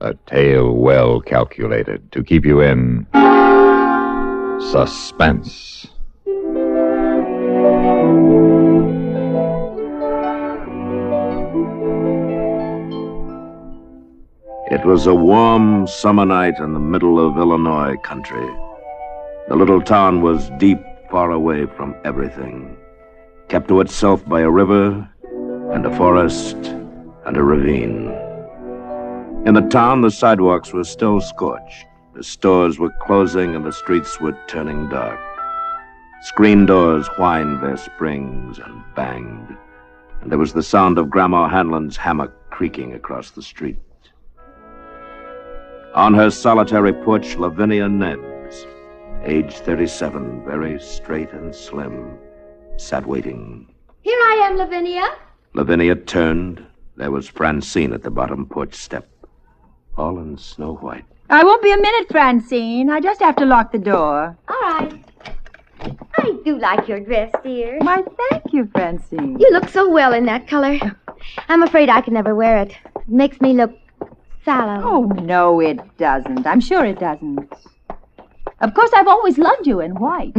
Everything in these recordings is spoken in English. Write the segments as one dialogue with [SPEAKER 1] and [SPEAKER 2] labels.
[SPEAKER 1] A tale well calculated to keep you in suspense.
[SPEAKER 2] It was a warm summer night in the middle of Illinois country. The little town was deep, far away from everything, kept to itself by a river and a forest and a ravine. In the town, the sidewalks were still scorched. The stores were closing and the streets were turning dark. Screen doors whined their springs and banged, and there was the sound of Grandma Hanlon's hammock creaking across the street. On her solitary porch, Lavinia Nebbs, age 37, very straight and slim, sat waiting.
[SPEAKER 3] Here I am, Lavinia.
[SPEAKER 2] Lavinia turned. There was Francine at the bottom porch step, all in snow white.
[SPEAKER 4] I won't be a minute, Francine. I just have to lock the door.
[SPEAKER 3] All right. I do like your dress, dear.
[SPEAKER 4] Why, thank you, Francine.
[SPEAKER 3] You look so well in that color. I'm afraid I can never wear it. It makes me look sallow.
[SPEAKER 4] Oh, no, it doesn't. I'm sure it doesn't. Of course, I've always loved you in white.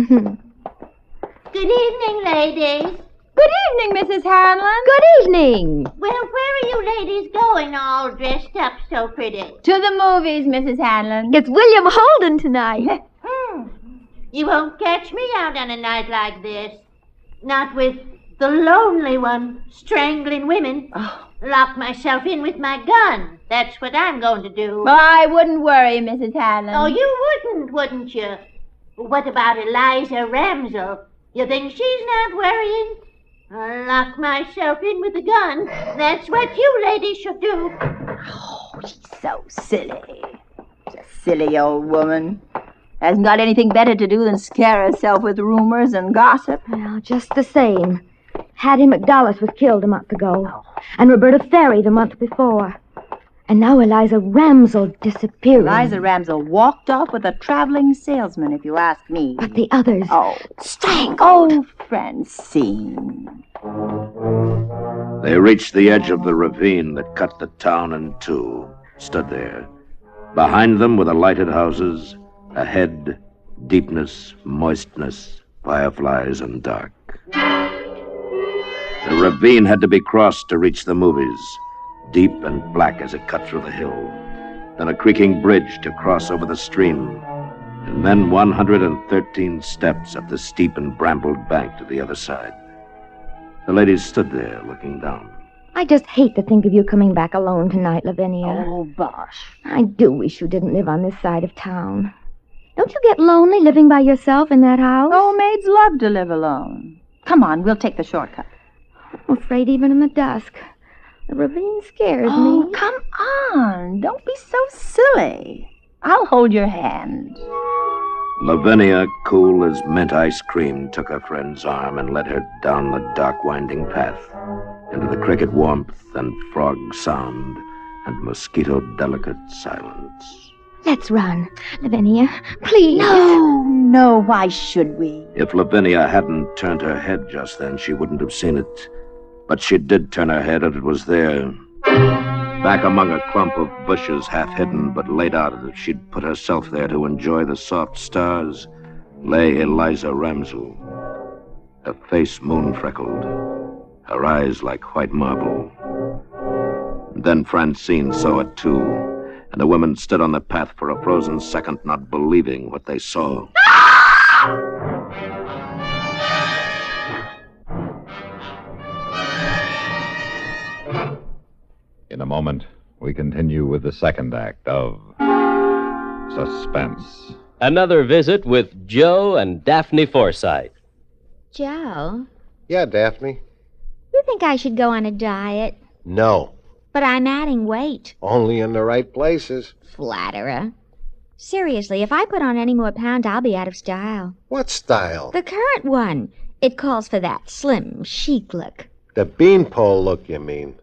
[SPEAKER 3] Good
[SPEAKER 5] evening, ladies.
[SPEAKER 4] Good evening, Mrs. Hanlon.
[SPEAKER 3] Good evening.
[SPEAKER 5] Well, where are you ladies going all dressed up so pretty?
[SPEAKER 4] To the movies, Mrs. Hanlon.
[SPEAKER 3] It's William Holden tonight.
[SPEAKER 5] You won't catch me out on a night like this. Not with the lonely one strangling women. Lock myself in with my gun. That's what I'm going to do.
[SPEAKER 4] I wouldn't worry, Mrs. Hanlon.
[SPEAKER 5] Oh, you wouldn't you? What about Eliza Ramsell? You think she's not worrying? I'll lock myself in with a gun. That's what you ladies should do.
[SPEAKER 4] Oh, she's so silly. She's a silly old woman. Hasn't got anything better to do than scare herself with rumors and gossip.
[SPEAKER 3] Well, just the same. Hattie McDullis was killed a month ago. And Roberta Ferry the month before. And now Eliza Ramsell disappearing.
[SPEAKER 4] Eliza Ramsell walked off with a traveling salesman, if you ask me.
[SPEAKER 3] But the others...
[SPEAKER 4] Oh,
[SPEAKER 3] strangled.
[SPEAKER 4] Oh, Francine.
[SPEAKER 2] They reached the edge of the ravine that cut the town in two, stood there. Behind them were the lighted houses, ahead, deepness, moistness, fireflies, and dark. The ravine had to be crossed to reach the movies, deep and black as it cut through the hill. Then a creaking bridge to cross over the stream, and then 113 steps up the steep and brambled bank to the other side. The ladies stood there looking down.
[SPEAKER 3] I just hate to think of you coming back alone tonight, Lavinia.
[SPEAKER 4] Oh, bosh.
[SPEAKER 3] I do wish you didn't live on this side of town. Don't you get lonely living by yourself in that house?
[SPEAKER 4] Oh, maids love to live alone. Come on, we'll take the shortcut.
[SPEAKER 3] I'm afraid even in the dusk. The ravine scares
[SPEAKER 4] Oh,
[SPEAKER 3] me.
[SPEAKER 4] come on. Don't be so silly. I'll hold your hand.
[SPEAKER 2] Lavinia, cool as mint ice cream, took her friend's arm and led her down the dark, winding path into the cricket warmth and frog sound and mosquito-delicate silence.
[SPEAKER 3] Let's run, Lavinia. Please.
[SPEAKER 4] No, why should we?
[SPEAKER 2] If Lavinia hadn't turned her head just then, she wouldn't have seen it. But she did turn her head, and it was there. Back among a clump of bushes, half hidden, but laid out as if she'd put herself there to enjoy the soft stars, lay Eliza Ramsell. Her face moon-freckled, her eyes like white marble. And then Francine saw it, too, and the women stood on the path for a frozen second, not believing what they saw.
[SPEAKER 1] In a moment, we continue with the second act of Suspense.
[SPEAKER 6] Another visit with Joe and Daphne Forsythe.
[SPEAKER 7] Joe,
[SPEAKER 8] Yeah, Daphne.
[SPEAKER 7] you think I should go on a diet?
[SPEAKER 8] No.
[SPEAKER 7] But I'm adding weight.
[SPEAKER 8] Only in the right places.
[SPEAKER 7] Flatterer. Seriously, if I put on any more pounds, I'll be out of style.
[SPEAKER 8] What style?
[SPEAKER 7] The current one. It calls for that slim, chic look.
[SPEAKER 8] The beanpole look, you mean.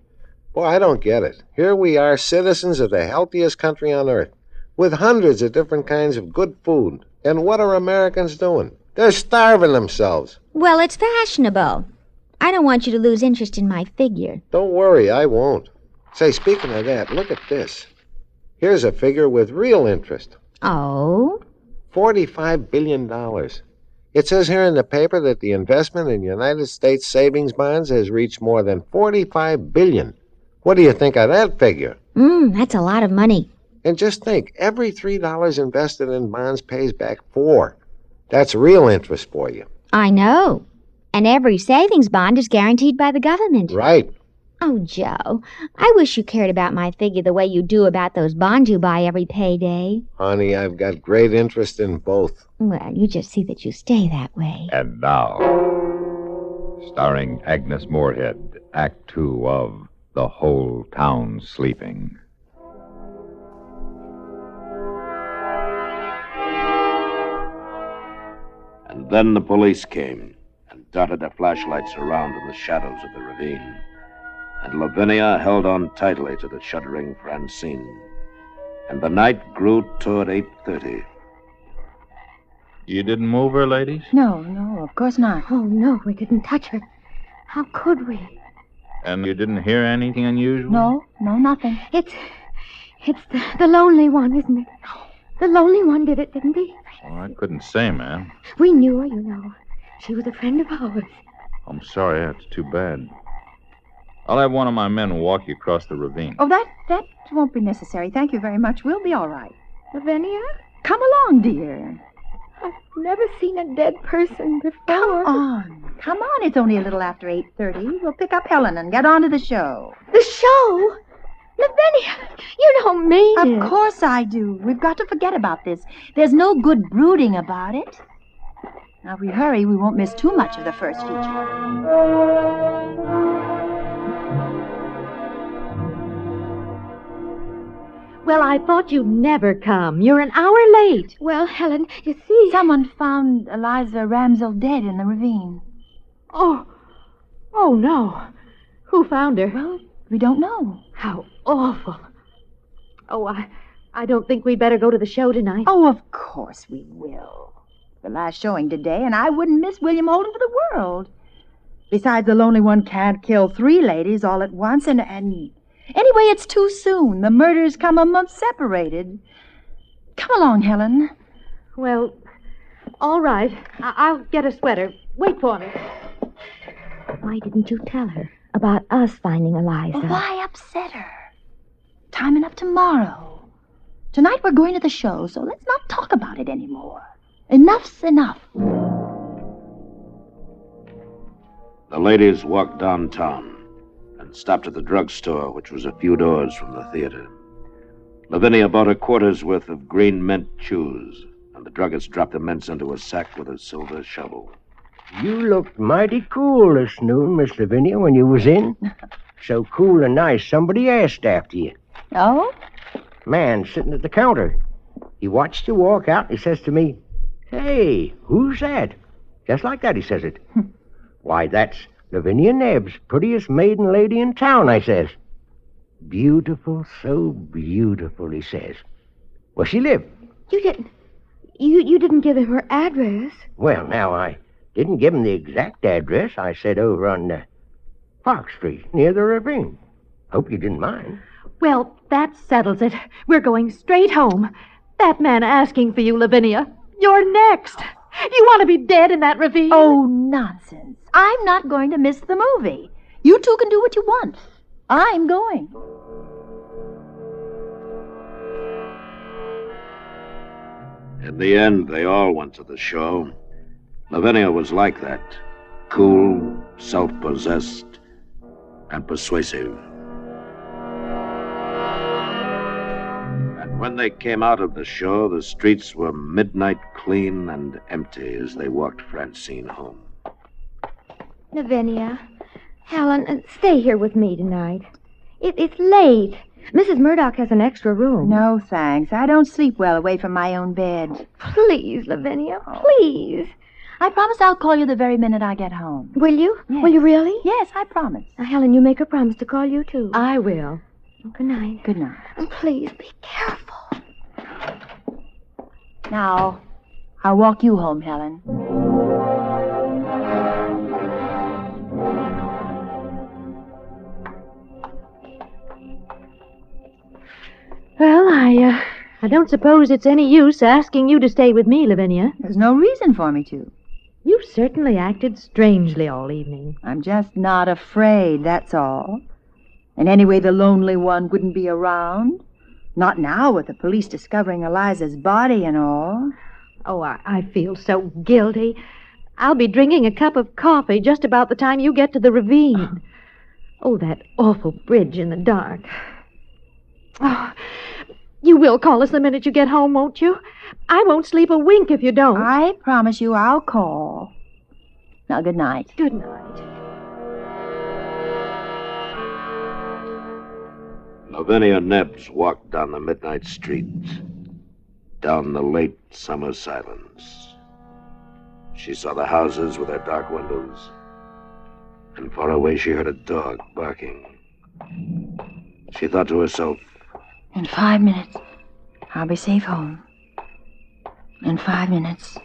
[SPEAKER 8] Boy, I don't get it. Here we are, citizens of the healthiest country on earth, with hundreds of different kinds of good food. And what are Americans doing? They're starving themselves.
[SPEAKER 7] Well, it's fashionable. I don't want you to lose interest in my figure.
[SPEAKER 8] Don't worry, I won't. Say, speaking of that, look at this. Here's a figure with real interest.
[SPEAKER 7] Oh?
[SPEAKER 8] $45 billion. It says here in the paper that the investment in United States savings bonds has reached more than $45 billion. What do you think of that figure?
[SPEAKER 7] That's a lot of money.
[SPEAKER 8] And just think, every $3 invested in bonds pays back $4. That's real interest for you.
[SPEAKER 7] I know. And every savings bond is guaranteed by the government.
[SPEAKER 8] Right.
[SPEAKER 7] Oh, Joe, I wish you cared about my figure the way you do about those bonds you buy every payday.
[SPEAKER 8] Honey, I've got great interest in both.
[SPEAKER 7] Well, you just see that you stay that way.
[SPEAKER 1] And now, starring Agnes Moorehead, Act 2 of The Whole Town Sleeping.
[SPEAKER 2] And then the police came and darted their flashlights around in the shadows of the ravine. And Lavinia held on tightly to the shuddering Francine. And the night grew toward 8:30.
[SPEAKER 9] You didn't move her, ladies?
[SPEAKER 4] No, of course not.
[SPEAKER 3] Oh, no, we didn't touch her. How could we?
[SPEAKER 9] And you didn't hear anything unusual?
[SPEAKER 4] No, nothing.
[SPEAKER 3] It's the lonely one, isn't it? The lonely one did it, didn't he?
[SPEAKER 9] Well, I couldn't say, ma'am.
[SPEAKER 3] We knew her, you know. She was a friend of ours.
[SPEAKER 9] I'm sorry, that's too bad. I'll have one of my men walk you across the ravine.
[SPEAKER 4] Oh, that won't be necessary. Thank you very much. We'll be all right.
[SPEAKER 3] Lavinia?
[SPEAKER 4] Come along, dear.
[SPEAKER 3] I've never seen a dead person before.
[SPEAKER 4] Come on. It's only a little after 8:30. We'll pick up Helen and get on to the show.
[SPEAKER 3] The show? Lavinia, you don't mean it.
[SPEAKER 4] Of course I do. We've got to forget about this. There's no good brooding about it. Now, if we hurry, we won't miss too much of the first feature.
[SPEAKER 5] Well, I thought you'd never come. You're an hour late.
[SPEAKER 3] Well, Helen, you see...
[SPEAKER 4] Someone found Eliza Ramsell dead in the ravine.
[SPEAKER 5] Oh, no. Who found her?
[SPEAKER 4] Well, we don't know.
[SPEAKER 5] How awful. Oh, I don't think we'd better go to the show tonight.
[SPEAKER 4] Oh, of course we will. The last showing today, and I wouldn't miss William Holden for the world. Besides, the lonely one can't kill 3 ladies all at once, and anyway, it's too soon. The murders come a month separated. Come along, Helen.
[SPEAKER 5] Well, all right. I'll get a sweater. Wait for me.
[SPEAKER 3] Why didn't you tell her about us finding Eliza?
[SPEAKER 4] Well, why upset her? Time enough tomorrow. Tonight we're going to the show, so let's not talk about it anymore. Enough's enough.
[SPEAKER 2] The ladies walked downtown and stopped at the drugstore, which was a few doors from the theater. Lavinia bought a quarter's worth of green mint chews, and the druggist dropped the mints into a sack with a silver shovel.
[SPEAKER 10] You looked mighty cool this noon, Miss Lavinia, when you was in. So cool and nice, somebody asked after you.
[SPEAKER 4] Oh?
[SPEAKER 10] Man sitting at the counter. He watched you walk out, and he says to me, "Hey, who's that?" Just like that, he says it. "Why, that's Lavinia Nebbs, prettiest maiden lady in town," I says. "Beautiful, so beautiful," he says. Where she live?
[SPEAKER 3] You didn't give him her address.
[SPEAKER 10] Well, now, I didn't give him the exact address. I said over on Park Street, near the ravine. Hope you didn't mind.
[SPEAKER 5] Well, that settles it. We're going straight home. That man asking for you, Lavinia. You're next. You want to be dead in that ravine?
[SPEAKER 4] Oh, nonsense. I'm not going to miss the movie. You two can do what you want. I'm going.
[SPEAKER 2] In the end, they all went to the show. Lavinia was like that. Cool, self-possessed, and persuasive. And when they came out of the show, the streets were midnight clean and empty as they walked Francine home.
[SPEAKER 3] Lavinia, Helen, stay here with me tonight. It's late. Mrs. Murdoch has an extra room.
[SPEAKER 4] No, thanks. I don't sleep well away from my own bed.
[SPEAKER 3] Please, Lavinia, please.
[SPEAKER 4] I promise I'll call you the very minute I get home.
[SPEAKER 3] Will you?
[SPEAKER 4] Yes.
[SPEAKER 3] Will you really?
[SPEAKER 4] Yes, I promise.
[SPEAKER 3] Now, Helen, you make a promise to call you, too.
[SPEAKER 5] I will.
[SPEAKER 3] Good night.
[SPEAKER 4] Good night.
[SPEAKER 3] And please, be careful.
[SPEAKER 4] Now, I'll walk you home, Helen.
[SPEAKER 5] Well, I
[SPEAKER 11] I don't suppose it's any use asking you to stay with me, Lavinia.
[SPEAKER 4] There's no reason for me to.
[SPEAKER 11] You've certainly acted strangely all evening.
[SPEAKER 4] I'm just not afraid, that's all. And anyway, the lonely one wouldn't be around. Not now with the police discovering Eliza's body and all.
[SPEAKER 11] Oh, I feel so guilty. I'll be drinking a cup of coffee just about the time you get to the ravine. Oh, that awful bridge in the dark. Oh, you will call us the minute you get home, won't you? I won't sleep a wink if you don't.
[SPEAKER 4] I promise you I'll call. Now, good night.
[SPEAKER 11] Good night.
[SPEAKER 2] Lavinia Nebbs walked down the midnight street, down the late summer silence. She saw the houses with their dark windows, and far away she heard a dog barking. She thought to herself,
[SPEAKER 4] in 5 minutes, I'll be safe home. In 5 minutes,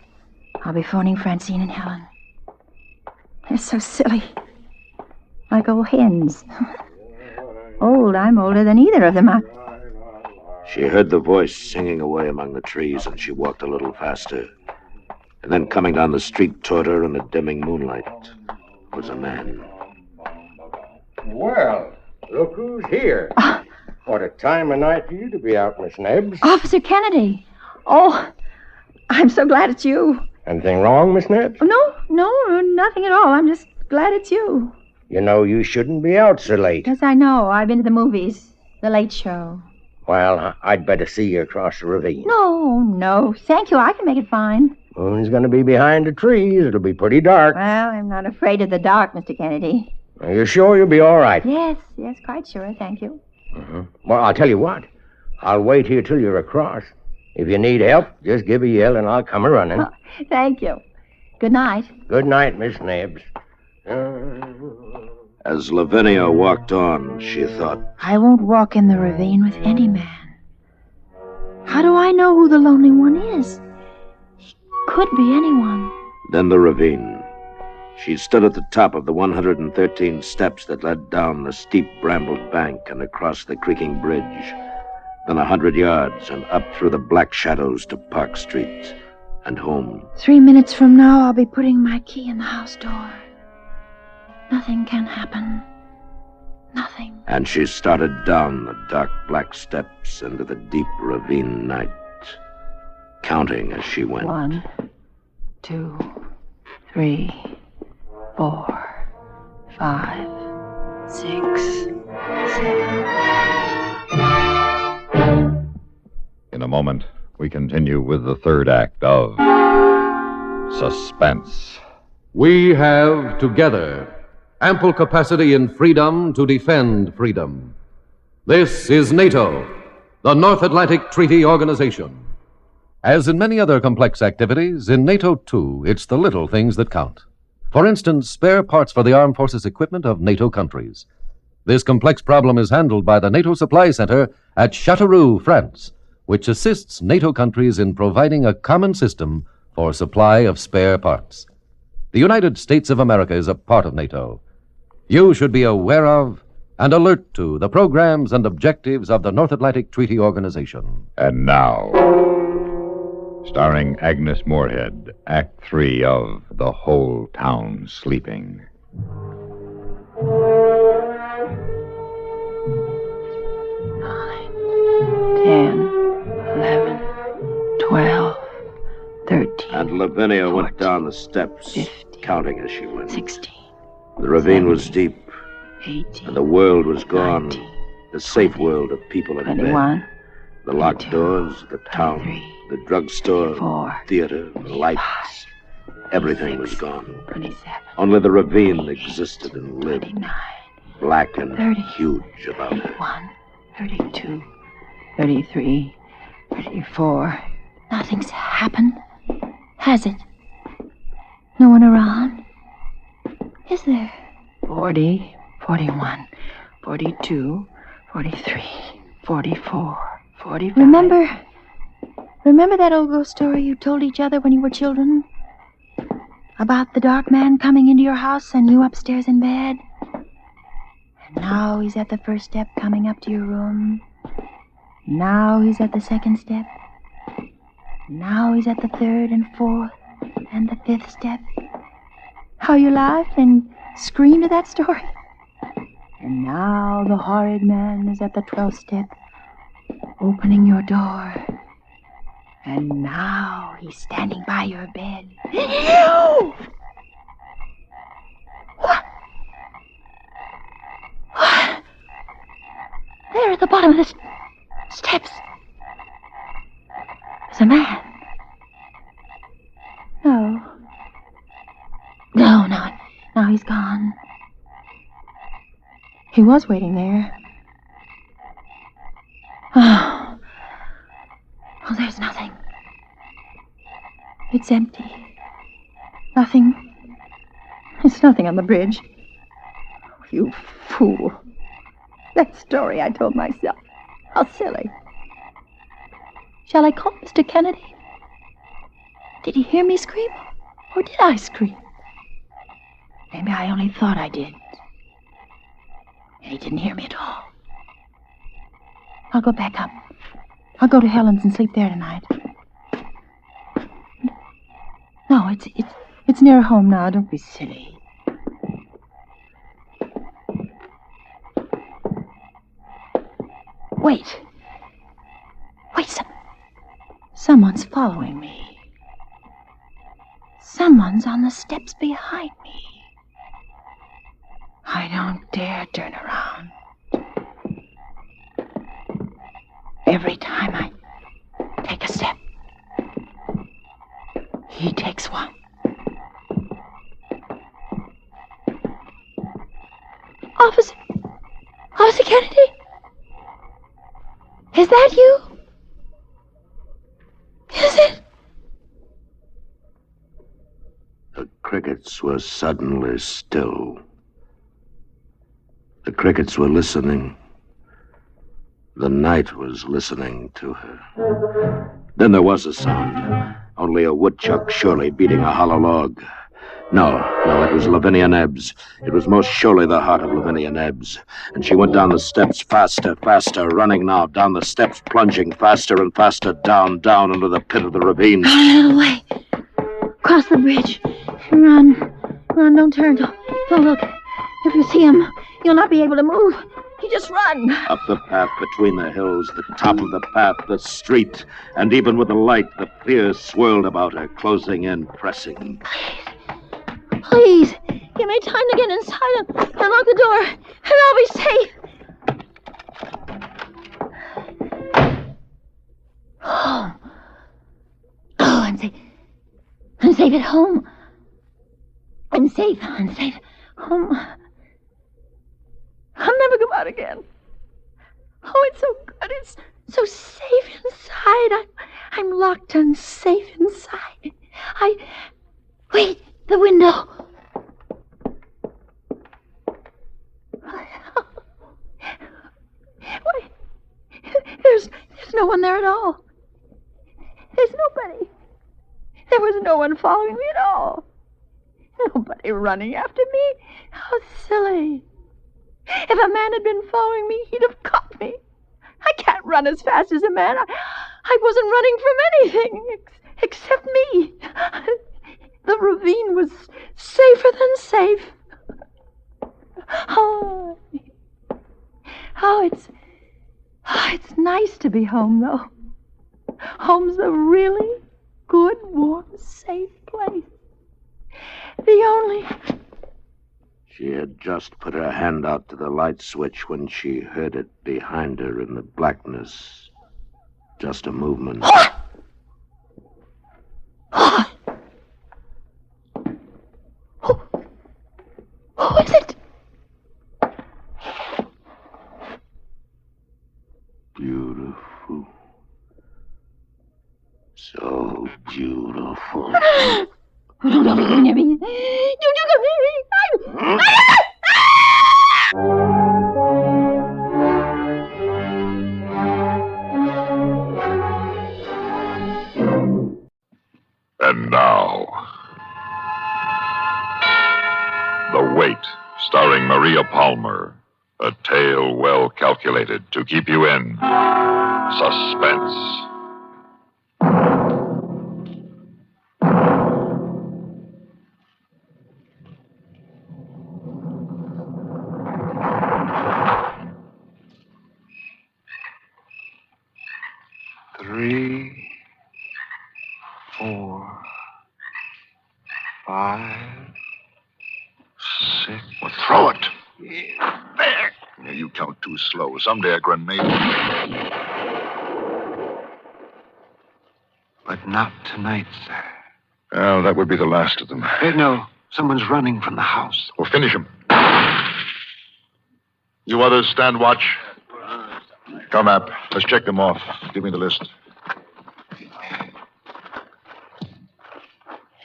[SPEAKER 4] I'll be phoning Francine and Helen. They're so silly. Like old hens. Old, I'm older than either of them.
[SPEAKER 2] She heard the voice singing away among the trees, and she walked a little faster. And then coming down the street toward her in the dimming moonlight was a man.
[SPEAKER 10] Well, look who's here. What a time of night for you to be out, Miss Nebbs.
[SPEAKER 4] Officer Kennedy. Oh, I'm so glad it's you.
[SPEAKER 10] Anything wrong, Miss Nebbs?
[SPEAKER 4] No, nothing at all. I'm just glad it's you.
[SPEAKER 10] You know you shouldn't be out so late.
[SPEAKER 4] Yes, I know. I've been to the movies. The Late Show.
[SPEAKER 10] Well, I'd better see you across the ravine.
[SPEAKER 4] No. Thank you. I can make it fine.
[SPEAKER 10] Moon's going to be behind the trees. It'll be pretty dark.
[SPEAKER 4] Well, I'm not afraid of the dark, Mr. Kennedy.
[SPEAKER 10] Are you sure you'll be all right?
[SPEAKER 4] Yes, quite sure. Thank you.
[SPEAKER 10] Well, I'll tell you what. I'll wait here till you're across. If you need help, just give a yell and I'll come a-running.
[SPEAKER 4] Oh, thank you. Good night.
[SPEAKER 10] Good night, Miss Nebbs.
[SPEAKER 2] As Lavinia walked on, she thought,
[SPEAKER 4] I won't walk in the ravine with any man. How do I know who the lonely one is? He could be anyone.
[SPEAKER 2] Then the ravine. She stood at the top of the 113 steps that led down the steep brambled bank and across the creaking bridge. Then 100 yards and up through the black shadows to Park Street and home.
[SPEAKER 4] 3 minutes from now, I'll be putting my key in the house door. Nothing can happen. Nothing.
[SPEAKER 2] And she started down the dark black steps into the deep ravine night, counting as she went.
[SPEAKER 4] 1, 2, 3, 4, 5, 6, 7.
[SPEAKER 1] In a moment, we continue with the third act of Suspense.
[SPEAKER 12] We have together ample capacity and freedom to defend freedom. This is NATO, the North Atlantic Treaty Organization. As in many other complex activities, in NATO, too, it's the little things that count. For instance, spare parts for the armed forces equipment of NATO countries. This complex problem is handled by the NATO Supply Center at Châteauroux, France, which assists NATO countries in providing a common system for supply of spare parts. The United States of America is a part of NATO. You should be aware of and alert to the programs and objectives of the North Atlantic Treaty Organization.
[SPEAKER 1] And now, starring Agnes Moorehead, Act 3 of The Whole Town Sleeping.
[SPEAKER 4] 10, 11, 12, 13.
[SPEAKER 2] And Lavinia
[SPEAKER 4] 14,
[SPEAKER 2] went down the steps,
[SPEAKER 4] 15,
[SPEAKER 2] counting as she went.
[SPEAKER 4] 16.
[SPEAKER 2] The ravine was deep,
[SPEAKER 4] 18.
[SPEAKER 2] and the world was gone.
[SPEAKER 4] 19,
[SPEAKER 2] The safe world of people in
[SPEAKER 4] 21.
[SPEAKER 2] bed. The locked
[SPEAKER 4] 22,
[SPEAKER 2] doors, the town,
[SPEAKER 4] 23,
[SPEAKER 2] the drugstore,
[SPEAKER 4] 24,
[SPEAKER 2] theater, the lights.
[SPEAKER 4] 25,
[SPEAKER 2] Everything
[SPEAKER 4] 26,
[SPEAKER 2] was gone.
[SPEAKER 4] 27.
[SPEAKER 2] Only the ravine existed and lived,
[SPEAKER 4] 29,
[SPEAKER 2] black and
[SPEAKER 4] 30,
[SPEAKER 2] huge about her.
[SPEAKER 4] 31, 32, 33, 34. Nothing's happened, has it? No one around? Is there? 40, 41, 42, 43, 44, 45. Remember that old ghost story you told each other when you were children? About the dark man coming into your house and you upstairs in bed? And now he's at the first step coming up to your room. Now he's at the second step. Now he's at the third and fourth and the fifth step. How you laughed and screamed at that story. And now the horrid man is at the 12th step, opening your door. And now he's standing by your bed. What? What? There at the bottom of the steps. There's a man. No. No, now he's gone. He was waiting there. Oh, there's nothing. It's empty. Nothing. There's nothing on the bridge. You fool. That story I told myself. How silly. Shall I call Mr. Kennedy? Did he hear me scream? Or did I scream? Maybe I only thought I did. And he didn't hear me at all. I'll go back up. I'll go to Helen's and sleep there tonight. No, it's near home now. Don't be silly. Wait. Someone's following me. Someone's on the steps behind me. I don't dare turn around. Every time I take a step, he takes one. Officer Kennedy? Is that you? Is it?
[SPEAKER 2] The crickets were suddenly still. The crickets were listening. The night was listening to her. Then there was a sound. Only a woodchuck surely beating a hollow log. No, it was Lavinia Nebbs. It was most surely the heart of Lavinia Nebbs. And she went down the steps faster, running now down the steps, plunging faster and faster down into the pit of the ravine.
[SPEAKER 4] Run a little way. Cross the bridge. Run, don't turn. Don't look. If you see him, you'll not be able to move. You just run.
[SPEAKER 2] Up the path between the hills, the top of the path, the street. And even with the light, the fear swirled about her, closing in, pressing.
[SPEAKER 4] Please, give me time to get inside and lock the door, and I'll be safe. Home. Oh, I'm safe. I'm safe at home. I'm safe. Home. I'll never go out again. Oh, it's so good. It's so safe inside. I'm locked and safe inside. Wait, the window. Wait, there's no one there at all. There's nobody. There was no one following me at all. Nobody running after me. How silly. If a man had been following me, he'd have caught me. I can't run as fast as a man. I wasn't running from anything except me. The ravine was safer than safe. It's nice to be home, though. Home's a really good, warm, safe place. The only...
[SPEAKER 2] She had just put her hand out to the light switch when she heard it behind her in the blackness. Just a movement.
[SPEAKER 4] Who is it?
[SPEAKER 2] Beautiful. So beautiful.
[SPEAKER 4] Don't come near me. Don't you come near me.
[SPEAKER 13] And now, The Wait, starring Maria Palmer. A tale well calculated to keep you in Suspense.
[SPEAKER 14] Three, 4, 5, 6.
[SPEAKER 13] Well, throw it. There. Yeah, you count too slow. Someday a grenade.
[SPEAKER 14] But not tonight, sir.
[SPEAKER 13] Well, that would be the last of them.
[SPEAKER 14] No, someone's running from the house.
[SPEAKER 13] Well, finish him. You others stand watch. Come, App. Let's check them off. Give me the list.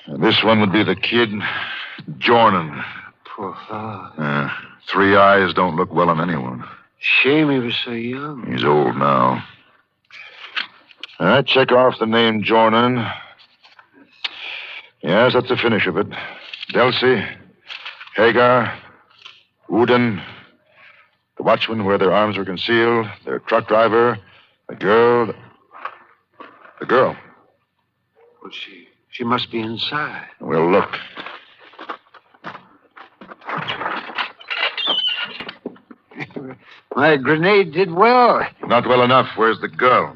[SPEAKER 13] And this one would be the kid, Jordan.
[SPEAKER 14] Poor fellow.
[SPEAKER 13] 3 eyes don't look well on anyone.
[SPEAKER 14] Shame he was so young.
[SPEAKER 13] He's old now. All right, check off the name Jordan. Yes, that's the finish of it. Delsey, Hagar, Uden, the watchman where their arms were concealed, their truck driver, the girl. The girl.
[SPEAKER 14] Well, she must be inside.
[SPEAKER 13] We'll look.
[SPEAKER 14] My grenade did well.
[SPEAKER 13] Not well enough. Where's the girl?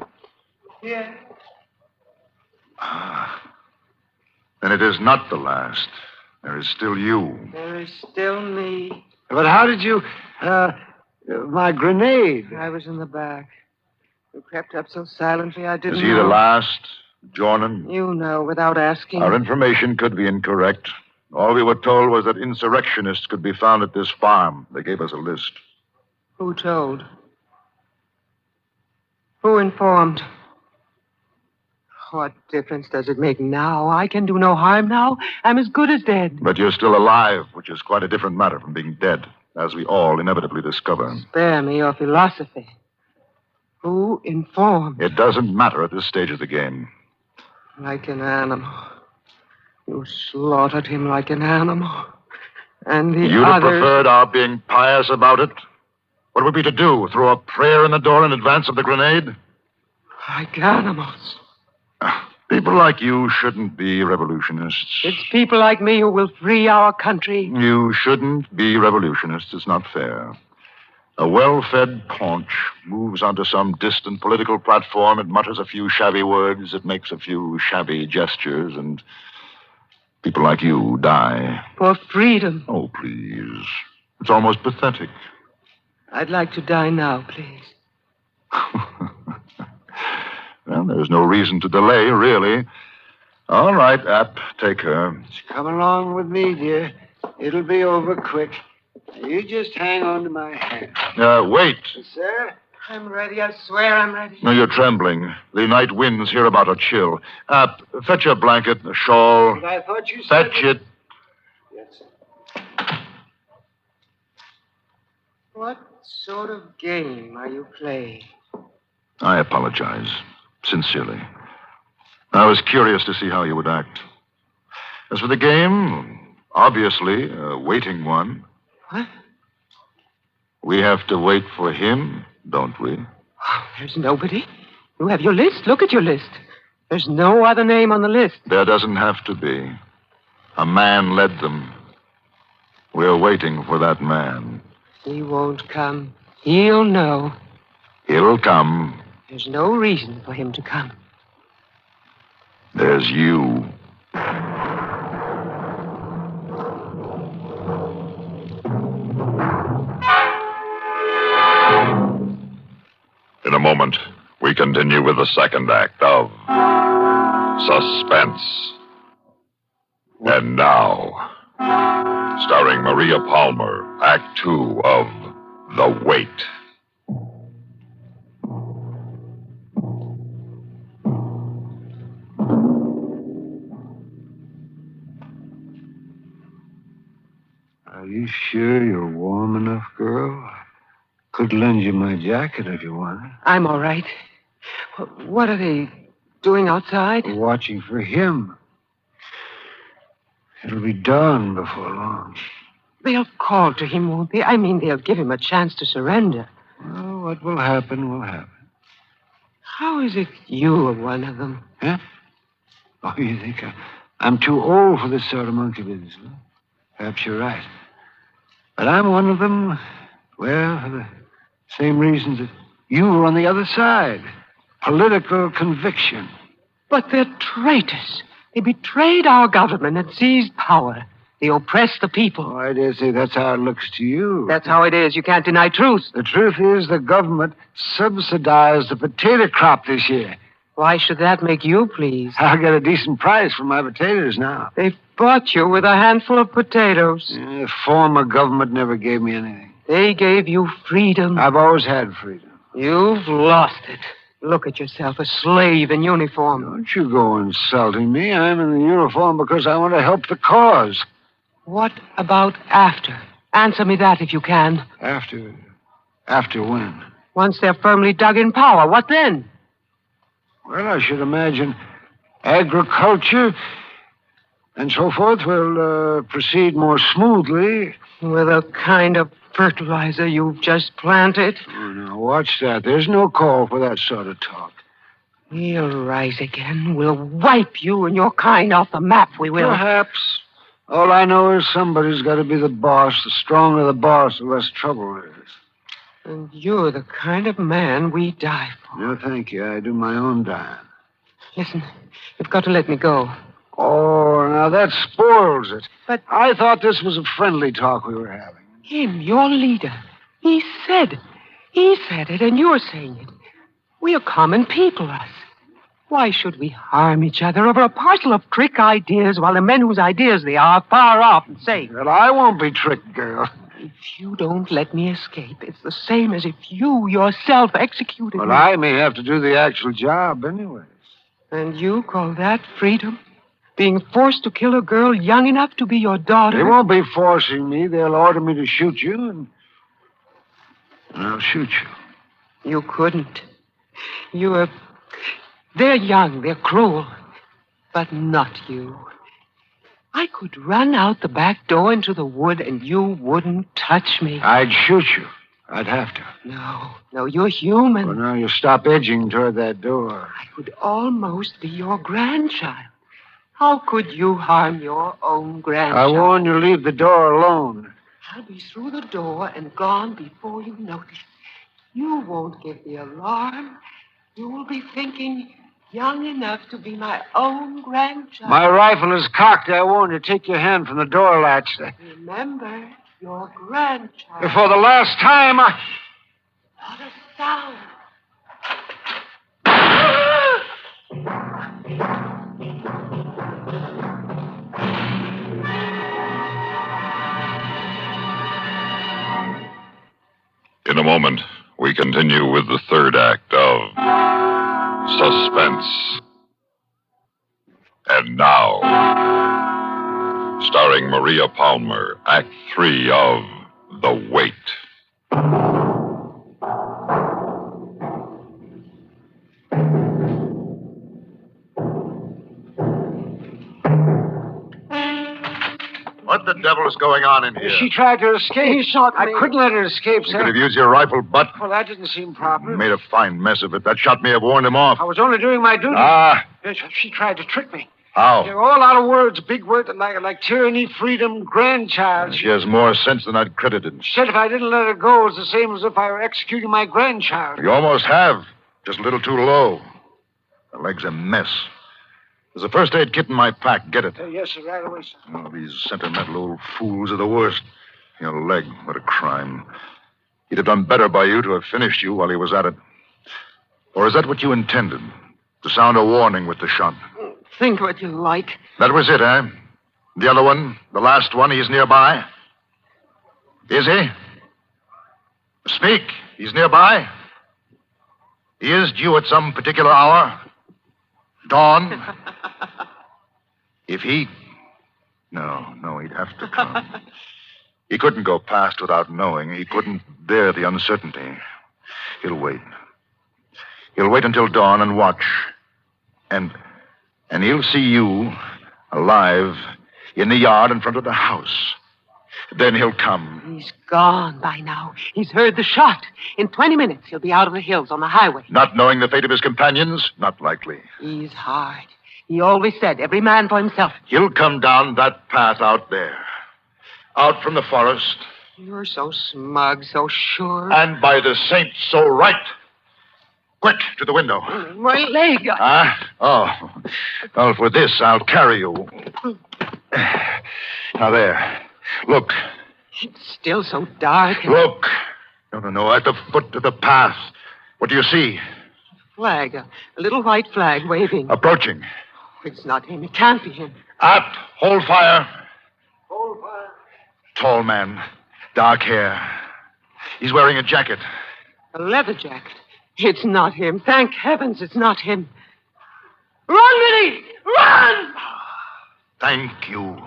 [SPEAKER 14] Yeah.
[SPEAKER 13] Then it is not the last. There is still you.
[SPEAKER 15] There is still me.
[SPEAKER 14] But how did you... my grenade.
[SPEAKER 15] I was in the back. You crept up so silently I didn't
[SPEAKER 13] Is he
[SPEAKER 15] know.
[SPEAKER 13] the last, Jordan?
[SPEAKER 15] You know, without asking.
[SPEAKER 13] Our information could be incorrect. All we were told was that insurrectionists could be found at this farm. They gave us a list.
[SPEAKER 15] Who told? Who informed? What difference does it make now? I can do no harm now. I'm as good as dead.
[SPEAKER 13] But you're still alive, which is quite a different matter from being dead, as we all inevitably discover.
[SPEAKER 15] Spare me your philosophy. Who informed?
[SPEAKER 13] It doesn't matter at this stage of the game.
[SPEAKER 15] Like an animal. You slaughtered him like an animal. And the
[SPEAKER 13] You'd have
[SPEAKER 15] others...
[SPEAKER 13] preferred our being pious about it? What would we to do? Throw a prayer in the door in advance of the grenade?
[SPEAKER 15] Like animals.
[SPEAKER 13] People like you shouldn't be revolutionists.
[SPEAKER 15] It's people like me who will free our country.
[SPEAKER 13] You shouldn't be revolutionists. It's not fair. A well-fed paunch moves onto some distant political platform. It mutters a few shabby words. It makes a few shabby gestures. And people like you die.
[SPEAKER 15] For freedom.
[SPEAKER 13] Oh, please. It's almost pathetic.
[SPEAKER 15] I'd like to die now, please.
[SPEAKER 13] Well, there's no reason to delay, really. All right, App, take her.
[SPEAKER 14] Come along with me, dear. It'll be over quick. You just hang on to my hand.
[SPEAKER 13] Wait.
[SPEAKER 14] Sir?
[SPEAKER 15] I'm ready. I swear I'm ready.
[SPEAKER 13] No, you're trembling. The night winds here about a chill. App, fetch a blanket, a shawl.
[SPEAKER 14] But I thought you said...
[SPEAKER 13] Fetch it.
[SPEAKER 14] Yes, sir.
[SPEAKER 15] What sort of game are you playing?
[SPEAKER 13] I apologize. Sincerely. I was curious to see how you would act. As for the game, obviously a waiting one.
[SPEAKER 15] What?
[SPEAKER 13] We have to wait for him, don't we?
[SPEAKER 15] There's nobody. You have your list. Look at your list. There's no other name on the list.
[SPEAKER 13] There doesn't have to be. A man led them. We're waiting for that man.
[SPEAKER 15] He won't come. He'll know.
[SPEAKER 13] He'll come.
[SPEAKER 15] There's no reason for him to come.
[SPEAKER 13] There's you. In a moment, we continue with the second act of Suspense. And now, starring Maria Palmer, Act 2 of The Wait.
[SPEAKER 14] Are you sure you're warm enough, girl? Could lend you my jacket if you want.
[SPEAKER 15] I'm all right. What are they doing outside?
[SPEAKER 14] We're watching for him. It'll be dawn before long.
[SPEAKER 15] They'll call to him, won't they? I mean, they'll give him a chance to surrender.
[SPEAKER 14] Well, what will happen will happen.
[SPEAKER 15] How is it you are one of them?
[SPEAKER 14] Huh? Oh, you think I'm too old for this sort of monkey business, huh? Perhaps you're right. But I'm one of them, well, for the same reasons that you were on the other side. Political conviction.
[SPEAKER 15] But they're traitors. They betrayed our government and seized power. They oppress the people.
[SPEAKER 14] Oh, I dare say that's how it looks to you.
[SPEAKER 15] That's how it is. You can't deny truth.
[SPEAKER 14] The truth is the government subsidized the potato crop this year.
[SPEAKER 15] Why should that make you pleased?
[SPEAKER 14] I'll get a decent price for my potatoes now.
[SPEAKER 15] They've bought you with a handful of potatoes.
[SPEAKER 14] The former government never gave me anything.
[SPEAKER 15] They gave you freedom.
[SPEAKER 14] I've always had freedom.
[SPEAKER 15] You've lost it. Look at yourself, a slave in uniform.
[SPEAKER 14] Don't you go insulting me. I'm in the uniform because I want to help the cause.
[SPEAKER 15] What about after? Answer me that if you can.
[SPEAKER 14] After? After when?
[SPEAKER 15] Once they're firmly dug in power, what then?
[SPEAKER 14] Well, I should imagine agriculture and so forth will proceed more smoothly.
[SPEAKER 15] With a kind of fertilizer you've just planted?
[SPEAKER 14] Oh, now, watch that. There's no call for that sort of talk.
[SPEAKER 15] We'll rise again. We'll wipe you and your kind off the map, we will.
[SPEAKER 14] Perhaps. All I know is somebody's got to be the boss. The stronger the boss, the less trouble there is.
[SPEAKER 15] And you're the kind of man we die for.
[SPEAKER 14] No, thank you. I do my own dying.
[SPEAKER 15] Listen, you've got to let me go.
[SPEAKER 14] Oh, now that spoils it.
[SPEAKER 15] But
[SPEAKER 14] I thought this was a friendly talk we were having.
[SPEAKER 15] Him, your leader. He said it, and you're saying it. We are common people, us. Why should we harm each other over a parcel of trick ideas while the men whose ideas they are far off and safe?
[SPEAKER 14] Well, I won't be tricked, girl.
[SPEAKER 15] If you don't let me escape, it's the same as if you yourself executed me.
[SPEAKER 14] Well, I may have to do the actual job anyways.
[SPEAKER 15] And you call that freedom? Being forced to kill a girl young enough to be your daughter?
[SPEAKER 14] They won't be forcing me. They'll order me to shoot you, and I'll shoot you.
[SPEAKER 15] You couldn't. They're young, they're cruel, but not you. I could run out the back door into the wood, and you wouldn't touch me.
[SPEAKER 14] I'd shoot you. I'd have to.
[SPEAKER 15] No, you're human.
[SPEAKER 14] Well, now you stop edging toward that door.
[SPEAKER 15] I could almost be your grandchild. How could you harm your own grandchild?
[SPEAKER 14] I warn you, leave the door alone.
[SPEAKER 15] I'll be through the door and gone before you notice. You won't give the alarm. You will be thinking, young enough to be my own grandchild.
[SPEAKER 14] My rifle is cocked. I warn you, take your hand from the door latch.
[SPEAKER 15] Remember, your grandchild.
[SPEAKER 14] For the last time,
[SPEAKER 15] Not a sound.
[SPEAKER 13] In a moment, we continue with the third act of Suspense. And now, starring Maria Palmer, Act 3 of The Wait. What the devil is going on in here?
[SPEAKER 14] She tried to escape.
[SPEAKER 15] He shot me.
[SPEAKER 14] I couldn't let her escape,
[SPEAKER 13] You
[SPEAKER 14] sir.
[SPEAKER 13] could have used your rifle butt.
[SPEAKER 14] Well, that didn't seem proper.
[SPEAKER 13] You made a fine mess of it. That shot may have warned him off.
[SPEAKER 14] I was only doing my duty.
[SPEAKER 13] Ah.
[SPEAKER 14] She tried to trick me.
[SPEAKER 13] How?
[SPEAKER 14] They're all out of words, big words like tyranny, freedom, grandchild.
[SPEAKER 13] She has more sense than I'd credited.
[SPEAKER 14] She said if I didn't let her go, it was the same as if I were executing my grandchild.
[SPEAKER 13] You almost have. Just a little too low. The leg's a mess. There's a first aid kit in my pack. Get it.
[SPEAKER 14] Yes, sir, right away, sir.
[SPEAKER 13] Oh, these sentimental old fools are the worst. Your leg, what a crime. He'd have done better by you to have finished you while he was at it. Or is that what you intended? To sound a warning with the shot?
[SPEAKER 15] Think what you like.
[SPEAKER 13] That was it, eh? The other one, the last one, he's nearby? Is he? Speak. He's nearby? He is due at some particular hour? Dawn? If he... No, he'd have to come. He couldn't go past without knowing. He couldn't bear the uncertainty. He'll wait. He'll wait until dawn and watch. And he'll see you alive in the yard in front of the house. Then he'll come.
[SPEAKER 15] He's gone by now. He's heard the shot. In 20 minutes, he'll be out of the hills on the highway.
[SPEAKER 13] Not knowing the fate of his companions? Not likely.
[SPEAKER 15] He's hard. He always said, every man for himself.
[SPEAKER 13] He'll come down that path out there. Out from the forest.
[SPEAKER 15] You're so smug, so sure.
[SPEAKER 13] And by the saints, so right. Quick, to the window.
[SPEAKER 15] My leg.
[SPEAKER 13] Oh. Well, for this, I'll carry you. Now, there. Look.
[SPEAKER 15] It's still so dark.
[SPEAKER 13] Look. No. At the foot of the path. What do you see?
[SPEAKER 15] Flag. A little white flag waving.
[SPEAKER 13] Approaching.
[SPEAKER 15] It's not him. It can't be him.
[SPEAKER 13] Apt, hold fire. Hold fire. Tall man. Dark hair. He's wearing a jacket.
[SPEAKER 15] A leather jacket. It's not him. Thank heavens it's not him. Run, Minnie! Run!
[SPEAKER 13] Thank you.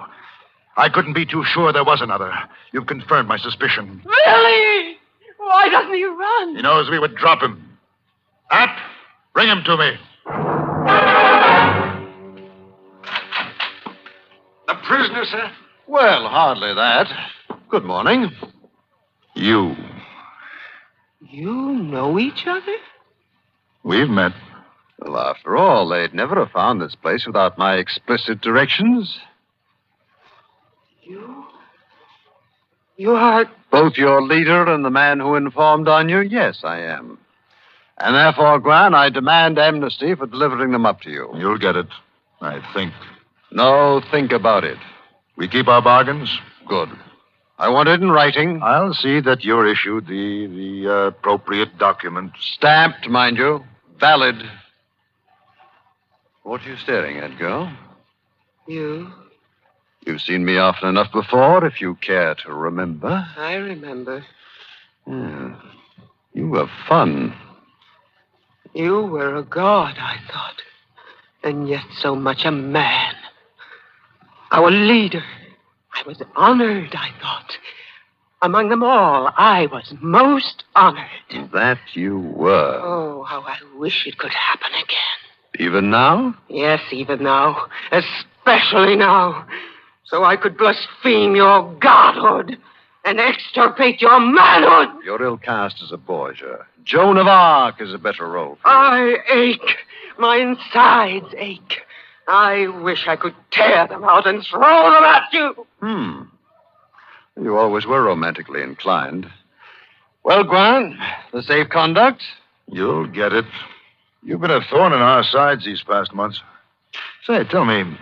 [SPEAKER 13] I couldn't be too sure there was another. You've confirmed my suspicion.
[SPEAKER 15] Really? Why doesn't he run?
[SPEAKER 13] He knows we would drop him. Apt, bring him to me.
[SPEAKER 14] The prisoner, sir?
[SPEAKER 16] Well, hardly that. Good morning.
[SPEAKER 13] You.
[SPEAKER 15] You know each other?
[SPEAKER 13] We've met.
[SPEAKER 16] Well, after all, they'd never have found this place without my explicit directions.
[SPEAKER 15] You are...
[SPEAKER 16] Both your leader and the man who informed on you? Yes, I am. And therefore, Gran, I demand amnesty for delivering them up to you.
[SPEAKER 13] You'll get it, I think.
[SPEAKER 16] No, think about it.
[SPEAKER 13] We keep our bargains?
[SPEAKER 16] Good. I want it in writing.
[SPEAKER 13] I'll see that you're issued the appropriate document.
[SPEAKER 16] Stamped, mind you. Valid. What are you staring at, girl?
[SPEAKER 15] You.
[SPEAKER 16] You've seen me often enough before, if you care to remember.
[SPEAKER 15] I remember.
[SPEAKER 16] Yeah. You were fun.
[SPEAKER 15] You were a god, I thought. And yet so much a man. Our leader. I was honored, I thought. Among them all, I was most honored.
[SPEAKER 16] That you were.
[SPEAKER 15] Oh, how I wish it could happen again.
[SPEAKER 16] Even now?
[SPEAKER 15] Yes, even now. Especially now. So I could blaspheme your godhood and extirpate your manhood.
[SPEAKER 16] You're ill cast as a Borgia. Joan of Arc is a better role for you.
[SPEAKER 15] I ache. My insides ache. I wish I could tear them out and throw them at you.
[SPEAKER 16] You always were romantically inclined. Well, Gran, the safe conduct?
[SPEAKER 13] You'll get it. You've been a thorn in our sides these past months. Say, tell me,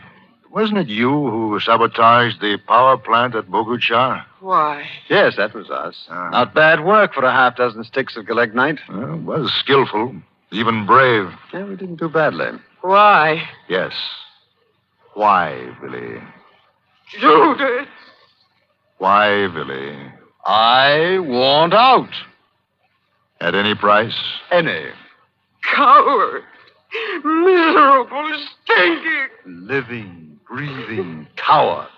[SPEAKER 13] wasn't it you who sabotaged the power plant at Boguchar?
[SPEAKER 15] Why?
[SPEAKER 16] Yes, that was us. Not bad work for a half-dozen sticks of gelegnite.
[SPEAKER 13] Well, it was skillful, even brave.
[SPEAKER 16] Yeah, we didn't do badly.
[SPEAKER 15] Why?
[SPEAKER 13] Yes. Why, Billy?
[SPEAKER 15] Judith!
[SPEAKER 13] Why, Billy?
[SPEAKER 16] I want out.
[SPEAKER 13] At any price?
[SPEAKER 16] Any.
[SPEAKER 15] Coward! Miserable, stinking!
[SPEAKER 16] Living, breathing coward.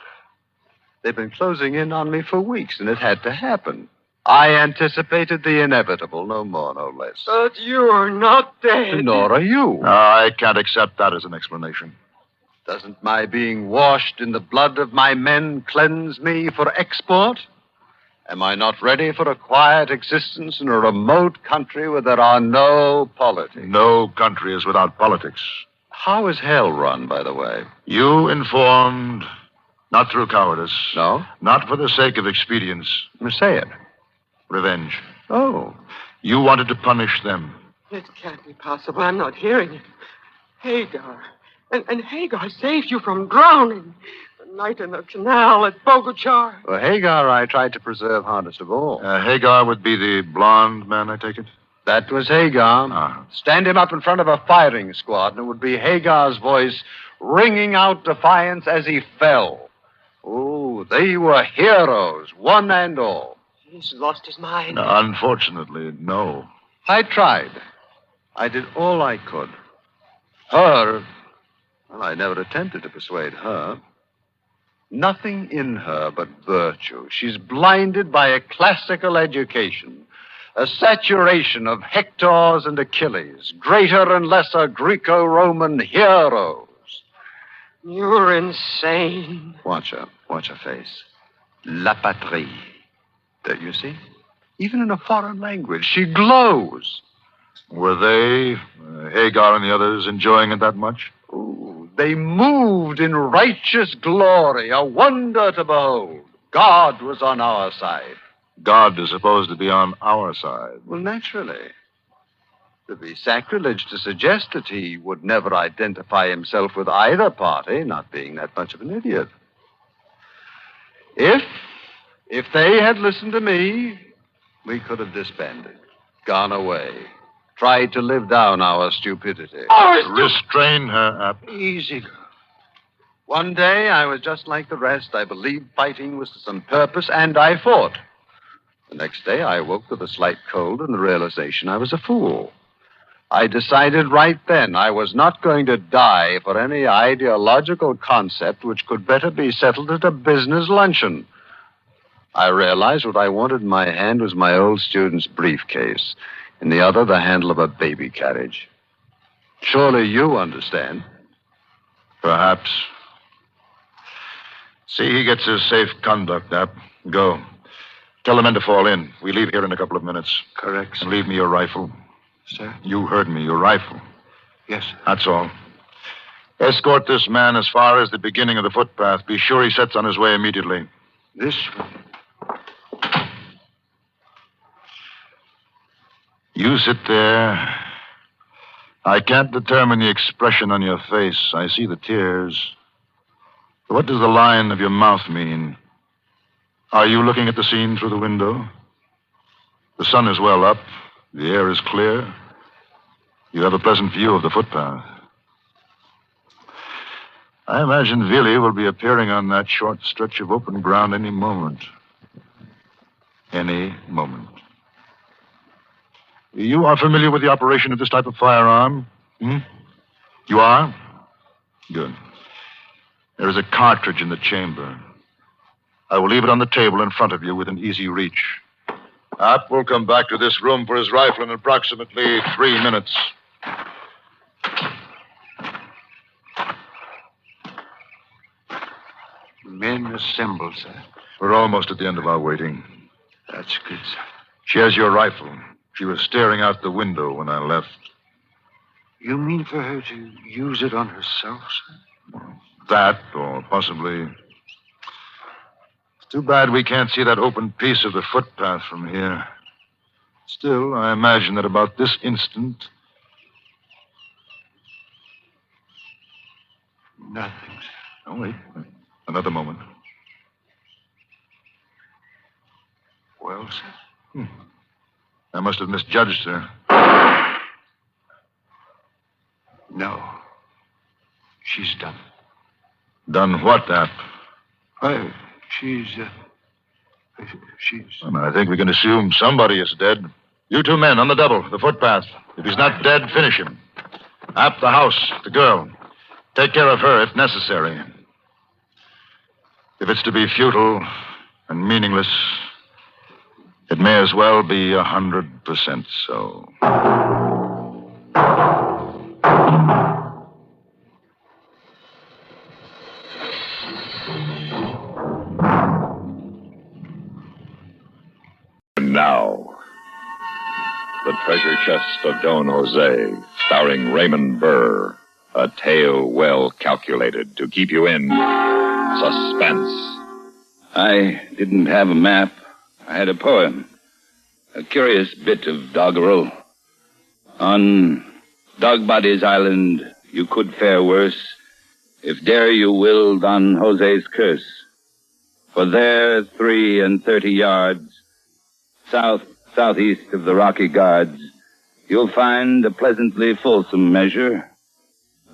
[SPEAKER 16] They've been closing in on me for weeks, and it had to happen. I anticipated the inevitable, no more, no less.
[SPEAKER 15] But you're not dead.
[SPEAKER 16] Nor are you.
[SPEAKER 13] No, I can't accept that as an explanation.
[SPEAKER 16] Doesn't my being washed in the blood of my men cleanse me for export? Am I not ready for a quiet existence in a remote country where there are no politics?
[SPEAKER 13] No country is without politics.
[SPEAKER 16] How is hell run, by the way?
[SPEAKER 13] You informed, not through cowardice.
[SPEAKER 16] No?
[SPEAKER 13] Not for the sake of expedience.
[SPEAKER 16] Say it.
[SPEAKER 13] Revenge.
[SPEAKER 16] Oh.
[SPEAKER 13] You wanted to punish them.
[SPEAKER 15] It can't be possible. I'm not hearing it. Hagar. And Hagar saved you from drowning. The night in the canal at Boguchar.
[SPEAKER 16] Well, Hagar I tried to preserve hardest of all.
[SPEAKER 13] Hagar would be the blonde man, I take it?
[SPEAKER 16] That was Hagar. Stand him up in front of a firing squad, and it would be Hagar's voice ringing out defiance as he fell. Oh, they were heroes, one and all.
[SPEAKER 15] He's lost his mind.
[SPEAKER 13] No, unfortunately, no.
[SPEAKER 16] I tried. I did all I could. Her, well, I never attempted to persuade her. Nothing in her but virtue. She's blinded by a classical education, a saturation of Hectors and Achilles, greater and lesser Greco-Roman heroes.
[SPEAKER 15] You're insane.
[SPEAKER 16] Watch her face. La patrie. Don't you see? Even in a foreign language, she glows.
[SPEAKER 13] Were they, Hagar and the others, enjoying it that much?
[SPEAKER 16] Ooh, they moved in righteous glory, a wonder to behold. God was on our side.
[SPEAKER 13] God is supposed to be on our side.
[SPEAKER 16] Well, naturally. It would be sacrilege to suggest that he would never identify himself with either party, not being that much of an idiot. If they had listened to me, we could have disbanded, gone away, tried to live down our stupidity.
[SPEAKER 13] Restrain her, App.
[SPEAKER 16] Easy, girl. One day, I was just like the rest. I believed fighting was to some purpose, and I fought. The next day, I awoke with a slight cold and the realization I was a fool. I decided right then I was not going to die for any ideological concept which could better be settled at a business luncheon. I realized what I wanted in my hand was my old student's briefcase. In the other, the handle of a baby carriage. Surely you understand.
[SPEAKER 13] Perhaps. See, he gets his safe conduct, App. Go. Tell the men to fall in. We leave here in a couple of minutes.
[SPEAKER 14] Correct, sir.
[SPEAKER 13] And leave me your rifle.
[SPEAKER 14] Sir?
[SPEAKER 13] You heard me, your rifle.
[SPEAKER 14] Yes, sir.
[SPEAKER 13] That's all. Escort this man as far as the beginning of the footpath. Be sure he sets on his way immediately.
[SPEAKER 14] This way.
[SPEAKER 13] You sit there. I can't determine the expression on your face. I see the tears. What does the line of your mouth mean? Are you looking at the scene through the window? The sun is well up. The air is clear. You have a pleasant view of the footpath. I imagine Willie will be appearing on that short stretch of open ground any moment. Any moment. You are familiar with the operation of this type of firearm? You are? Good. There is a cartridge in the chamber. I will leave it on the table in front of you within easy reach. App will come back to this room for his rifle in approximately 3 minutes.
[SPEAKER 14] Men assemble, sir.
[SPEAKER 13] We're almost at the end of our waiting.
[SPEAKER 14] That's good, sir.
[SPEAKER 13] She has your rifle. She was staring out the window when I left.
[SPEAKER 14] You mean for her to use it on herself, sir?
[SPEAKER 13] That, or possibly... It's too bad we can't see that open piece of the footpath from here. Still, I imagine that about this instant...
[SPEAKER 14] Nothing, sir.
[SPEAKER 13] Oh, wait. Another moment.
[SPEAKER 14] Well, sir?
[SPEAKER 13] I must have misjudged her.
[SPEAKER 14] No. She's done.
[SPEAKER 13] Done what, App?
[SPEAKER 14] She's...
[SPEAKER 13] I think we can assume somebody is dead. You two men on the double, the footpath. If he's not dead, finish him. App, the house, the girl. Take care of her if necessary. If it's to be futile and meaningless, it may as well be 100% so.
[SPEAKER 1] And now, The Treasure Chest of Don Jose, starring Raymond Burr. A tale well calculated to keep you in suspense.
[SPEAKER 17] I didn't have a map. I had a poem. A curious bit of doggerel. On Dogbody's Island, you could fare worse if dare you will Don Jose's curse. For there, 33 yards, southeast of the Rocky Guards, you'll find a pleasantly fulsome measure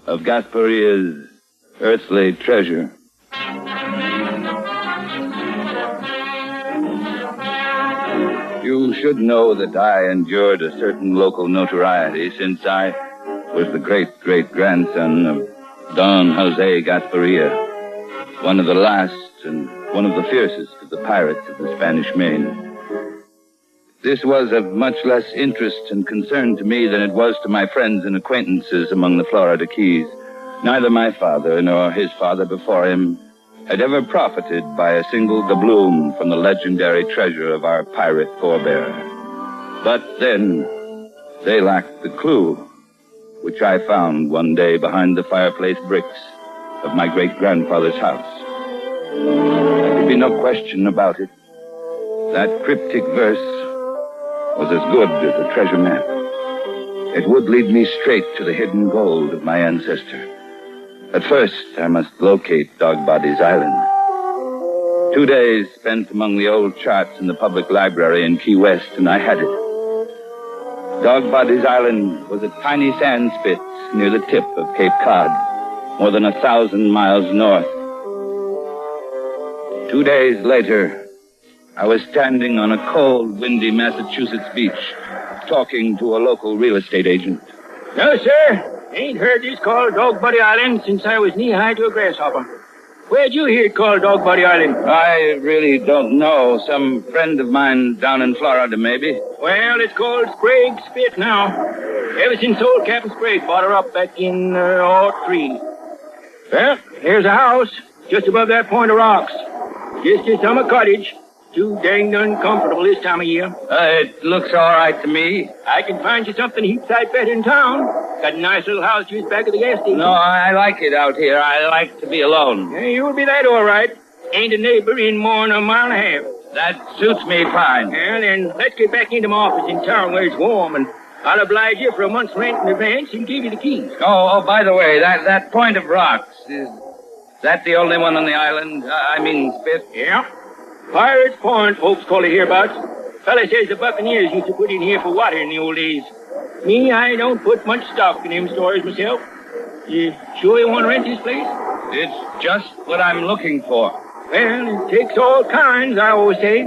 [SPEAKER 17] of Gasparia's earthly treasure. You should know that I endured a certain local notoriety since I was the great-great-grandson of Don Jose Gasparia, one of the last and one of the fiercest of the pirates of the Spanish Main. This was of much less interest and concern to me than it was to my friends and acquaintances among the Florida Keys. Neither my father nor his father before him had ever profited by a single doubloon from the legendary treasure of our pirate forebear. But then, they lacked the clue, which I found one day behind the fireplace bricks of my great-grandfather's house. There could be no question about it. That cryptic verse was as good as a treasure map. It would lead me straight to the hidden gold of my ancestor. At first, I must locate Dogbody's Island. 2 days spent among the old charts in the public library in Key West, and I had it. Dogbody's Island was a tiny sand spit near the tip of Cape Cod, more than 1,000 miles north. 2 days later, I was standing on a cold, windy Massachusetts beach, talking to a local real estate agent.
[SPEAKER 18] No, sir. Ain't heard this called Dogbody Island since I was knee-high to a grasshopper. Where'd you hear it called Dogbody Island?
[SPEAKER 17] I really don't know. Some friend of mine down in Florida, maybe.
[SPEAKER 18] Well, it's called Sprague Spit now. Ever since old Captain Sprague bought her up back in 03. Well, here's a house just above that point of rocks. Just a summer cottage. Too danged uncomfortable this time of year.
[SPEAKER 17] It looks all right to me.
[SPEAKER 18] I can find you something a heap sight better in town. Got a nice little house just back of the gas station.
[SPEAKER 17] No, I like it out here. I like to be alone.
[SPEAKER 18] Yeah, you'll be that all right. Ain't a neighbor in more than a mile and a half.
[SPEAKER 17] That suits me fine.
[SPEAKER 18] Well, then let's get back into my office in town where it's warm, and I'll oblige you for a month's rent in advance and give you the keys.
[SPEAKER 17] Oh, by the way, that point of rocks, is that the only one on the island? I mean, Spit?
[SPEAKER 18] Yeah. Pirate's Point, folks call it hereabouts. Fella says the Buccaneers used to put in here for water in the old days. Me, I don't put much stock in them stories myself. You sure you want to rent this place?
[SPEAKER 17] It's just what I'm looking for.
[SPEAKER 18] Well, it takes all kinds, I always say.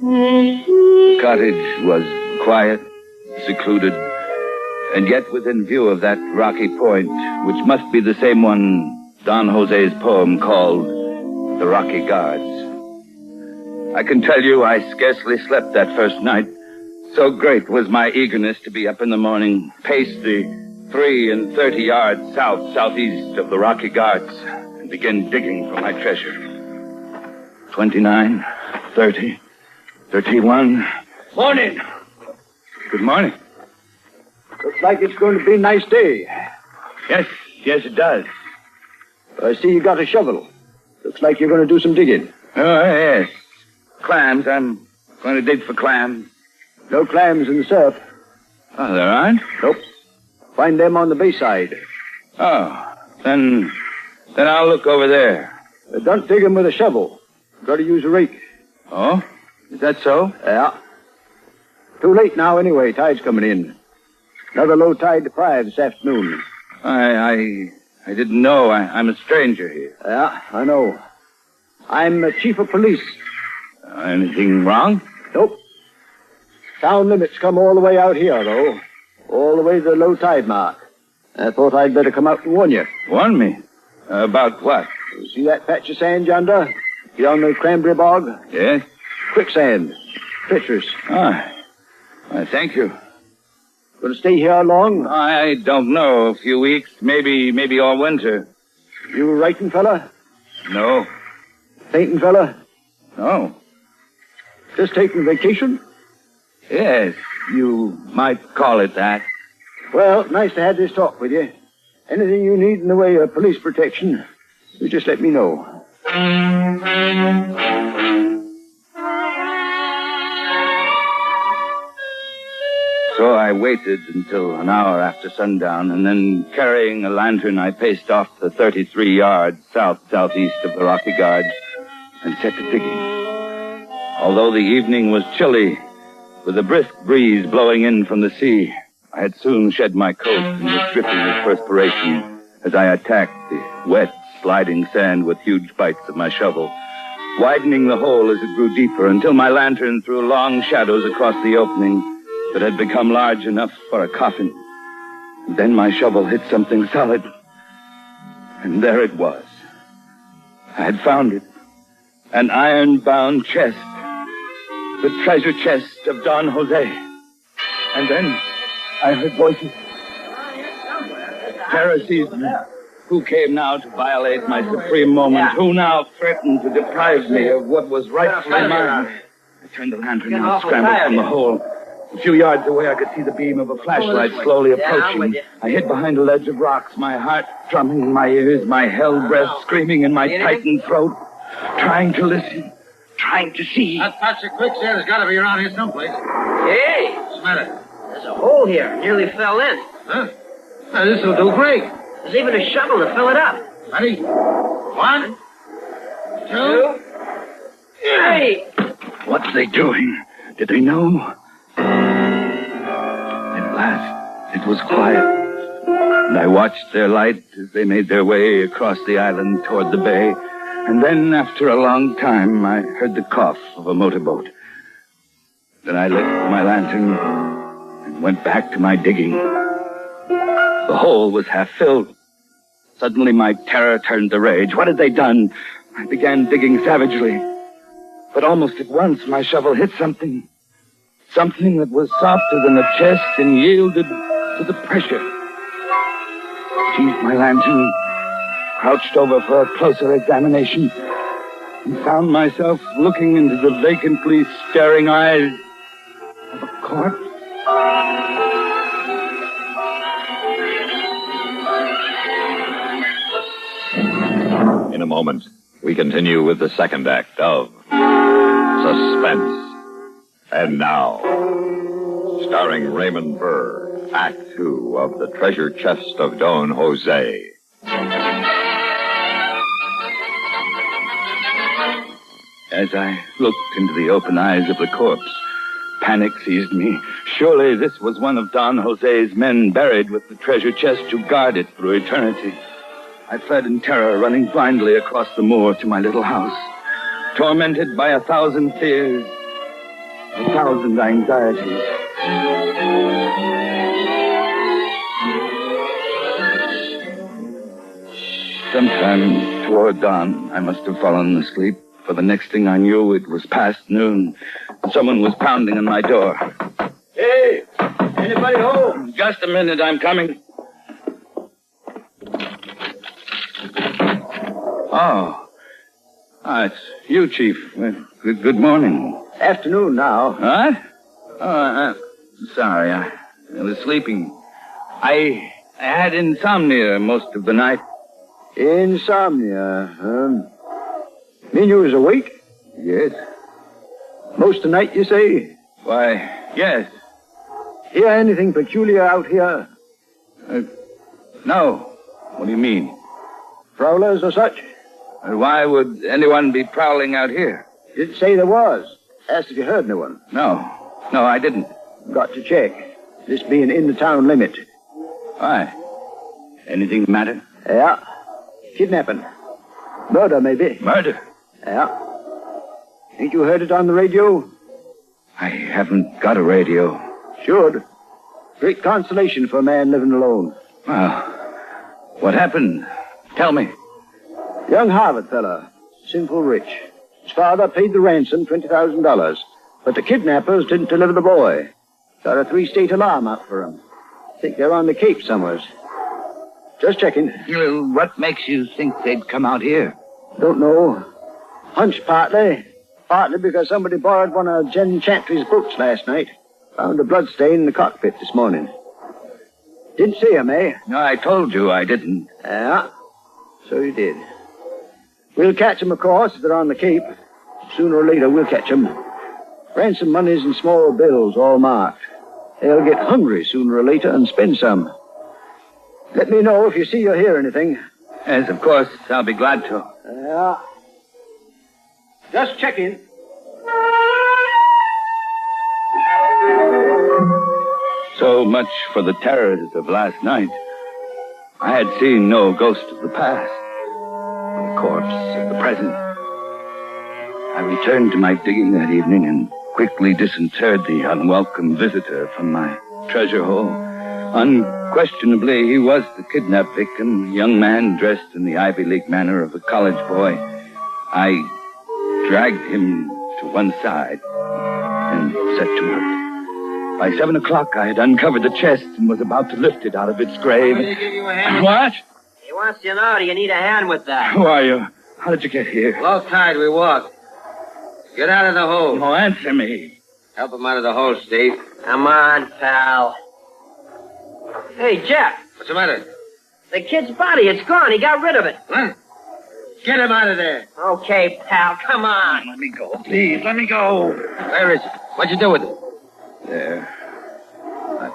[SPEAKER 17] The cottage was quiet, secluded, and yet within view of that rocky point, which must be the same one Don Jose's poem called The Rocky Guards. I can tell you I scarcely slept that first night. So great was my eagerness to be up in the morning, pace the 3 and 30 yards southeast of the Rocky Guards, and begin digging for my treasure. 29, 30, 31.
[SPEAKER 18] Morning.
[SPEAKER 17] Good morning.
[SPEAKER 18] Looks like it's going to be a nice day.
[SPEAKER 17] Yes, it does.
[SPEAKER 18] I see you got a shovel. Looks like you're going to do some digging.
[SPEAKER 17] Oh, yes. Clams. I'm going to dig for clams.
[SPEAKER 18] No clams in the surf.
[SPEAKER 17] Oh, there aren't?
[SPEAKER 18] Nope. Find them on the bayside.
[SPEAKER 17] Oh, then I'll look over there.
[SPEAKER 18] Don't dig them with a shovel. Got to use a rake.
[SPEAKER 17] Oh? Is that so?
[SPEAKER 18] Yeah. Too late now anyway. Tide's coming in. Another low tide to 5 this afternoon.
[SPEAKER 17] I didn't know. I'm a stranger here.
[SPEAKER 18] Yeah, I know. I'm chief of police.
[SPEAKER 17] Anything wrong?
[SPEAKER 18] Nope. Town limits come all the way out here, though. All the way to the low tide mark. I thought I'd better come out and warn you.
[SPEAKER 17] Warn me? About what?
[SPEAKER 18] You see that patch of sand yonder? Get on the cranberry bog?
[SPEAKER 17] Yes?
[SPEAKER 18] Quicksand. Treacherous.
[SPEAKER 17] Thank you.
[SPEAKER 18] Going to stay here long?
[SPEAKER 17] I don't know. A few weeks, maybe all winter.
[SPEAKER 18] You a writing fella?
[SPEAKER 17] No.
[SPEAKER 18] Painting fella?
[SPEAKER 17] No.
[SPEAKER 18] Just taking vacation?
[SPEAKER 17] Yes, you might call it that.
[SPEAKER 18] Well, nice to have this talk with you. Anything you need in the way of police protection, you just let me know.
[SPEAKER 17] So I waited until an hour after sundown, and then, carrying a lantern, I paced off the 33 yards southeast of the Rocky Guards and set to digging. Although the evening was chilly, with a brisk breeze blowing in from the sea, I had soon shed my coat and was dripping with perspiration as I attacked the wet, sliding sand with huge bites of my shovel, widening the hole as it grew deeper until my lantern threw long shadows across the opening that had become large enough for a coffin. And then my shovel hit something solid, and there it was. I had found it. An iron-bound chest. The treasure chest of Don Jose. And then I heard voices. Terror seized me. Who came now to violate my supreme moment? Who now threatened to deprive me of what was rightfully mine? I turned the lantern and scrambled from the hole. A few yards away, I could see the beam of a flashlight slowly approaching. I hid behind a ledge of rocks, my heart drumming in my ears, my hell breath screaming in my tightened throat, trying to listen, trying to see.
[SPEAKER 19] That patch of quicksand has got to be around here someplace.
[SPEAKER 20] Hey!
[SPEAKER 19] What's the matter?
[SPEAKER 20] There's a hole here. Nearly fell in.
[SPEAKER 19] Huh? Now, this'll do great.
[SPEAKER 20] There's even a shovel to fill it up.
[SPEAKER 19] Ready? 1, 2,
[SPEAKER 20] 3.
[SPEAKER 17] What are they doing? Did they know? At last, it was quiet, and I watched their light as they made their way across the island toward the bay. And then, after a long time, I heard the cough of a motorboat. Then I lit my lantern and went back to my digging. The hole was half filled. Suddenly, my terror turned to rage. What had they done? I began digging savagely. But almost at once, my shovel hit something. Something that was softer than a chest and yielded to the pressure. Seized my lantern, crouched over for a closer examination, and found myself looking into the vacantly staring eyes of a corpse.
[SPEAKER 1] In a moment, we continue with the second act of Suspense. And now, starring Raymond Burr, Act 2 of The Treasure Chest of Don Jose.
[SPEAKER 17] As I looked into the open eyes of the corpse, panic seized me. Surely this was one of Don Jose's men buried with the treasure chest to guard it through eternity. I fled in terror, running blindly across the moor to my little house, tormented by 1,000 fears, 1,000 anxieties. Sometime toward dawn, I must have fallen asleep, for the next thing I knew, it was past noon. Someone was pounding on my door. Hey! Anybody home? Just a minute, I'm coming. Oh, it's you, Chief. Good morning.
[SPEAKER 18] Afternoon now.
[SPEAKER 17] What? Oh, sorry. I was sleeping. I had insomnia most of the night.
[SPEAKER 18] Insomnia, huh? Mean you was awake?
[SPEAKER 17] Yes.
[SPEAKER 18] Most of the night, you say?
[SPEAKER 17] Why, yes.
[SPEAKER 18] Hear anything peculiar out here?
[SPEAKER 17] No. What do you mean?
[SPEAKER 18] Prowlers or such?
[SPEAKER 17] Why would anyone be prowling out here?
[SPEAKER 18] Didn't say there was. Asked if you heard anyone.
[SPEAKER 17] No, I didn't.
[SPEAKER 18] Got to check. This being in the town limit.
[SPEAKER 17] Why? Anything the matter?
[SPEAKER 18] Yeah. Kidnapping. Murder, maybe.
[SPEAKER 17] Murder?
[SPEAKER 18] Yeah. Ain't you heard it on the radio?
[SPEAKER 17] I haven't got a radio.
[SPEAKER 18] Should. Great consolation for a man living alone.
[SPEAKER 17] Well, what happened? Tell me.
[SPEAKER 18] Young Harvard fella. Sinful rich. His father paid the ransom, $20,000. But the kidnappers didn't deliver the boy. Got a 3-state alarm out for him. Think they're on the Cape somewheres. Just checking.
[SPEAKER 17] Well, what makes you think they'd come out here?
[SPEAKER 18] Don't know. Hunch partly. Partly because somebody borrowed one of Jen Chantry's books last night. Found a bloodstain in the cockpit this morning. Didn't see him, eh?
[SPEAKER 17] No, I told you I didn't.
[SPEAKER 18] Yeah. So you did. We'll catch 'em, of course, if they're on the Cape. Sooner or later, we'll catch 'em. Ransom money's in small bills, all marked. They'll get hungry sooner or later and spend some. Let me know if you see or hear anything.
[SPEAKER 17] Yes, of course. I'll be glad to.
[SPEAKER 18] Yeah. Just checking.
[SPEAKER 17] So much for the terrors of last night. I had seen no ghost of the past, or the corpse of the present. I returned to my digging that evening and quickly disinterred the unwelcome visitor from my treasure hole. Unquestionably, he was the kidnapped victim, a young man dressed in the Ivy League manner of a college boy. I dragged him to one side and set to work. By 7 o'clock, I had uncovered the chest and was about to lift it out of its grave.
[SPEAKER 18] What?
[SPEAKER 20] He wants to know, do you need a hand with that?
[SPEAKER 17] Who are you? How did you get here?
[SPEAKER 14] Low tide, we walked. Get out of the hole.
[SPEAKER 17] No, answer me.
[SPEAKER 14] Help him out of the hole, Steve.
[SPEAKER 20] Come on, pal. Hey, Jeff.
[SPEAKER 14] What's the matter?
[SPEAKER 20] The kid's body, it's gone. He got rid of it.
[SPEAKER 14] What? Get him out of there.
[SPEAKER 20] Okay, pal, come on.
[SPEAKER 17] Let me go, please. Let me go.
[SPEAKER 14] Where is it? What'd you do with it?
[SPEAKER 17] There. I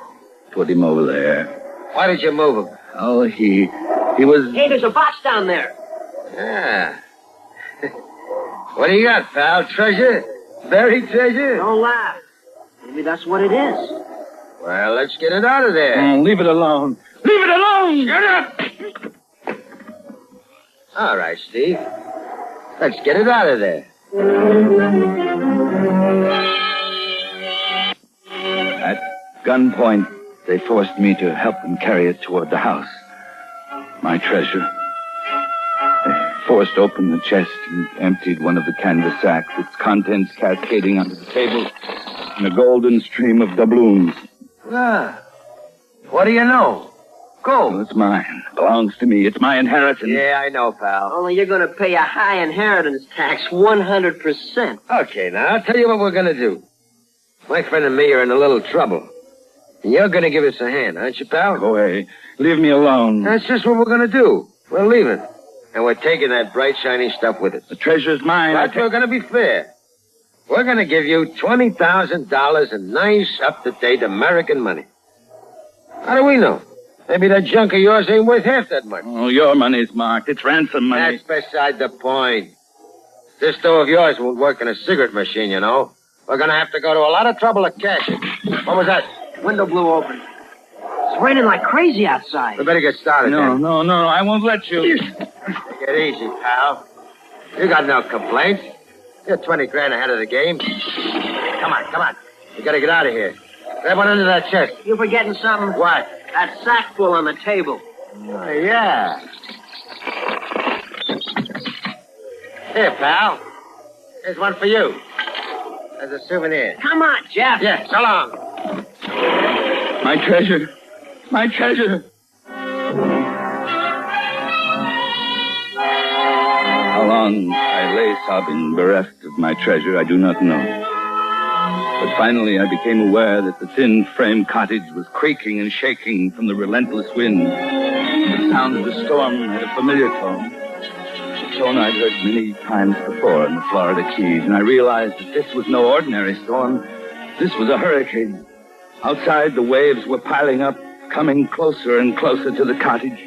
[SPEAKER 17] put him over there.
[SPEAKER 14] Why did you move him?
[SPEAKER 17] Oh, he was...
[SPEAKER 20] Hey, there's a box down there.
[SPEAKER 14] Yeah. What do you got, pal? Treasure? Buried treasure?
[SPEAKER 20] Don't laugh. Maybe that's what it is.
[SPEAKER 14] Well, let's get it out of there.
[SPEAKER 17] Leave it alone. Leave it alone!
[SPEAKER 14] Shut up! All right, Steve. Let's get it out of there.
[SPEAKER 17] At gunpoint, they forced me to help them carry it toward the house. My treasure. They forced open the chest and emptied one of the canvas sacks, its contents cascading onto the table in a golden stream of doubloons.
[SPEAKER 14] Ah. What do you know? Gold.
[SPEAKER 17] Well, it's mine. It belongs to me. It's my inheritance.
[SPEAKER 14] Yeah, I know, pal.
[SPEAKER 20] Only you're going to pay a high inheritance tax, 100%.
[SPEAKER 14] Okay, now, I'll tell you what we're going to do. My friend and me are in a little trouble. And you're going to give us a hand, aren't you, pal?
[SPEAKER 17] Go away. Leave me alone.
[SPEAKER 14] That's just what we're going to do. We're leaving. And we're taking that bright, shiny stuff with us.
[SPEAKER 17] The treasure's mine.
[SPEAKER 14] But we're going to be fair. We're going to give you $20,000 in nice, up-to-date American money. How do we know? Maybe that junk of yours ain't worth half that much.
[SPEAKER 17] Oh, your money's marked. It's ransom money.
[SPEAKER 14] That's beside the point. This dough of yours won't work in a cigarette machine, you know. We're going to have to go to a lot of trouble to cash it. What was that?
[SPEAKER 20] Window blew open. It's raining like crazy outside.
[SPEAKER 14] We better get started then.
[SPEAKER 17] No, I won't let you.
[SPEAKER 14] Take it easy, pal. You got no complaints. You're 20 grand ahead of the game. Come on. We got to get out of here. Grab one under that chest.
[SPEAKER 20] You forgetting something?
[SPEAKER 14] What?
[SPEAKER 20] That sack full on the table.
[SPEAKER 14] Oh, yeah. Here, pal. Here's one for you. As a souvenir.
[SPEAKER 20] Come on, Jeff.
[SPEAKER 14] Yeah, so long.
[SPEAKER 17] My treasure. My treasure. How long I lay sobbing, bereft of my treasure, I do not know. But finally I became aware that the thin frame cottage was creaking and shaking from the relentless wind. The sound of the storm had a familiar tone. A tone I'd heard many times before in the Florida Keys, and I realized that this was no ordinary storm. This was a hurricane. Outside, the waves were piling up, coming closer and closer to the cottage.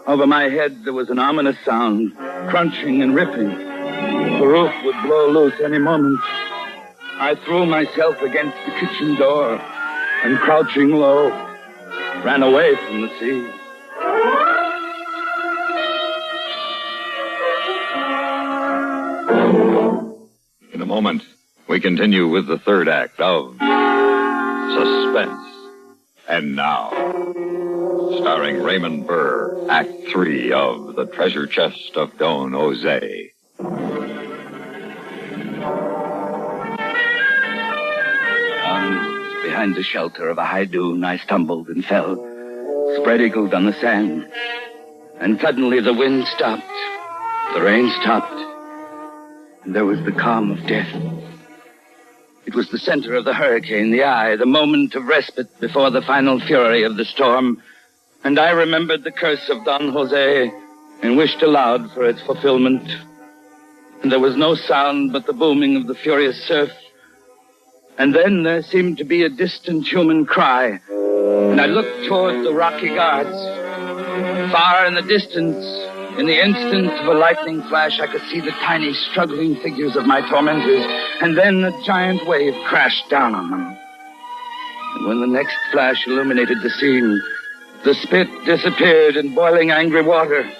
[SPEAKER 17] Over my head, there was an ominous sound, crunching and ripping. The roof would blow loose any moment. I threw myself against the kitchen door and, crouching low, ran away from the sea. In a moment, we continue with the third act of Suspense. And now, starring Raymond Burr, Act 3 of The Treasure Chest of Don Jose. Behind the shelter of a high dune, I stumbled and fell, spread-eagled on the sand. And suddenly the wind stopped, the rain stopped, and there was the calm of death. It was the center of the hurricane, the eye, the moment of respite before the final fury of the storm. And I remembered the curse of Don Jose and wished aloud for its fulfillment. And there was no sound but the booming of the furious surf. And then there seemed to be a distant human cry. And I looked toward the rocky guards. Far in the distance, in the instant of a lightning flash, I could see the tiny, struggling figures of my tormentors. And then a giant wave crashed down on them. And when the next flash illuminated the scene, the spit disappeared in boiling angry water.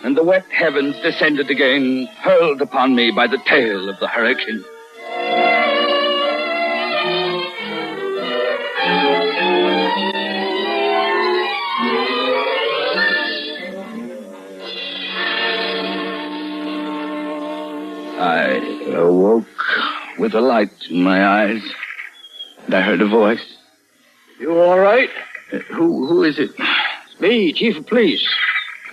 [SPEAKER 17] And the wet heavens descended again, hurled upon me by the tail of the hurricane. I awoke with a light in my eyes, and I heard a voice.
[SPEAKER 18] You all right?
[SPEAKER 17] Who is it?
[SPEAKER 18] It's me, Chief of Police.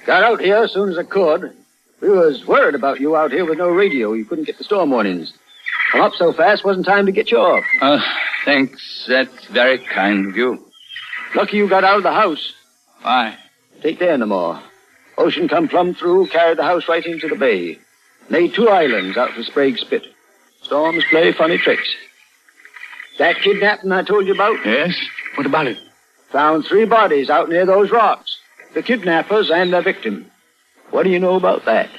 [SPEAKER 18] Got out here as soon as I could. We was worried about you out here with no radio. You couldn't get the storm warnings. Come up so fast, wasn't time to get you off.
[SPEAKER 17] Thanks. That's very kind of you.
[SPEAKER 18] Lucky you got out of the house.
[SPEAKER 17] Why?
[SPEAKER 18] Take there no more. Ocean come plumb through, carried the house right into the bay. Made 2 islands out for Sprague Spit. Storms play funny tricks. That kidnapping I told you about?
[SPEAKER 17] Yes? What about it?
[SPEAKER 18] Found 3 bodies out near those rocks. The kidnappers and their victim. What do you know about that?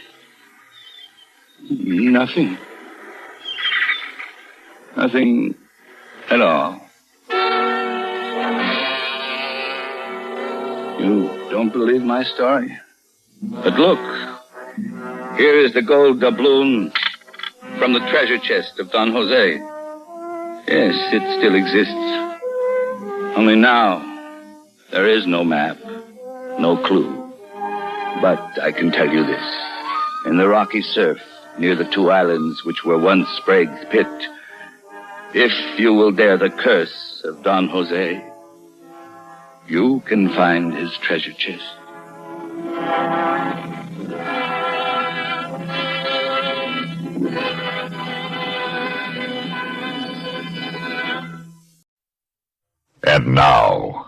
[SPEAKER 17] Nothing. Nothing at all. You don't believe my story? But look, here is the gold doubloon from the treasure chest of Don Jose. Yes, it still exists. Only now, there is no map, no clue. But I can tell you this. In the rocky surf, near the 2 islands which were once Sprague's Pit, if you will dare the curse of Don Jose, you can find his treasure chest.
[SPEAKER 1] And now,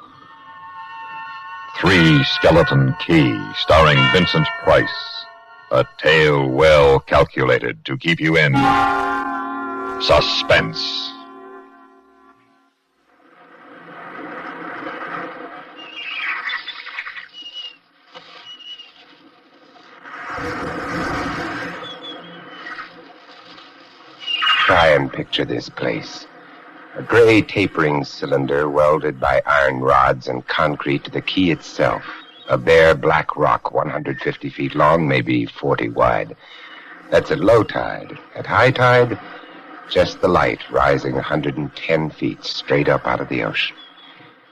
[SPEAKER 1] Three Skeleton Key, starring Vincent Price. A tale well calculated to keep you in suspense.
[SPEAKER 10] Try and picture this place. A gray tapering cylinder welded by iron rods and concrete to the key itself. A bare black rock 150 feet long, maybe 40 wide. That's at low tide. At high tide, just the light rising 110 feet straight up out of the ocean.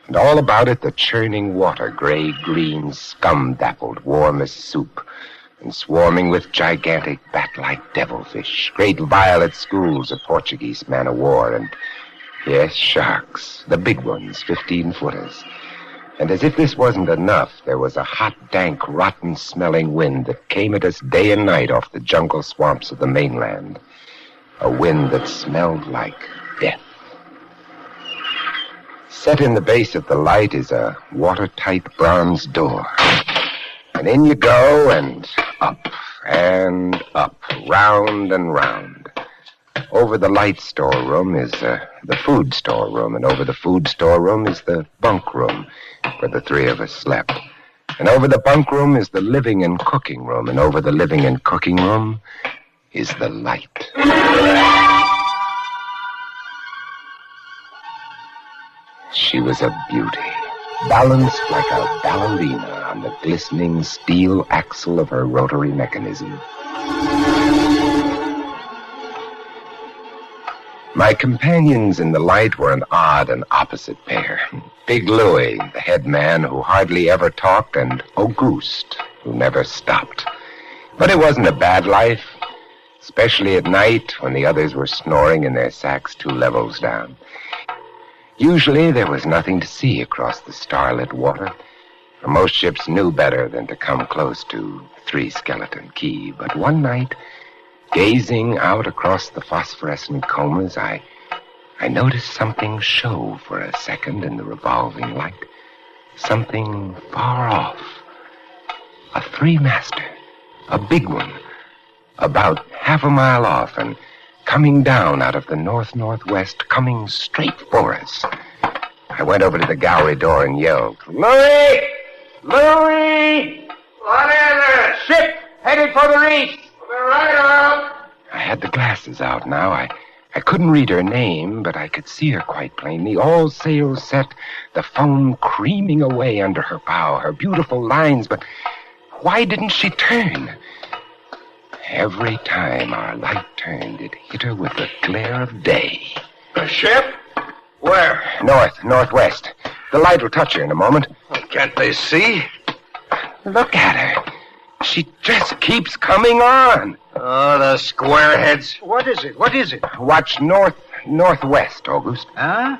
[SPEAKER 10] And all about it, the churning water, gray-green, scum-dappled, warm as soup, and swarming with gigantic bat-like devilfish, great violet schools of Portuguese man-o'-war, and, yes, sharks, the big ones, 15-footers. And as if this wasn't enough, there was a hot, dank, rotten-smelling wind that came at us day and night off the jungle swamps of the mainland. A wind that smelled like death. Set in the base of the light is a watertight bronze door. And in you go, and up, round and round. Over the light storeroom is the food storeroom, and over the food storeroom is the bunk room where the 3 of us slept. And over the bunk room is the living and cooking room, and over the living and cooking room is the light. She was a beauty, balanced like a ballerina on the glistening steel axle of her rotary mechanism. My companions in the light were an odd and opposite pair. Big Louie, the head man who hardly ever talked, and Auguste, who never stopped. But it wasn't a bad life, especially at night when the others were snoring in their sacks 2 levels down. Usually there was nothing to see across the starlit water, for most ships knew better than to come close to Three Skeleton Key. But one night, gazing out across the phosphorescent combers, I noticed something show for a second in the revolving light. Something far off. A 3-master. A big one. About half a mile off and coming down out of the north-northwest, coming straight for us. I went over to the gallery door and yelled, "Louie! Louie!
[SPEAKER 19] What is it?
[SPEAKER 10] Ship headed for the reef!"
[SPEAKER 19] Right out.
[SPEAKER 10] I had the glasses out now. I couldn't read her name, but I could see her quite plainly. All sails set, the foam creaming away under her bow, her beautiful lines, but why didn't she turn? Every time our light turned, it hit her with the glare of day.
[SPEAKER 19] A ship? Where?
[SPEAKER 10] Northwest. The light will touch her in a moment.
[SPEAKER 19] Can't they see?
[SPEAKER 10] Look at her. She just keeps coming on.
[SPEAKER 19] Oh, the squareheads. What is it? What is it?
[SPEAKER 10] Watch northwest, August.
[SPEAKER 21] Huh?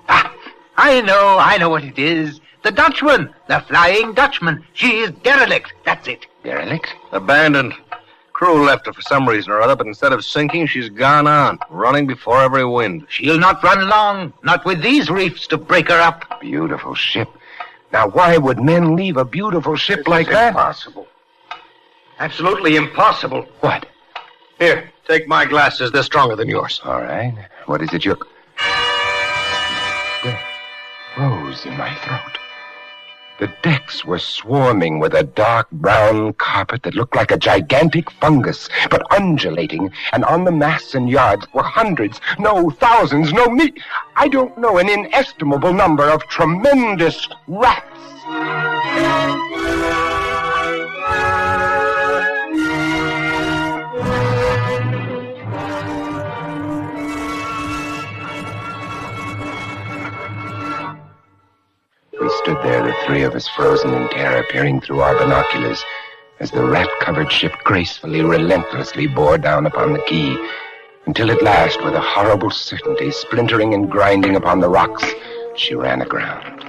[SPEAKER 21] Ah, I know what it is.
[SPEAKER 19] The Dutchman. The Flying Dutchman. She is derelict. That's it.
[SPEAKER 21] Derelict? Abandoned. Crew left her for some reason or other, but instead of sinking, she's gone on, running before every wind.
[SPEAKER 19] She'll not run long. Not with these reefs to break her up.
[SPEAKER 22] Beautiful ship. Now, why would men leave a beautiful ship like that?
[SPEAKER 19] Impossible. Absolutely impossible.
[SPEAKER 22] What?
[SPEAKER 21] Here, take my glasses. They're stronger than yours.
[SPEAKER 22] All right. What is it you're... Rose in my throat. The decks were swarming with a dark brown carpet that looked like a gigantic fungus, but undulating, and on the masts and yards were hundreds, no, thousands, no, I don't know, an inestimable number of tremendous rats. We stood there, the three of us frozen in terror, peering through our binoculars as the rat-covered ship gracefully, relentlessly bore down upon the quay, until at last, with a horrible certainty, splintering and grinding upon the rocks, she ran aground.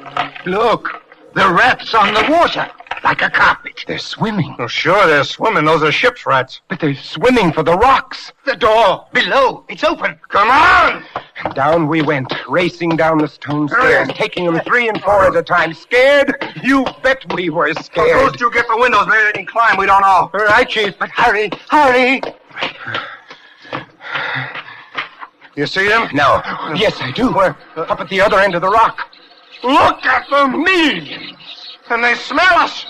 [SPEAKER 19] Look, the rats on the water, like a carpet.
[SPEAKER 22] They're swimming.
[SPEAKER 21] Oh, sure, they're swimming. Those are ship's rats.
[SPEAKER 22] But they're swimming for the rocks.
[SPEAKER 19] The door, below, it's open.
[SPEAKER 21] Come on!
[SPEAKER 22] And down we went, racing down the stone stairs, taking them 3 and 4 at a time. Scared? You bet we were scared.
[SPEAKER 21] Suppose you get the windows, maybe they can climb. We don't know.
[SPEAKER 22] All right, Chief, but hurry, hurry.
[SPEAKER 21] You see them?
[SPEAKER 22] No. Yes, I do. We're up at the other end of the rock.
[SPEAKER 21] Look at them! Millions! And they smell us!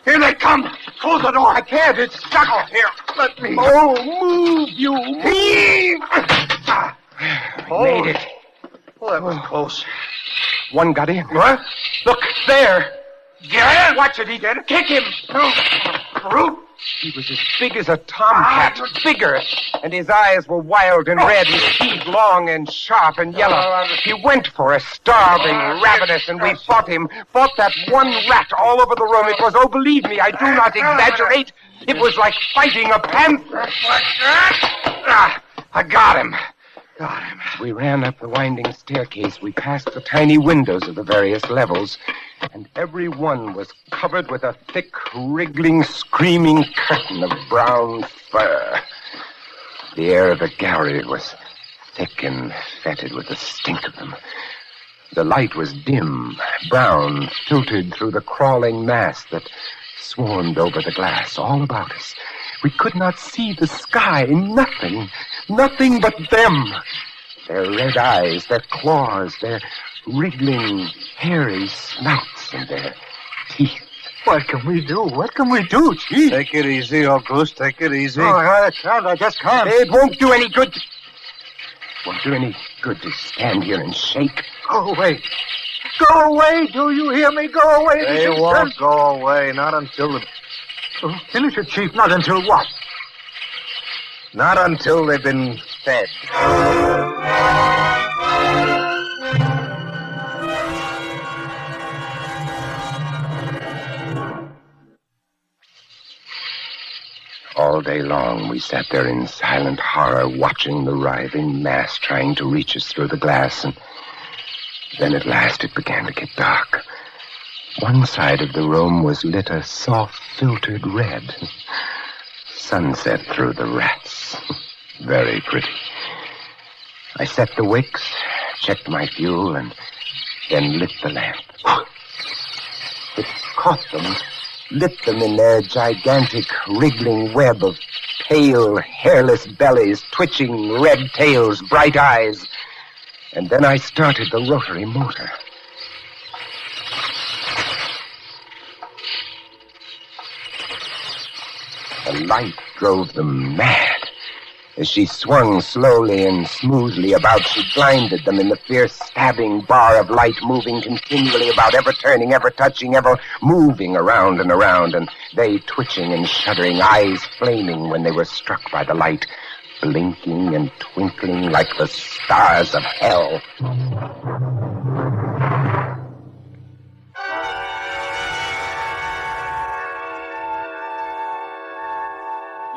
[SPEAKER 21] Here they come! Close the door!
[SPEAKER 22] I can't, it's stuck.
[SPEAKER 21] Oh, here, let me...
[SPEAKER 22] Oh, move, you move!
[SPEAKER 21] Heave!
[SPEAKER 22] Made it.
[SPEAKER 21] Oh, that was close.
[SPEAKER 22] One got in.
[SPEAKER 21] What?
[SPEAKER 22] Look, there!
[SPEAKER 21] Get him!
[SPEAKER 22] Watch it, he did. Kick him!
[SPEAKER 21] Brute!
[SPEAKER 22] He was as big as a tomcat, bigger, and his eyes were wild and red, his teeth long and sharp and yellow. He went for us, starving, ravenous, and we fought him, fought that one rat all over the room. It was, oh, believe me, I do not exaggerate, it was like fighting a panther. I got him. As we ran up the winding staircase, we passed the tiny windows of the various levels, and every one was covered with a thick, wriggling, screaming curtain of brown fur. The air of the gallery was thick and fetid with the stink of them. The light was dim, brown, filtered through the crawling mass that swarmed over the glass all about us. We could not see the sky, nothing but them. Their red eyes, their claws, their wriggling, hairy snouts, and their teeth.
[SPEAKER 19] What can we do? What can we do, Chief?
[SPEAKER 21] Take it easy, August. Take it easy.
[SPEAKER 19] Oh, I can't. I just can't.
[SPEAKER 22] It won't do any good. Won't do any good to stand here and shake.
[SPEAKER 19] Go away. Go away. Do you hear me? Go away.
[SPEAKER 21] They won't go away. Not until the...
[SPEAKER 19] Oh, finish it, Chief. Not until what?
[SPEAKER 21] Not until they've been fed.
[SPEAKER 22] All day long, we sat there in silent horror, watching the writhing mass trying to reach us through the glass, and then at last it began to get dark. One side of the room was lit a soft, filtered red. Sunset through the rats. Very pretty. I set the wicks, checked my fuel, and then lit the lamp. It caught them, lit them in their gigantic, wriggling web of pale, hairless bellies, twitching red tails, bright eyes. And then I started the rotary motor. The light drove them mad. As she swung slowly and smoothly about, she blinded them in the fierce, stabbing bar of light, moving continually about, ever turning, ever touching, ever moving around and around, and they twitching and shuddering, eyes flaming when they were struck by the light, blinking and twinkling like the stars of hell.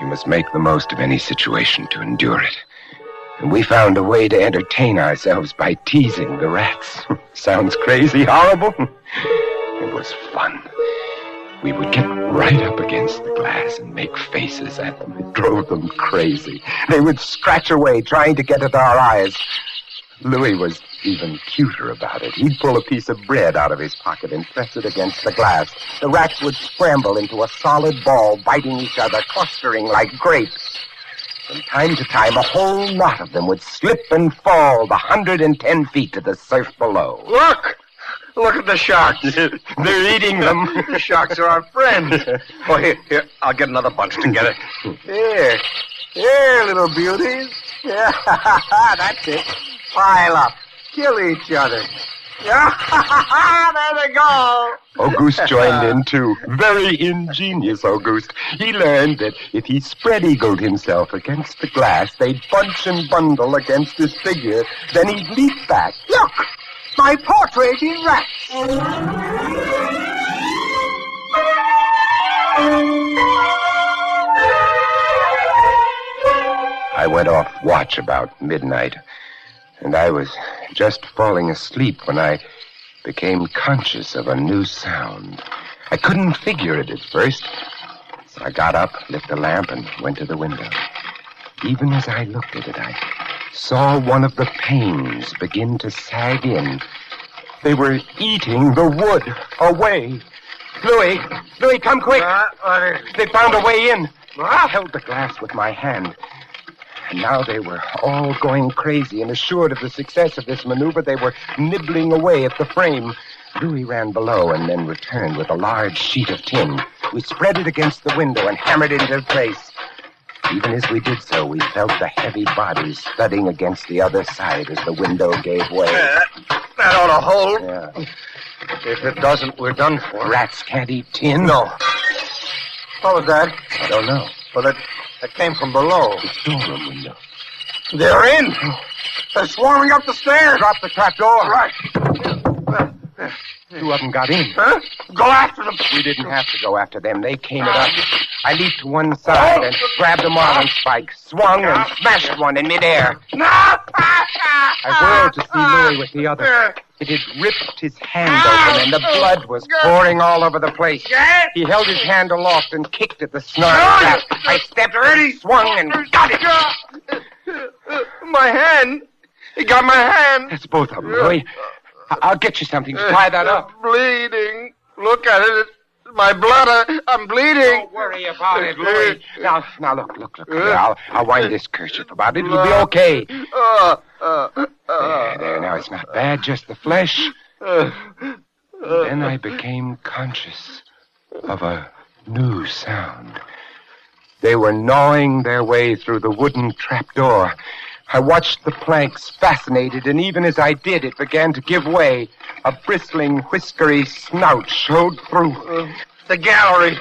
[SPEAKER 22] You must make the most of any situation to endure it. And we found a way to entertain ourselves by teasing the rats. Sounds crazy, horrible? It was fun. We would get right up against the glass and make faces at them. It drove them crazy. They would scratch away trying to get at our eyes. Louis was even cuter about it. He'd pull a piece of bread out of his pocket and press it against the glass. The rats would scramble into a solid ball, biting each other, clustering like grapes. From time to time, a whole knot of them would slip and fall the 110 feet to the surf below.
[SPEAKER 21] Look! Look at the sharks.
[SPEAKER 22] They're eating them.
[SPEAKER 21] The sharks are our friends. Oh, here, I'll get another bunch together. Here, little beauties. Yeah, that's it. Pile up. Kill each other. There they go.
[SPEAKER 22] Auguste joined in, too. Very ingenious, Auguste. He learned that if he spread-eagled himself against the glass, they'd bunch and bundle against his figure. Then he'd leap back.
[SPEAKER 19] Look! My portrait in rats!
[SPEAKER 22] I went off watch about midnight, and I was just falling asleep when I became conscious of a new sound. I couldn't figure it at first, so I got up, lit the lamp, and went to the window. Even as I looked at it, I saw one of the panes begin to sag in. They were eating the wood away. Louis, come quick. They found a way in. I held the glass with my hand. And now they were all going crazy, and assured of the success of this maneuver, they were nibbling away at the frame. Louis ran below and then returned with a large sheet of tin. We spread it against the window and hammered it into place. Even as we did so, we felt the heavy bodies thudding against the other side as the window gave way.
[SPEAKER 21] That ought to hold.
[SPEAKER 22] Yeah.
[SPEAKER 21] If it doesn't, we're done for.
[SPEAKER 22] Rats can't eat tin.
[SPEAKER 21] No. What was that?
[SPEAKER 22] I don't know.
[SPEAKER 21] Well, that came from below.
[SPEAKER 22] The storeroom window.
[SPEAKER 21] They're in. They're swarming up the stairs.
[SPEAKER 22] Drop the trap door.
[SPEAKER 21] Right.
[SPEAKER 22] Two of them got in.
[SPEAKER 21] Huh? Go after them.
[SPEAKER 22] We didn't have to go after them. They came at us. I leaped to one side and grabbed a marlin spike, swung and smashed one in midair.
[SPEAKER 21] No!
[SPEAKER 22] I whirled to see Louis with the other. It had ripped his hand open, and the blood was pouring all over the place. He held his hand aloft and kicked at the snarling trap. I stepped ready, swung, and got it.
[SPEAKER 21] My hand. He got my hand.
[SPEAKER 22] That's both of them, Louis. I'll get you something to tie that up.
[SPEAKER 21] Bleeding. Look at it. It's my blood. I'm bleeding.
[SPEAKER 22] Don't worry about it, Louis. Now, look. I'll wind this kerchief about it. It'll be okay. There, now it's not bad, just the flesh. Then I became conscious of a new sound. They were gnawing their way through the wooden trapdoor. I watched the planks, fascinated, and even as I did, it began to give way. A bristling, whiskery snout showed through.
[SPEAKER 21] The gallery.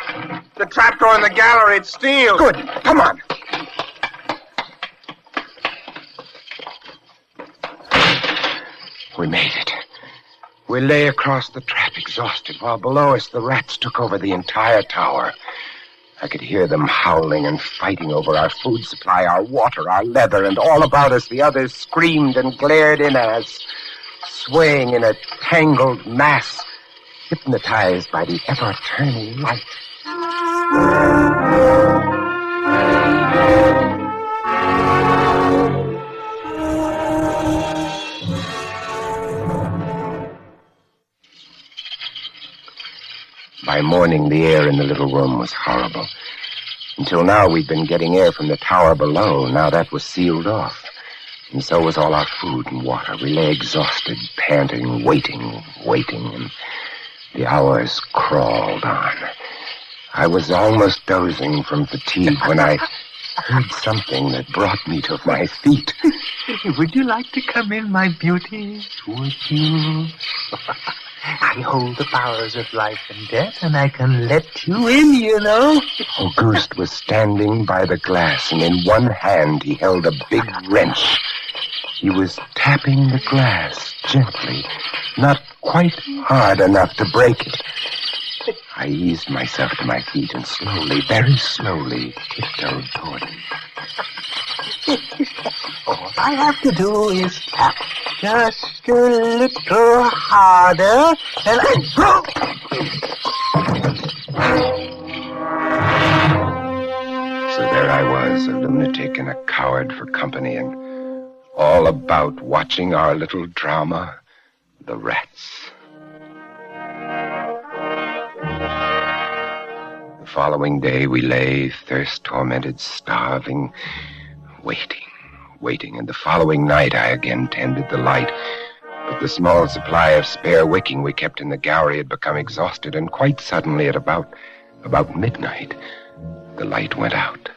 [SPEAKER 21] The trapdoor in the gallery. It's steel.
[SPEAKER 22] Good. Come on. We made it. We lay across the trap, exhausted, while below us the rats took over the entire tower. I could hear them howling and fighting over our food supply, our water, our leather, and all about us the others screamed and glared in at us, swaying in a tangled mass, hypnotized by the ever-turning light. By morning, the air in the little room was horrible. Until now, we'd been getting air from the tower below. Now that was sealed off. And so was all our food and water. We lay exhausted, panting, waiting, and the hours crawled on. I was almost dozing from fatigue when I heard something that brought me to my feet.
[SPEAKER 19] Would you like to come in, my beauty? Would you? I hold the powers of life and death, and I can let you in, you know.
[SPEAKER 22] Auguste was standing by the glass, and in one hand he held a big wrench. He was tapping the glass gently, not quite hard enough to break it. I eased myself to my feet and slowly, very slowly, tiptoed toward him.
[SPEAKER 19] All I have to do is tap just a little harder, and
[SPEAKER 22] So there I was, a lunatic and a coward for company, and all about watching our little drama, the rats. The following day we lay, thirst-tormented, starving, waiting, and the following night I again tended the light. But the small supply of spare wicking we kept in the gallery had become exhausted, and quite suddenly at about midnight, the light went out.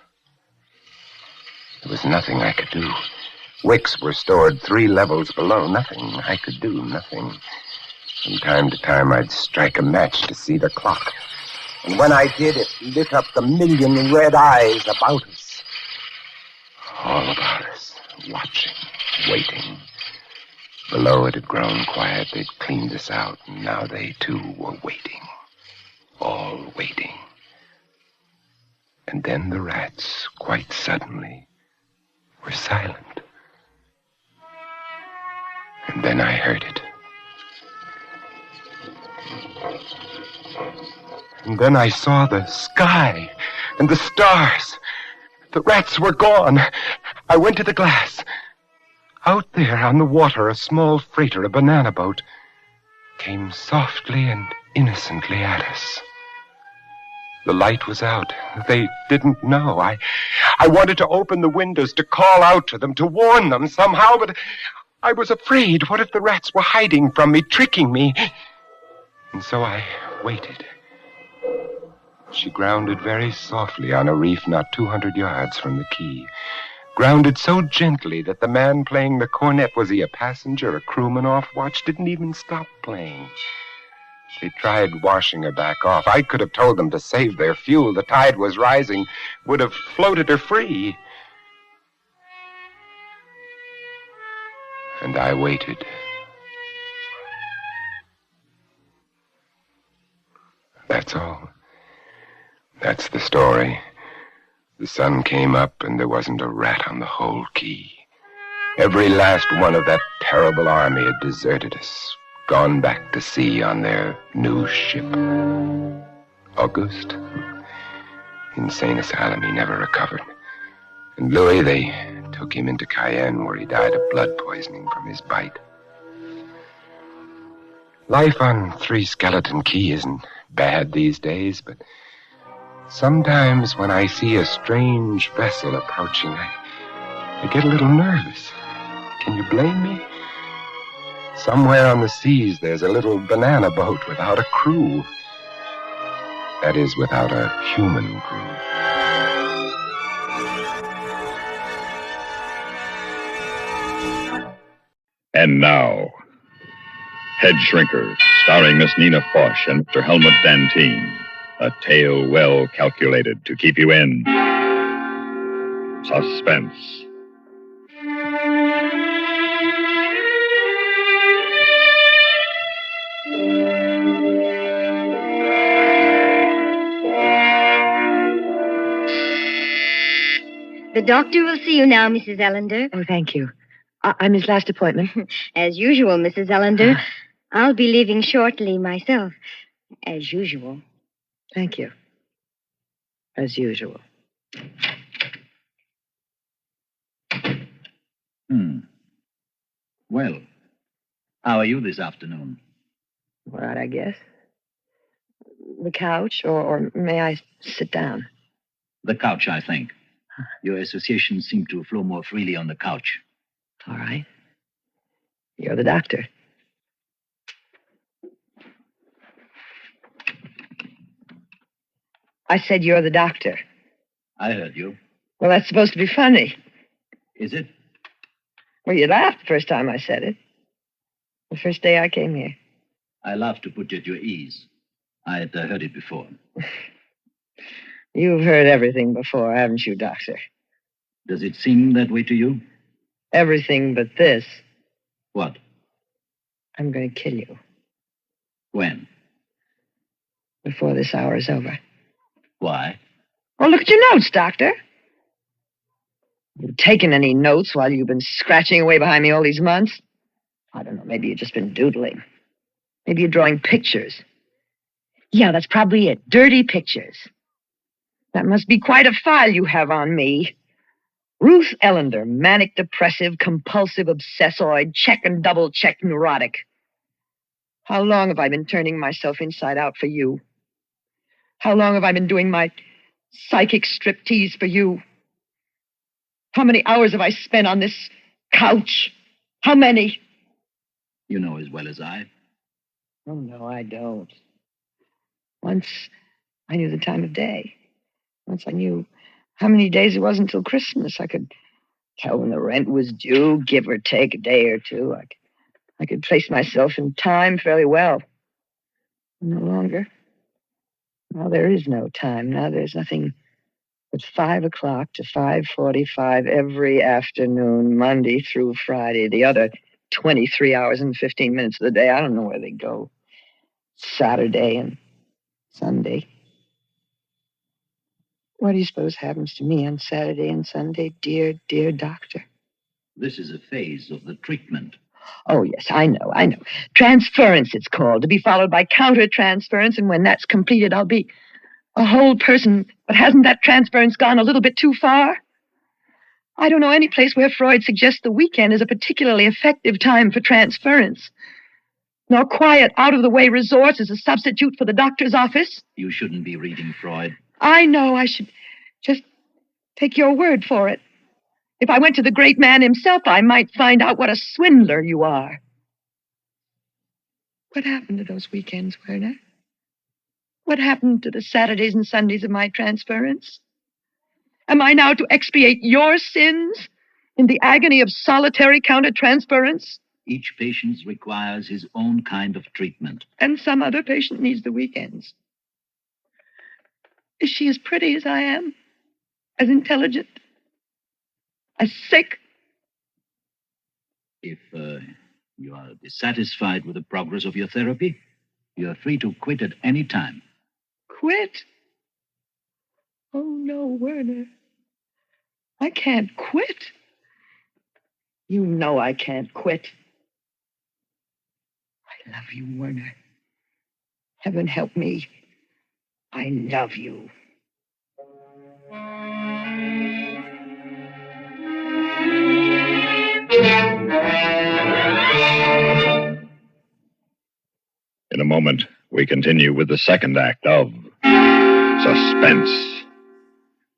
[SPEAKER 22] There was nothing I could do. Wicks were stored 3 levels below. Nothing I could do, nothing. From time to time, I'd strike a match to see the clock. And when I did, it lit up the million red eyes about us. All about us, watching, waiting. Below it had grown quiet. They'd cleaned us out, and now they, too, were waiting. All waiting. And then the rats, quite suddenly, were silent. And then I heard it. And then I saw the sky and the stars. The rats were gone. I went to the glass. Out there on the water, a small freighter, a banana boat, came softly and innocently at us. The light was out. They didn't know. I wanted to open the windows, to call out to them, to warn them somehow, but I was afraid. What if the rats were hiding from me, tricking me? And so I waited. She grounded very softly on a reef not 200 yards from the quay. Grounded so gently that the man playing the cornet, was he a passenger, a crewman off watch, didn't even stop playing. They tried washing her back off. I could have told them to save their fuel. The tide was rising, would have floated her free. And I waited. That's all. That's the story. The sun came up and there wasn't a rat on the whole quay. Every last one of that terrible army had deserted us, gone back to sea on their new ship. Auguste, insane asylum, he never recovered. And Louis, they took him into Cajon, where he died of blood poisoning from his bite. Life on Three Skeleton Key isn't bad these days, but sometimes when I see a strange vessel approaching, I get a little nervous. Can you blame me? Somewhere on the seas, there's a little banana boat without a crew. That is, without a human crew.
[SPEAKER 1] And now, Headshrinker, starring Miss Nina Foch and Mr. Helmut Dantine. A tale well calculated to keep you in suspense.
[SPEAKER 3] The doctor will see you now, Mrs. Ellender.
[SPEAKER 11] Oh, thank you. I'm his last appointment.
[SPEAKER 3] As usual, Mrs. Ellender. I'll be leaving shortly myself. As usual.
[SPEAKER 11] Thank you. As usual.
[SPEAKER 6] Well, how are you this afternoon?
[SPEAKER 11] All right, I guess. The couch, or may I sit down?
[SPEAKER 6] The couch, I think. Your associations seem to flow more freely on the couch.
[SPEAKER 11] All right. You're the doctor. I said you're the doctor.
[SPEAKER 6] I heard you.
[SPEAKER 11] Well, that's supposed to be funny.
[SPEAKER 6] Is it?
[SPEAKER 11] Well, you laughed the first time I said it. The first day I came here.
[SPEAKER 6] I laughed to put you at your ease. I had heard it before.
[SPEAKER 11] You've heard everything before, haven't you, Doctor?
[SPEAKER 6] Does it seem that way to you?
[SPEAKER 11] Everything but this.
[SPEAKER 6] What?
[SPEAKER 11] I'm going to kill you.
[SPEAKER 6] When?
[SPEAKER 7] before this hour is over.
[SPEAKER 6] Why?
[SPEAKER 7] Well, look at your notes, Doctor. You've taken any notes while you've been scratching away behind me all these months? I don't know, maybe you've just been doodling. Maybe you're drawing pictures. Yeah, that's probably it. Dirty pictures. That must be quite a file you have on me. Ruth Ellender, manic depressive, compulsive, obsessoid, check and double check neurotic. How long have I been turning myself inside out for you? How long have I been doing my psychic striptease for you? How many hours have I spent on this couch? How many?
[SPEAKER 6] You know as well as I.
[SPEAKER 7] Oh, no, I don't. Once I knew the time of day. Once I knew how many days it was until Christmas. I could tell when the rent was due, give or take a day or two. I could place myself in time fairly well. No longer. Now there is no time. Now there's nothing but 5 o'clock to 5:45 every afternoon, Monday through Friday. The other 23 hours and 15 minutes of the day, I don't know where they go. Saturday and Sunday. What do you suppose happens to me on Saturday and Sunday, dear, dear doctor?
[SPEAKER 6] This is a phase of the treatment.
[SPEAKER 7] Oh, yes, I know. Transference, it's called, to be followed by counter-transference, and when that's completed, I'll be a whole person. But hasn't that transference gone a little bit too far? I don't know any place where Freud suggests the weekend is a particularly effective time for transference. Nor quiet, out-of-the-way resorts as a substitute for the doctor's office.
[SPEAKER 6] You shouldn't be reading Freud.
[SPEAKER 7] I know. I should just take your word for it. If I went to the great man himself, I might find out what a swindler you are. What happened to those weekends, Werner? What happened to the Saturdays and Sundays of my transference? Am I now to expiate your sins in the agony of solitary counter-transference?
[SPEAKER 6] Each patient requires his own kind of treatment.
[SPEAKER 7] And some other patient needs the weekends. Is she as pretty as I am? As intelligent? As sick?
[SPEAKER 6] If you are dissatisfied with the progress of your therapy, you are free to quit at any time.
[SPEAKER 7] Quit? Oh, no, Werner. I can't quit. You know I can't quit. I love you, Werner. Heaven help me. I love you.
[SPEAKER 1] In a moment, we continue with the second act of Suspense.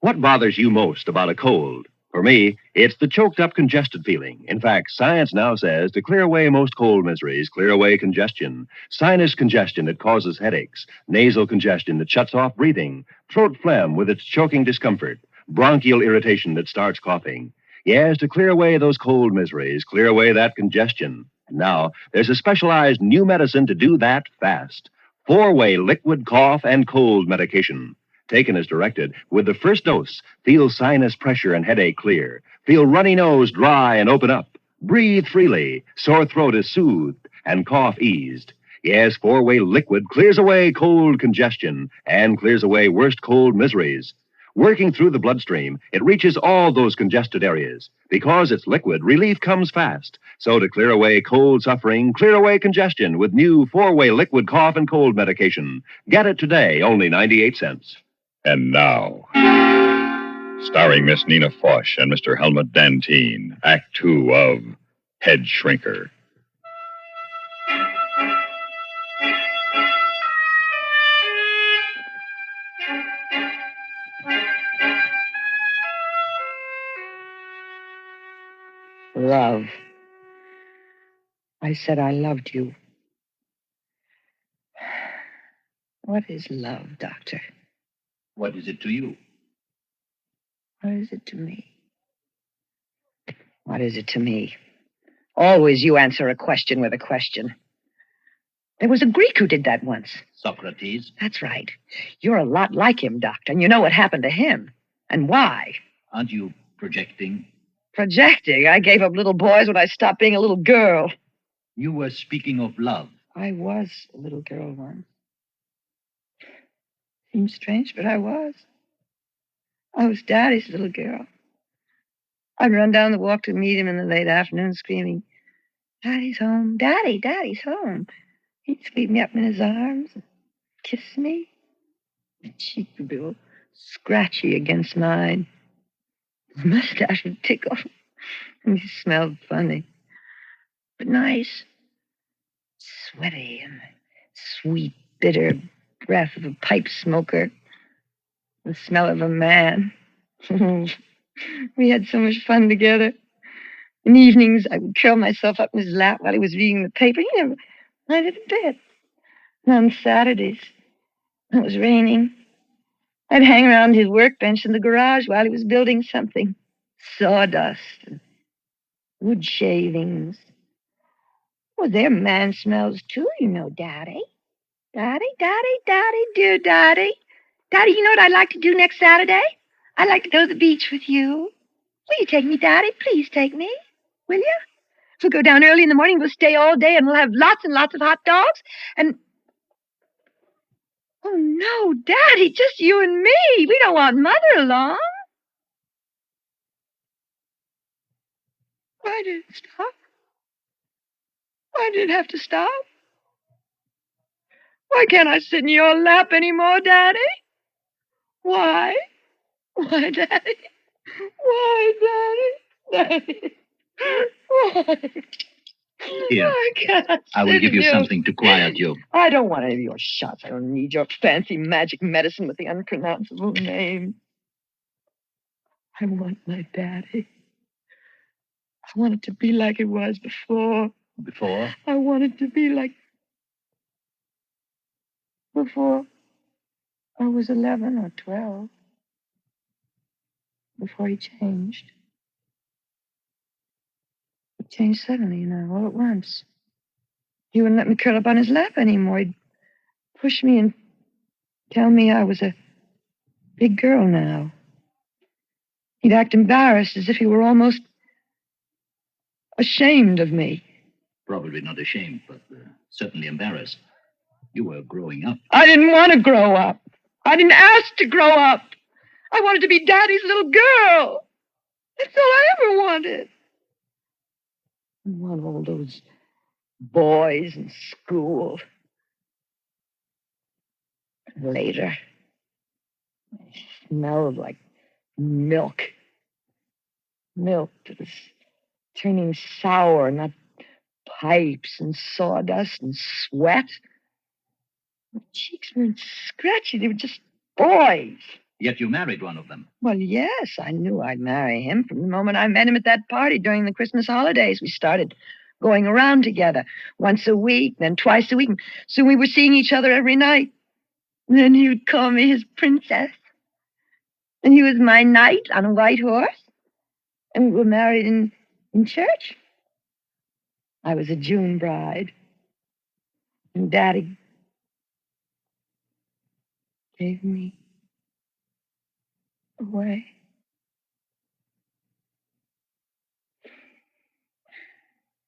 [SPEAKER 8] What bothers you most about a cold? For me, it's the choked-up, congested feeling. In fact, science now says to clear away most cold miseries, clear away congestion. Sinus congestion that causes headaches, nasal congestion that shuts off breathing, throat phlegm with its choking discomfort, bronchial irritation that starts coughing. Yes, to clear away those cold miseries, clear away that congestion. And now, there's a specialized new medicine to do that fast. 4-way liquid cough and cold medication. Taken as directed, with the first dose, feel sinus pressure and headache clear. Feel runny nose dry and open up. Breathe freely. Sore throat is soothed and cough eased. Yes, 4-way liquid clears away cold congestion and clears away worst cold miseries. Working through the bloodstream, it reaches all those congested areas. Because it's liquid, relief comes fast. So to clear away cold suffering, clear away congestion with new 4-way liquid cough and cold medication. Get it today, only 98 cents.
[SPEAKER 1] And now, starring Miss Nina Foch and Mr. Helmut Dantine, Act 2 of Headshrinker.
[SPEAKER 7] Love. I said I loved you. What is love, Doctor?
[SPEAKER 6] What is it to you?
[SPEAKER 7] What is it to me? What is it to me? Always you answer a question with a question. There was a Greek who did that once.
[SPEAKER 6] Socrates?
[SPEAKER 7] That's right. You're a lot like him, Doctor, and you know what happened to him. And why.
[SPEAKER 6] Aren't you projecting?
[SPEAKER 7] Projecting? I gave up little boys when I stopped being a little girl.
[SPEAKER 6] You were speaking of love.
[SPEAKER 7] I was a little girl once. Seems strange, but I was. I was Daddy's little girl. I'd run down the walk to meet him in the late afternoon screaming, Daddy's home, Daddy, Daddy's home. He'd sweep me up in his arms and kiss me. His cheek would be all scratchy against mine. His mustache would tickle. And he smelled funny, but nice. Sweaty and sweet, bitter breath of a pipe smoker. The smell of a man. We had so much fun together. In evenings, I would curl myself up in his lap while he was reading the paper. He never minded a bit. And on Saturdays, when it was raining, I'd hang around his workbench in the garage while he was building something. Sawdust and wood shavings. Well, they're man smells, too, you know, Daddy. Daddy, Daddy, Daddy, dear Daddy. Daddy, you know what I'd like to do next Saturday? I'd like to go to the beach with you. Will you take me, Daddy? Please take me. Will you? We'll go down early in the morning. We'll stay all day, and we'll have lots and lots of hot dogs. And... Oh, no, Daddy, just you and me. We don't want Mother along. Why did it stop? Why did it have to stop? Why can't I sit in your lap anymore, Daddy? Why? Why, Daddy? Why, Daddy? Daddy? Why?
[SPEAKER 6] Here,
[SPEAKER 7] Why can't I
[SPEAKER 6] I will
[SPEAKER 7] sit
[SPEAKER 6] give
[SPEAKER 7] in
[SPEAKER 6] you
[SPEAKER 7] your...
[SPEAKER 6] something to quiet you.
[SPEAKER 7] I don't want any of your shots. I don't need your fancy magic medicine with the unpronounceable name. I want my Daddy. I want it to be like it was before.
[SPEAKER 6] Before?
[SPEAKER 7] I want it to be like before I was 11 or 12. Before he changed. He changed suddenly, you know, all at once. He wouldn't let me curl up on his lap anymore. He'd push me and tell me I was a big girl now. He'd act embarrassed, as if he were almost ashamed of me.
[SPEAKER 6] Probably not ashamed, but certainly embarrassed. You were growing up.
[SPEAKER 7] I didn't want to grow up. I didn't ask to grow up. I wanted to be Daddy's little girl. That's all I ever wanted. I want all those boys in school. And later, I smelled like milk. Milk that was turning sour, not pipes and sawdust and sweat. My cheeks weren't scratchy. They were just boys.
[SPEAKER 6] Yet you married one of them.
[SPEAKER 7] Well, yes, I knew I'd marry him from the moment I met him at that party during the Christmas holidays. We started going around together once a week, then twice a week. Soon we were seeing each other every night. And then he would call me his princess. And he was my knight on a white horse. And we were married in church. I was a June bride. And Daddy gave me away.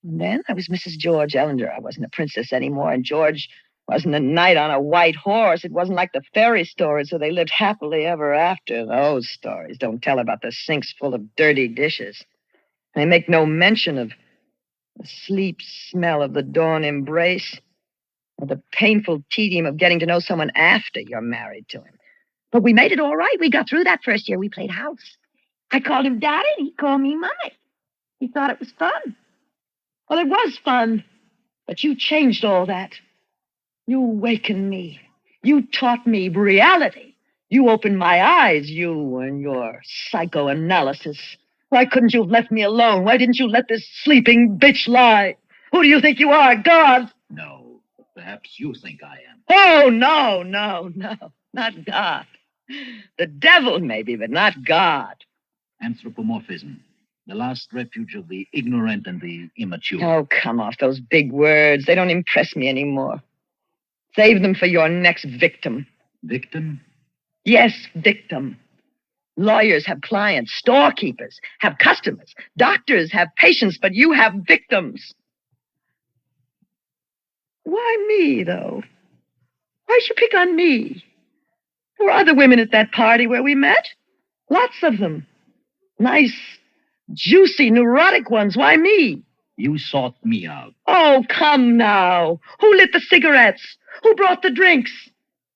[SPEAKER 7] And then I was Mrs. George Ellender. I wasn't a princess anymore, and George wasn't a knight on a white horse. It wasn't like the fairy stories where they lived happily ever after. Those stories don't tell about the sinks full of dirty dishes. They make no mention of the sleep smell of the dawn embrace or the painful tedium of getting to know someone after you're married to him. But we made it all right. We got through that first year. We played house. I called him Daddy, and he called me Mommy. He thought it was fun. Well, it was fun, but you changed all that. You awakened me. You taught me reality. You opened my eyes, you and your psychoanalysis. Why couldn't you have left me alone? Why didn't you let this sleeping bitch lie? Who do you think you are, God?
[SPEAKER 6] No, but perhaps you think I am.
[SPEAKER 7] Oh, no, not God. The devil, maybe, but not God.
[SPEAKER 6] Anthropomorphism. The last refuge of the ignorant and the immature.
[SPEAKER 7] Oh, come off those big words. They don't impress me anymore. Save them for your next victim.
[SPEAKER 6] Victim?
[SPEAKER 7] Yes, victim. Lawyers have clients. Storekeepers have customers. Doctors have patients, but you have victims. Why me, though? Why'd you pick on me? There were other women at that party where we met. Lots of them. Nice, juicy, neurotic ones. Why me?
[SPEAKER 6] You sought me out.
[SPEAKER 7] Oh, come now. Who lit the cigarettes? Who brought the drinks?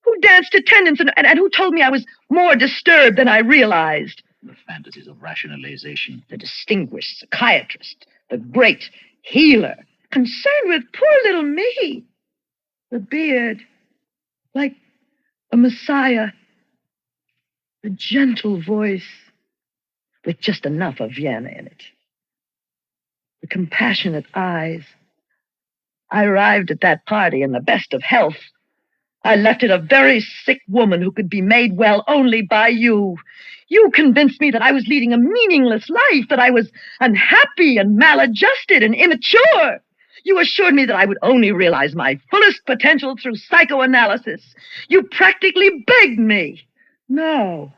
[SPEAKER 7] Who danced attendance and who told me I was more disturbed than I realized?
[SPEAKER 6] The fantasies of rationalization.
[SPEAKER 7] The distinguished psychiatrist, the great healer, concerned with poor little me. The beard, like a messiah. The gentle voice, with just enough of Vienna in it. The compassionate eyes. I arrived at that party in the best of health. I left it a very sick woman who could be made well only by you. You convinced me that I was leading a meaningless life, that I was unhappy and maladjusted and immature. You assured me that I would only realize my fullest potential through psychoanalysis. You practically begged me. No.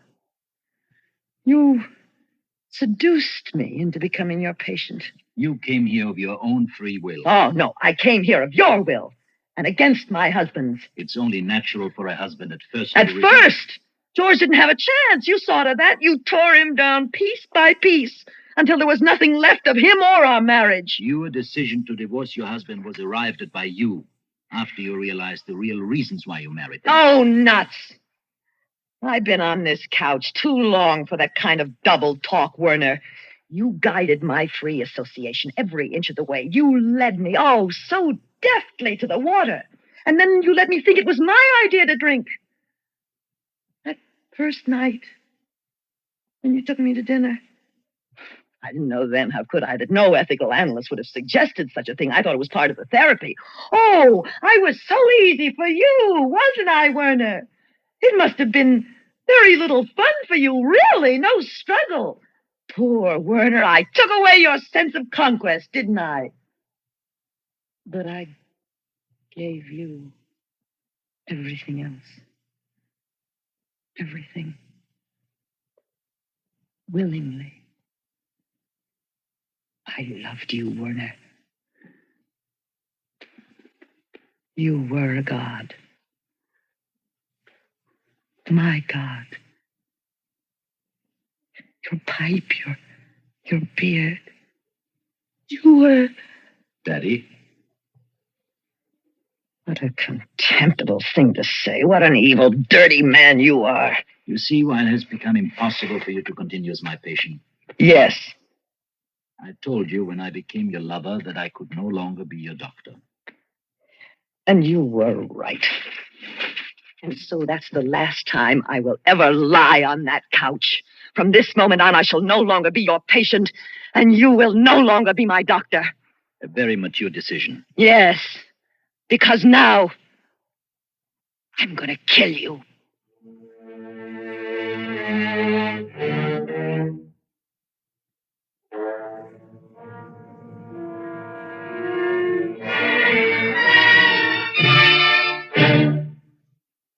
[SPEAKER 7] You seduced me into becoming your patient.
[SPEAKER 6] You came here of your own free will.
[SPEAKER 7] Oh, no, I came here of your will and against my husband's.
[SPEAKER 6] It's only natural for a husband at first.
[SPEAKER 7] At first? George didn't have a chance. You saw to that. You tore him down piece by piece until there was nothing left of him or our marriage.
[SPEAKER 6] Your decision to divorce your husband was arrived at by you after you realized the real reasons why you married him.
[SPEAKER 7] Oh, nuts. I've been on this couch too long for that kind of double talk, Werner. You guided my free association every inch of the way. You led me, oh, so deftly to the water. And then you let me think it was my idea to drink. That first night, when you took me to dinner. I didn't know then, how could I, that no ethical analyst would have suggested such a thing. I thought it was part of the therapy. Oh, I was so easy for you, wasn't I, Werner? It must have been very little fun for you, really, no struggle. Poor Werner, I took away your sense of conquest, didn't I? But I gave you everything else. Everything. Willingly. I loved you, Werner. You were a god. My God. Your pipe, your beard. You were...
[SPEAKER 6] Daddy?
[SPEAKER 7] What a contemptible thing to say. What an evil, dirty man you are.
[SPEAKER 6] You see why it has become impossible for you to continue as my patient?
[SPEAKER 7] Yes.
[SPEAKER 6] I told you when I became your lover that I could no longer be your doctor.
[SPEAKER 7] And you were right. And so that's the last time I will ever lie on that couch. From this moment on, I shall no longer be your patient, and you will no longer be my doctor.
[SPEAKER 6] A very mature decision.
[SPEAKER 7] Yes, because now I'm going to kill you.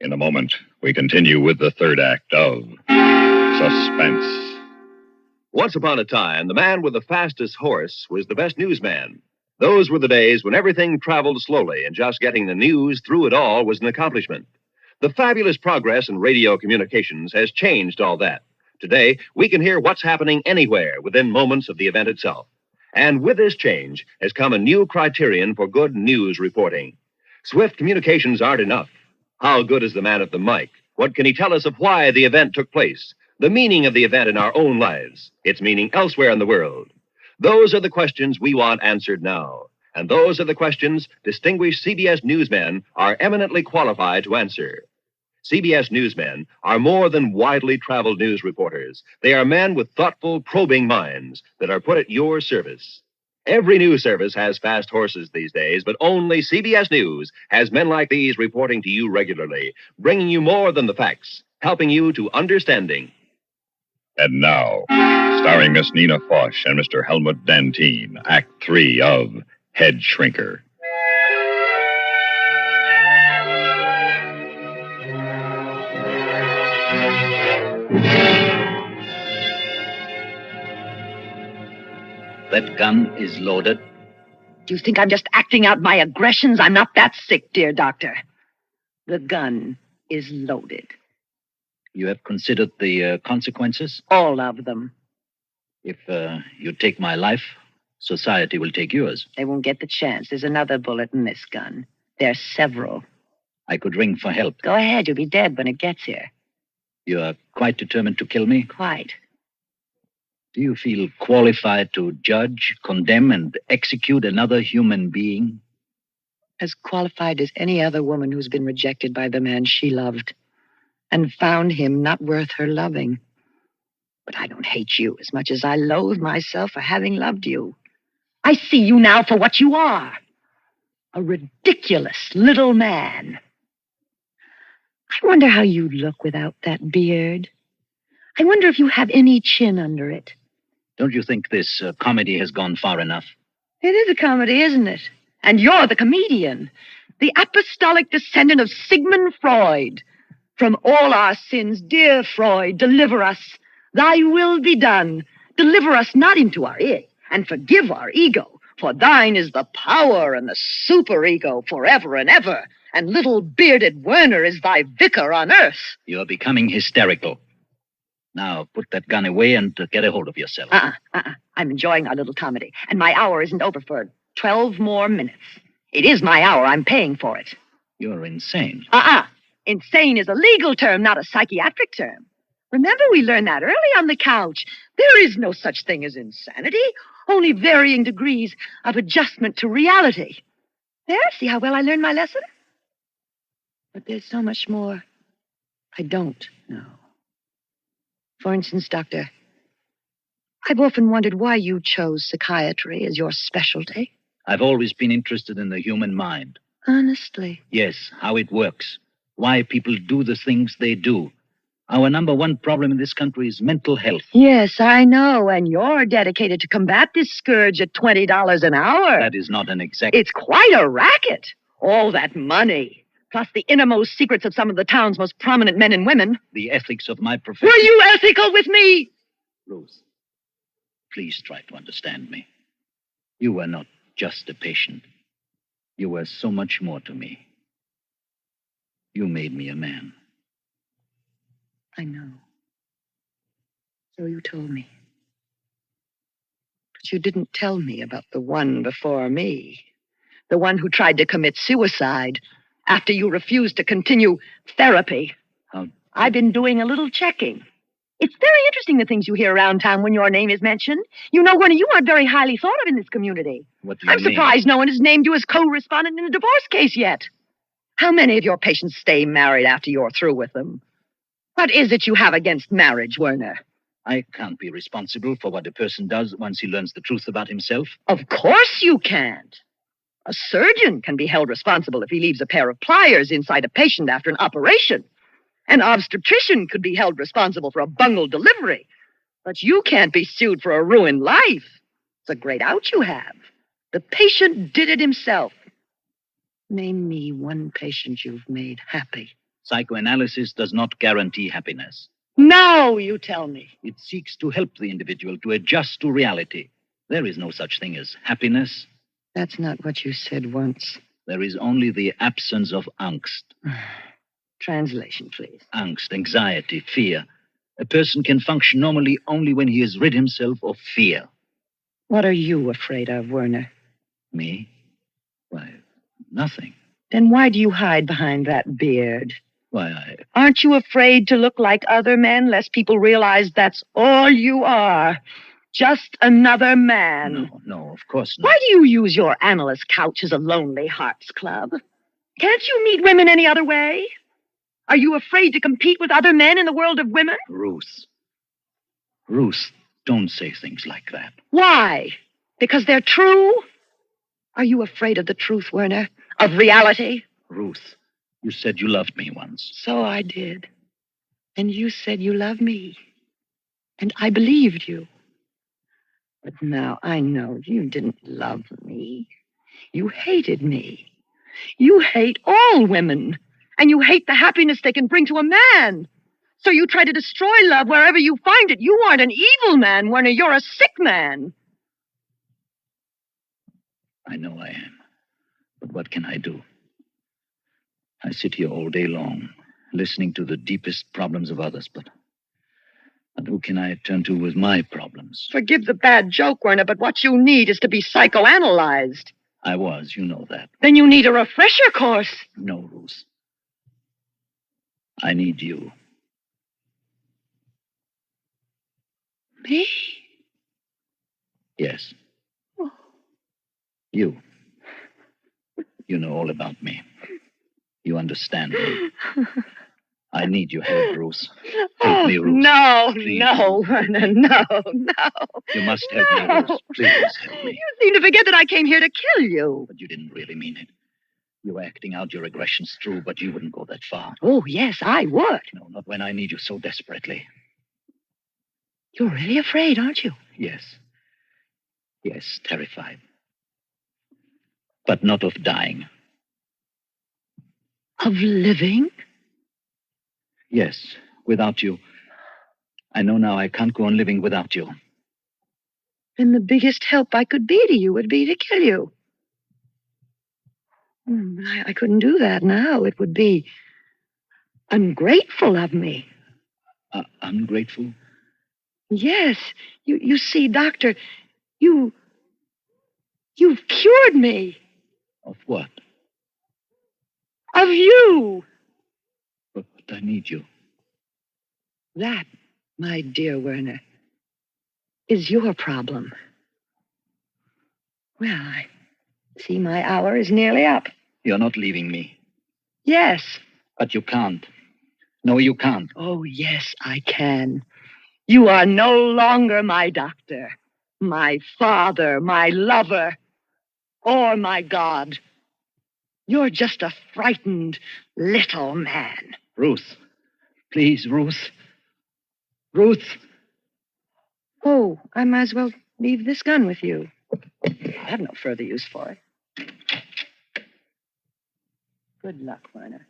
[SPEAKER 1] In a moment, we continue with the third act of Suspense.
[SPEAKER 8] Once upon a time, the man with the fastest horse was the best newsman. Those were the days when everything traveled slowly, and just getting the news through it all was an accomplishment. The fabulous progress in radio communications has changed all that. Today, we can hear what's happening anywhere within moments of the event itself. And with this change has come a new criterion for good news reporting. Swift communications aren't enough. How good is the man at the mic? What can he tell us of why the event took place? The meaning of the event in our own lives, its meaning elsewhere in the world. Those are the questions we want answered now. And those are the questions distinguished CBS newsmen are eminently qualified to answer. CBS newsmen are more than widely traveled news reporters. They are men with thoughtful, probing minds that are put at your service. Every news service has fast horses these days, but only CBS News has men like these reporting to you regularly, bringing you more than the facts, helping you to understanding.
[SPEAKER 1] And now, starring Miss Nina Foch and Mr. Helmut Dantine, Act 3 of Headshrinker.
[SPEAKER 6] That gun is loaded.
[SPEAKER 7] Do you think I'm just acting out my aggressions? I'm not that sick, dear doctor. The gun is loaded.
[SPEAKER 6] You have considered the consequences?
[SPEAKER 7] All of them.
[SPEAKER 6] If you take my life, society will take yours.
[SPEAKER 7] They won't get the chance. There's another bullet in this gun. There's several.
[SPEAKER 6] I could ring for help.
[SPEAKER 7] Go ahead. You'll be dead when it gets here.
[SPEAKER 6] You are quite determined to kill me?
[SPEAKER 7] Quite.
[SPEAKER 6] Do you feel qualified to judge, condemn, and execute another human being?
[SPEAKER 7] As qualified as any other woman who's been rejected by the man she loved and found him not worth her loving. But I don't hate you as much as I loathe myself for having loved you. I see you now for what you are. A ridiculous little man. I wonder how you'd look without that beard. I wonder if you have any chin under it.
[SPEAKER 6] Don't you think this comedy has gone far enough?
[SPEAKER 7] It is a comedy, isn't it? And you're the comedian. The apostolic descendant of Sigmund Freud. From all our sins, dear Freud, deliver us. Thy will be done. Deliver us not into our id, and forgive our ego. For thine is the power and the superego forever and ever. And little bearded Werner is thy vicar on earth.
[SPEAKER 6] You're becoming hysterical. Now, put that gun away and get a hold of yourself.
[SPEAKER 7] I'm enjoying our little comedy. And my hour isn't over for 12 more minutes. It is my hour. I'm paying for it.
[SPEAKER 6] You're insane.
[SPEAKER 7] Insane is a legal term, not a psychiatric term. Remember, we learned that early on the couch. There is no such thing as insanity, only varying degrees of adjustment to reality. There, see how well I learned my lesson? But there's so much more I don't know. For instance, Doctor, I've often wondered why you chose psychiatry as your specialty.
[SPEAKER 6] I've always been interested in the human mind.
[SPEAKER 7] Honestly?
[SPEAKER 6] Yes, how it works. Why people do the things they do. Our number one problem in this country is mental health.
[SPEAKER 7] Yes, I know, and you're dedicated to combat this scourge at $20 an hour.
[SPEAKER 6] That is not an exact...
[SPEAKER 7] It's quite a racket. All that money, plus the innermost secrets of some of the town's most prominent men and women.
[SPEAKER 6] The ethics of my profession...
[SPEAKER 7] Were you ethical with me?
[SPEAKER 6] Ruth, please try to understand me. You were not just a patient. You were so much more to me. You made me a man.
[SPEAKER 7] I know. So you told me. But you didn't tell me about the one before me. The one who tried to commit suicide after you refused to continue therapy. I've been doing a little checking. It's very interesting the things you hear around town when your name is mentioned. You know, Werner, you aren't very highly thought of in this community.
[SPEAKER 6] What do you mean?
[SPEAKER 7] I'm surprised no one has named you as co-respondent in a divorce case yet. How many of your patients stay married after you're through with them? What is it you have against marriage, Werner?
[SPEAKER 6] I can't be responsible for what a person does once he learns the truth about himself.
[SPEAKER 7] Of course you can't. A surgeon can be held responsible if he leaves a pair of pliers inside a patient after an operation. An obstetrician could be held responsible for a bungled delivery. But you can't be sued for a ruined life. It's a great out you have. The patient did it himself. Name me one patient you've made happy.
[SPEAKER 6] Psychoanalysis does not guarantee happiness.
[SPEAKER 7] Now you tell me.
[SPEAKER 6] It seeks to help the individual to adjust to reality. There is no such thing as happiness.
[SPEAKER 7] That's not what you said once.
[SPEAKER 6] There is only the absence of angst.
[SPEAKER 7] Translation, please.
[SPEAKER 6] Angst, anxiety, fear. A person can function normally only when he has rid himself of fear.
[SPEAKER 7] What are you afraid of, Werner?
[SPEAKER 6] Me? Why, nothing.
[SPEAKER 7] Then why do you hide behind that beard?
[SPEAKER 6] Why,
[SPEAKER 7] Aren't you afraid to look like other men, lest people realize that's all you are? Just another man.
[SPEAKER 6] No, of course not.
[SPEAKER 7] Why do you use your analyst couch as a lonely hearts club? Can't you meet women any other way? Are you afraid to compete with other men in the world of women?
[SPEAKER 6] Ruth, don't say things like that.
[SPEAKER 7] Why? Because they're true? Are you afraid of the truth, Werner? Of reality?
[SPEAKER 6] Ruth, you said you loved me once.
[SPEAKER 7] So I did. And you said you loved me. And I believed you. But now I know you didn't love me. You hated me. You hate all women. And you hate the happiness they can bring to a man. So you try to destroy love wherever you find it. You aren't an evil man, Werner. You're a sick man.
[SPEAKER 6] I know I am. But what can I do? I sit here all day long listening to the deepest problems of others, but who can I turn to with my problems?
[SPEAKER 7] Forgive the bad joke, Werner, but what you need is to be psychoanalyzed.
[SPEAKER 6] I was, you know that.
[SPEAKER 7] Then you need a refresher course.
[SPEAKER 6] No, Ruth. I need you.
[SPEAKER 7] Me?
[SPEAKER 6] Yes. You. You know all about me. You understand me. I need your help, Ruth. Help me, Ruth.
[SPEAKER 7] No,
[SPEAKER 6] Please.
[SPEAKER 7] no, Werner, no.
[SPEAKER 6] You must help me, Ruth. Please help me.
[SPEAKER 7] You seem to forget that I came here to kill you.
[SPEAKER 6] But you didn't really mean it. You were acting out your aggressions, true, but you wouldn't go that far.
[SPEAKER 7] Oh, yes, I would.
[SPEAKER 6] No, not when I need you so desperately.
[SPEAKER 7] You're really afraid, aren't you?
[SPEAKER 6] Yes. Yes, terrified. But not of dying.
[SPEAKER 7] Of living?
[SPEAKER 6] Yes, without you. I know now I can't go on living without you.
[SPEAKER 7] Then the biggest help I could be to you would be to kill you. I couldn't do that now. It would be ungrateful of me.
[SPEAKER 6] Ungrateful?
[SPEAKER 7] Yes. You see, Doctor, you've cured me.
[SPEAKER 6] Of what?
[SPEAKER 7] Of you.
[SPEAKER 6] But I need you.
[SPEAKER 7] That, my dear Werner, is your problem. Well, I see my hour is nearly up.
[SPEAKER 6] You're not leaving me.
[SPEAKER 7] Yes.
[SPEAKER 6] But you can't. No, you can't.
[SPEAKER 7] Oh, yes, I can. You are no longer my doctor, my father, my lover, or my God. You're just a frightened little man.
[SPEAKER 6] Ruth. Please, Ruth. Ruth.
[SPEAKER 7] Oh, I might as well leave this gun with you. I have no further use for it. Good luck, Werner.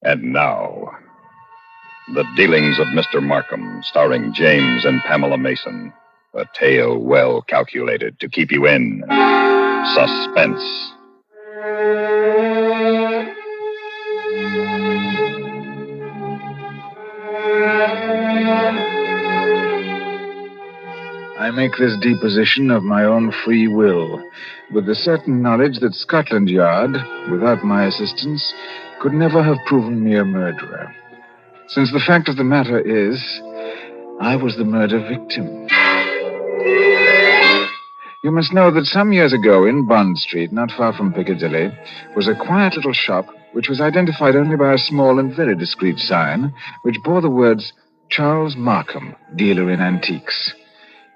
[SPEAKER 1] And now, The Dealings of Mr. Markham, starring James and Pamela Mason. A tale well calculated to keep you in suspense.
[SPEAKER 5] I make this deposition of my own free will, with the certain knowledge that Scotland Yard, without my assistance, could never have proven me a murderer. Since the fact of the matter is, I was the murder victim. You must know that some years ago in Bond Street, not far from Piccadilly, was a quiet little shop which was identified only by a small and very discreet sign which bore the words, Charles Markham, dealer in antiques.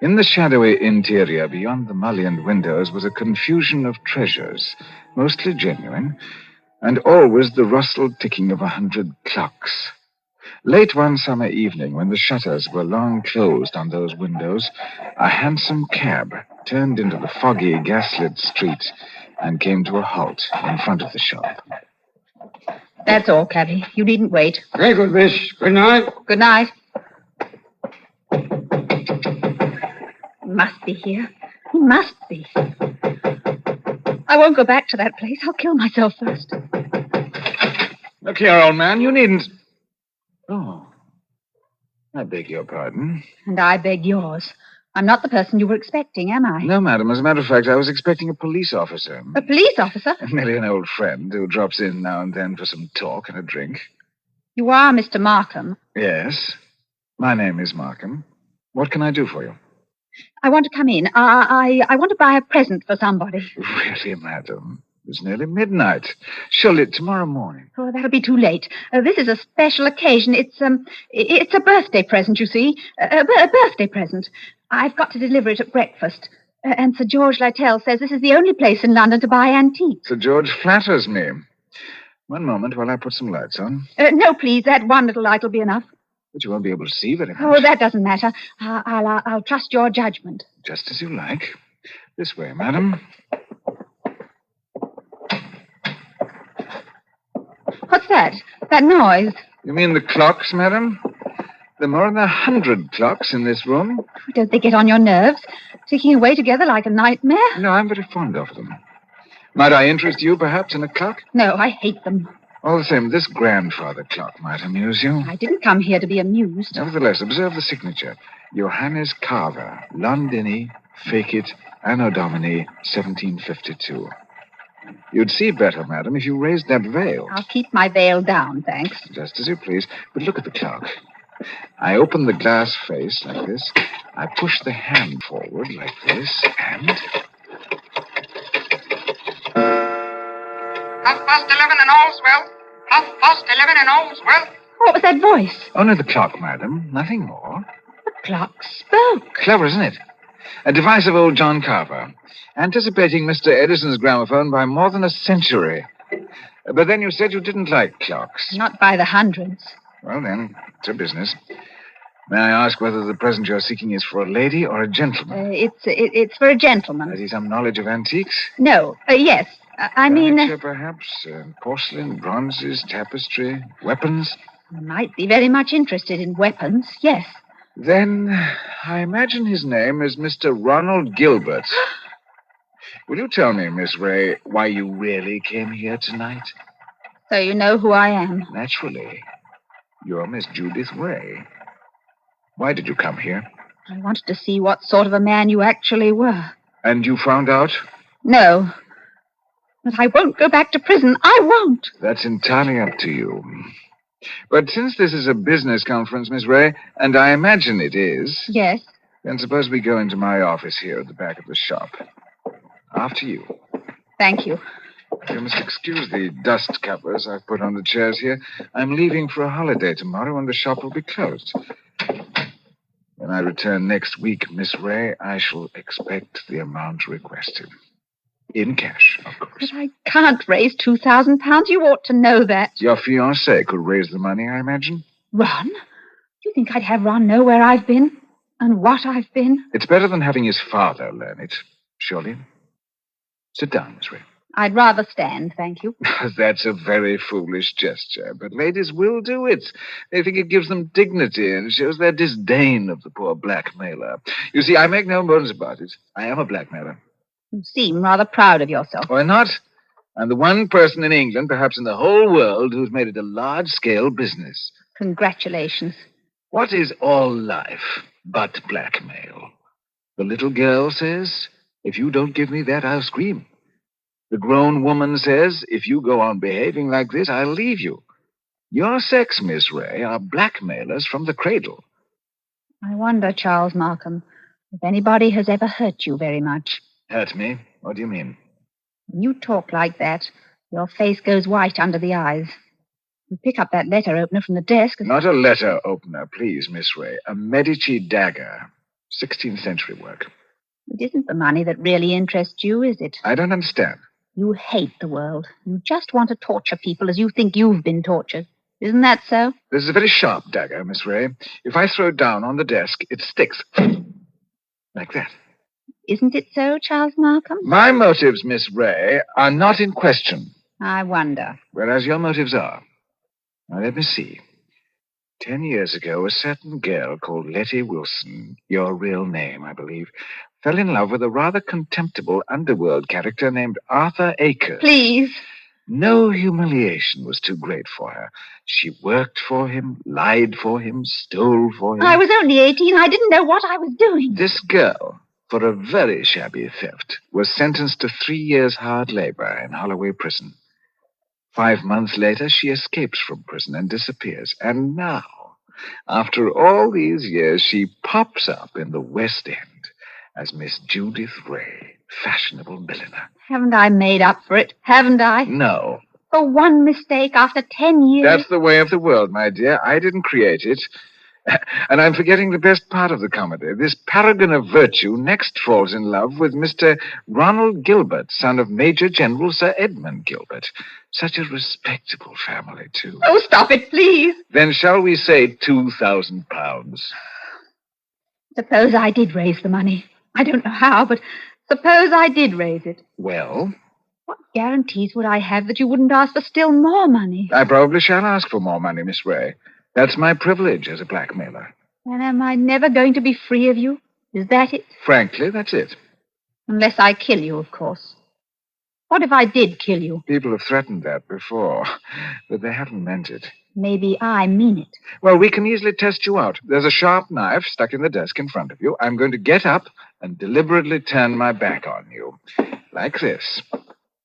[SPEAKER 5] In the shadowy interior, beyond the mullioned windows, was a confusion of treasures, mostly genuine, and always the rustled ticking of 100 clocks. Late one summer evening, when the shutters were long closed on those windows, a hansom cab turned into the foggy, gaslit street and came to a halt in front of the shop.
[SPEAKER 4] That's all, cabby. You needn't wait.
[SPEAKER 14] Very good, miss. Good night.
[SPEAKER 4] Good night. Must be here. He must be. I won't go back to that place. I'll kill myself first.
[SPEAKER 5] Look here, old man, you needn't... Oh, I beg your pardon.
[SPEAKER 4] And I beg yours. I'm not the person you were expecting, am I?
[SPEAKER 5] No, madam. As a matter of fact, I was expecting a police officer.
[SPEAKER 4] A police officer?
[SPEAKER 5] Merely an old friend who drops in now and then for some talk and a drink.
[SPEAKER 4] You are Mr. Markham.
[SPEAKER 5] Yes. My name is Markham. What can I do for you?
[SPEAKER 4] I want to come in. I want to buy a present for somebody.
[SPEAKER 5] Really, madam? It's nearly midnight. Surely tomorrow morning.
[SPEAKER 4] Oh, that'll be too late. This is a special occasion. It's a birthday present, you see. A birthday present. I've got to deliver it at breakfast. And Sir George Lytell says this is the only place in London to buy antiques.
[SPEAKER 5] Sir George flatters me. One moment while I put some lights on.
[SPEAKER 4] No, please. That one little light will be enough.
[SPEAKER 5] But you won't be able to see very much.
[SPEAKER 4] Oh, that doesn't matter. I'll trust your judgment.
[SPEAKER 5] Just as you like. This way, madam.
[SPEAKER 4] What's that? That noise?
[SPEAKER 5] You mean the clocks, madam? There are more than 100 clocks in this room.
[SPEAKER 9] Don't they get on your nerves? Ticking away together like a nightmare?
[SPEAKER 5] No, I'm very fond of them. Might I interest you, perhaps, in a clock?
[SPEAKER 9] No, I hate them.
[SPEAKER 5] All the same, this grandfather clock might amuse you.
[SPEAKER 9] I didn't come here to be amused.
[SPEAKER 5] Nevertheless, observe the signature. Johannes Carver, Londini, Fecit, Anno Domini, 1752. You'd see better, madam, if you raised that veil.
[SPEAKER 9] I'll keep my veil down, thanks.
[SPEAKER 5] Just as you please. But look at the clock. I open the glass face like this. I push the hand forward like this, and...
[SPEAKER 12] 11 and all's well. 11 and all's well.
[SPEAKER 9] What was that voice?
[SPEAKER 5] Only the clock, madam. Nothing more.
[SPEAKER 9] The clock spoke.
[SPEAKER 5] Clever, isn't it? A device of old John Carver, anticipating Mr. Edison's gramophone by more than a century. But then you said you didn't like clocks.
[SPEAKER 9] Not by the hundreds.
[SPEAKER 5] Well, then, it's a business. May I ask whether the present you're seeking is for a lady or a gentleman?
[SPEAKER 9] It's for a gentleman.
[SPEAKER 5] Has he some knowledge of antiques?
[SPEAKER 9] No. Yes. I mean...
[SPEAKER 5] Furniture, perhaps? Porcelain, bronzes, tapestry, weapons?
[SPEAKER 9] I might be very much interested in weapons, yes.
[SPEAKER 5] Then I imagine his name is Mr. Ronald Gilbert. Will you tell me, Miss Ray, why you really came here tonight?
[SPEAKER 9] So you know who I am.
[SPEAKER 5] Naturally. You're Miss Judith Ray. Why did you come here?
[SPEAKER 9] I wanted to see what sort of a man you actually were.
[SPEAKER 5] And you found out?
[SPEAKER 9] No. But I won't go back to prison. I won't.
[SPEAKER 5] That's entirely up to you. But since this is a business conference, Miss Ray, and I imagine it is...
[SPEAKER 9] Yes?
[SPEAKER 5] Then suppose we go into my office here at the back of the shop. After you.
[SPEAKER 9] Thank you.
[SPEAKER 5] You must excuse the dust covers I've put on the chairs here. I'm leaving for a holiday tomorrow, and the shop will be closed. When I return next week, Miss Ray, I shall expect the amount requested. In cash, of course.
[SPEAKER 9] But I can't raise £2,000. You ought to know that.
[SPEAKER 5] Your fiancé could raise the money, I imagine.
[SPEAKER 9] Ron? Do you think I'd have Ron know where I've been? And what I've been?
[SPEAKER 5] It's better than having his father learn it, surely. Sit down, Miss Ray.
[SPEAKER 9] I'd rather stand, thank you.
[SPEAKER 5] That's a very foolish gesture, but ladies will do it. They think it gives them dignity and shows their disdain of the poor blackmailer. You see, I make no bones about it. I am a blackmailer.
[SPEAKER 9] You seem rather proud of yourself.
[SPEAKER 5] Why not? I'm the one person in England, perhaps in the whole world, who's made it a large-scale business.
[SPEAKER 9] Congratulations.
[SPEAKER 5] What is all life but blackmail? The little girl says, if you don't give me that, I'll scream. The grown woman says, if you go on behaving like this, I'll leave you. Your sex, Miss Ray, are blackmailers from the cradle.
[SPEAKER 9] I wonder, Charles Markham, if anybody has ever hurt you very much.
[SPEAKER 5] Hurt me? What do you mean?
[SPEAKER 9] When you talk like that, your face goes white under the eyes. You pick up that letter opener from the desk.
[SPEAKER 5] Not a letter opener, please, Miss Ray. A Medici dagger. 16th century work.
[SPEAKER 9] It isn't the money that really interests you, is it?
[SPEAKER 5] I don't understand.
[SPEAKER 9] You hate the world. You just want to torture people as you think you've been tortured. Isn't that so?
[SPEAKER 5] This is a very sharp dagger, Miss Ray. If I throw it down on the desk, it sticks. Like that.
[SPEAKER 9] Isn't it so, Charles Markham?
[SPEAKER 5] My motives, Miss Ray, are not in question.
[SPEAKER 9] I wonder.
[SPEAKER 5] Whereas your motives are. Now, let me see. 10 years ago, a certain girl called Letty Wilson, your real name, I believe, fell in love with a rather contemptible underworld character named Arthur Akers.
[SPEAKER 9] Please.
[SPEAKER 5] No humiliation was too great for her. She worked for him, lied for him, stole for him.
[SPEAKER 9] I was only 18. I didn't know what I was doing.
[SPEAKER 5] This girl, for a very shabby theft, was sentenced to 3 years' hard labor in Holloway Prison. 5 months later, she escapes from prison and disappears. And now, after all these years, she pops up in the West End as Miss Judith Ray, fashionable milliner.
[SPEAKER 9] Haven't I made up for it? Haven't I?
[SPEAKER 5] No.
[SPEAKER 9] For one mistake after 10 years?
[SPEAKER 5] That's the way of the world, my dear. I didn't create it. And I'm forgetting the best part of the comedy. This paragon of virtue next falls in love with Mr. Ronald Gilbert, son of Major General Sir Edmund Gilbert. Such a respectable family, too.
[SPEAKER 9] Oh, stop it, please.
[SPEAKER 5] Then shall we say £2,000?
[SPEAKER 9] Suppose I did raise the money. I don't know how, but suppose I did raise it.
[SPEAKER 5] Well,
[SPEAKER 9] What guarantees would I have that you wouldn't ask for still more money?
[SPEAKER 5] I probably shall ask for more money, Miss Ray. That's my privilege as a blackmailer.
[SPEAKER 9] And am I never going to be free of you? Is that it?
[SPEAKER 5] Frankly, that's it.
[SPEAKER 9] Unless I kill you, of course. What if I did kill you?
[SPEAKER 5] People have threatened that before, but they haven't meant it.
[SPEAKER 9] Maybe I mean it.
[SPEAKER 5] Well, we can easily test you out. There's a sharp knife stuck in the desk in front of you. I'm going to get up and deliberately turn my back on you. Like this.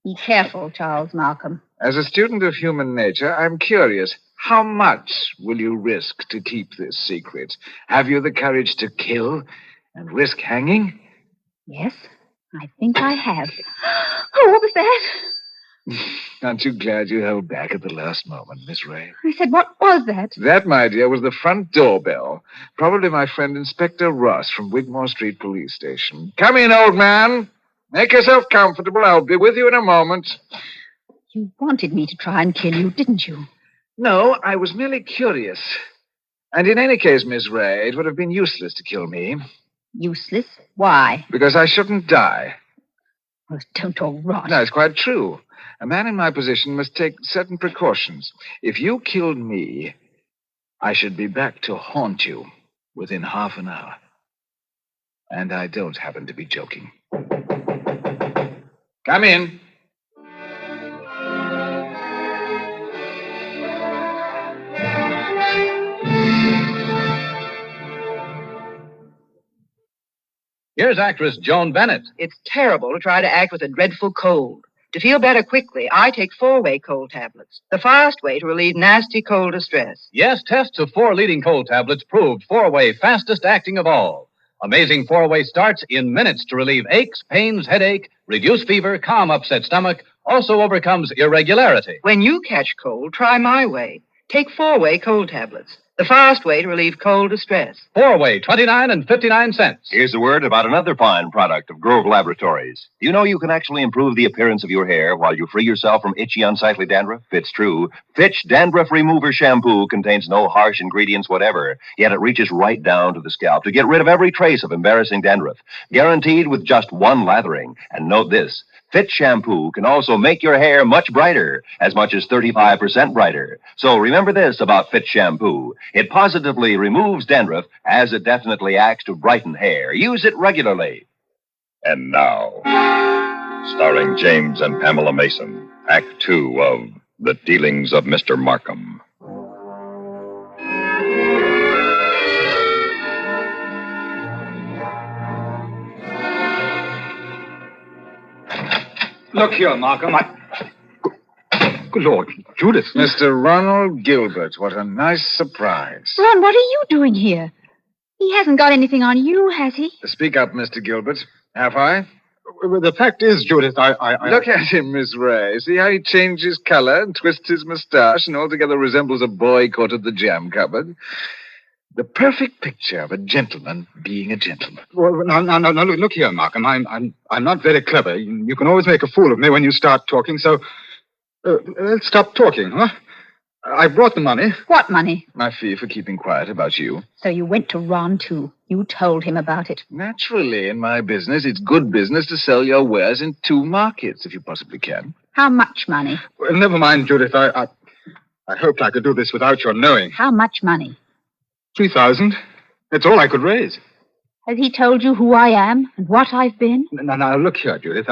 [SPEAKER 9] Be careful, Charles Markham.
[SPEAKER 5] As a student of human nature, I'm curious. How much will you risk to keep this secret? Have you the courage to kill and risk hanging?
[SPEAKER 9] Yes, I think I have. Oh, what was that?
[SPEAKER 5] Aren't you glad you held back at the last moment, Miss Ray?
[SPEAKER 9] I said, what was that?
[SPEAKER 5] That, my dear, was the front doorbell. Probably my friend Inspector Ross from Wigmore Street Police Station. Come in, old man. Make yourself comfortable. I'll be with you in a moment.
[SPEAKER 9] You wanted me to try and kill you, didn't you?
[SPEAKER 5] No, I was merely curious. And in any case, Miss Ray, it would have been useless to kill me.
[SPEAKER 9] Useless? Why?
[SPEAKER 5] Because I shouldn't die.
[SPEAKER 9] Oh, don't talk rot.
[SPEAKER 5] No, it's quite true. A man in my position must take certain precautions. If you killed me, I should be back to haunt you within half an hour. And I don't happen to be joking. Come in.
[SPEAKER 2] Here's actress Joan Bennett.
[SPEAKER 7] It's terrible to try to act with a dreadful cold. To feel better quickly, I take 4-way cold tablets, the fast way to relieve nasty cold distress.
[SPEAKER 2] Yes, tests of 4 leading cold tablets proved 4-way fastest acting of all. Amazing 4-way starts in minutes to relieve aches, pains, headache, reduce fever, calm upset stomach, also overcomes irregularity.
[SPEAKER 7] When you catch cold, try my way. Take 4-way cold tablets, the fast way to relieve cold distress.
[SPEAKER 2] 4-way, 29 and 59 cents.
[SPEAKER 8] Here's a word about another fine product of Grove Laboratories. You know you can actually improve the appearance of your hair while you free yourself from itchy, unsightly dandruff? It's true. Fitch Dandruff Remover Shampoo contains no harsh ingredients whatever, yet it reaches right down to the scalp to get rid of every trace of embarrassing dandruff. Guaranteed with just one lathering. And note this. Fitch shampoo can also make your hair much brighter, as much as 35% brighter. So remember this about Fitch shampoo. It positively removes dandruff, as it definitely acts to brighten hair. Use it regularly.
[SPEAKER 1] And now, starring James and Pamela Mason, Act 2 of The Dealings of Mr. Markham.
[SPEAKER 15] Look here, Markham. Good Lord, Judith.
[SPEAKER 5] Mr. Ronald Gilbert, what a nice surprise.
[SPEAKER 9] Ron, what are you doing here? He hasn't got anything on you, has he?
[SPEAKER 5] Speak up, Mr. Gilbert. Have I?
[SPEAKER 15] Well, the fact is, Judith,
[SPEAKER 5] Look at him, Miss Ray. See how he changes color and twists his mustache and altogether resembles a boy caught at the jam cupboard? The perfect picture of a gentleman being a gentleman.
[SPEAKER 15] Well, no, look here, Markham. I'm not very clever. You can always make a fool of me when you start talking, so let's stop talking, huh? I brought the money.
[SPEAKER 9] What money?
[SPEAKER 5] My fee for keeping quiet about you.
[SPEAKER 9] So you went to Ron, too. You told him about it.
[SPEAKER 5] Naturally, in my business, it's good business to sell your wares in 2 markets, if you possibly can.
[SPEAKER 9] How much money?
[SPEAKER 15] Well, never mind, Judith. I hoped I could do this without your knowing.
[SPEAKER 9] How much money?
[SPEAKER 15] 3,000. That's all I could raise.
[SPEAKER 9] Has he told you who I am and what I've been?
[SPEAKER 15] Now, look here, Judith.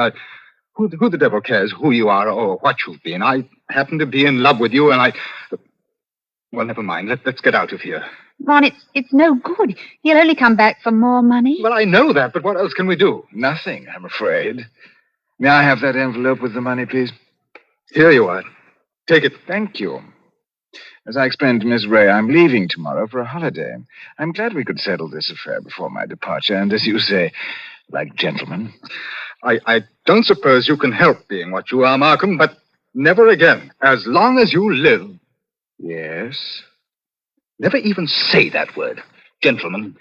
[SPEAKER 15] Who the devil cares who you are or what you've been? I happen to be in love with you, and Well, never mind. Let's get out of here.
[SPEAKER 9] Ron, it's no good. He'll only come back for more money.
[SPEAKER 15] Well, I know that, but what else can we do?
[SPEAKER 5] Nothing, I'm afraid. May I have that envelope with the money, please?
[SPEAKER 15] Here you are. Take it.
[SPEAKER 5] Thank you. As I explained to Miss Ray, I'm leaving tomorrow for a holiday. I'm glad we could settle this affair before my departure, and as you say, like gentlemen.
[SPEAKER 15] I don't suppose you can help being what you are, Markham, but never again, as long as you live.
[SPEAKER 5] Yes?
[SPEAKER 15] Never even say that word. Gentlemen.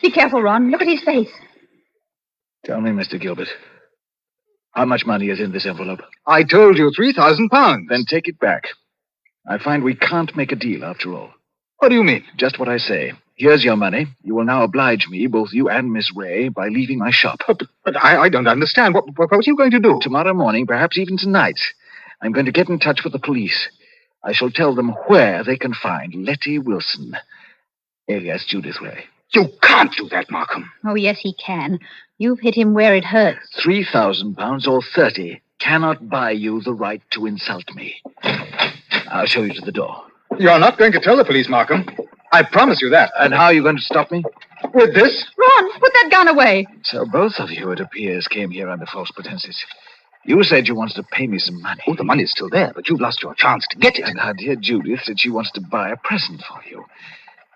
[SPEAKER 9] Be careful, Ron. Look at his face.
[SPEAKER 5] Tell me, Mr. Gilbert, how much money is in this envelope?
[SPEAKER 15] I told you 3,000 pounds.
[SPEAKER 5] Then take it back. I find we can't make a deal after all.
[SPEAKER 15] What do you mean?
[SPEAKER 5] Just what I say. Here's your money. You will now oblige me, both you and Miss Ray, by leaving my shop.
[SPEAKER 15] But I don't understand. What are you going to do?
[SPEAKER 5] Tomorrow morning, perhaps even tonight, I'm going to get in touch with the police. I shall tell them where they can find Letty Wilson, alias Judith Ray.
[SPEAKER 15] You can't do that, Markham.
[SPEAKER 9] Oh, yes, he can. You've hit him where it hurts.
[SPEAKER 5] £3,000 or 30 cannot buy you the right to insult me. I'll show you to the door.
[SPEAKER 15] You're not going to tell the police, Markham. I promise you that.
[SPEAKER 5] And how are you going to stop me?
[SPEAKER 15] With this?
[SPEAKER 9] Ron, put that gun away.
[SPEAKER 5] So both of you, it appears, came here under false pretenses. You said you wanted to pay me some money.
[SPEAKER 15] Oh, the money's still there, but you've lost your chance to get it.
[SPEAKER 5] And our dear Judith said she wants to buy a present for you.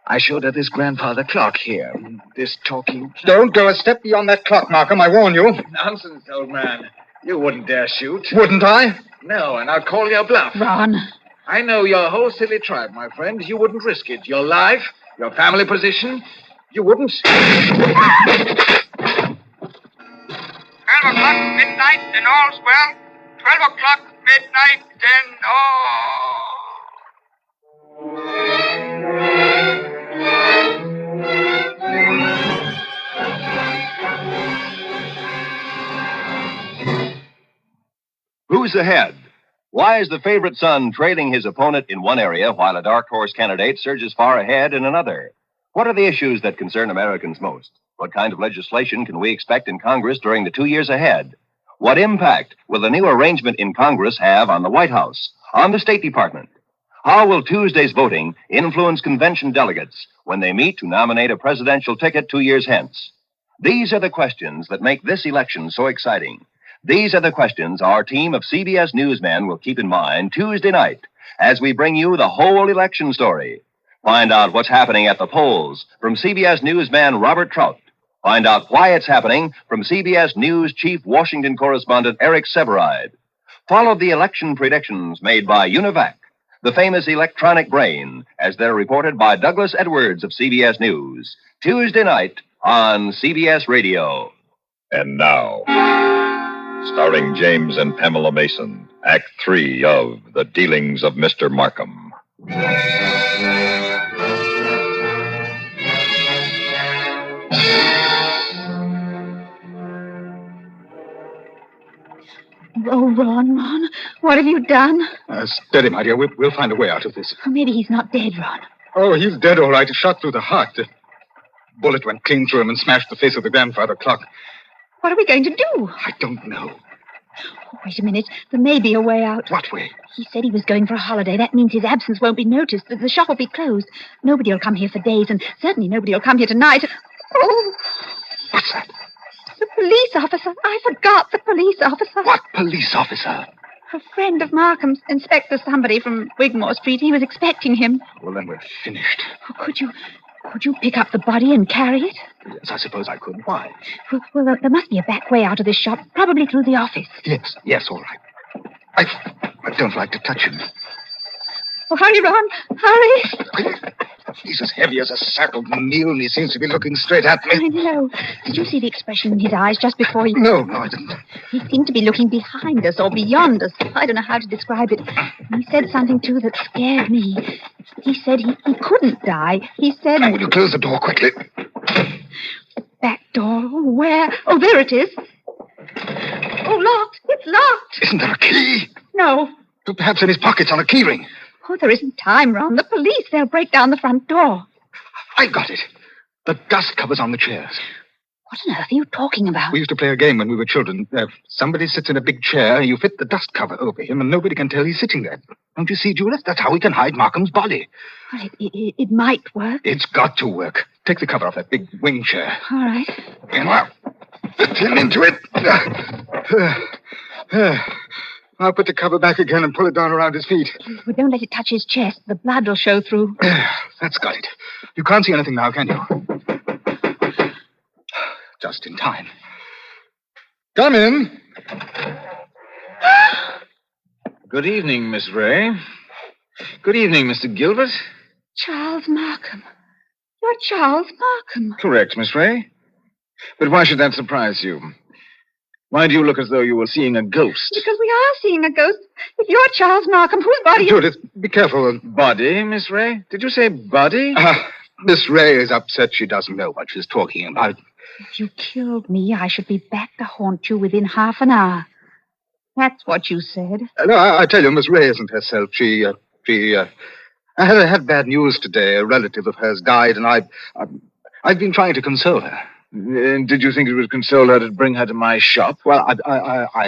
[SPEAKER 5] I showed her this grandfather clock here. This talking...
[SPEAKER 15] Don't go a step beyond that clock, Markham, I warn you.
[SPEAKER 5] Nonsense, old man. You wouldn't dare shoot.
[SPEAKER 15] Wouldn't I?
[SPEAKER 5] No, and I'll call your bluff.
[SPEAKER 9] Ron.
[SPEAKER 5] I know your whole silly tribe, my friend. You wouldn't risk it. Your life, your family position, you wouldn't.
[SPEAKER 12] 12 o'clock midnight, then all's well. 12 o'clock midnight, then all.
[SPEAKER 8] Who's ahead? Why is the favorite son trailing his opponent in one area while a dark horse candidate surges far ahead in another? What are the issues that concern Americans most? What kind of legislation can we expect in Congress during the 2 years ahead? What impact will the new arrangement in Congress have on the White House, on the State Department? How will Tuesday's voting influence convention delegates when they meet to nominate a presidential ticket 2 years hence? These are the questions that make this election so exciting. These are the questions our team of CBS newsmen will keep in mind Tuesday night as we bring you the whole election story. Find out what's happening at the polls from CBS newsman Robert Trout. Find out why it's happening from CBS News chief Washington correspondent Eric Severide. Follow the election predictions made by Univac, the famous electronic brain, as they're reported by Douglas Edwards of CBS News. Tuesday night on CBS Radio.
[SPEAKER 1] And now, starring James and Pamela Mason, Act 3 of The Dealings of Mr. Markham.
[SPEAKER 9] Oh, Ron, what have you done?
[SPEAKER 15] Steady, my dear. We'll find a way out of this.
[SPEAKER 9] Oh, maybe he's not dead, Ron.
[SPEAKER 15] Oh, he's dead, all right. A shot through the heart. The bullet went clean through him and smashed the face of the grandfather clock.
[SPEAKER 9] What are we going to do?
[SPEAKER 15] I don't know.
[SPEAKER 9] Oh, wait a minute. There may be a way out.
[SPEAKER 15] What way?
[SPEAKER 9] He said he was going for a holiday. That means his absence won't be noticed. The shop will be closed. Nobody will come here for days, and certainly nobody will come here tonight. Oh!
[SPEAKER 15] What's that?
[SPEAKER 9] The police officer. I forgot the police officer.
[SPEAKER 15] What police officer?
[SPEAKER 9] A friend of Markham's, Inspector somebody from Wigmore Street. He was expecting him.
[SPEAKER 15] Well, then we're finished.
[SPEAKER 9] Oh, could you pick up the body and carry it?
[SPEAKER 15] Yes, I suppose I could. Why?
[SPEAKER 9] Well, there must be a back way out of this shop, probably through the office.
[SPEAKER 15] Yes, all right. I don't like to touch him.
[SPEAKER 9] Oh, hurry, Ron, hurry.
[SPEAKER 15] He's as heavy as a sack of meal, and he seems to be looking straight at me.
[SPEAKER 9] I know. Did you see the expression in his eyes just before you...
[SPEAKER 15] No, I didn't.
[SPEAKER 9] He seemed to be looking behind us or beyond us. I don't know how to describe it. He said something, too, that scared me. He said he couldn't die. He said...
[SPEAKER 15] Will you close the door quickly?
[SPEAKER 9] Back door? Oh, where? Oh, there it is. Oh, locked. It's locked.
[SPEAKER 15] Isn't there a key?
[SPEAKER 9] No.
[SPEAKER 15] Perhaps in his pockets on a keyring.
[SPEAKER 9] Oh, there isn't time, Ron. The police, they'll break down the front door.
[SPEAKER 15] I got it. The dust covers on the chairs.
[SPEAKER 9] What on earth are you talking about?
[SPEAKER 15] We used to play a game when we were children. If somebody sits in a big chair, you fit the dust cover over him, and nobody can tell he's sitting there. Don't you see, Judith? That's how we can hide Markham's body.
[SPEAKER 9] Well, it might work.
[SPEAKER 15] It's got to work. Take the cover off that big wing chair.
[SPEAKER 9] All right.
[SPEAKER 15] Now, fit him into it. I'll put the cover back again and pull it down around his feet.
[SPEAKER 9] Well, don't let it touch his chest. The blood will show through.
[SPEAKER 15] That's got it. You can't see anything now, can you? Just in time. Come in.
[SPEAKER 5] Good evening, Miss Ray. Good evening, Mr. Gilbert.
[SPEAKER 9] Charles Markham. You're Charles Markham.
[SPEAKER 5] Correct, Miss Ray. But why should that surprise you? Why do you look as though you were seeing a ghost?
[SPEAKER 9] Because we are seeing a ghost. If you're Charles Markham, whose body...
[SPEAKER 15] Judith, be careful.
[SPEAKER 5] Body, Miss Ray? Did you say body?
[SPEAKER 15] Miss Ray is upset she doesn't know what she's talking about.
[SPEAKER 9] If you killed me, I should be back to haunt you within half an hour. That's what you said.
[SPEAKER 15] No, I tell you, Miss Ray isn't herself. I had bad news today. A relative of hers died, and I've been trying to console her.
[SPEAKER 5] Did you think it would console her to bring her to my shop?
[SPEAKER 15] Well,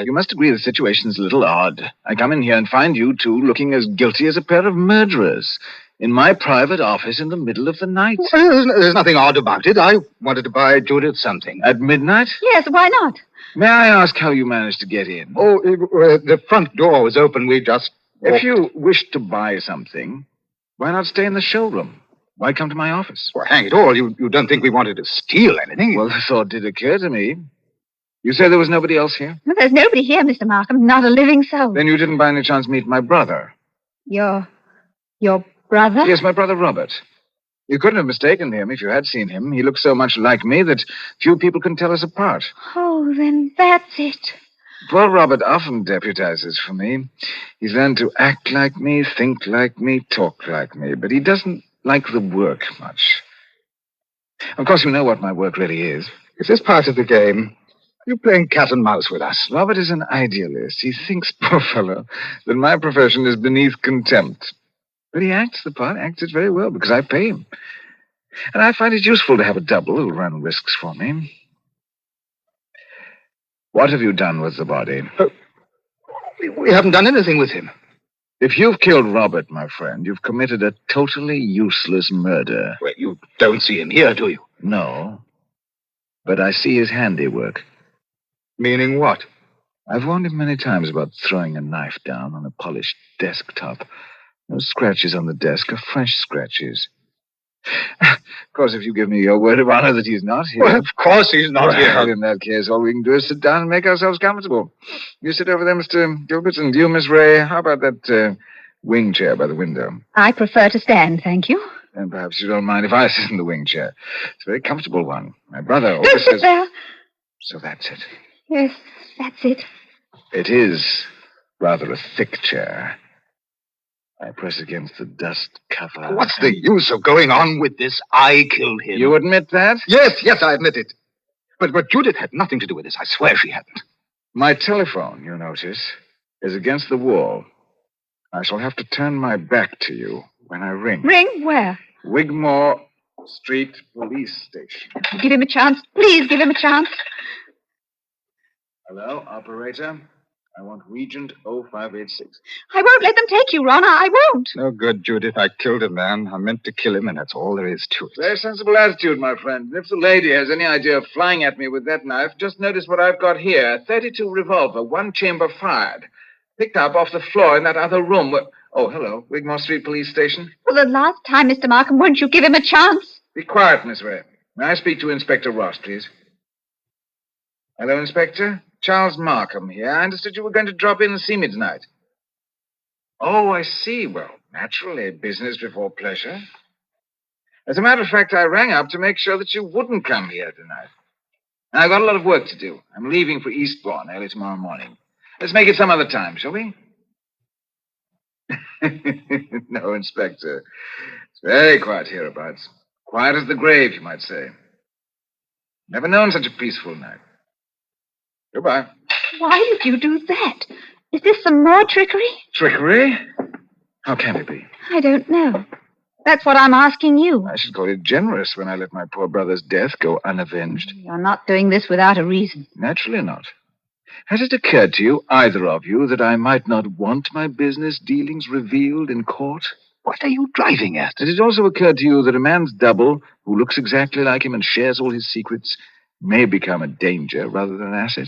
[SPEAKER 5] You must agree the situation's a little odd. I come in here and find you two looking as guilty as a pair of murderers in my private office in the middle of the night.
[SPEAKER 15] Well, there's nothing odd about it. I wanted to buy Judith something.
[SPEAKER 5] At midnight?
[SPEAKER 9] Yes, why not?
[SPEAKER 5] May I ask how you managed to get in?
[SPEAKER 15] Oh, the front door was open. We just...
[SPEAKER 5] If you wished to buy something, why not stay in the showroom? Why come to my office?
[SPEAKER 15] Well, hang it all. You don't think we wanted to steal anything?
[SPEAKER 5] Well, the thought did occur to me. You said there was nobody else here?
[SPEAKER 9] Well, there's nobody here, Mr. Markham. Not a living soul.
[SPEAKER 5] Then you didn't by any chance meet my brother?
[SPEAKER 9] Your brother?
[SPEAKER 5] Yes, my brother Robert. You couldn't have mistaken him if you had seen him. He looks so much like me that few people can tell us apart.
[SPEAKER 9] Oh, then that's it.
[SPEAKER 5] Poor Robert often deputizes for me. He's learned to act like me, think like me, talk like me, but he doesn't like the work much. Of course, you know what my work really is.
[SPEAKER 15] Is this part of the game? You're playing cat and mouse with us.
[SPEAKER 5] Robert is an idealist. He thinks, poor fellow, that my profession is beneath contempt. But he acts the part, acts it very well, because I pay him. And I find it useful to have a double who'll run risks for me. What have you done with the body?
[SPEAKER 15] We haven't done anything with him.
[SPEAKER 5] If you've killed Robert, my friend, you've committed a totally useless murder.
[SPEAKER 15] Well, you don't see him here, do you?
[SPEAKER 5] No. But I see his handiwork.
[SPEAKER 15] Meaning what?
[SPEAKER 5] I've warned him many times about throwing a knife down on a polished desktop. Those scratches on the desk are fresh scratches. Of course, if you give me your word of honor that he's not here...
[SPEAKER 15] Well, of course he's not here.
[SPEAKER 5] Well, in that case, all we can do is sit down and make ourselves comfortable. You sit over there, Mr. Gilbert, and you, Miss Ray, how about that wing chair by the window?
[SPEAKER 9] I prefer to stand, thank you.
[SPEAKER 5] And perhaps you don't mind if I sit in the wing chair. It's a very comfortable one. My brother
[SPEAKER 9] Don't
[SPEAKER 5] always
[SPEAKER 9] sit
[SPEAKER 5] says...
[SPEAKER 9] there.
[SPEAKER 5] So that's it.
[SPEAKER 9] Yes, that's it.
[SPEAKER 5] It is rather a thick chair. I press against the dust cover.
[SPEAKER 15] What's the use of going on with this? I killed him.
[SPEAKER 5] You admit that?
[SPEAKER 15] Yes, I admit it. But Judith had nothing to do with this. I swear she hadn't.
[SPEAKER 5] My telephone, you notice, is against the wall. I shall have to turn my back to you when I ring.
[SPEAKER 9] Ring where?
[SPEAKER 5] Wigmore Street Police Station.
[SPEAKER 9] Give him a chance. Please give him a chance.
[SPEAKER 5] Hello, operator. I want Regent 0586.
[SPEAKER 9] I won't let them take you, Ron. I won't.
[SPEAKER 15] No good, Judith. I killed a man. I meant to kill him, and that's all there is to it.
[SPEAKER 5] Very sensible attitude, my friend. And if the lady has any idea of flying at me with that knife, just notice what I've got here. A .32 revolver, one chamber fired. Picked up off the floor in that other room. Oh, hello. Wigmore Street Police Station.
[SPEAKER 9] For the last time, Mr. Markham, won't you give him a chance?
[SPEAKER 5] Be quiet, Miss Ray. May I speak to Inspector Ross, please? Hello, Inspector. Charles Markham here. I understood you were going to drop in and see me tonight. Oh, I see. Well, naturally, business before pleasure. As a matter of fact, I rang up to make sure that you wouldn't come here tonight. Now, I've got a lot of work to do. I'm leaving for Eastbourne early tomorrow morning. Let's make it some other time, shall we? No, Inspector. It's very quiet hereabouts. Quiet as the grave, you might say. Never known such a peaceful night. Goodbye.
[SPEAKER 9] Why did you do that? Is this some more trickery?
[SPEAKER 5] Trickery? How can it be?
[SPEAKER 9] I don't know. That's what I'm asking you.
[SPEAKER 5] I should call it generous when I let my poor brother's death go unavenged.
[SPEAKER 9] You're not doing this without a reason.
[SPEAKER 5] Naturally not. Has it occurred to you, either of you, that I might not want my business dealings revealed in court?
[SPEAKER 15] What are you driving at?
[SPEAKER 5] Has it also occurred to you that a man's double, who looks exactly like him and shares all his secrets, may become a danger rather than an asset?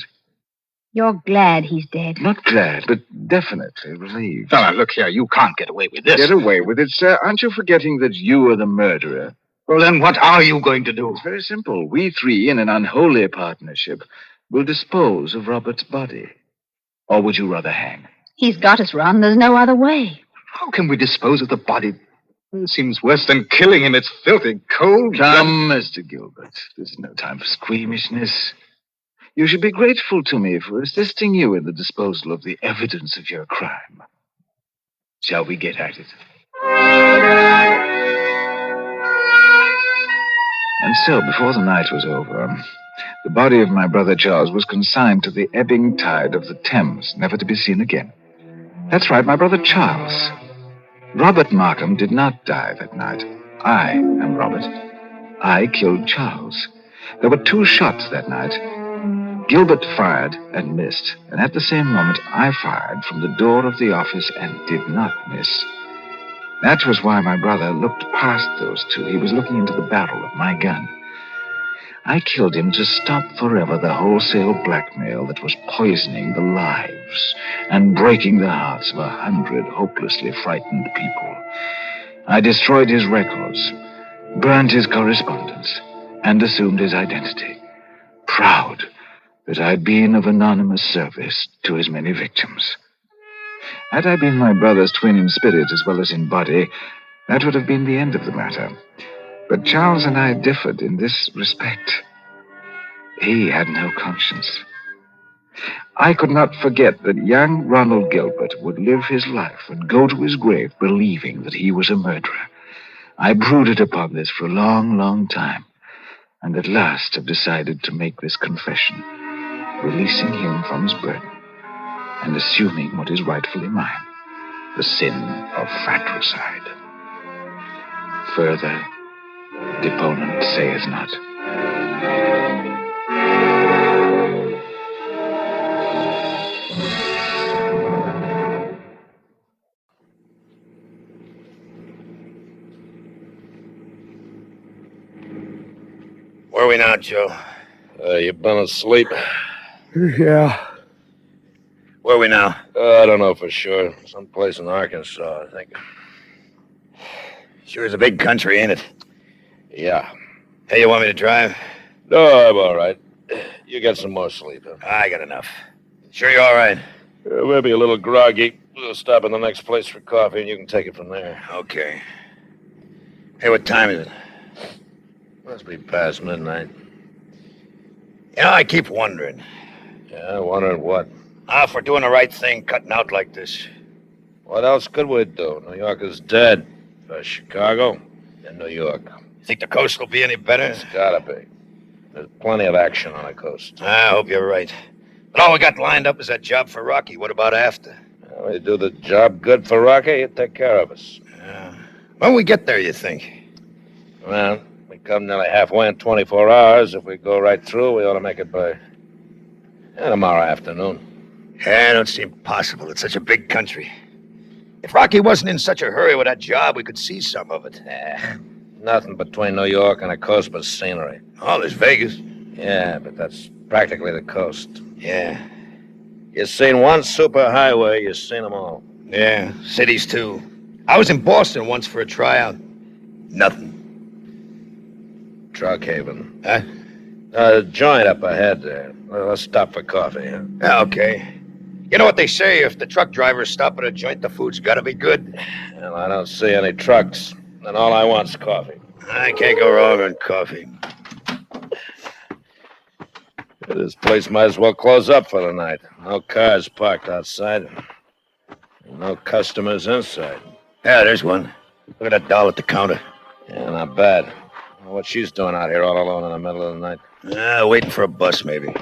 [SPEAKER 9] You're glad he's dead.
[SPEAKER 5] Not glad, but definitely relieved.
[SPEAKER 15] Now, look here. You can't get away with this.
[SPEAKER 5] Get away with it, sir? Aren't you forgetting that you are the murderer?
[SPEAKER 15] Well, then what are you going to do?
[SPEAKER 5] It's very simple. We three, in an unholy partnership, will dispose of Robert's body. Or would you rather hang?
[SPEAKER 9] He's got us, Ron. There's no other way.
[SPEAKER 15] How can we dispose of the body? It seems worse than killing him. It's filthy cold.
[SPEAKER 5] Come, Mr. Gilbert. This is no time for squeamishness. You should be grateful to me for assisting you in the disposal of the evidence of your crime. Shall we get at it? And so, before the night was over, the body of my brother Charles was consigned to the ebbing tide of the Thames, never to be seen again. That's right, my brother Charles. Robert Markham did not die that night. I am Robert. I killed Charles. There were 2 shots that night. Gilbert fired and missed, and at the same moment I fired from the door of the office and did not miss. That was why my brother looked past those 2. He was looking into the barrel of my gun. I killed him to stop forever the wholesale blackmail that was poisoning the lives and breaking the hearts of 100 hopelessly frightened people. I destroyed his records, burned his correspondence, and assumed his identity, proud that I'd been of anonymous service to his many victims. Had I been my brother's twin in spirit as well as in body, that would have been the end of the matter. But Charles and I differed in this respect. He had no conscience. I could not forget that young Ronald Gilbert would live his life and go to his grave believing that he was a murderer. I brooded upon this for a long, long time, and at last have decided to make this confession, releasing him from his burden and assuming what is rightfully mine, the sin of fratricide. Further, deponent saith not.
[SPEAKER 21] Where are we now, Joe?
[SPEAKER 8] You've been asleep.
[SPEAKER 21] Yeah. Where are we now?
[SPEAKER 8] I don't know for sure. Someplace in Arkansas, I think.
[SPEAKER 21] Sure is a big country, ain't it?
[SPEAKER 8] Yeah.
[SPEAKER 21] Hey, you want me to drive?
[SPEAKER 8] No, I'm all right. You get some more sleep, huh?
[SPEAKER 21] I got enough. Sure you're all right?
[SPEAKER 8] Maybe a little groggy. We'll stop in the next place for coffee, and you can take it from there.
[SPEAKER 21] Okay. Hey, what time is it?
[SPEAKER 8] Must be past midnight.
[SPEAKER 21] You know, I keep wondering.
[SPEAKER 8] Yeah, wondering what?
[SPEAKER 21] If we're doing the right thing, cutting out like this.
[SPEAKER 8] What else could we do? New York is dead. First Chicago, then New York.
[SPEAKER 21] You think the coast will be any better?
[SPEAKER 8] It's gotta be. There's plenty of action on the coast.
[SPEAKER 21] I hope you're right. But all we got lined up is that job for Rocky. What about after?
[SPEAKER 8] We do the job good for Rocky, he'll take care of us.
[SPEAKER 21] When we get there, you think?
[SPEAKER 8] Well, we come nearly halfway in 24 hours. If we go right through, we ought to make it by tomorrow afternoon.
[SPEAKER 21] Yeah, it don't seem possible. It's such a big country. If Rocky wasn't in such a hurry with that job, we could see some of it.
[SPEAKER 8] Nothing between New York and the coast but scenery.
[SPEAKER 21] Oh, there's Vegas.
[SPEAKER 8] Yeah, but that's practically the coast.
[SPEAKER 21] Yeah.
[SPEAKER 8] You've seen one superhighway, you've seen them all.
[SPEAKER 21] Yeah, cities too. I was in Boston once for a tryout. Nothing.
[SPEAKER 8] Truck Haven.
[SPEAKER 21] Huh?
[SPEAKER 8] Joint up ahead there. Let's stop for coffee, huh?
[SPEAKER 21] Yeah, okay. You know what they say, if the truck drivers stop at a joint, the food's gotta be good.
[SPEAKER 8] Well, I don't see any trucks, and all I want's coffee.
[SPEAKER 21] I can't go wrong on coffee.
[SPEAKER 8] This place might as well close up for the night. No cars parked outside. And no customers inside.
[SPEAKER 21] Yeah, there's one. Look at that doll at the counter.
[SPEAKER 8] Yeah, not bad. What she's doing out here all alone in the middle of the night?
[SPEAKER 21] Waiting for a bus, maybe.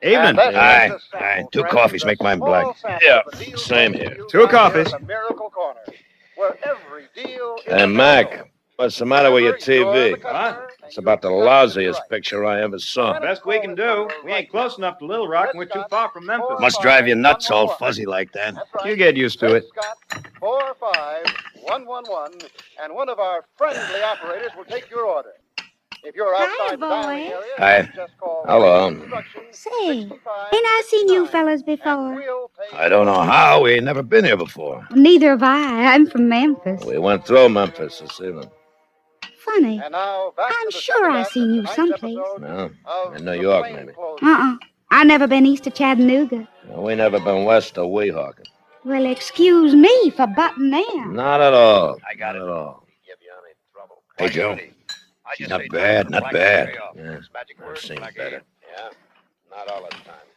[SPEAKER 13] Evening.
[SPEAKER 21] Hi. 2 coffees, make mine black.
[SPEAKER 8] Yeah, same here.
[SPEAKER 13] 2 coffees.
[SPEAKER 8] Hey, Mac, what's the matter with your TV?
[SPEAKER 13] What?
[SPEAKER 8] It's about the lousiest picture I ever saw.
[SPEAKER 13] Best we can do. We ain't close enough to Little Rock, and we're too far from Memphis.
[SPEAKER 21] Must drive you nuts all fuzzy like that.
[SPEAKER 13] You get used to it.
[SPEAKER 16] 45111, and one of our friendly operators will take your order. If you're outside the dining area,
[SPEAKER 8] Hi.
[SPEAKER 16] just call.
[SPEAKER 8] Hello.
[SPEAKER 23] Say, ain't I seen you fellas before?
[SPEAKER 21] I don't know how. We ain't never been here before.
[SPEAKER 23] Neither have I. I'm from Memphis.
[SPEAKER 8] We went through Memphis this evening.
[SPEAKER 23] Funny. I'm sure I seen you someplace.
[SPEAKER 8] No, in New York, maybe.
[SPEAKER 23] I never been east of Chattanooga.
[SPEAKER 8] No, we never been west of Weehawken.
[SPEAKER 23] Well, excuse me for butting in.
[SPEAKER 8] Not at all.
[SPEAKER 21] I got it.
[SPEAKER 8] Not at all.
[SPEAKER 21] Hey, Joe. Not bad, not bad.
[SPEAKER 8] Yeah, I've seen better.
[SPEAKER 24] Yeah? Not all the time.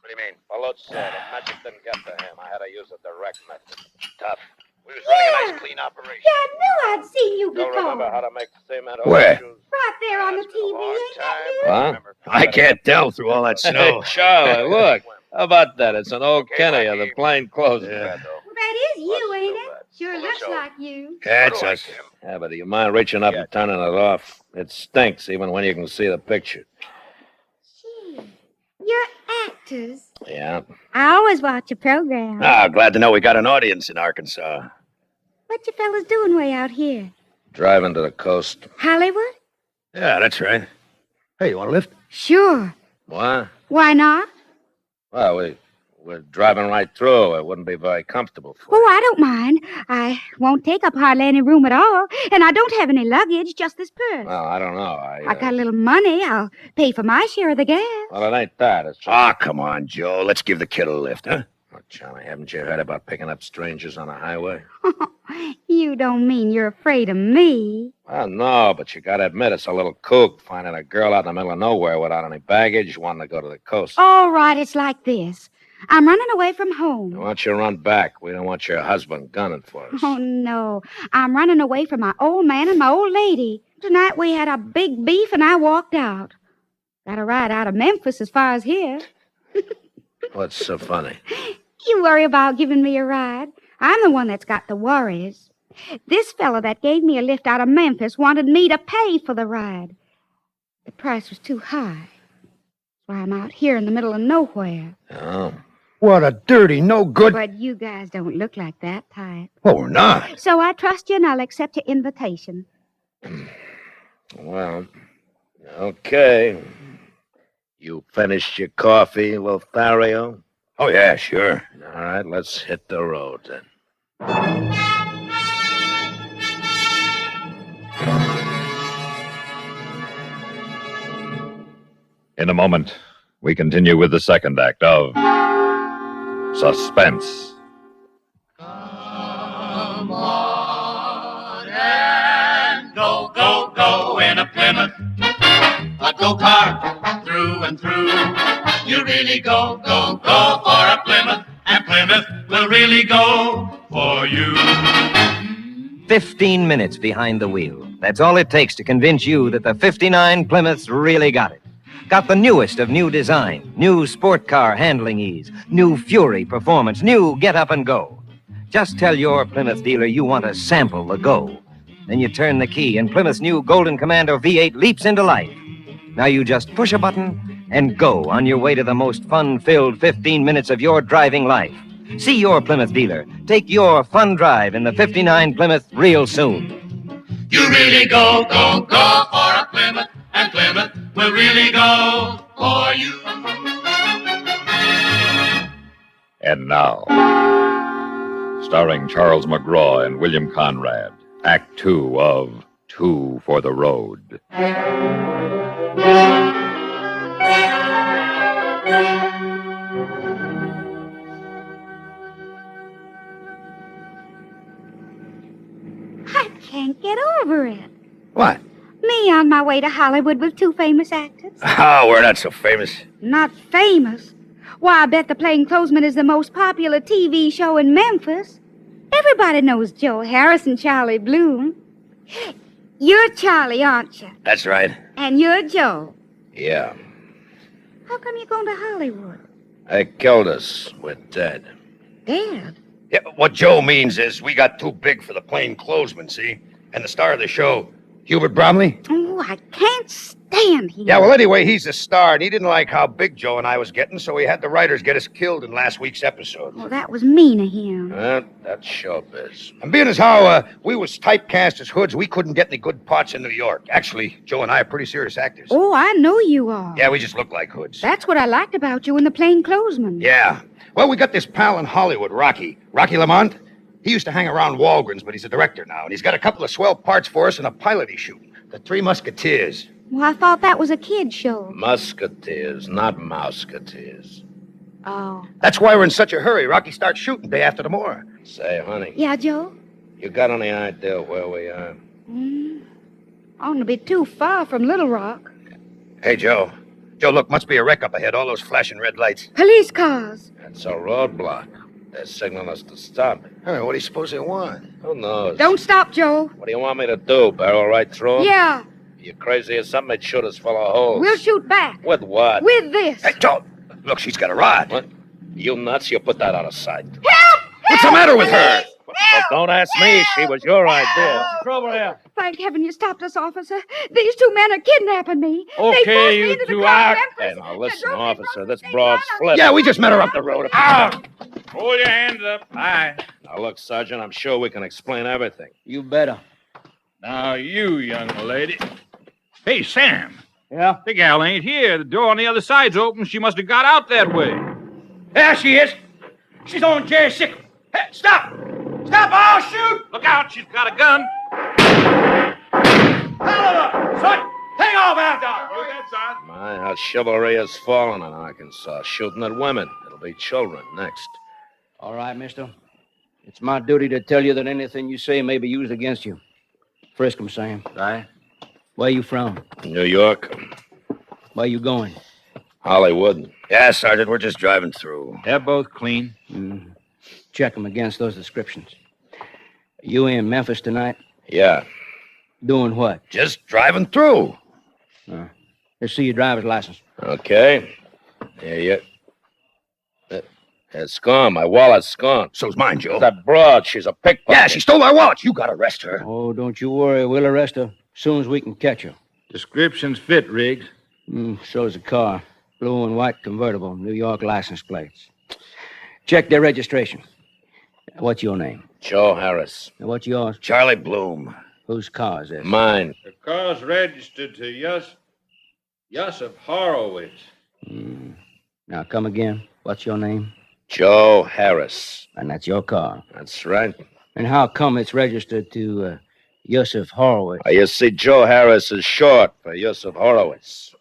[SPEAKER 24] What do you mean? Balut said if magic didn't get to him, I had to use a direct method.
[SPEAKER 21] Tough.
[SPEAKER 23] We was running a nice, clean operation. Yeah, I knew I'd seen you before.
[SPEAKER 24] Don't remember how to make the same out of
[SPEAKER 21] Where?
[SPEAKER 23] Right there on the TV, ain't that you?
[SPEAKER 21] Huh? I can't tell through all that snow.
[SPEAKER 10] Hey, Charlie, look. How about that? It's an old Kenny of the plain clothes.
[SPEAKER 23] Well, that is you, ain't it? Sure looks like you.
[SPEAKER 21] That's us.
[SPEAKER 10] Yeah, but do you mind reaching up and turning it off? It stinks even when you can see the picture.
[SPEAKER 23] Gee, you're actors.
[SPEAKER 10] Yeah.
[SPEAKER 23] I always watch your program.
[SPEAKER 21] Ah, glad to know we got an audience in Arkansas.
[SPEAKER 23] What you fellas doing way out here?
[SPEAKER 10] Driving to the coast.
[SPEAKER 23] Hollywood?
[SPEAKER 21] Yeah, that's right. Hey, you want a lift?
[SPEAKER 23] Sure.
[SPEAKER 10] What?
[SPEAKER 23] Why not?
[SPEAKER 10] Well, we're driving right through. It wouldn't be very comfortable.
[SPEAKER 23] Oh, I don't mind. I won't take up hardly any room at all. And I don't have any luggage, just this purse.
[SPEAKER 10] Well, I don't know.
[SPEAKER 23] I got a little money. I'll pay for my share of the gas.
[SPEAKER 10] Well, it ain't that. It's just...
[SPEAKER 21] Ah, come on, Joe. Let's give the kid a lift, huh?
[SPEAKER 10] Oh, Johnny, haven't you heard about picking up strangers on the highway?
[SPEAKER 23] You don't mean you're afraid of me.
[SPEAKER 10] Well, no, but you gotta admit it's a little kook finding a girl out in the middle of nowhere without any baggage wanting to go to the coast.
[SPEAKER 23] All right, it's like this. I'm running away from home.
[SPEAKER 10] We want you to run back. We don't want your husband gunning for us.
[SPEAKER 23] Oh, no. I'm running away from my old man and my old lady. Tonight we had a big beef and I walked out. Got a ride out of Memphis as far as here.
[SPEAKER 10] What's so funny?
[SPEAKER 23] You worry about giving me a ride. I'm the one that's got the worries. This fella that gave me a lift out of Memphis wanted me to pay for the ride. The price was too high. That's why I'm out here in the middle of nowhere.
[SPEAKER 10] Oh.
[SPEAKER 21] What a dirty, no good...
[SPEAKER 23] But you guys don't look like that type.
[SPEAKER 21] Well, we're not.
[SPEAKER 23] So I trust you and I'll accept your invitation.
[SPEAKER 10] Well, okay. You finished your coffee, Lothario?
[SPEAKER 21] Oh, yeah, sure.
[SPEAKER 10] All right, let's hit the road then.
[SPEAKER 1] In a moment, we continue with the second act of Suspense.
[SPEAKER 17] Come on and go, go, go in a Plymouth, a go-kart through and through. You really go, go, go for a Plymouth, and Plymouth will really go for you.
[SPEAKER 18] 15 minutes behind the wheel. That's all it takes to convince you that the 59 Plymouth's really got it. Got the newest of new design, new sport car handling ease, new Fury performance, new get up and go. Just tell your Plymouth dealer you want to sample the go. Then you turn the key and Plymouth's new Golden Commando V8 leaps into life. Now you just push a button and go on your way to the most fun-filled 15 minutes of your driving life. See your Plymouth dealer. Take your fun drive in the 59 Plymouth real soon.
[SPEAKER 17] You really go, go, go for a Plymouth, and Plymouth will really go for you.
[SPEAKER 1] And now, starring Charles McGraw and William Conrad, Act Two of Two for the Road.
[SPEAKER 23] I can't get over it.
[SPEAKER 21] What?
[SPEAKER 23] Me on my way to Hollywood with two famous actors.
[SPEAKER 21] Oh, we're not so famous.
[SPEAKER 23] Not famous? Why, I bet The Plainclothesman is the most popular TV show in Memphis. Everybody knows Joe Harris and Charlie Bloom. You're Charlie, aren't you?
[SPEAKER 21] That's right.
[SPEAKER 23] And you're Joe.
[SPEAKER 10] Yeah.
[SPEAKER 23] How come you're going to Hollywood?
[SPEAKER 10] They killed us. We're dead.
[SPEAKER 23] Dead?
[SPEAKER 21] Yeah, what Joe means is we got too big for the Plainclothesman, see? And the star of the show, Hubert Bromley?
[SPEAKER 23] Oh, I can't stand him.
[SPEAKER 21] Yeah, well, anyway, he's the star, and he didn't like how big Joe and I was getting, so he had the writers get us killed in last week's episode.
[SPEAKER 23] Well, that was mean of him.
[SPEAKER 10] That's showbiz.
[SPEAKER 21] And being as how we was typecast as hoods, we couldn't get any good parts in New York. Actually, Joe and I are pretty serious actors.
[SPEAKER 23] Oh, I know you are.
[SPEAKER 21] Yeah, we just look like hoods.
[SPEAKER 23] That's what I liked about you in The Plainclothesman.
[SPEAKER 21] Yeah. Well, we got this pal in Hollywood, Rocky Lamont. He used to hang around Walgreens, but he's a director now, and he's got a couple of swell parts for us in a pilot he's shooting. The Three Musketeers.
[SPEAKER 23] Well, I thought that was a kid's show.
[SPEAKER 10] Musketeers, not mouseketeers.
[SPEAKER 23] Oh.
[SPEAKER 21] That's why we're in such a hurry. Rocky starts shooting day after tomorrow.
[SPEAKER 10] Say, honey.
[SPEAKER 23] Yeah, Joe?
[SPEAKER 10] You got any idea where we are?
[SPEAKER 23] Oughtn't to be too far from Little Rock.
[SPEAKER 21] Hey, Joe. Joe, look, must be a wreck up ahead. All those flashing red lights.
[SPEAKER 23] Police cars.
[SPEAKER 10] It's a roadblock. They're signaling us to stop.
[SPEAKER 21] Hey, what do you suppose they want?
[SPEAKER 10] Who knows?
[SPEAKER 23] Don't stop, Joe.
[SPEAKER 10] What do you want me to do? Barrel right through 'em?
[SPEAKER 23] Yeah,
[SPEAKER 10] You crazy or something? They'd shoot us full of holes.
[SPEAKER 23] we'll shoot back.
[SPEAKER 10] With what?
[SPEAKER 23] With this.
[SPEAKER 21] Hey, don't. Look, she's got a rod.
[SPEAKER 10] What? You nuts? You put that out of sight.
[SPEAKER 23] Help!
[SPEAKER 21] What's the matter with her?
[SPEAKER 10] Well, don't ask me. She was your idea.
[SPEAKER 13] Trouble here.
[SPEAKER 23] Thank heaven you stopped us, officer. These two men are kidnapping me.
[SPEAKER 10] Okay,
[SPEAKER 23] they forced me
[SPEAKER 10] you
[SPEAKER 23] into the
[SPEAKER 10] two
[SPEAKER 23] car
[SPEAKER 10] out.
[SPEAKER 23] Memphis.
[SPEAKER 10] Hey, now listen, officer. This broad's flipped.
[SPEAKER 21] Yeah, we just met her up the road.
[SPEAKER 10] Out!
[SPEAKER 13] Hold your hands up high.
[SPEAKER 10] Now, look, Sergeant, I'm sure we can explain everything.
[SPEAKER 13] You better. Now, you, young lady. Hey, Sam.
[SPEAKER 3] Yeah?
[SPEAKER 13] The gal ain't here. The door on the other side's open. She must have got out that way.
[SPEAKER 3] There she is. She's on Jerry's sickle. Hey, stop! Stop! I'll shoot!
[SPEAKER 13] Look out, she's got a gun.
[SPEAKER 3] Oliver! Son! Hang off out there!
[SPEAKER 10] My, how chivalry has fallen in Arkansas. Shooting at women. It'll be children next.
[SPEAKER 3] All right, mister. It's my duty to tell you that anything you say may be used against you. Frisk 'em, Sam.
[SPEAKER 10] Right.
[SPEAKER 3] Where you from?
[SPEAKER 10] New York.
[SPEAKER 3] Where you going?
[SPEAKER 10] Hollywood.
[SPEAKER 21] Yeah, Sergeant, we're just driving through.
[SPEAKER 13] They're both clean.
[SPEAKER 3] Check them against those descriptions. You in Memphis tonight?
[SPEAKER 10] Yeah.
[SPEAKER 3] Doing what?
[SPEAKER 21] Just driving through.
[SPEAKER 3] Let's see your driver's license.
[SPEAKER 10] Okay. Here you... It's gone. My wallet's gone.
[SPEAKER 21] So's mine, Joe.
[SPEAKER 10] That broad, she's a pickpocket.
[SPEAKER 21] Yeah, she stole our wallet. You gotta arrest her.
[SPEAKER 3] Oh, don't you worry. We'll arrest her as soon as we can catch her.
[SPEAKER 13] Descriptions fit, Riggs.
[SPEAKER 3] So's the car. Blue and white convertible, New York license plates. Check their registration. What's your name?
[SPEAKER 10] Joe Harris.
[SPEAKER 3] And what's yours?
[SPEAKER 21] Charlie Bloom.
[SPEAKER 3] Whose car is this?
[SPEAKER 10] Mine.
[SPEAKER 13] The car's registered to Yusuf Horowitz.
[SPEAKER 3] Now, come again. What's your name?
[SPEAKER 10] Joe Harris.
[SPEAKER 3] And that's your car.
[SPEAKER 10] That's right.
[SPEAKER 3] And how come it's registered to Yusuf Horowitz?
[SPEAKER 10] You see, Joe Harris is short for Yusuf Horowitz.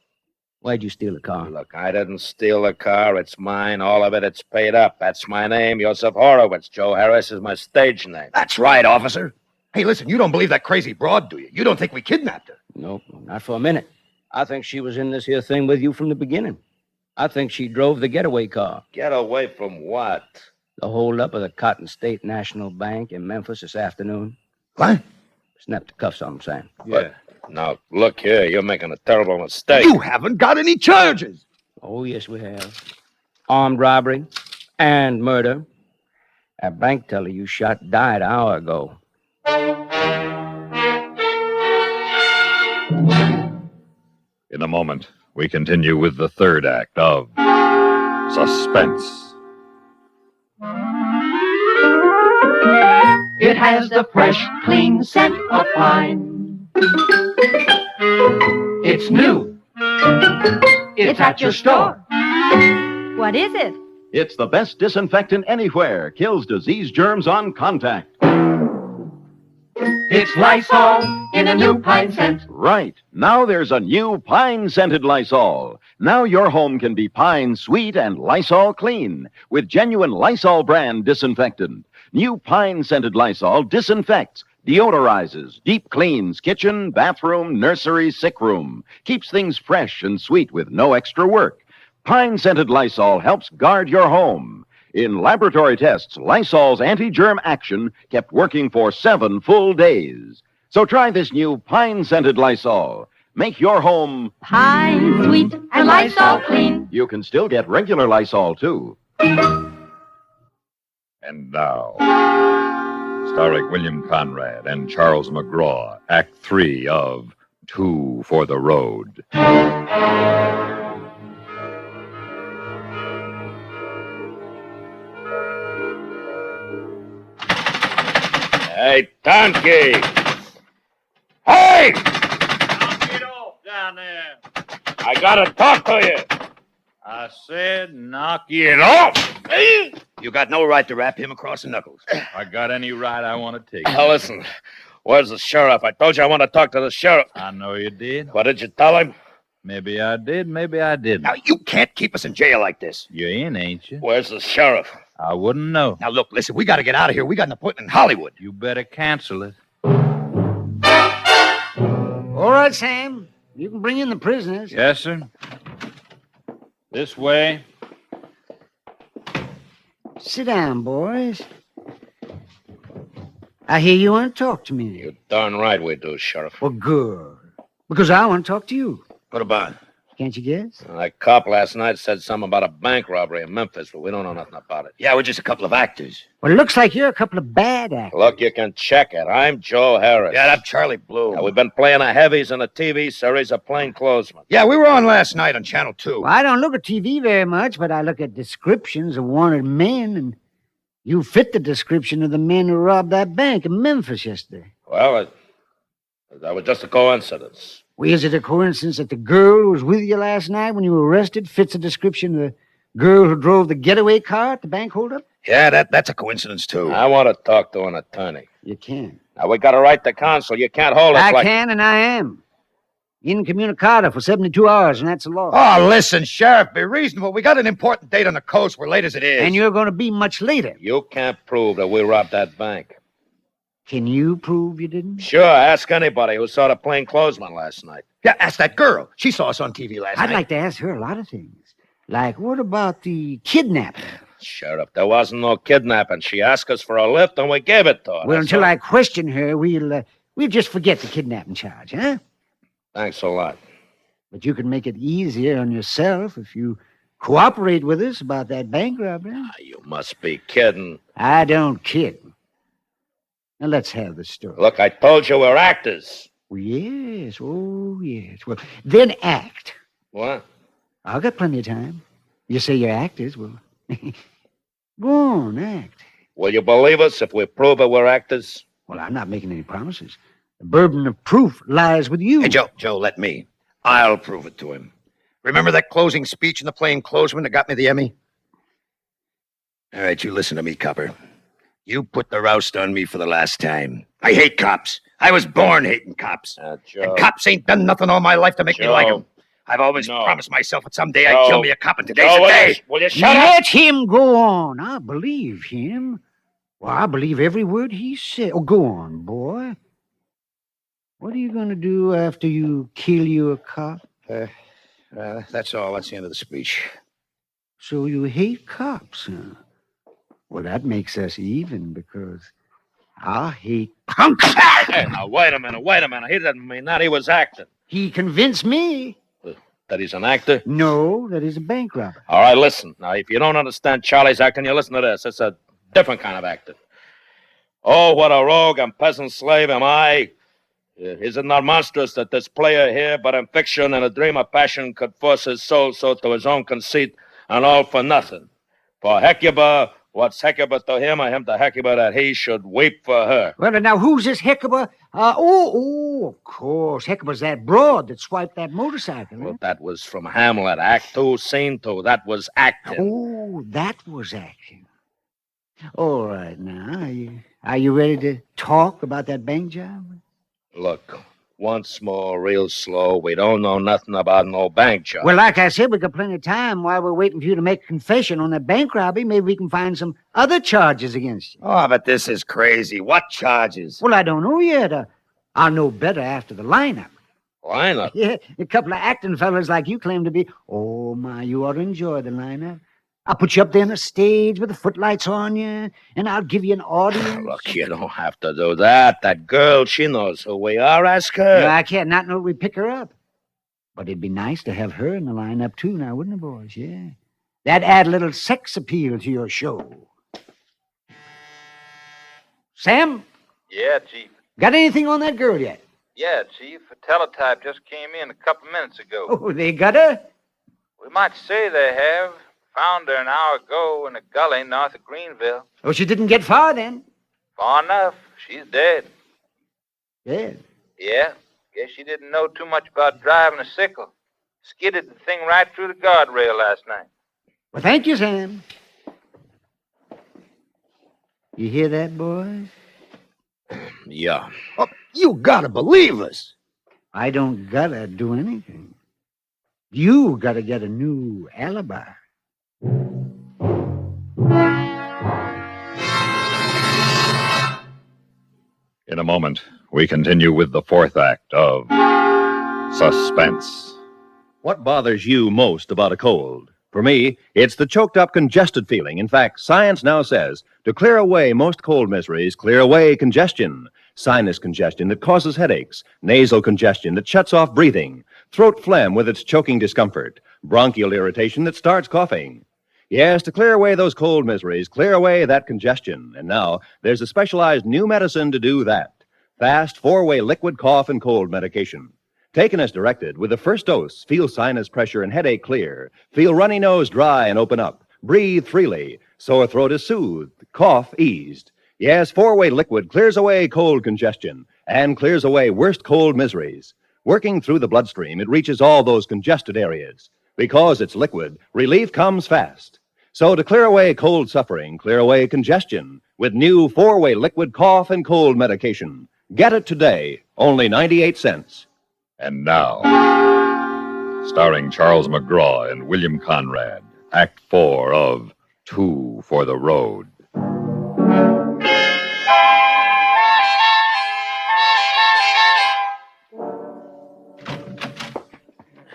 [SPEAKER 3] Why'd you steal the car?
[SPEAKER 10] Look, I didn't steal the car. It's mine. All of it, it's paid up. That's my name, Yusuf Horowitz. Joe Harris is my stage name.
[SPEAKER 21] That's right, officer. Hey, listen, you don't believe that crazy broad, do you? You don't think we kidnapped her?
[SPEAKER 3] Nope, not for a minute. I think she was in this here thing with you from the beginning. I think she drove the getaway car.
[SPEAKER 10] Get away from what?
[SPEAKER 3] The holdup of the Cotton State National Bank in Memphis this afternoon.
[SPEAKER 21] What?
[SPEAKER 3] Snap the cuffs on him, Sam.
[SPEAKER 10] Yeah. Now, look here. You're making a terrible mistake.
[SPEAKER 21] You haven't got any charges.
[SPEAKER 3] Oh, yes, we have. Armed robbery and murder. That bank teller you shot died an hour ago.
[SPEAKER 1] In a moment, we continue with the third act of Suspense.
[SPEAKER 17] It has the fresh, clean scent of pine. It's new. It's at your store.
[SPEAKER 11] What is it?
[SPEAKER 8] It's the best disinfectant anywhere. Kills disease germs on contact.
[SPEAKER 17] It's Lysol in a new pine scent.
[SPEAKER 8] Right. Now there's a new pine-scented Lysol. Now your home can be pine sweet and Lysol clean with genuine Lysol brand disinfectant. New pine-scented Lysol disinfects, deodorizes, deep cleans kitchen, bathroom, nursery, sick room. Keeps things fresh and sweet with no extra work. Pine-scented Lysol helps guard your home. In laboratory tests, Lysol's anti-germ action kept working for 7 full days. So try this new pine-scented Lysol. Make your home
[SPEAKER 9] pine sweet and Lysol clean.
[SPEAKER 8] You can still get regular Lysol, too.
[SPEAKER 1] And now, starring William Conrad and Charles McGraw, Act 3 of Two for the Road.
[SPEAKER 10] Hey, donkey! Hey!
[SPEAKER 13] Knock it off down there.
[SPEAKER 10] I gotta talk to you.
[SPEAKER 13] I said knock it off.
[SPEAKER 21] You got no right to rap him across the knuckles.
[SPEAKER 13] I got any right I want to take.
[SPEAKER 10] Now listen, where's the sheriff? I told you I want to talk to the sheriff.
[SPEAKER 13] I know you did.
[SPEAKER 10] What did you tell him?
[SPEAKER 13] Maybe I did, maybe I didn't.
[SPEAKER 21] Now, you can't keep us in jail like this.
[SPEAKER 13] You're in, ain't you?
[SPEAKER 10] Where's the sheriff?
[SPEAKER 13] I wouldn't know.
[SPEAKER 21] Now, look, listen, we got to get out of here. We got an appointment in Hollywood.
[SPEAKER 13] You better cancel it.
[SPEAKER 14] All right, Sam. You can bring in the prisoners.
[SPEAKER 13] Yes, sir. This way.
[SPEAKER 14] Sit down, boys. I hear you want to talk to me.
[SPEAKER 10] You're darn right we do, Sheriff.
[SPEAKER 14] Well, good. Because I want to talk to you.
[SPEAKER 10] What about?
[SPEAKER 14] Can't you guess?
[SPEAKER 10] That cop last night said something about a bank robbery in Memphis, but we don't know nothing about it.
[SPEAKER 21] Yeah, we're just a couple of actors.
[SPEAKER 14] Well, it looks like you're a couple of bad actors.
[SPEAKER 10] Look, you can check it. I'm Joe Harris.
[SPEAKER 21] Yeah, I'm Charlie Blue.
[SPEAKER 10] Now, we've been playing the heavies in a TV series of plainclothesmen.
[SPEAKER 21] Yeah, we were on last night on Channel 2.
[SPEAKER 14] Well, I don't look at TV very much, but I look at descriptions of wanted men, and you fit the description of the men who robbed that bank in Memphis yesterday.
[SPEAKER 10] Well, that was just a coincidence.
[SPEAKER 14] Well, is it a coincidence that the girl who was with you last night when you were arrested fits the description of the girl who drove the getaway car at the bank holdup?
[SPEAKER 21] Yeah, that's a coincidence, too.
[SPEAKER 10] I want to talk to an attorney.
[SPEAKER 14] You can.
[SPEAKER 10] Now, we got a right to counsel. You can't hold us
[SPEAKER 14] I
[SPEAKER 10] like...
[SPEAKER 14] can, and I am. Incommunicado for 72 hours, and that's the law.
[SPEAKER 21] Oh, listen, Sheriff, be reasonable. We got an important date on the coast. We're late as it is.
[SPEAKER 14] And you're going to be much later.
[SPEAKER 10] You can't prove that we robbed that bank.
[SPEAKER 14] Can you prove you didn't?
[SPEAKER 10] Sure, ask anybody who saw the plainclothesman last night.
[SPEAKER 21] Yeah, ask that girl. She saw us on TV last night.
[SPEAKER 14] I'd like to ask her a lot of things. Like, what about the kidnapping?
[SPEAKER 10] Sheriff, there wasn't no kidnapping. She asked us for a lift, and we gave it to her.
[SPEAKER 14] Well, until I question her, we'll just forget the kidnapping charge, huh?
[SPEAKER 10] Thanks a lot.
[SPEAKER 14] But you can make it easier on yourself if you cooperate with us about that bank robbery.
[SPEAKER 10] You must be kidding.
[SPEAKER 14] I don't kid. Now, let's have the story.
[SPEAKER 10] Look, I told you we're actors.
[SPEAKER 14] Well, yes. Oh, yes. Well, then act.
[SPEAKER 10] What?
[SPEAKER 14] I've got plenty of time. You say you're actors, well, go on, act.
[SPEAKER 10] Will you believe us if we prove that we're actors?
[SPEAKER 14] Well, I'm not making any promises. The burden of proof lies with you.
[SPEAKER 21] Hey, Joe, let me. I'll prove it to him. Remember that closing speech in the plainclothesman that got me the Emmy? All right, you listen to me, copper. You put the roust on me for the last time. I hate cops. I was born hating cops. And cops ain't done nothing all my life to make me like them. I've always promised myself that someday I'd kill me a cop, and today's the day.
[SPEAKER 10] Will you shut up?
[SPEAKER 14] Let him go on. I believe him. Well, I believe every word he said. Oh, go on, boy. What are you going to do after you kill you a cop?
[SPEAKER 21] That's all. That's the end of the speech.
[SPEAKER 14] So you hate cops, huh? Well, that makes us even, because I hate punks.
[SPEAKER 10] Hey, now, wait a minute. He didn't mean that. He was acting.
[SPEAKER 14] He convinced me.
[SPEAKER 10] That he's an actor?
[SPEAKER 14] No, that he's a bank robber.
[SPEAKER 10] All right, listen. Now, if you don't understand Charlie's acting, you listen to this. It's a different kind of acting. Oh, what a rogue and peasant slave am I. Is it not monstrous that this player here, but in fiction and a dream of passion, could force his soul so to his own conceit, and all for nothing? For Hecuba, what's Hecuba to him, or him to Hecuba, that he should weep for her?
[SPEAKER 14] Well, now, who's this Hecuba? Of course. Hecuba's that broad that swiped that motorcycle.
[SPEAKER 10] Well, that was from Hamlet, Act 2, Scene 2. That was acting.
[SPEAKER 14] Oh, that was acting. All right, now, are you ready to talk about that bank job?
[SPEAKER 10] Look, once more, real slow. We don't know nothing about no bank job.
[SPEAKER 14] Well, like I said, we got plenty of time while we're waiting for you to make a confession on that bank robbery. Maybe we can find some other charges against you.
[SPEAKER 21] Oh, but this is crazy. What charges?
[SPEAKER 14] Well, I don't know yet. I'll know better after the lineup.
[SPEAKER 10] Lineup?
[SPEAKER 14] Yeah, a couple of acting fellas like you claim to be. Oh, my, you ought to enjoy the lineup. I'll put you up there on the stage with the footlights on you, and I'll give you an audience.
[SPEAKER 10] Look, you don't have to do that. That girl, she knows who we are. Ask her.
[SPEAKER 14] No, I can't not know we pick her up. But it'd be nice to have her in the lineup, too, now, wouldn't it, boys? Yeah. That'd add a little sex appeal to your show. Sam?
[SPEAKER 6] Yeah, Chief.
[SPEAKER 14] Got anything on that girl yet?
[SPEAKER 6] Yeah, Chief. A teletype just came in a couple minutes ago.
[SPEAKER 14] Oh, they got her?
[SPEAKER 6] We might say they have. Found her an hour ago in a gully north of Greenville.
[SPEAKER 14] Oh, she didn't get far, then?
[SPEAKER 6] Far enough. She's dead.
[SPEAKER 14] Dead?
[SPEAKER 6] Yeah. Guess she didn't know too much about driving a sickle. Skidded the thing right through the guardrail last night.
[SPEAKER 14] Well, thank you, Sam. You hear that, boys?
[SPEAKER 10] Yeah.
[SPEAKER 21] Oh, you gotta believe us.
[SPEAKER 14] I don't gotta do anything. You gotta get a new alibi.
[SPEAKER 1] In a moment, we continue with the fourth act of Suspense.
[SPEAKER 8] What bothers you most about a cold? For me, it's the choked up, congested feeling. In fact, science now says to clear away most cold miseries, clear away congestion. Sinus congestion that causes headaches, nasal congestion that shuts off breathing, throat phlegm with its choking discomfort, bronchial irritation that starts coughing. Yes, to clear away those cold miseries, clear away that congestion. And now, there's a specialized new medicine to do that. Fast, 4-way liquid cough and cold medication. Taken as directed, with the first dose, feel sinus pressure and headache clear. Feel runny nose dry and open up. Breathe freely. Sore throat is soothed. Cough eased. Yes, 4-way liquid clears away cold congestion and clears away worst cold miseries. Working through the bloodstream, it reaches all those congested areas. Because it's liquid, relief comes fast. So to clear away cold suffering, clear away congestion with new 4-way liquid cough and cold medication. Get it today, only 98 cents.
[SPEAKER 1] And now, starring Charles McGraw and William Conrad, Act 4 of Two for the Road.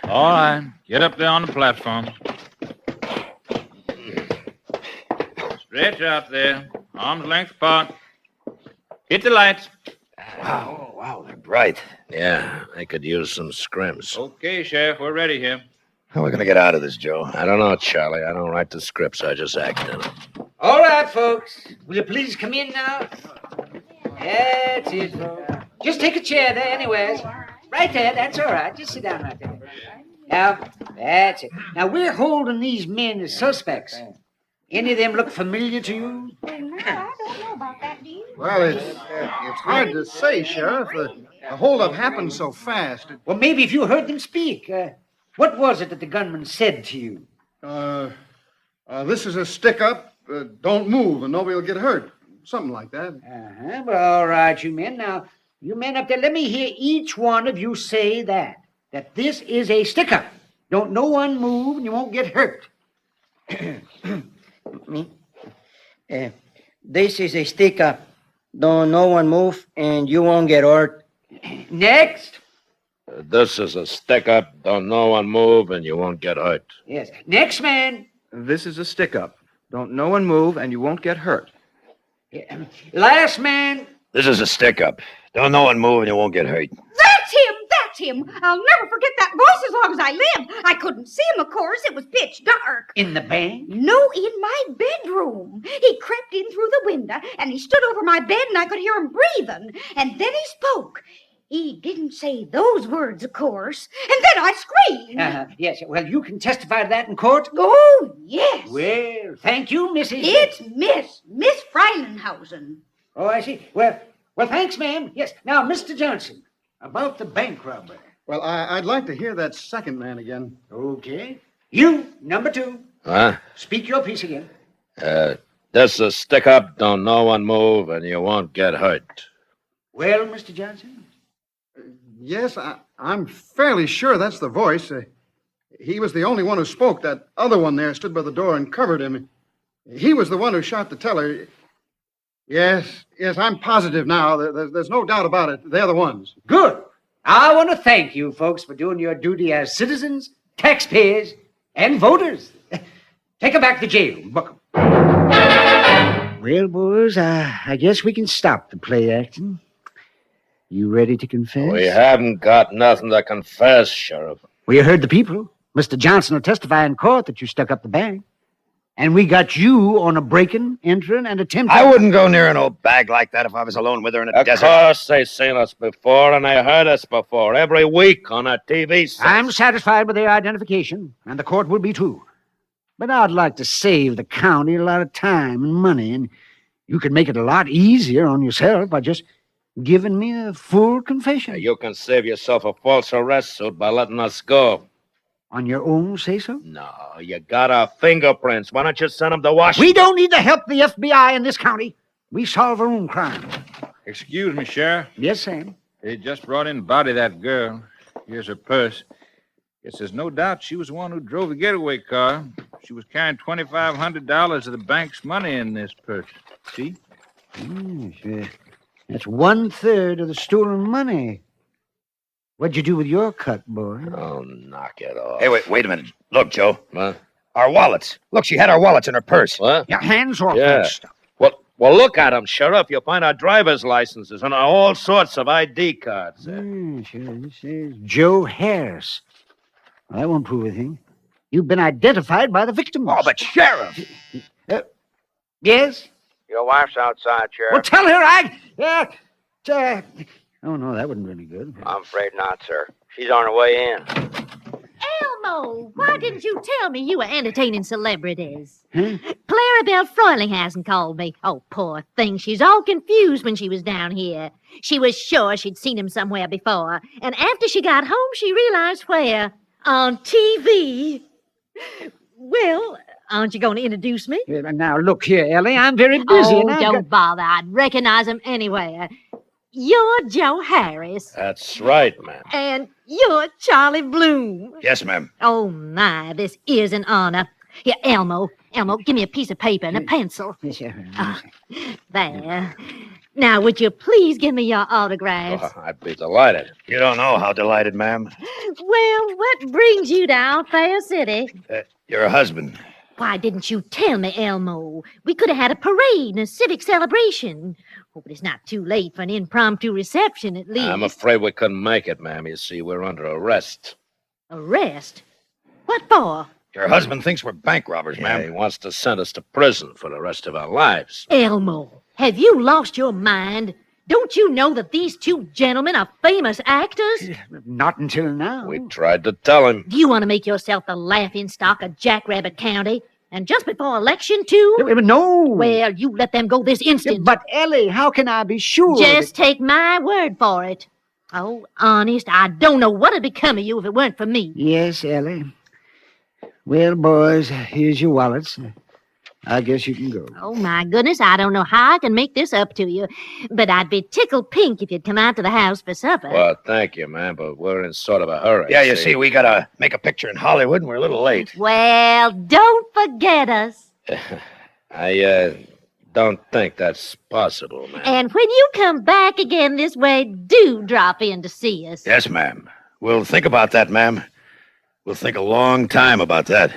[SPEAKER 13] All right, get up there on the platform. Stretch out there, arm's length apart. Hit the lights.
[SPEAKER 21] Wow, they're bright. Yeah, I could use some scrims.
[SPEAKER 13] Okay, Sheriff, we're ready here.
[SPEAKER 21] How are we going to get out of this, Joe? I don't know, Charlie. I don't write the scripts. I just act in them.
[SPEAKER 4] All right, folks. Will you please come in now? That's it, folks. Just take a chair there, anyways. Right there, that's all right. Just sit down right there. Now, that's it. Now, we're holding these men as suspects. Any of them look familiar to you?
[SPEAKER 9] Well, no, I don't know about that, do you?
[SPEAKER 16] Well, it's hard to say, Sheriff. The holdup happened so fast.
[SPEAKER 4] Well, maybe if you heard them speak. What was it that the gunman said to you?
[SPEAKER 16] This is a stick-up. Don't move and nobody will get hurt. Something like that.
[SPEAKER 4] Uh-huh. Well, all right, you men. Now, you men up there, let me hear each one of you say that this is a stick-up. Don't no one move and you won't get hurt.
[SPEAKER 19] Me? This is a stick-up. Don't no one move, and you won't get hurt.
[SPEAKER 4] Next.
[SPEAKER 10] This is a stick-up. Don't no one move, and you won't get hurt.
[SPEAKER 4] Yes. Next man.
[SPEAKER 20] This is a stick-up. Don't no one move, and you won't get hurt.
[SPEAKER 4] Last man.
[SPEAKER 21] This is a stick-up. Don't no one move and you won't get hurt.
[SPEAKER 23] That's him! That's him! I'll never forget that voice as long as I live. I couldn't see him, of course. It was pitch dark.
[SPEAKER 4] In the bank?
[SPEAKER 23] No, in my bedroom. He crept in through the window, and he stood over my bed, and I could hear him breathing. And then he spoke. He didn't say those words, of course. And then I screamed.
[SPEAKER 4] Yes, well, you can testify to that in court?
[SPEAKER 23] Oh, yes.
[SPEAKER 4] Well, thank you, Mrs.
[SPEAKER 23] It's Miss Freilenhausen.
[SPEAKER 4] Oh, I see. Well, thanks, ma'am. Yes. Now, Mr. Johnson, about the bank robbery.
[SPEAKER 16] Well, I'd like to hear that second man again.
[SPEAKER 4] Okay. You, number 2.
[SPEAKER 10] Huh?
[SPEAKER 4] Speak your piece again.
[SPEAKER 10] This is a stick-up. Don't no one move, and you won't get hurt.
[SPEAKER 4] Well, Mr. Johnson?
[SPEAKER 16] Yes, I'm fairly sure that's the voice. He was the only one who spoke. That other one there stood by the door and covered him. He was the one who shot the teller. Yes, I'm positive now. There's no doubt about it. They're the ones.
[SPEAKER 4] Good. I want to thank you folks for doing your duty as citizens, taxpayers, and voters. Take them back to jail. Book 'em. Well, boys, I guess we can stop the play acting. You ready to confess?
[SPEAKER 10] We haven't got nothing to confess, Sheriff.
[SPEAKER 4] Well, you heard the people. Mr. Johnson will testify in court that you stuck up the bank. And we got you on a breaking, entering, and attempting...
[SPEAKER 21] I wouldn't go near an old bag like that if I was alone with her in a desert.
[SPEAKER 10] Of course, they seen us before, and they heard us before, every week on a TV set.
[SPEAKER 4] I'm satisfied with their identification, and the court will be too. But I'd like to save the county a lot of time and money, and you could make it a lot easier on yourself by just giving me a full confession.
[SPEAKER 10] You can save yourself a false arrest suit by letting us go.
[SPEAKER 4] On your own say-so?
[SPEAKER 10] No, you got our fingerprints. Why don't you send them to Washington?
[SPEAKER 4] We don't need the help of the FBI in this county. We solve our own crime.
[SPEAKER 13] Excuse me, Sheriff.
[SPEAKER 4] Yes, Sam?
[SPEAKER 13] They just brought in the body of that girl. Here's her purse. Guess there's no doubt she was the one who drove the getaway car. She was carrying $2,500 of the bank's money in this purse. See?
[SPEAKER 4] Sure. That's 1/3 of the stolen money. What'd you do with your cut, boy?
[SPEAKER 21] Oh, knock it off. Hey, wait a minute. Look, Joe.
[SPEAKER 10] What?
[SPEAKER 21] Our wallets. Look, she had our wallets in her purse.
[SPEAKER 10] What?
[SPEAKER 2] Your hands off
[SPEAKER 10] Yeah.
[SPEAKER 2] that stuff.
[SPEAKER 10] Well, look at them, Sheriff. You'll find our driver's licenses and all sorts of ID cards there.
[SPEAKER 2] Sure. This is Joe Harris. Well, that won't prove anything. You've been identified by the victims.
[SPEAKER 21] Oh, but Sheriff!
[SPEAKER 2] Yes?
[SPEAKER 6] Your wife's outside, Sheriff.
[SPEAKER 2] Well, tell her oh, no, that wouldn't do any good.
[SPEAKER 6] I'm afraid not, sir. She's on her way in.
[SPEAKER 7] Elmo, why didn't you tell me you were entertaining celebrities?
[SPEAKER 2] Huh?
[SPEAKER 7] Clarabelle Frelinghuysen called me. Oh, poor thing. She's all confused when she was down here. She was sure she'd seen him somewhere before. And after she got home, she realized where? On TV. Well, aren't you going to introduce me?
[SPEAKER 2] Now, look here, Ellie. I'm very busy.
[SPEAKER 7] Oh,
[SPEAKER 2] and I've
[SPEAKER 7] don't
[SPEAKER 2] got-
[SPEAKER 7] bother. I'd recognize him anywhere. You're Joe Harris.
[SPEAKER 10] That's right, ma'am.
[SPEAKER 7] And you're Charlie Bloom.
[SPEAKER 21] Yes, ma'am.
[SPEAKER 7] Oh, my, this is an honor. Here, Elmo, give me a piece of paper and a pencil. There. Now, would you please give me your autographs?
[SPEAKER 21] Oh,
[SPEAKER 10] I'd be delighted.
[SPEAKER 21] You don't know how delighted, ma'am.
[SPEAKER 7] Well, what brings you to Althea City?
[SPEAKER 21] Your husband.
[SPEAKER 7] Why didn't you tell me, Elmo? We could have had a parade and a civic celebration. Hope it's not too late for an impromptu reception, at least.
[SPEAKER 10] I'm afraid we couldn't make it, ma'am. You see, we're under arrest.
[SPEAKER 7] Arrest? What for?
[SPEAKER 21] Your husband thinks we're bank robbers, ma'am.
[SPEAKER 10] He wants to send us to prison for the rest of our lives.
[SPEAKER 7] Elmo, have you lost your mind? Don't you know that these two gentlemen are famous actors?
[SPEAKER 2] Not until now.
[SPEAKER 10] We tried to tell him.
[SPEAKER 7] Do you want to make yourself the laughingstock of Jackrabbit County? And just before election, too?
[SPEAKER 2] No.
[SPEAKER 7] Well, you let them go this instant.
[SPEAKER 2] But, Ellie, how can I be sure?
[SPEAKER 7] Just take my word for it. Oh, honest, I don't know what would become of you if it weren't for me.
[SPEAKER 2] Yes, Ellie. Well, boys, here's your wallets. I guess you can go.
[SPEAKER 7] Oh, my goodness, I don't know how I can make this up to you, but I'd be tickled pink if you'd come out to the house for supper.
[SPEAKER 10] Well, thank you, ma'am, but we're in sort of a hurry.
[SPEAKER 21] Yeah, you see, we gotta make a picture in Hollywood, and we're a little late.
[SPEAKER 7] Well, don't forget us.
[SPEAKER 10] I don't think that's possible, ma'am.
[SPEAKER 7] And when you come back again this way, do drop in to see us.
[SPEAKER 21] Yes, ma'am. We'll think about that, ma'am. We'll think a long time about that.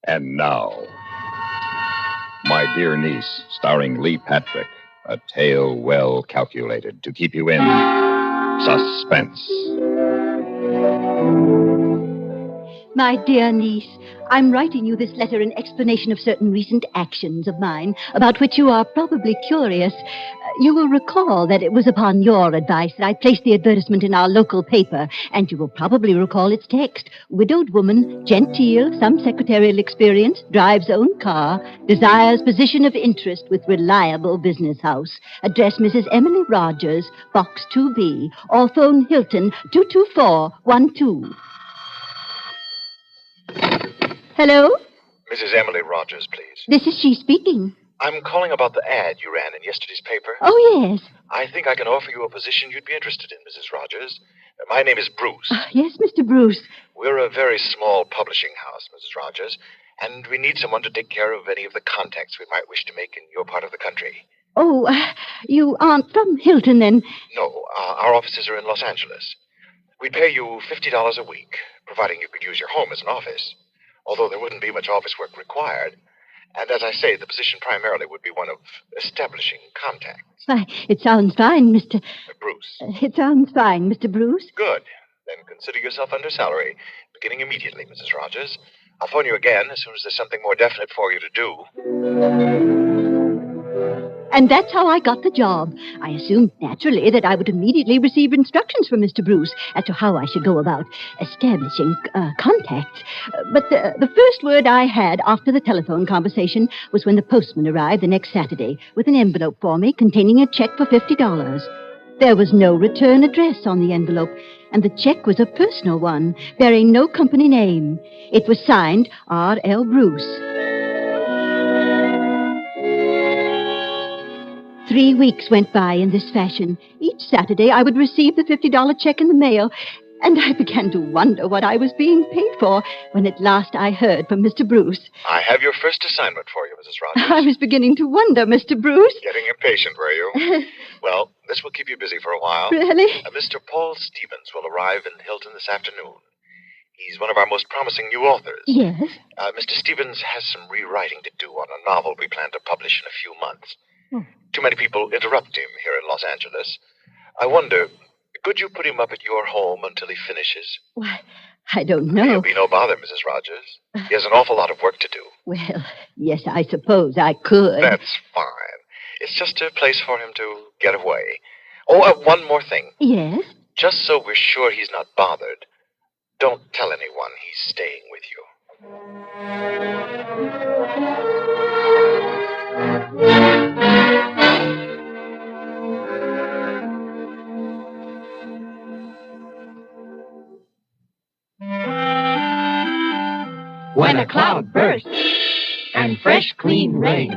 [SPEAKER 1] And now, My Dear Niece, starring Lee Patrick, a tale well calculated to keep you in suspense.
[SPEAKER 12] My dear niece, I'm writing you this letter in explanation of certain recent actions of mine, about which you are probably curious. You will recall that it was upon your advice that I placed the advertisement in our local paper, and you will probably recall its text. Widowed woman, genteel, some secretarial experience, drives own car, desires position of interest with reliable business house. Address Mrs. Emily Rogers, Box 2B, or phone Hilton 22412. Hello?
[SPEAKER 22] Mrs. Emily Rogers, please.
[SPEAKER 12] This is she speaking.
[SPEAKER 22] I'm calling about the ad you ran in yesterday's paper.
[SPEAKER 12] Oh, yes.
[SPEAKER 22] I think I can offer you a position you'd be interested in, Mrs. Rogers. My name is Bruce.
[SPEAKER 12] Yes, Mr. Bruce.
[SPEAKER 22] We're a very small publishing house, Mrs. Rogers, and we need someone to take care of any of the contacts we might wish to make in your part of the country.
[SPEAKER 12] Oh, you aren't from Hilton, then?
[SPEAKER 22] No, our offices are in Los Angeles. We'd pay you $50 a week, providing you could use your home as an office, although there wouldn't be much office work required. And as I say, the position primarily would be one of establishing contacts.
[SPEAKER 12] Why, it sounds fine, Mr.
[SPEAKER 22] Bruce.
[SPEAKER 12] It sounds fine, Mr. Bruce.
[SPEAKER 22] Good. Then consider yourself under salary, beginning immediately, Mrs. Rogers. I'll phone you again as soon as there's something more definite for you to do.
[SPEAKER 12] And that's how I got the job. I assumed, naturally, that I would immediately receive instructions from Mr. Bruce as to how I should go about establishing contacts. But the first word I had after the telephone conversation was when the postman arrived the next Saturday with an envelope for me containing a check for $50. There was no return address on the envelope, and the check was a personal one, bearing no company name. It was signed R.L. Bruce. 3 weeks went by in this fashion. Each Saturday, I would receive the $50 check in the mail, And I began to wonder what I was being paid for when at last I heard from Mr. Bruce.
[SPEAKER 22] I have your first assignment for you, Mrs. Rogers.
[SPEAKER 12] I was beginning to wonder, Mr. Bruce.
[SPEAKER 22] Getting impatient, were you? Well, this will keep you busy for a while.
[SPEAKER 12] Really?
[SPEAKER 22] Mr. Paul Stevens will arrive in Hilton this afternoon. He's one of our most promising new authors.
[SPEAKER 12] Yes?
[SPEAKER 22] Mr. Stevens has some rewriting to do on a novel we plan to publish in a few months.
[SPEAKER 12] Oh.
[SPEAKER 22] Too many people interrupt him here in Los Angeles. I wonder, could you put him up at your home until he finishes?
[SPEAKER 12] Why, I don't know.
[SPEAKER 22] It'll be no bother, Mrs. Rogers. He has an awful lot of work to do.
[SPEAKER 12] Well, yes, I suppose I could.
[SPEAKER 22] That's fine. It's just a place for him to get away. Oh, one more thing.
[SPEAKER 12] Yes?
[SPEAKER 22] Just so we're sure he's not bothered, don't tell anyone he's staying with you.
[SPEAKER 5] When a cloud bursts and fresh, clean rain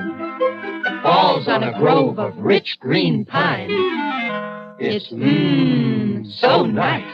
[SPEAKER 5] falls on a grove of rich green pine, it's so nice.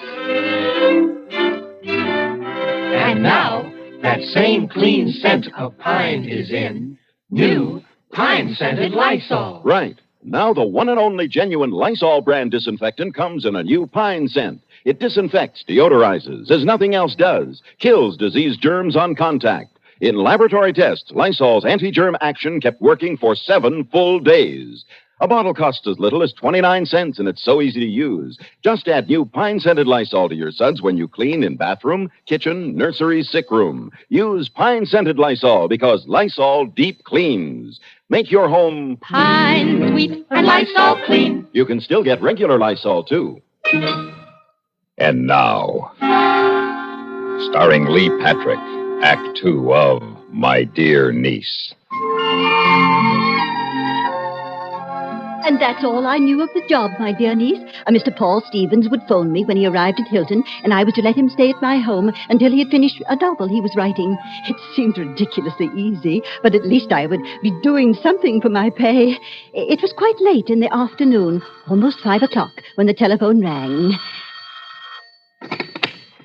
[SPEAKER 5] And now that same clean scent of pine is in new pine-scented Lysol.
[SPEAKER 15] Right. Now the one and only genuine Lysol brand disinfectant comes in a new pine scent. It disinfects, deodorizes, as nothing else does, kills disease germs on contact. In laboratory tests, Lysol's anti-germ action kept working for 7 full days. A bottle costs as little as 29 cents, and it's so easy to use. Just add new pine-scented Lysol to your suds when you clean in bathroom, kitchen, nursery, sick room. Use pine-scented Lysol because Lysol deep cleans. Make your home
[SPEAKER 5] Pine sweet and Lysol clean.
[SPEAKER 15] You can still get regular Lysol, too.
[SPEAKER 1] And now, starring Lee Patrick, Act 2 of My Dear Niece.
[SPEAKER 12] And that's all I knew of the job, my dear niece. Mr. Paul Stevens would phone me when he arrived at Hilton, and I was to let him stay at my home until he had finished a novel he was writing. It seemed ridiculously easy, but at least I would be doing something for my pay. It was quite late in the afternoon, almost 5 o'clock, when the telephone rang.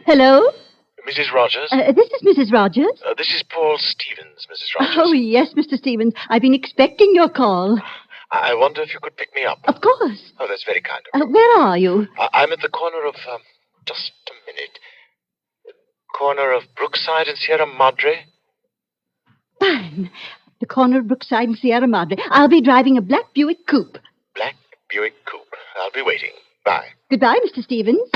[SPEAKER 12] Hello?
[SPEAKER 22] Mrs. Rogers?
[SPEAKER 12] This is Mrs. Rogers.
[SPEAKER 22] This is Paul Stevens, Mrs. Rogers.
[SPEAKER 12] Oh, yes, Mr. Stevens. I've been expecting your call.
[SPEAKER 22] I wonder if you could pick me up.
[SPEAKER 12] Of course.
[SPEAKER 22] Oh, that's very kind of you.
[SPEAKER 12] Where are you?
[SPEAKER 22] I'm at the corner of, just a minute. Corner of Brookside and Sierra Madre.
[SPEAKER 12] Fine. The corner of Brookside and Sierra Madre. I'll be driving a black Buick coupe.
[SPEAKER 22] Black Buick coupe. I'll be waiting. Bye.
[SPEAKER 12] Goodbye, Mr. Stevens.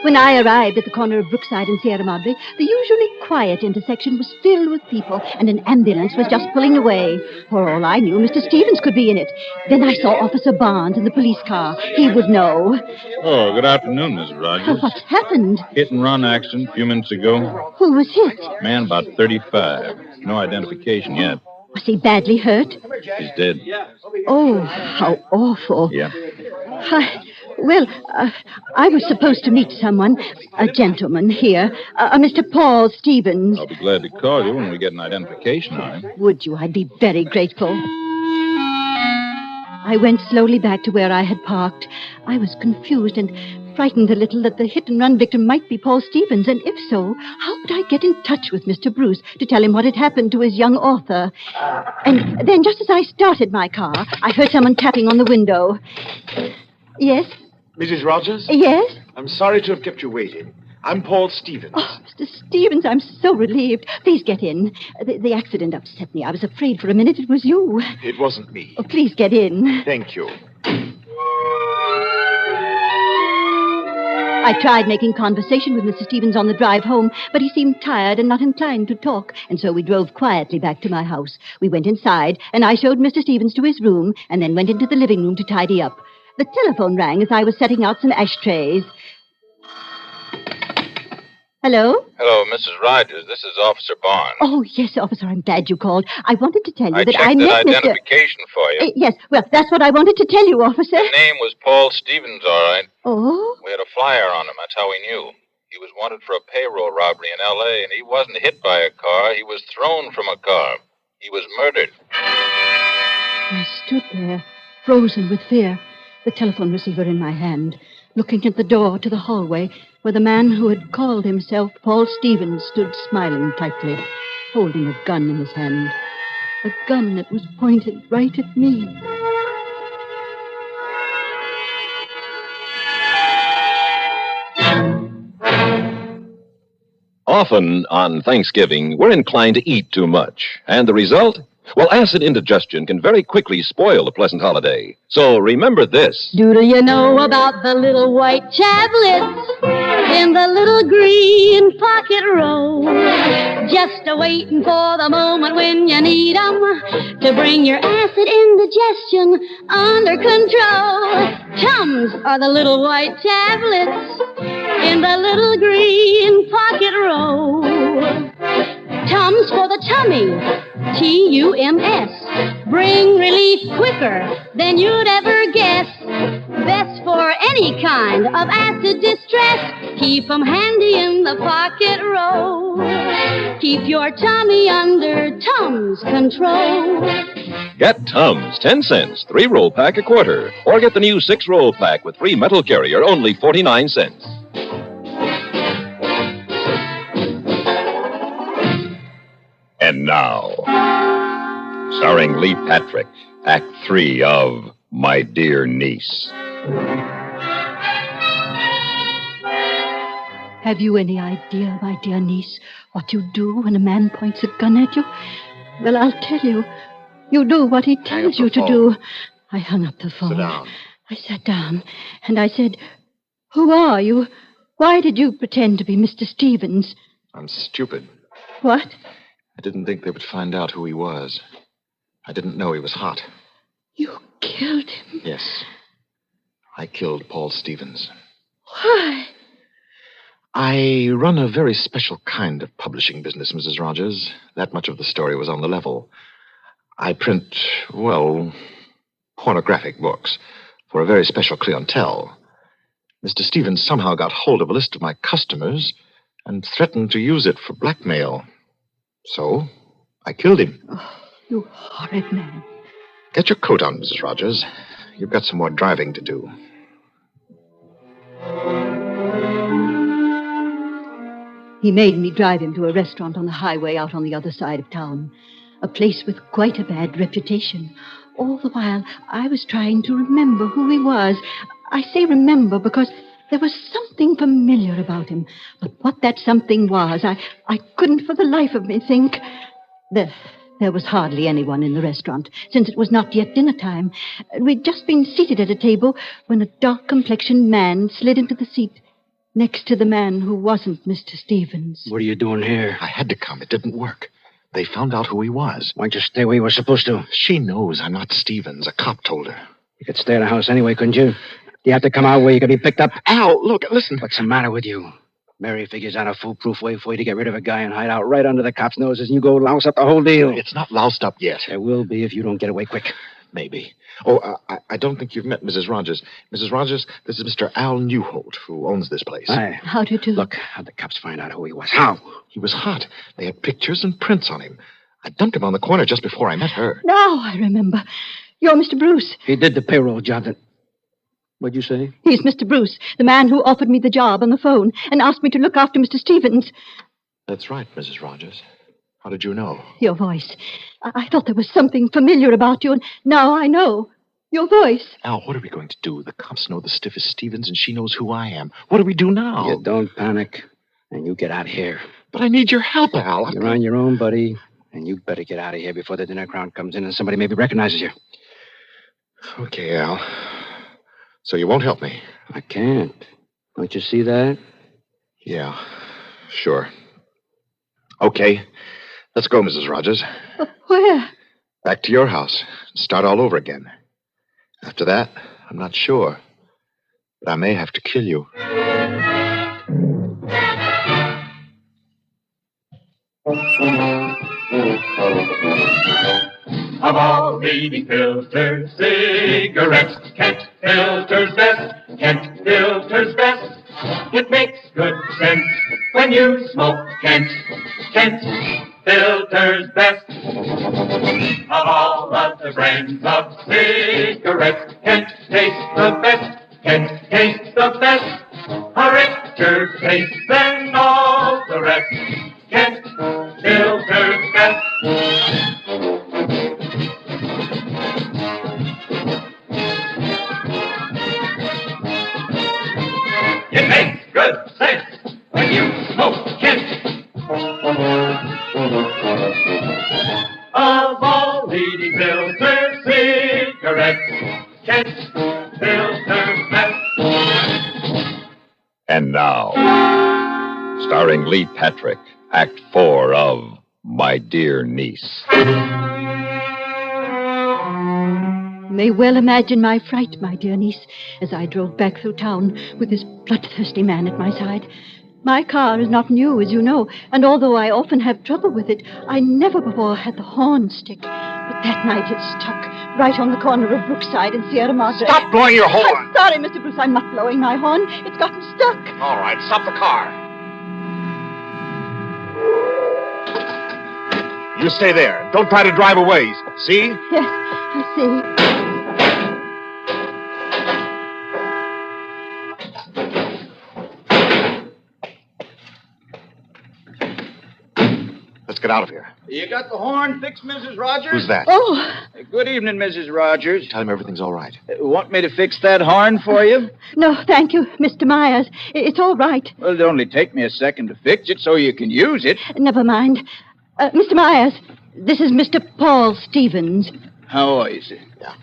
[SPEAKER 12] When I arrived at the corner of Brookside and Sierra Madre, the usually quiet intersection was filled with people, and an ambulance was just pulling away. For all I knew, Mr. Stevens could be in it. Then I saw Officer Barnes in the police car. He would know.
[SPEAKER 13] Oh, good afternoon, Mrs. Rogers.
[SPEAKER 12] What's happened?
[SPEAKER 13] Hit and run accident a few minutes ago.
[SPEAKER 12] Who was hit?
[SPEAKER 13] Man about 35. No identification yet.
[SPEAKER 12] Was he badly hurt?
[SPEAKER 13] He's dead.
[SPEAKER 12] Oh, how awful.
[SPEAKER 13] Yeah.
[SPEAKER 12] I was supposed to meet someone, a gentleman here, Mr. Paul Stevens.
[SPEAKER 13] I'll be glad to call you when we get an identification on him.
[SPEAKER 12] Would you? I'd be very grateful. I went slowly back to where I had parked. I was confused and frightened a little that the hit-and-run victim might be Paul Stevens, and if so, how would I get in touch with Mr. Bruce to tell him what had happened to his young author? And then, just as I started my car, I heard someone tapping on the window. Yes?
[SPEAKER 22] Mrs. Rogers?
[SPEAKER 12] Yes?
[SPEAKER 22] I'm sorry to have kept you waiting. I'm Paul Stevens.
[SPEAKER 12] Oh, Mr. Stevens, I'm so relieved. Please get in. The accident upset me. I was afraid for a minute it was you.
[SPEAKER 22] It wasn't me.
[SPEAKER 12] Oh, please get in.
[SPEAKER 22] Thank you.
[SPEAKER 12] I tried making conversation with Mr. Stevens on the drive home, but he seemed tired and not inclined to talk, and so we drove quietly back to my house. We went inside, and I showed Mr. Stevens to his room, and then went into the living room to tidy up. The telephone rang as I was setting out some ashtrays. Hello?
[SPEAKER 6] Hello, Mrs. Rogers. This is Officer Barnes.
[SPEAKER 12] Oh, yes, officer, I'm glad you called. I wanted to tell you
[SPEAKER 6] I
[SPEAKER 12] that
[SPEAKER 6] checked
[SPEAKER 12] I
[SPEAKER 6] that
[SPEAKER 12] met Mr.
[SPEAKER 6] identification for you.
[SPEAKER 12] Yes, well, that's what I wanted to tell you, officer.
[SPEAKER 6] His name was Paul Stevens, all right.
[SPEAKER 12] Oh?
[SPEAKER 6] We had a flyer on him. That's how we knew. He was wanted for a payroll robbery in L.A., and he wasn't hit by a car. He was thrown from a car. He was murdered.
[SPEAKER 12] I stood there, frozen with fear. the telephone receiver in my hand, looking at the door to the hallway where the man who had called himself Paul Stevens stood smiling tightly, holding a gun in his hand. A gun that was pointed right at me.
[SPEAKER 15] Often on Thanksgiving, we're inclined to eat too much. And the result? Well, acid indigestion can very quickly spoil a pleasant holiday. So remember this.
[SPEAKER 3] Doodle you know about the little white chablets in the little green pocket roll? Just a-waiting for the moment when you need 'em to bring your acid indigestion under control. Tums are the little white tablets in the little green pocket roll. Tums for the tummy, T-U-M-S. Bring relief quicker than you'd ever guess. Best for any kind of acid distress. Keep 'em handy in the pocket roll. Keep your tummy under Tums control.
[SPEAKER 15] Get Tums, 10 cents, 3-roll pack a quarter. Or get the new 6-roll pack with free metal carrier, only 49 cents.
[SPEAKER 1] And now, starring Lee Patrick, Act 3 of My Dear Niece.
[SPEAKER 12] Have you any idea, my dear niece, what you do when a man points a gun at you? Well, I'll tell you. You do what he tells you to do. I hung up the phone.
[SPEAKER 22] Sit down.
[SPEAKER 12] I sat down, and I said, "Who are you? Why did you pretend to be Mr. Stevens?"
[SPEAKER 22] I'm stupid.
[SPEAKER 12] What?
[SPEAKER 22] I didn't think they would find out who he was. I didn't know he was hot.
[SPEAKER 12] You killed him?
[SPEAKER 22] Yes. I killed Paul Stevens.
[SPEAKER 12] Why?
[SPEAKER 22] I run a very special kind of publishing business, Mrs. Rogers. That much of the story was on the level. I print, well, pornographic books for a very special clientele. Mr. Stevens somehow got hold of a list of my customers and threatened to use it for blackmail. So, I killed him.
[SPEAKER 12] Oh, you horrid man.
[SPEAKER 22] Get your coat on, Mrs. Rogers. You've got some more driving to do.
[SPEAKER 12] He made me drive him to a restaurant on the highway out on the other side of town. A place with quite a bad reputation. All the while, I was trying to remember who he was. I say remember because there was something familiar about him. But what that something was, I couldn't for the life of me think. There was hardly anyone in the restaurant, since it was not yet dinner time. We'd just been seated at a table when a dark-complexioned man slid into the seat next to the man who wasn't Mr. Stevens.
[SPEAKER 22] What are you doing here? I had to come. It didn't work. They found out who he was.
[SPEAKER 11] Why'd you stay where you were supposed to?
[SPEAKER 22] She knows I'm not Stevens. A cop told her.
[SPEAKER 11] You could stay at the house anyway, couldn't you? You have to come out where you could be picked up.
[SPEAKER 22] Al, look, listen.
[SPEAKER 11] What's the matter with you? Mary figures out a foolproof way for you to get rid of a guy and hide out right under the cops' noses, and you go louse up the whole deal.
[SPEAKER 22] It's not loused up yet.
[SPEAKER 11] There will be if you don't get away quick.
[SPEAKER 22] Maybe. Oh, I don't think you've met Mrs. Rogers. Mrs. Rogers, this is Mr. Al Newholt, who owns this place.
[SPEAKER 11] Aye.
[SPEAKER 12] How do you do?
[SPEAKER 11] Look, how'd the cops find out who he was? How?
[SPEAKER 22] He was hot. They had pictures and prints on him. I dumped him on the corner just before I met her.
[SPEAKER 12] Now I remember. You're Mr. Bruce.
[SPEAKER 11] He did the payroll job that... What'd you say?
[SPEAKER 12] He's Mr. Bruce, the man who offered me the job on the phone and asked me to look after Mr. Stevens.
[SPEAKER 22] That's right, Mrs. Rogers. How did you know?
[SPEAKER 12] Your voice. I thought there was something familiar about you, and now I know. Your voice.
[SPEAKER 22] Al, what are we going to do? The cops know the stiff is Stevens, and she knows who I am. What do we do now?
[SPEAKER 11] You don't panic, and you get out of here.
[SPEAKER 22] But I need your help, Al.
[SPEAKER 11] You're on your own, buddy, and you better get out of here before the dinner crowd comes in and somebody maybe recognizes you.
[SPEAKER 22] Okay, Al. So you won't help me?
[SPEAKER 11] I can't. Don't you see that?
[SPEAKER 22] Yeah, sure. Okay. Let's go, Mrs. Rogers.
[SPEAKER 12] Where?
[SPEAKER 22] Back to your house. Start all over again. After that, I'm not sure. But I may have to kill you.
[SPEAKER 17] Of all leading filters, cigarettes, Kent filters best, Kent filters best. It makes good sense when you smoke Kent, Kent filters best. Of all of the brands of cigarettes, Kent tastes the best. Kent tastes the best. A richer taste than all the rest. Kent Filter's best. It makes good sense when you smoke Kent. Of all leading filter cigarettes, Kent Filter's best.
[SPEAKER 1] And now, starring Lee Patrick, Act 4 of My Dear Niece.
[SPEAKER 12] You may well imagine my fright, my dear niece, as I drove back through town with this bloodthirsty man at my side. My car is not new, as you know, and although I often have trouble with it, I never before had the horn stick. But that night it stuck right on the corner of Brookside and Sierra Madre.
[SPEAKER 22] Stop blowing your horn!
[SPEAKER 12] I'm sorry, Mr. Bruce, I'm not blowing my horn. It's gotten stuck.
[SPEAKER 22] All right, stop the car. You stay there. Don't try to drive away. See?
[SPEAKER 12] Yes, I see.
[SPEAKER 22] Let's get out of here.
[SPEAKER 20] You got the horn fixed, Mrs. Rogers?
[SPEAKER 22] Who's that?
[SPEAKER 12] Oh.
[SPEAKER 20] Good evening, Mrs. Rogers.
[SPEAKER 22] Tell him everything's all right.
[SPEAKER 20] Want me to fix that horn for you?
[SPEAKER 12] No, thank you, Mr. Myers. It's all right.
[SPEAKER 20] Well, it'll only take me a second to fix it so you can use it.
[SPEAKER 12] Never mind. Mr. Myers, this is Mr. Paul Stevens.
[SPEAKER 20] How are you, sir? Yeah.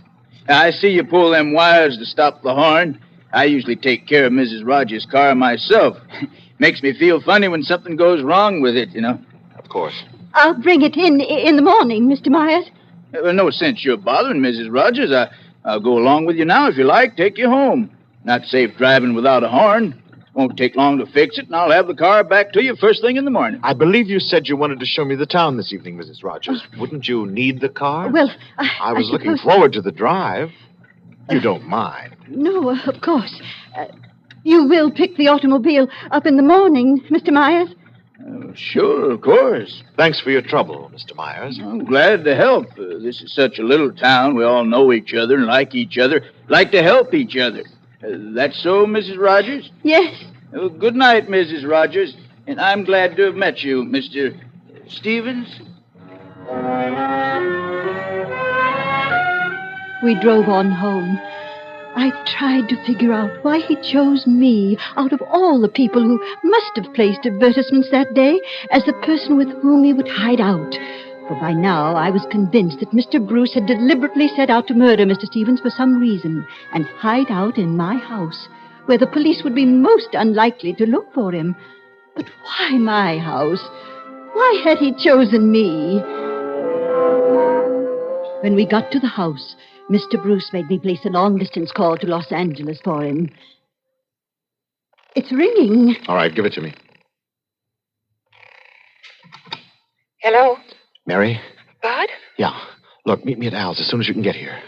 [SPEAKER 20] I see you pull them wires to stop the horn. I usually take care of Mrs. Rogers' car myself. Makes me feel funny when something goes wrong with it, you know.
[SPEAKER 22] Of course.
[SPEAKER 12] I'll bring it in the morning, Mr. Myers.
[SPEAKER 20] No sense you're bothering, Mrs. Rogers. I'll go along with you now if you like. Take you home. Not safe driving without a horn. Won't take long to fix it, and I'll have the car back to you first thing in the morning.
[SPEAKER 22] I believe you said you wanted to show me the town this evening, Mrs. Rogers. Wouldn't you need the car?
[SPEAKER 12] Well,
[SPEAKER 22] I was looking forward to the drive. You don't mind.
[SPEAKER 12] No, of course. You will pick the automobile up in the morning, Mr. Myers?
[SPEAKER 20] Sure, of course.
[SPEAKER 22] Thanks for your trouble, Mr. Myers.
[SPEAKER 20] I'm glad to help. This is such a little town. We all know each other and like each other. Like to help each other. That's so, Mrs. Rogers?
[SPEAKER 12] Yes.
[SPEAKER 20] Well, good night, Mrs. Rogers. And I'm glad to have met you, Mr. Stevens.
[SPEAKER 12] We drove on home. I tried to figure out why he chose me out of all the people who must have placed advertisements that day as the person with whom he would hide out. For by now I was convinced that Mr. Bruce had deliberately set out to murder Mr. Stevens for some reason and hide out in my house, where the police would be most unlikely to look for him. But why my house? Why had he chosen me? When we got to the house, Mr. Bruce made me place a long-distance call to Los Angeles for him. It's ringing.
[SPEAKER 22] All right, give it to me.
[SPEAKER 8] Hello?
[SPEAKER 22] Mary?
[SPEAKER 8] Bud?
[SPEAKER 22] Yeah. Look, meet me at Al's as soon as you can get here.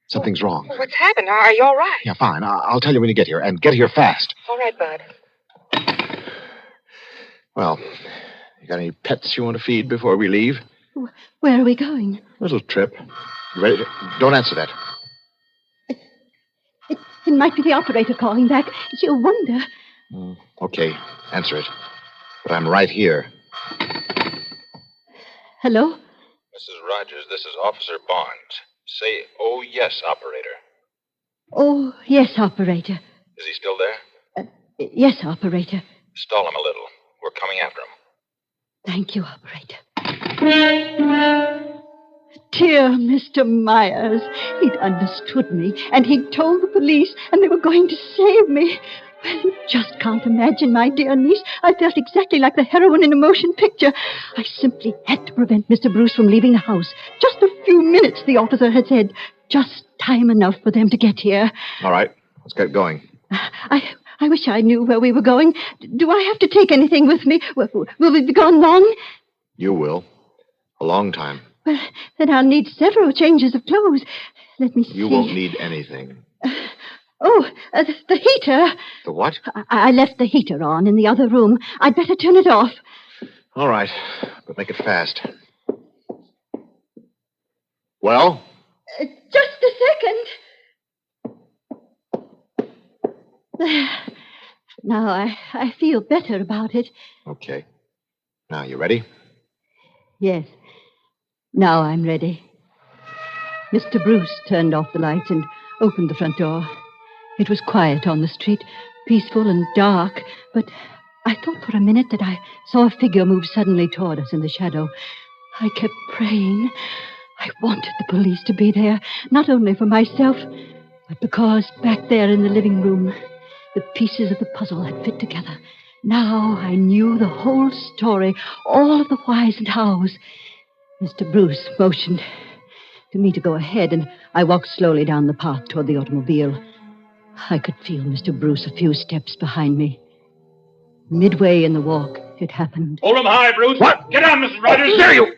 [SPEAKER 22] Something's wrong.
[SPEAKER 8] What's happened? Are you all right?
[SPEAKER 22] Yeah, fine. I'll tell you when you get here, and get here fast.
[SPEAKER 8] All right, Bud.
[SPEAKER 22] Well, you got any pets you want to feed before we leave?
[SPEAKER 12] Where are we going?
[SPEAKER 22] Little trip. You ready? Don't answer that.
[SPEAKER 12] It might be the operator calling back. She'll wonder.
[SPEAKER 22] Okay, answer it. But I'm right here.
[SPEAKER 12] Hello?
[SPEAKER 6] Mrs. Rogers, this is Officer Barnes. Say, oh, yes, operator.
[SPEAKER 12] Oh, yes, operator.
[SPEAKER 6] Is he still there?
[SPEAKER 12] Yes, operator.
[SPEAKER 6] Stall him a little. We're coming after him.
[SPEAKER 12] Thank you, operator. Dear Mr. Myers, he'd understood me, and he'd told the police, and they were going to save me. Well, you just can't imagine, my dear niece. I felt exactly like the heroine in a motion picture. I simply had to prevent Mr. Bruce from leaving the house. Just a few minutes, the officer had said. Just time enough for them to get here.
[SPEAKER 22] All right, let's get going.
[SPEAKER 12] I wish I knew where we were going. Do I have to take anything with me? Will we be gone long?
[SPEAKER 22] You will. A long time.
[SPEAKER 12] Well, then I'll need several changes of clothes. Let me see.
[SPEAKER 22] You won't need anything.
[SPEAKER 12] The heater.
[SPEAKER 22] The what?
[SPEAKER 12] I left the heater on in the other room. I'd better turn it off.
[SPEAKER 22] All right, but make it fast. Well?
[SPEAKER 12] Just a second. There. Now I feel better about it.
[SPEAKER 22] Okay. Now, you ready?
[SPEAKER 12] Yes. Now I'm ready. Mr. Bruce turned off the lights and opened the front door. It was quiet on the street, peaceful and dark, but I thought for a minute that I saw a figure move suddenly toward us in the shadow. I kept praying. I wanted the police to be there, not only for myself, but because back there in the living room, the pieces of the puzzle had fit together. Now I knew the whole story, all of the whys and hows. Mr. Bruce motioned to me to go ahead, and I walked slowly down the path toward the automobile. I could feel Mr. Bruce a few steps behind me. Midway in the walk, it happened.
[SPEAKER 13] Hold him high, Bruce. What? Get down, Mrs. Rogers. There you.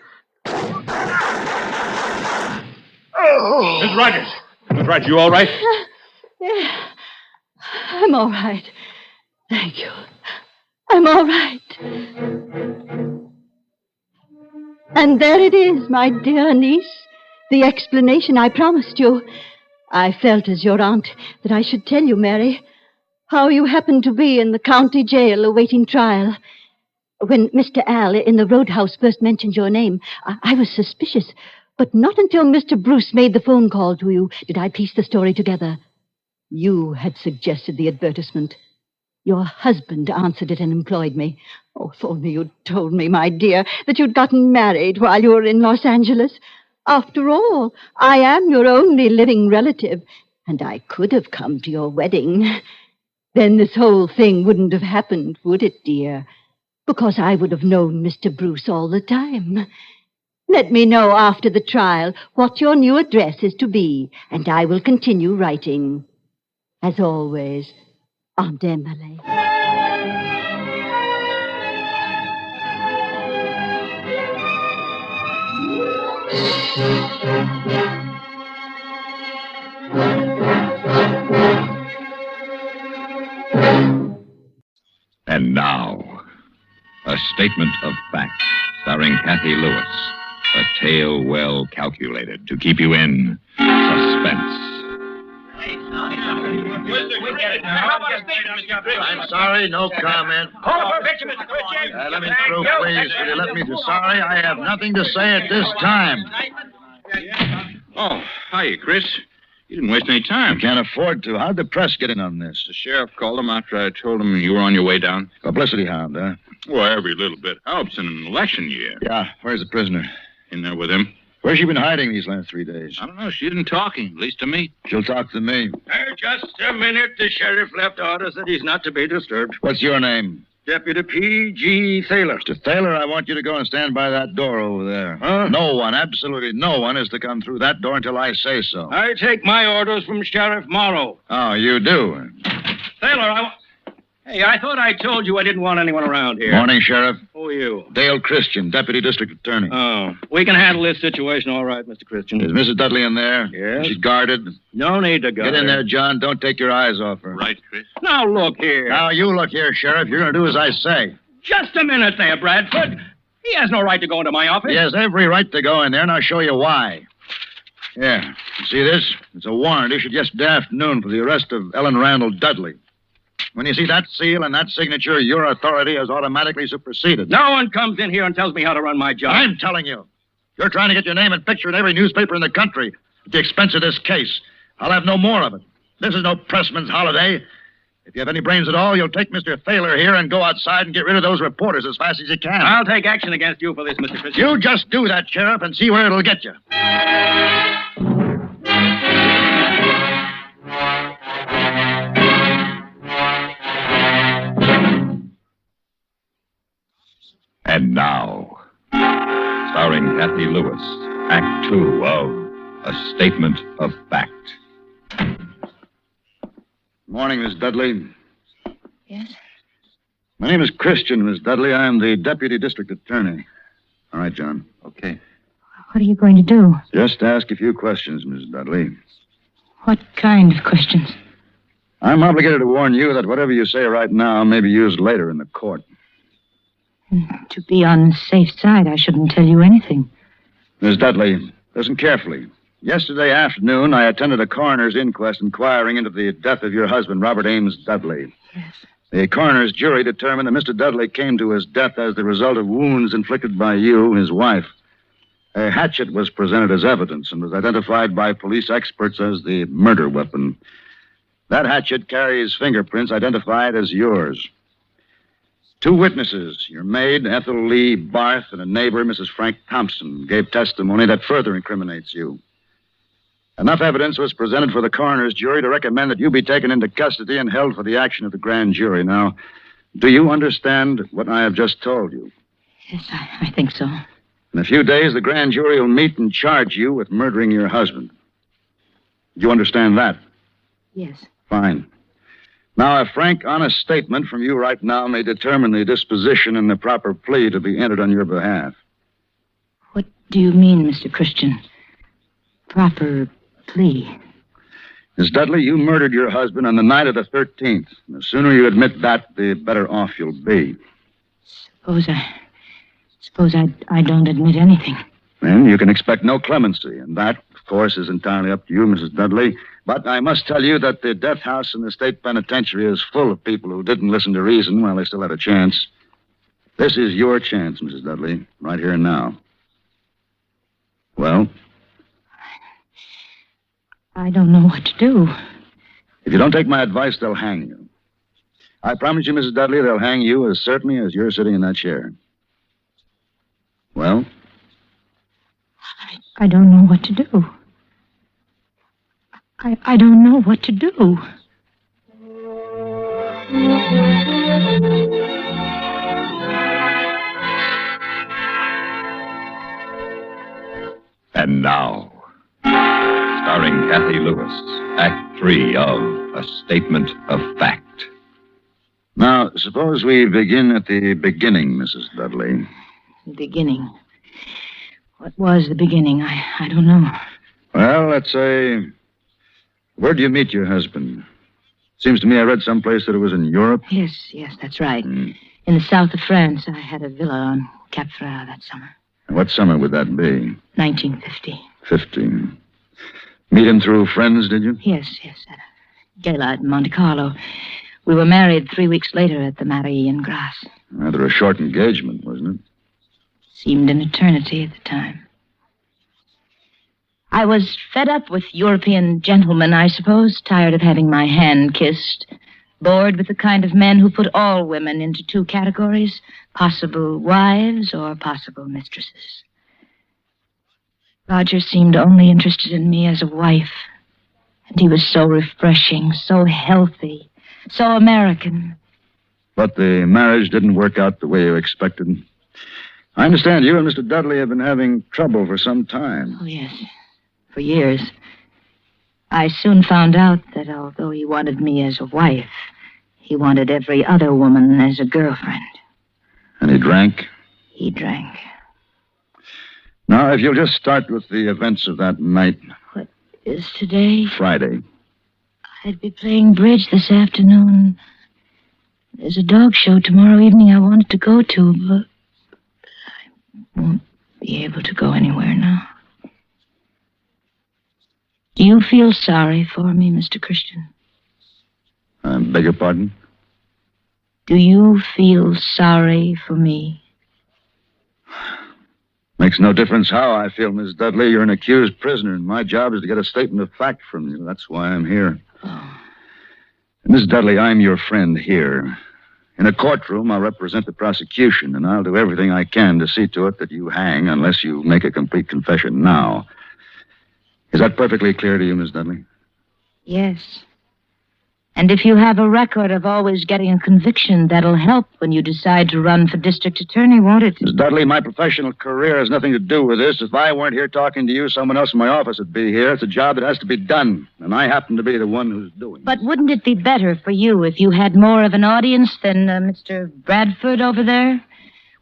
[SPEAKER 13] Oh. Miss Rogers. Miss Rogers, you all right?
[SPEAKER 12] Yeah. I'm all right. Thank you. I'm all right. And there it is, my dear niece. The explanation I promised you. I felt as your aunt that I should tell you, Mary, how you happened to be in the county jail awaiting trial. When Mr. Al in the roadhouse first mentioned your name, I was suspicious. But not until Mr. Bruce made the phone call to you did I piece the story together. You had suggested the advertisement. Your husband answered it and employed me. Oh, if only you'd told me, my dear, that you'd gotten married while you were in Los Angeles. After all, I am your only living relative, and I could have come to your wedding. Then this whole thing wouldn't have happened, would it, dear? Because I would have known Mr. Bruce all the time. Let me know after the trial what your new address is to be, and I will continue writing. As always, Aunt Emily.
[SPEAKER 1] And now, a statement of fact, starring Kathy Lewis. A tale well calculated to keep you in suspense.
[SPEAKER 9] I'm sorry, no comment. Let me through, please. Will you let me through? Sorry, I have nothing to say at this time.
[SPEAKER 13] Oh, hiya, Chris. You didn't waste any time.
[SPEAKER 9] Can't afford to. How'd the press get in on this?
[SPEAKER 13] The sheriff called him after I told him you were on your way down.
[SPEAKER 9] Publicity hound, huh?
[SPEAKER 13] Well, every little bit helps in an election year.
[SPEAKER 9] Yeah. Where's the prisoner?
[SPEAKER 13] In there with him.
[SPEAKER 9] Where's she been hiding these last 3 days?
[SPEAKER 13] I don't know. She isn't talking, at least to me.
[SPEAKER 9] She'll talk to me.
[SPEAKER 14] Just a minute. The sheriff left orders that he's not to be disturbed.
[SPEAKER 9] What's your name?
[SPEAKER 14] Deputy P.G. Thaler.
[SPEAKER 9] Mr. Thaler, I want you to go and stand by that door over there.
[SPEAKER 14] Huh?
[SPEAKER 9] No one, absolutely no one, is to come through that door until I say so.
[SPEAKER 14] I take my orders from Sheriff Morrow.
[SPEAKER 9] Oh, you do?
[SPEAKER 14] Thaler, Hey, I thought I told you I didn't want anyone around here.
[SPEAKER 9] Morning, Sheriff.
[SPEAKER 14] Who are you?
[SPEAKER 9] Dale Christian, Deputy District Attorney.
[SPEAKER 14] Oh, we can handle this situation all right, Mr. Christian.
[SPEAKER 9] Is Mrs. Dudley in there?
[SPEAKER 14] Yes.
[SPEAKER 9] She's guarded?
[SPEAKER 14] No need to guard.
[SPEAKER 9] Get in there, John. Don't take your eyes off her.
[SPEAKER 13] Right, Chris.
[SPEAKER 14] Now, look here.
[SPEAKER 9] Now, you look here, Sheriff. You're going to do as I say.
[SPEAKER 14] Just a minute there, Bradford. He has no right to go into my office.
[SPEAKER 9] He has every right to go in there, and I'll show you why. Here. You see this? It's a warrant issued yesterday afternoon for the arrest of Ellen Randall Dudley. When you see that seal and that signature, your authority is automatically superseded.
[SPEAKER 14] No one comes in here and tells me how to run my job.
[SPEAKER 9] I'm telling you. You're trying to get your name and picture in every newspaper in the country at the expense of this case. I'll have no more of it. This is no pressman's holiday. If you have any brains at all, you'll take Mr. Thaler here and go outside and get rid of those reporters as fast as you can.
[SPEAKER 14] I'll take action against you for this, Mr. Christian.
[SPEAKER 9] You just do that, Sheriff, and see where it'll get you.
[SPEAKER 1] And now, starring Kathy Lewis, Act 2 of A Statement of Fact.
[SPEAKER 9] Morning, Miss Dudley.
[SPEAKER 12] Yes?
[SPEAKER 9] My name is Christian, Miss Dudley. I am the Deputy District Attorney. All right, John. Okay.
[SPEAKER 12] What are you going to do?
[SPEAKER 9] Just ask a few questions, Miss Dudley.
[SPEAKER 12] What kind of questions?
[SPEAKER 9] I'm obligated to warn you that whatever you say right now may be used later in the court.
[SPEAKER 12] To be on the safe side, I shouldn't tell you anything.
[SPEAKER 9] Miss Dudley, Listen carefully. Yesterday afternoon, I attended a coroner's inquest inquiring into the death of your husband, Robert Ames Dudley.
[SPEAKER 12] Yes.
[SPEAKER 9] The coroner's jury determined that Mr. Dudley came to his death as the result of wounds inflicted by you, his wife. A hatchet was presented as evidence and was identified by police experts as the murder weapon. That hatchet carries fingerprints identified as yours. 2 witnesses, your maid, Ethel Lee Barth, and a neighbor, Mrs. Frank Thompson, gave testimony that further incriminates you. Enough evidence was presented for the coroner's jury to recommend that you be taken into custody and held for the action of the grand jury. Now, do you understand what I have just told you?
[SPEAKER 12] Yes, I think so.
[SPEAKER 9] In a few days, the grand jury will meet and charge you with murdering your husband. Do you understand that?
[SPEAKER 12] Yes.
[SPEAKER 9] Fine. Now, a frank, honest statement from you right now may determine the disposition and the proper plea to be entered on your behalf.
[SPEAKER 12] What do you mean, Mr. Christian? Proper plea?
[SPEAKER 9] Miss Dudley, you murdered your husband on the night of the 13th. And the sooner you admit that, the better off you'll be.
[SPEAKER 12] Suppose I don't admit anything.
[SPEAKER 9] Then you can expect no clemency, and that, of course, is entirely up to you, Mrs. Dudley. But I must tell you that the death house in the state penitentiary is full of people who didn't listen to reason while they still had a chance. This is your chance, Mrs. Dudley, right here and now. Well?
[SPEAKER 12] I don't know what to do.
[SPEAKER 9] If you don't take my advice, they'll hang you. I promise you, Mrs. Dudley, they'll hang you as certainly as you're sitting in that chair. Well?
[SPEAKER 12] I don't know what to do. I don't know what to do.
[SPEAKER 1] And now, starring Kathy Lewis, Act 3 of A Statement of Fact.
[SPEAKER 9] Now, suppose we begin at the beginning, Mrs. Dudley.
[SPEAKER 12] The beginning? What was the beginning? I don't know.
[SPEAKER 9] Well, let's say... Where do you meet your husband? Seems to me I read someplace that it was in Europe.
[SPEAKER 12] Yes, that's right. In the south of France, I had a villa on Cap Ferrat that summer.
[SPEAKER 9] And what summer would that be?
[SPEAKER 12] 1950.
[SPEAKER 9] 15. Meet him through friends, did you?
[SPEAKER 12] Yes, at a gala at Monte Carlo. We were married 3 weeks later at the Marie in Grasse.
[SPEAKER 9] Rather a short engagement, wasn't it?
[SPEAKER 12] Seemed an eternity at the time. I was fed up with European gentlemen, I suppose, tired of having my hand kissed, bored with the kind of men who put all women into 2 categories, possible wives or possible mistresses. Roger seemed only interested in me as a wife, and he was so refreshing, so healthy, so American.
[SPEAKER 9] But the marriage didn't work out the way you expected. I understand you and Mr. Dudley have been having trouble for some time.
[SPEAKER 12] Oh, yes. For years. I soon found out that although he wanted me as a wife, he wanted every other woman as a girlfriend.
[SPEAKER 9] And he drank?
[SPEAKER 12] He drank.
[SPEAKER 9] Now, if you'll just start with the events of that night.
[SPEAKER 12] What is today?
[SPEAKER 9] Friday.
[SPEAKER 12] I'd be playing bridge this afternoon. There's a dog show tomorrow evening I wanted to go to, but I won't be able to go anywhere now. Do you feel sorry for me, Mr. Christian?
[SPEAKER 9] I beg your pardon?
[SPEAKER 12] Do you feel sorry for me?
[SPEAKER 9] Makes no difference how I feel, Miss Dudley. You're an accused prisoner, and my job is to get a statement of fact from you. That's why I'm here.
[SPEAKER 12] Oh.
[SPEAKER 9] Miss Dudley, I'm your friend here. In a courtroom, I'll represent the prosecution, and I'll do everything I can to see to it that you hang unless you make a complete confession now. Is that perfectly clear to you, Miss Dudley?
[SPEAKER 12] Yes. And if you have a record of always getting a conviction, that'll help when you decide to run for district attorney, won't it?
[SPEAKER 9] Miss Dudley, my professional career has nothing to do with this. If I weren't here talking to you, someone else in my office would be here. It's a job that has to be done, and I happen to be the one who's doing it.
[SPEAKER 12] But wouldn't it be better for you if you had more of an audience than Mr. Bradford over there?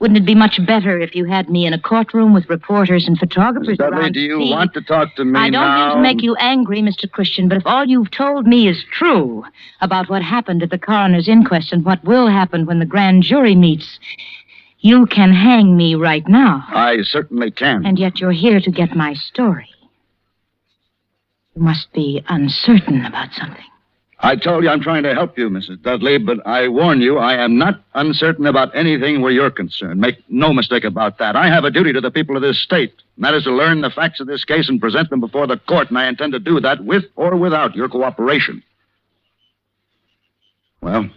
[SPEAKER 12] Wouldn't it be much better if you had me in a courtroom with reporters and photographers
[SPEAKER 9] Miss Dudley,
[SPEAKER 12] around
[SPEAKER 9] do you
[SPEAKER 12] to see?
[SPEAKER 9] want to talk to me now?
[SPEAKER 12] I don't mean to make you angry, Mr. Christian, but if all you've told me is true about what happened at the coroner's inquest and what will happen when the grand jury meets,
[SPEAKER 18] You can hang me right now.
[SPEAKER 9] I certainly can.
[SPEAKER 18] And yet you're here to get my story. You must be uncertain about something.
[SPEAKER 9] I told you I'm trying to help you, Mrs. Dudley, but I warn you, I am not uncertain about anything where you're concerned. Make no mistake about that. I have a duty to the people of this state, and that is to learn the facts of this case and present them before the court, and I intend to do that with or without your cooperation. Well?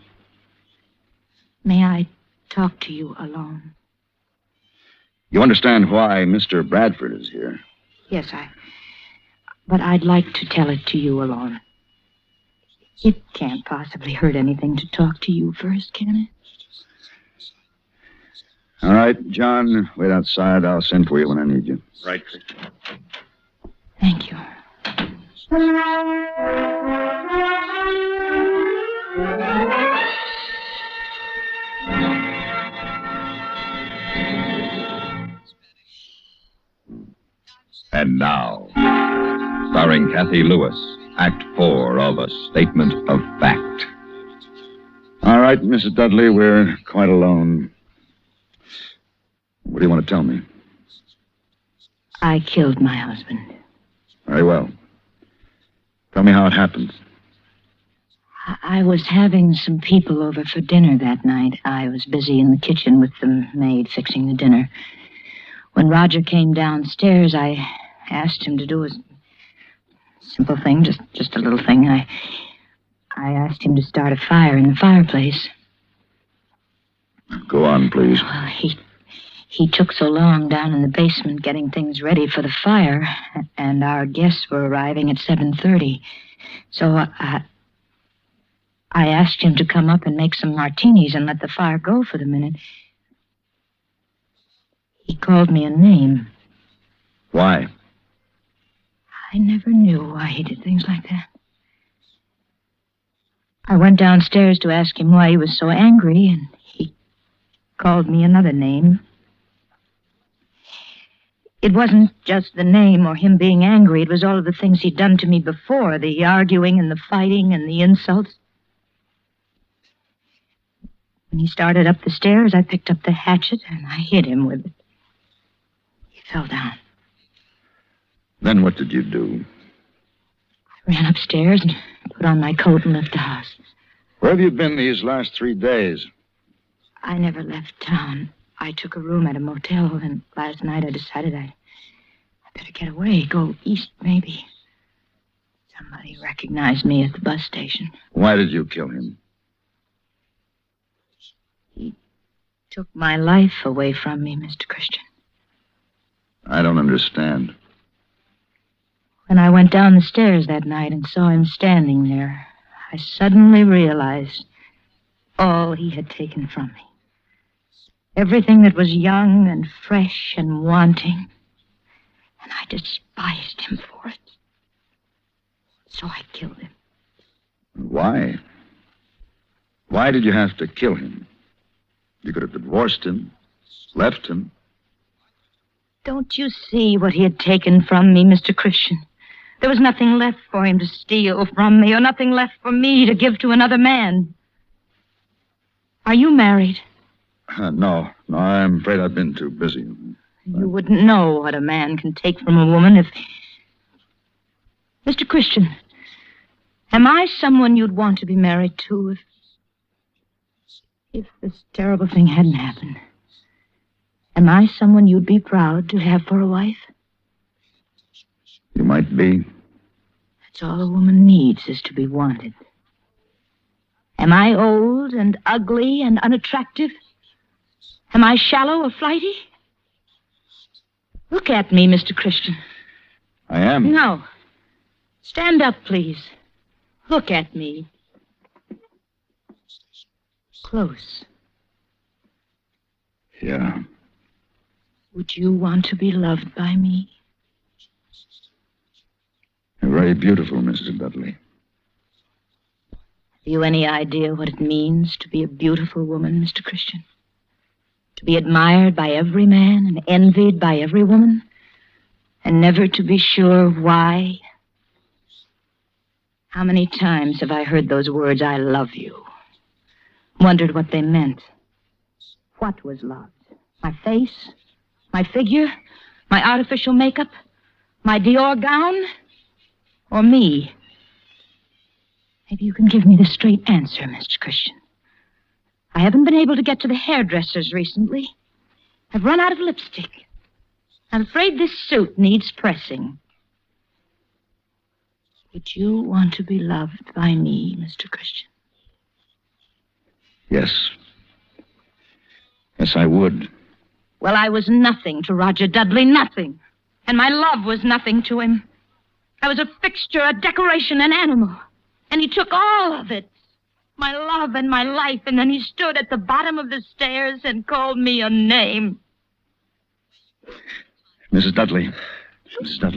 [SPEAKER 18] May I talk to you alone?
[SPEAKER 9] You understand why Mr. Bradford is here?
[SPEAKER 18] Yes, But I'd like to tell it to you alone. It can't possibly hurt anything to talk to you first, can it?
[SPEAKER 9] All right, John, wait outside. I'll send for you when I need you.
[SPEAKER 10] Right.
[SPEAKER 18] Thank you.
[SPEAKER 1] And now, starring Kathy Lewis, Act 4 of A Statement of Fact.
[SPEAKER 9] All right, Mrs. Dudley, we're quite alone. What do you want to tell me?
[SPEAKER 18] I killed my husband.
[SPEAKER 9] Very well. Tell me how it happened.
[SPEAKER 18] I was having some people over for dinner that night. I was busy in the kitchen with the maid fixing the dinner. When Roger came downstairs, I asked him to do a simple thing, just a little thing. I asked him to start a fire in the fireplace.
[SPEAKER 9] Go on, please.
[SPEAKER 18] Well, he took so long down in the basement getting things ready for the fire, and our guests were arriving at 7:30. So I asked him to come up and make some martinis and let the fire go for the minute. He called me a name.
[SPEAKER 9] Why?
[SPEAKER 18] I never knew why he did things like that. I went downstairs to ask him why he was so angry, and he called me another name. It wasn't just the name or him being angry. It was all of the things he'd done to me before, the arguing and the fighting and the insults. When he started up the stairs, I picked up the hatchet and I hit him with it. He fell down.
[SPEAKER 9] Then what did you do?
[SPEAKER 18] I ran upstairs and put on my coat and left the house.
[SPEAKER 9] Where have you been these last 3 days?
[SPEAKER 18] I never left town. I took a room at a motel, and last night I decided I better get away, go east, maybe. Somebody recognized me at the bus station.
[SPEAKER 9] Why did you kill him?
[SPEAKER 18] He took my life away from me, Mr. Christian.
[SPEAKER 9] I don't understand.
[SPEAKER 18] When I went down the stairs that night and saw him standing there, I suddenly realized all he had taken from me. Everything that was young and fresh and wanting. And I despised him for it. So I killed him.
[SPEAKER 9] Why? Why did you have to kill him? You could have divorced him, left him.
[SPEAKER 18] Don't you see what he had taken from me, Mr. Christian? There was nothing left for him to steal from me, or nothing left for me to give to another man. Are you married?
[SPEAKER 9] No, I'm afraid I've been too busy.
[SPEAKER 18] You wouldn't know what a man can take from a woman if... Mr. Christian, am I someone you'd want to be married to if this terrible thing hadn't happened? Am I someone you'd be proud to have for a wife?
[SPEAKER 9] You might be.
[SPEAKER 18] That's all a woman needs, is to be wanted. Am I old and ugly and unattractive? Am I shallow or flighty? Look at me, Mr. Christian.
[SPEAKER 9] I am.
[SPEAKER 18] No. Stand up, please. Look at me. Close.
[SPEAKER 9] Yeah.
[SPEAKER 18] Would you want to be loved by me?
[SPEAKER 9] You're very beautiful, Mrs. Dudley.
[SPEAKER 18] Have you any idea what it means to be a beautiful woman, Mr. Christian? To be admired by every man and envied by every woman, and never to be sure why? How many times have I heard those words, I love you? Wondered what they meant. What was love? My face? My figure? My artificial makeup? My Dior gown? Or me? Maybe you can give me the straight answer, Mr. Christian. I haven't been able to get to the hairdressers recently. I've run out of lipstick. I'm afraid this suit needs pressing. Would you want to be loved by me, Mr. Christian?
[SPEAKER 9] Yes. Yes, I would.
[SPEAKER 18] Well, I was nothing to Roger Dudley, nothing. And my love was nothing to him. I was a fixture, a decoration, an animal. And he took all of it. My love and my life, and then he stood at the bottom of the stairs and called me a name.
[SPEAKER 9] Mrs. Dudley,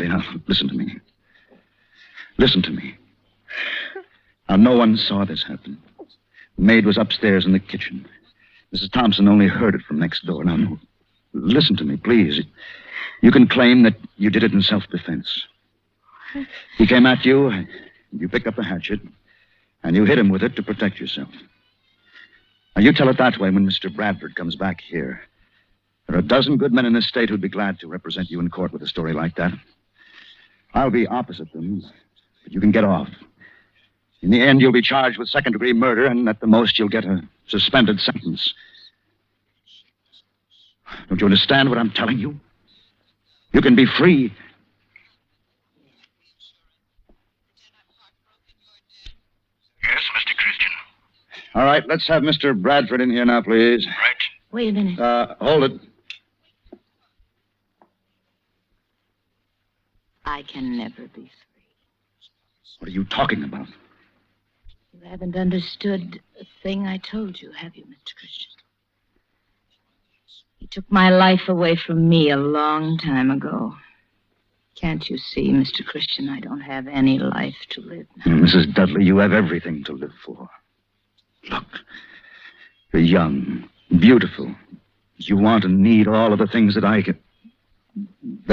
[SPEAKER 9] now, listen to me. Listen to me. Now, no one saw this happen. The maid was upstairs in the kitchen. Mrs. Thompson only heard it from next door. Now, no, listen to me, please. You can claim that you did it in self-defense. He came at you, you picked up the hatchet, and you hit him with it to protect yourself. Now, you tell it that way when Mr. Bradford comes back here. There are a dozen good men in this state who'd be glad to represent you in court with a story like that. I'll be opposite them, but you can get off. In the end, you'll be charged with second-degree murder, and at the most, you'll get a suspended sentence. Don't you understand what I'm telling you? You can be free. Yes, Mr. Christian. All right, let's have Mr. Bradford in here now, please.
[SPEAKER 18] Right. Wait a minute.
[SPEAKER 9] Hold it.
[SPEAKER 18] I can never be free.
[SPEAKER 9] What are you talking about?
[SPEAKER 18] You haven't understood a thing I told you, have you, Mr. Christian? He took my life away from me a long time ago. Can't you see, Mr. Christian, I don't have any life to live now.
[SPEAKER 9] Mrs. Dudley, you have everything to live for. Look, you're young, beautiful. You want and need all of the things that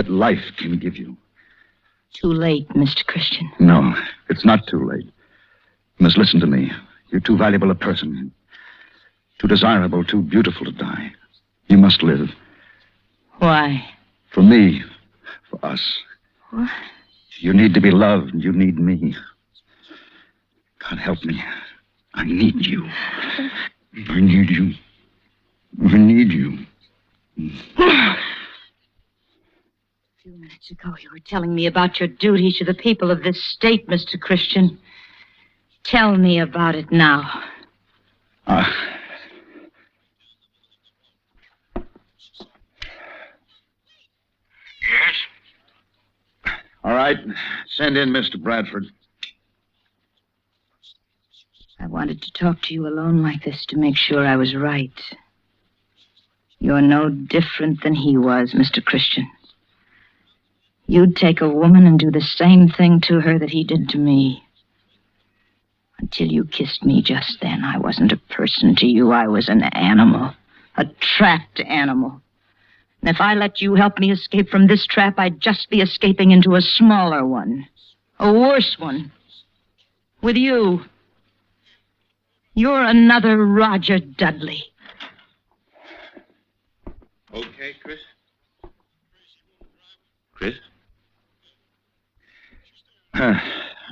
[SPEAKER 9] life can give you.
[SPEAKER 18] Too late, Mr. Christian.
[SPEAKER 9] No, it's not too late. You must listen to me. You're too valuable a person. Too desirable, too beautiful to die. You must live.
[SPEAKER 18] Why?
[SPEAKER 9] For me. For us.
[SPEAKER 18] What?
[SPEAKER 9] You need to be loved. You need me. God help me. I need you. I need you. I need you.
[SPEAKER 18] A few minutes ago, you were telling me about your duty to the people of this state, Mr. Christian. Tell me about it now.
[SPEAKER 9] Yes? All right. Send in Mr. Bradford.
[SPEAKER 18] I wanted to talk to you alone like this to make sure I was right. You're no different than he was, Mr. Christian. You'd take a woman and do the same thing to her that he did to me. Until you kissed me just then, I wasn't a person to you. I was an animal. A trapped animal. And if I let you help me escape from this trap, I'd just be escaping into a smaller one. A worse one. With you. You're another Roger Dudley.
[SPEAKER 13] Okay, Chris? Chris?
[SPEAKER 9] Are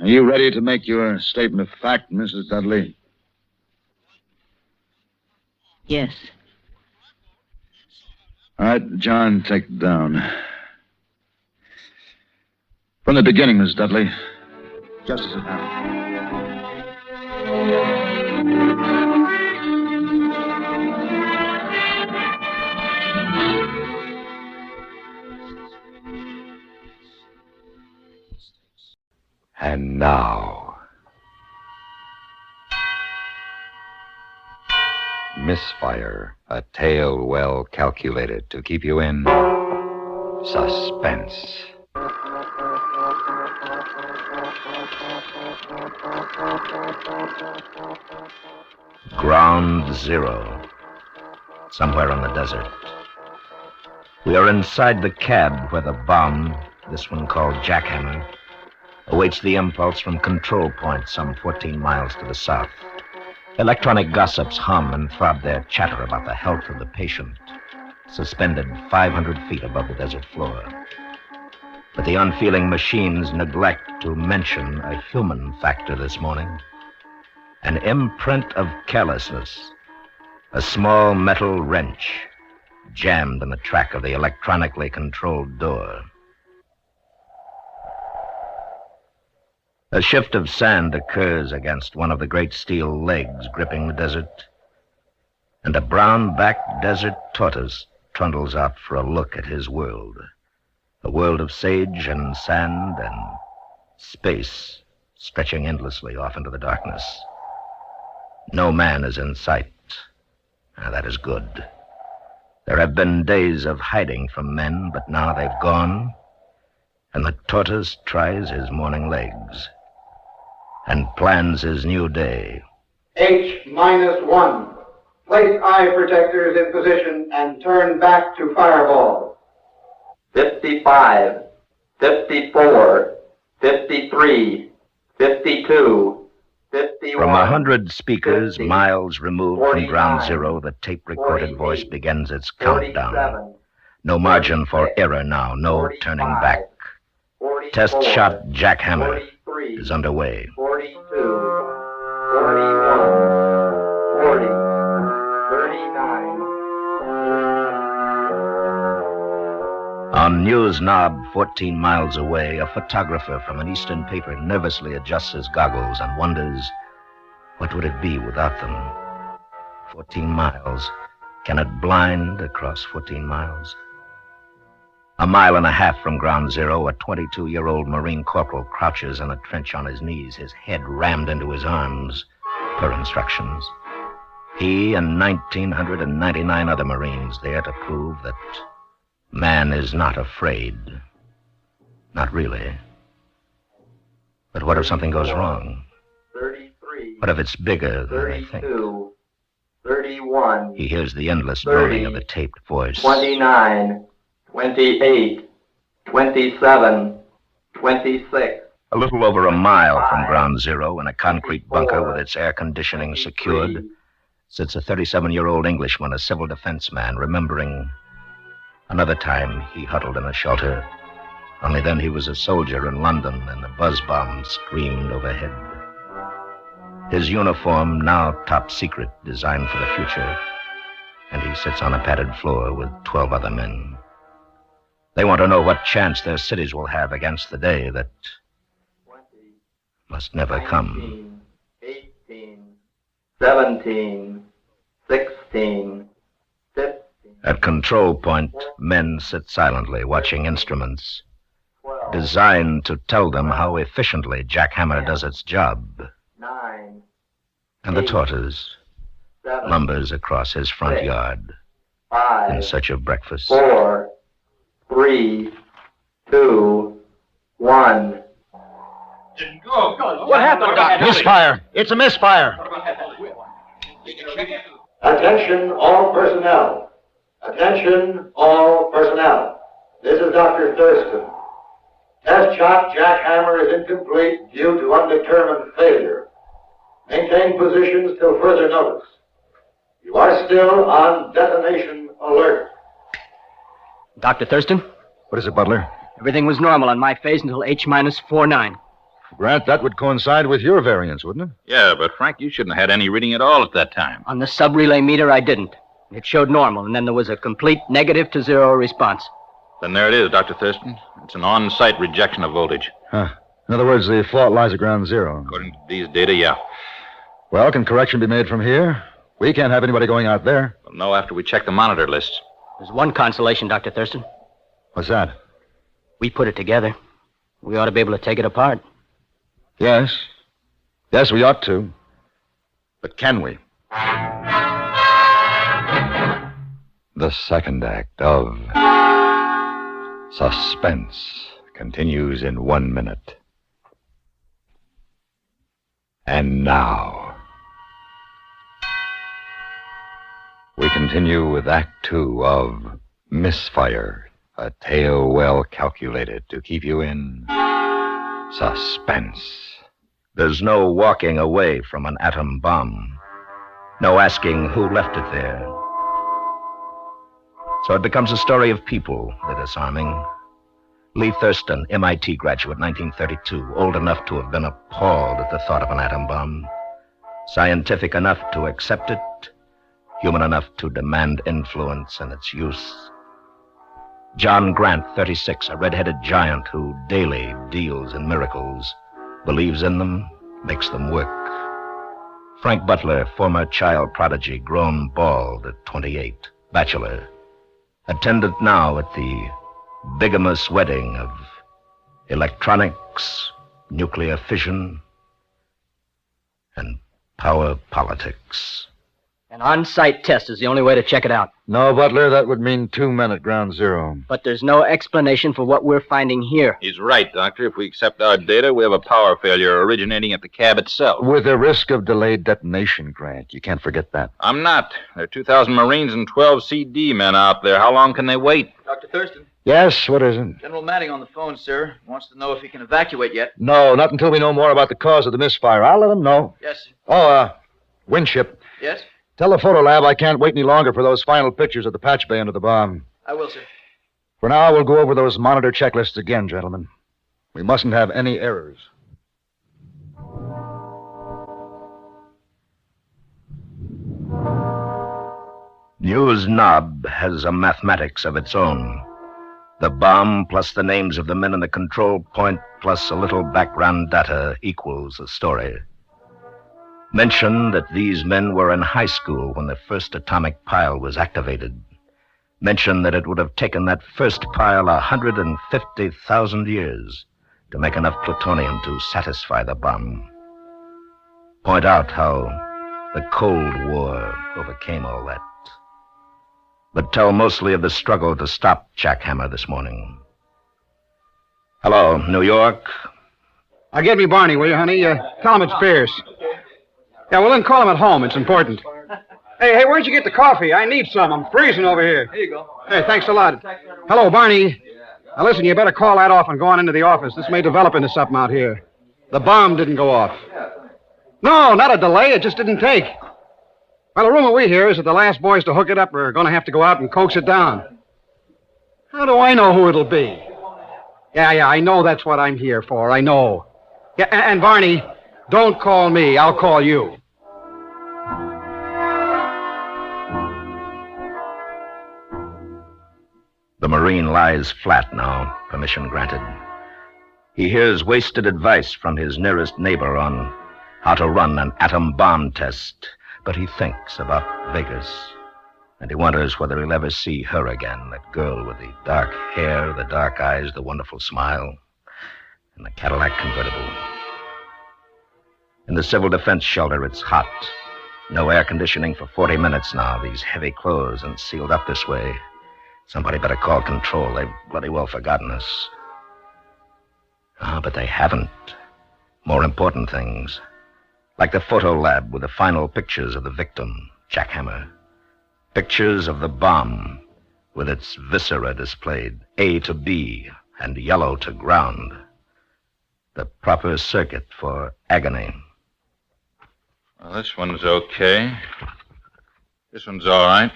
[SPEAKER 9] you ready to make your statement of fact, Mrs. Dudley?
[SPEAKER 18] Yes.
[SPEAKER 9] All right, John, take it down. From the beginning, Miss Dudley. Just as it happened.
[SPEAKER 1] And now, Misfire, a tale well calculated to keep you in suspense. Ground Zero, somewhere on the desert. We are inside the cab where the bomb, this one called Jackhammer, awaits the impulse from control point some 14 miles to the south. Electronic gossips hum and throb their chatter about the health of the patient.
[SPEAKER 21] suspended 500 feet above the desert floor. But the unfeeling machines neglect to mention a human factor this morning. An imprint of carelessness. A small metal wrench jammed in the track of the electronically controlled door. A shift of sand occurs against one of the great steel legs gripping the desert, and a brown-backed desert tortoise trundles out for a look at his world. A world of sage and sand and space stretching endlessly off into the darkness. No man is in sight. That is good. There have been days of hiding from men, but now they've gone, and the tortoise tries his morning legs and plans his new day.
[SPEAKER 16] H-1. Place eye protectors in position and turn back to fireball.
[SPEAKER 19] 55, 54, 53, 52, 51.
[SPEAKER 21] From 100 speakers 50, miles removed 49, from ground zero, the tape-recorded voice begins its countdown. No margin for error now, no turning back. Test shot jackhammer is underway.
[SPEAKER 19] 42, 41, 40, 39.
[SPEAKER 21] On News Knob, 14 miles away, a photographer from an eastern paper nervously adjusts his goggles and wonders, what would it be without them? 14 miles. Can it blind across 14 miles? A mile and a half from ground zero, a 22-year-old Marine corporal crouches in a trench on his knees, his head rammed into his arms, per instructions. He and 1,999 other Marines there to prove that man is not afraid. Not really. But what if something goes wrong?
[SPEAKER 19] 33.
[SPEAKER 21] What if it's bigger than they think?
[SPEAKER 19] 32. 31.
[SPEAKER 21] He hears the endless
[SPEAKER 19] 30,
[SPEAKER 21] droning of the taped voice.
[SPEAKER 19] 29. 28. 27. 26.
[SPEAKER 21] A little over a mile from ground zero, in a concrete bunker with its air conditioning secured, sits a 37-year-old Englishman, a civil defense man, remembering another time he huddled in a shelter. Only then he was a soldier in London, and the buzz bombs screamed overhead. His uniform, now top secret, designed for the future, and he sits on a padded floor with 12 other men. They want to know what chance their cities will have against the day that must never come.
[SPEAKER 19] 18, 17, 16, 15.
[SPEAKER 21] At control point, men sit silently, watching instruments designed to tell them how efficiently jackhammer does its job.
[SPEAKER 19] 9.
[SPEAKER 21] And the tortoise lumbers across his front yard
[SPEAKER 19] 5,
[SPEAKER 21] in search of breakfast.
[SPEAKER 19] 4, 3, 2, 1.
[SPEAKER 16] What happened, Doctor?
[SPEAKER 9] Misfire. It's a misfire.
[SPEAKER 16] Attention, all personnel. Attention, all personnel. This is Dr. Thurston. Test shot jackhammer is incomplete due to undetermined failure. Maintain positions till further notice. You are still on detonation alert.
[SPEAKER 11] Dr. Thurston?
[SPEAKER 9] What is it, Butler?
[SPEAKER 11] Everything was normal on my phase until H-49.
[SPEAKER 9] Grant, that would coincide with your variance, wouldn't it?
[SPEAKER 13] Yeah, but Frank, you shouldn't have had any reading at all at that time.
[SPEAKER 11] On the sub-relay meter, I didn't. It showed normal, and then there was a complete negative to zero response.
[SPEAKER 13] Then there it is, Dr. Thurston. It's an on-site rejection of voltage.
[SPEAKER 9] Huh. In other words, the fault lies at ground zero.
[SPEAKER 13] According to these data, yeah.
[SPEAKER 9] Well, can correction be made from here? We can't have anybody going out there.
[SPEAKER 13] We'll know after we check the monitor lists.
[SPEAKER 11] There's one consolation, Dr. Thurston.
[SPEAKER 9] What's that?
[SPEAKER 11] We put it together. We ought to be able to take it apart.
[SPEAKER 9] Yes. Yes, we ought to. But can we? The second act of Suspense continues in 1 minute. And now, we continue with Act 2 of Misfire, a tale well calculated to keep you in suspense.
[SPEAKER 21] There's no walking away from an atom bomb. No asking who left it there.
[SPEAKER 2] So it becomes a story of people, the disarming. Lee Thurston, MIT graduate, 1932, old enough to have been appalled at the thought of an atom bomb, scientific enough to accept it, human enough to demand influence in its use. John Grant, 36, a red-headed giant who daily deals in miracles, believes in them, makes them work. Frank Butler, former child prodigy, grown bald at 28, bachelor, attendant now at the bigamous wedding of electronics, nuclear fission, and power politics.
[SPEAKER 4] An on-site test is the only way to check it out.
[SPEAKER 23] No, Butler, that would mean 2 men at ground zero.
[SPEAKER 4] But there's no explanation for what we're finding here.
[SPEAKER 13] He's right, Doctor. If we accept our data, we have a power failure originating at the cab itself.
[SPEAKER 23] With a risk of delayed detonation, Grant. You can't forget that.
[SPEAKER 13] I'm not. There are 2,000 Marines and 12 CD men out there. How long can they wait?
[SPEAKER 24] Dr. Thurston.
[SPEAKER 23] Yes, what is it?
[SPEAKER 24] General Manning on the phone, sir. Wants to know if he can evacuate yet.
[SPEAKER 23] No, not until we know more about the cause of the misfire. I'll let him know.
[SPEAKER 24] Yes, sir.
[SPEAKER 23] Oh, Winship.
[SPEAKER 24] Yes?
[SPEAKER 23] Tell the photo lab I can't wait any longer for those final pictures of the patch bay under the bomb.
[SPEAKER 24] I will, sir.
[SPEAKER 23] For now, we'll go over those monitor checklists again, gentlemen. We mustn't have any errors.
[SPEAKER 2] News Knob has a mathematics of its own. The bomb plus the names of the men in the control point plus a little background data equals a story. Mention that these men were in high school when the first atomic pile was activated. Mention that it would have taken that first pile 150,000 years to make enough plutonium to satisfy the bomb. Point out how the Cold War overcame all that. But tell mostly of the struggle to stop Jackhammer this morning. Hello, New York?
[SPEAKER 11] Get me Barney, will you, honey? Tell him it's Pierce. Yeah, well, then call him at home. It's important. Hey, where'd you get the coffee? I need some. I'm freezing over here.
[SPEAKER 24] Here you go.
[SPEAKER 11] Hey, thanks a lot. Hello, Barney. Now, listen, you better call that off and go on into the office. This may develop into something out here. The bomb didn't go off. No, not a delay. It just didn't take. Well, the rumor we hear is that the last boys to hook it up are going to have to go out and coax it down. How do I know who it'll be? Yeah, I know that's what I'm here for. I know. Yeah, and Barney, don't call me. I'll call you.
[SPEAKER 2] The Marine lies flat now, permission granted. He hears wasted advice from his nearest neighbor on how to run an atom bomb test, but he thinks about Vegas, and he wonders whether he'll ever see her again, that girl with the dark hair, the dark eyes, the wonderful smile, and the Cadillac convertible. In the civil defense shelter, it's hot. No air conditioning for 40 minutes now, these heavy clothes, and sealed up this way. Somebody better call control. They've bloody well forgotten us. But they haven't. More important things. Like the photo lab with the final pictures of the victim, Jackhammer. Pictures of the bomb with its viscera displayed, A to B and yellow to ground. The proper circuit for agony.
[SPEAKER 13] Well, this one's okay. This one's all right.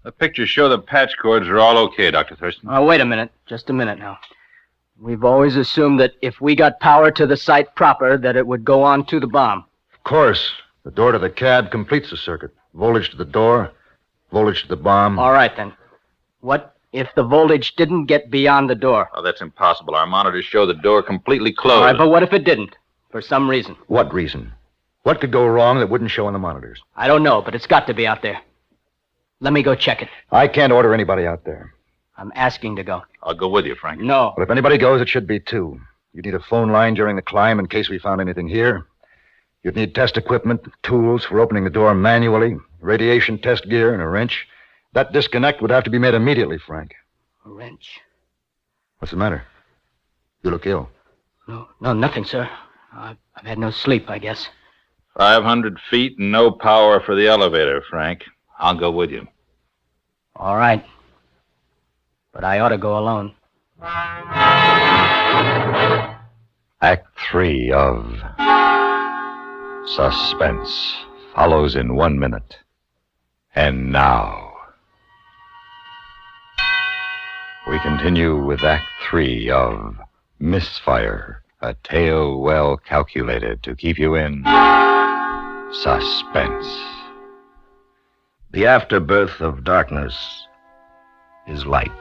[SPEAKER 13] The pictures show the patch cords are all okay, Dr. Thurston.
[SPEAKER 4] Wait a minute. Just a minute now. We've always assumed that if we got power to the site proper, that it would go on to the bomb.
[SPEAKER 23] Of course. The door to the cab completes the circuit. Voltage to the door, voltage to the bomb.
[SPEAKER 4] All right, then. What if the voltage didn't get beyond the door?
[SPEAKER 13] Oh, that's impossible. Our monitors show the door completely closed.
[SPEAKER 4] All right, but what if it didn't? For some reason.
[SPEAKER 23] What reason? What could go wrong that wouldn't show on the monitors?
[SPEAKER 4] I don't know, but it's got to be out there. Let me go check it.
[SPEAKER 23] I can't order anybody out there.
[SPEAKER 4] I'm asking to go.
[SPEAKER 13] I'll go with you, Frank.
[SPEAKER 4] No.
[SPEAKER 23] Well, if anybody goes, it should be two. You'd need a phone line during the climb in case we found anything here. You'd need test equipment, tools for opening the door manually, radiation test gear, and a wrench. That disconnect would have to be made immediately, Frank.
[SPEAKER 4] A wrench?
[SPEAKER 23] What's the matter? You look ill.
[SPEAKER 4] No, nothing, sir. I've had no sleep, I guess.
[SPEAKER 13] 500 feet and no power for the elevator, Frank. I'll go with you.
[SPEAKER 4] All right. But I ought to go alone.
[SPEAKER 1] Act 3 of Suspense follows in 1 minute. And now, We continue with Act 3 of Misfire, a tale well calculated to keep you in suspense.
[SPEAKER 2] The afterbirth of darkness is light,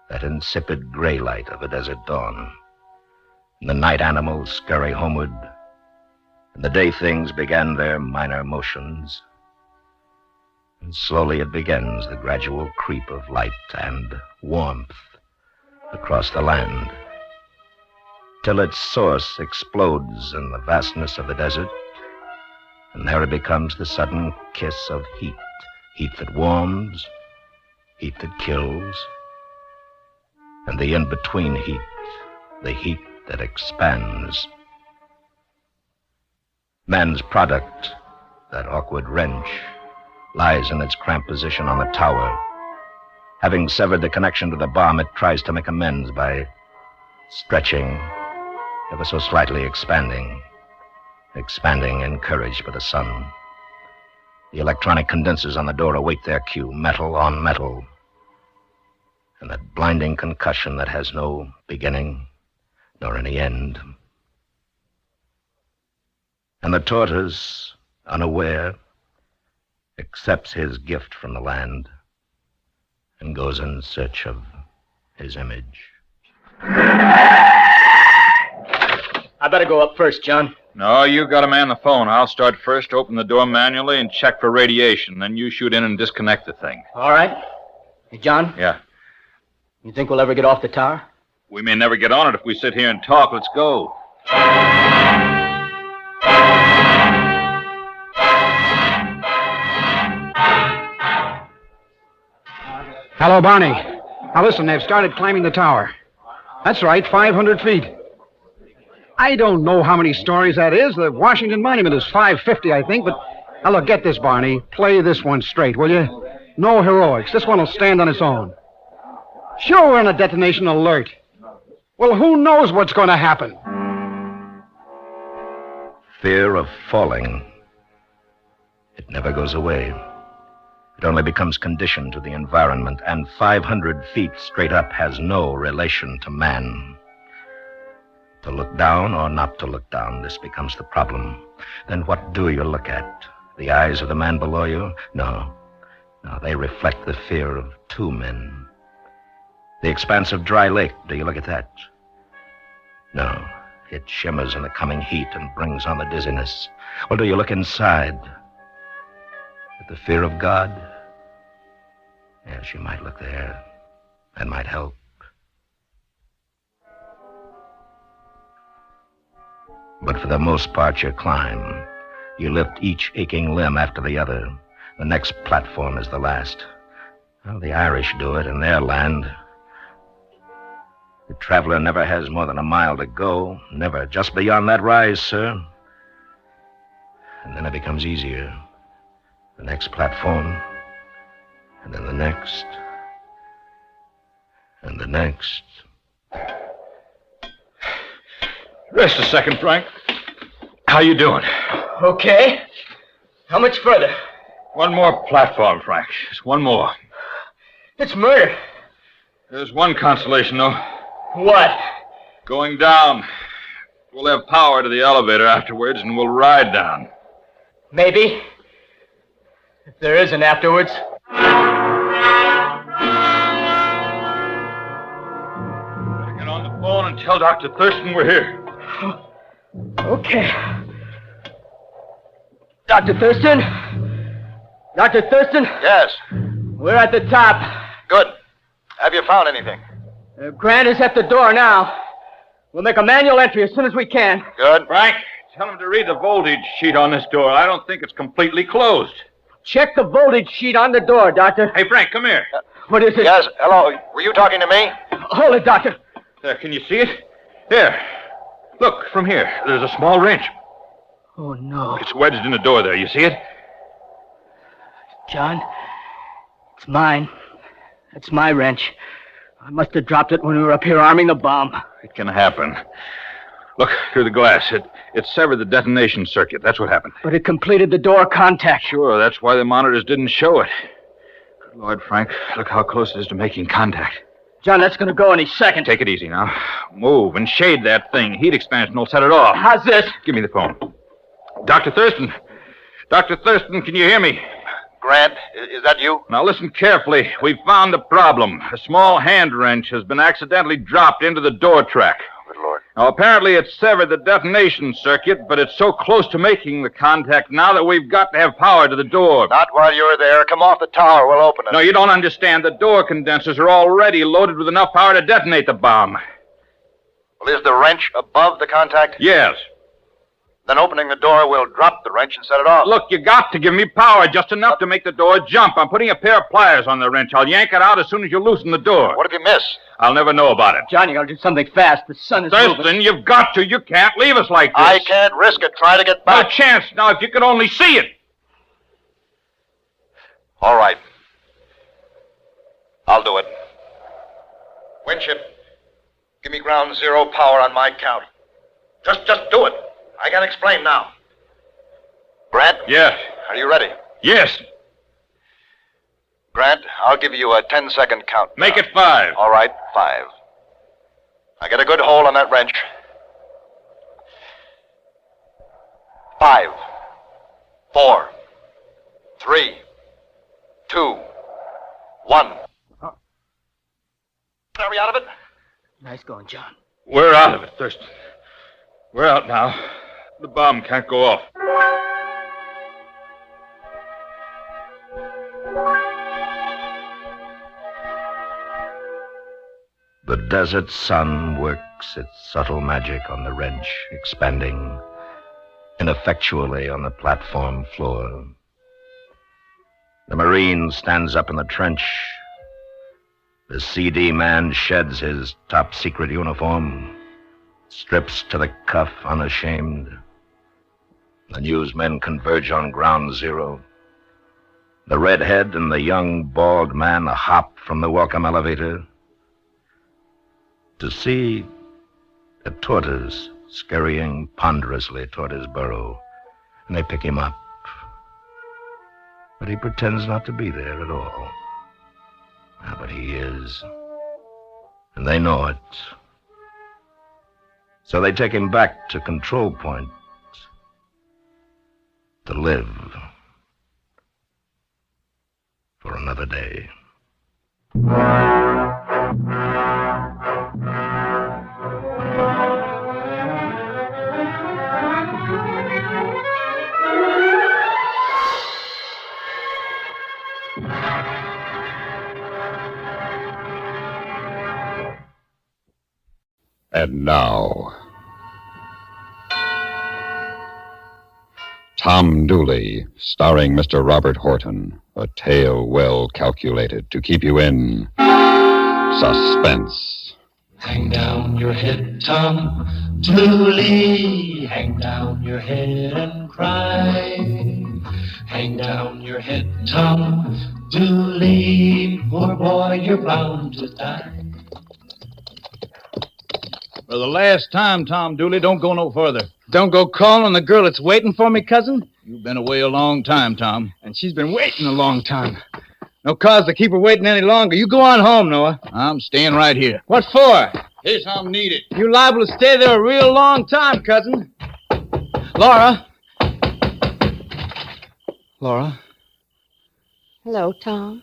[SPEAKER 2] that insipid gray light of a desert dawn. And the night animals scurry homeward, and the day things begin their minor motions. And slowly it begins the gradual creep of light and warmth across the land, till its source explodes in the vastness of the desert, and there it becomes the sudden kiss of heat, heat that warms, heat that kills, and the in-between heat, the heat that expands. Man's product, that awkward wrench, lies in its cramped position on the tower. Having severed the connection to the bomb, it tries to make amends by stretching, ever so slightly expanding encouraged by the sun. The electronic condensers on the door await their cue, metal on metal. And that blinding concussion that has no beginning nor any end. And the tortoise, unaware, accepts his gift from the land and goes in search of his image.
[SPEAKER 4] I better go up first, John.
[SPEAKER 13] No, you got to man the phone. I'll start first, open the door manually, and check for radiation. Then you shoot in and disconnect the thing.
[SPEAKER 4] All right. Hey, John?
[SPEAKER 13] Yeah.
[SPEAKER 4] You think we'll ever get off the tower?
[SPEAKER 13] We may never get on it if we sit here and talk. Let's go.
[SPEAKER 11] Hello, Barney. Now listen, they've started climbing the tower. That's right, 500 feet. I don't know how many stories that is. The Washington Monument is 550, I think, but... Now, look, get this, Barney. Play this one straight, will you? No heroics. This one will stand on its own. Sure, we're on a detonation alert. Well, who knows what's going to happen?
[SPEAKER 2] Fear of falling. It never goes away. It only becomes conditioned to the environment, and 500 feet straight up has no relation to man. To look down or not to look down, this becomes the problem. Then what do you look at? The eyes of the man below you? No. No, they reflect the fear of two men. The expanse of dry lake, do you look at that? No. It shimmers in the coming heat and brings on the dizziness. Well, do you look inside? At the fear of God? Yes, you might look there. That might help. But for the most part, you climb. You lift each aching limb after the other. The next platform is the last. Well, the Irish do it in their land. The traveler never has more than a mile to go. Never. Just beyond that rise, sir. And then it becomes easier. The next platform. And then the next. And the next.
[SPEAKER 13] Rest a second, Frank. How you doing?
[SPEAKER 4] Okay. How much further?
[SPEAKER 13] One more platform, Frank. Just one more.
[SPEAKER 4] It's murder.
[SPEAKER 13] There's one consolation, though.
[SPEAKER 4] What?
[SPEAKER 13] Going down. We'll have power to the elevator afterwards, and we'll ride down.
[SPEAKER 4] Maybe. If there is an afterwards.
[SPEAKER 13] Better get on the phone and tell Dr. Thurston we're here.
[SPEAKER 4] Okay. Dr. Thurston? Dr. Thurston?
[SPEAKER 23] Yes.
[SPEAKER 4] We're at the top.
[SPEAKER 23] Good. Have you found anything?
[SPEAKER 4] Grant is at the door now. We'll make a manual entry as soon as we can.
[SPEAKER 23] Good.
[SPEAKER 13] Frank, tell him to read the voltage sheet on this door. I don't think it's completely closed.
[SPEAKER 4] Check the voltage sheet on the door, Doctor.
[SPEAKER 13] Hey, Frank, come here.
[SPEAKER 4] What is it?
[SPEAKER 23] Yes, hello. Were you talking to me?
[SPEAKER 4] Hold it, Doctor.
[SPEAKER 13] There, can you see it? Here. Look, from here. There's a small wrench.
[SPEAKER 4] Oh, no.
[SPEAKER 13] It's wedged in the door there. You see it?
[SPEAKER 4] John, it's mine. That's my wrench. I must have dropped it when we were up here arming the bomb.
[SPEAKER 13] It can happen. Look, through the glass. It severed the detonation circuit. That's what happened.
[SPEAKER 4] But it completed the door contact.
[SPEAKER 13] Sure, that's why the monitors didn't show it. Lord, Frank, look how close it is to making contact.
[SPEAKER 4] John, that's going to go any second.
[SPEAKER 13] Take it easy now. Move and shade that thing. Heat expansion will set it off.
[SPEAKER 4] How's this?
[SPEAKER 13] Give me the phone. Dr. Thurston. Dr. Thurston, can you hear me?
[SPEAKER 23] Grant, is that you?
[SPEAKER 13] Now listen carefully. We've found the problem. A small hand wrench has been accidentally dropped into the door track.
[SPEAKER 23] Good Lord.
[SPEAKER 13] Now, apparently it severed the detonation circuit, but it's so close to making the contact now that we've got to have power to the door.
[SPEAKER 23] Not while you're there. Come off the tower. We'll open it.
[SPEAKER 13] No, you don't understand. The door condensers are already loaded with enough power to detonate the bomb.
[SPEAKER 23] Well, is the wrench above the contact?
[SPEAKER 13] Yes.
[SPEAKER 23] Then opening the door will drop the wrench and set it off.
[SPEAKER 13] Look, you got to give me power, just enough to make the door jump. I'm putting a pair of pliers on the wrench. I'll yank it out as soon as you loosen the door.
[SPEAKER 23] What if you miss?
[SPEAKER 13] I'll never know about it.
[SPEAKER 4] John, you got to do something fast. The sun is
[SPEAKER 13] Thurston,
[SPEAKER 4] moving.
[SPEAKER 13] you've got to. You can't leave us like this.
[SPEAKER 23] I can't risk it. Try to get back.
[SPEAKER 13] No chance. Now, if you could only see it.
[SPEAKER 23] All right. I'll do it. Winship, give me ground zero power on my count. Just do it. I can explain now. Grant?
[SPEAKER 13] Yes.
[SPEAKER 23] Are you ready?
[SPEAKER 13] Yes.
[SPEAKER 23] Grant, I'll give you a 10-second count.
[SPEAKER 13] Make it 5.
[SPEAKER 23] All right, 5. Now get a good hold on that wrench. 5, 4, 3, 2, 1. Are we out of it?
[SPEAKER 4] Nice going, John.
[SPEAKER 13] We're out of it, Thurston. We're out now. The bomb can't go off.
[SPEAKER 2] The desert sun works its subtle magic on the wrench, expanding ineffectually on the platform floor. The Marine stands up in the trench. The CD man sheds his top-secret uniform, strips to the cuff unashamed. The newsmen converge on ground zero. The redhead and the young, bald man hop from the welcome elevator to see a tortoise scurrying ponderously toward his burrow, and they pick him up. But he pretends not to be there at all. But he is, and they know it. So they take him back to control point to live for another day.
[SPEAKER 1] And now, Tom Dooley, starring Mr. Robert Horton, a tale well calculated to keep you in suspense.
[SPEAKER 17] Hang down your head, Tom Dooley. Hang down your head and cry. Hang down your head, Tom Dooley. Poor boy, you're bound to die.
[SPEAKER 20] For the last time, Tom Dooley, don't go no further.
[SPEAKER 14] Don't go calling on the girl that's waiting for me, cousin.
[SPEAKER 20] You've been away a long time, Tom.
[SPEAKER 14] And she's been waiting a long time. No cause to keep her waiting any longer. You go on home, Noah.
[SPEAKER 20] I'm staying right here.
[SPEAKER 14] What for?
[SPEAKER 20] In case I'm needed.
[SPEAKER 14] You're liable to stay there a real long time, cousin. Laura. Laura.
[SPEAKER 12] Hello, Tom.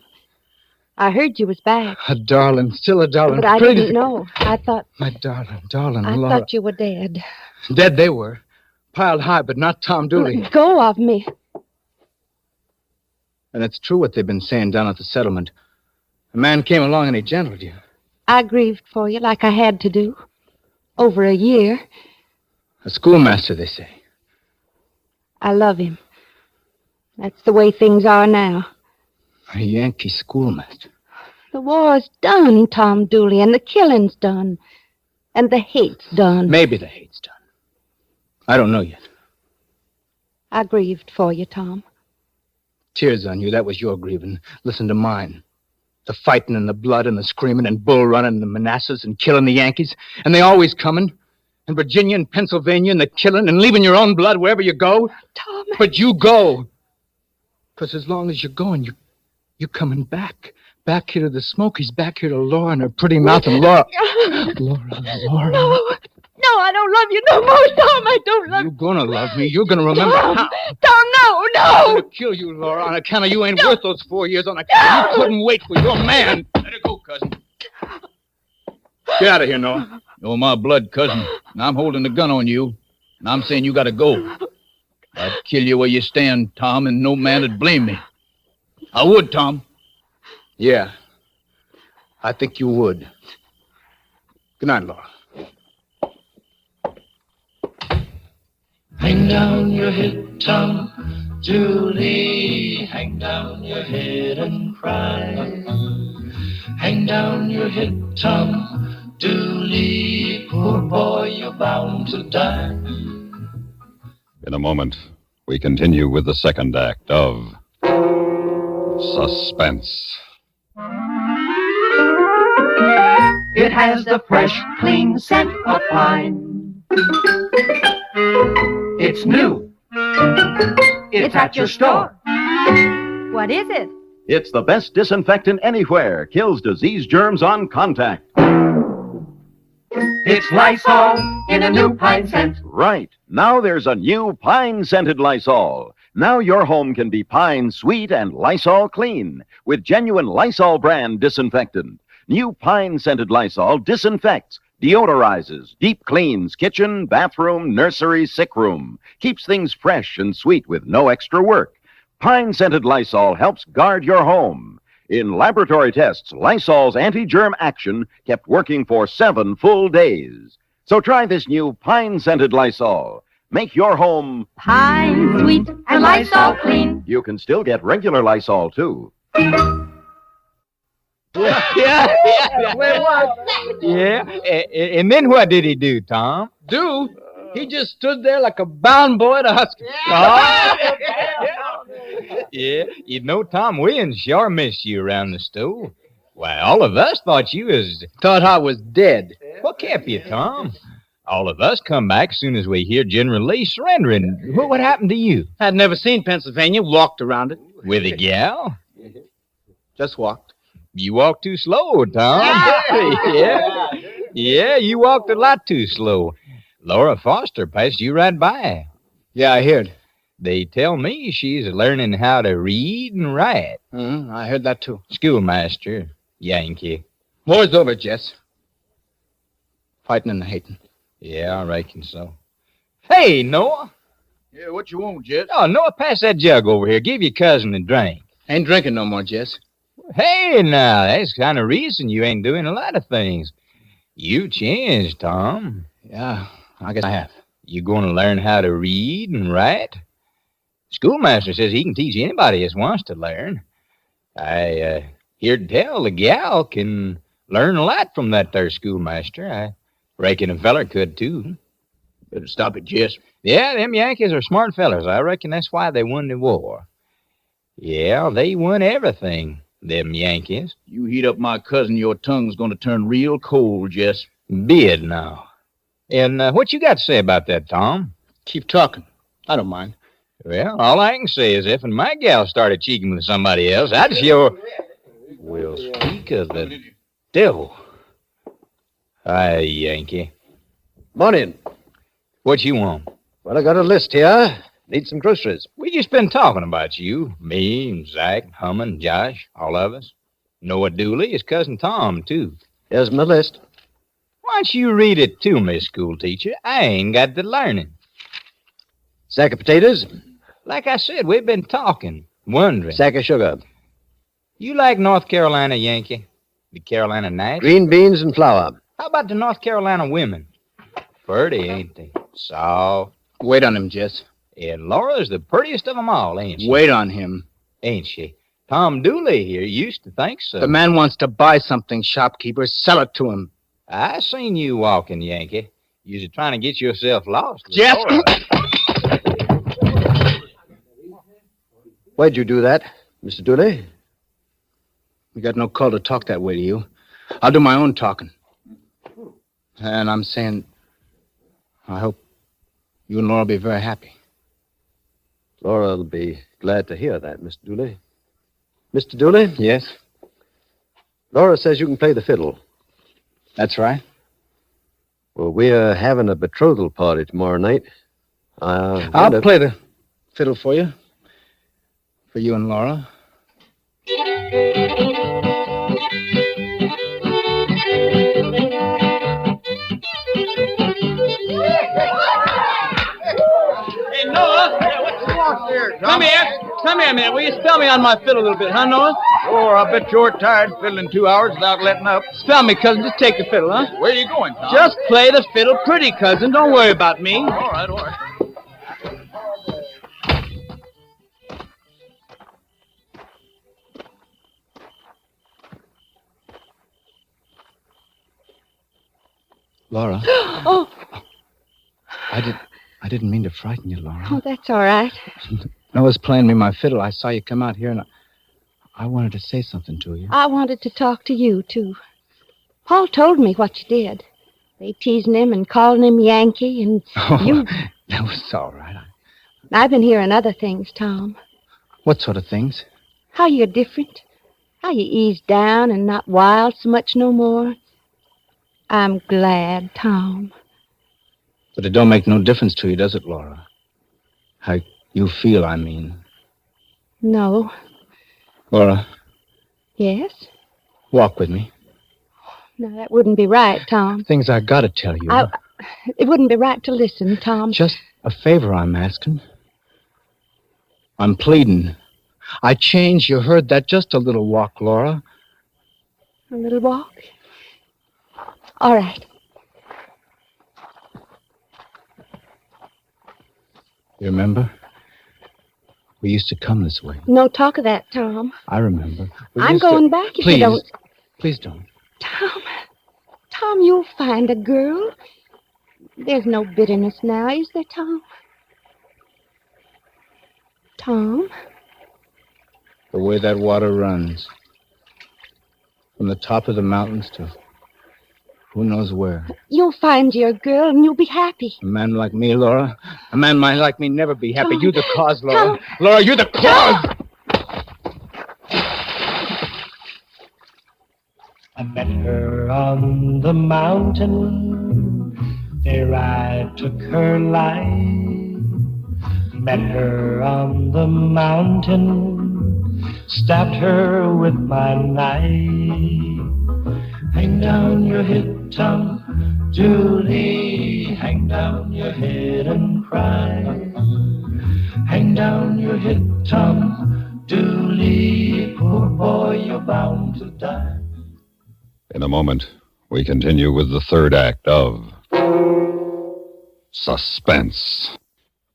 [SPEAKER 12] I heard you was back.
[SPEAKER 14] A darling, still a darling.
[SPEAKER 12] But I didn't know. I thought...
[SPEAKER 14] My darling,
[SPEAKER 12] I
[SPEAKER 14] Laura.
[SPEAKER 12] thought you were dead.
[SPEAKER 14] Dead they were. Piled high, but not Tom Dooley.
[SPEAKER 12] Let go of me.
[SPEAKER 14] And it's true what they've been saying down at the settlement. A man came along and he gentled you.
[SPEAKER 12] I grieved for you like I had to do. Over a year.
[SPEAKER 14] A schoolmaster, they say.
[SPEAKER 12] I love him. That's the way things are now.
[SPEAKER 14] A Yankee schoolmaster.
[SPEAKER 12] The war's done, Tom Dooley, and the killing's done. And the hate's done.
[SPEAKER 14] Maybe the hate's done. I don't know yet.
[SPEAKER 12] I grieved for you, Tom.
[SPEAKER 14] Tears on you, that was your grieving. Listen to mine. The fighting and the blood and the screaming and bull running and the Manassas and killing the Yankees. And they always coming. And Virginia and Pennsylvania and the killing and leaving your own blood wherever you go.
[SPEAKER 12] Tom.
[SPEAKER 14] But you go. Because as long as you're going, you You're coming back. Back here to the Smokies, back here to Laura and her pretty mouth and Laura. Laura.
[SPEAKER 12] No, I don't love you no more, Tom. I don't love you.
[SPEAKER 14] You're gonna love me. You're gonna remember
[SPEAKER 12] Tom,
[SPEAKER 14] how.
[SPEAKER 12] Tom,
[SPEAKER 14] I'm
[SPEAKER 12] no.
[SPEAKER 14] gonna kill you, Laura, on account of you ain't worth those 4 years on account. You couldn't wait for your man. Let it go, cousin. Get out of here, Noah.
[SPEAKER 20] You're my blood cousin, and I'm holding the gun on you, and I'm saying you gotta go. I'd kill you where you stand, Tom, and no man would blame me. I would, Tom.
[SPEAKER 14] Yeah, I think you would. Good night, Laura.
[SPEAKER 17] Hang down your head, Tom Dooley. Hang down your head and cry. Hang down your head, Tom Dooley. Poor boy, you're bound to die.
[SPEAKER 1] In a moment, we continue with the second act of Suspense.
[SPEAKER 17] It has the fresh, clean scent of pine. It's new. It's at your store.
[SPEAKER 12] What is it?
[SPEAKER 3] It's the best disinfectant anywhere. Kills disease germs on contact.
[SPEAKER 17] It's Lysol in a new pine scent.
[SPEAKER 3] Right. Now there's a new pine-scented Lysol. Now your home can be pine sweet and Lysol clean with genuine Lysol brand disinfectant. New pine-scented Lysol disinfects, deodorizes, deep cleans kitchen, bathroom, nursery, sick room. Keeps things fresh and sweet with no extra work. Pine-scented Lysol helps guard your home. In laboratory tests, Lysol's anti-germ action kept working for 7 full days. So try this new pine-scented Lysol. Make your home
[SPEAKER 12] pine sweet and Lysol clean.
[SPEAKER 3] You can still get regular Lysol, too.
[SPEAKER 14] Yeah. And then what did he do, Tom? Do? He just stood there like a bound boy to Husky. Yeah, you know, Tom, we sure missed you around the stove. Why, all of us thought you was... Thought I was dead. What kept you, Tom? All of us come back as soon as we hear General Lee surrendering. What happened to you?
[SPEAKER 11] I'd never seen Pennsylvania, walked around it.
[SPEAKER 14] With a gal?
[SPEAKER 11] Just walked.
[SPEAKER 14] You walked too slow, Tom. Yeah, you walked a lot too slow. Laura Foster passed you right by.
[SPEAKER 11] Yeah, I heard.
[SPEAKER 14] They tell me she's learning how to read and write.
[SPEAKER 11] I heard that, too.
[SPEAKER 14] Schoolmaster, Yankee.
[SPEAKER 11] War's over, Jess. Fighting and hating.
[SPEAKER 14] Yeah, I reckon so. Hey, Noah.
[SPEAKER 20] Yeah, what you want, Jess?
[SPEAKER 14] Oh, Noah, pass that jug over here. Give your cousin a drink.
[SPEAKER 11] Ain't drinking no more, Jess.
[SPEAKER 14] Hey, now, that's the kind of reason you ain't doing a lot of things. You changed, Tom.
[SPEAKER 11] Yeah, I guess I have.
[SPEAKER 14] You going to learn how to read and write? Schoolmaster says he can teach anybody that wants to learn. I heard tell the gal can learn a lot from that there schoolmaster. I reckon a feller could, too.
[SPEAKER 20] Better stop it, Jess.
[SPEAKER 14] Yeah, them Yankees are smart fellers. I reckon that's why they won the war. Yeah, they won everything, them Yankees.
[SPEAKER 20] You heat up my cousin, your tongue's going to turn real cold, Jess.
[SPEAKER 14] Be it now. And what you got to say about that, Tom?
[SPEAKER 11] Keep talking. I don't mind.
[SPEAKER 14] Well, all I can say is if my gal started cheating with somebody else, I'd sure... We'll speak of the devil. Hi, Yankee.
[SPEAKER 11] Morning.
[SPEAKER 14] What you want?
[SPEAKER 11] Well, I got a list here. Need some groceries.
[SPEAKER 14] We just been talking about you. Me, and Zach, Hummin, Josh, all of us. Noah Dooley, his cousin Tom, too.
[SPEAKER 11] Here's my list.
[SPEAKER 14] Why don't you read it to me, school teacher? I ain't got the learning.
[SPEAKER 11] Sack of potatoes.
[SPEAKER 14] Like I said, we've been talking, wondering.
[SPEAKER 11] Sack of sugar.
[SPEAKER 14] You like North Carolina, Yankee? The Carolina Knights?
[SPEAKER 11] Green beans and flour.
[SPEAKER 14] How about the North Carolina women? Pretty, ain't they? Soft.
[SPEAKER 11] Wait on him, Jess.
[SPEAKER 14] And Laura's the prettiest of them all, ain't she?
[SPEAKER 11] Wait on him.
[SPEAKER 14] Ain't she? Tom Dooley here used to think so.
[SPEAKER 11] The man wants to buy something, shopkeeper. Sell it to him.
[SPEAKER 14] I seen you walking, Yankee. You're trying to get yourself lost.
[SPEAKER 11] Jess! Why'd you do that, Mr. Dooley? We got no call to talk that way to you. I'll do my own talking. And I'm saying, I hope you and Laura will be very happy.
[SPEAKER 5] Laura will be glad to hear that, Mr. Dooley. Mr. Dooley?
[SPEAKER 14] Yes?
[SPEAKER 5] Laura says you can play the fiddle.
[SPEAKER 14] That's right.
[SPEAKER 5] Well, we're having a betrothal party tomorrow night.
[SPEAKER 14] I'll play the fiddle for you. For you and Laura.
[SPEAKER 4] Hey, Noah. Come here. Come here a minute. Will you spell me on my fiddle a little bit, huh, Noah?
[SPEAKER 20] Sure, I bet you're tired fiddling 2 hours without letting up.
[SPEAKER 4] Spell me, cousin. Just take the fiddle, huh?
[SPEAKER 20] Where are you going, Tom?
[SPEAKER 4] Just play the fiddle pretty, cousin. Don't worry about me.
[SPEAKER 20] All right, all right.
[SPEAKER 14] Laura.
[SPEAKER 12] Oh,
[SPEAKER 14] I didn't mean to frighten you, Laura.
[SPEAKER 12] oh, that's all right.
[SPEAKER 14] Noah's playing me my fiddle. I saw you come out here, and I wanted to say something to you.
[SPEAKER 12] I wanted to talk to you, too. Paul told me what you did. They teasing him and calling him Yankee, and you...
[SPEAKER 14] That was all right.
[SPEAKER 12] I've been hearing other things, Tom.
[SPEAKER 14] What sort of things?
[SPEAKER 12] How you're different. How you ease down and not wild so much no more. I'm glad, Tom.
[SPEAKER 14] But it don't make no difference to you, does it, Laura? How you feel, I mean.
[SPEAKER 12] No.
[SPEAKER 14] Laura,
[SPEAKER 12] Yes?
[SPEAKER 14] walk with me.
[SPEAKER 12] No, that wouldn't be right, Tom.
[SPEAKER 14] Things I gotta tell you.
[SPEAKER 12] It wouldn't be right to listen, Tom.
[SPEAKER 14] Just a favor I'm asking. I'm pleading. I changed, you heard that. Just a little walk, Laura.
[SPEAKER 12] A little walk? All right.
[SPEAKER 14] You remember? We used to come this way.
[SPEAKER 12] No talk of that, Tom.
[SPEAKER 14] I remember.
[SPEAKER 12] I'm going back if you don't.
[SPEAKER 14] Please don't.
[SPEAKER 12] Tom, you'll find a girl. There's no bitterness now, is there, Tom? Tom?
[SPEAKER 14] The way that water runs. From the top of the mountains to who knows where.
[SPEAKER 12] You'll find your girl and you'll be happy.
[SPEAKER 14] A man like me, Laura. A man like me never be happy.
[SPEAKER 12] Tom.
[SPEAKER 14] You're the cause, Laura.
[SPEAKER 12] Tom.
[SPEAKER 14] Laura, you're the cause!
[SPEAKER 7] I met her on the mountain. There I took her life. Met her on the mountain. Stabbed her with my knife. Hang down your head, Tom Dooley. Hang down your head and cry. Hang down your head, Tom Dooley. Poor boy, you're bound to die.
[SPEAKER 1] In a moment, we continue with the third act of Suspense.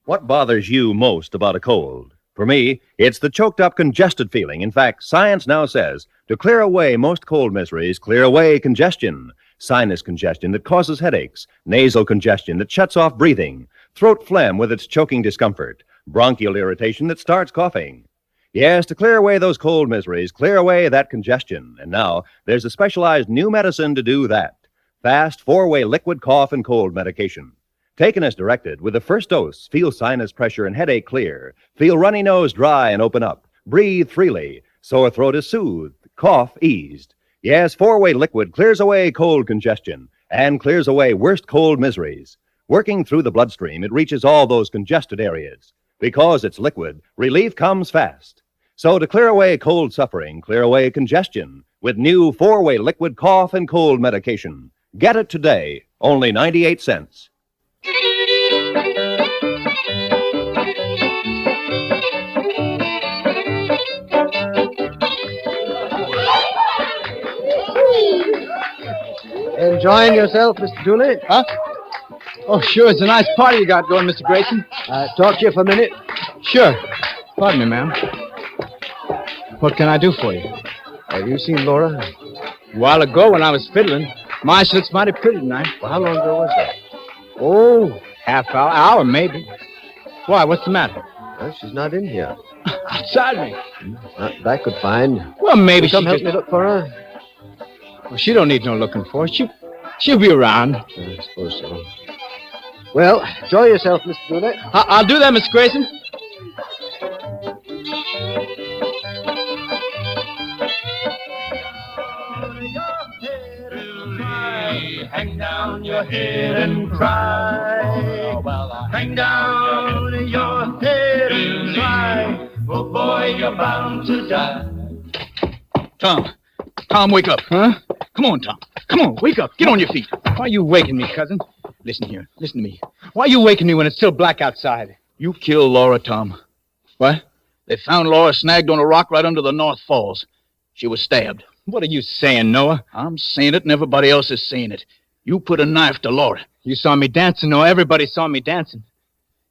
[SPEAKER 8] What bothers you most about a cold? For me, it's the choked up, congested feeling. In fact, science now says to clear away most cold miseries, clear away congestion. Sinus congestion that causes headaches, nasal congestion that shuts off breathing, throat phlegm with its choking discomfort, bronchial irritation that starts coughing. Yes, to clear away those cold miseries, clear away that congestion. And now, there's a specialized new medicine to do that. Fast, 4-way liquid cough and cold medication. Taken as directed, with the first dose, feel sinus pressure and headache clear. Feel runny nose dry and open up. Breathe freely. Sore throat is soothed. Cough eased. Yes, 4-way liquid clears away cold congestion and clears away worst cold miseries. Working through the bloodstream, it reaches all those congested areas. Because it's liquid, relief comes fast. So to clear away cold suffering, clear away congestion with new 4-way liquid cough and cold medication. Get it today, only 98 cents.
[SPEAKER 5] Enjoying yourself, Mr. Dooley?
[SPEAKER 14] Huh? Oh, sure. It's a nice party you got going, Mr. Grayson.
[SPEAKER 5] Talk to you for a minute?
[SPEAKER 14] Sure. Pardon me, ma'am. What can I do for you?
[SPEAKER 5] Have you seen Laura?
[SPEAKER 14] A while ago when I was fiddling. My, she looks mighty pretty tonight.
[SPEAKER 5] Well, how long ago was that?
[SPEAKER 14] Oh, hour maybe. Why, what's the matter?
[SPEAKER 5] Well, she's not in here.
[SPEAKER 14] Outside me.
[SPEAKER 5] Not that I could find.
[SPEAKER 14] Well, maybe
[SPEAKER 5] Come
[SPEAKER 14] she
[SPEAKER 5] help
[SPEAKER 14] just...
[SPEAKER 5] me look for her.
[SPEAKER 14] Well, she don't need no looking for. She'll be around.
[SPEAKER 5] I suppose so. Well, enjoy yourself, Mr. Dooley.
[SPEAKER 14] I'll do that, Miss Grayson.
[SPEAKER 7] your head and cry. Hang down your head and cry. Oh boy, you're bound to die.
[SPEAKER 14] Tom, wake up. Huh? Come on, Tom. Come on, wake up. Get on your feet. Why are you waking me, cousin? Listen here. Listen to me. Why are you waking me when it's still black outside?
[SPEAKER 20] You killed Laura, Tom.
[SPEAKER 14] What?
[SPEAKER 20] They found Laura snagged on a rock right under the North Falls. She was stabbed.
[SPEAKER 14] What are you saying, Noah?
[SPEAKER 20] I'm saying it and everybody else is saying it. You put a knife to Laura.
[SPEAKER 14] You saw me dancing, Noah. Everybody saw me dancing.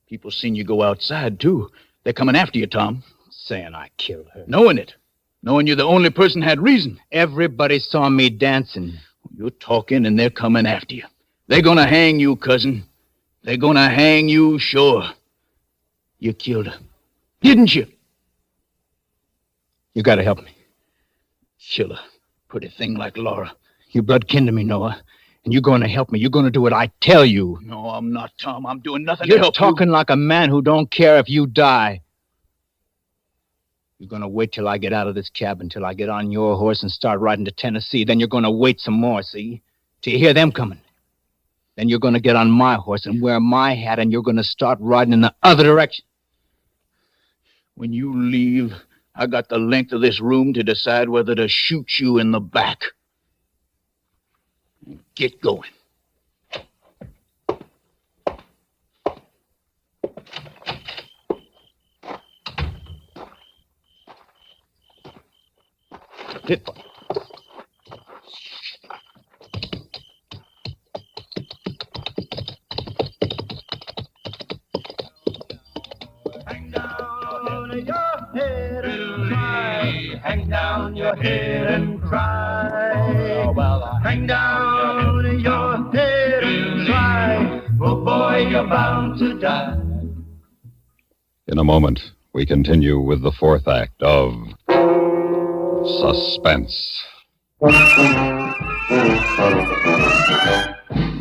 [SPEAKER 20] People seen you go outside, too. They're coming after you, Tom.
[SPEAKER 14] Saying I killed her.
[SPEAKER 20] Knowing it. Knowing you're the only person had reason.
[SPEAKER 14] Everybody saw me dancing.
[SPEAKER 20] You're talking and they're coming after you. They're gonna hang you, cousin. They're gonna hang you, sure. You killed her. Didn't you?
[SPEAKER 14] You gotta help me.
[SPEAKER 20] Kill her. Pretty thing like Laura.
[SPEAKER 14] You blood kin to me, Noah. And you're gonna help me. You're gonna do what I tell you.
[SPEAKER 20] No, I'm not, Tom. I'm doing nothing
[SPEAKER 14] You're
[SPEAKER 20] to help
[SPEAKER 14] talking like a man who don't care if you die. You're gonna wait till I get out of this cabin, till I get on your horse and start riding to Tennessee. Then you're gonna wait some more, see? Till you hear them coming. Then you're gonna get on my horse and wear my hat, and you're gonna start riding in the other direction.
[SPEAKER 20] When you leave, I got the length of this room to decide whether to shoot you in the back. Get going.
[SPEAKER 14] Hit.
[SPEAKER 7] Hang down your head and cry. Hang down your head and cry. Hang down your head and cry. Oh boy, you're bound to die.
[SPEAKER 1] In a moment, we continue with the fourth act of Suspense.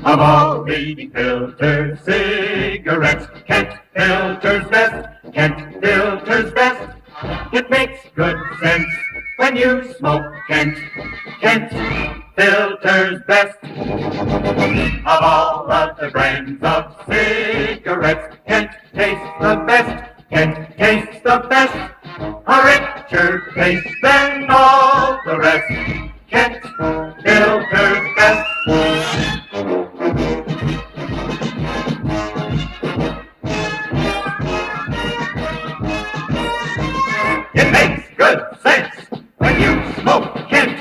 [SPEAKER 17] Of all the filtered cigarettes, Kent filters best. Kent filters best. It makes good sense when you smoke Kent. Kent filters best. Of all of the brands of cigarettes, Kent tastes the best. Kent tastes the best. A richer taste than all the rest. Kent filters best. It makes good sense when you smoke Kent.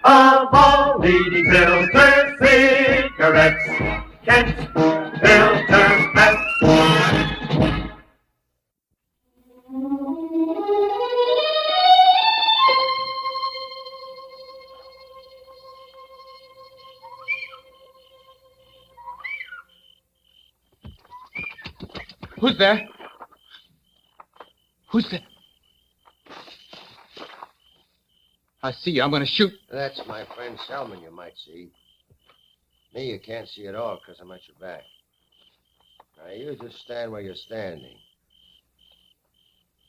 [SPEAKER 17] Of all leading filter cigarettes, Kent filters best.
[SPEAKER 14] Who's there? Who's there? I see you. I'm going to shoot.
[SPEAKER 5] That's my friend Selman, you might see. Me, you can't see at all because I'm at your back. Now, you just stand where you're standing.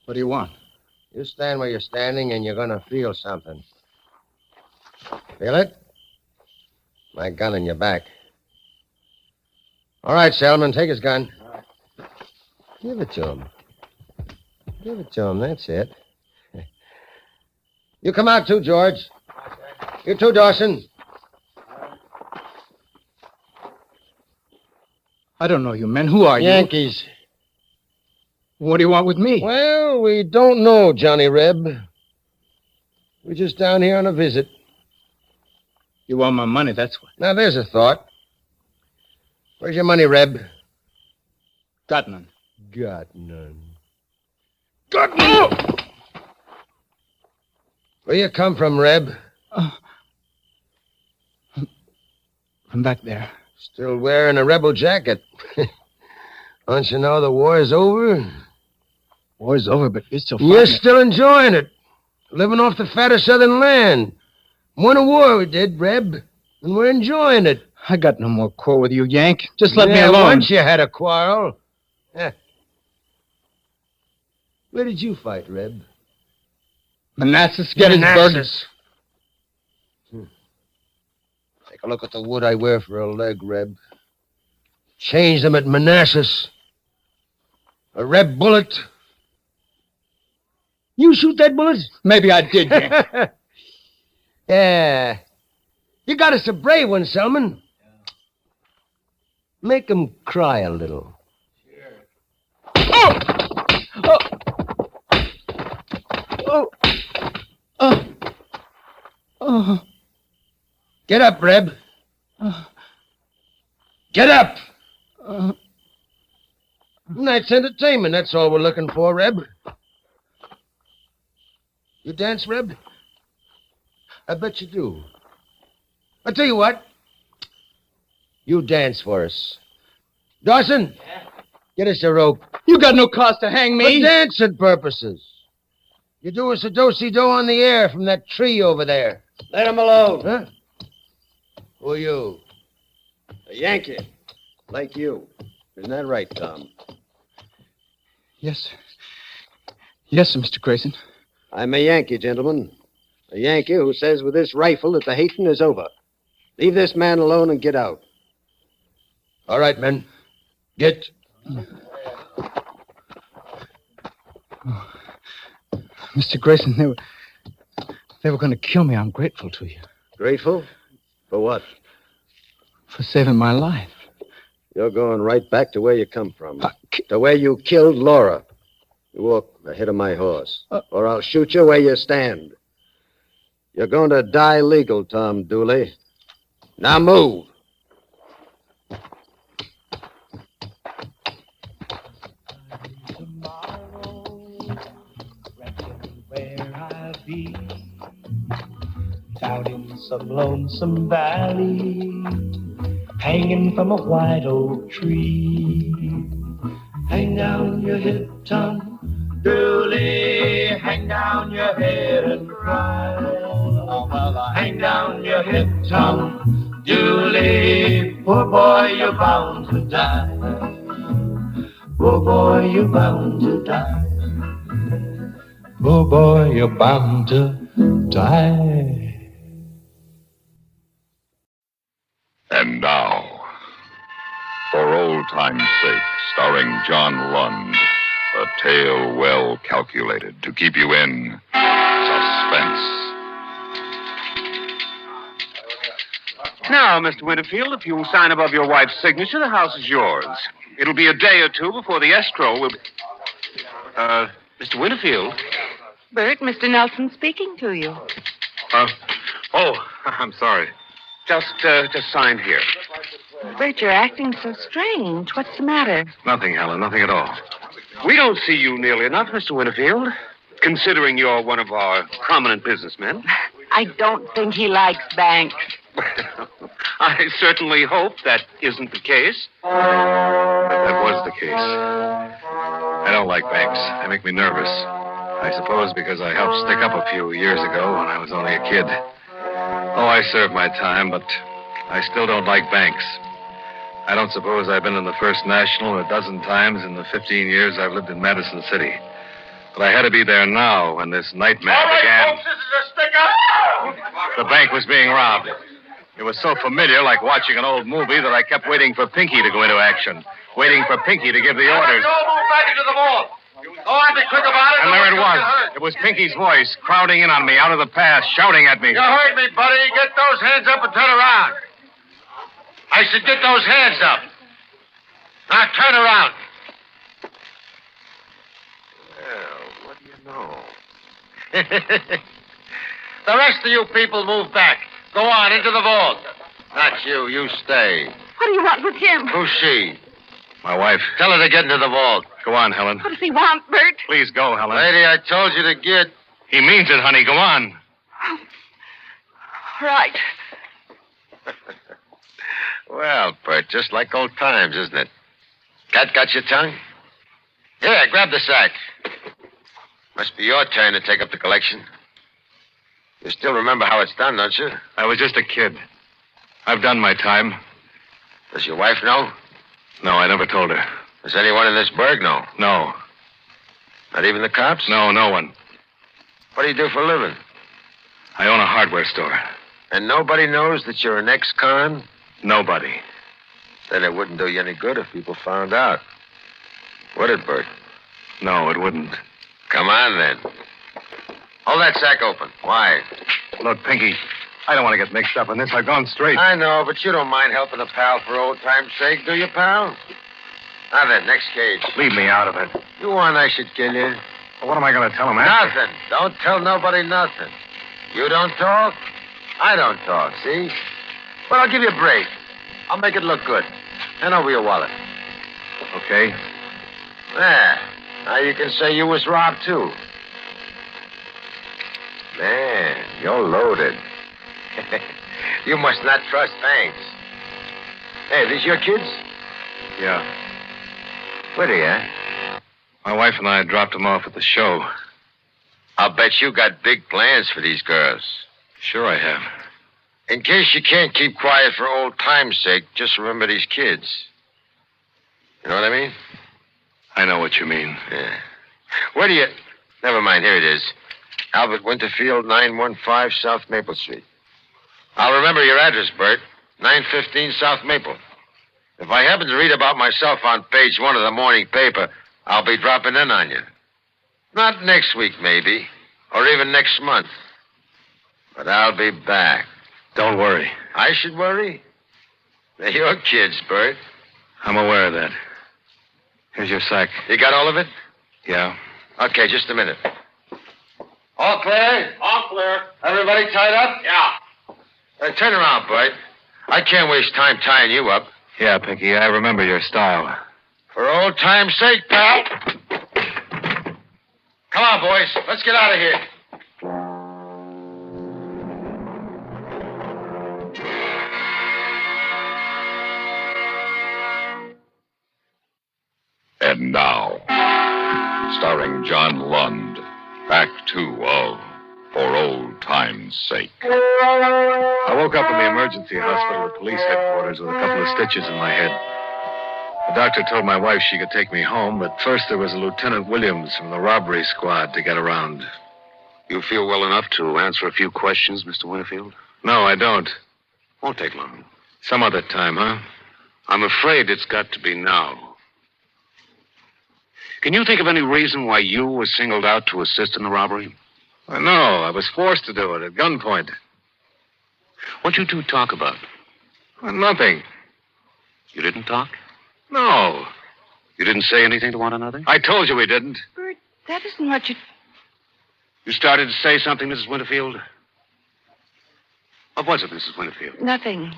[SPEAKER 14] What do you want?
[SPEAKER 5] You stand where you're standing and you're going to feel something. Feel it? My gun in your back. All right, Selman, take his gun. Give it to him. Give it to him, that's it. You come out too, George. You too, Dawson.
[SPEAKER 14] I don't know you men. Who are you?
[SPEAKER 5] Yankees.
[SPEAKER 14] What do you want with me?
[SPEAKER 5] Well, we don't know, Johnny Reb. We're just down here on a visit.
[SPEAKER 14] You want my money, that's what.
[SPEAKER 5] Now, there's a thought. Where's your money, Reb?
[SPEAKER 14] Got none.
[SPEAKER 5] Got none.
[SPEAKER 14] Got none!
[SPEAKER 5] Where you come from, Reb?
[SPEAKER 14] From back there.
[SPEAKER 5] Still wearing a rebel jacket. Don't you know the war's over?
[SPEAKER 14] War's over, but you're still fighting.
[SPEAKER 5] You're still enjoying it. Living off the fat of southern land. Won a war we did, Reb. And we're enjoying it.
[SPEAKER 14] I got no more quarrel with you, Yank. Just let me alone.
[SPEAKER 5] Once you had a quarrel. Yeah. Where did you fight, Reb?
[SPEAKER 14] Manassas, Gettysburg.
[SPEAKER 5] Manassas. Look at the wood I wear for a leg, Reb. Change them at Manassas. A Reb bullet. You shoot that bullet?
[SPEAKER 14] Maybe I did, Jack.
[SPEAKER 5] Yeah. You got us a brave one, Selman. Make him cry a little. Get up, Reb. Get up! Night's entertainment, that's all we're looking for, Reb. You dance, Reb? I bet you do. I'll tell you what. You dance for us. Dawson, get us a rope.
[SPEAKER 14] You got no cause to hang me.
[SPEAKER 5] For dancing purposes. You do us a do-si-do on the air from that tree over there.
[SPEAKER 6] Let him alone.
[SPEAKER 5] Huh? Who are you?
[SPEAKER 6] A Yankee. Like you. Isn't that right, Tom?
[SPEAKER 14] Yes, sir. Yes, sir, Mr. Grayson.
[SPEAKER 6] I'm a Yankee, gentlemen. A Yankee who says with this rifle that the hating is over. Leave this man alone and get out.
[SPEAKER 5] All right, men. Get.
[SPEAKER 14] Mr. Grayson, they were going to kill me. I'm grateful to you.
[SPEAKER 6] Grateful? For what?
[SPEAKER 14] For saving my life.
[SPEAKER 6] You're going right back to where you come from. To where you killed Laura. You walk ahead of my horse. Or I'll shoot you where you stand. You're going to die legal, Tom Dooley. Now move.
[SPEAKER 7] Out in some lonesome valley, hanging from a white oak tree. Hang down your head, Tom Dooley, hang down your head and cry. Oh, well, hang down your head, Tom Dooley, poor boy, you're bound to die. Poor boy, you're bound to die. Poor boy, you're bound to die.
[SPEAKER 1] And now, for old time's sake, starring John Lund, a tale well calculated to keep you in suspense.
[SPEAKER 10] Now, Mr. Winterfield, if you'll sign above your wife's signature, the house is yours. It'll be a day or two before the escrow will be... Mr. Winterfield?
[SPEAKER 18] Bert, Mr. Nelson speaking to you.
[SPEAKER 10] I'm sorry. Just sign here.
[SPEAKER 18] Bert, you're acting so strange. What's the matter?
[SPEAKER 10] Nothing, Helen, nothing at all. We don't see you nearly enough, Mr. Winterfield, considering you're one of our prominent businessmen.
[SPEAKER 18] I don't think he likes banks.
[SPEAKER 10] I certainly hope that isn't the case.
[SPEAKER 21] That was the case. I don't like banks. They make me nervous. I suppose because I helped stick up a few years ago when I was only a kid. Oh, I served my time, but I still don't like banks. I don't suppose I've been in the First National a dozen times in the 15 years I've lived in Madison City. But I had to be there now when this nightmare began.
[SPEAKER 17] Folks, this is a stick-up!
[SPEAKER 21] The bank was being robbed. It was so familiar, like watching an old movie, that I kept waiting for Pinky to go into action. Waiting for Pinky to give the orders.
[SPEAKER 17] You all move back into the vault. Go on, be quick about it.
[SPEAKER 21] And there it was. It was Pinky's voice, crowding in on me out of the path, shouting at me.
[SPEAKER 17] You heard me, buddy. Get those hands up and turn around. I said get those hands up. Now turn around.
[SPEAKER 5] Well, what do you know? The rest of you people move back. Go on, into the vault. Not you. You stay.
[SPEAKER 18] What do you want with him?
[SPEAKER 5] Who's she?
[SPEAKER 21] My wife.
[SPEAKER 5] Tell her to get into the vault.
[SPEAKER 21] Go on, Helen.
[SPEAKER 18] What does he want, Bert?
[SPEAKER 21] Please go, Helen.
[SPEAKER 5] Lady, I told you to get...
[SPEAKER 21] He means it, honey. Go on.
[SPEAKER 18] Right.
[SPEAKER 5] Well, Bert, just like old times, isn't it? Cat got your tongue? Here, grab the sack. Must be your turn to take up the collection. You still remember how it's done, don't you?
[SPEAKER 21] I was just a kid. I've done my time.
[SPEAKER 5] Does your wife know?
[SPEAKER 21] No, I never told her.
[SPEAKER 5] Does anyone in this burg know?
[SPEAKER 21] No.
[SPEAKER 5] Not even the cops?
[SPEAKER 21] No, no one.
[SPEAKER 5] What do you do for a living?
[SPEAKER 21] I own a hardware store.
[SPEAKER 5] And nobody knows that you're an ex-con?
[SPEAKER 21] Nobody.
[SPEAKER 5] Then it wouldn't do you any good if people found out. Would it, Bert?
[SPEAKER 21] No, it wouldn't.
[SPEAKER 5] Come on, then. Hold that sack open. Why?
[SPEAKER 21] Look, Pinky, I don't want to get mixed up in this. I've gone straight.
[SPEAKER 5] I know, but you don't mind helping a pal for old time's sake, do you, pal? Now then, next cage.
[SPEAKER 21] Leave me out of it.
[SPEAKER 5] You want I should kill you?
[SPEAKER 21] Well, what am I going to tell him?
[SPEAKER 5] Nothing. Don't tell nobody nothing. You don't talk, I don't talk, see? But I'll give you a break. I'll make it look good. Hand over your wallet.
[SPEAKER 21] Okay.
[SPEAKER 5] There. Now you can say you was robbed, too. Man, you're loaded. You must not trust banks. Hey, these your kids?
[SPEAKER 21] Yeah.
[SPEAKER 5] Where are they at?
[SPEAKER 21] My wife and I dropped them off at the show.
[SPEAKER 5] I'll bet you got big plans for these girls.
[SPEAKER 21] Sure I have.
[SPEAKER 5] In case you can't keep quiet for old time's sake, just remember these kids. You know what I mean?
[SPEAKER 21] I know what you mean.
[SPEAKER 5] Yeah. Where do you... Never mind, here it is. Albert Winterfield, 915 South Maple Street. I'll remember your address, Bert. 915 South Maple. If I happen to read about myself on page 1 of the morning paper, I'll be dropping in on you. Not next week, maybe, or even next month. But I'll be back.
[SPEAKER 21] Don't worry.
[SPEAKER 5] I should worry? They're your kids, Bert.
[SPEAKER 21] I'm aware of that. Here's your sack.
[SPEAKER 5] You got all of it?
[SPEAKER 21] Yeah.
[SPEAKER 5] Okay, just a minute. All clear?
[SPEAKER 10] All clear.
[SPEAKER 5] Everybody tied up?
[SPEAKER 10] Yeah.
[SPEAKER 5] Turn around, Bert. I can't waste time tying you up.
[SPEAKER 21] Yeah, Pinky, I remember your style.
[SPEAKER 5] For old time's sake, pal. Come on, boys. Let's get out of here.
[SPEAKER 1] And now, starring John Lund, Act 2 of For Old Time's Sake.
[SPEAKER 21] I woke up in the emergency hospital at police headquarters with a couple of stitches in my head. The doctor told my wife she could take me home, but first there was a Lieutenant Williams from the robbery squad to get around.
[SPEAKER 10] You feel well enough to answer a few questions, Mr. Winterfield?
[SPEAKER 21] No, I don't.
[SPEAKER 10] Won't take long.
[SPEAKER 21] Some other time, huh?
[SPEAKER 10] I'm afraid it's got to be now. Can you think of any reason why you were singled out to assist in the robbery?
[SPEAKER 21] I know. I was forced to do it at gunpoint.
[SPEAKER 10] What'd you two talk about?
[SPEAKER 21] Well, nothing.
[SPEAKER 10] You didn't talk?
[SPEAKER 21] No.
[SPEAKER 10] You didn't say anything to one another?
[SPEAKER 21] I told you we didn't.
[SPEAKER 18] Bert, that isn't what you...
[SPEAKER 10] You started to say something, Mrs. Winterfield? What was it, Mrs. Winterfield?
[SPEAKER 18] Nothing.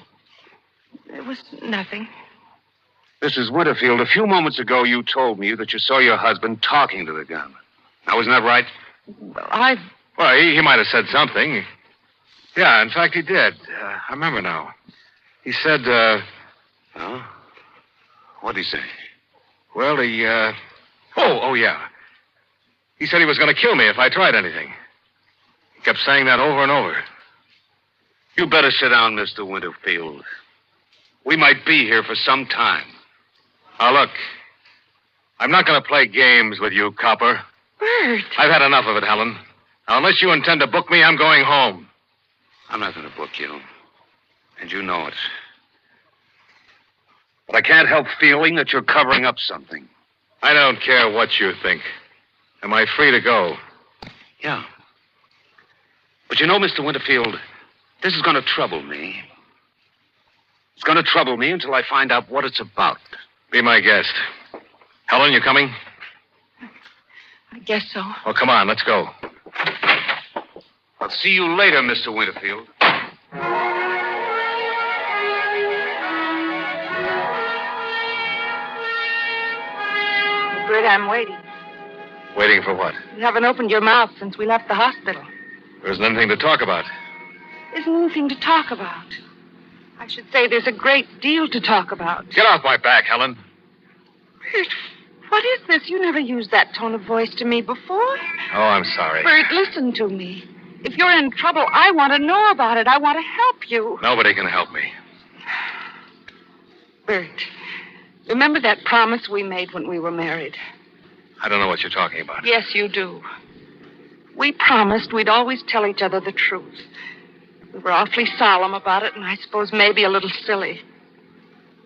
[SPEAKER 18] It was nothing.
[SPEAKER 10] Mrs. Winterfield, a few moments ago you told me that you saw your husband talking to the gun. Now, isn't that right?
[SPEAKER 18] Well,
[SPEAKER 21] Well, he might have said something. Yeah, in fact, he did. I remember now. He said,
[SPEAKER 10] Huh? What'd he say?
[SPEAKER 21] Well, he, Oh, yeah. He said he was going to kill me if I tried anything. He kept saying that over and over.
[SPEAKER 10] You better sit down, Mr. Winterfield. We might be here for some time.
[SPEAKER 21] Now, look. I'm not going to play games with you, copper.
[SPEAKER 18] Bert.
[SPEAKER 21] I've had enough of it, Helen. Now, unless you intend to book me, I'm going home.
[SPEAKER 10] I'm not going to book you. And you know it.
[SPEAKER 21] But I can't help feeling that you're covering up something. I don't care what you think. Am I free to go?
[SPEAKER 10] Yeah. But you know, Mr. Winterfield, this is going to trouble me. It's going to trouble me until I find out what it's about.
[SPEAKER 21] Be my guest. Helen, you coming?
[SPEAKER 18] I guess so.
[SPEAKER 21] Well, come on, let's go.
[SPEAKER 10] I'll see you later, Mr. Winterfield.
[SPEAKER 18] Bert, I'm waiting.
[SPEAKER 21] Waiting for what?
[SPEAKER 18] You haven't opened your mouth since we left the hospital.
[SPEAKER 21] There isn't anything to talk about.
[SPEAKER 18] Isn't anything to talk about. I should say there's a great deal to talk about.
[SPEAKER 21] Get off my back, Helen.
[SPEAKER 18] Bert, what is this? You never used that tone of voice to me before.
[SPEAKER 21] Oh, I'm sorry.
[SPEAKER 18] Bert, listen to me. If you're in trouble, I want to know about it. I want to help you.
[SPEAKER 21] Nobody can help me.
[SPEAKER 18] Bert, remember that promise we made when we were married?
[SPEAKER 21] I don't know what you're talking about.
[SPEAKER 18] Yes, you do. We promised we'd always tell each other the truth.
[SPEAKER 15] We were awfully solemn about it, and I suppose maybe a little silly.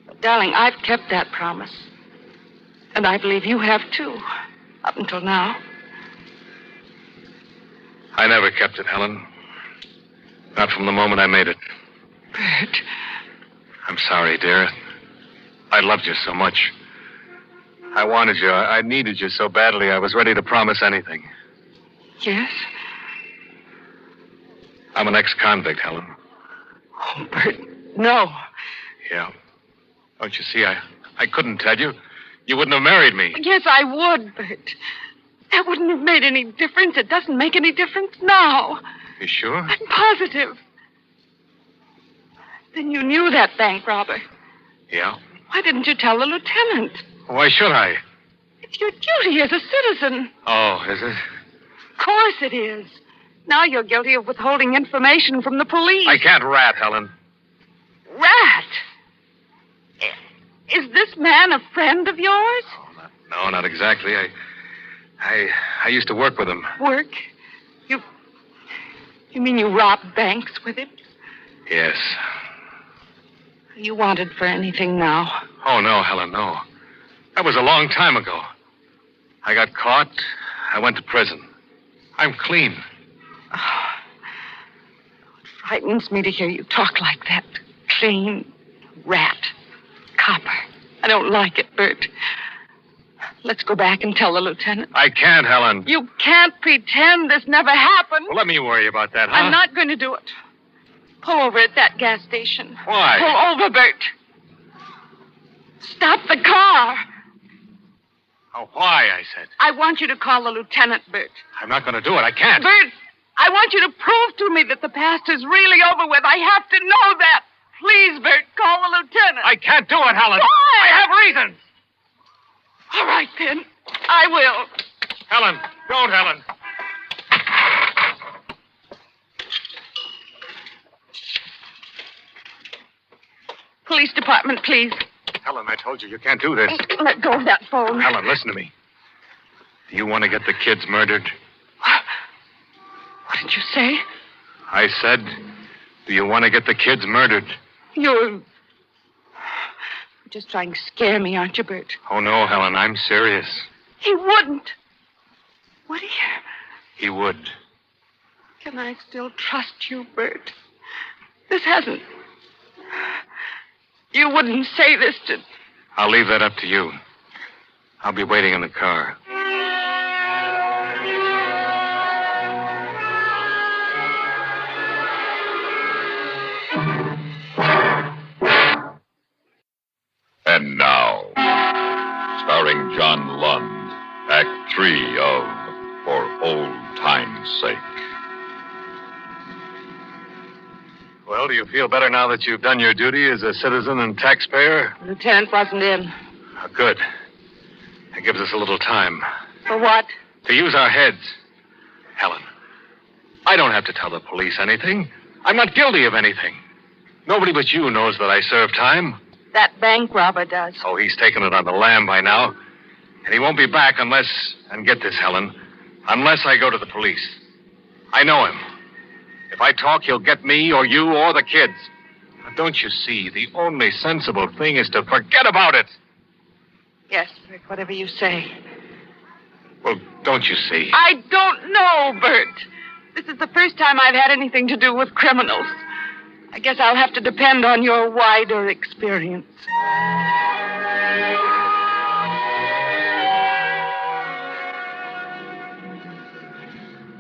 [SPEAKER 15] But, darling, I've kept that promise. And I believe you have, too, up until now.
[SPEAKER 16] I never kept it, Helen. Not from the moment I made it.
[SPEAKER 15] Bert.
[SPEAKER 16] I'm sorry, dear. I loved you so much. I wanted you. I needed you so badly. I was ready to promise anything.
[SPEAKER 15] Yes?
[SPEAKER 16] I'm an ex-convict, Helen.
[SPEAKER 15] Oh, Bert, no.
[SPEAKER 16] Yeah. Don't you see, I couldn't tell you. You wouldn't have married me.
[SPEAKER 15] Yes, I would, Bert. That wouldn't have made any difference. It doesn't make any difference now.
[SPEAKER 16] You sure?
[SPEAKER 15] I'm positive. Then you knew that bank robber.
[SPEAKER 16] Yeah.
[SPEAKER 15] Why didn't you tell the lieutenant?
[SPEAKER 16] Why should I?
[SPEAKER 15] It's your duty as a citizen.
[SPEAKER 16] Oh, is it?
[SPEAKER 15] Of course it is. Now you're guilty of withholding information from the police.
[SPEAKER 16] I can't rat, Helen.
[SPEAKER 15] Rat? Is this man a friend of yours?
[SPEAKER 16] No, not exactly. I used to work with him.
[SPEAKER 15] Work? You mean you robbed banks with him?
[SPEAKER 16] Yes.
[SPEAKER 15] Are you wanted for anything now?
[SPEAKER 16] Oh, no, Helen, no. That was a long time ago. I got caught. I went to prison. I'm clean.
[SPEAKER 15] Oh, it frightens me to hear you talk like that. Clean, rat, copper. I don't like it, Bert. Let's go back and tell the lieutenant.
[SPEAKER 16] I can't, Helen.
[SPEAKER 15] You can't pretend this never happened.
[SPEAKER 16] Well, let me worry about that, huh?
[SPEAKER 15] I'm not going to do it. Pull over at that gas station.
[SPEAKER 16] Why?
[SPEAKER 15] Pull over, Bert. Stop the car.
[SPEAKER 16] Oh, why, I said.
[SPEAKER 15] I want you to call the lieutenant, Bert.
[SPEAKER 16] I'm not going to do it. I can't.
[SPEAKER 15] Bert, I want you to prove to me that the past is really over with. I have to know that. Please, Bert, call the lieutenant.
[SPEAKER 16] I can't do it, Helen.
[SPEAKER 15] Why?
[SPEAKER 16] I have reasons.
[SPEAKER 15] All right, then. I will.
[SPEAKER 16] Helen, don't, Helen.
[SPEAKER 15] Police department, please.
[SPEAKER 16] Helen, I told you, you can't do this.
[SPEAKER 15] Let go of that phone.
[SPEAKER 16] Helen, listen to me. Do you want to get the kids murdered?
[SPEAKER 15] What did you say?
[SPEAKER 16] I said, do you want to get the kids murdered?
[SPEAKER 15] You're just trying to scare me, aren't you, Bert?
[SPEAKER 16] Oh, no, Helen, I'm serious.
[SPEAKER 15] He wouldn't. Would he?
[SPEAKER 16] He would.
[SPEAKER 15] Can I still trust you, Bert? This hasn't... You wouldn't say this to...
[SPEAKER 16] I'll leave that up to you. I'll be waiting in the car.
[SPEAKER 1] And now, starring John Lund, Act 3 of For Old Time's Sake.
[SPEAKER 16] Well, do you feel better now that you've done your duty as a citizen and taxpayer?
[SPEAKER 15] The lieutenant wasn't in.
[SPEAKER 16] Oh, good. That gives us a little time.
[SPEAKER 15] For what?
[SPEAKER 16] To use our heads. Helen, I don't have to tell the police anything. I'm not guilty of anything. Nobody but you knows that I served time.
[SPEAKER 15] That bank robber does.
[SPEAKER 16] Oh, he's taken it on the lam by now. And he won't be back unless, and get this, Helen, unless I go to the police. I know him. If I talk, he'll get me or you or the kids. But don't you see, the only sensible thing is to forget about it.
[SPEAKER 15] Yes, Bert, whatever you say.
[SPEAKER 16] Well, don't you see?
[SPEAKER 15] I don't know, Bert. This is the first time I've had anything to do with criminals. I guess I'll have to depend on your wider experience.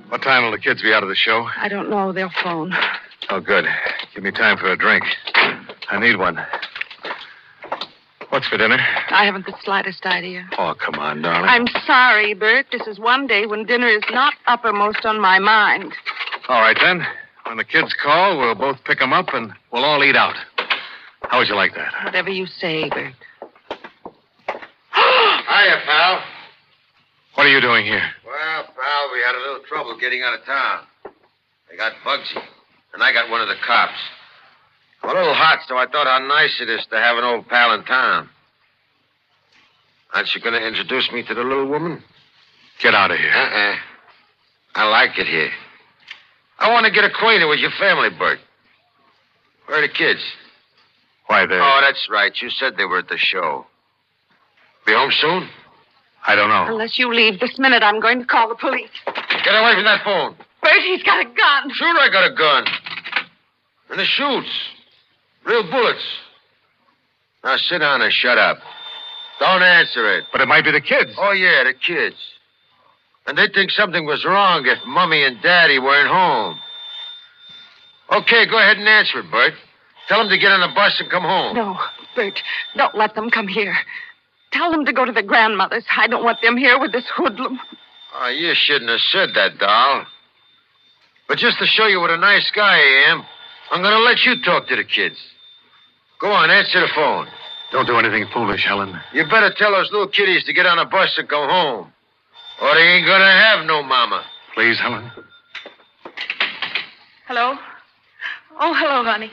[SPEAKER 16] What time will the kids be out of the show?
[SPEAKER 15] I don't know. They'll phone.
[SPEAKER 16] Oh, good. Give me time for a drink. I need one. What's for dinner?
[SPEAKER 15] I haven't the slightest idea.
[SPEAKER 16] Oh, come on, darling.
[SPEAKER 15] I'm sorry, Bert. This is one day when dinner is not uppermost on my mind.
[SPEAKER 16] All right, then. When the kids call, we'll both pick them up and we'll all eat out. How would you like that?
[SPEAKER 15] Whatever you say, Bert.
[SPEAKER 5] Hiya, pal.
[SPEAKER 16] What are you doing here?
[SPEAKER 5] Well, pal, we had a little trouble getting out of town. They got Bugsy, and I got one of the cops. I'm a little hot, so I thought how nice it is to have an old pal in town. Aren't you going to introduce me to the little woman?
[SPEAKER 16] Get out of here.
[SPEAKER 5] I like it here. I want to get acquainted with your family, Bert. Where are the kids?
[SPEAKER 16] Why, they're...
[SPEAKER 5] Oh, that's right. You said they were at the show. Be home soon?
[SPEAKER 16] I don't know.
[SPEAKER 15] Unless you leave this minute, I'm going to call the police.
[SPEAKER 5] Get away from that phone.
[SPEAKER 15] Bert, he's got a gun.
[SPEAKER 5] Sure, I got a gun. And it shoots. Real bullets. Now sit down and shut up. Don't answer it.
[SPEAKER 16] But it might be the kids.
[SPEAKER 5] Oh, yeah, the kids. And they'd think something was wrong if Mummy and Daddy weren't home. Okay, go ahead and answer it, Bert. Tell them to get on the bus and come home.
[SPEAKER 15] No, Bert, don't let them come here. Tell them to go to the grandmother's. I don't want them here with this hoodlum.
[SPEAKER 5] Oh, you shouldn't have said that, doll. But just to show you what a nice guy I am, I'm going to let you talk to the kids. Go on, answer the phone.
[SPEAKER 16] Don't do anything foolish, Helen.
[SPEAKER 5] You better tell those little kiddies to get on the bus and go home. Or they ain't going to have no mama.
[SPEAKER 16] Please, Helen.
[SPEAKER 15] Hello? Oh, hello, honey.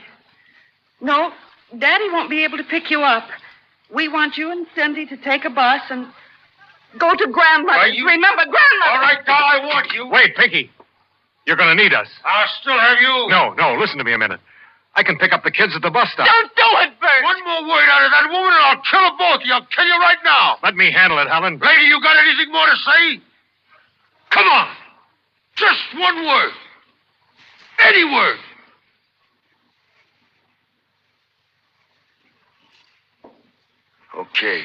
[SPEAKER 15] No, Daddy won't be able to pick you up. We want you and Cindy to take a bus and go to Grandmother's. Remember, Grandmother!
[SPEAKER 5] All right, doll, I want you.
[SPEAKER 16] Wait, Pinky. You're going to need us.
[SPEAKER 5] I'll still have you.
[SPEAKER 16] No, listen to me a minute. I can pick up the kids at the bus stop.
[SPEAKER 15] Don't do it, Bert!
[SPEAKER 5] One more word out of that woman and I'll kill them both of you. I'll kill you right now.
[SPEAKER 16] Let me handle it, Helen.
[SPEAKER 5] Lady, you got anything more to say? Come on. Just one word. Any word. Okay.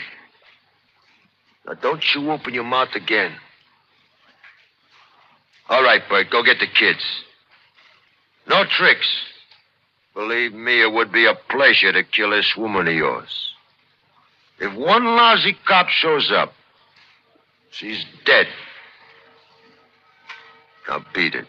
[SPEAKER 5] Now, don't you open your mouth again. All right, Bert, go get the kids. No tricks. Believe me, it would be a pleasure to kill this woman of yours. If one lousy cop shows up, she's dead. Now beat it.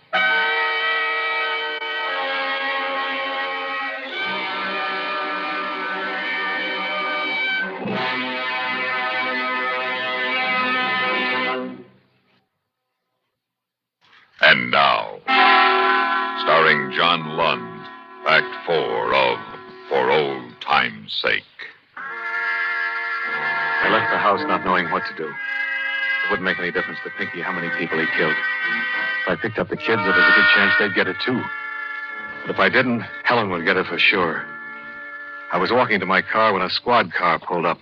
[SPEAKER 1] And now, starring John Lund, Act 4 of For Old Time's Sake.
[SPEAKER 16] I left the house not knowing what to do. It wouldn't make any difference to Pinky how many people he killed. If I picked up the kids, there was a good chance they'd get it, too. But if I didn't, Helen would get it for sure. I was walking to my car when a squad car pulled up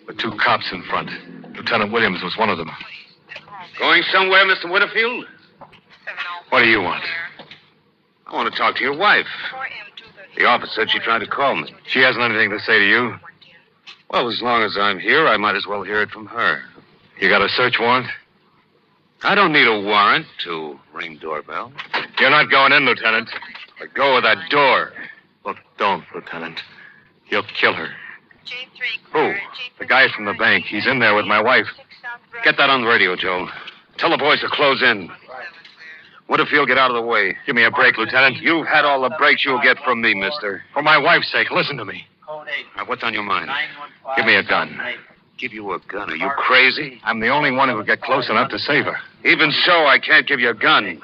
[SPEAKER 16] with 2 cops in front. Lieutenant Williams was one of them.
[SPEAKER 10] Going somewhere, Mr. Winterfield?
[SPEAKER 16] What do you want?
[SPEAKER 10] I want to talk to your wife. The officer said she tried to call me.
[SPEAKER 16] She hasn't anything to say to you?
[SPEAKER 10] Well, as long as I'm here, I might as well hear it from her.
[SPEAKER 16] You got a search warrant?
[SPEAKER 10] I don't need a warrant to ring doorbell.
[SPEAKER 16] You're not going in, Lieutenant.
[SPEAKER 10] Let go of that door.
[SPEAKER 16] Well, don't, Lieutenant. You'll kill her. Who? The guy from the bank. He's in there with my wife.
[SPEAKER 10] Get that on the radio, Joe. Tell the boys to close in. Winterfield, get out of the way.
[SPEAKER 16] Give me a break, Lieutenant.
[SPEAKER 10] You've had all the breaks you'll get from me, mister.
[SPEAKER 16] For my wife's sake, listen to me.
[SPEAKER 10] Now, what's on your mind?
[SPEAKER 16] Give me a gun.
[SPEAKER 10] Give you a gun? Are you crazy?
[SPEAKER 16] I'm the only one who would get close enough to save her.
[SPEAKER 10] Even so, I can't give you a gun.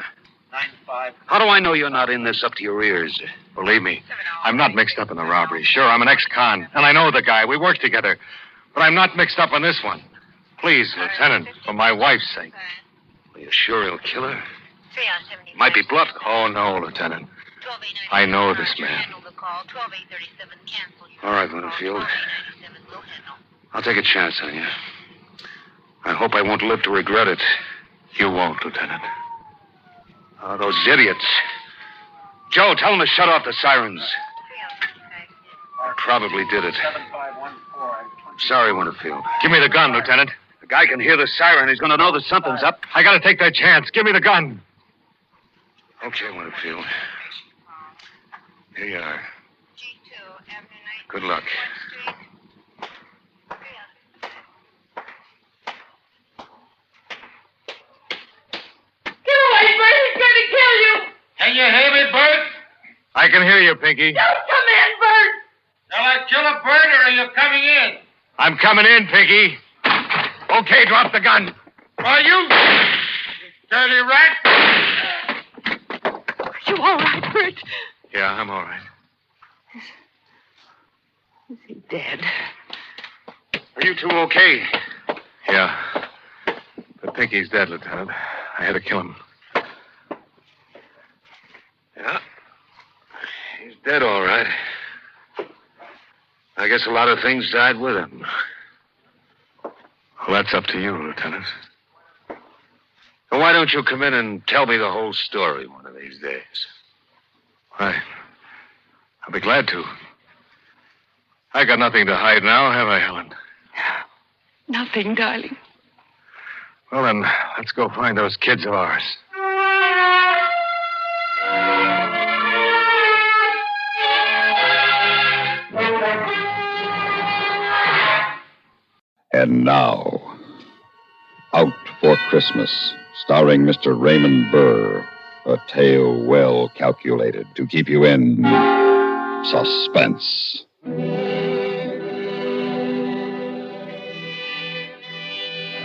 [SPEAKER 10] How do I know you're not in this up to your ears?
[SPEAKER 16] Believe me, I'm not mixed up in the robbery. Sure, I'm an ex-con, and I know the guy. We work together. But I'm not mixed up in this one. Please, Lieutenant, for my wife's sake.
[SPEAKER 10] Are you sure he'll kill her? Might be bluffed.
[SPEAKER 16] Oh, no, Lieutenant. I know this man.
[SPEAKER 10] All right, Winterfield. I'll take a chance on you. I hope I won't live to regret it.
[SPEAKER 16] You won't, Lieutenant.
[SPEAKER 10] Oh, those idiots. Joe, tell them to shut off the sirens. Probably did it. Sorry, Winterfield.
[SPEAKER 16] Give me the gun, Lieutenant.
[SPEAKER 10] The guy can hear the siren. He's going to know that something's up.
[SPEAKER 16] I got to take that chance. Give me the gun.
[SPEAKER 10] Okay, Winterfield. Here you are. Good luck.
[SPEAKER 15] Get away, Bert! He's going to kill you!
[SPEAKER 5] Can you hear me, Bert?
[SPEAKER 16] I can hear you, Pinky.
[SPEAKER 15] Don't come in, Bert!
[SPEAKER 5] Shall I kill a bird or are you coming in?
[SPEAKER 16] I'm coming in, Pinky. Okay, drop the gun.
[SPEAKER 5] Are you dirty rat?
[SPEAKER 15] Are you all right, Bert?
[SPEAKER 16] Yeah, I'm all right.
[SPEAKER 15] Is he dead?
[SPEAKER 10] Are you two okay?
[SPEAKER 16] Yeah. But Pinky's dead, Lieutenant. I had to kill him.
[SPEAKER 10] Yeah. He's dead, all right.
[SPEAKER 5] I guess a lot of things died with him. Well, that's up to you, Lieutenant. Well, why don't you come in and tell me the whole story one of these days? Why, I'll be glad to. I got nothing to hide now, have I, Helen?
[SPEAKER 15] Nothing, darling.
[SPEAKER 5] Well, then, let's go find those kids of ours.
[SPEAKER 1] And now, Out for Christmas, starring Mr. Raymond Burr, a tale well calculated to keep you in suspense.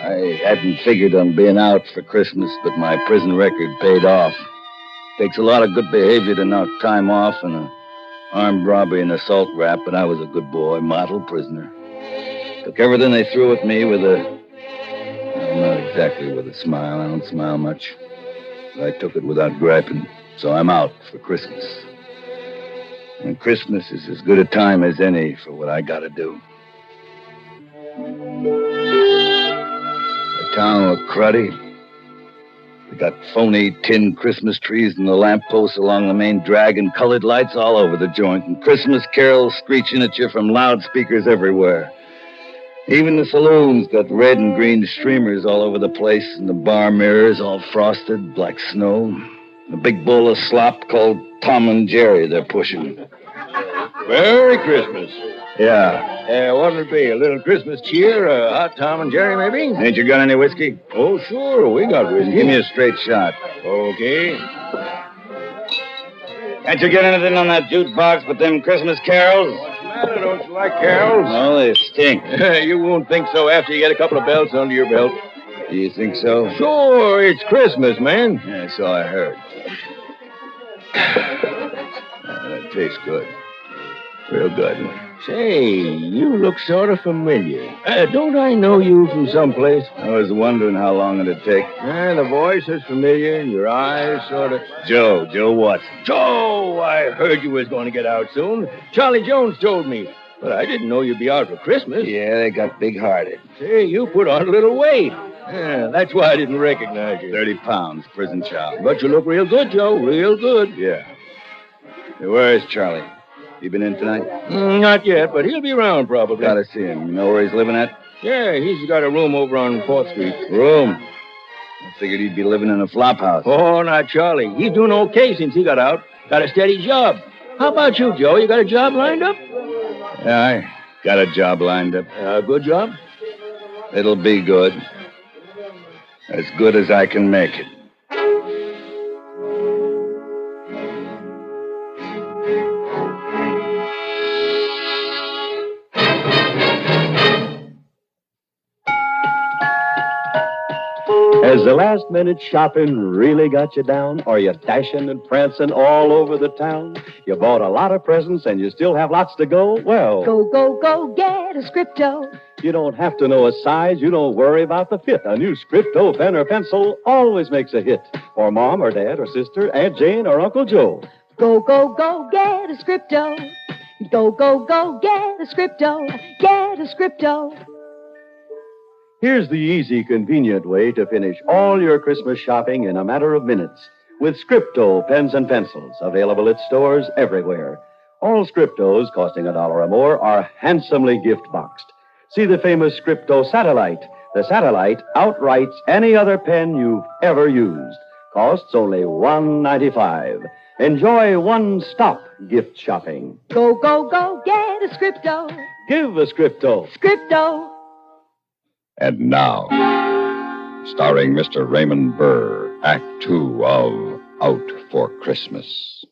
[SPEAKER 9] I hadn't figured on being out for Christmas, but my prison record paid off. Takes a lot of good behavior to knock time off and an armed robbery and assault rap, but I was a good boy, model prisoner. Took everything they threw at me with not exactly with a smile. I don't smile much. But I took it without griping, so I'm out for Christmas. And Christmas is as good a time as any for what I gotta do. The town of cruddy. We got phony tin Christmas trees and the lampposts along the main drag and colored lights all over the joint, and Christmas carols screeching at you from loudspeakers everywhere. Even the saloons got red and green streamers all over the place, and the bar mirrors all frosted, like snow. A big bowl of slop called Tom and Jerry they're pushing.
[SPEAKER 21] Merry Christmas.
[SPEAKER 9] Yeah.
[SPEAKER 21] What would it be? A little Christmas cheer? A hot Tom and Jerry, maybe?
[SPEAKER 9] Ain't you got any whiskey?
[SPEAKER 21] Oh, sure. We got whiskey.
[SPEAKER 9] Give me a straight shot.
[SPEAKER 21] Okay.
[SPEAKER 9] Can't you get anything on that jukebox but them Christmas carols?
[SPEAKER 21] What's the matter? Don't you like carols?
[SPEAKER 9] Oh, they stink.
[SPEAKER 21] You won't think so after you get a couple of belts under your belt.
[SPEAKER 9] Do you think so?
[SPEAKER 21] Sure, it's Christmas, man.
[SPEAKER 9] Yeah, so I heard. That tastes good. Real good.
[SPEAKER 21] Say, you look sort of familiar. Don't I know you from someplace?
[SPEAKER 9] I was wondering how long it'd take.
[SPEAKER 21] The voice is familiar, and your eyes sort of...
[SPEAKER 9] Joe Watson.
[SPEAKER 21] Joe, I heard you was going to get out soon. Charlie Jones told me. But I didn't know you'd be out for Christmas.
[SPEAKER 9] Yeah, they got big-hearted.
[SPEAKER 21] Say, you put on a little weight. Yeah, that's why I didn't recognize you.
[SPEAKER 9] 30 pounds, prison chow.
[SPEAKER 21] But you look real good, Joe, real good.
[SPEAKER 9] Yeah. Hey, where is Charlie? He been in tonight?
[SPEAKER 21] Not yet, but he'll be around probably.
[SPEAKER 9] Gotta see him. You know where he's living at?
[SPEAKER 21] Yeah, he's got a room over on 4th Street.
[SPEAKER 9] Room? I figured he'd be living in a flop house.
[SPEAKER 21] Oh, not Charlie. He's doing okay since he got out. Got a steady job. How about you, Joe? You got a job lined up?
[SPEAKER 9] Yeah, I got a job lined up.
[SPEAKER 21] A good job?
[SPEAKER 9] It'll be good. As good as I can make it.
[SPEAKER 19] Has the last-minute shopping really got you down? Are you dashing and prancing all over the town? You bought a lot of presents and you still have lots to go? Well,
[SPEAKER 12] Go, get a Scripto.
[SPEAKER 19] you don't have to know a size. You don't worry about the fit. A new Scripto pen or pencil always makes a hit. For Mom or Dad or sister, Aunt Jane or Uncle Joe.
[SPEAKER 12] Go, get a Scripto. Go, get a Scripto. Get a Scripto.
[SPEAKER 19] Here's the easy, convenient way to finish all your Christmas shopping in a matter of minutes with Scripto pens and pencils, available at stores everywhere. All Scriptos, costing $1 or more, are handsomely gift-boxed. See the famous Scripto Satellite. The Satellite outrights any other pen you've ever used. Costs only $1.95. Enjoy one-stop gift shopping.
[SPEAKER 12] Go, get a Scripto.
[SPEAKER 19] Give a Scripto.
[SPEAKER 12] Scripto.
[SPEAKER 1] And now, starring Mr. Raymond Burr, Act 2 of Out for Christmas.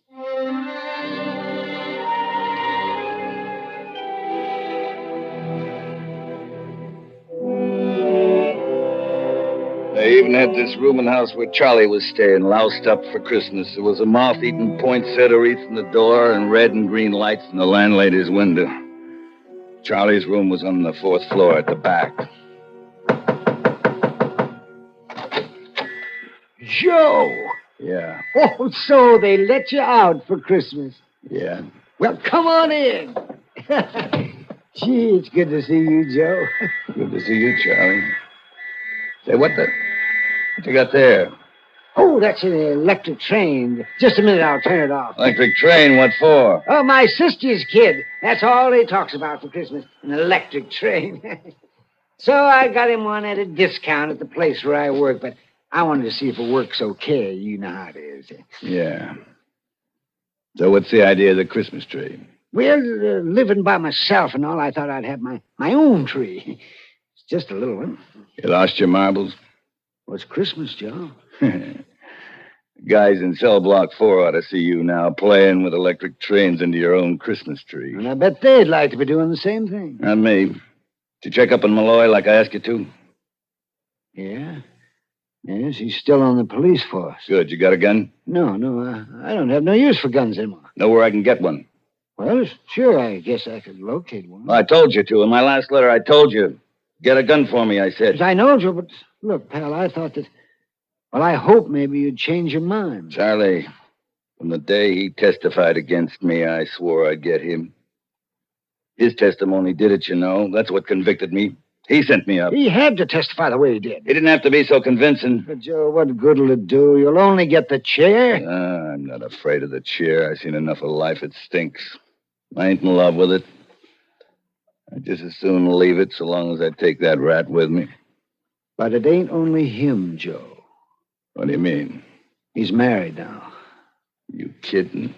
[SPEAKER 9] They even had this rooming house where Charlie was staying, loused up for Christmas. There was a moth-eating poinsettia wreath in the door and red and green lights in the landlady's window. Charlie's room was on the 4th floor at the back.
[SPEAKER 22] Joe!
[SPEAKER 9] Yeah.
[SPEAKER 22] Oh, so they let you out for Christmas.
[SPEAKER 9] Yeah.
[SPEAKER 22] Well, come on in. Gee, it's good to see you, Joe.
[SPEAKER 9] Good to see you, Charlie. Say, what you got there?
[SPEAKER 22] Oh, that's an electric train. Just a minute, I'll turn it off.
[SPEAKER 9] Electric train, what for?
[SPEAKER 22] Oh, my sister's kid. That's all he talks about for Christmas, an electric train. So I got him one at a discount at the place where I work, but I wanted to see if it works okay. You know how it is.
[SPEAKER 9] Yeah. So what's the idea of the Christmas tree?
[SPEAKER 22] Well, living by myself and all, I thought I'd have my own tree. It's just a little one.
[SPEAKER 9] You lost your marbles?
[SPEAKER 22] Well, it's Christmas, Joe.
[SPEAKER 9] Guys in cell block 4 ought to see you now playing with electric trains into your own Christmas tree.
[SPEAKER 22] And I bet they'd like to be doing the same thing.
[SPEAKER 9] Not me. Did you check up on Malloy like I asked you to?
[SPEAKER 22] Yeah? Yes, he's still on the police force.
[SPEAKER 9] Good. You got a gun?
[SPEAKER 22] No, I don't have no use for guns anymore.
[SPEAKER 9] Know where I can get one?
[SPEAKER 22] Well, sure, I guess I could locate one.
[SPEAKER 9] Well, I told you to. In my last letter, I told you. Get a gun for me, I said.
[SPEAKER 22] I know, Joe, but look, pal, I thought that... Well, I hope maybe you'd change your mind.
[SPEAKER 9] Charlie, from the day he testified against me, I swore I'd get him. His testimony did it, you know. That's what convicted me. He sent me up.
[SPEAKER 22] He had to testify the way he did.
[SPEAKER 9] He didn't have to be so convincing.
[SPEAKER 22] But, Joe, what good'll it do? You'll only get the chair.
[SPEAKER 9] I'm not afraid of the chair. I've seen enough of life. It stinks. I ain't in love with it. I'd just as soon leave it so long as I take that rat with me.
[SPEAKER 22] But it ain't only him, Joe.
[SPEAKER 9] What do you mean?
[SPEAKER 22] He's married now.
[SPEAKER 9] You kidding?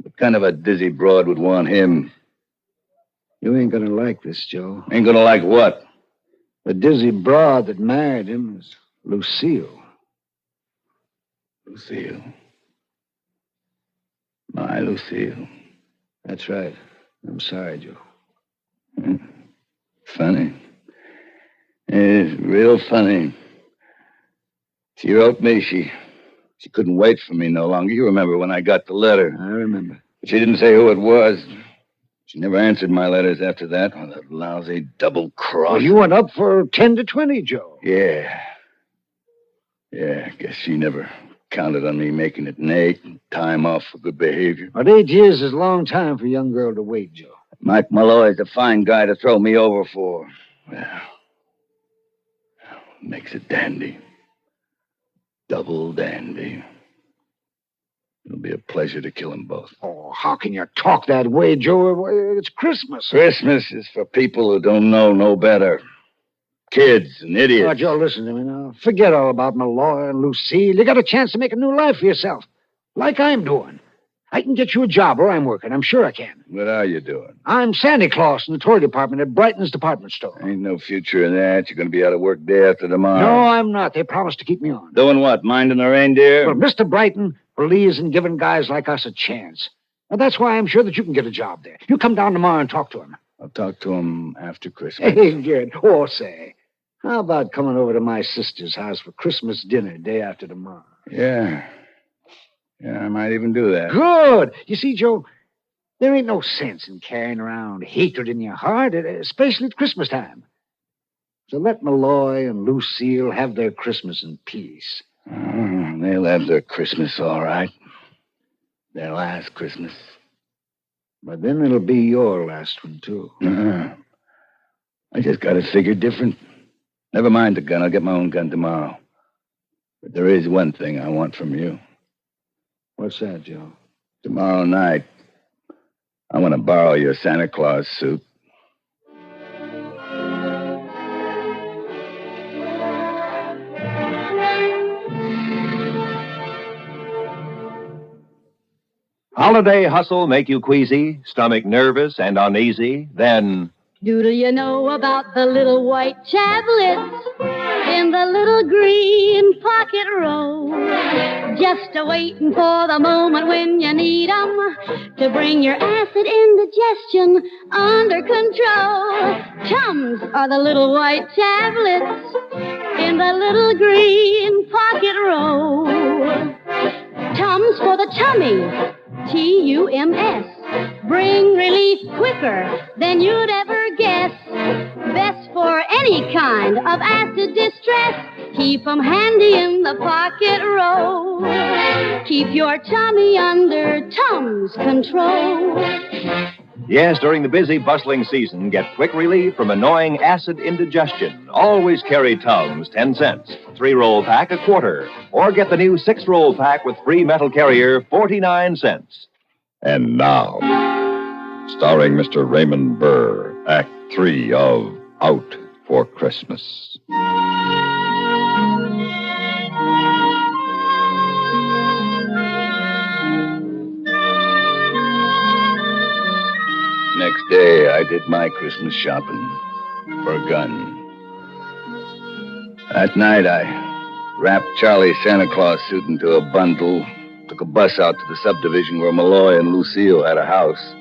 [SPEAKER 9] What kind of a dizzy broad would want him?
[SPEAKER 22] You ain't gonna like this, Joe.
[SPEAKER 9] Ain't gonna like what?
[SPEAKER 22] The dizzy broad that married him is Lucille.
[SPEAKER 9] Lucille. My Lucille.
[SPEAKER 22] That's right. I'm sorry, Joe.
[SPEAKER 9] Funny. It's real funny. She wrote me. She couldn't wait for me no longer. You remember when I got the letter.
[SPEAKER 22] I remember.
[SPEAKER 9] But she didn't say who it was. She never answered my letters after that. Oh, that lousy double cross.
[SPEAKER 22] Well, you went up for 10 to 20, Joe.
[SPEAKER 9] Yeah. Yeah, I guess she never counted on me making it an 8 and time off for good behavior.
[SPEAKER 22] But 8 years is a long time for a young girl to wait, Joe.
[SPEAKER 9] Mike Malloy's a fine guy to throw me over for. Well, makes it dandy. Double dandy. It'll be a pleasure to kill them both.
[SPEAKER 22] Oh, how can you talk that way, Joe? It's Christmas.
[SPEAKER 9] Christmas is for people who don't know no better. Kids and idiots.
[SPEAKER 22] Oh, Joe, listen to me now. Forget all about Malloy and Lucille. You got a chance to make a new life for yourself, like I'm doing. I can get you a job where I'm working. I'm sure I can.
[SPEAKER 9] What are you doing?
[SPEAKER 22] I'm Santa Claus in the toy department at Brighton's department store.
[SPEAKER 9] Ain't no future in that. You're going to be out of work day after tomorrow.
[SPEAKER 22] No, I'm not. They promised to keep me on.
[SPEAKER 9] Doing what? Minding the reindeer?
[SPEAKER 22] Well, Mr. Brighton believes in giving guys like us a chance. Well, that's why I'm sure that you can get a job there. You come down tomorrow and talk to him.
[SPEAKER 9] I'll talk to him after Christmas.
[SPEAKER 22] Hey, good. Or say, how about coming over to my sister's house for Christmas dinner day after tomorrow?
[SPEAKER 9] Yeah. Yeah, I might even do that.
[SPEAKER 22] Good. You see, Joe, there ain't no sense in carrying around hatred in your heart, especially at Christmas time. So let Malloy and Lucille have their Christmas in peace.
[SPEAKER 9] Oh, they'll have their Christmas, all right. Their last Christmas.
[SPEAKER 22] But then it'll be your last one, too.
[SPEAKER 9] I just got it figured different. Never mind the gun. I'll get my own gun tomorrow. But there is one thing I want from you.
[SPEAKER 22] What's that, Joe?
[SPEAKER 9] Tomorrow night, I want to borrow your Santa Claus suit.
[SPEAKER 8] Holiday hustle make you queasy, stomach nervous and uneasy? Then
[SPEAKER 12] Doodle, you know about the little white chablets in the little green pocket row, just a-waiting for the moment when you need 'em to bring your acid indigestion under control. Chums are the little white tablets in the little green pocket row. Tums for the tummy, Tums. Bring relief quicker than you'd ever guess. Best for any kind of acid distress. Keep 'em handy in the pocket row. Keep your tummy under Tums' control.
[SPEAKER 8] Yes, during the busy, bustling season, get quick relief from annoying acid indigestion. Always carry Tums, 10 cents. 3-roll pack, a quarter. Or get the new 6-roll pack with free metal carrier, 49 cents.
[SPEAKER 1] And now, starring Mr. Raymond Burr, Act 3 of Out for Christmas.
[SPEAKER 9] Next day, I did my Christmas shopping for a gun. That night, I wrapped Charlie's Santa Claus suit into a bundle, took a bus out to the subdivision where Malloy and Lucille had a house.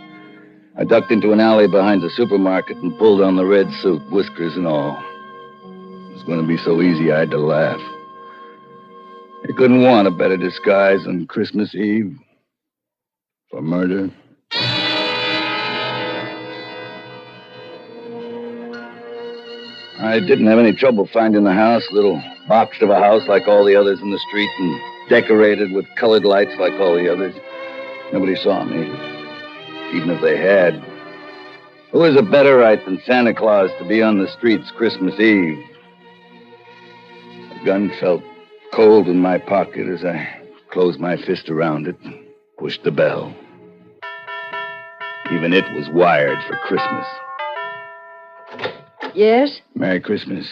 [SPEAKER 9] I ducked into an alley behind the supermarket and pulled on the red suit, whiskers and all. It was going to be so easy I had to laugh. You couldn't want a better disguise on Christmas Eve for murder. I didn't have any trouble finding the house, little boxed of a house like all the others in the street and decorated with colored lights like all the others. Nobody saw me, even if they had. Who has a better right than Santa Claus to be on the streets Christmas Eve? The gun felt cold in my pocket as I closed my fist around it and pushed the bell. Even it was wired for Christmas.
[SPEAKER 15] Yes?
[SPEAKER 9] Merry Christmas.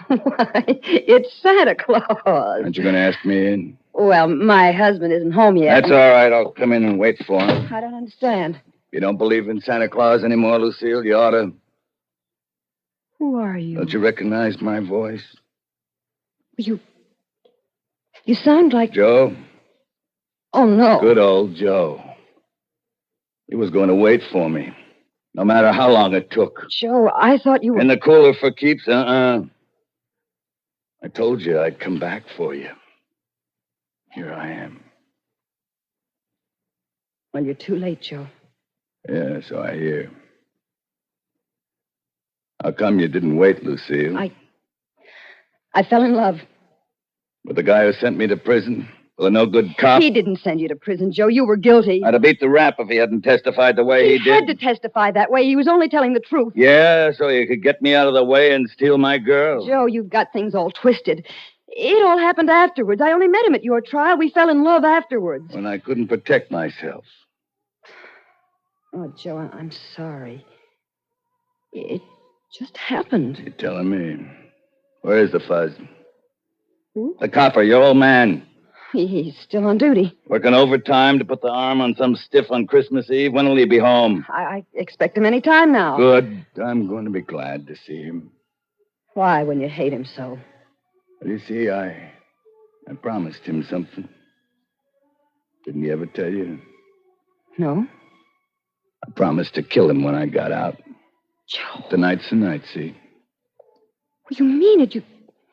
[SPEAKER 15] Why, it's Santa Claus.
[SPEAKER 9] Aren't you going to ask me in?
[SPEAKER 15] Well, my husband isn't home yet.
[SPEAKER 9] That's all right. I'll come in and wait for him.
[SPEAKER 15] I don't understand.
[SPEAKER 9] You don't believe in Santa Claus anymore, Lucille? You ought to.
[SPEAKER 15] Who are you?
[SPEAKER 9] Don't you recognize my voice?
[SPEAKER 15] You sound like...
[SPEAKER 9] Joe?
[SPEAKER 15] Oh, no.
[SPEAKER 9] Good old Joe. He was going to wait for me, no matter how long it took.
[SPEAKER 15] Joe, I thought you were...
[SPEAKER 9] In the cooler for keeps? I told you I'd come back for you. Here I am.
[SPEAKER 15] Well, you're too late, Joe.
[SPEAKER 9] Yeah, so I hear. How come you didn't wait, Lucille?
[SPEAKER 15] I fell in love.
[SPEAKER 9] With the guy who sent me to prison? With a no-good cop?
[SPEAKER 15] He didn't send you to prison, Joe. You were guilty.
[SPEAKER 9] I'd have beat the rap if he hadn't testified the way he
[SPEAKER 15] He
[SPEAKER 9] did.
[SPEAKER 15] had to testify that way. He was only telling the truth.
[SPEAKER 9] Yeah, so you could get me out of the way and steal my girl.
[SPEAKER 15] Joe, you've got things all twisted. It all happened afterwards. I only met him at your trial. We fell in love afterwards.
[SPEAKER 9] When I couldn't protect myself.
[SPEAKER 15] Oh, Joe, I'm sorry. It just happened.
[SPEAKER 9] You're telling me. Where is the fuzz? The copper, your old man.
[SPEAKER 15] He's still on duty.
[SPEAKER 9] Working overtime to put the arm on some stiff on Christmas Eve. When will he be home?
[SPEAKER 15] I expect him any time now.
[SPEAKER 9] Good. I'm going to be glad to see him.
[SPEAKER 15] Why, when you hate him so?
[SPEAKER 9] Well, you see, I promised him something. Didn't he ever tell you?
[SPEAKER 15] No.
[SPEAKER 9] I promised to kill him when I got out.
[SPEAKER 15] Joe.
[SPEAKER 9] Tonight's the night, see?
[SPEAKER 15] Well, you mean it?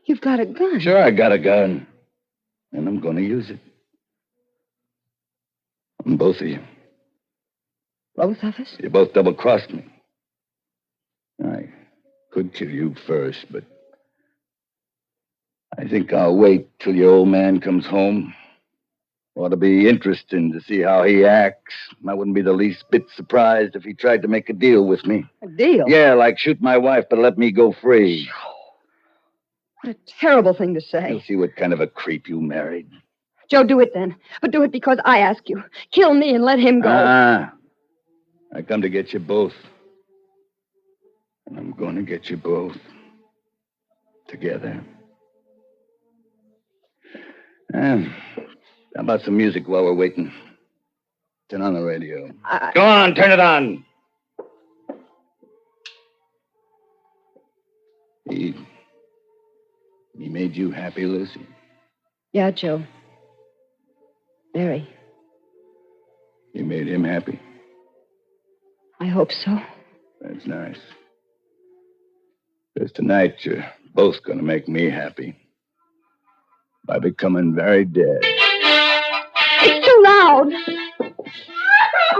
[SPEAKER 15] You've got a gun.
[SPEAKER 9] Sure, I got a gun. And I'm going to use it. On both of you.
[SPEAKER 15] Both of us?
[SPEAKER 9] You both double-crossed me. I could kill you first, but I think I'll wait till your old man comes home. Ought to be interesting to see how he acts. I wouldn't be the least bit surprised if he tried to make a deal with me.
[SPEAKER 15] A deal?
[SPEAKER 9] Yeah, like shoot my wife, but let me go free.
[SPEAKER 15] What a terrible thing to say.
[SPEAKER 9] You'll see what kind of a creep you married.
[SPEAKER 15] Joe, do it then. But do it because I ask you. Kill me and let him go.
[SPEAKER 9] I come to get you both. And I'm going to get you both. Together. How about some music while we're waiting? Turn on the radio. Go on, turn it on. He made you happy, Lucy?
[SPEAKER 15] Yeah, Joe. Very.
[SPEAKER 9] You made him happy?
[SPEAKER 15] I hope so.
[SPEAKER 9] That's nice. Because tonight you're both going to make me happy. By becoming very dead.
[SPEAKER 15] It's too loud.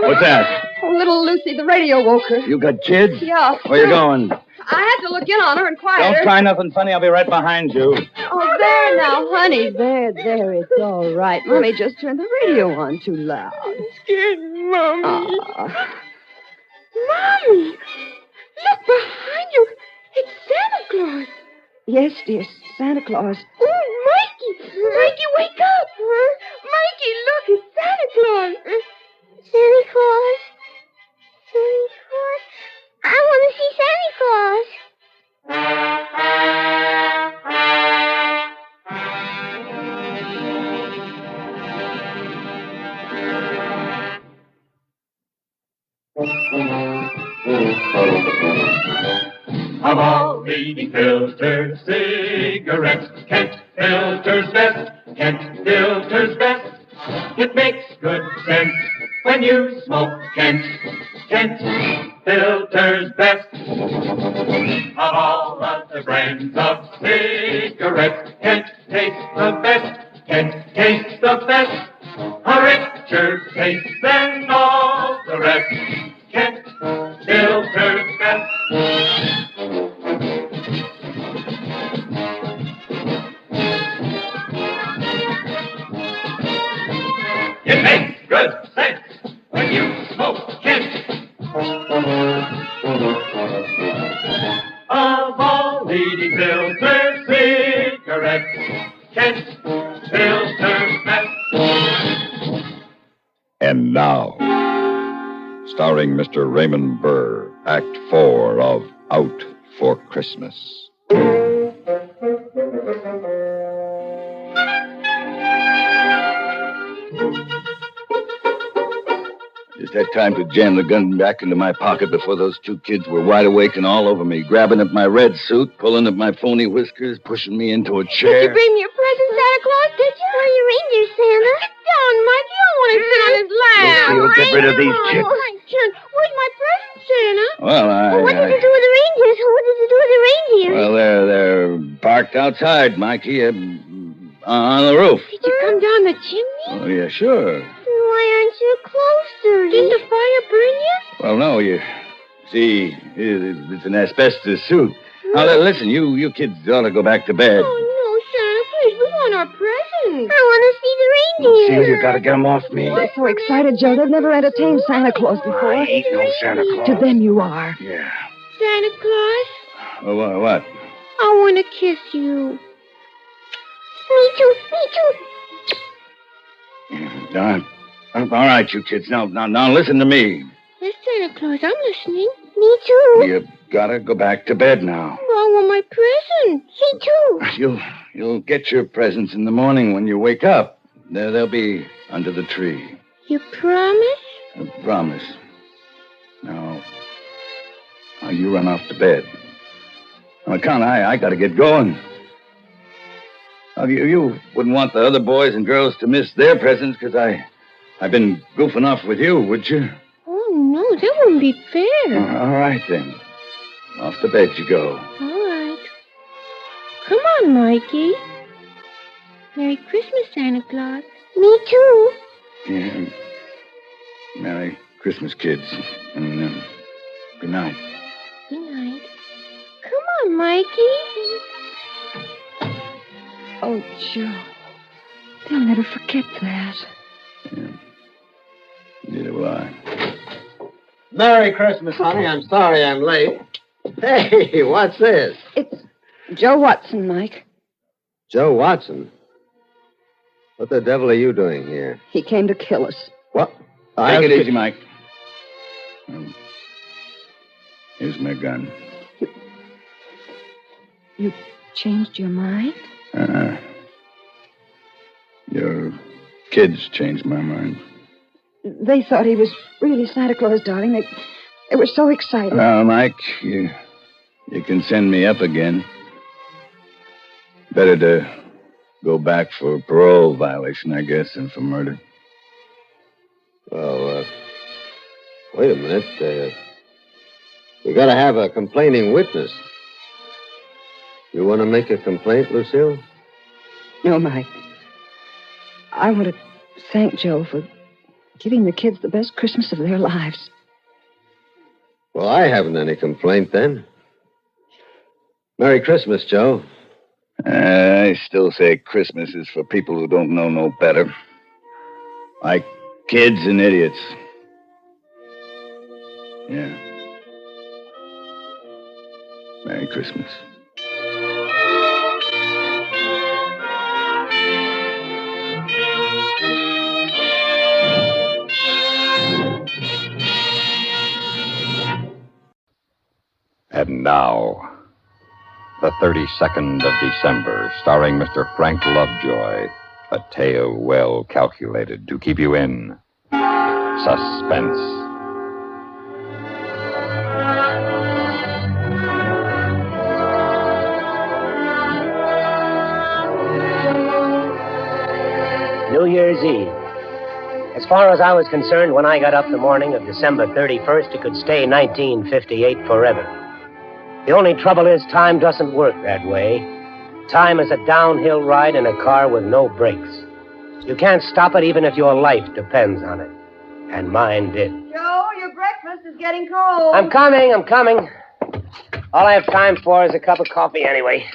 [SPEAKER 9] What's that?
[SPEAKER 15] Oh, little Lucy, the radio woke her.
[SPEAKER 9] You got kids?
[SPEAKER 15] Yeah.
[SPEAKER 9] Where you going?
[SPEAKER 15] I had to look in on her and quiet her.
[SPEAKER 9] Don't try nothing funny. I'll be right behind you.
[SPEAKER 15] Oh, there now, honey. There. It's all right. Mommy just turned the radio on too loud.
[SPEAKER 2] I'm scared, Mommy.
[SPEAKER 15] Mommy! Look behind you. It's Santa Claus.
[SPEAKER 2] Yes, dear, Santa Claus.
[SPEAKER 15] Oh, Mikey! Mikey, wake up! Mikey, look, it's Santa Claus.
[SPEAKER 13] Santa Claus? Santa Claus? I want to see Santa Claus.
[SPEAKER 17] Of all leading filters, cigarettes, Kent Filter's best. Kent Filter's best. It makes good sense when you smoke Kent. Kent Filter's best. Of all of the brands of cigarettes, Kent tastes the best. Kent tastes the best. A richer taste than all the rest. Kent Filter's best. It makes good sense when you smoke Kent. Of all leading filter cigarettes, Kent Filter's best.
[SPEAKER 1] And now, starring Mr. Raymond Burr, Act 4 of Out for Christmas.
[SPEAKER 9] Just had time to jam the gun back into my pocket before those two kids were wide awake and all over me, grabbing at my red suit, pulling at my phony whiskers, pushing me into a
[SPEAKER 15] Did
[SPEAKER 9] chair.
[SPEAKER 15] you bring me a present, Santa Claus, did you?
[SPEAKER 13] Where are your reindeer, Santa?
[SPEAKER 15] Sit down, Mikey. I don't want to sit on his lap.
[SPEAKER 9] Lucille, get rid of these chicks.
[SPEAKER 15] Where's my present, Santa?
[SPEAKER 9] Well,
[SPEAKER 13] What does it do with the reindeers? What does it do with the reindeers?
[SPEAKER 9] Well, they're parked outside, Mikey, on the roof.
[SPEAKER 15] Did you come down the chimney?
[SPEAKER 9] Oh, yeah, sure.
[SPEAKER 13] Why aren't you close to me?
[SPEAKER 15] Did the fire burn you?
[SPEAKER 9] Well, no, you see, it's an asbestos suit. Now, listen, you kids ought to go back to bed.
[SPEAKER 15] Oh, no, Santa, please. We want our presents.
[SPEAKER 13] I want to see the reindeer.
[SPEAKER 9] Lucille, you gotta get them off me.
[SPEAKER 2] They're so excited, Joe. They've never entertained Santa Claus before.
[SPEAKER 9] I ain't no Santa Claus.
[SPEAKER 2] To them you are.
[SPEAKER 9] Yeah.
[SPEAKER 15] Santa Claus,
[SPEAKER 9] Well, what?
[SPEAKER 15] I want to kiss you.
[SPEAKER 13] Me too. Me too.
[SPEAKER 9] All right, you kids. Now, listen to me.
[SPEAKER 15] Yes, Santa Claus, I'm listening.
[SPEAKER 13] Me too.
[SPEAKER 9] You gotta go back to bed now.
[SPEAKER 15] Well, I want my presents.
[SPEAKER 13] Me too.
[SPEAKER 9] You'll get your presents in the morning when you wake up. They'll be under the tree.
[SPEAKER 15] You promise?
[SPEAKER 9] I promise. Now, you run off to bed. On account, I gotta get going. Now, you wouldn't want the other boys and girls to miss their presents because I've been goofing off with you, would you?
[SPEAKER 15] Oh, no, that wouldn't be fair.
[SPEAKER 9] All right, then. Off to bed you go.
[SPEAKER 15] All right. Come on, Mikey. Merry Christmas, Santa Claus.
[SPEAKER 13] Me too.
[SPEAKER 9] Yeah. Merry Christmas, kids. And good night.
[SPEAKER 15] Good night. Come on, Mikey.
[SPEAKER 2] Oh, Joe. They'll never forget that.
[SPEAKER 9] Neither will I.
[SPEAKER 6] Merry Christmas, honey. I'm sorry I'm late. Hey, what's this?
[SPEAKER 2] It's Joe Watson, Mike.
[SPEAKER 6] Joe Watson? What the devil are you doing here?
[SPEAKER 2] He came to kill us.
[SPEAKER 6] What?
[SPEAKER 9] Take it easy, Mike. Here's my gun.
[SPEAKER 2] You changed your mind?
[SPEAKER 9] Your kids changed my mind.
[SPEAKER 2] They thought he was really Santa Claus, darling. They were so excited.
[SPEAKER 9] Well, Mike, you can send me up again. Better to go back for parole violation, I guess, than for murder.
[SPEAKER 6] Well, wait a minute. We gotta have a complaining witness. You want to make a complaint, Lucille?
[SPEAKER 2] No, Mike. I want to thank Joe for giving the kids the best Christmas of their lives.
[SPEAKER 6] Well, I haven't any complaint then. Merry Christmas, Joe.
[SPEAKER 9] I still say Christmas is for people who don't know no better. Like kids and idiots. Yeah. Merry Christmas.
[SPEAKER 1] And now, the 32nd of December, starring Mr. Frank Lovejoy, a tale well calculated to keep you in suspense.
[SPEAKER 3] New Year's Eve. As far as I was concerned, when I got up the morning of December 31st, it could stay 1958 forever. The only trouble is time doesn't work that way. Time is a downhill ride in a car with no brakes. You can't stop it even if your life depends on it. And mine did.
[SPEAKER 11] Joe, your breakfast is getting cold.
[SPEAKER 3] I'm coming. All I have time for is a cup of coffee anyway.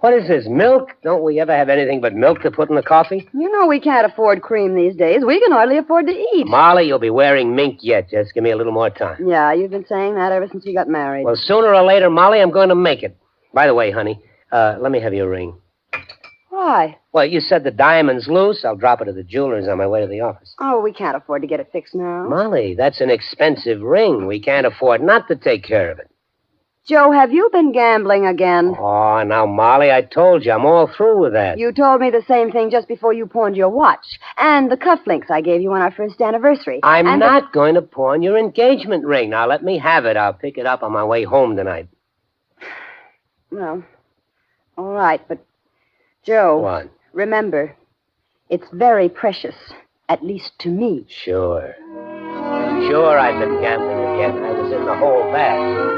[SPEAKER 3] What is this, milk? Don't we ever have anything but milk to put in the coffee?
[SPEAKER 11] You know we can't afford cream these days. We can hardly afford to eat.
[SPEAKER 3] Molly, you'll be wearing mink yet. Just give me a little more time.
[SPEAKER 11] Yeah, you've been saying that ever since you got married.
[SPEAKER 3] Well, sooner or later, Molly, I'm going to make it. By the way, honey, let me have your ring.
[SPEAKER 11] Why?
[SPEAKER 3] Well, you said the diamond's loose. I'll drop it at the jeweler's on my way to the office.
[SPEAKER 11] Oh, we can't afford to get it fixed now.
[SPEAKER 3] Molly, that's an expensive ring. We can't afford not to take care of it.
[SPEAKER 11] Joe, have you been gambling again?
[SPEAKER 3] Oh, now, Molly, I told you, I'm all through with that.
[SPEAKER 11] You told me the same thing just before you pawned your watch. And the cufflinks I gave you on our first anniversary.
[SPEAKER 3] I'm not going to pawn your engagement ring. Now, let me have it. I'll pick it up on my way home tonight.
[SPEAKER 11] Well, all right, but, Joe...
[SPEAKER 3] What?
[SPEAKER 11] Remember, it's very precious, at least to me.
[SPEAKER 3] Sure, I've been gambling again. I was in the hole bad.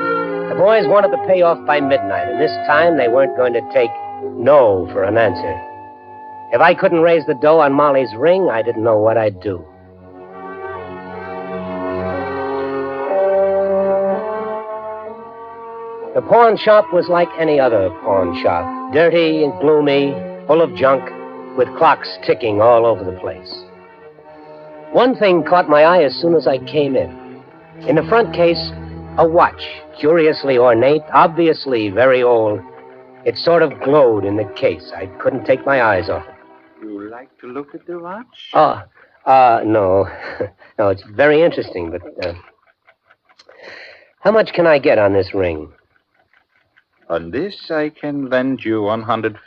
[SPEAKER 3] The boys wanted to pay off by midnight, and this time they weren't going to take no for an answer. If I couldn't raise the dough on Molly's ring, I didn't know what I'd do. The pawn shop was like any other pawn shop, dirty and gloomy, full of junk, with clocks ticking all over the place. One thing caught my eye as soon as I came in. In the front case, a watch, curiously ornate, obviously very old. It sort of glowed in the case. I couldn't take my eyes off it.
[SPEAKER 23] You like to look at the watch?
[SPEAKER 3] No. No, it's very interesting, but, how much can I get on this ring?
[SPEAKER 23] On this, I can lend you $150.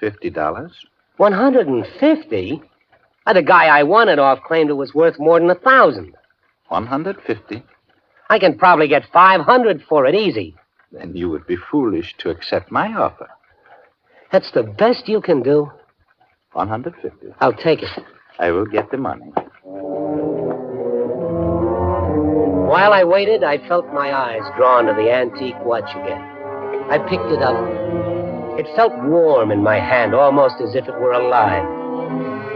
[SPEAKER 3] $150? The guy I won it off claimed it was worth more than $1,000.
[SPEAKER 23] $150?
[SPEAKER 3] I can probably get $500 for it, easy.
[SPEAKER 23] Then you would be foolish to accept my offer.
[SPEAKER 3] That's the best you can do?
[SPEAKER 23] $150.
[SPEAKER 3] I'll take it.
[SPEAKER 23] I will get the money.
[SPEAKER 3] While I waited, I felt my eyes drawn to the antique watch again. I picked it up. It felt warm in my hand, almost as if it were alive.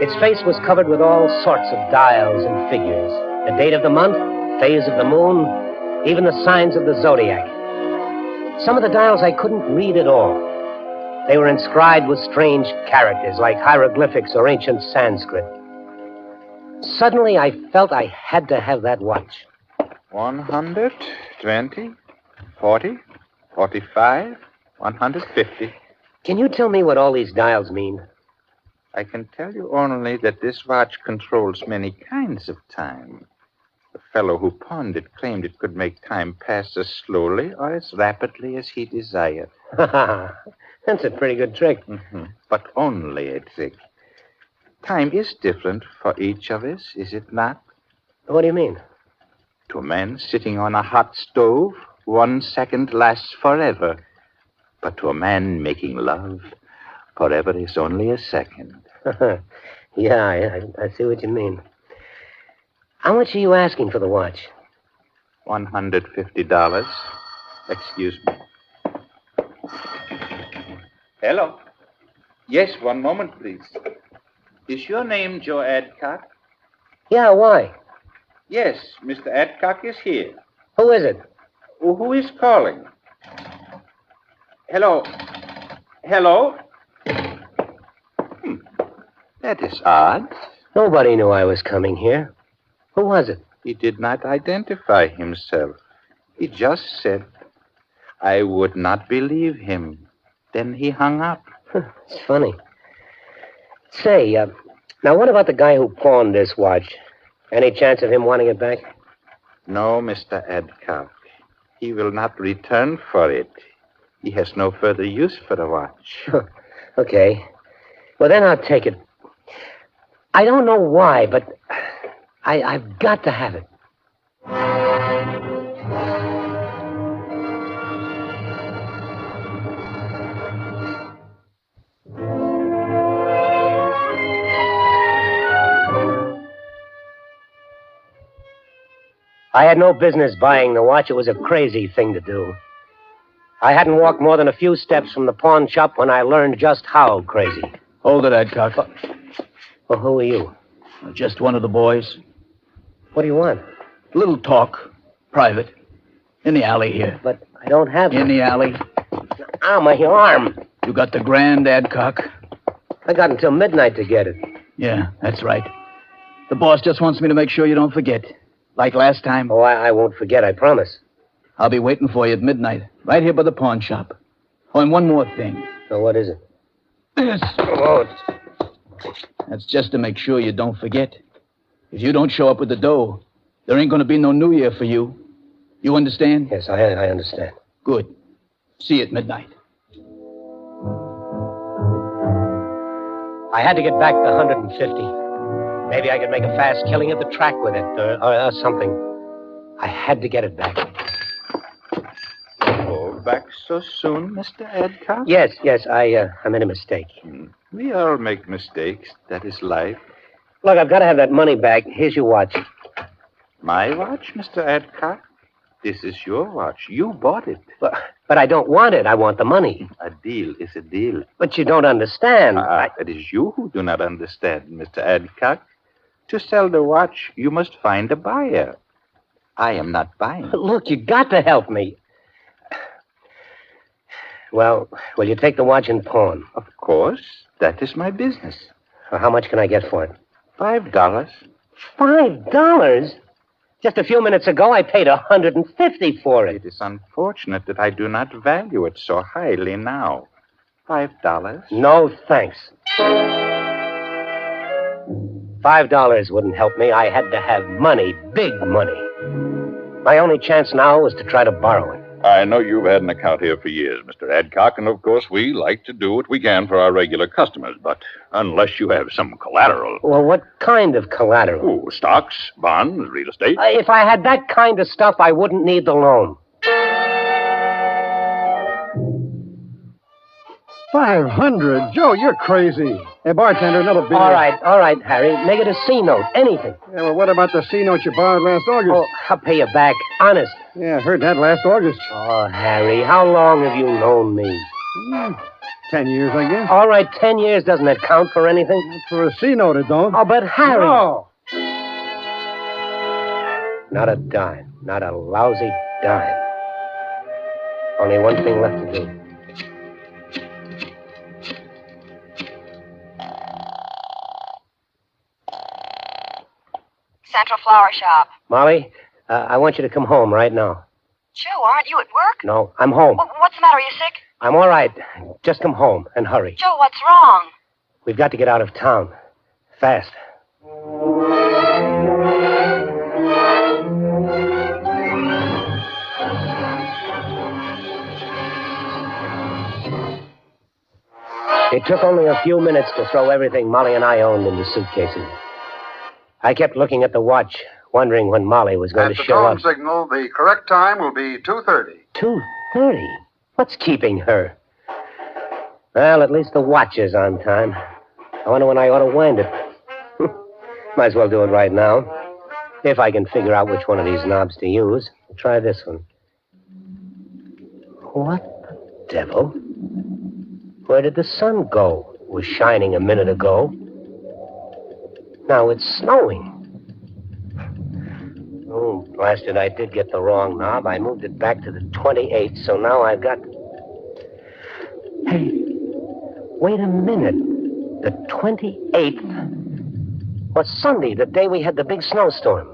[SPEAKER 3] Its face was covered with all sorts of dials and figures. The date of the month, phase of the moon, even the signs of the zodiac. Some of the dials I couldn't read at all. They were inscribed with strange characters, like hieroglyphics or ancient Sanskrit. Suddenly, I felt I had to have that watch.
[SPEAKER 23] 100, 20, 40, 45, 150.
[SPEAKER 3] Can you tell me what all these dials mean?
[SPEAKER 23] I can tell you only that this watch controls many kinds of time. The fellow who pawned it claimed it could make time pass as slowly or as rapidly as he desired.
[SPEAKER 3] That's a pretty good trick.
[SPEAKER 23] Mm-hmm. But only a trick. Time is different for each of us, is it not?
[SPEAKER 3] What do you mean?
[SPEAKER 23] To a man sitting on a hot stove, 1 second lasts forever. But to a man making love, forever is only a second.
[SPEAKER 3] Yeah, I see what you mean. How much are you asking for the watch?
[SPEAKER 23] $150. Excuse me. Hello. Yes, one moment, please. Is your name Joe Adcock?
[SPEAKER 3] Yeah, why?
[SPEAKER 23] Yes, Mr. Adcock is here.
[SPEAKER 3] Who is it?
[SPEAKER 23] Who is calling? Hello. Hello? That is odd.
[SPEAKER 3] Nobody knew I was coming here. Who was it?
[SPEAKER 23] He did not identify himself. He just said, I would not believe him. Then he hung up.
[SPEAKER 3] It's funny. Say, now what about the guy who pawned this watch? Any chance of him wanting it back?
[SPEAKER 23] No, Mr. Adcock. He will not return for it. He has no further use for the watch.
[SPEAKER 3] Okay. Well, then I'll take it. I don't know why, but I've got to have it. I had no business buying the watch. It was a crazy thing to do. I hadn't walked more than a few steps from the pawn shop when I learned just how crazy.
[SPEAKER 4] Hold it, Adcock.
[SPEAKER 3] Well, who are you?
[SPEAKER 4] Just one of the boys.
[SPEAKER 3] What do you want?
[SPEAKER 4] A little talk. Private. In the alley here.
[SPEAKER 3] But I don't have
[SPEAKER 4] In the alley.
[SPEAKER 3] Ow, my arm.
[SPEAKER 4] You got the grand, Adcock?
[SPEAKER 3] I got until midnight to get it.
[SPEAKER 4] Yeah, that's right. The boss just wants me to make sure you don't forget. Like last time.
[SPEAKER 3] Oh, I won't forget, I promise.
[SPEAKER 4] I'll be waiting for you at midnight, right here by the pawn shop. Oh, and one more thing.
[SPEAKER 3] So what is it?
[SPEAKER 4] This.
[SPEAKER 3] Oh,
[SPEAKER 4] That's just to make sure you don't forget. If you don't show up with the dough, there ain't going to be no New Year for you. You understand?
[SPEAKER 3] Yes, I understand.
[SPEAKER 4] Good. See you at midnight.
[SPEAKER 3] I had to get back the 150. Maybe I could make a fast killing at the track with it, or something. I had to get it back.
[SPEAKER 23] Oh, back so soon, Mr. Adcock?
[SPEAKER 3] Yes, I made a mistake.
[SPEAKER 23] We all make mistakes. That is life.
[SPEAKER 3] Look, I've got to have that money back. Here's your watch.
[SPEAKER 23] My watch, Mr. Adcock? This is your watch. You bought it.
[SPEAKER 3] But I don't want it. I want the money.
[SPEAKER 23] A deal is a deal.
[SPEAKER 3] But you don't understand.
[SPEAKER 23] It is you who do not understand, Mr. Adcock. To sell the watch, you must find a buyer. I am not buying.
[SPEAKER 3] Look, you got to help me. Well, will you take the watch and pawn?
[SPEAKER 23] Of course. That is my business.
[SPEAKER 3] Well, how much can I get for it?
[SPEAKER 23] $5.
[SPEAKER 3] $5? Just a few minutes ago, I paid $150 for it.
[SPEAKER 23] It is unfortunate that I do not value it so highly now. $5?
[SPEAKER 3] No, thanks. $5 wouldn't help me. I had to have money, big money. My only chance now was to try to borrow it.
[SPEAKER 14] I know you've had an account here for years, Mr. Adcock, and of course we like to do what we can for our regular customers, but unless you have some collateral.
[SPEAKER 3] Well, what kind of collateral?
[SPEAKER 14] Oh, stocks, bonds, real estate.
[SPEAKER 3] If I had that kind of stuff, I wouldn't need the loan.
[SPEAKER 20] 500? Joe, you're crazy. Hey, bartender, another beer.
[SPEAKER 3] All right, Harry. Make it a C note. Anything.
[SPEAKER 20] Yeah, well, what about the C note you borrowed last August?
[SPEAKER 3] Oh, I'll pay you back. Honest.
[SPEAKER 20] Yeah, I heard that last August.
[SPEAKER 3] Oh, Harry, how long have you known me?
[SPEAKER 20] 10 years, I guess.
[SPEAKER 3] All right, 10 years. Doesn't that count for anything?
[SPEAKER 20] For a C note, it don't.
[SPEAKER 3] Oh, but Harry.
[SPEAKER 20] No.
[SPEAKER 3] Not a dime. Not a lousy dime. Only one thing left to do.
[SPEAKER 11] Central Flower Shop.
[SPEAKER 3] Molly, I want you to come home right now.
[SPEAKER 11] Joe, aren't you at work?
[SPEAKER 3] No, I'm home.
[SPEAKER 11] What's the matter? Are you sick?
[SPEAKER 3] I'm all right. Just come home and hurry.
[SPEAKER 11] Joe, what's wrong?
[SPEAKER 3] We've got to get out of town. Fast. It took only a few minutes to throw everything Molly and I owned into suitcases. I kept looking at the watch, wondering when Molly was going to show up.
[SPEAKER 24] At the tone signal, the correct time will be 2:30.
[SPEAKER 3] 2:30? What's keeping her? Well, at least the watch is on time. I wonder when I ought to wind it. Might as well do it right now. If I can figure out which one of these knobs to use. Try this one. What the devil? Where did the sun go? It was shining a minute ago. Now it's snowing. Oh, blasted, I did get the wrong knob. I moved it back to the 28th, so now I've got... Hey, wait a minute. The 28th was Sunday, the day we had the big snowstorm.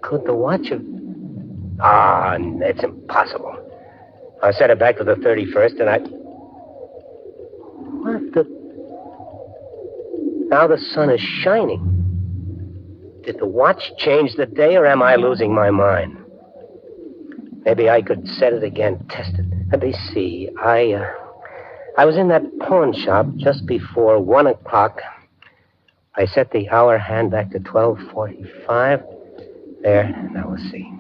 [SPEAKER 3] Could the watch have... Ah, it's impossible. I set it back to the 31st, and I... What the... Now the sun is shining. Did the watch change the day, or am I losing my mind? Maybe I could set it again, test it. Let me see. I was in that pawn shop just before 1 o'clock. I set the hour hand back to 12:45. There. Now we'll see.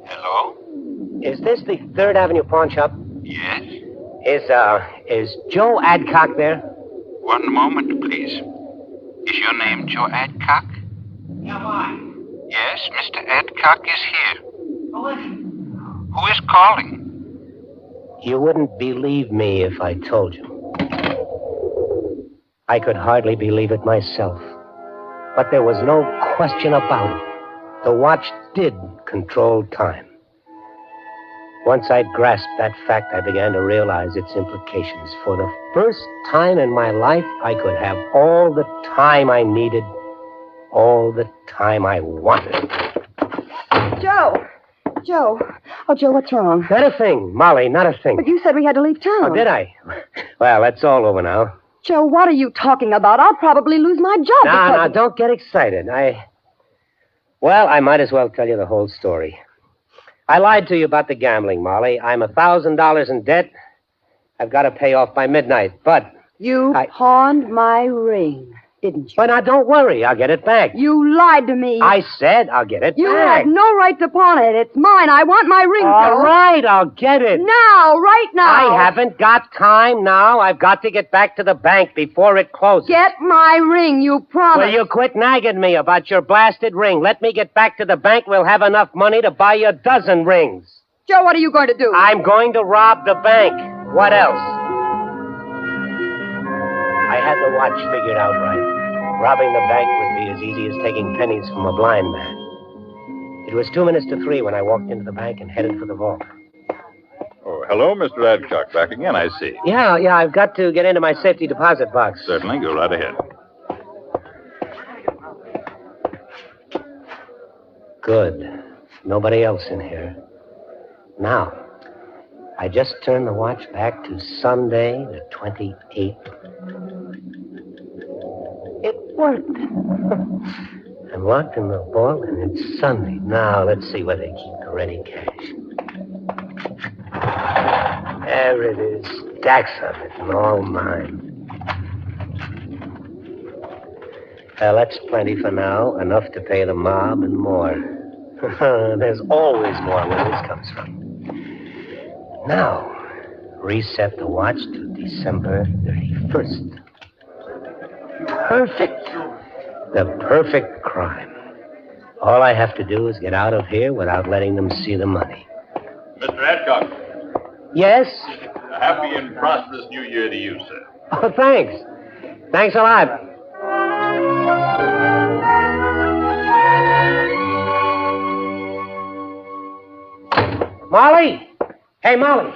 [SPEAKER 23] Hello?
[SPEAKER 3] Is this the 3rd Avenue pawn shop?
[SPEAKER 23] Yes?
[SPEAKER 3] Is Joe Adcock there?
[SPEAKER 23] One moment, please. Is your name Joe Adcock?
[SPEAKER 3] Yeah, why?
[SPEAKER 23] Yes, Mr. Adcock is here. Who is calling?
[SPEAKER 3] You wouldn't believe me if I told you. I could hardly believe it myself. But there was no question about it. The watch did control time. Once I'd grasped that fact, I began to realize its implications. For the first time in my life, I could have all the time I needed, all the time I wanted.
[SPEAKER 11] Joe! Joe. Oh, Joe, what's wrong?
[SPEAKER 3] Not a thing, Molly, not a thing.
[SPEAKER 11] But you said we had to leave town.
[SPEAKER 3] Oh, did I? Well, that's all over now.
[SPEAKER 11] Joe, what are you talking about? I'll probably lose my job.
[SPEAKER 3] No, don't get excited. Well, I might as well tell you the whole story. I lied to you about the gambling, Molly. I'm $1,000 in debt. I've got to pay off by midnight, but...
[SPEAKER 11] You pawned my ring, didn't you?
[SPEAKER 3] But now, don't worry. I'll get it back.
[SPEAKER 11] You lied to me.
[SPEAKER 3] I said I'll get it
[SPEAKER 11] You
[SPEAKER 3] back.
[SPEAKER 11] have no right to pawn it. It's mine. I want my ring,
[SPEAKER 3] All
[SPEAKER 11] Joe.
[SPEAKER 3] right, I'll get it.
[SPEAKER 11] Now, right now.
[SPEAKER 3] I haven't got time now. I've got to get back to the bank before it closes.
[SPEAKER 11] Get my ring, you promised.
[SPEAKER 3] Will you quit nagging me about your blasted ring? Let me get back to the bank. We'll have enough money to buy you a dozen rings.
[SPEAKER 11] Joe, what are you going to do?
[SPEAKER 3] I'm going to rob the bank. What else? I had the watch figured out right. Robbing the bank would be as easy as taking pennies from a blind man. It was 2 minutes to 3 when I walked into the bank and headed for the vault.
[SPEAKER 14] Oh, hello, Mr. Adcock. Back again, I see.
[SPEAKER 3] Yeah, I've got to get into my safety deposit box.
[SPEAKER 14] Certainly. Go right ahead.
[SPEAKER 3] Good. Nobody else in here. Now, I just turned the watch back to Sunday, the 28th. It worked. I'm locked in the vault, and it's Sunday. Now, let's see where they keep the ready cash. There it is. Stacks of it, and all mine. Well, that's plenty for now. Enough to pay the mob and more. There's always more where this comes from. Now, reset the watch to December 31st. Perfect. The perfect crime. All I have to do is get out of here without letting them see the money.
[SPEAKER 14] Mr. Adcock.
[SPEAKER 3] Yes?
[SPEAKER 14] A happy and prosperous New Year to you, sir.
[SPEAKER 3] Oh, thanks. Thanks a lot. Molly! Hey, Molly.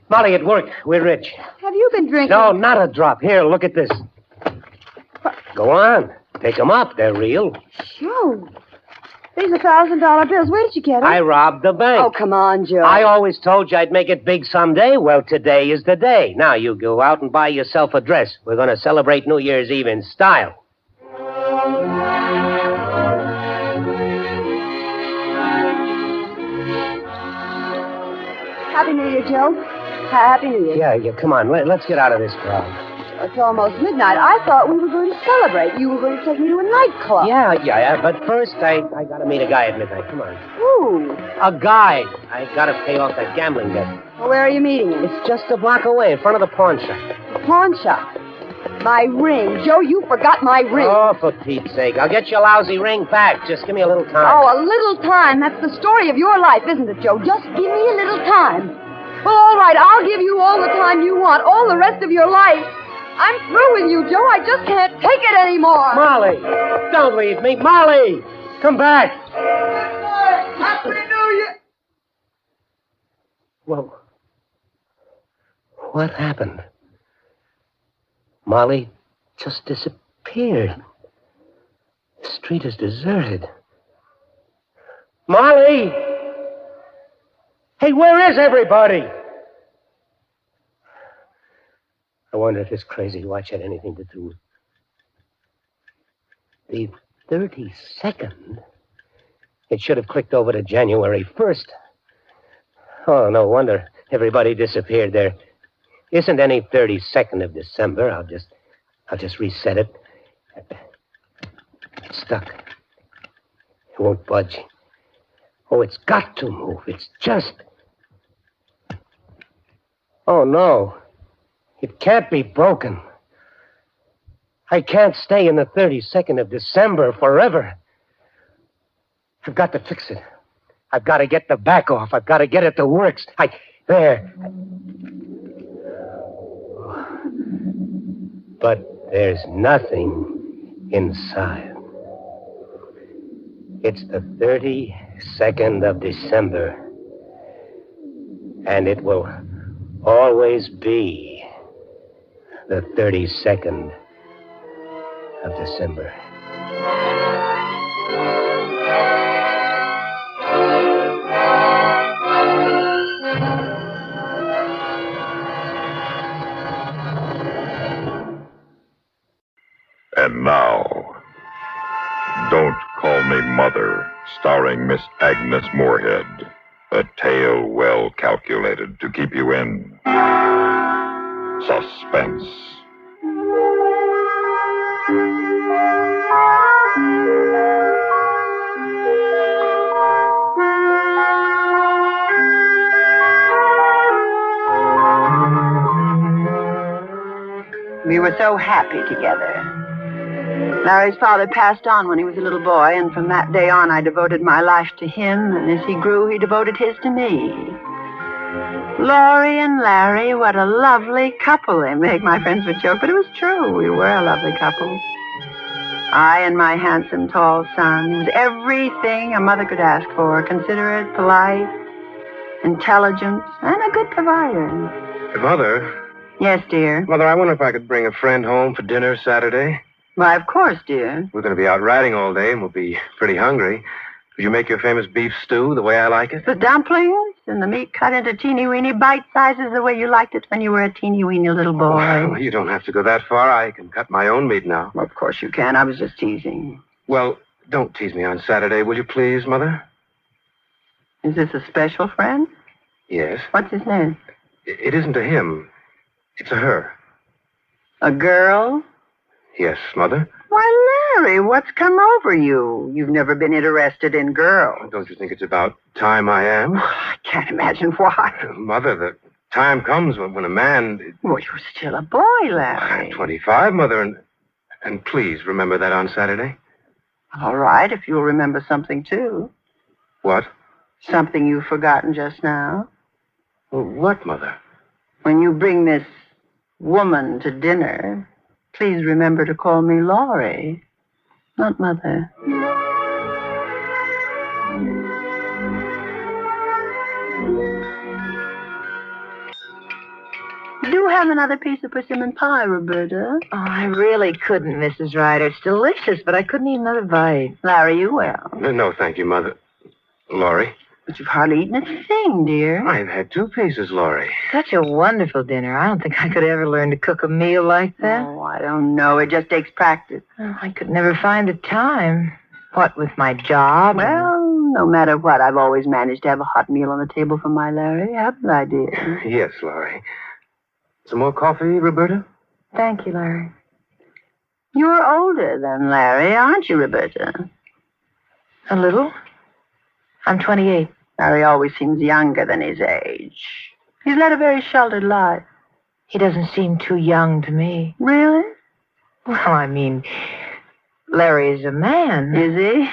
[SPEAKER 3] Molly, it worked. We're rich.
[SPEAKER 11] Have you been drinking?
[SPEAKER 3] No, not a drop. Here, look at this. Go on. Pick them up. They're real.
[SPEAKER 11] Joe, these are $1,000 bills. Where did you get them?
[SPEAKER 3] I robbed the bank.
[SPEAKER 11] Oh, come on, Joe.
[SPEAKER 3] I always told you I'd make it big someday. Well, today is the day. Now, you go out and buy yourself a dress. We're going to celebrate New Year's Eve in style.
[SPEAKER 11] Happy New Year, Joe. Happy New Year.
[SPEAKER 3] Yeah, come on. Let's get out of this crowd.
[SPEAKER 11] It's almost midnight. I thought we were going to celebrate. You were going to take me to a nightclub.
[SPEAKER 3] Yeah. But first, I got to meet a guy at midnight. Come on.
[SPEAKER 11] Who?
[SPEAKER 3] A guy. I got to pay off that gambling debt.
[SPEAKER 11] Well, where are you meeting him?
[SPEAKER 3] It's just a block away in front of the pawn shop.
[SPEAKER 11] The pawn shop? My ring. Joe, you forgot my ring.
[SPEAKER 3] Oh, for Pete's sake. I'll get your lousy ring back. Just give me a little time.
[SPEAKER 11] Oh, a little time. That's the story of your life, isn't it, Joe? Just give me a little time. Well, all right, I'll give you all the time you want, all the rest of your life. I'm through with you, Joe. I just can't take it anymore.
[SPEAKER 3] Molly, don't leave me. Molly, come back.
[SPEAKER 11] Happy New Year.
[SPEAKER 3] Well, what happened? Molly just disappeared. The street is deserted. Molly! Hey, where is everybody? I wonder if this crazy watch had anything to do with the 32nd. It should have clicked over to January 1st. Oh, no wonder everybody disappeared. There isn't any 32nd of December. I'll just reset it. It's stuck. It won't budge. Oh, it's got to move. It's just... Oh, no. It can't be broken. I can't stay in the 32nd of December forever. I've got to fix it. I've got to get the back off. I've got to get it to works. There. But there's nothing inside. It's the 32nd of December. And it will always be the 32nd of December.
[SPEAKER 1] And now, Don't Call Me Mother, starring Miss Agnes Moorehead. A tale well calculated to keep you in suspense.
[SPEAKER 11] We were so happy together. Larry's father passed on when he was a little boy, and from that day on, I devoted my life to him, and as he grew, he devoted his to me. Laurie and Larry, what a lovely couple they make. My friends would joke, but it was true. We were a lovely couple. I and my handsome, tall son. He was everything a mother could ask for. Considerate, polite, intelligent, and a good provider.
[SPEAKER 7] Mother?
[SPEAKER 11] Yes, dear?
[SPEAKER 7] Mother, I wonder if I could bring a friend home for dinner Saturday.
[SPEAKER 11] Why, of course, dear.
[SPEAKER 7] We're going to be out riding all day, and we'll be pretty hungry. Would you make your famous beef stew the way I like it?
[SPEAKER 11] The dumplings and the meat cut into teeny-weeny bite sizes the way you liked it when you were a teeny-weeny little boy.
[SPEAKER 7] Well, you don't have to go that far. I can cut my own meat now.
[SPEAKER 11] Well, of course you can. I was just teasing.
[SPEAKER 7] Well, don't tease me on Saturday, will you please, Mother?
[SPEAKER 11] Is this a special friend?
[SPEAKER 7] Yes.
[SPEAKER 11] What's his name?
[SPEAKER 7] It isn't a him. It's a her.
[SPEAKER 11] A girl?
[SPEAKER 7] Yes, Mother.
[SPEAKER 11] Why, Larry, what's come over you? You've never been interested in girls.
[SPEAKER 7] Don't you think it's about time I am?
[SPEAKER 11] I can't imagine why.
[SPEAKER 7] Mother, the time comes when a man...
[SPEAKER 11] Well, you're still a boy, Larry.
[SPEAKER 7] I'm 25, Mother, and please remember that on Saturday.
[SPEAKER 11] All right, if you'll remember something, too.
[SPEAKER 7] What?
[SPEAKER 11] Something you've forgotten just now.
[SPEAKER 7] Well, what, Mother?
[SPEAKER 11] When you bring this woman to dinner, please remember to call me Laurie, not Mother. Do have another piece of persimmon pie, Roberta.
[SPEAKER 10] Oh, I really couldn't, Mrs. Ryder. It's delicious, but I couldn't eat another bite.
[SPEAKER 11] Larry, you will.
[SPEAKER 7] No, thank you, Mother. Laurie?
[SPEAKER 11] But you've hardly eaten a thing, dear.
[SPEAKER 7] I've had 2 pieces, Laurie.
[SPEAKER 10] Such a wonderful dinner. I don't think I could ever learn to cook a meal like that.
[SPEAKER 11] Oh, I don't know. It just takes practice.
[SPEAKER 10] Oh, I could never find the time. What with my job?
[SPEAKER 11] Well, no matter what, I've always managed to have a hot meal on the table for my Larry, haven't I, dear?
[SPEAKER 7] Yes, Laurie. Some more coffee, Roberta?
[SPEAKER 11] Thank you, Larry. You're older than Larry, aren't you, Roberta?
[SPEAKER 10] A little. I'm 28.
[SPEAKER 11] Larry always seems younger than his age. He's led a very sheltered life.
[SPEAKER 10] He doesn't seem too young to me.
[SPEAKER 11] Really?
[SPEAKER 10] Well, I mean, Larry is a man.
[SPEAKER 11] Is he?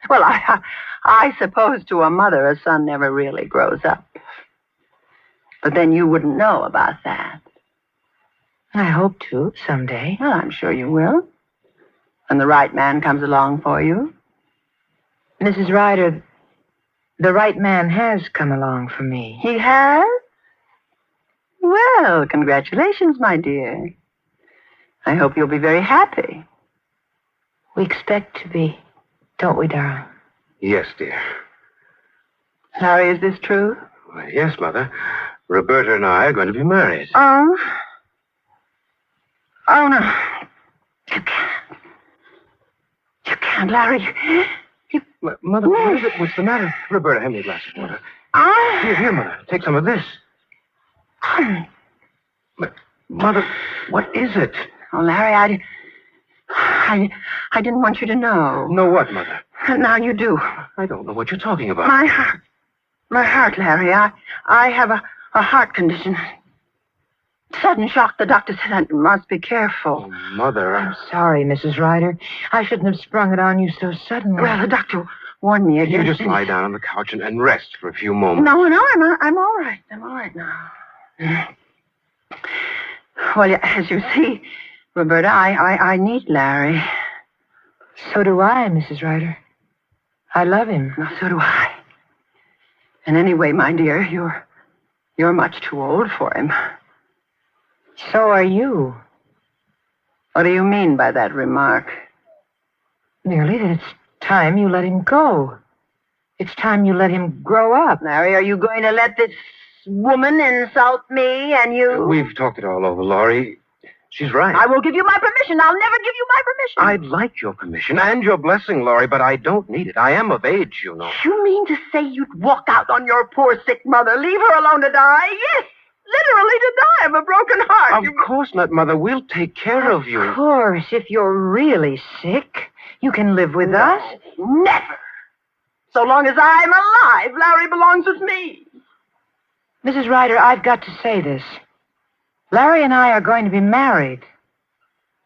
[SPEAKER 11] Well, I suppose to a mother, a son never really grows up. But then you wouldn't know about that.
[SPEAKER 10] I hope to, someday.
[SPEAKER 11] Well, I'm sure you will. When the right man comes along for you.
[SPEAKER 10] Mrs. Ryder, the right man has come along for me.
[SPEAKER 11] He has? Well, congratulations, my dear.
[SPEAKER 10] I hope you'll be very happy. We expect to be, don't we, darling?
[SPEAKER 7] Yes, dear.
[SPEAKER 10] Larry, is this true?
[SPEAKER 7] Well, yes, Mother. Roberta and I are going to be married.
[SPEAKER 10] Oh? Oh, no. You can't. You can't, Larry.
[SPEAKER 7] Mother, what is it? What's the matter? Roberta, hand me a glass of water. Here, Mother. Take some of this. Mother, what is it?
[SPEAKER 10] Oh, Larry, I didn't want you to know.
[SPEAKER 7] Know what, Mother?
[SPEAKER 10] And now you do.
[SPEAKER 7] I don't know what you're talking about.
[SPEAKER 10] My heart, Larry. I have a heart condition. Sudden shock. The doctor said I must be careful.
[SPEAKER 7] Oh, Mother.
[SPEAKER 10] I'm sorry, Mrs. Ryder. I shouldn't have sprung it on you so suddenly. Well, the doctor warned me again.
[SPEAKER 7] You just lie down on the couch and rest for a few moments.
[SPEAKER 10] No, I'm all right. I'm all right now. Well, as you see, Roberta, I need Larry. So do I, Mrs. Ryder. I love him. Well, so do I. And anyway, my dear, you're much too old for him. So are you. What do you mean by that remark? Merely that it's time you let him go. It's time you let him grow up. Larry, are you going to let this woman insult me and you?
[SPEAKER 7] We've talked it all over, Laurie. She's right.
[SPEAKER 10] I will give you my permission. I'll never give you my permission.
[SPEAKER 7] I'd like your permission and your blessing, Laurie, but I don't need it. I am of age, you know.
[SPEAKER 10] You mean to say you'd walk out on your poor sick mother, leave her alone to die? Yes, literally to die of a broken heart.
[SPEAKER 7] Of course not, Mother. We'll take care of you.
[SPEAKER 10] Of course, if you're really sick, you can live with us. Never. So long as I'm alive, Larry belongs with me. Mrs. Ryder, I've got to say this. Larry and I are going to be married.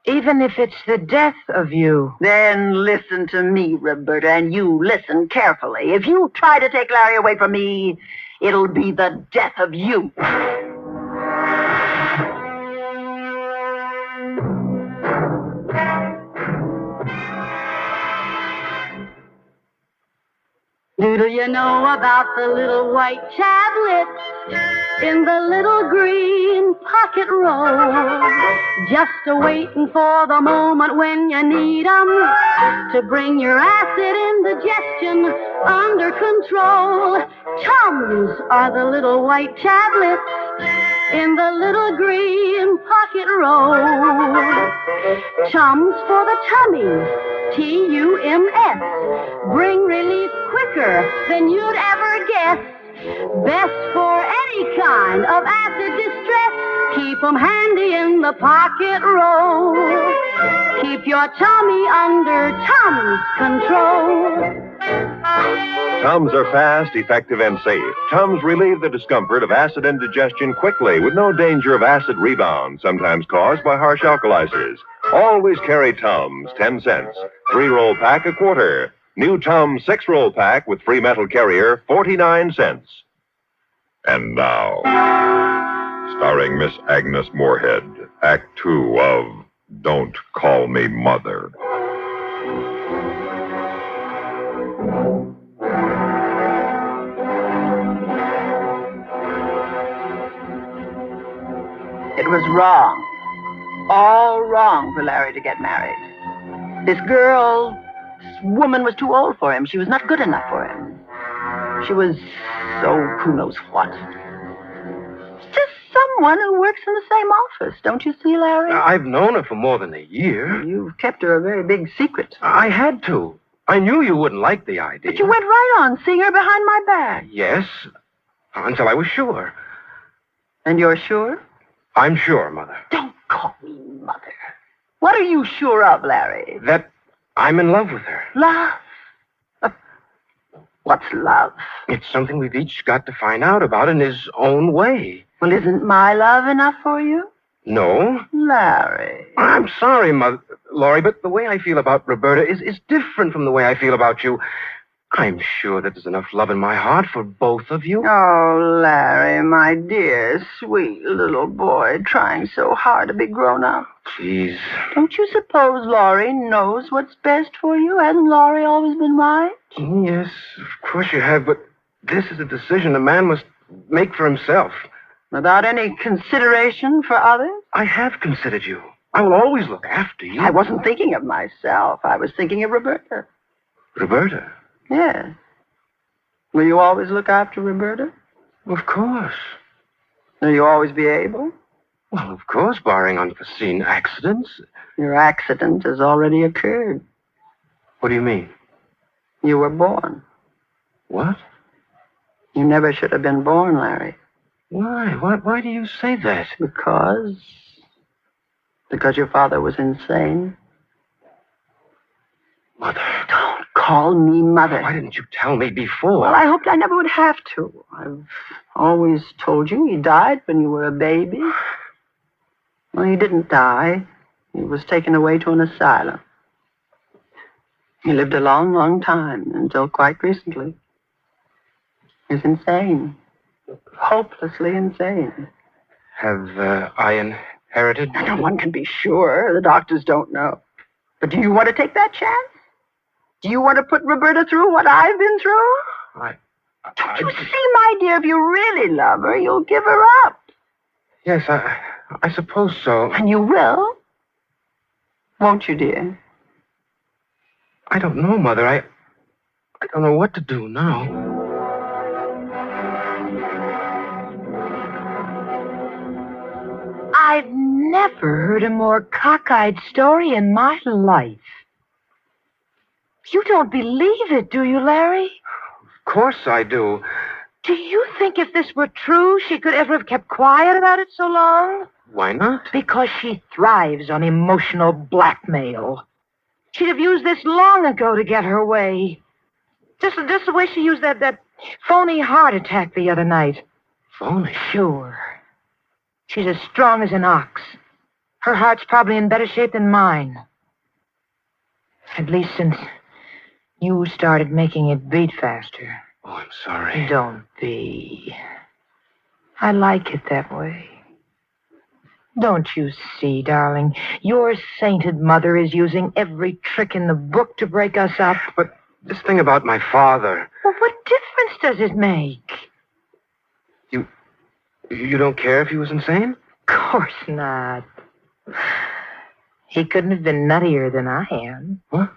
[SPEAKER 10] Even if it's the death of you. Then listen to me, Roberta, and you listen carefully. If you try to take Larry away from me, it'll be the death of you.
[SPEAKER 12] Do you know about the little white tablets in the little green pocket roll? Just a-waiting for the moment when you need 'em to bring your acid indigestion under control. Tums are the little white tablets in the little green pocket roll. Tums for the tummies, Tums. Bring relief quicker than you'd ever guess. Best for any kind of acid distress. Keep 'em handy in the pocket roll. Keep your tummy under Tums control.
[SPEAKER 8] Tums are fast, effective, and safe. Tums relieve the discomfort of acid indigestion quickly with no danger of acid rebound, sometimes caused by harsh alkalizers. Always carry Tums, 10 cents. 3-roll pack, a quarter. New Tums 6-roll pack with free metal carrier, 49 cents. And now, starring Miss Agnes Moorehead, Act 2 of Don't Call Me Mother.
[SPEAKER 10] It was wrong. All wrong for Larry to get married. This woman was too old for him. She was not good enough for him. She was, who knows what. Just someone who works in the same office. Don't you see, Larry?
[SPEAKER 7] I've known her for more than a year.
[SPEAKER 10] You've kept her a very big secret.
[SPEAKER 7] I had to. I knew you wouldn't like the idea.
[SPEAKER 10] But you went right on seeing her behind my back.
[SPEAKER 7] Yes, until I was sure.
[SPEAKER 10] And you're sure?
[SPEAKER 7] I'm sure, Mother.
[SPEAKER 10] Don't call me Mother. What are you sure of, Larry?
[SPEAKER 7] That I'm in love with her.
[SPEAKER 10] Love? What's love?
[SPEAKER 7] It's something we've each got to find out about in his own way.
[SPEAKER 10] Well, isn't my love enough for you?
[SPEAKER 7] No.
[SPEAKER 10] Larry.
[SPEAKER 7] I'm sorry, Laurie, but the way I feel about Roberta is different from the way I feel about you. I'm sure that there's enough love in my heart for both of you.
[SPEAKER 10] Oh, Larry, my dear, sweet little boy, trying so hard to be grown up.
[SPEAKER 7] Please.
[SPEAKER 10] Don't you suppose Laurie knows what's best for you? Hasn't Laurie always been right?
[SPEAKER 7] Yes, of course you have, but this is a decision a man must make for himself.
[SPEAKER 10] Without any consideration for others?
[SPEAKER 7] I have considered you. I will always look after you.
[SPEAKER 10] I wasn't thinking of myself. I was thinking of Roberta.
[SPEAKER 7] Roberta?
[SPEAKER 10] Yes. Will you always look after Roberta?
[SPEAKER 7] Of course.
[SPEAKER 10] Will you always be able?
[SPEAKER 7] Well, of course, barring unforeseen accidents.
[SPEAKER 10] Your accident has already occurred.
[SPEAKER 7] What do you mean?
[SPEAKER 10] You were born.
[SPEAKER 7] What?
[SPEAKER 10] You never should have been born, Larry.
[SPEAKER 7] Why? Why do you say that?
[SPEAKER 10] Because your father was insane.
[SPEAKER 7] Mother.
[SPEAKER 10] Don't call me Mother.
[SPEAKER 7] Why didn't you tell me before?
[SPEAKER 10] Well, I hoped I never would have to. I've always told you he died when you were a baby. Well, he didn't die. He was taken away to an asylum. He lived a long, long time, until quite recently. He's insane. Hopelessly insane.
[SPEAKER 7] Have I inherited?
[SPEAKER 10] No one can be sure. The doctors don't know. But do you want to take that chance? Do you want to put Roberta through what I've been through? Don't you see, my dear, if you really love her, you'll give her up.
[SPEAKER 7] Yes, I suppose so.
[SPEAKER 10] And you will? Won't you, dear?
[SPEAKER 7] I don't know, Mother. I don't know what to do now.
[SPEAKER 5] I've never heard a more cockeyed story in my life. You don't believe it, do you, Larry?
[SPEAKER 7] Of course I do.
[SPEAKER 5] Do you think if this were true, she could ever have kept quiet about it so long?
[SPEAKER 7] Why not?
[SPEAKER 5] Because she thrives on emotional blackmail. She'd have used this long ago to get her way. Just the way she used that phony heart attack the other night.
[SPEAKER 7] Phony?
[SPEAKER 5] Sure. She's as strong as an ox. Her heart's probably in better shape than mine. At least since you started making it beat faster.
[SPEAKER 7] Oh, I'm sorry.
[SPEAKER 5] Don't be. I like it that way. Don't you see, darling? Your sainted mother is using every trick in the book to break us up.
[SPEAKER 7] But this thing about my father...
[SPEAKER 5] Well, what difference does it make?
[SPEAKER 7] You don't care if he was insane?
[SPEAKER 5] Of course not. He couldn't have been nuttier than I am.
[SPEAKER 7] What?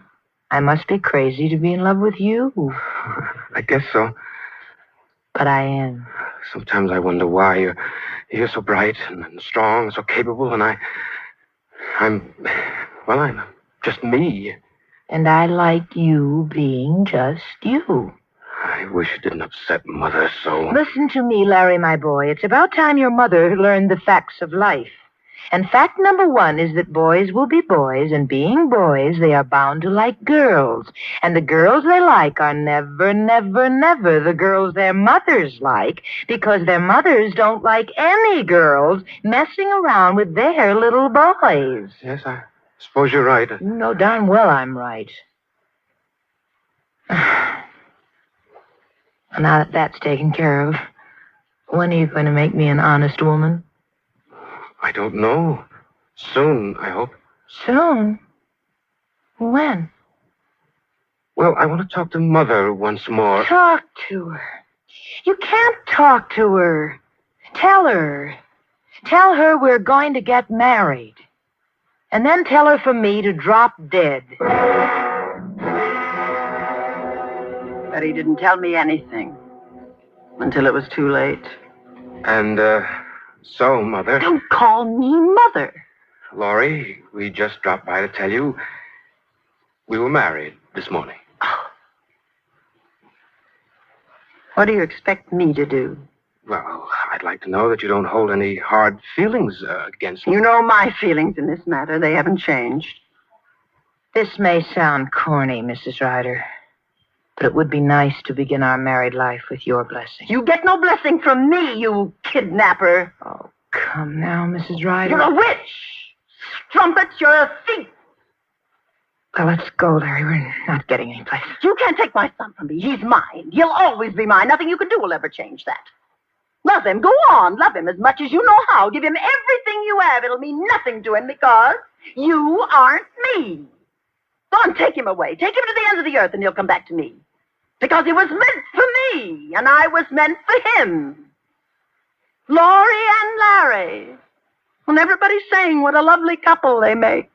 [SPEAKER 5] I must be crazy to be in love with you.
[SPEAKER 7] I guess so.
[SPEAKER 5] But I am.
[SPEAKER 7] Sometimes I wonder why you're so bright and strong, so capable, and I'm just me.
[SPEAKER 5] And I like you being just you.
[SPEAKER 7] I wish it didn't upset Mother so.
[SPEAKER 5] Listen to me, Larry, my boy. It's about time your mother learned the facts of life. And fact number 1 is that boys will be boys, and being boys, they are bound to like girls. And the girls they like are never, never, never the girls their mothers like, because their mothers don't like any girls messing around with their little boys.
[SPEAKER 7] Yes, I suppose you're right.
[SPEAKER 5] You know darn well I'm right. Now that that's taken care of, when are you going to make me an honest woman?
[SPEAKER 7] I don't know. Soon, I hope.
[SPEAKER 5] Soon? When?
[SPEAKER 7] Well, I want to talk to Mother once more.
[SPEAKER 5] Talk to her. You can't talk to her. Tell her. Tell her we're going to get married. And then tell her for me to drop dead.
[SPEAKER 10] But he didn't tell me anything until it was too late.
[SPEAKER 7] And, so, Mother...
[SPEAKER 10] Don't call me Mother.
[SPEAKER 7] Laurie, we just dropped by to tell you we were married this morning.
[SPEAKER 10] What do you expect me to do?
[SPEAKER 7] Well, I'd like to know that you don't hold any hard feelings against me.
[SPEAKER 10] You know my feelings in this matter. They haven't changed.
[SPEAKER 5] This may sound corny, Mrs. Ryder, but it would be nice to begin our married life with your blessing.
[SPEAKER 10] You get no blessing from me, you kidnapper.
[SPEAKER 5] Oh, come now, Mrs. Ryder.
[SPEAKER 10] You're a witch. Strumpet, you're a thief.
[SPEAKER 5] Well, let's go, Larry. We're not getting any place.
[SPEAKER 10] You can't take my son from me. He's mine. He'll always be mine. Nothing you can do will ever change that. Love him. Go on. Love him as much as you know how. Give him everything you have. It'll mean nothing to him because you aren't me. Go on, take him away. Take him to the ends of the earth and he'll come back to me. Because he was meant for me and I was meant for him. Laurie and Larry. And everybody's saying what a lovely couple they make.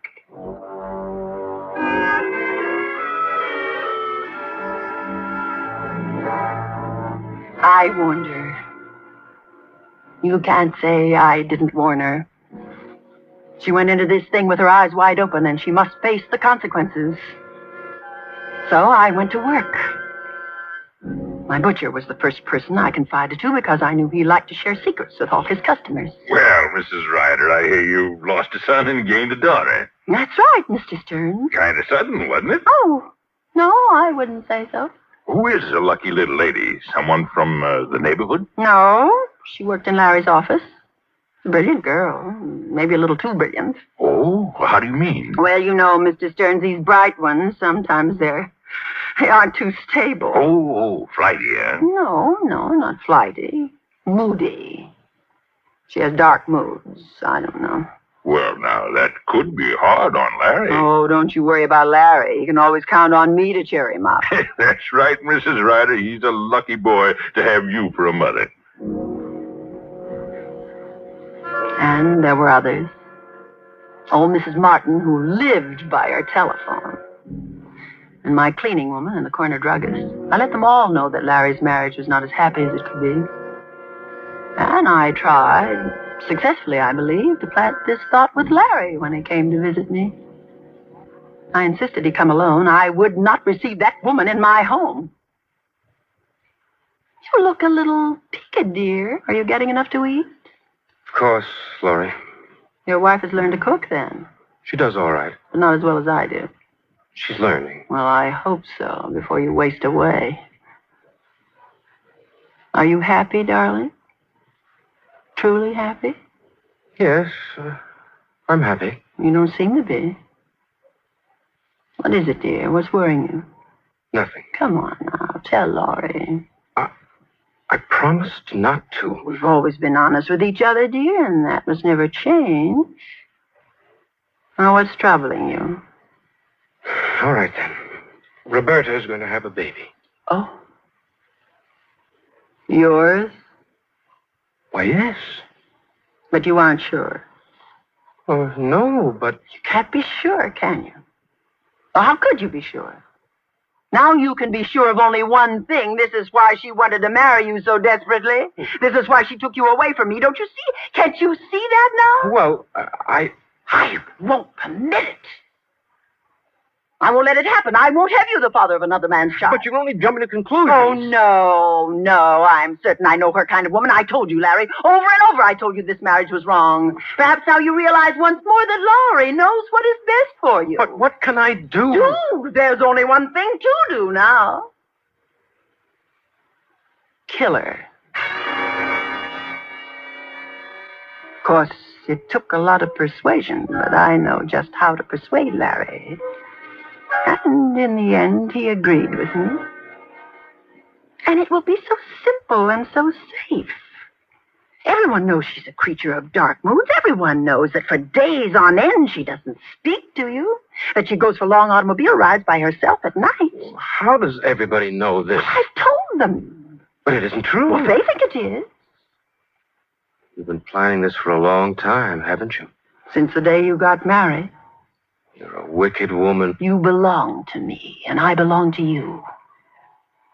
[SPEAKER 10] I warned her. You can't say I didn't warn her. She went into this thing with her eyes wide open, and she must face the consequences. So I went to work. My butcher was the first person I confided to because I knew he liked to share secrets with all his customers.
[SPEAKER 16] Well, Mrs. Ryder, I hear you lost a son and gained a daughter.
[SPEAKER 10] That's right, Mr. Stearns.
[SPEAKER 16] Kind of sudden, wasn't it?
[SPEAKER 10] Oh, no, I wouldn't say so.
[SPEAKER 16] Who is the lucky little lady? Someone from the neighborhood?
[SPEAKER 10] No, she worked in Larry's office. A brilliant girl. Maybe a little too brilliant.
[SPEAKER 16] Oh, how do you mean?
[SPEAKER 10] Well, you know, Mr. Stearns, these bright ones, sometimes they aren't too stable.
[SPEAKER 16] Oh, flighty, eh?
[SPEAKER 10] No, not flighty. Moody. She has dark moods. I don't know.
[SPEAKER 16] Well, now, that could be hard on Larry.
[SPEAKER 10] Oh, don't you worry about Larry. He can always count on me to cheer him up.
[SPEAKER 16] That's right, Mrs. Ryder. He's a lucky boy to have you for a mother.
[SPEAKER 10] And there were others. Old Mrs. Martin, who lived by her telephone. And my cleaning woman and the corner druggist. I let them all know that Larry's marriage was not as happy as it could be. And I tried, successfully I believe, to plant this thought with Larry when he came to visit me. I insisted he come alone. I would not receive that woman in my home. You look a little peaked, dear. Are you getting enough to eat?
[SPEAKER 7] Of course, Laurie.
[SPEAKER 10] Your wife has learned to cook, then.
[SPEAKER 7] She does all right.
[SPEAKER 10] But not as well as I do.
[SPEAKER 7] She's learning.
[SPEAKER 10] Well, I hope so, before you waste away. Are you happy, darling? Truly happy?
[SPEAKER 7] Yes, I'm happy.
[SPEAKER 10] You don't seem to be. What is it, dear? What's worrying you?
[SPEAKER 7] Nothing.
[SPEAKER 10] Come on now, tell Laurie.
[SPEAKER 7] I promised not to.
[SPEAKER 10] We've always been honest with each other, dear, and that must never change. Now, what's troubling you?
[SPEAKER 7] All right, then. Roberta is going to have a baby.
[SPEAKER 10] Oh. Yours?
[SPEAKER 7] Why, yes.
[SPEAKER 10] But you aren't sure.
[SPEAKER 7] Oh, no, but...
[SPEAKER 10] You can't be sure, can you? Well, how could you be sure? Now you can be sure of only one thing. This is why she wanted to marry you so desperately. This is why she took you away from me. Don't you see? Can't you see that now?
[SPEAKER 7] Well, I
[SPEAKER 10] won't permit it. I won't let it happen. I won't have you the father of another man's child.
[SPEAKER 7] But you're only jumping to conclusions.
[SPEAKER 10] Oh, no. I'm certain I know her kind of woman. I told you, Larry. Over and over I told you this marriage was wrong. Perhaps now you realize once more that Laurie knows what is best for you.
[SPEAKER 7] But what can I do?
[SPEAKER 10] Do? There's only one thing to do now. Kill her. Of course, it took a lot of persuasion, but I know just how to persuade Larry. And in the end, he agreed with me. And it will be so simple and so safe. Everyone knows she's a creature of dark moods. Everyone knows that for days on end she doesn't speak to you. That she goes for long automobile rides by herself at night.
[SPEAKER 7] How does everybody know this?
[SPEAKER 10] I've told them.
[SPEAKER 7] But it isn't true.
[SPEAKER 10] Well, they think it is.
[SPEAKER 7] You've been planning this for a long time, haven't you?
[SPEAKER 10] Since the day you got married.
[SPEAKER 7] You're a wicked woman.
[SPEAKER 10] You belong to me, and I belong to you.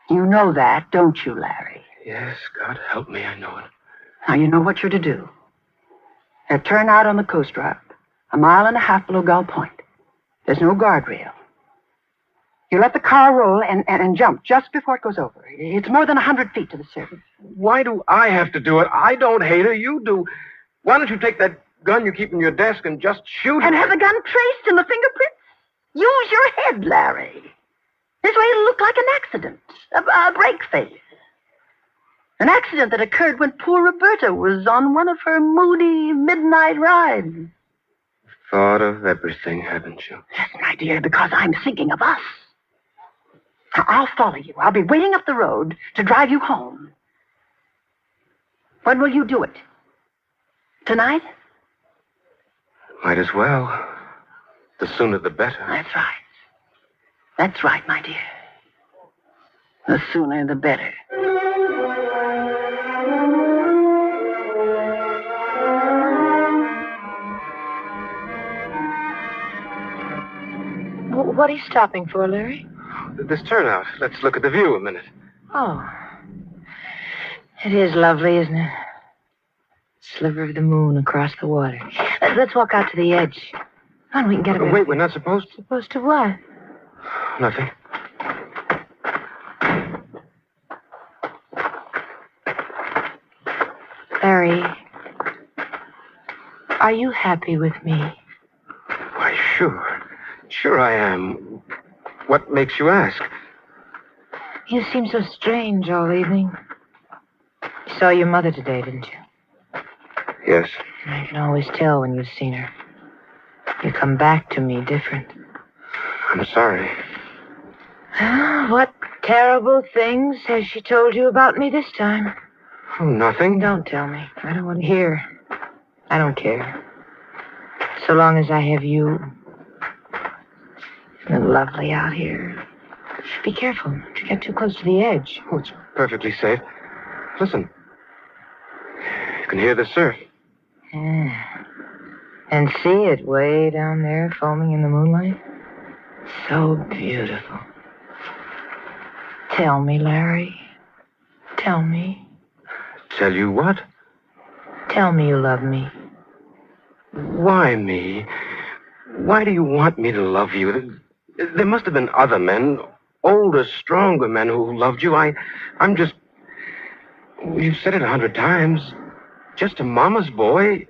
[SPEAKER 10] You know that, don't you, Larry?
[SPEAKER 7] Yes, God help me, I know it.
[SPEAKER 10] Now, you know what you're to do. Now, turn out on the coast route, 1.5 miles below Gull Point. There's no guardrail. You let the car roll and jump just before it goes over. It's more than 100 feet to the surface.
[SPEAKER 7] Why do I have to do it? I don't hate her, you do. Why don't you take that gun you keep in your desk and just shoot her?
[SPEAKER 10] And have the gun traced in the fingerprints? Use your head, Larry. This way it'll look like an accident, a break face. An accident that occurred when poor Roberta was on one of her moody midnight rides.
[SPEAKER 7] Thought of everything, haven't you?
[SPEAKER 10] Yes, my dear, because I'm thinking of us. Now, I'll follow you. I'll be waiting up the road to drive you home. When will you do it? Tonight?
[SPEAKER 7] Might as well. The sooner the better.
[SPEAKER 10] That's right. That's right, my dear. The sooner the better.
[SPEAKER 5] What are you stopping for, Larry?
[SPEAKER 7] This turnout. Let's look at the view a minute.
[SPEAKER 5] Oh. It is lovely, isn't it? Sliver of the moon across the water. Let's walk out to the edge. Come on, we can get a bit.
[SPEAKER 7] Wait, we're not supposed to.
[SPEAKER 5] Supposed to what?
[SPEAKER 7] Nothing.
[SPEAKER 5] Larry, are you happy with me?
[SPEAKER 7] Why, sure. Sure I am. What makes you ask?
[SPEAKER 5] You seem so strange all evening. You saw your mother today, didn't you?
[SPEAKER 7] Yes.
[SPEAKER 5] I can always tell when you've seen her. You come back to me different.
[SPEAKER 7] I'm sorry.
[SPEAKER 5] What terrible things has she told you about me this time?
[SPEAKER 7] Oh, nothing.
[SPEAKER 5] Don't tell me. I don't want to hear. I don't care. So long as I have you. Isn't it lovely out here? Be careful. Don't get too close to the edge.
[SPEAKER 7] Oh, it's perfectly safe. Listen. You can hear the surf.
[SPEAKER 5] And see it way down there foaming in the moonlight? So beautiful. Tell me, Larry. Tell me.
[SPEAKER 7] Tell you what?
[SPEAKER 5] Tell me you love me.
[SPEAKER 7] Why me? Why do you want me to love you? There must have been other men, older, stronger men who loved you. I'm just... You've said it 100 times. Just a mama's boy.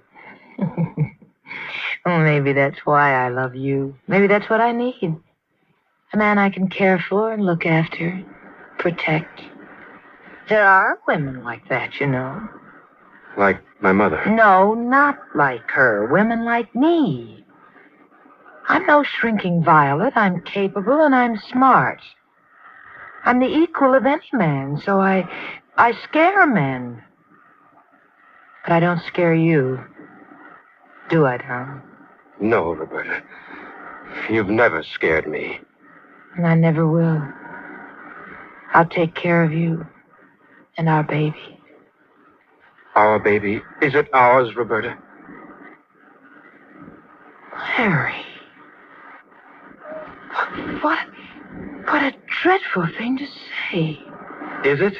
[SPEAKER 5] Oh, maybe that's why I love you. Maybe that's what I need. A man I can care for and look after, protect. There are women like that, you know.
[SPEAKER 7] Like my mother.
[SPEAKER 5] No, not like her. Women like me. I'm no shrinking violet. I'm capable and I'm smart. I'm the equal of any man, so I scare men. But I don't scare you. Do I, Tom?
[SPEAKER 7] No, Roberta. You've never scared me.
[SPEAKER 5] And I never will. I'll take care of you and our baby.
[SPEAKER 7] Our baby? Is it ours, Roberta?
[SPEAKER 5] Harry. What a dreadful thing to say.
[SPEAKER 7] Is it?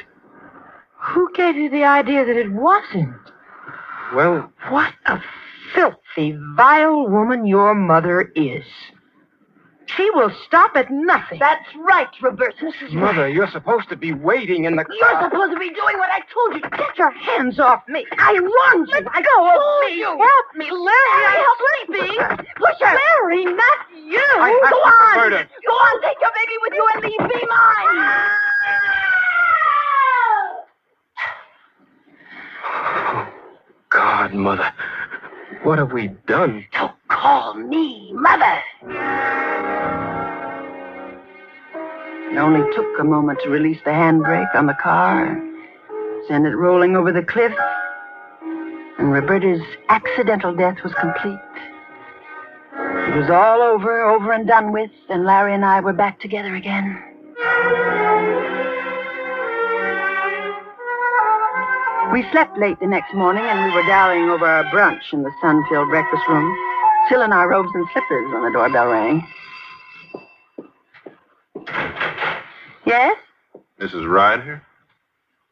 [SPEAKER 5] Who gave you the idea that it wasn't?
[SPEAKER 7] Well...
[SPEAKER 5] What a filthy, vile woman your mother is. She will stop at nothing.
[SPEAKER 10] That's right, Roberta.
[SPEAKER 7] Mother, you're supposed to be waiting in the car.
[SPEAKER 10] You're supposed to be doing what I told you.
[SPEAKER 5] Get your hands off me. I warned you.
[SPEAKER 10] Let go of me.
[SPEAKER 5] Help me, Larry.
[SPEAKER 10] I'm sleeping. Push her.
[SPEAKER 5] Larry, not you.
[SPEAKER 10] Go on.
[SPEAKER 7] Roberta.
[SPEAKER 10] Go on, take your baby with you and leave me mine.
[SPEAKER 7] Oh, God, Mother. What have we done?
[SPEAKER 10] Don't call me Mother. It only took a moment to release the handbrake on the car, send it rolling over the cliff, and Roberta's accidental death was complete. It was all over and done with, and Larry and I were back together again. We slept late the next morning, and we were dallying over our brunch in the sun-filled breakfast room, still in our robes and slippers when the doorbell rang. Yes?
[SPEAKER 14] Mrs. Ryder?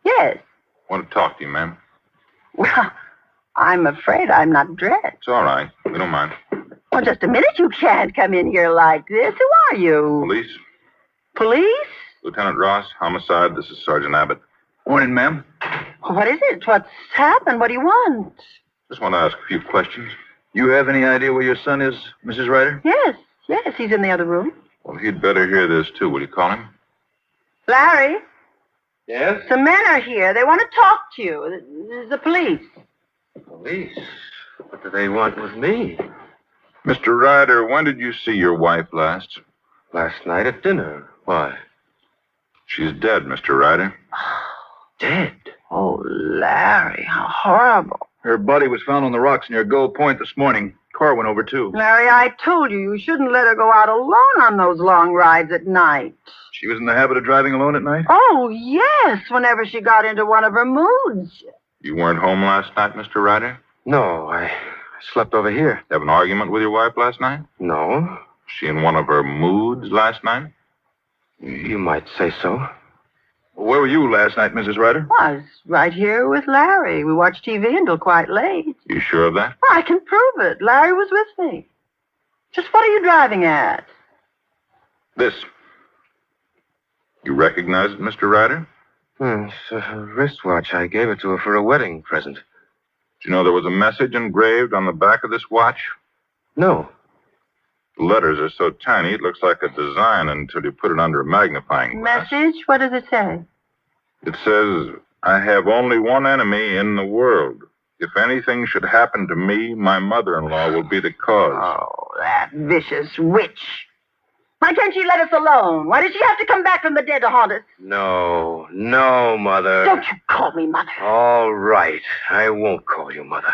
[SPEAKER 10] Yes.
[SPEAKER 14] Want to talk to you, ma'am.
[SPEAKER 10] Well, I'm afraid I'm not dressed.
[SPEAKER 14] It's all right. We don't mind.
[SPEAKER 10] Well, just a minute. You can't come in here like this. Who are you?
[SPEAKER 14] Police?
[SPEAKER 10] Police?
[SPEAKER 14] Lieutenant Ross, homicide. This is Sergeant Abbott.
[SPEAKER 4] Morning, ma'am.
[SPEAKER 10] What is it? What's happened? What do you want?
[SPEAKER 14] Just want to ask a few questions.
[SPEAKER 4] You have any idea where your son is, Mrs. Ryder?
[SPEAKER 10] Yes, he's in the other room.
[SPEAKER 14] Well, he'd better hear this, too. Will you call him?
[SPEAKER 10] Larry?
[SPEAKER 7] Yes?
[SPEAKER 10] Some men are here. They want to talk to you. The police.
[SPEAKER 7] Police? What do they want with me?
[SPEAKER 14] Mr. Ryder, when did you see your wife last?
[SPEAKER 7] Last night at dinner. Why?
[SPEAKER 14] She's dead, Mr. Ryder.
[SPEAKER 7] Dead?
[SPEAKER 10] Oh, Larry, how horrible.
[SPEAKER 4] Her body was found on the rocks near Gold Point this morning. Car went over, too.
[SPEAKER 10] Larry, I told you shouldn't let her go out alone on those long rides at night.
[SPEAKER 4] She was in the habit of driving alone at night?
[SPEAKER 10] Oh, yes, whenever she got into one of her moods.
[SPEAKER 14] You weren't home last night, Mr. Ryder?
[SPEAKER 7] No, I slept over here.
[SPEAKER 14] Have an argument with your wife last night?
[SPEAKER 7] No.
[SPEAKER 16] she in one of her moods last night?
[SPEAKER 7] You might say so.
[SPEAKER 16] Where were you last night, Mrs. Ryder?
[SPEAKER 10] I was right here with Larry. We watched TV until quite late.
[SPEAKER 16] You sure of that?
[SPEAKER 10] Well, I can prove it. Larry was with me. Just what are you driving at?
[SPEAKER 16] This. You recognize it, Mr. Ryder?
[SPEAKER 7] It's a wristwatch. I gave it to her for a wedding present.
[SPEAKER 16] Do you know there was a message engraved on the back of this watch?
[SPEAKER 7] No.
[SPEAKER 16] The letters are so tiny, it looks like a design until you put it under a magnifying glass.
[SPEAKER 10] Message? What does it say?
[SPEAKER 16] It says, I have only one enemy in the world. If anything should happen to me, my mother-in-law will be the cause.
[SPEAKER 10] Oh, that vicious witch. Why can't she let us alone? Why does she have to come back from the dead to haunt us?
[SPEAKER 7] No, Mother.
[SPEAKER 10] Don't you call me Mother.
[SPEAKER 7] All right. I won't call you Mother.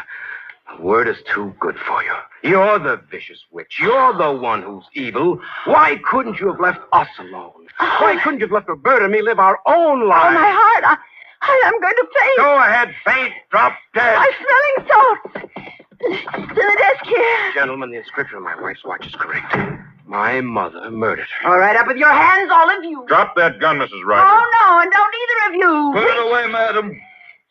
[SPEAKER 7] The word is too good for you. You're the vicious witch. You're the one who's evil. Why couldn't you have left us alone? Why couldn't you have let Roberta and me live our own lives?
[SPEAKER 10] Oh, my heart. I'm going to faint.
[SPEAKER 7] Go ahead, faint. Drop dead.
[SPEAKER 10] I'm smelling salts. It's in the desk here.
[SPEAKER 7] Gentlemen, the inscription on my wife's watch is correct. My mother murdered her.
[SPEAKER 10] All right, up with your hands, all of you.
[SPEAKER 16] Drop that gun, Mrs. Ryder.
[SPEAKER 10] Oh, no, and don't either of you.
[SPEAKER 16] Put it away, madam.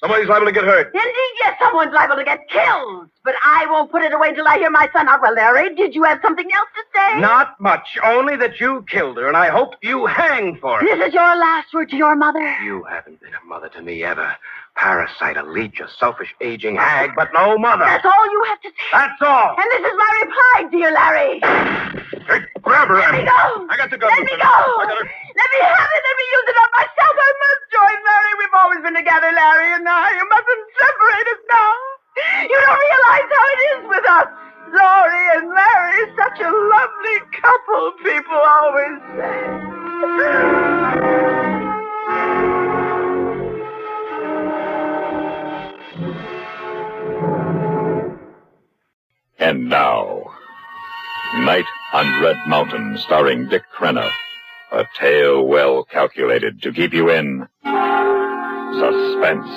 [SPEAKER 16] Somebody's liable to get hurt.
[SPEAKER 10] Indeed, yes, someone's liable to get killed. But I won't put it away till I hear my son out. Well, Larry, did you have something else to say?
[SPEAKER 7] Not much. Only that you killed her, and I hope you hang for it.
[SPEAKER 10] This is your last word to your mother.
[SPEAKER 7] You haven't been a mother to me ever. Parasite, a leech, a selfish, aging hag, but no mother.
[SPEAKER 10] That's all you have to say.
[SPEAKER 7] That's all.
[SPEAKER 10] And this is my reply, dear Larry.
[SPEAKER 16] Hey, grab her,
[SPEAKER 10] Let me go.
[SPEAKER 16] I got the gun.
[SPEAKER 10] Let me go. Let me have it. Let me use it on myself. I must join Larry. We've always been together, Larry and I. You mustn't separate us now. You don't realize how it is with us. Laurie and Larry, such a lovely couple, people always say.
[SPEAKER 1] And now, Night on Red Mountain, starring Dick Crenna. A tale well calculated to keep you in suspense.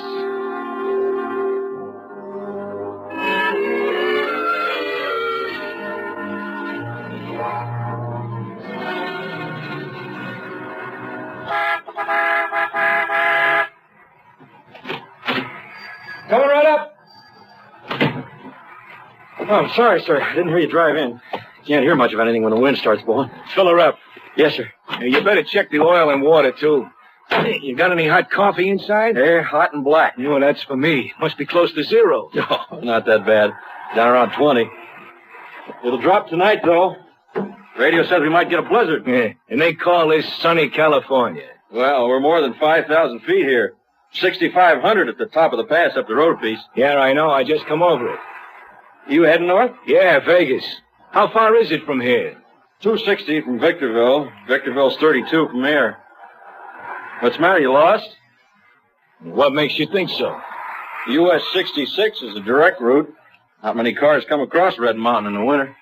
[SPEAKER 18] Coming right up. Oh, I'm sorry, sir. I didn't hear you drive in. Can't hear much of anything when the wind starts blowing.
[SPEAKER 19] Fill her up.
[SPEAKER 18] Yes, sir.
[SPEAKER 19] You better check the oil and water, too. You got any hot coffee inside?
[SPEAKER 18] They're hot and black.
[SPEAKER 19] No, that's for me. Must be close to zero.
[SPEAKER 18] No, not that bad. Down around 20. It'll drop tonight, though. Radio says we might get a blizzard.
[SPEAKER 19] Yeah, and they call this sunny California.
[SPEAKER 18] Well, we're more than 5,000 feet here. 6,500 at the top of the pass up the road a piece.
[SPEAKER 19] Yeah, I know. I just come over it.
[SPEAKER 18] You heading north?
[SPEAKER 19] Yeah, Vegas. How far is it from here?
[SPEAKER 18] 260 from Victorville. Victorville's 32 from here. What's the matter? You lost?
[SPEAKER 19] What makes you think so?
[SPEAKER 18] US 66 is a direct route. Not many cars come across Red Mountain in the winter.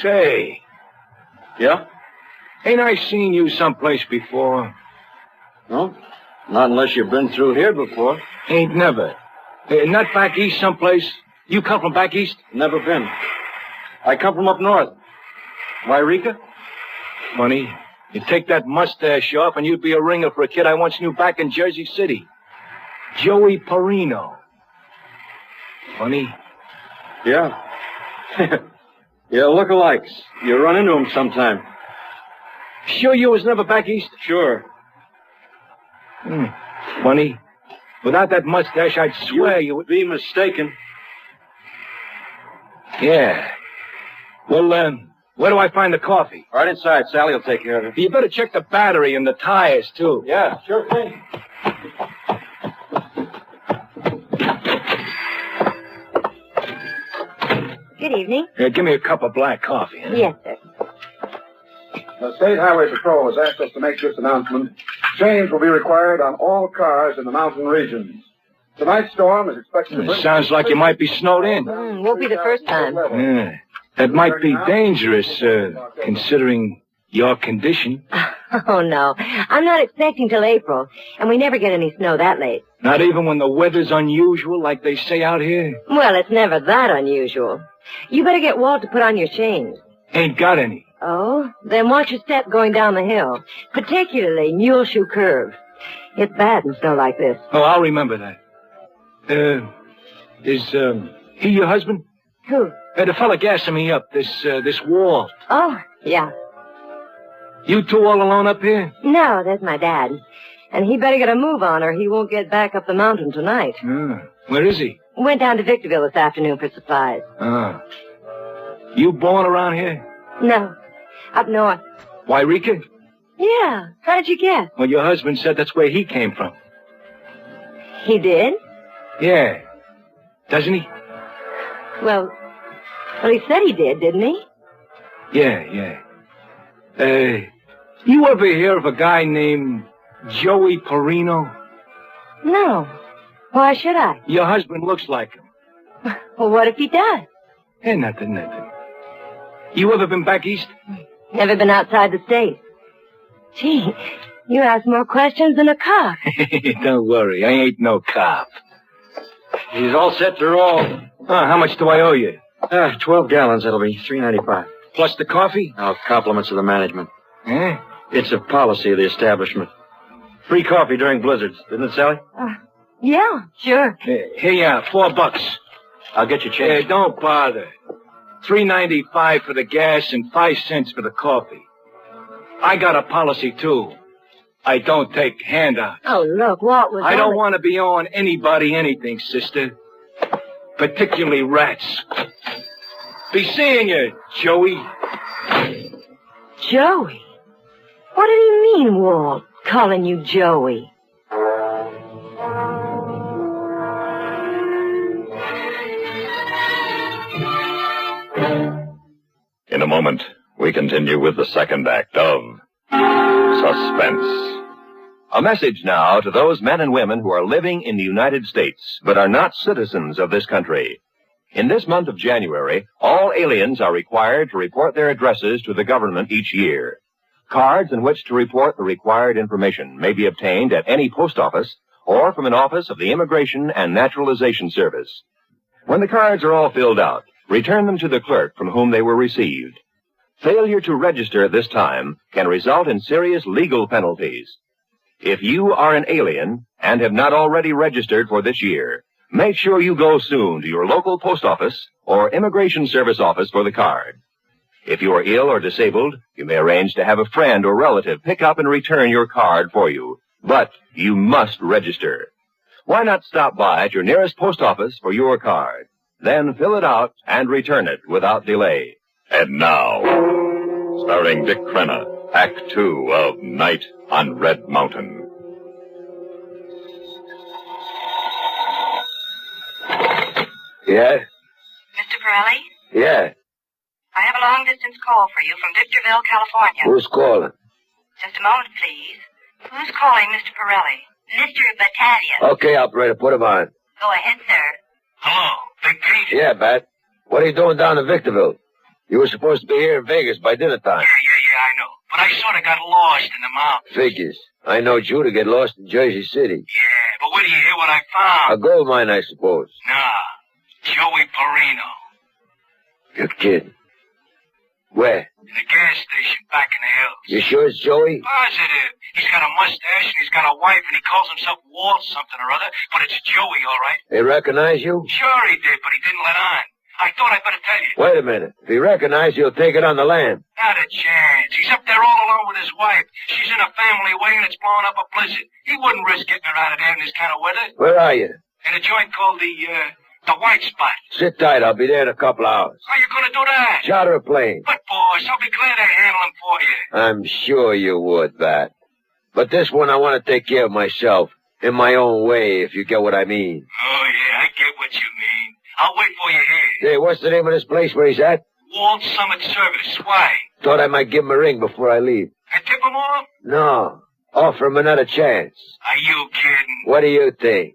[SPEAKER 19] Say.
[SPEAKER 18] Yeah?
[SPEAKER 19] Ain't I seen you someplace before?
[SPEAKER 18] No? Not unless you've been through here before.
[SPEAKER 19] Ain't never. Not back east someplace? You come from back east?
[SPEAKER 18] Never been. I come from up north. Wairika?
[SPEAKER 19] Funny. You take that mustache off and you'd be a ringer for a kid I once knew back in Jersey City. Joey Perino. Funny.
[SPEAKER 18] Yeah. Yeah, look-alikes. You run into them sometime.
[SPEAKER 19] Sure you was never back east?
[SPEAKER 18] Sure.
[SPEAKER 19] Funny. Without that mustache, I'd swear you would
[SPEAKER 18] be mistaken.
[SPEAKER 19] Yeah. Well, where do I find the coffee?
[SPEAKER 18] Right inside. Sally will take care of it.
[SPEAKER 19] You better check the battery and the tires, too.
[SPEAKER 18] Yeah, sure thing.
[SPEAKER 5] Good evening.
[SPEAKER 19] Give me a cup of black coffee. Huh?
[SPEAKER 5] Yes, sir.
[SPEAKER 20] The State Highway Patrol has asked us to make this announcement. Chains will be required on all cars in the mountain regions. Tonight's storm is expected to bring...
[SPEAKER 19] Sounds like you might be snowed in.
[SPEAKER 5] Won't be the first time.
[SPEAKER 19] Yeah. That might be dangerous, considering your condition.
[SPEAKER 5] Oh, no. I'm not expecting till April, and we never get any snow that late.
[SPEAKER 19] Not even when the weather's unusual, like they say out here?
[SPEAKER 5] Well, it's never that unusual. You better get Walt to put on your chains.
[SPEAKER 19] Ain't got any.
[SPEAKER 13] Oh? Then watch your step going down the hill, particularly Mule Shoe Curve. It's bad in snow like this.
[SPEAKER 19] Oh, I'll remember that. Is he your husband?
[SPEAKER 13] Who?
[SPEAKER 19] The fella gassing me up, this wall.
[SPEAKER 13] Oh, yeah.
[SPEAKER 19] You two all alone up here?
[SPEAKER 13] No, that's my dad. And he better get a move on or he won't get back up the mountain tonight.
[SPEAKER 19] Where is he?
[SPEAKER 13] Went down to Victorville this afternoon for supplies.
[SPEAKER 19] You born around here?
[SPEAKER 13] No, up north.
[SPEAKER 19] Wairika?
[SPEAKER 13] Yeah, how did you guess?
[SPEAKER 19] Well, your husband said that's where he came from.
[SPEAKER 13] He did?
[SPEAKER 19] Yeah. Doesn't he?
[SPEAKER 13] Well, he said he did, didn't he?
[SPEAKER 19] Yeah. You ever hear of a guy named Joey Perino?
[SPEAKER 13] No. Why should I?
[SPEAKER 19] Your husband looks like him.
[SPEAKER 13] Well, what if he does?
[SPEAKER 19] Nothing. You ever been back east?
[SPEAKER 13] Never been outside the state. Gee, you ask more questions than a cop.
[SPEAKER 19] Don't worry, I ain't no cop.
[SPEAKER 18] He's all set to roll.
[SPEAKER 19] How much do I owe you?
[SPEAKER 18] 12 gallons, that'll be $3.95.
[SPEAKER 19] Plus the coffee?
[SPEAKER 18] Oh, compliments of the management.
[SPEAKER 19] Eh?
[SPEAKER 18] It's a policy of the establishment. Free coffee during blizzards, isn't it, Sally?
[SPEAKER 13] Yeah, sure.
[SPEAKER 19] Here you are, $4.
[SPEAKER 18] I'll get you change.
[SPEAKER 19] Don't bother. $3.95 for the gas and 5 cents for the coffee. I got a policy, too. I don't take handouts.
[SPEAKER 13] Oh, look, what was
[SPEAKER 19] I don't want to be owing anybody anything, sister. Particularly rats. Be seeing you, Joey.
[SPEAKER 13] Joey? What did he mean, Walt, calling you Joey?
[SPEAKER 1] In a moment, we continue with the second act of Suspense.
[SPEAKER 8] A message now to those men and women who are living in the United States but are not citizens of this country. In this month of January, all aliens are required to report their addresses to the government each year. Cards in which to report the required information may be obtained at any post office or from an office of the Immigration and Naturalization Service. When the cards are all filled out, return them to the clerk from whom they were received. Failure to register at this time can result in serious legal penalties. If you are an alien and have not already registered for this year, make sure you go soon to your local post office or Immigration Service office for the card. If you are ill or disabled, you may arrange to have a friend or relative pick up and return your card for you. But you must register. Why not stop by at your nearest post office for your card? Then fill it out and return it without delay.
[SPEAKER 1] And now, starring Dick Crenna, Act 2 of Night on Red Mountain.
[SPEAKER 17] Yeah?
[SPEAKER 21] Mr. Pirelli?
[SPEAKER 17] Yeah.
[SPEAKER 21] I have a long-distance call for you from Victorville, California.
[SPEAKER 17] Who's calling?
[SPEAKER 21] Just a moment, please. Who's calling Mr. Pirelli? Mr. Battalion.
[SPEAKER 17] Okay, operator, put him on.
[SPEAKER 21] Go ahead, sir.
[SPEAKER 19] Hello, Big Pete?
[SPEAKER 17] Yeah, Bat. What are you doing down in Victorville? You were supposed to be here in Vegas by dinner time.
[SPEAKER 19] Yeah, I know. But I sort of got lost in the mountains.
[SPEAKER 17] Figures. I know you to get lost in Jersey City.
[SPEAKER 19] Yeah, but where do you hear what I found?
[SPEAKER 17] A gold mine, I suppose.
[SPEAKER 19] Nah, Joey Perino.
[SPEAKER 17] You're kidding. Where?
[SPEAKER 19] In a gas station back in the hills.
[SPEAKER 17] You sure it's Joey?
[SPEAKER 19] Positive. He's got a mustache and he's got a wife and he calls himself Walt something or other, but it's Joey, all right.
[SPEAKER 17] They recognize you?
[SPEAKER 19] Sure he did, but he didn't let on. I thought I'd better tell you.
[SPEAKER 17] Wait a minute. If he recognizes you, he'll take it on the lam.
[SPEAKER 19] Not a chance. He's up there all alone with his wife. She's in a family way and it's blowing up a blizzard. He wouldn't risk getting her out of there in this kind of weather.
[SPEAKER 17] Where are you?
[SPEAKER 19] In a joint called the White Spot.
[SPEAKER 17] Sit tight. I'll be there in a couple hours.
[SPEAKER 19] How you gonna do that?
[SPEAKER 17] Charter a plane.
[SPEAKER 19] But, boss, I'll be glad to handle him for you.
[SPEAKER 17] I'm sure you would, Bat. But this one I want to take care of myself. In my own way, if you get what I mean.
[SPEAKER 19] Oh, yeah, I get what you mean. I'll wait for you here.
[SPEAKER 17] Hey, what's the name of this place where he's at?
[SPEAKER 19] Walt Summit Service. Why?
[SPEAKER 17] Thought I might give him a ring before I leave.
[SPEAKER 19] I tip him off?
[SPEAKER 17] No. Offer him another chance.
[SPEAKER 19] Are you kidding?
[SPEAKER 17] What do you think?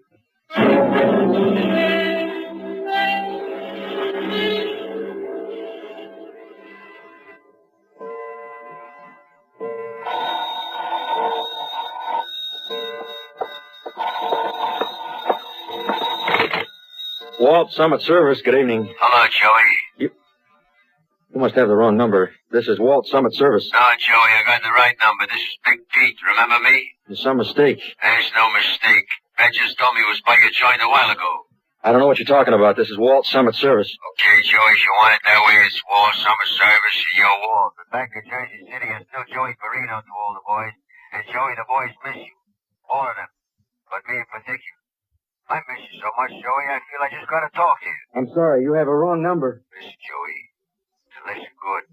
[SPEAKER 18] Walt Summit Service, good evening.
[SPEAKER 19] Hello, Joey.
[SPEAKER 18] You must have the wrong number. This is Walt Summit Service.
[SPEAKER 17] No, Joey, I got the right number. This is Big Pete. Remember me?
[SPEAKER 18] There's some mistake.
[SPEAKER 17] There's no mistake. Ed just told me it was by your joint a while ago.
[SPEAKER 18] I don't know what you're talking about. This is Walt Summit Service.
[SPEAKER 17] Okay, Joey, if you want it that way, it's Walt Summer Service and your Walt. But back in Jersey City, it's still Joey Perino to all the boys. And Joey, the boys miss you. All of them. But me in particular. I miss you so much, Joey, I feel I just gotta talk to you.
[SPEAKER 18] I'm sorry, you have a wrong number.
[SPEAKER 17] Listen, Joey. Listen good.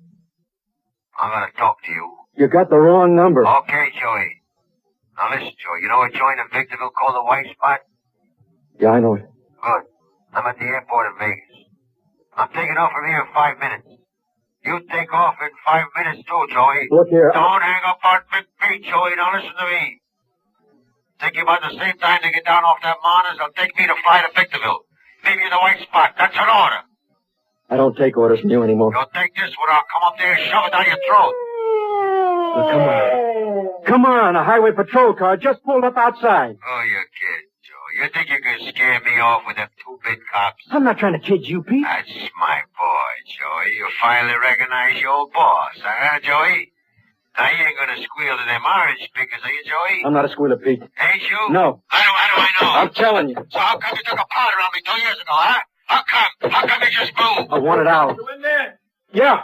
[SPEAKER 17] I'm gonna talk to you.
[SPEAKER 18] You got the wrong number.
[SPEAKER 17] Okay, Joey. Now listen, Joey, you know a joint in Victorville called the White Spot?
[SPEAKER 18] Yeah, I know it.
[SPEAKER 17] Good. I'm at the airport in Vegas. I'm taking off from here in 5 minutes. You take off in 5 minutes too, Joey.
[SPEAKER 18] Look here.
[SPEAKER 17] Don't hang up on Big Pete, Joey. Now listen to me. Take you about the same time to get down off that mountain as it'll take me to fly to Victorville. Leave you in the White Spot. That's an order.
[SPEAKER 18] I don't take orders from you anymore.
[SPEAKER 17] You'll take this one. I'll come up there and shove it down your throat.
[SPEAKER 18] Well, come on. Come on, a highway patrol car just pulled up outside.
[SPEAKER 17] Oh, you're kidding, Joe. You think you can scare me off with them two big cops?
[SPEAKER 18] I'm not trying to kid you, Pete.
[SPEAKER 17] That's my boy, Joey. You finally recognize your old boss, huh, Joey? Now, you ain't gonna squeal to them orange speakers, are you, Joey?
[SPEAKER 18] I'm not a squealer, Pete.
[SPEAKER 17] Ain't you?
[SPEAKER 18] No.
[SPEAKER 17] How do I know?
[SPEAKER 18] I'm telling you.
[SPEAKER 17] So how come you took a powder on me 2 years ago, huh? How come you just moved?
[SPEAKER 18] I want it out.
[SPEAKER 17] You in there?
[SPEAKER 18] Yeah,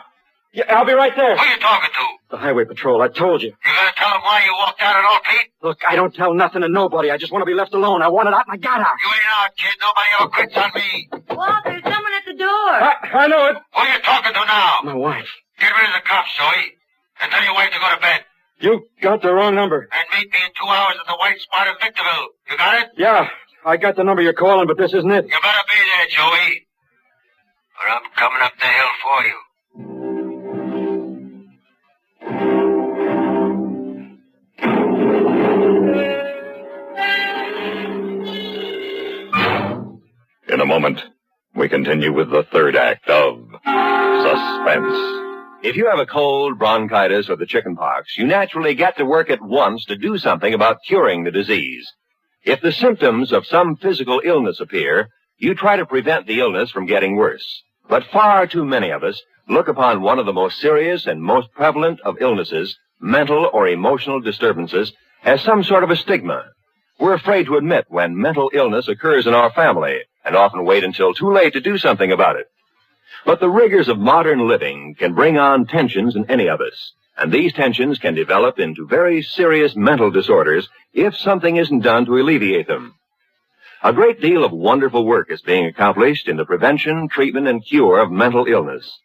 [SPEAKER 18] I'll be right there.
[SPEAKER 17] Who you talking to?
[SPEAKER 18] The highway patrol, I told you.
[SPEAKER 17] You gonna tell them why you walked out at all, Pete?
[SPEAKER 18] Look, I don't tell nothing to nobody. I just want to be left alone. I want it out and I got out.
[SPEAKER 17] You ain't out, kid. Nobody ever quits on me.
[SPEAKER 11] Walt, there's someone at the door.
[SPEAKER 18] I know it.
[SPEAKER 17] Who you talking to now?
[SPEAKER 18] My wife.
[SPEAKER 17] Get rid of the cops, Joey. And tell your wife to go to bed.
[SPEAKER 18] You got the wrong number.
[SPEAKER 17] And meet me in 2 hours at the White Spot in Victorville. You got it?
[SPEAKER 18] Yeah, I got the number you're calling, but this isn't it.
[SPEAKER 17] You better be there, Joey. Or I'm coming up the hill for you.
[SPEAKER 1] In a moment, we continue with the third act of Suspense.
[SPEAKER 8] If you have a cold, bronchitis, or the chickenpox, you naturally get to work at once to do something about curing the disease. If the symptoms of some physical illness appear, you try to prevent the illness from getting worse. But far too many of us look upon one of the most serious and most prevalent of illnesses, mental or emotional disturbances, as some sort of a stigma. We're afraid to admit when mental illness occurs in our family, and often wait until too late to do something about it. But the rigors of modern living can bring on tensions in any of us, and these tensions can develop into very serious mental disorders if something isn't done to alleviate them. A great deal of wonderful work is being accomplished in the prevention, treatment, and cure of mental illness.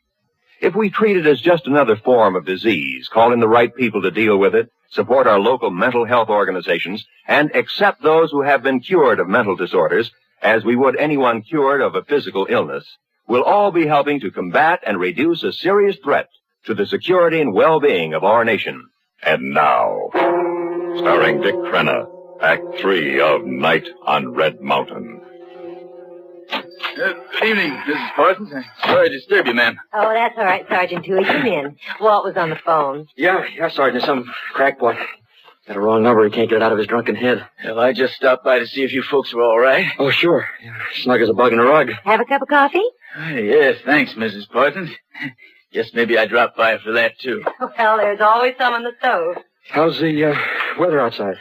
[SPEAKER 8] If we treat it as just another form of disease, call in the right people to deal with it, support our local mental health organizations, and accept those who have been cured of mental disorders, as we would anyone cured of a physical illness, we'll all be helping to combat and reduce a serious threat to the security and well-being of our nation.
[SPEAKER 1] And now, starring Dick Crenna, Act 3 of Night on Red Mountain.
[SPEAKER 4] Good evening, Mrs. Parsons. Sorry to disturb you, ma'am.
[SPEAKER 13] Oh, that's all right, Sergeant Toohey. Come in. Walt was on the phone.
[SPEAKER 18] Yeah, Sergeant. Some crackpot. Got a wrong number. He can't get it out of his drunken head.
[SPEAKER 4] Well, I just stopped by to see if you folks were all right.
[SPEAKER 18] Oh, sure. Snug as a bug in a rug.
[SPEAKER 13] Have a cup of coffee?
[SPEAKER 4] Yes, thanks, Mrs. Parsons. Guess maybe I dropped by for that, too.
[SPEAKER 13] Well, there's always some on the stove.
[SPEAKER 18] How's the weather outside?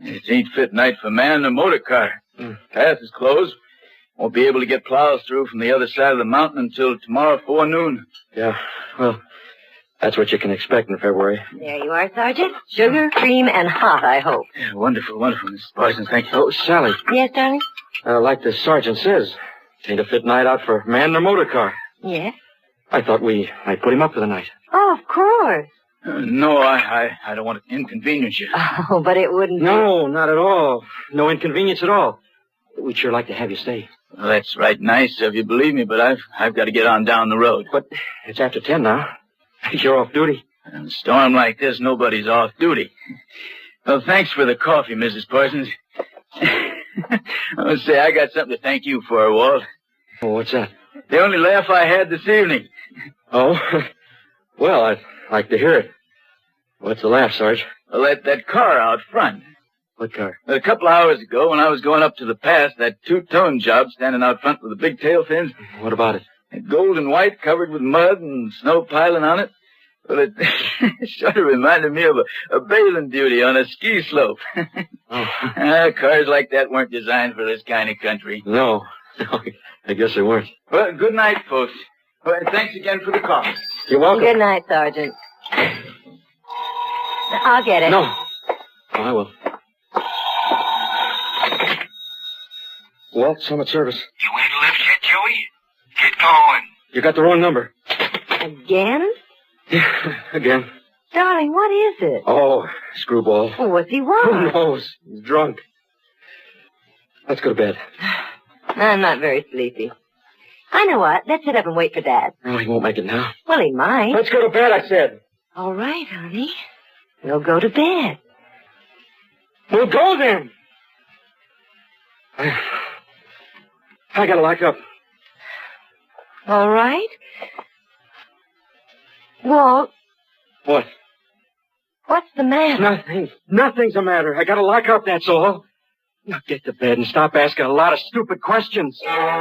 [SPEAKER 4] It ain't fit night for man or motor car. Path is closed. Won't be able to get plows through from the other side of the mountain until tomorrow forenoon.
[SPEAKER 18] Yeah, well, that's what you can expect in February.
[SPEAKER 13] There you are, Sergeant. Sugar, cream, and hot, I hope.
[SPEAKER 4] Yeah, wonderful, Mrs. Parsons. Thank you.
[SPEAKER 18] Oh, Sally.
[SPEAKER 13] Yes, darling?
[SPEAKER 18] Like the sergeant says, it ain't a fit night out for man nor motor car.
[SPEAKER 13] Yes?
[SPEAKER 18] I thought we might put him up for the night.
[SPEAKER 13] Oh, of course.
[SPEAKER 4] No, I don't want to inconvenience you.
[SPEAKER 13] Oh, but it wouldn't...
[SPEAKER 18] No, not at all. No inconvenience at all. We'd sure like to have you stay.
[SPEAKER 4] Well, that's right nice of you, believe me, but I've got to get on down the road.
[SPEAKER 18] But it's after 10 now. You're off duty.
[SPEAKER 4] In a storm like this, nobody's off duty. Well, thanks for the coffee, Mrs. Parsons. I'll say I got something to thank you for, Walt.
[SPEAKER 18] Oh, what's that?
[SPEAKER 4] The only laugh I had this evening.
[SPEAKER 18] Oh? Well, I'd like to hear it. What's the laugh, Sarge?
[SPEAKER 4] Well, that car out front.
[SPEAKER 18] What car?
[SPEAKER 4] A couple of hours ago, when I was going up to the pass, that two-tone job standing out front with the big tail fins.
[SPEAKER 18] What about it?
[SPEAKER 4] Gold and white, covered with mud and snow piling on it. Well, it sort of reminded me of a bathing duty on a ski slope. Cars like that weren't designed for this kind of country.
[SPEAKER 18] No, I guess they weren't.
[SPEAKER 4] Well, good night, folks. Well, and thanks again for the coffee.
[SPEAKER 18] You're welcome.
[SPEAKER 13] Good night, Sergeant. I'll get it.
[SPEAKER 18] No. Oh, I will. Well, some at service.
[SPEAKER 17] You ain't left yet, Joey? Get going.
[SPEAKER 18] You got the wrong number.
[SPEAKER 13] Again?
[SPEAKER 18] Yeah, again.
[SPEAKER 13] Darling, what is it?
[SPEAKER 18] Oh, screwball.
[SPEAKER 13] Well, what's he want?
[SPEAKER 18] Who knows? He's drunk. Let's go to bed.
[SPEAKER 13] I'm not very sleepy. I know what. Let's sit up and wait for Dad.
[SPEAKER 18] Oh, he won't make it now.
[SPEAKER 13] Well, he might.
[SPEAKER 18] Let's go to bed, I said.
[SPEAKER 13] All right, honey. We'll go to bed.
[SPEAKER 18] We'll go then. I gotta lock up.
[SPEAKER 13] All right. Walt.
[SPEAKER 18] What?
[SPEAKER 13] What's the matter?
[SPEAKER 18] Nothing. Nothing's the matter. I gotta lock up, that's all. Now get to bed and stop asking a lot of stupid questions.
[SPEAKER 21] That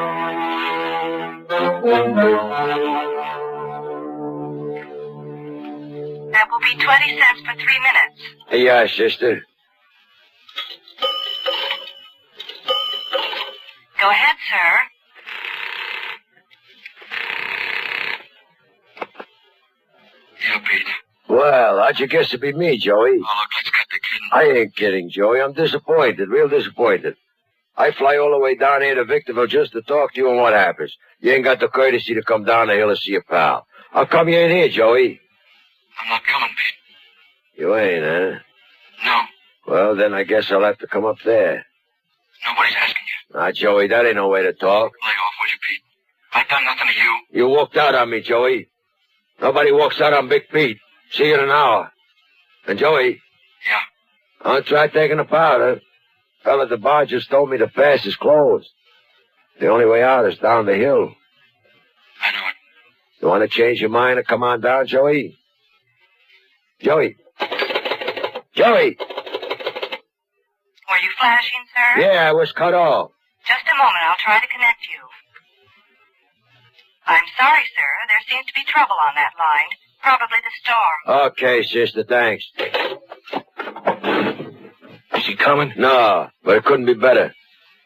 [SPEAKER 21] will be 20 cents for 3 minutes.
[SPEAKER 7] Yeah, sister.
[SPEAKER 21] Go ahead, sir.
[SPEAKER 17] Yeah, Pete.
[SPEAKER 7] Well, how'd you guess it'd be me, Joey?
[SPEAKER 17] Oh, look, let's cut the kidding.
[SPEAKER 7] I ain't kidding, Joey. I'm disappointed, real disappointed. I fly all the way down here to Victorville just to talk to you, and what happens? You ain't got the courtesy to come down the hill to see your pal. How come you ain't here, Joey?
[SPEAKER 17] I'm not coming, Pete.
[SPEAKER 7] You ain't, huh?
[SPEAKER 17] No.
[SPEAKER 7] Well, then I guess I'll have to come up there.
[SPEAKER 17] Nobody's asking you.
[SPEAKER 7] Now, Joey, that ain't no way to talk.
[SPEAKER 17] Lay off, will you, Pete? I've done nothing to you.
[SPEAKER 7] You walked out on me, Joey. Nobody walks out on Big Pete. See you in an hour. And, Joey.
[SPEAKER 17] Yeah?
[SPEAKER 7] Don't try taking a powder. Fella at the bar just told me the pass is closed. The only way out is down the hill.
[SPEAKER 17] I know it.
[SPEAKER 7] You want to change your mind and come on down, Joey? Joey. Joey!
[SPEAKER 21] Were you flashing, sir?
[SPEAKER 7] Yeah, I was cut off.
[SPEAKER 21] Just a moment. I'll try to connect you. I'm sorry, sir. There seems to be trouble on that line. Probably the storm.
[SPEAKER 7] Okay, sister, thanks.
[SPEAKER 18] Is he coming?
[SPEAKER 7] No, but it couldn't be better.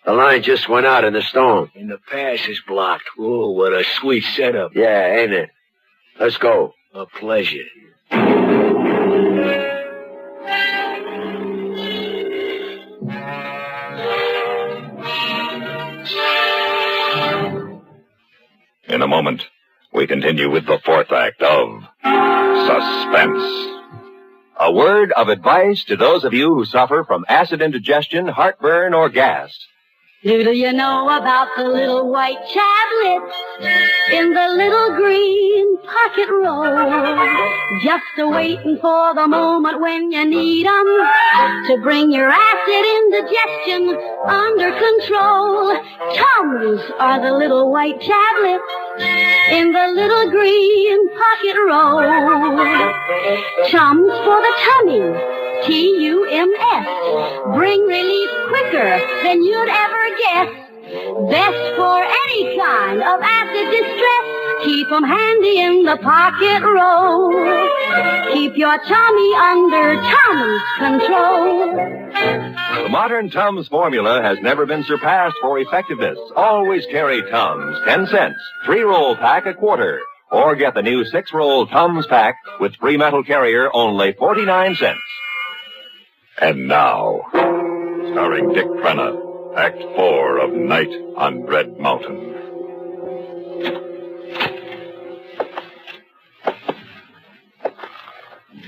[SPEAKER 7] The line just went out in the storm.
[SPEAKER 18] And the pass is blocked. Oh, what a sweet setup.
[SPEAKER 7] Yeah, ain't it? Let's go.
[SPEAKER 18] A pleasure.
[SPEAKER 1] In a moment, we continue with the fourth act of Suspense.
[SPEAKER 8] A word of advice to those of you who suffer from acid indigestion, heartburn, or gas.
[SPEAKER 12] Do you know about the little white tablets in the little green pocket roll? Just a-waiting for the moment when you need 'em to bring your acid indigestion under control. Tums are the little white tablets in the little green pocket roll. Tums for the tummy, Tums. Bring relief quicker than you'd ever guess. Best for any kind of acid distress. Keep 'em handy in the pocket roll. Keep your tummy under Tums control.
[SPEAKER 8] The modern Tums formula has never been surpassed for effectiveness. Always carry Tums, 10 cents, 3-roll pack a quarter. Or get the new 6-roll Tums pack with free metal carrier, only 49 cents.
[SPEAKER 1] And now, starring Dick Crenna, Act 4 of Night on Dread Mountain.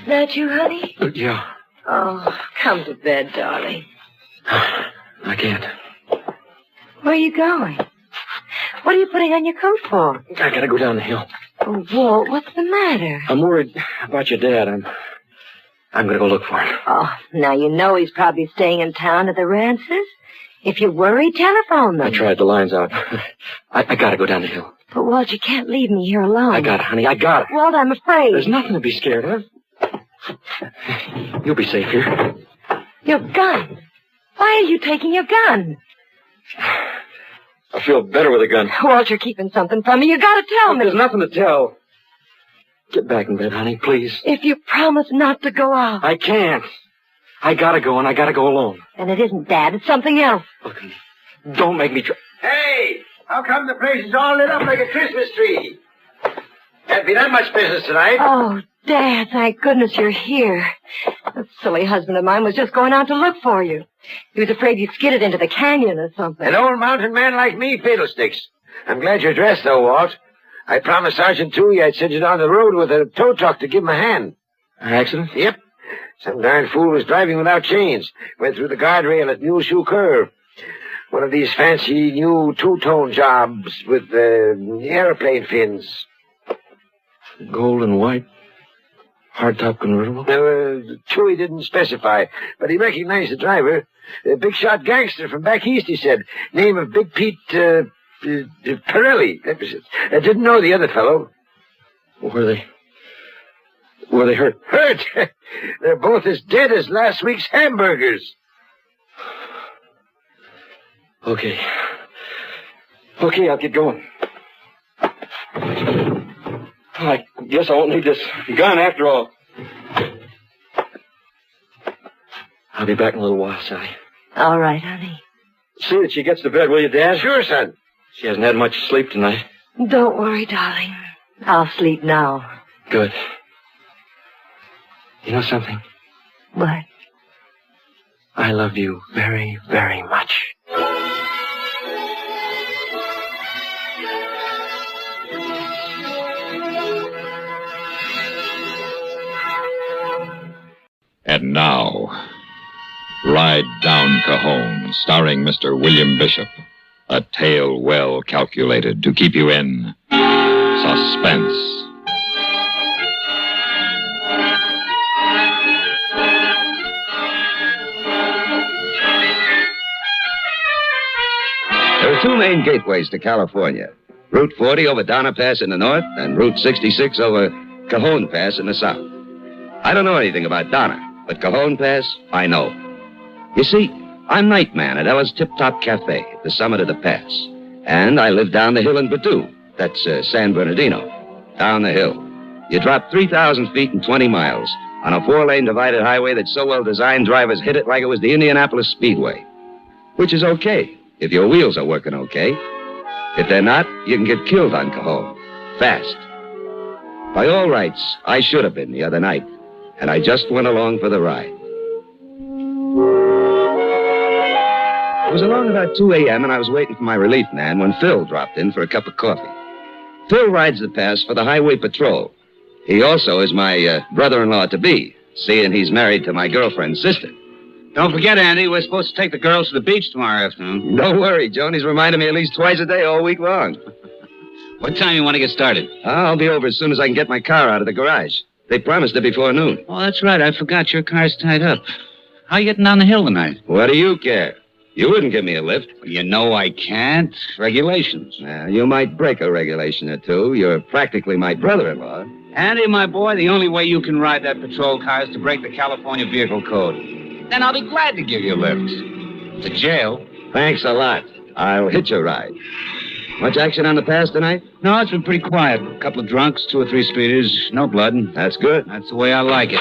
[SPEAKER 13] That you, honey?
[SPEAKER 18] Yeah.
[SPEAKER 13] Oh, come to bed, darling.
[SPEAKER 18] I can't.
[SPEAKER 13] Where are you going? What are you putting on your coat for?
[SPEAKER 18] I gotta go down the hill.
[SPEAKER 13] Oh, Walt, what's the matter?
[SPEAKER 18] I'm worried about your dad. I'm gonna go look for him.
[SPEAKER 13] Oh, now you know he's probably staying in town at the Rances. If you're worried, telephone them.
[SPEAKER 18] I tried the lines out. I gotta go down the hill.
[SPEAKER 13] But, Walt, you can't leave me here alone.
[SPEAKER 18] I got it, honey. I got it.
[SPEAKER 13] Walt, I'm afraid.
[SPEAKER 18] There's nothing to be scared of. You'll be safe here.
[SPEAKER 13] Your gun. Why are you taking your gun?
[SPEAKER 18] I feel better with a gun.
[SPEAKER 13] Walt, you're keeping something from me. You gotta tell me.
[SPEAKER 18] There's nothing to tell. Get back in bed, honey, please.
[SPEAKER 13] If you promise not to go out.
[SPEAKER 18] I can't. I gotta go, and I gotta go alone.
[SPEAKER 13] And it isn't Dad. It's something else.
[SPEAKER 18] Look, don't make me try.
[SPEAKER 2] Hey! How come the place is all lit up like a Christmas tree? Can't be that much business tonight.
[SPEAKER 13] Oh, Dad, thank goodness you're here. That silly husband of mine was just going out to look for you. He was afraid you'd skidded into the canyon or something.
[SPEAKER 2] An old mountain man like me, fiddlesticks. I'm glad you're dressed, though, Walt. I promised Sergeant Toohey I'd send you down the road with a tow truck to give him a hand.
[SPEAKER 18] An accident?
[SPEAKER 2] Yep. Some darn fool was driving without chains. Went through the guardrail at Muleshoe Curve. One of these fancy new two-tone jobs with airplane fins.
[SPEAKER 18] Gold and white? Hardtop convertible?
[SPEAKER 2] Toohey didn't specify, but he recognized the driver. A big-shot gangster from back east, he said. Name of Big Pete Pirelli. I didn't know the other fellow.
[SPEAKER 18] Were they hurt?
[SPEAKER 2] Hurt? They're both as dead as last week's hamburgers.
[SPEAKER 18] Okay, I'll get going. I guess I won't need this gun after all. I'll be back in a little while, Sally.
[SPEAKER 13] All right, honey.
[SPEAKER 18] See that she gets to bed, will you, Dad?
[SPEAKER 2] Sure, son.
[SPEAKER 18] She hasn't had much sleep tonight.
[SPEAKER 13] Don't worry, darling. I'll sleep now.
[SPEAKER 18] Good. You know something?
[SPEAKER 13] What?
[SPEAKER 18] I love you very, very much.
[SPEAKER 1] And now, Ride Down Cajon, starring Mr. William Bishop. A tale well calculated to keep you in suspense.
[SPEAKER 6] There are two main gateways to California. Route 40 over Donna Pass in the north and Route 66 over Cajon Pass in the south. I don't know anything about Donna, but Cajon Pass, I know. You see, I'm night man at Ella's Tip Top Cafe at the summit of the pass. And I live down the hill in Badu. That's San Bernardino. Down the hill. You drop 3,000 feet in 20 miles on a 4-lane divided highway that's so well designed drivers hit it like it was the Indianapolis Speedway. Which is okay, if your wheels are working okay. If they're not, you can get killed on Cajon. Fast. By all rights, I should have been the other night. And I just went along for the ride. It was along about 2 a.m. and I was waiting for my relief man when Phil dropped in for a cup of coffee. Phil rides the pass for the highway patrol. He also is my brother-in-law-to-be, seeing he's married to my girlfriend's sister.
[SPEAKER 4] Don't forget, Andy, we're supposed to take the girls to the beach tomorrow afternoon.
[SPEAKER 6] Don't worry, Joni's reminding me at least twice a day all week long.
[SPEAKER 4] What time you want to get started?
[SPEAKER 6] I'll be over as soon as I can get my car out of the garage. They promised it before noon.
[SPEAKER 4] Oh, that's right. I forgot your car's tied up. How you getting down the hill tonight?
[SPEAKER 6] What do you care? You wouldn't give me a lift.
[SPEAKER 4] You know I can't. Regulations.
[SPEAKER 6] You might break a regulation or two. You're practically my brother-in-law.
[SPEAKER 4] Andy, my boy, the only way you can ride that patrol car is to break the California Vehicle Code. Then I'll be glad to give you a lift. To jail.
[SPEAKER 6] Thanks a lot. I'll hitch a ride. Much action on the pass tonight?
[SPEAKER 4] No, it's been pretty quiet. A couple of drunks, 2 or 3 speeders. No blood.
[SPEAKER 6] That's good.
[SPEAKER 4] That's the way I like it.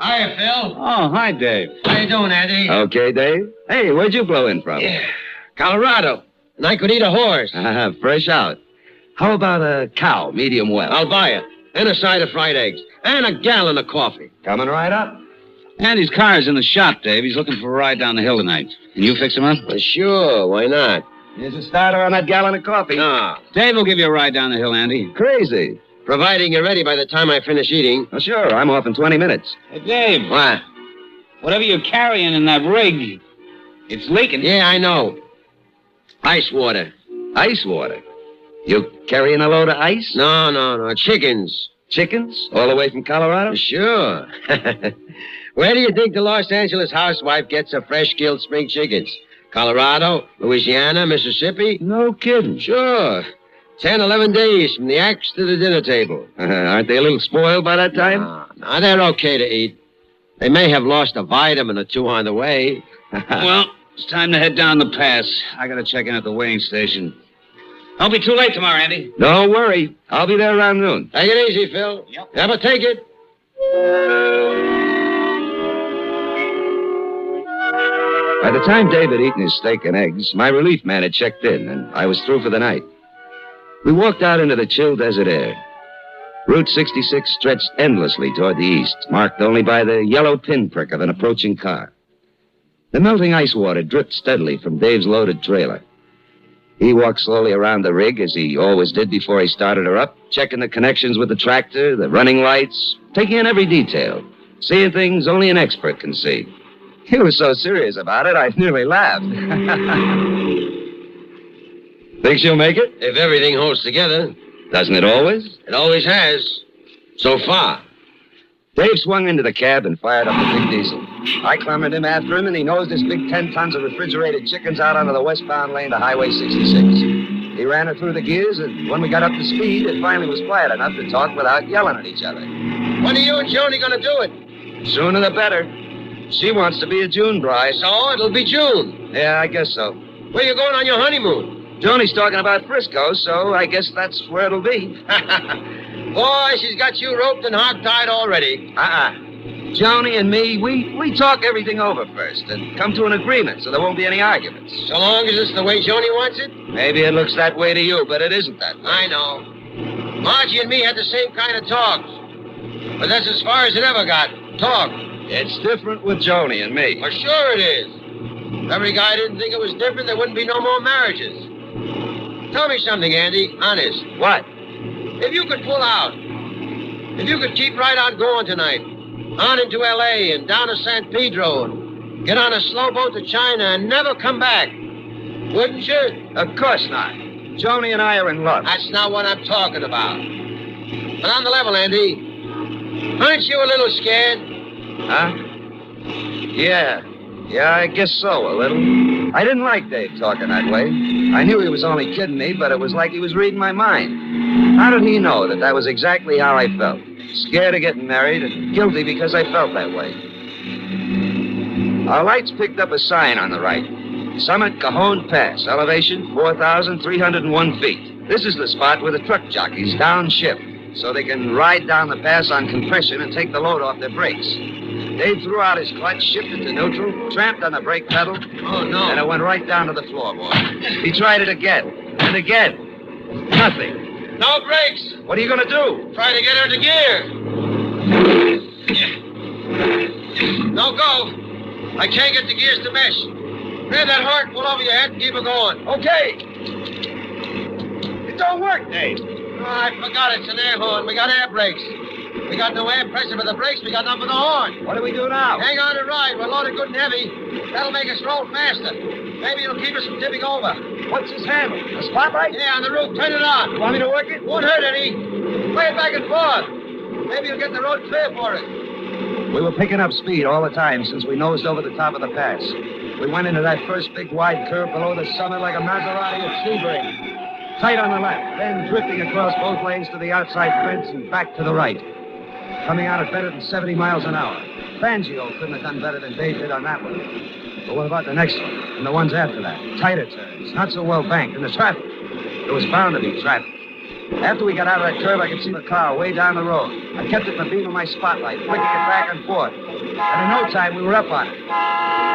[SPEAKER 2] Hiya, Phil.
[SPEAKER 4] Oh, hi, Dave.
[SPEAKER 2] How you doing, Andy?
[SPEAKER 6] Okay, Dave. Hey, where'd you blow in from?
[SPEAKER 2] Yeah, Colorado. And I could eat a horse.
[SPEAKER 6] Fresh out. How about a cow, medium well?
[SPEAKER 2] I'll buy it. And a side of fried eggs. And a gallon of coffee.
[SPEAKER 6] Coming right up.
[SPEAKER 4] Andy's car is in the shop, Dave. He's looking for a ride down the hill tonight. Can you fix him up?
[SPEAKER 2] Well, sure, why not?
[SPEAKER 6] Here's a starter on that gallon of coffee.
[SPEAKER 2] No.
[SPEAKER 4] Dave will give you a ride down the hill, Andy.
[SPEAKER 6] Crazy.
[SPEAKER 2] Providing you're ready by the time I finish eating.
[SPEAKER 6] Well, sure, I'm off in 20 minutes.
[SPEAKER 4] Hey, Dave.
[SPEAKER 2] What?
[SPEAKER 4] Whatever you're carrying in that rig, it's leaking.
[SPEAKER 2] Yeah, I know. Ice water.
[SPEAKER 6] Ice water? You carrying a load of ice?
[SPEAKER 2] No. Chickens.
[SPEAKER 6] Chickens? All the way from Colorado?
[SPEAKER 2] Sure. Where do you think the Los Angeles housewife gets her fresh-killed spring chickens? Colorado, Louisiana, Mississippi?
[SPEAKER 6] No kidding.
[SPEAKER 2] Sure. 10, 11 days from the axe to the dinner table.
[SPEAKER 6] Aren't they a little spoiled by that time?
[SPEAKER 2] No, they're okay to eat. They may have lost a vitamin or two on the way.
[SPEAKER 4] Well, it's time to head down the pass. I gotta check in at the weighing station.
[SPEAKER 9] Don't be too late tomorrow, Andy.
[SPEAKER 6] Don't worry. I'll be there around noon.
[SPEAKER 2] Take it easy, Phil.
[SPEAKER 9] Yep.
[SPEAKER 2] Never take it.
[SPEAKER 6] By the time Dave had eaten his steak and eggs, my relief man had checked in, and I was through for the night. We walked out into the chill desert air. Route 66 stretched endlessly toward the east, marked only by the yellow pinprick of an approaching car. The melting ice water dripped steadily from Dave's loaded trailer. He walked slowly around the rig, as he always did before he started her up, checking the connections with the tractor, the running lights, taking in every detail, seeing things only an expert can see. He was so serious about it, I nearly laughed. Think she'll make it?
[SPEAKER 2] If everything holds together.
[SPEAKER 6] Doesn't it always?
[SPEAKER 2] It always has. So far.
[SPEAKER 6] Dave swung into the cab and fired up the big diesel. I clambered him after him, and he nosed his big 10 tons of refrigerated chickens out onto the westbound lane to Highway 66. He ran her through the gears, and when we got up to speed, it finally was quiet enough to talk without yelling at each other.
[SPEAKER 2] When are you and Joni going to do it?
[SPEAKER 6] Sooner the better. She wants to be a June bride.
[SPEAKER 2] So it'll be June.
[SPEAKER 6] Yeah, I guess so.
[SPEAKER 2] Where you going on your honeymoon?
[SPEAKER 6] Joni's talking about Frisco, so I guess that's where it'll be.
[SPEAKER 2] Boy, she's got you roped and hog-tied already.
[SPEAKER 6] Joni and me, we talk everything over first and come to an agreement so there won't be any arguments.
[SPEAKER 2] So long as it's the way Joni wants it?
[SPEAKER 6] Maybe it looks that way to you, but it isn't that way.
[SPEAKER 2] I know. Margie and me had the same kind of talks. But that's as far as it ever got. Talk.
[SPEAKER 6] It's different with Joni and me.
[SPEAKER 2] Well, sure it is. If every guy didn't think it was different, there wouldn't be no more marriages. Tell me something, Andy. Honest.
[SPEAKER 6] What?
[SPEAKER 2] If you could pull out, if you could keep right on going tonight, on into L.A. and down to San Pedro and get on a slow boat to China and never come back, wouldn't you?
[SPEAKER 6] Of course not. Joni and I are in love.
[SPEAKER 2] That's not what I'm talking about. But on the level, Andy, aren't you a little scared?
[SPEAKER 6] Huh? Yeah, I guess so, a little. I didn't like Dave talking that way. I knew he was only kidding me, but it was like he was reading my mind. How did he know that was exactly how I felt? Scared of getting married and guilty because I felt that way. Our lights picked up a sign on the right. Summit Cajon Pass, elevation 4,301 feet. This is the spot where the truck jockeys downshift so they can ride down the pass on compression and take the load off their brakes. Dave threw out his clutch, shifted to neutral, tramped on the brake pedal.
[SPEAKER 2] Oh, no.
[SPEAKER 6] And it went right down to the floorboard. He tried it again and again. Nothing.
[SPEAKER 2] No brakes.
[SPEAKER 6] What are you going to do?
[SPEAKER 2] Try to get her into gear. No go. I can't get the gears to mesh. Grab that horn, pull over your head, and keep her going.
[SPEAKER 6] Okay. It don't work, Dave.
[SPEAKER 2] Oh, I forgot it's an air horn. We got air brakes. We got no air pressure for the brakes. We got none for the horn.
[SPEAKER 6] What do we do now?
[SPEAKER 2] Hang on and ride. We're loaded good and heavy. That'll make us roll faster. Maybe it'll keep us from tipping over.
[SPEAKER 6] What's this handle? A spotlight?
[SPEAKER 2] Yeah, on the roof. Turn it on.
[SPEAKER 6] You want me to work it?
[SPEAKER 2] Won't hurt any. Play it back and forth. Maybe you'll get the road clear for it.
[SPEAKER 6] We were picking up speed all the time since we nosed over the top of the pass. We went into that first big wide curve below the summit like a Maserati at Sebring. Tight on the left, then drifting across both lanes to the outside fence and back to the right. Coming out at better than 70 miles an hour. Fangio couldn't have done better than Dave did on that one. But what about the next one? And the ones after that? Tighter turns, not so well banked, and the traffic. There was bound to be traffic. After we got out of that curve, I could see the car way down the road. I kept it in the beam of my spotlight, flicking it back and forth. And in no time, we were up on it.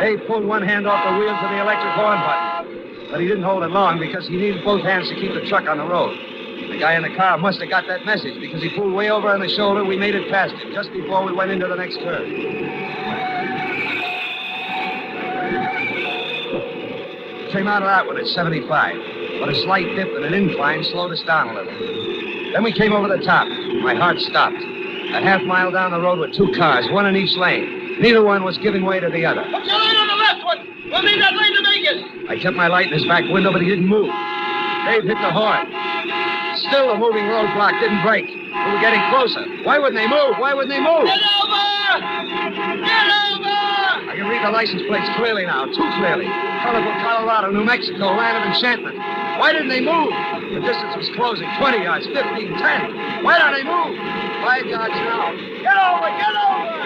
[SPEAKER 6] Dave pulled one hand off the wheels of the electric horn button. But he didn't hold it long because he needed both hands to keep the truck on the road. The guy in the car must have got that message because he pulled way over on the shoulder. We made it past him just before we went into the next curve. Came out of that one at 75. But a slight dip and an incline slowed us down a little. Then we came over the top. My heart stopped. A half mile down the road with two cars, one in each lane. Neither one was giving way to the other.
[SPEAKER 2] Put your light on the left one. We'll need that lane to make it.
[SPEAKER 6] I kept my light in his back window, but he didn't move. Dave hit the horn. Still, the moving roadblock didn't break. We were getting closer. Why wouldn't they move? Why wouldn't they move?
[SPEAKER 2] Get over! Get over!
[SPEAKER 6] I can read the license plates clearly now, too clearly. Colorful Colorado, New Mexico, land of enchantment. Why didn't they move? The distance was closing. 20 yards, 15, 10. Why don't they move? 5 yards now. Get over! Get over!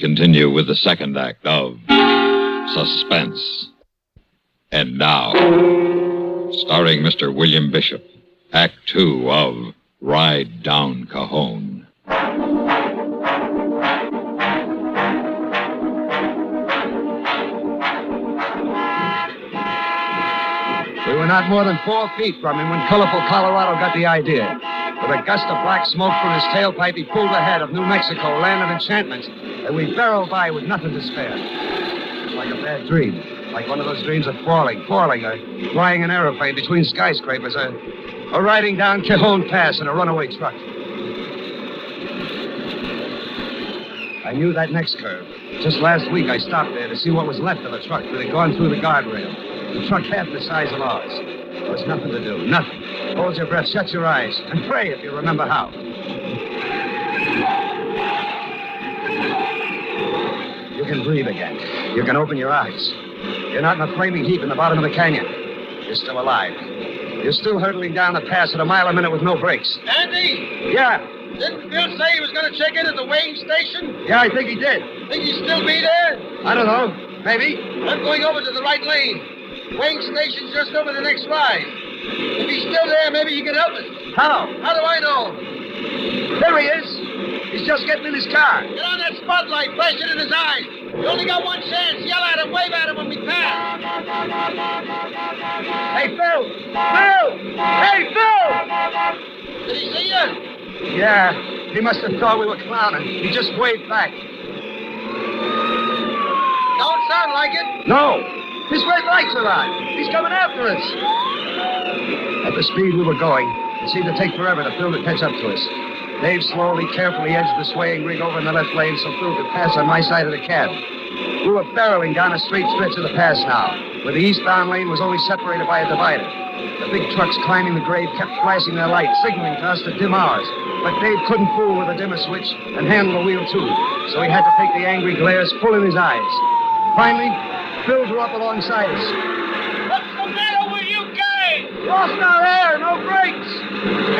[SPEAKER 1] continue with the second act of Suspense. And now, starring Mr. William Bishop, Act 2 of Ride Down Cajon.
[SPEAKER 9] We were not more than 4 feet from him when colorful Colorado got the idea. With a gust of black smoke from his tailpipe, he pulled ahead of New Mexico, land of enchantment, and we barreled by with nothing to spare. It's like a bad dream, like one of those dreams of falling, or flying an aeroplane between skyscrapers, or riding down Cajon Pass in a runaway truck. I knew that next curve. Just last week, I stopped there to see what was left of the truck that had gone through the guardrail. The truck half the size of ours. There was nothing to do, nothing. Hold your breath, shut your eyes, and pray if you remember how. You can breathe again. You can open your eyes. You're not in a flaming heap in the bottom of the canyon. You're still alive. You're still hurtling down the pass at a mile a minute with no brakes.
[SPEAKER 15] Andy!
[SPEAKER 9] Yeah?
[SPEAKER 15] Didn't Bill say he was going to check in at the weighing station?
[SPEAKER 9] Yeah, I think he did.
[SPEAKER 15] Think he'll still be there?
[SPEAKER 9] I don't know. Maybe.
[SPEAKER 15] I'm going over to the right lane. Weighing station's just over the next rise. If he's still there, maybe he can help us.
[SPEAKER 9] How?
[SPEAKER 15] How do I know?
[SPEAKER 9] There he is. He's just getting in his car.
[SPEAKER 15] Get on that spotlight, flash it in his eyes. You only got one chance. Yell at him, wave at him when we pass.
[SPEAKER 9] Hey, Phil! Phil! Hey, Phil!
[SPEAKER 15] Did he see you?
[SPEAKER 9] Yeah, he must have thought we were clowning. He just waved back.
[SPEAKER 15] Don't sound like it.
[SPEAKER 9] No! His red lights are on. He's coming after us. At the speed we were going, it seemed to take forever to Phil to catch up to us. Dave slowly, carefully edged the swaying rig over in the left lane so Phil could pass on my side of the cab. We were barreling down a straight stretch of the pass now, where the eastbound lane was only separated by a divider. The big trucks climbing the grade kept flashing their lights, signaling to us to dim ours. But Dave couldn't fool with a dimmer switch and handle the wheel, too. So he had to take the angry glares full in his eyes. Finally, Phil drew up alongside us.
[SPEAKER 15] What's the matter with you guys?
[SPEAKER 9] Lost our air, no brakes.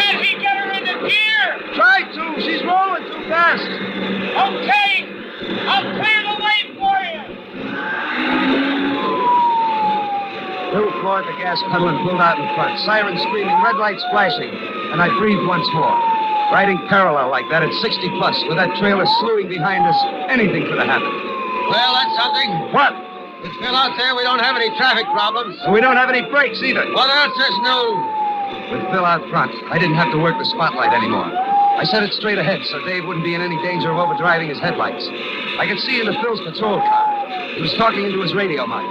[SPEAKER 15] Can't he get her into gear?
[SPEAKER 9] Tried to. She's rolling too fast.
[SPEAKER 15] Okay. I'll clear the way for you.
[SPEAKER 9] Phil floored the gas pedal and pulled out in front. Sirens screaming, red lights flashing. And I breathed once more. Riding parallel like that at 60 plus, with that trailer slewing behind us, anything could have happened.
[SPEAKER 15] Well, that's something.
[SPEAKER 9] What?
[SPEAKER 15] With Phil out there, we don't have any traffic problems.
[SPEAKER 9] And we don't have any brakes either.
[SPEAKER 15] What else is new?
[SPEAKER 9] With Phil out front, I didn't have to work the spotlight anymore. I set it straight ahead so Dave wouldn't be in any danger of overdriving his headlights. I could see into Phil's patrol car. He was talking into his radio mic.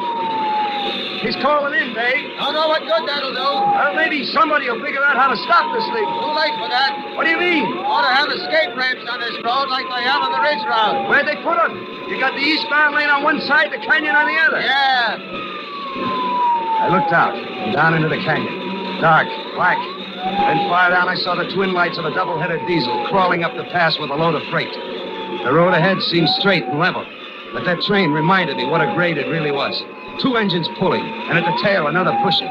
[SPEAKER 9] He's calling in, Dave.
[SPEAKER 15] Don't know what good that'll do.
[SPEAKER 9] Well, maybe somebody will figure out how to stop this thing.
[SPEAKER 15] Too late for that.
[SPEAKER 9] What do you mean?
[SPEAKER 15] Ought to have escape ramps on this road like they have on the ridge route.
[SPEAKER 9] Where'd they put them? You got the eastbound lane on one side, the canyon on the other.
[SPEAKER 15] Yeah.
[SPEAKER 9] I looked out and down into the canyon. Dark, black. Then far down, I saw the twin lights of a double-headed diesel crawling up the pass with a load of freight. The road ahead seemed straight and level, but that train reminded me what a grade it really was. 2 engines pulling, and at the tail, another pushing.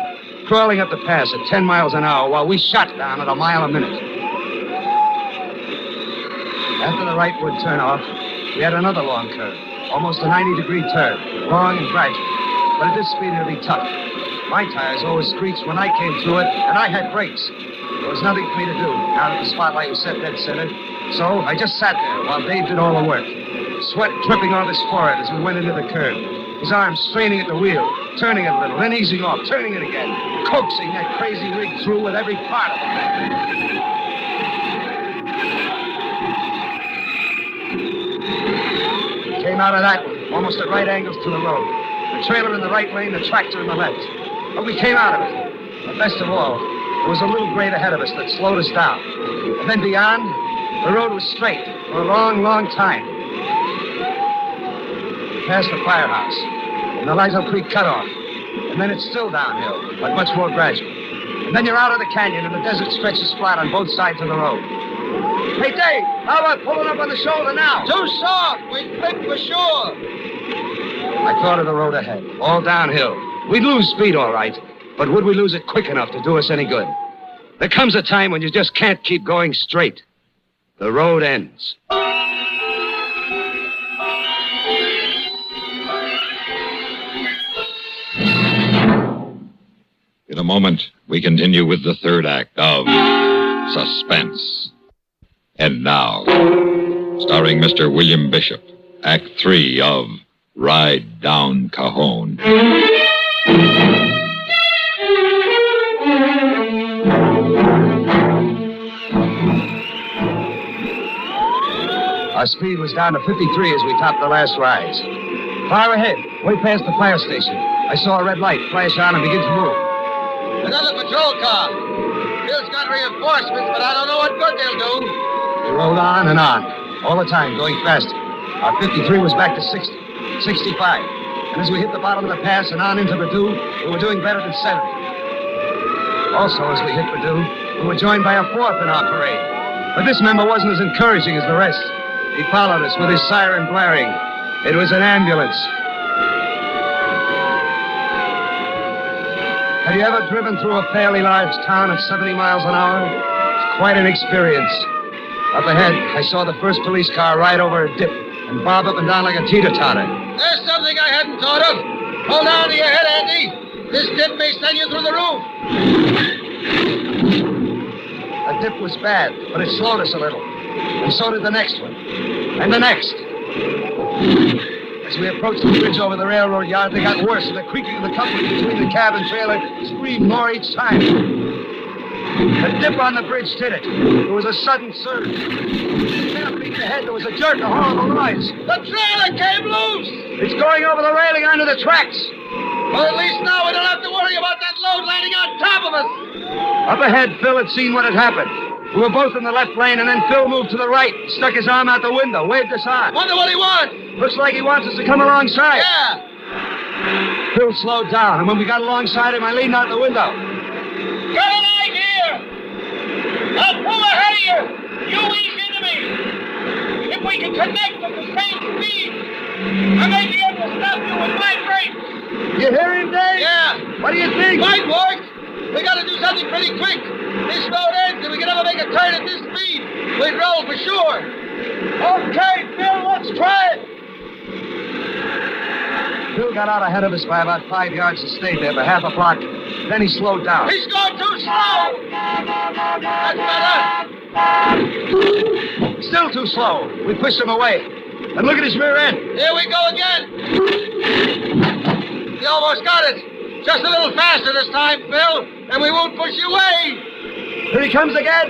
[SPEAKER 9] Crawling up the pass at 10 miles an hour while we shot down at a mile a minute. After the right would turn off, we had another long curve, almost a 90-degree turn, long and gradual. But at this speed, it would be tough. My tires always screeched when I came through it, and I had brakes. There was nothing for me to do now that the spotlight was set dead center. So I just sat there while Dave did all the work. Sweat dripping off his forehead as we went into the curve. His arms straining at the wheel, turning it a little, then easing off, turning it again, coaxing that crazy rig through with every part of it. Came out of that one, almost at right angles to the road. The trailer in the right lane, the tractor in the left. But we came out of it. But best of all, there was a little grade ahead of us that slowed us down. And then beyond, the road was straight for a long, long time. Past the firehouse, and the Lizo Creek cutoff. And then it's still downhill, but much more gradual. And then you're out of the canyon, and the desert stretches flat on both sides of the road. Hey, Dave, how about pulling up on the shoulder now?
[SPEAKER 15] Too soft. We'd flip for sure.
[SPEAKER 9] I thought of the road ahead, all downhill. We'd lose speed, all right, but would we lose it quick enough to do us any good? There comes a time when you just can't keep going straight. The road ends.
[SPEAKER 1] a moment, we continue with the third act of Suspense. And now, starring Mr. William Bishop, Act 3 of Ride Down Cajon.
[SPEAKER 9] Our speed was down to 53 as we topped the last rise. Far ahead, way past the fire station, I saw a red light flash on and begin to move.
[SPEAKER 15] Another patrol car. Bill's got reinforcements, but I don't know what good they'll do.
[SPEAKER 9] We rode on and on, all the time going faster. Our 53 was back to 60, 65. And as we hit the bottom of the pass and on into Purdue, we were doing better than 70. Also, as we hit Purdue, we were joined by a fourth in our parade. But this member wasn't as encouraging as the rest. He followed us with his siren blaring. It was an ambulance. Have you ever driven through a fairly large town at 70 miles an hour? It's quite an experience. Up ahead, I saw the first police car ride over a dip and bob up and down like a teeter-totter.
[SPEAKER 15] There's something I hadn't thought of. Hold on to your head, Andy. This dip may send you through the roof.
[SPEAKER 9] The dip was bad, but it slowed us a little. And so did the next one. And the next. As we approached the bridge over the railroad yard, they got worse, and the creaking of the couplings between the cab and trailer screamed more each time. The dip on the bridge did it. There was a sudden surge. 10 feet ahead, there was a jerk, a horrible noise.
[SPEAKER 15] The trailer came loose!
[SPEAKER 9] It's going over the railing onto the tracks.
[SPEAKER 15] Well, at least now we don't have to worry about that load landing on top of us.
[SPEAKER 9] Up ahead, Phil had seen what had happened. We were both in the left lane, and then Phil moved to the right, stuck his arm out the window, waved us on.
[SPEAKER 15] Wonder what he wants.
[SPEAKER 9] Looks like he wants us to come alongside.
[SPEAKER 15] Yeah.
[SPEAKER 9] Phil slowed down, and when we got alongside him, I leaned out the window.
[SPEAKER 15] Got an idea. I'll pull ahead of you. You ease into me. If we can connect at the same speed, I may be able to stop you with my brakes.
[SPEAKER 9] You hear him, Dave?
[SPEAKER 15] Yeah.
[SPEAKER 9] What do you think?
[SPEAKER 15] Might work. We got to do something pretty quick. This road ends, and we can never make a turn at this speed. We'd roll for sure.
[SPEAKER 9] Okay, Phil, let's try it. Phil got out ahead of us by about 5 yards and stayed there for half a block. Then he slowed down.
[SPEAKER 15] He's going too slow. That's better.
[SPEAKER 9] Still too slow. We pushed him away. And look at his rear end.
[SPEAKER 15] Here we go again. You almost got it. Just a little faster this time, Phil, and we won't push you away.
[SPEAKER 9] Here he comes again.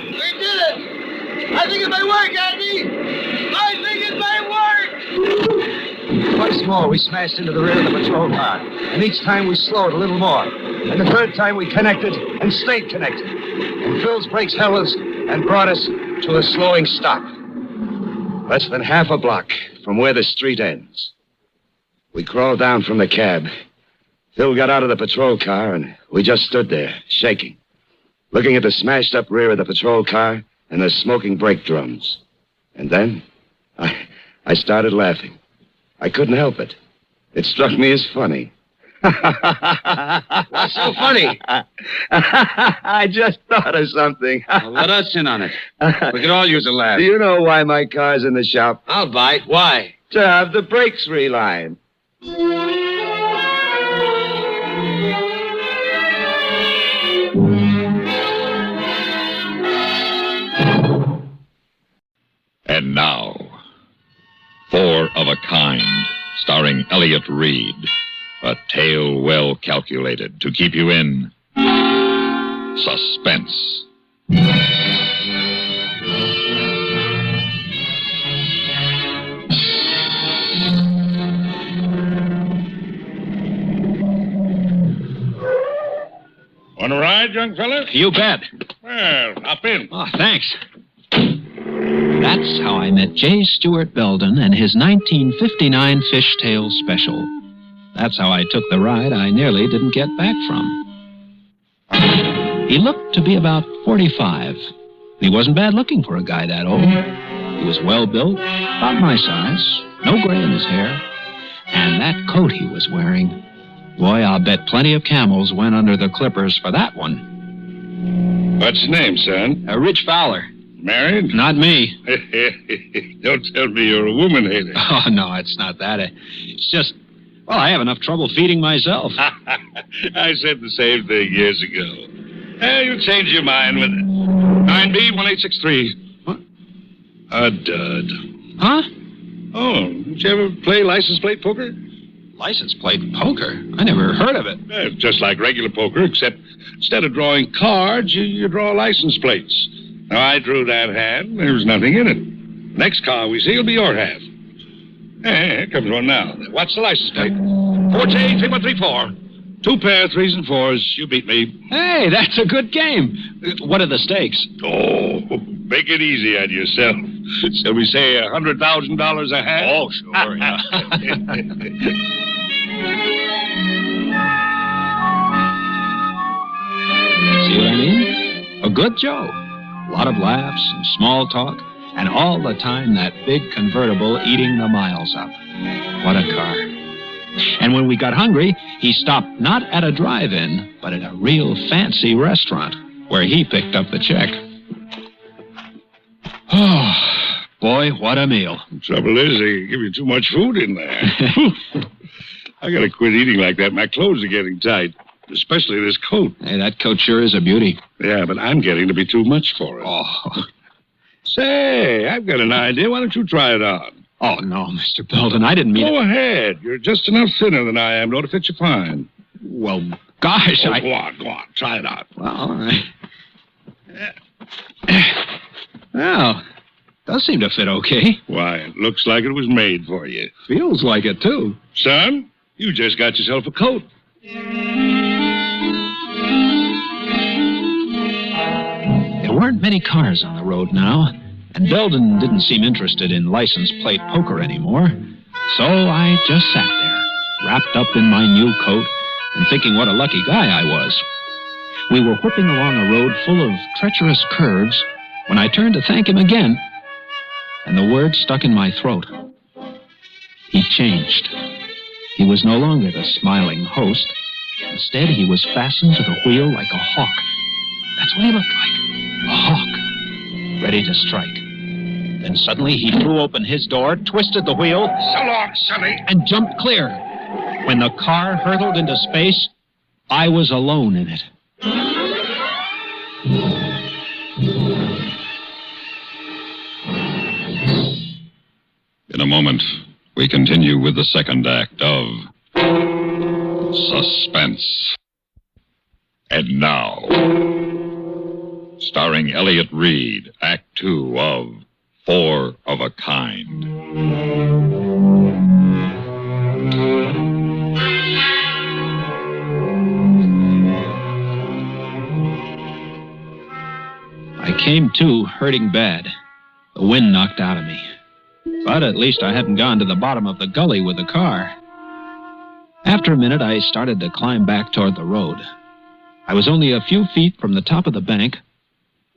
[SPEAKER 15] We did it. I think it may work, Andy. I think it may work.
[SPEAKER 9] Once more, we smashed into the rear of the patrol car. And each time we slowed a little more. And the third time we connected and stayed connected. And Phil's brakes held us and brought us to a slowing stop. Less than half a block from where the street ends. We crawled down from the cab. Phil got out of the patrol car, and we just stood there, shaking, looking at the smashed-up rear of the patrol car and the smoking brake drums. And then I started laughing. I couldn't help it. It struck me as funny.
[SPEAKER 15] What's so funny?
[SPEAKER 9] I just thought of something.
[SPEAKER 6] Well, let us in on it. We could all use a laugh.
[SPEAKER 9] Do you know why my car's in the shop?
[SPEAKER 6] I'll bite. Why?
[SPEAKER 9] To have the brakes relined.
[SPEAKER 1] And now, Four of a Kind, starring Elliott Reed. A tale well calculated to keep you in suspense.
[SPEAKER 14] Want to ride, young fellas?
[SPEAKER 3] You bet.
[SPEAKER 14] Well, hop in.
[SPEAKER 3] Oh, thanks. That's how I met J. Stuart Belden and his 1959 Fishtail Special. That's how I took the ride I nearly didn't get back from. He looked to be about 45. He wasn't bad looking for a guy that old. He was well built, about my size, no gray in his hair. And that coat he was wearing, boy, I'll bet plenty of camels went under the clippers for that one.
[SPEAKER 14] What's your name, son?
[SPEAKER 3] Rich Fowler.
[SPEAKER 14] Married?
[SPEAKER 3] Not me.
[SPEAKER 14] Don't tell me you're a woman hater.
[SPEAKER 3] Oh, no, it's not that. It's just, Well, I have enough trouble feeding myself.
[SPEAKER 16] I said the same thing years ago. You change your mind with it. 9B1863. What? A dud.
[SPEAKER 3] Huh?
[SPEAKER 16] Oh, did you ever play license plate poker?
[SPEAKER 3] License plate poker? I never heard of it.
[SPEAKER 16] Just like regular poker, except instead of drawing cards, you draw license plates. Now, I drew that hand. There was nothing in it. Next car we see will be your half. Here comes one now. What's the license plate? 483134. 2 pair, 3s and 4s. You beat me.
[SPEAKER 3] Hey, that's a good game. What are the stakes?
[SPEAKER 16] Oh, make it easy on yourself. Shall we say $100,000 a hand?
[SPEAKER 3] Oh, sure, yeah. See what I mean? A good joke. A lot of laughs and small talk, and all the time that big convertible eating the miles up. What a car. And when we got hungry, he stopped not at a drive-in, but at a real fancy restaurant, where he picked up the check. Oh, boy, what a meal.
[SPEAKER 16] The trouble is, they give you too much food in there. I gotta quit eating like that. My clothes are getting tight, especially this coat.
[SPEAKER 3] Hey, that coat sure is a beauty.
[SPEAKER 16] Yeah, but I'm getting to be too much for it.
[SPEAKER 3] Oh.
[SPEAKER 16] Say, I've got an idea. Why don't you try it on?
[SPEAKER 3] Oh, no, Mr. Belden, I didn't mean
[SPEAKER 16] Go ahead. You're just enough thinner than I am, though, to fit you fine.
[SPEAKER 3] Well, gosh,
[SPEAKER 16] Go on. Try it on.
[SPEAKER 3] Well, all right. Well, does seem to fit okay.
[SPEAKER 16] Why, it looks like it was made for you.
[SPEAKER 3] Feels like it, too.
[SPEAKER 16] Son, you just got yourself a coat.
[SPEAKER 3] There weren't many cars on the road now, and Belden didn't seem interested in license plate poker anymore. So I just sat there, wrapped up in my new coat, and thinking what a lucky guy I was. We were whipping along a road full of treacherous curves when I turned to thank him again, and the word stuck in my throat. He changed. He was no longer the smiling host. Instead, he was fastened to the wheel like a hawk. That's what he looked like. A hawk, ready to strike. Then suddenly he threw open his door, twisted the wheel.
[SPEAKER 16] So long, Sonny.
[SPEAKER 3] And jumped clear. When the car hurtled into space, I was alone in it.
[SPEAKER 1] In a moment, we continue with the second act of Suspense. And now, starring Elliot Reed, Act 2 of 4 of a Kind.
[SPEAKER 3] I came to hurting bad. The wind knocked out of me. But at least I hadn't gone to the bottom of the gully with the car. After a minute, I started to climb back toward the road. I was only a few feet from the top of the bank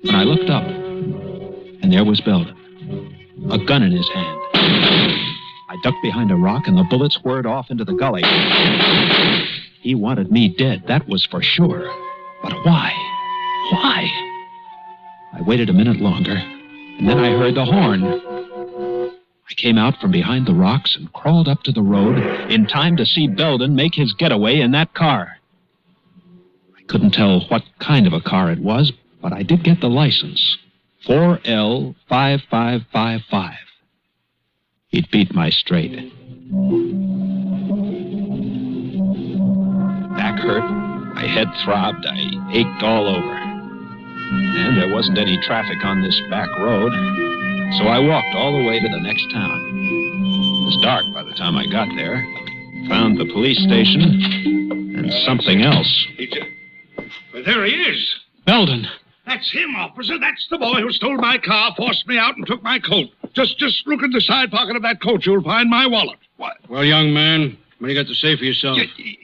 [SPEAKER 3] when I looked up, and there was Belden, a gun in his hand. I ducked behind a rock, and the bullets whirred off into the gully. He wanted me dead, that was for sure. But why? Why? I waited a minute longer, and then I heard the horn. I came out from behind the rocks and crawled up to the road in time to see Belden make his getaway in that car. I couldn't tell what kind of a car it was, but I did get the license. 4L5555. He'd beat my straight. Back hurt, my head throbbed, I ached all over. And there wasn't any traffic on this back road, so I walked all the way to the next town. It was dark by the time I got there. Found the police station and something else.
[SPEAKER 16] But there he is.
[SPEAKER 3] Belden.
[SPEAKER 16] That's him, officer. That's the boy who stole my car, forced me out, and took my coat. Just look in the side pocket of that coat. You'll find my wallet. What?
[SPEAKER 22] Well, young man, what do you got to say for yourself?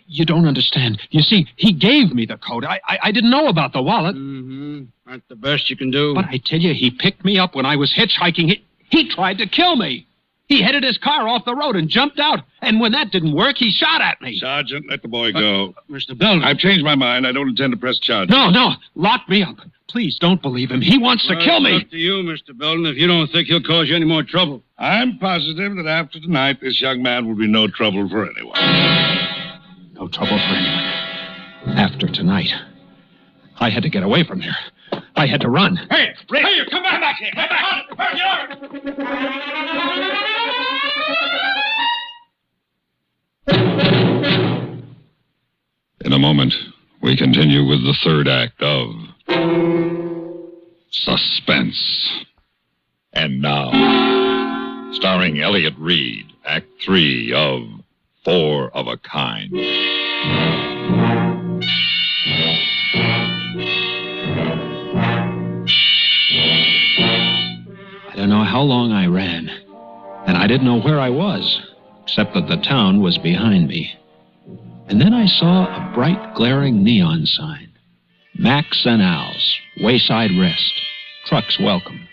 [SPEAKER 3] You don't understand. You see, he gave me the coat. I didn't know about the wallet.
[SPEAKER 22] Mm-hmm. That's the best you can do.
[SPEAKER 3] But I tell you, he picked me up when I was hitchhiking. He tried to kill me. He headed his car off the road and jumped out. And when that didn't work, he shot at me.
[SPEAKER 16] Sergeant, let the boy go.
[SPEAKER 22] Mr. Belden.
[SPEAKER 16] I've changed my mind. I don't intend to press charges.
[SPEAKER 3] No. Lock me up. please don't believe him. He wants to kill me.
[SPEAKER 22] It's up to you, Mr. Belden, if you don't think he'll cause you any more trouble.
[SPEAKER 16] I'm positive that after tonight, this young man will be no trouble for anyone.
[SPEAKER 3] No trouble for anyone. After tonight, I had to get away from there. I had to run.
[SPEAKER 15] Hey, Hey, come back here. Come back.
[SPEAKER 1] In a moment, we continue with the third act of Suspense. And now, starring Elliot Reed, Act 3 of Four of a Kind.
[SPEAKER 3] I don't know how long I ran, and I didn't know where I was, except that the town was behind me. And then I saw a bright, glaring neon sign. Max and Al's, Wayside Rest, trucks welcome.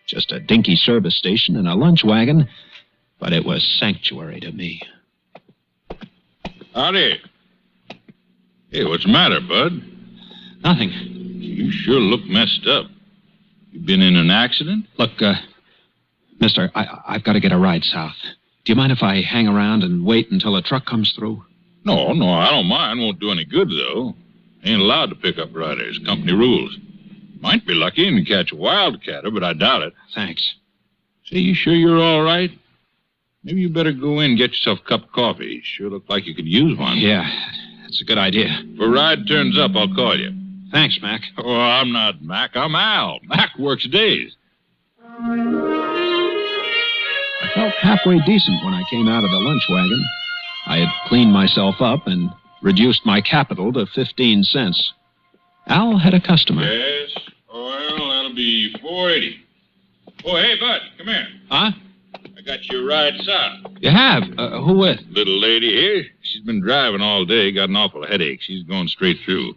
[SPEAKER 3] Just a dinky service station and a lunch wagon, but it was sanctuary to me.
[SPEAKER 14] Howdy. Hey, what's the matter, bud?
[SPEAKER 3] Nothing.
[SPEAKER 14] You sure look messed up. You been in an accident?
[SPEAKER 3] Look, mister, I've got to get a ride south. Do you mind if I hang around and wait until a truck comes through?
[SPEAKER 14] No, I don't mind. Won't do any good, though. Ain't allowed to pick up riders. Company rules. Might be lucky and catch a wildcatter, but I doubt it.
[SPEAKER 3] Thanks.
[SPEAKER 14] Say, you sure you're all right? Maybe you better go in and get yourself a cup of coffee. Sure look like you could use one.
[SPEAKER 3] Yeah, that's a good idea.
[SPEAKER 14] If a ride turns up, I'll call you.
[SPEAKER 3] Thanks, Mac.
[SPEAKER 14] Oh, I'm not Mac. I'm Al. Mac works days.
[SPEAKER 3] I felt halfway decent when I came out of the lunch wagon. I had cleaned myself up and reduced my capital to 15 cents. Al had a customer.
[SPEAKER 14] Yes. Well, that'll be $4.80. Oh, hey, bud, come here.
[SPEAKER 3] Huh?
[SPEAKER 14] I got your ride south.
[SPEAKER 3] You have? Who with?
[SPEAKER 14] Little lady here. She's been driving all day, got an awful headache. She's going straight through.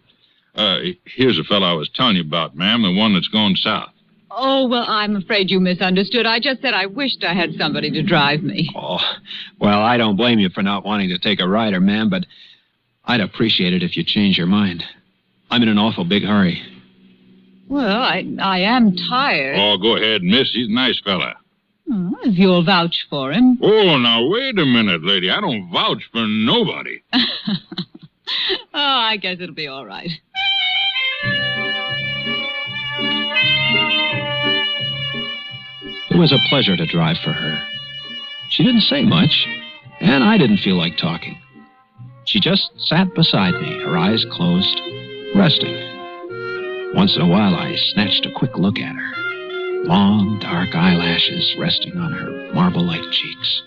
[SPEAKER 14] Here's the fellow I was telling you about, ma'am, the one that's going south.
[SPEAKER 10] Oh, well, I'm afraid you misunderstood. I just said I wished I had somebody to drive me.
[SPEAKER 3] Oh, well, I don't blame you for not wanting to take a rider, ma'am, but I'd appreciate it if you change your mind. I'm in an awful big hurry.
[SPEAKER 10] Well, I am tired.
[SPEAKER 14] Oh, go ahead, miss. He's a nice fella.
[SPEAKER 10] If you'll vouch for him.
[SPEAKER 14] Oh, now, wait a minute, lady. I don't vouch for nobody.
[SPEAKER 10] Oh, I guess it'll be all right.
[SPEAKER 3] It was a pleasure to drive for her. She didn't say much, and I didn't feel like talking. She just sat beside me, her eyes closed, resting. Once in a while, I snatched a quick look at her. Long, dark eyelashes resting on her marble-like cheeks.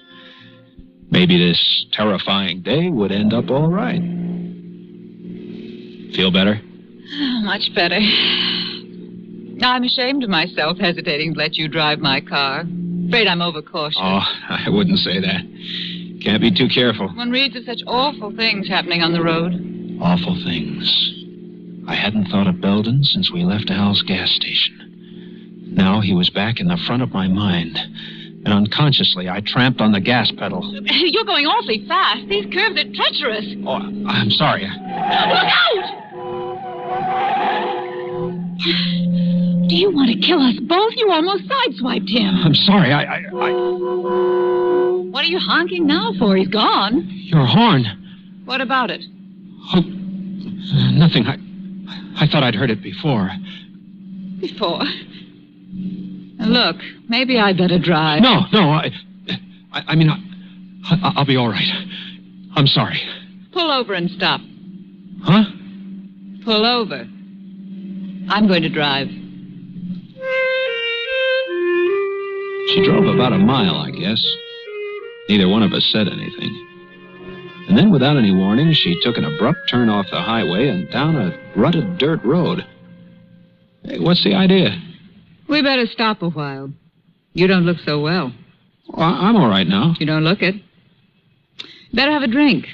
[SPEAKER 3] Maybe this terrifying day would end up all right. Feel better?
[SPEAKER 10] Much better. I'm ashamed of myself hesitating to let you drive my car. Afraid I'm overcautious.
[SPEAKER 3] Oh, I wouldn't say that. Can't be too careful.
[SPEAKER 10] One reads of such awful things happening on the road.
[SPEAKER 3] Awful things. I hadn't thought of Belden since we left Al's gas station. Now he was back in the front of my mind, and unconsciously I tramped on the gas pedal.
[SPEAKER 10] You're going awfully fast. These curves are treacherous.
[SPEAKER 3] Oh, I'm sorry.
[SPEAKER 10] Look out! Do you want to kill us both? You almost sideswiped him.
[SPEAKER 3] I'm sorry,
[SPEAKER 10] What are you honking now for? He's gone.
[SPEAKER 3] Your horn.
[SPEAKER 10] What about it?
[SPEAKER 3] Oh, nothing. I thought I'd heard it before.
[SPEAKER 10] Before? Look, maybe I'd better drive.
[SPEAKER 3] No, I mean, I'll be all right. I'm sorry.
[SPEAKER 10] Pull over and stop.
[SPEAKER 3] Huh?
[SPEAKER 10] Pull over. I'm going to drive.
[SPEAKER 3] She drove about a mile, I guess. Neither one of us said anything. And then, without any warning, she took an abrupt turn off the highway and down a rutted dirt road. Hey, what's the idea?
[SPEAKER 10] We better stop a while. You don't look so well.
[SPEAKER 3] I'm all right now.
[SPEAKER 10] You don't look it. Better have a drink.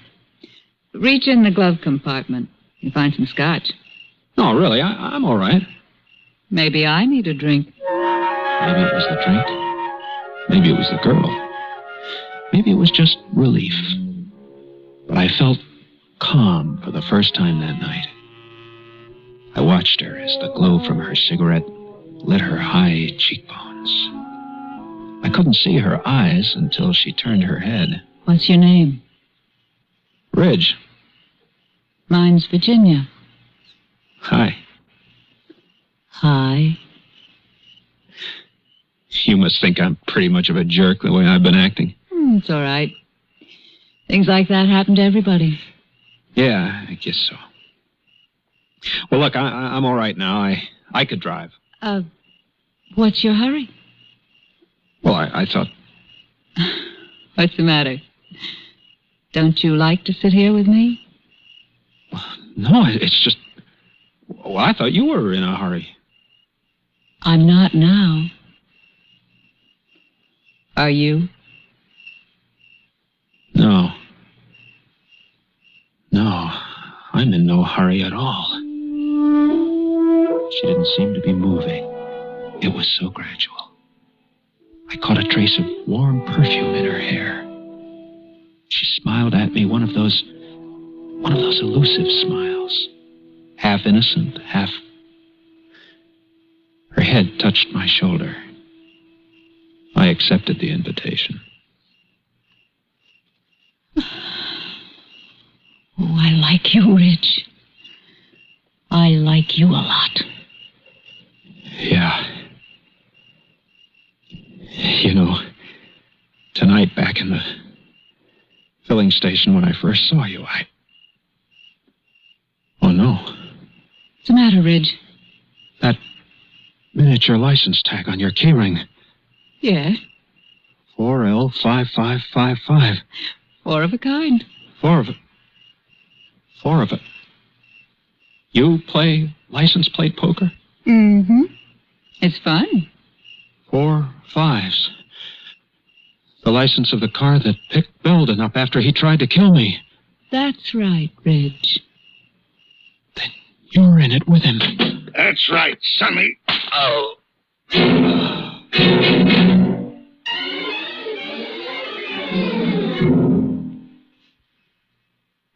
[SPEAKER 10] Reach in the glove compartment and find some scotch.
[SPEAKER 3] No, really, I'm all right.
[SPEAKER 10] Maybe I need a drink.
[SPEAKER 3] Maybe it was the drink. Maybe it was the girl. Maybe it was just relief. But I felt calm for the first time that night. I watched her as the glow from her cigarette lit her high cheekbones. I couldn't see her eyes until she turned her head.
[SPEAKER 10] What's your name?
[SPEAKER 3] Ridge.
[SPEAKER 10] Mine's Virginia.
[SPEAKER 3] Hi.
[SPEAKER 10] Hi.
[SPEAKER 3] You must think I'm pretty much of a jerk the way I've been acting.
[SPEAKER 10] It's all right. Things like that happen to everybody.
[SPEAKER 3] Yeah, I guess so. Well, look, I'm all right now. I could drive.
[SPEAKER 10] What's your hurry?
[SPEAKER 3] Well, I thought...
[SPEAKER 10] What's the matter? Don't you like to sit here with me?
[SPEAKER 3] No, it's just... Well, I thought you were in a hurry.
[SPEAKER 10] I'm not now. Are you?
[SPEAKER 3] No. No, I'm in no hurry at all. She didn't seem to be moving. It was so gradual. I caught a trace of warm perfume in her hair. She smiled at me, one of those elusive smiles. Half innocent, half... Her head touched my shoulder. I accepted the invitation.
[SPEAKER 10] Oh, I like you, Rich. I like you a lot.
[SPEAKER 3] Yeah. You know, tonight back in the filling station when I first saw you, Oh, no.
[SPEAKER 10] What's the matter, Ridge?
[SPEAKER 3] That miniature license tag on your keyring.
[SPEAKER 10] Yeah?
[SPEAKER 3] 4L5555.
[SPEAKER 10] Four of a kind.
[SPEAKER 3] Four of it. You play license plate poker?
[SPEAKER 10] Mm-hmm. It's fun.
[SPEAKER 3] 4 5s. The license of the car that picked Belden up after he tried to kill me.
[SPEAKER 10] That's right, Ridge.
[SPEAKER 3] Then you're in it with him.
[SPEAKER 16] That's right, Sonny. Oh.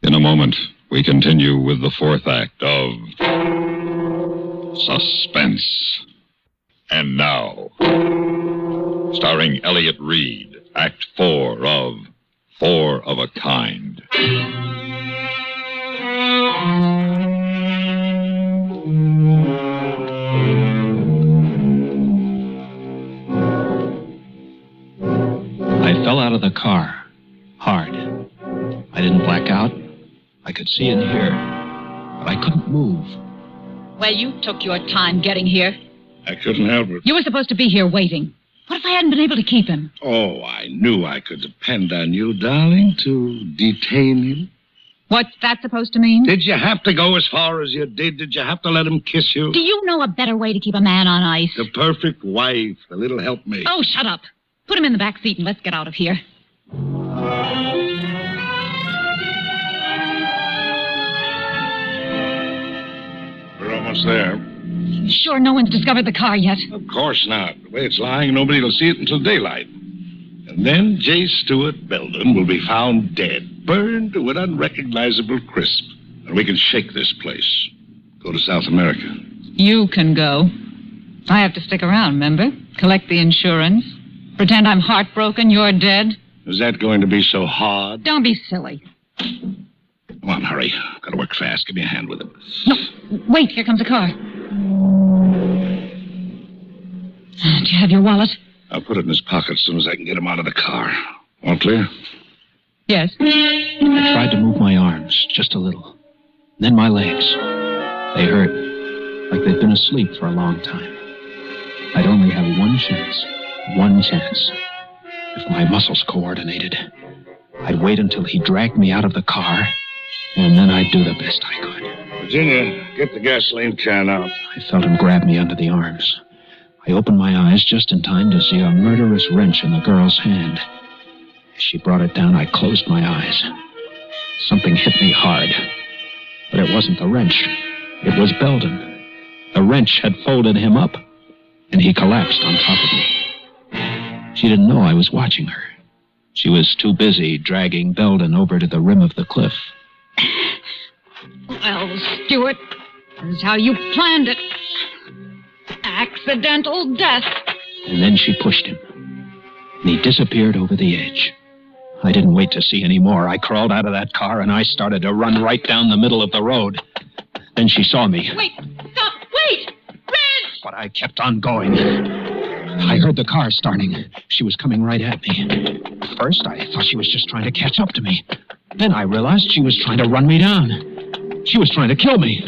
[SPEAKER 1] In a moment, we continue with the fourth act of Suspense. And now, starring Elliot Reed, Act 4 of Four of a Kind.
[SPEAKER 3] I fell out of the car, hard. I didn't black out. I could see and hear, but I couldn't move.
[SPEAKER 10] Well, you took your time getting here.
[SPEAKER 16] I couldn't help it.
[SPEAKER 10] You were supposed to be here waiting. What if I hadn't been able to keep him?
[SPEAKER 16] Oh, I knew I could depend on you, darling, to detain him.
[SPEAKER 10] What's that supposed to mean?
[SPEAKER 16] Did you have to go as far as you did? Did you have to let him kiss you?
[SPEAKER 10] Do you know a better way to keep a man on ice?
[SPEAKER 16] The perfect wife, the little helpmate.
[SPEAKER 10] Oh, shut up. Put him in the back seat and let's get out of here.
[SPEAKER 16] We're almost there.
[SPEAKER 10] Sure no one's discovered the car yet?
[SPEAKER 16] Of course not. The way it's lying, nobody will see it until daylight. And then J. Stewart Belden will be found dead, burned to an unrecognizable crisp. And we can shake this place. Go to South America.
[SPEAKER 10] You can go. I have to stick around, remember? Collect the insurance. Pretend I'm heartbroken, you're dead.
[SPEAKER 16] Is that going to be so hard?
[SPEAKER 10] Don't be silly.
[SPEAKER 16] Come on, hurry. Got to work fast. Give me a hand with it.
[SPEAKER 10] No, wait, here comes a car. Do you have your wallet?
[SPEAKER 16] I'll put it in his pocket as soon as I can get him out of the car. All clear?
[SPEAKER 10] Yes.
[SPEAKER 3] I tried to move my arms, just a little. Then my legs. They hurt, like they'd been asleep for a long time. I'd only have one chance. One chance. If my muscles coordinated, I'd wait until he dragged me out of the car, and then I'd do the best I could.
[SPEAKER 16] Virginia, get the gasoline can out.
[SPEAKER 3] I felt him grab me under the arms. I opened my eyes just in time to see a murderous wrench in the girl's hand. As she brought it down, I closed my eyes. Something hit me hard. But it wasn't the wrench. It was Belden. The wrench had folded him up, and he collapsed on top of me. She didn't know I was watching her. She was too busy dragging Belden over to the rim of the cliff.
[SPEAKER 10] Well, Stuart, This is how you planned it. Accidental death.
[SPEAKER 3] And then she pushed him, and he disappeared over the edge. I didn't wait to see any more. I crawled out of that car, and I started to run right down the middle of the road. Then she saw me.
[SPEAKER 10] Wait! Stop! Wait! Red!
[SPEAKER 3] But I kept on going. I heard the car starting. She was coming right at me. First, I thought she was just trying to catch up to me. Then I realized she was trying to run me down. She was trying to kill me.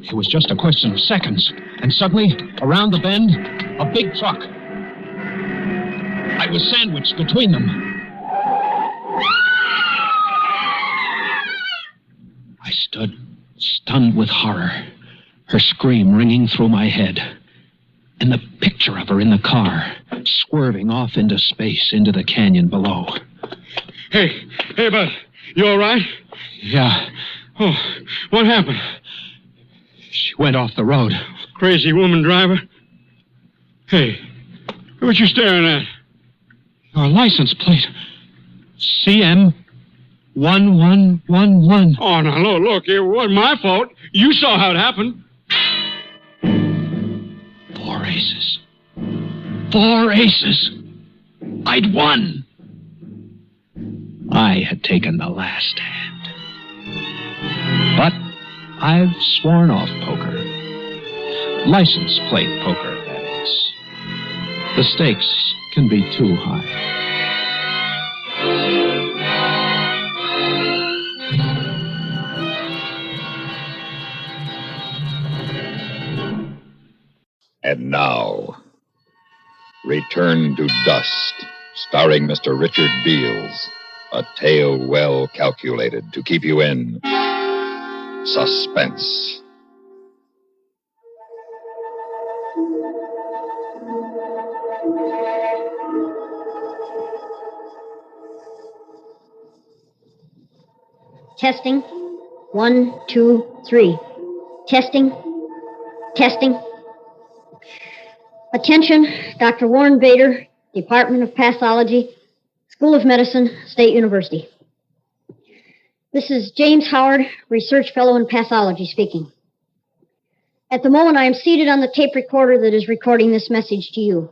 [SPEAKER 3] It was just a question of seconds. And suddenly, around the bend, a big truck. I was sandwiched between them. I stood, stunned with horror, her scream ringing through my head, and the picture of her in the car, swerving off into space, into the canyon below.
[SPEAKER 22] Hey, bud, you all right?
[SPEAKER 3] Yeah.
[SPEAKER 22] Oh, what happened?
[SPEAKER 3] She went off the road.
[SPEAKER 22] Crazy woman driver? Hey, what you staring at?
[SPEAKER 3] Your license plate. CM1111.
[SPEAKER 22] Oh, now, look, it wasn't my fault. You saw how it happened.
[SPEAKER 3] 4 aces. 4 aces. I'd won. I had taken the last hand. But I've sworn off poker. License plate poker, that is. The stakes can be too high.
[SPEAKER 1] And now, Return to Dust, starring Mr. Richard Beals. A tale well calculated to keep you in suspense.
[SPEAKER 12] Testing. 1, 2, 3. Testing. Testing. Attention, Dr. Warren Bader, Department of Pathology, School of Medicine, State University. This is James Howard, Research Fellow in Pathology speaking. At the moment, I am seated on the tape recorder that is recording this message to you.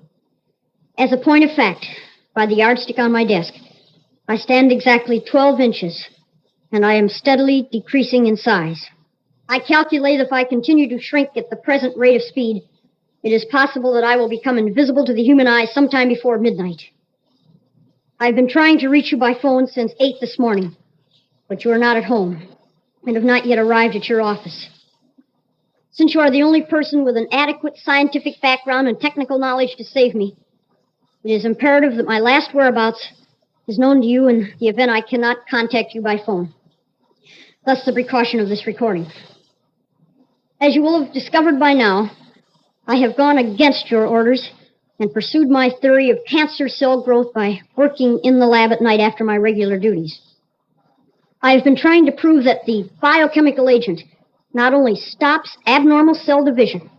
[SPEAKER 12] As a point of fact, by the yardstick on my desk, I stand exactly 12 inches, and I am steadily decreasing in size. I calculate if I continue to shrink at the present rate of speed, it is possible that I will become invisible to the human eye sometime before midnight. I've been trying to reach you by phone since 8 this morning, but you are not at home and have not yet arrived at your office. Since you are the only person with an adequate scientific background and technical knowledge to save me, it is imperative that my last whereabouts is known to you in the event I cannot contact you by phone. Thus the precaution of this recording. As you will have discovered by now, I have gone against your orders and pursued my theory of cancer cell growth by working in the lab at night after my regular duties. I have been trying to prove that the biochemical agent not only stops abnormal cell division,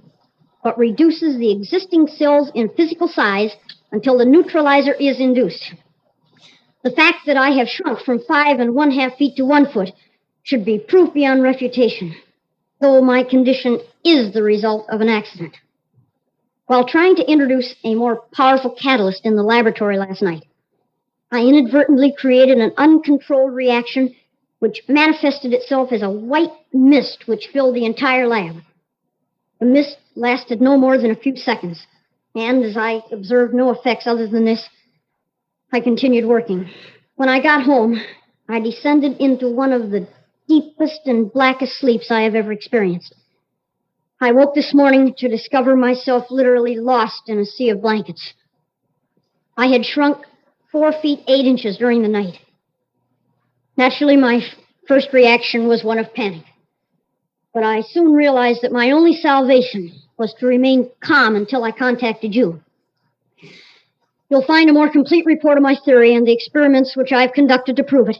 [SPEAKER 12] but reduces the existing cells in physical size until the neutralizer is induced. The fact that I have shrunk from 5 1/2 feet to 1 foot should be proof beyond refutation, though my condition is the result of an accident. While trying to introduce a more powerful catalyst in the laboratory last night, I inadvertently created an uncontrolled reaction which manifested itself as a white mist which filled the entire lab. The mist lasted no more than a few seconds, and as I observed no effects other than this, I continued working. When I got home, I descended into one of the deepest and blackest sleeps I have ever experienced. I woke this morning to discover myself literally lost in a sea of blankets. I had shrunk 4 feet 8 inches during the night. Naturally, my first reaction was one of panic. But I soon realized that my only salvation was to remain calm until I contacted you. You'll find a more complete report of my theory and the experiments which I've conducted to prove it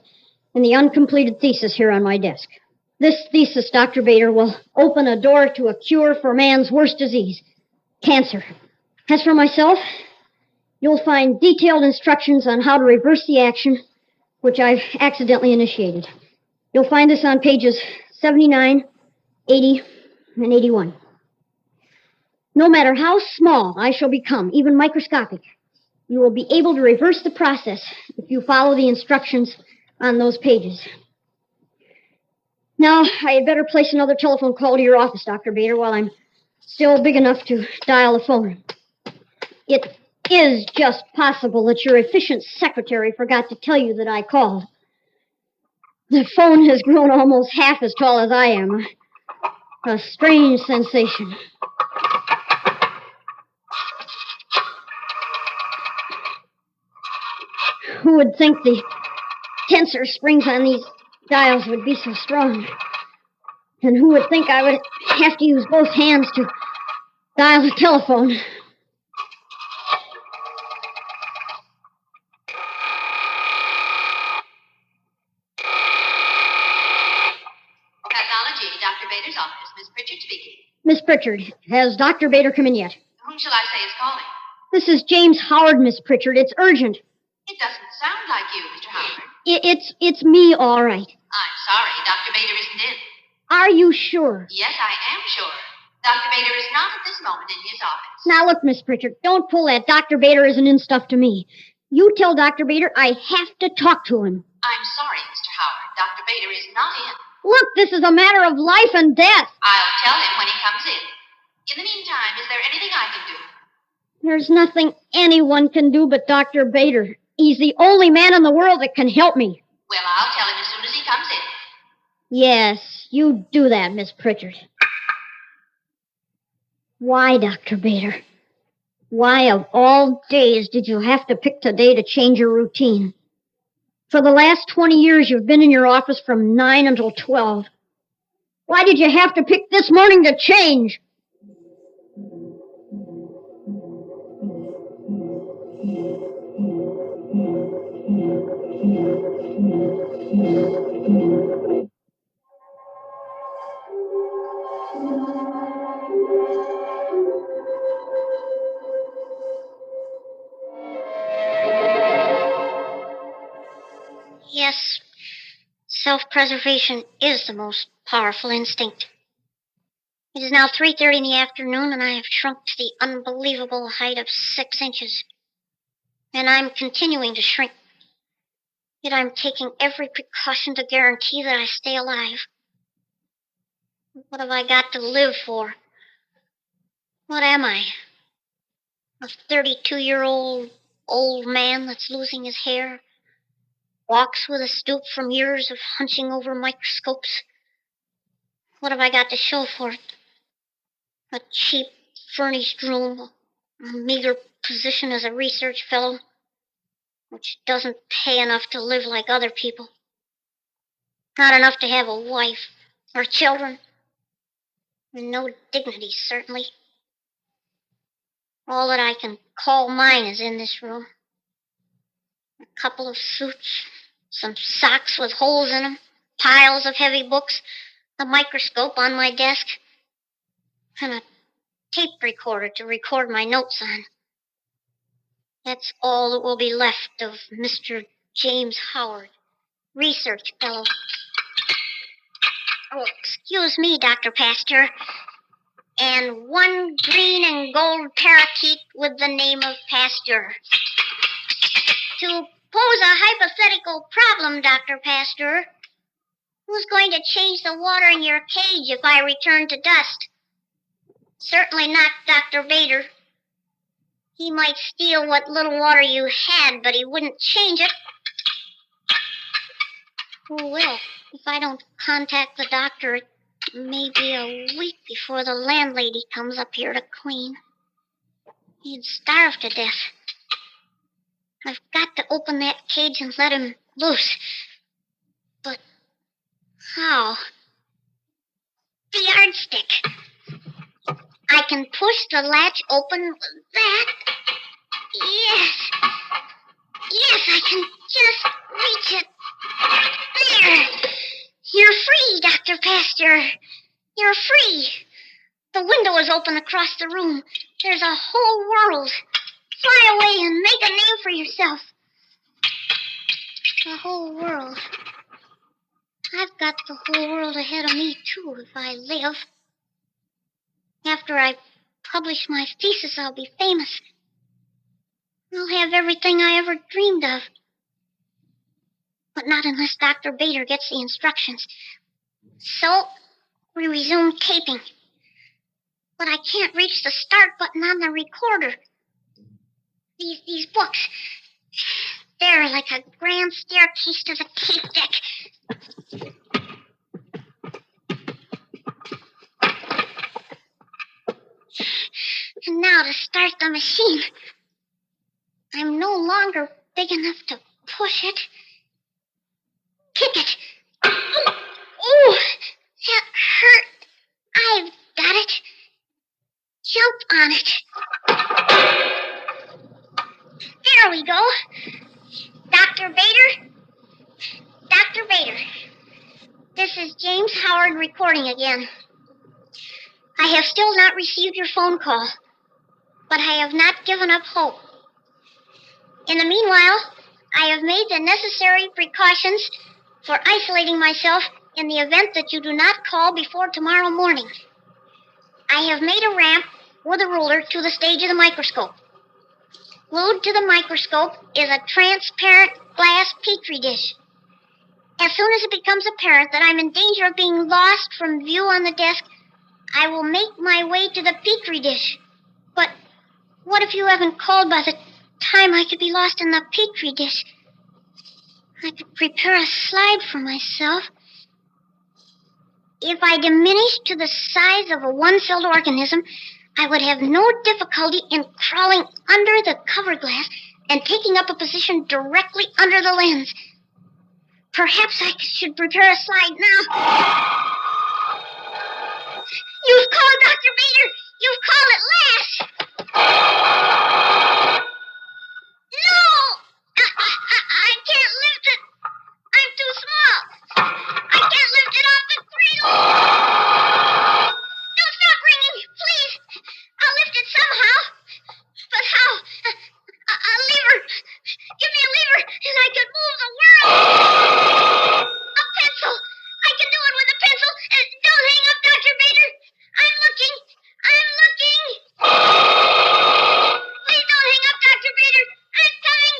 [SPEAKER 12] in the uncompleted thesis here on my desk. This thesis, Dr. Bader, will open a door to a cure for man's worst disease, cancer. As for myself, you'll find detailed instructions on how to reverse the action which I've accidentally initiated. You'll find this on pages 79, 80,
[SPEAKER 5] and 81. No matter how small I shall become, even microscopic, you will be able to reverse the process if you follow the instructions on those pages. Now, I had better place another telephone call to your office, Dr. Bader, while I'm still big enough to dial the phone. It is just possible that your efficient secretary forgot to tell you that I called. The phone has grown almost half as tall as I am. A strange sensation. Who would think the tensor springs on these dials would be so strong? And who would think I would have to use both hands to dial the telephone?
[SPEAKER 20] Pathology, Dr. Bader's office. Miss Pritchard speaking.
[SPEAKER 5] Miss Pritchard, has Dr. Bader come in yet?
[SPEAKER 20] Whom shall I say is calling?
[SPEAKER 5] This is James Howard, Miss Pritchard. It's urgent.
[SPEAKER 20] It doesn't sound like you, Mr. Howard.
[SPEAKER 5] It's me, all right.
[SPEAKER 20] I'm sorry, Dr. Bader isn't in.
[SPEAKER 5] Are you sure?
[SPEAKER 20] Yes, I am sure. Dr. Bader is not at this moment in his office.
[SPEAKER 5] Now, look, Miss Pritchard, don't pull that Dr. Bader isn't in stuff to me. You tell Dr. Bader I have to talk to him.
[SPEAKER 20] I'm sorry, Mr. Howard. Dr. Bader is not in.
[SPEAKER 5] Look, this is a matter of life and death.
[SPEAKER 20] I'll tell him when he comes in. In the meantime, is there anything I can do?
[SPEAKER 5] There's nothing anyone can do but Dr. Bader. He's the only man in the world that can help me.
[SPEAKER 20] Well, I'll tell him as soon as he comes in.
[SPEAKER 5] Yes, you do that, Miss Pritchard. Why, Dr. Bader? Why, of all days, did you have to pick today to change your routine? For the last 20 years, you've been in your office from 9 until 12. Why did you have to pick this morning to change?
[SPEAKER 23] Yes, self-preservation is the most powerful instinct. It is now 3:30 in the afternoon, and I have shrunk to the unbelievable height of 6 inches. And I'm continuing to shrink. Yet I'm taking every precaution to guarantee that I stay alive. What have I got to live for? What am I? A 32-year-old old man that's losing his hair? Walks with a stoop from years of hunching over microscopes? What have I got to show for it? A cheap, furnished room, a meager position as a research fellow, which doesn't pay enough to live like other people. Not enough to have a wife or children, and no dignity, certainly. All that I can call mine is in this room. A couple of suits, some socks with holes in them, piles of heavy books, a microscope on my desk, and a tape recorder to record my notes on. That's all that will be left of Mr. James Howard, research fellow. Oh, excuse me, Dr. Pasteur. And one green and gold parakeet with the name of Pasteur. To pose a hypothetical problem, Dr. Pasteur, who's going to change the water in your cage if I return to dust? Certainly not Dr. Bader. He might steal what little water you had, but he wouldn't change it. Oh, well, if I don't contact the doctor, it may be a week before the landlady comes up here to clean. He'd starve to death. I've got to open that cage and let him loose. But how? The yardstick. I can push the latch open with that. Yes. Yes, I can just reach it. There. You're free, Dr. Pasteur. You're free. The window is open across the room. There's a whole world. Fly away and make a name for yourself. The whole world. I've got the whole world ahead of me, too, if I live. after I publish my thesis, I'll be famous. I'll have everything I ever dreamed of. But not unless Dr. Bader gets the instructions. So, we resume taping. But I can't reach the start button on the recorder. These books, they're like a grand staircase to the tape deck. And now to start the machine. I'm no longer big enough to push it. Kick it. Oh, that hurt. I've got it. Jump on it. There we go. Dr. Bader? Dr. Bader. This is James Howard recording again. I have still not received your phone call, but I have not given up hope. In the meanwhile, I have made the necessary precautions for isolating myself in the event that you do not call before tomorrow morning. I have made a ramp with a ruler to the stage of the microscope. Glued to the microscope is a transparent glass petri dish. As soon as it becomes apparent that I'm in danger of being lost from view on the desk, I will make my way to the petri dish. But what if you haven't called by the time I could be lost in the petri dish? I could prepare a slide for myself. If I diminished to the size of a one-celled organism, I would have no difficulty in crawling under the cover glass and taking up a position directly under the lens. Perhaps I should prepare a slide now. You've called, Dr. Bader! You've called at last! No! I can't lift it! I'm too small! I can't lift it off the cradle! Don't stop ringing, please! I'll lift it somehow. But how? A lever! Give me a lever and I could move the world! A pencil! I can do it with a pencil! Don't hang up, Dr. Bader! I'm looking! I'm looking! Please don't hang up, Dr. Bader! I'm coming!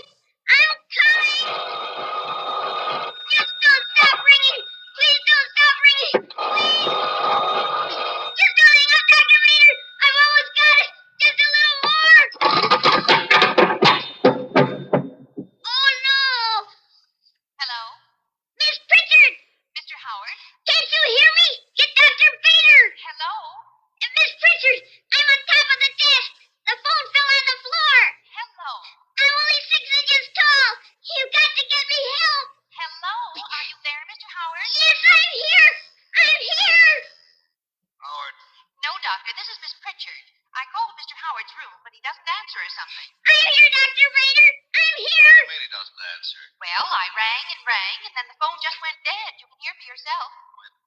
[SPEAKER 23] I'm coming! Just don't stop ringing! Please don't stop ringing! Please! Just don't hang up, Dr. Bader! I've almost got it! Just a little more! Oh, no!
[SPEAKER 20] Hello?
[SPEAKER 23] Miss Pritchard!
[SPEAKER 20] Mr. Howard?
[SPEAKER 23] Can't you hear me? Get Dr. Bader!
[SPEAKER 20] Hello?
[SPEAKER 23] Miss Pritchard, I'm on top of the desk. The phone fell on the floor.
[SPEAKER 20] Hello?
[SPEAKER 23] I'm only 6 inches tall. You've got to get me help.
[SPEAKER 20] Hello? Are you there, Mr. Howard?
[SPEAKER 23] Yes, I'm here. I'm here.
[SPEAKER 16] Howard.
[SPEAKER 20] No, Doctor. This is Miss Pritchard. I called Mr. Howard's room, but he doesn't answer or something.
[SPEAKER 23] I'm here, Dr. Bader. I'm here.
[SPEAKER 16] What do you mean he doesn't answer?
[SPEAKER 20] Well, I rang, and then the phone just went dead. You can hear for yourself.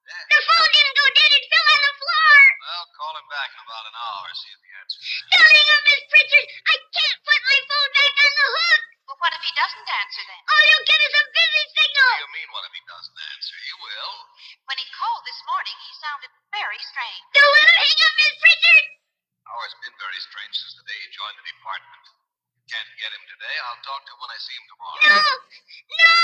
[SPEAKER 23] The phone didn't go dead. It fell on the floor.
[SPEAKER 16] Well, call him back in about an hour, see if he answers.
[SPEAKER 23] Don't hang up, Miss Pritchard. I can't put my phone back on the hook.
[SPEAKER 20] Well, what if he doesn't answer then?
[SPEAKER 23] All you'll get is a busy signal.
[SPEAKER 16] What do you mean, what if he doesn't answer? He will.
[SPEAKER 20] When he called this morning, he sounded very strange.
[SPEAKER 23] Don't let him hang up, Miss Pritchard.
[SPEAKER 16] Howard's been very strange since the day he joined the department. Can't get him today. I'll talk to him when I see him tomorrow.
[SPEAKER 23] No. No.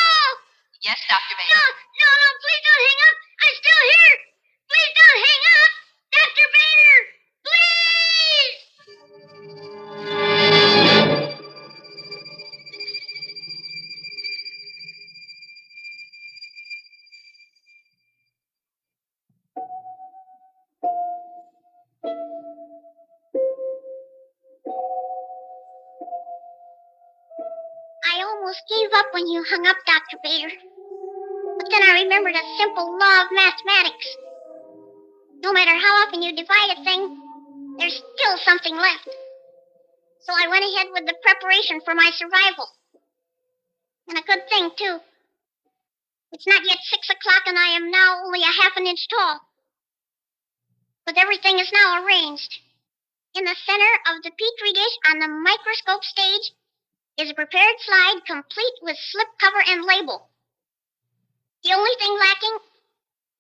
[SPEAKER 20] Yes, Dr. Bader.
[SPEAKER 23] No, please don't hang up. I'm still here. Please don't hang up. Dr. Bader, please. I almost gave up when you hung up, Dr. Bader. But then I remembered a simple law of mathematics. No matter how often you divide a thing, there's still something left. So I went ahead with the preparation for my survival. And a good thing, too. It's not yet 6 o'clock and I am now only a half an inch tall. But everything is now arranged. In the center of the petri dish on the microscope stage is a prepared slide complete with slipcover and label. The only thing lacking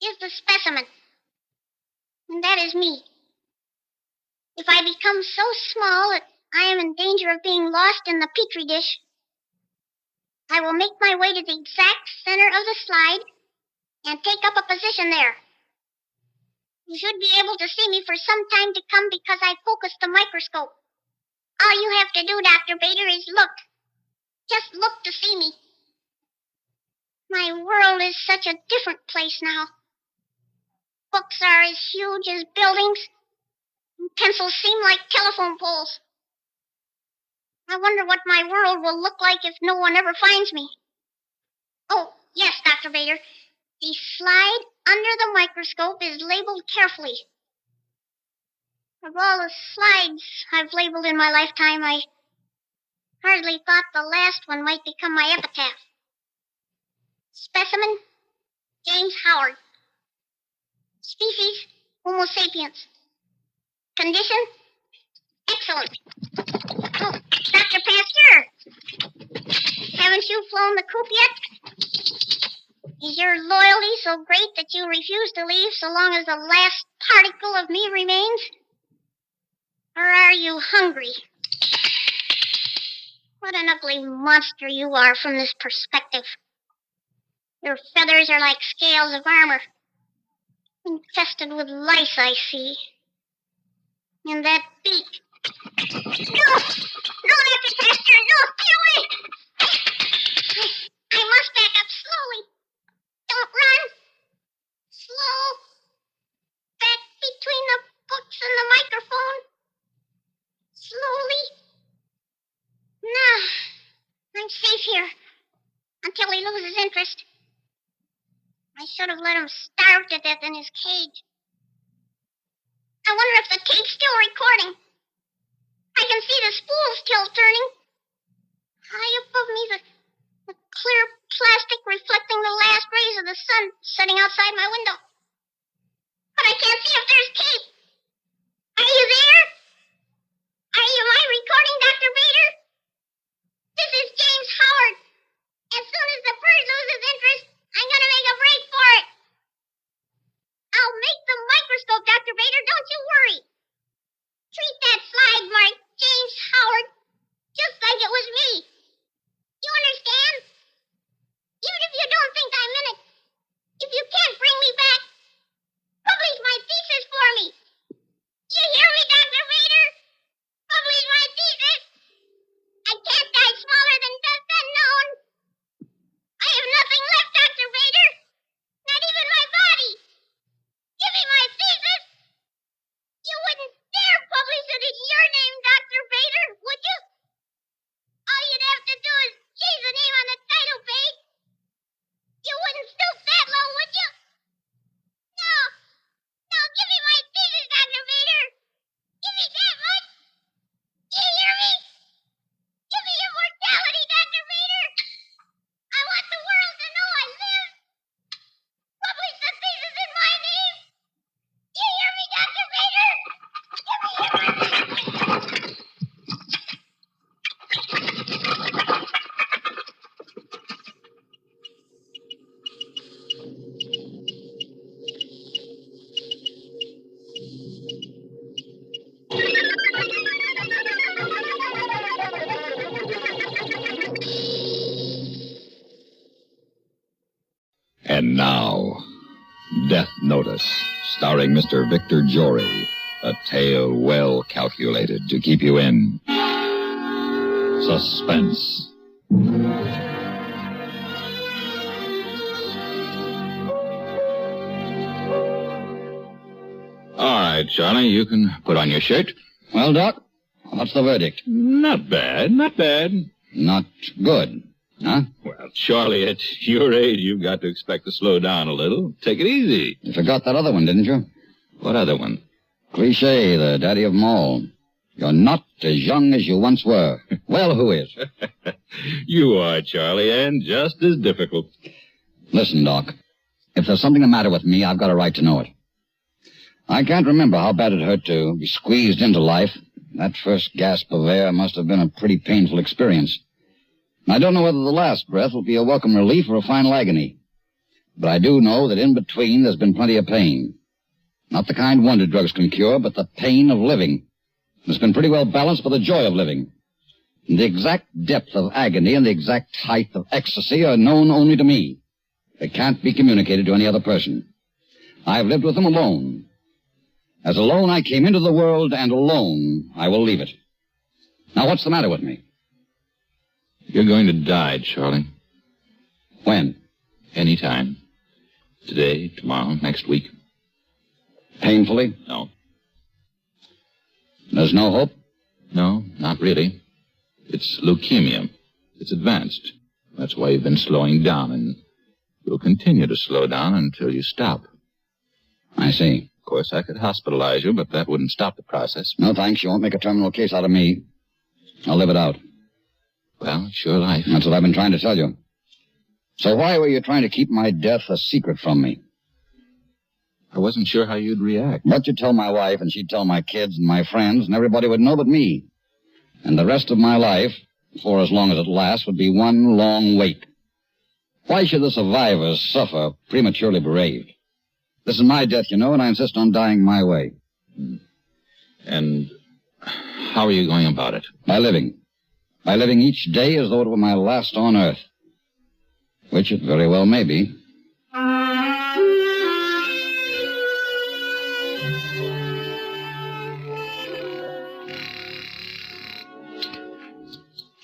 [SPEAKER 23] is the specimen. And that is me. If I become so small that I am in danger of being lost in the petri dish, I will make my way to the exact center of the slide and take up a position there. You should be able to see me for some time to come because I focused the microscope. All you have to do, Dr. Bader, is look. Just look to see me. My world is such a different place now. Books are as huge as buildings, and pencils seem like telephone poles. I wonder what my world will look like if no one ever finds me. Oh, yes, Dr. Bader. The slide under the microscope is labeled carefully. Of all the slides I've labeled in my lifetime, I hardly thought the last one might become my epitaph. Specimen, James Howard. Species, Homo sapiens. Condition, excellent. Oh, Dr. Pasteur, haven't you flown the coop yet? Is your loyalty so great that you refuse to leave so long as the last particle of me remains? Or are you hungry? What an ugly monster you are from this perspective. Your feathers are like scales of armor, infested with lice, I see. And that beak. No! No, Dr. Pasteur, no! Get away! I must back up slowly. Don't run. Slow. Back between the books and the microphone. Slowly. Now, I'm safe here until he loses interest. I should have let him starve to death in his cage. I wonder if the tape's still recording. I can see the spool still turning. High above me, the clear plastic reflecting the last rays of the sun setting outside my window. But I can't see if there's tape. Are you there? Am I recording, Dr. Bader? This is James Howard. As soon as the bird loses interest, I'm going to make a break for it. I'll make the microscope, Dr. Bader, don't you worry. Treat that slide marked James Howard just like it was me. You understand? Even if you don't think I'm in it, if you can't bring me back, publish my thesis for me. You hear me, Dr. Bader? Publish my thesis. I can't die smaller than dust unknown. I have nothing left, Dr. Bader. Not even my body. Give me my thesis. You wouldn't dare publish it in your name, Dr. Bader, would you? All you'd have to do is change the name on the title page. You wouldn't stoop that low, would you? No. No, give me my thesis, Dr. Bader. Give me that much. Do you hear me? Give me immortality, Dr. Bader. I want the world to know I live. Publish the thesis in my name. Do you hear me, Dr. Bader?
[SPEAKER 1] And now, Death Notice, starring Mr. Victor Jory, a tale well calculated to keep you in suspense. All right, Charlie, you can put on your shirt.
[SPEAKER 4] Well, Doc, what's the verdict?
[SPEAKER 1] Not bad, not bad.
[SPEAKER 4] Not good, huh?
[SPEAKER 1] Well, Charlie, at your age, you've got to expect to slow down a little. Take it easy.
[SPEAKER 4] You forgot that other one, didn't you?
[SPEAKER 1] What other one?
[SPEAKER 4] Cliché, the daddy of them all. You're not as young as you once were. Well, who is?
[SPEAKER 1] You are, Charlie, and just as difficult.
[SPEAKER 4] Listen, Doc. If there's something the matter with me, I've got a right to know it. I can't remember how bad it hurt to be squeezed into life. That first gasp of air must have been a pretty painful experience. I don't know whether the last breath will be a welcome relief or a final agony. But I do know that in between there's been plenty of pain. Not the kind wonder drugs can cure, but the pain of living. It's been pretty well balanced by the joy of living. And the exact depth of agony and the exact height of ecstasy are known only to me. They can't be communicated to any other person. I've lived with them alone. As alone I came into the world, and alone I will leave it. Now, what's the matter with me?
[SPEAKER 11] You're going to die, Charlie.
[SPEAKER 4] When?
[SPEAKER 11] Anytime. Today, tomorrow, next week.
[SPEAKER 4] Painfully?
[SPEAKER 11] No.
[SPEAKER 4] There's no hope?
[SPEAKER 11] No, not really. It's leukemia. It's advanced. That's why you've been slowing down, and you'll continue to slow down until you stop.
[SPEAKER 4] I see.
[SPEAKER 11] Of course, I could hospitalize you, but that wouldn't stop the process.
[SPEAKER 4] No, thanks. You won't make a terminal case out of me. I'll live it out.
[SPEAKER 11] Well, it's your life.
[SPEAKER 4] That's what I've been trying to tell you. So why were you trying to keep my death a secret from me?
[SPEAKER 11] I wasn't sure how you'd react.
[SPEAKER 4] But you'd tell my wife, and she'd tell my kids and my friends, and everybody would know but me. And the rest of my life, for as long as it lasts, would be one long wait. Why should the survivors suffer prematurely bereaved? This is my death, you know, and I insist on dying my way.
[SPEAKER 11] And how are you going about it?
[SPEAKER 4] By living. By living each day as though it were my last on earth. Which it very well may be.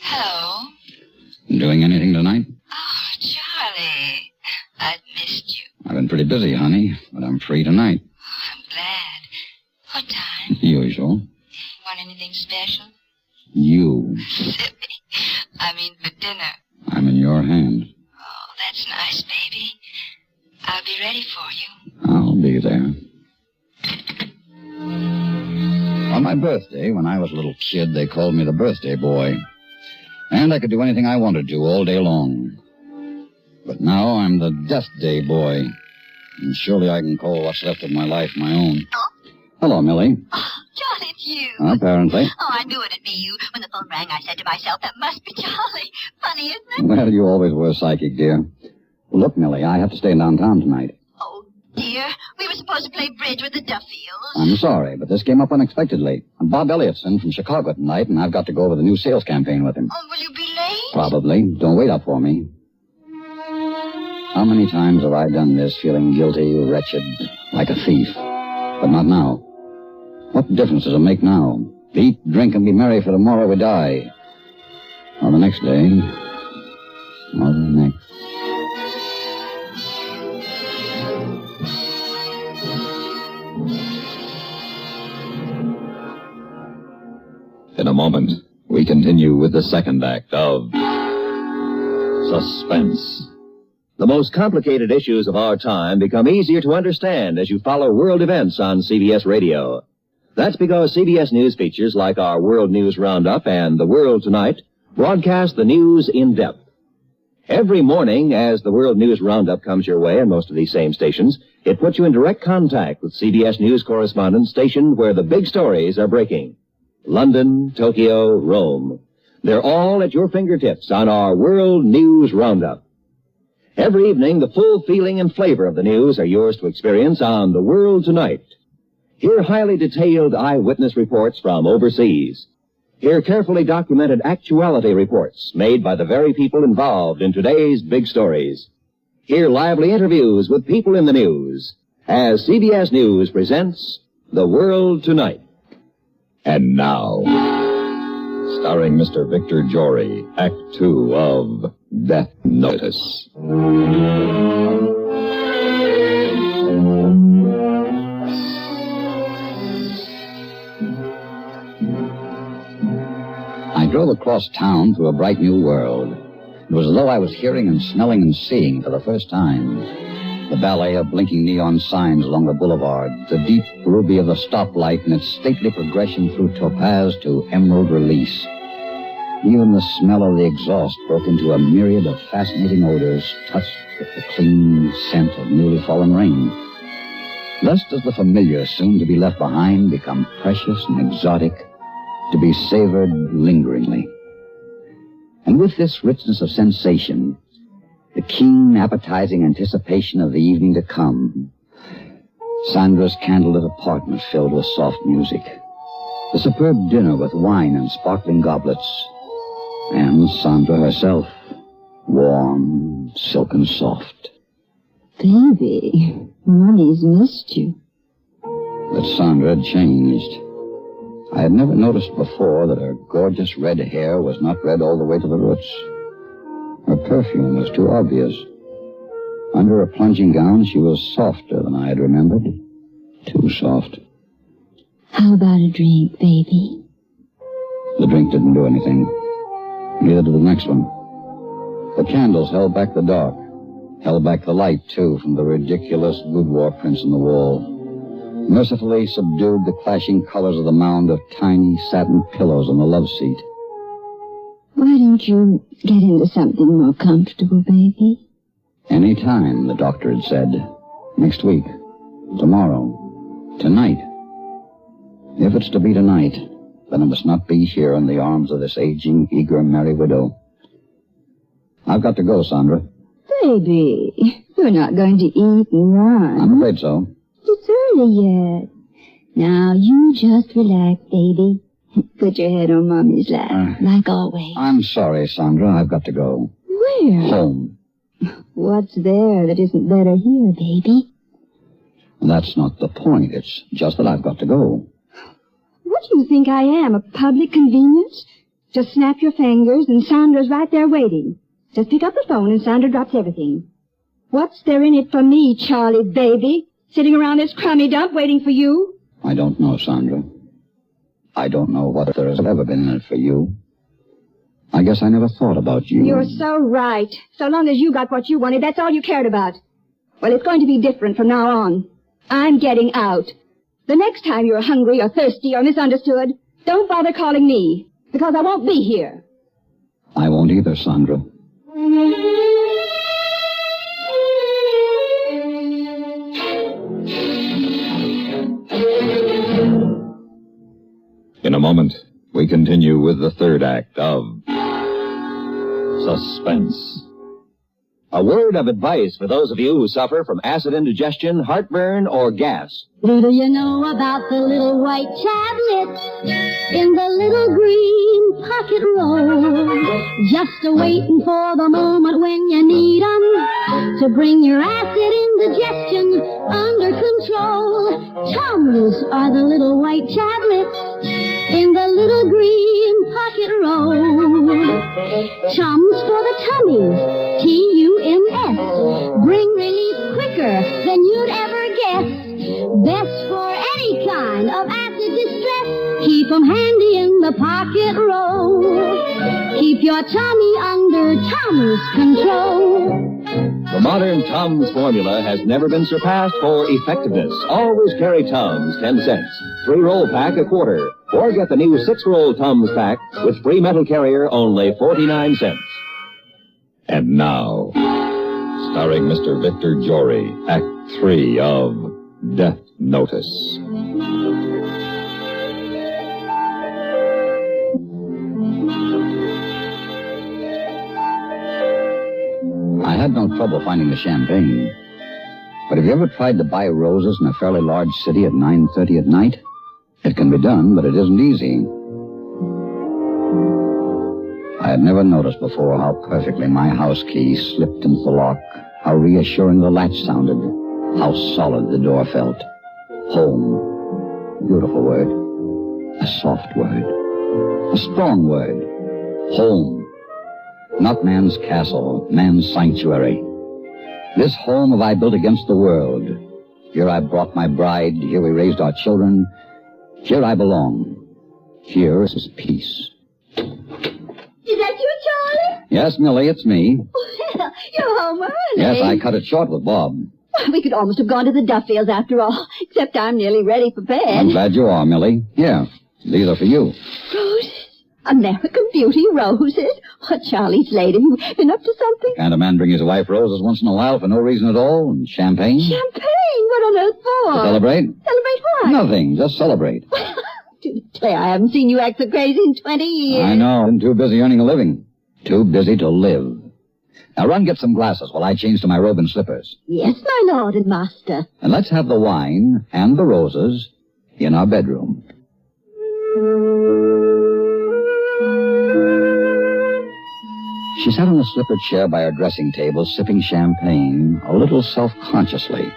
[SPEAKER 21] Hello.
[SPEAKER 4] Doing anything tonight?
[SPEAKER 21] Oh, Charlie. I've missed you.
[SPEAKER 4] I've been pretty busy, honey, but I'm free tonight.
[SPEAKER 21] Oh, I'm glad. What time?
[SPEAKER 4] Usual.
[SPEAKER 21] Want anything special?
[SPEAKER 4] You.
[SPEAKER 21] Silly. I mean for dinner.
[SPEAKER 4] I'm in your hands.
[SPEAKER 21] Oh, that's nice, baby. I'll be ready for you.
[SPEAKER 4] I'll be there. On my birthday, when I was a little kid, they called me the birthday boy. And I could do anything I wanted to all day long. But now I'm the death day boy. And surely I can call what's left of my life my own.
[SPEAKER 21] Oh.
[SPEAKER 4] Hello, Millie.
[SPEAKER 21] Oh, John, it's you.
[SPEAKER 4] Apparently.
[SPEAKER 21] Oh, I knew it'd be you. When the phone rang, I said to myself, that must be Charlie. Funny, isn't it?
[SPEAKER 4] Well, you always were psychic, dear. Look, Millie, I have to stay downtown tonight.
[SPEAKER 21] Oh, dear. We were supposed to play bridge with the Duffields.
[SPEAKER 4] I'm sorry, but this came up unexpectedly. Bob Elliott's in from Chicago tonight, and I've got to go over the new sales campaign with him.
[SPEAKER 21] Oh, will you be late?
[SPEAKER 4] Probably. Don't wait up for me. How many times have I done this, feeling guilty, wretched, like a thief? But not now. What difference does it make now? Eat, drink, and be merry, for tomorrow we die. Or the next day. Or the next.
[SPEAKER 1] In a moment, we continue with the second act of Suspense.
[SPEAKER 8] The most complicated issues of our time become easier to understand as you follow world events on CBS Radio. That's because CBS News features like our World News Roundup and The World Tonight broadcast the news in depth. Every morning, as the World News Roundup comes your way on most of these same stations, it puts you in direct contact with CBS News correspondents stationed where the big stories are breaking. London, Tokyo, Rome. They're all at your fingertips on our World News Roundup. Every evening, the full feeling and flavor of the news are yours to experience on The World Tonight. Hear highly detailed eyewitness reports from overseas. Hear carefully documented actuality reports made by the very people involved in today's big stories. Hear lively interviews with people in the news as CBS News presents The World Tonight.
[SPEAKER 1] And now, starring Mr. Victor Jory, Act 2 of Death Notice.
[SPEAKER 4] I drove across town through a bright new world. It was as though I was hearing and smelling and seeing for the first time. The ballet of blinking neon signs along the boulevard, the deep ruby of the stoplight and its stately progression through topaz to emerald release. Even the smell of the exhaust broke into a myriad of fascinating odors touched with the clean scent of newly fallen rain. Thus does the familiar, soon to be left behind, become precious and exotic, to be savored lingeringly. And with this richness of sensation, the keen, appetizing anticipation of the evening to come, Sandra's candlelit apartment filled with soft music. The superb dinner with wine and sparkling goblets. And Sandra herself, warm, silken soft.
[SPEAKER 12] Baby, Mommy's missed you.
[SPEAKER 4] But Sandra had changed. I had never noticed before that her gorgeous red hair was not red all the way to the roots. Her perfume was too obvious. Under her plunging gown, she was softer than I had remembered. Too soft.
[SPEAKER 12] How about a drink, baby?
[SPEAKER 4] The drink didn't do anything. Neither did the next one. The candles held back the dark. Held back the light, too, from the ridiculous boudoir prints on the wall. Mercifully subdued the clashing colors of the mound of tiny satin pillows on the love seat.
[SPEAKER 12] Why don't you get into something more comfortable, baby?
[SPEAKER 4] Any time, the doctor had said. Next week. Tomorrow. Tonight. If it's to be tonight, then it must not be here in the arms of this aging, eager, merry widow. I've got to go, Sandra.
[SPEAKER 12] Baby, you're not going to eat and run.
[SPEAKER 4] I'm afraid so.
[SPEAKER 12] It's early yet. Now, you just relax, baby. Put your head on Mommy's lap, like always.
[SPEAKER 4] I'm sorry, Sandra. I've got to go.
[SPEAKER 12] Where?
[SPEAKER 4] Home.
[SPEAKER 12] What's there that isn't better here, baby?
[SPEAKER 4] That's not the point. It's just that I've got to go.
[SPEAKER 12] What do you think I am, a public convenience? Just snap your fingers and Sandra's right there waiting. Just pick up the phone and Sandra drops everything. What's there in it for me, Charlie, baby? Sitting around this crummy dump waiting for you?
[SPEAKER 4] I don't know, Sandra. I don't know what there has ever been in it for you. I guess I never thought about you.
[SPEAKER 12] You're so right. So long as you got what you wanted, that's all you cared about. Well, it's going to be different from now on. I'm getting out. The next time you're hungry or thirsty or misunderstood, don't bother calling me, because I won't be here.
[SPEAKER 4] I won't either, Sandra.
[SPEAKER 1] In a moment, we continue with the third act of Suspense.
[SPEAKER 8] A word of advice for those of you who suffer from acid indigestion, heartburn, or gas.
[SPEAKER 7] What do you know about the little white tablets in the little green pocket roll? Just a-waiting for the moment when you need 'em to bring your acid indigestion under control. Tums are the little white tablets in the little green pocket roll. Tums for the tummies, T-U-M-S. Bring relief quicker than you'd ever guess. Best for any kind of acid distress. Keep 'em handy in the pocket roll. Keep your tummy under Tums control.
[SPEAKER 8] The modern Tums formula has never been surpassed for effectiveness. Always carry Tums, 10 cents. 3-roll pack, a quarter. Or get the new 6-roll Tums pack with free metal carrier, only 49 cents.
[SPEAKER 1] And now, starring Mr. Victor Jory, Act 3 of Death Notice.
[SPEAKER 4] I had no trouble finding the champagne. But have you ever tried to buy roses in a fairly large city at 9:30 at night? It can be done, but it isn't easy. I had never noticed before how perfectly my house key slipped into the lock, how reassuring the latch sounded, how solid the door felt. Home. Beautiful word. A soft word. A strong word. Home. Not man's castle, man's sanctuary. This home have I built against the world. Here I brought my bride, here we raised our children. Here I belong. Here is peace.
[SPEAKER 12] Is that you, Charlie?
[SPEAKER 4] Yes, Millie, it's me.
[SPEAKER 12] Well, you're home early.
[SPEAKER 4] Yes, I cut it short with Bob.
[SPEAKER 12] We could almost have gone to the Duffields after all, except I'm nearly ready for bed.
[SPEAKER 4] I'm glad you are, Millie. Here, these are for you.
[SPEAKER 12] Roses? American Beauty roses? What, Charlie's lady, you been up to something?
[SPEAKER 4] Can't a man bring his wife roses once in a while for no reason at all? And champagne?
[SPEAKER 12] Champagne? What on earth for?
[SPEAKER 4] To celebrate?
[SPEAKER 12] Celebrate what?
[SPEAKER 4] Nothing, just celebrate.
[SPEAKER 12] To declare, I haven't seen you act so crazy in 20 years.
[SPEAKER 4] I know. I'm too busy earning a living. Too busy to live. Now run get some glasses while I change to my robe and slippers.
[SPEAKER 12] Yes, my lord and master.
[SPEAKER 4] And let's have the wine and the roses in our bedroom. She sat on a slippered chair by her dressing table, sipping champagne, a little self-consciously.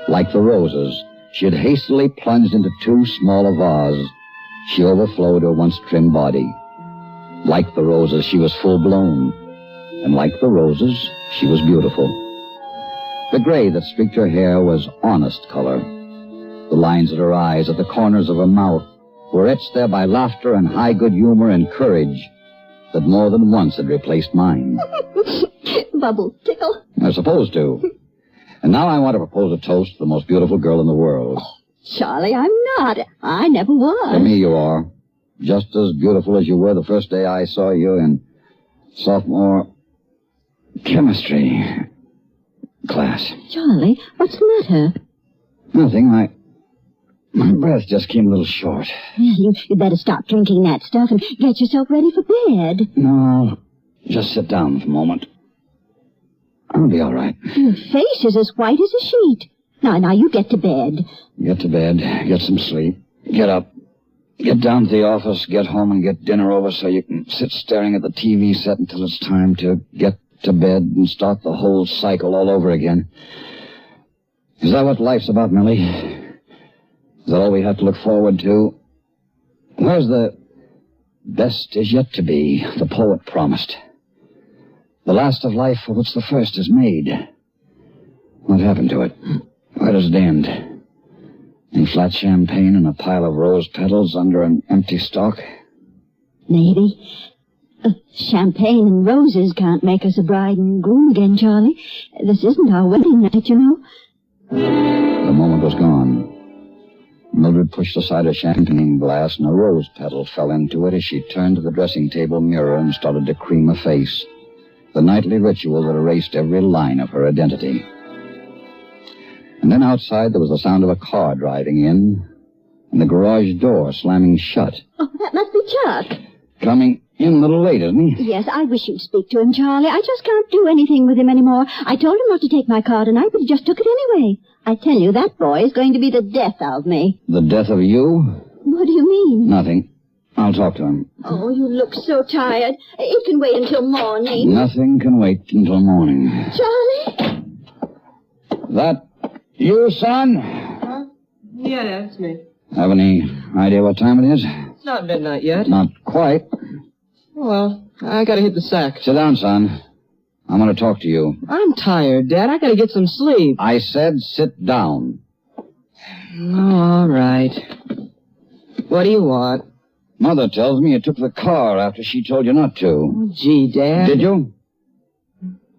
[SPEAKER 4] Like the roses, she had hastily plunged into too small a vase. She overflowed her once trim body. Like the roses, she was full-blown. And like the roses, she was beautiful. The gray that streaked her hair was honest color. The lines at her eyes, at the corners of her mouth, were etched there by laughter and high good humor and courage that more than once had replaced mine.
[SPEAKER 12] Bubble tickle.
[SPEAKER 4] They're supposed to. And now I want to propose a toast to the most beautiful girl in the world.
[SPEAKER 12] Charlie, I'm not. I never was.
[SPEAKER 4] To me, you are. Just as beautiful as you were the first day I saw you in sophomore chemistry class.
[SPEAKER 12] Charlie, what's the matter?
[SPEAKER 4] Nothing. My breath just came a little short.
[SPEAKER 12] Well, you'd better stop drinking that stuff and get yourself ready for bed.
[SPEAKER 4] No, just sit down for a moment. I'll be all right.
[SPEAKER 12] Your face is as white as a sheet. Now, you get to bed.
[SPEAKER 4] Get to bed, get some sleep, get up, get down to the office, get home and get dinner over so you can sit staring at the TV set until it's time to get to bed and start the whole cycle all over again. Is that what life's about, Millie? Is that all we have to look forward to? Where's the best is yet to be, the poet promised? The last of life for which the first is made. What happened to it? Where does it end? In flat champagne and a pile of rose petals under an empty stalk?
[SPEAKER 12] Maybe. Champagne and roses can't make us a bride and groom again, Charlie. This isn't our wedding night, you know.
[SPEAKER 4] The moment was gone. Mildred pushed aside a champagne glass, and a rose petal fell into it as she turned to the dressing table mirror and started to cream her face. The nightly ritual that erased every line of her identity. And then outside there was the sound of a car driving in, and the garage door slamming shut.
[SPEAKER 12] Oh, that must be Chuck.
[SPEAKER 4] Coming in a little late, isn't he?
[SPEAKER 12] Yes, I wish you'd speak to him, Charlie. I just can't do anything with him anymore. I told him not to take my car tonight, but he just took it anyway. I tell you, that boy is going to be the death of me.
[SPEAKER 4] The death of you?
[SPEAKER 12] What do you mean?
[SPEAKER 4] Nothing. I'll talk to him.
[SPEAKER 12] Oh, you look so tired. It can wait until morning.
[SPEAKER 4] Nothing can wait until morning.
[SPEAKER 12] Charlie?
[SPEAKER 4] That you, son?
[SPEAKER 13] Huh? Yeah, that's me.
[SPEAKER 4] Have any idea what time it is?
[SPEAKER 13] It's not midnight yet.
[SPEAKER 4] Not quite.
[SPEAKER 13] Well, I gotta hit the sack.
[SPEAKER 4] Sit down, son. I'm going to talk to you.
[SPEAKER 13] I'm tired, Dad. I gotta get some sleep.
[SPEAKER 4] I said sit down.
[SPEAKER 13] Oh, all right. What do you want?
[SPEAKER 4] Mother tells me you took the car after she told you not to.
[SPEAKER 13] Oh, gee, Dad.
[SPEAKER 4] Did you?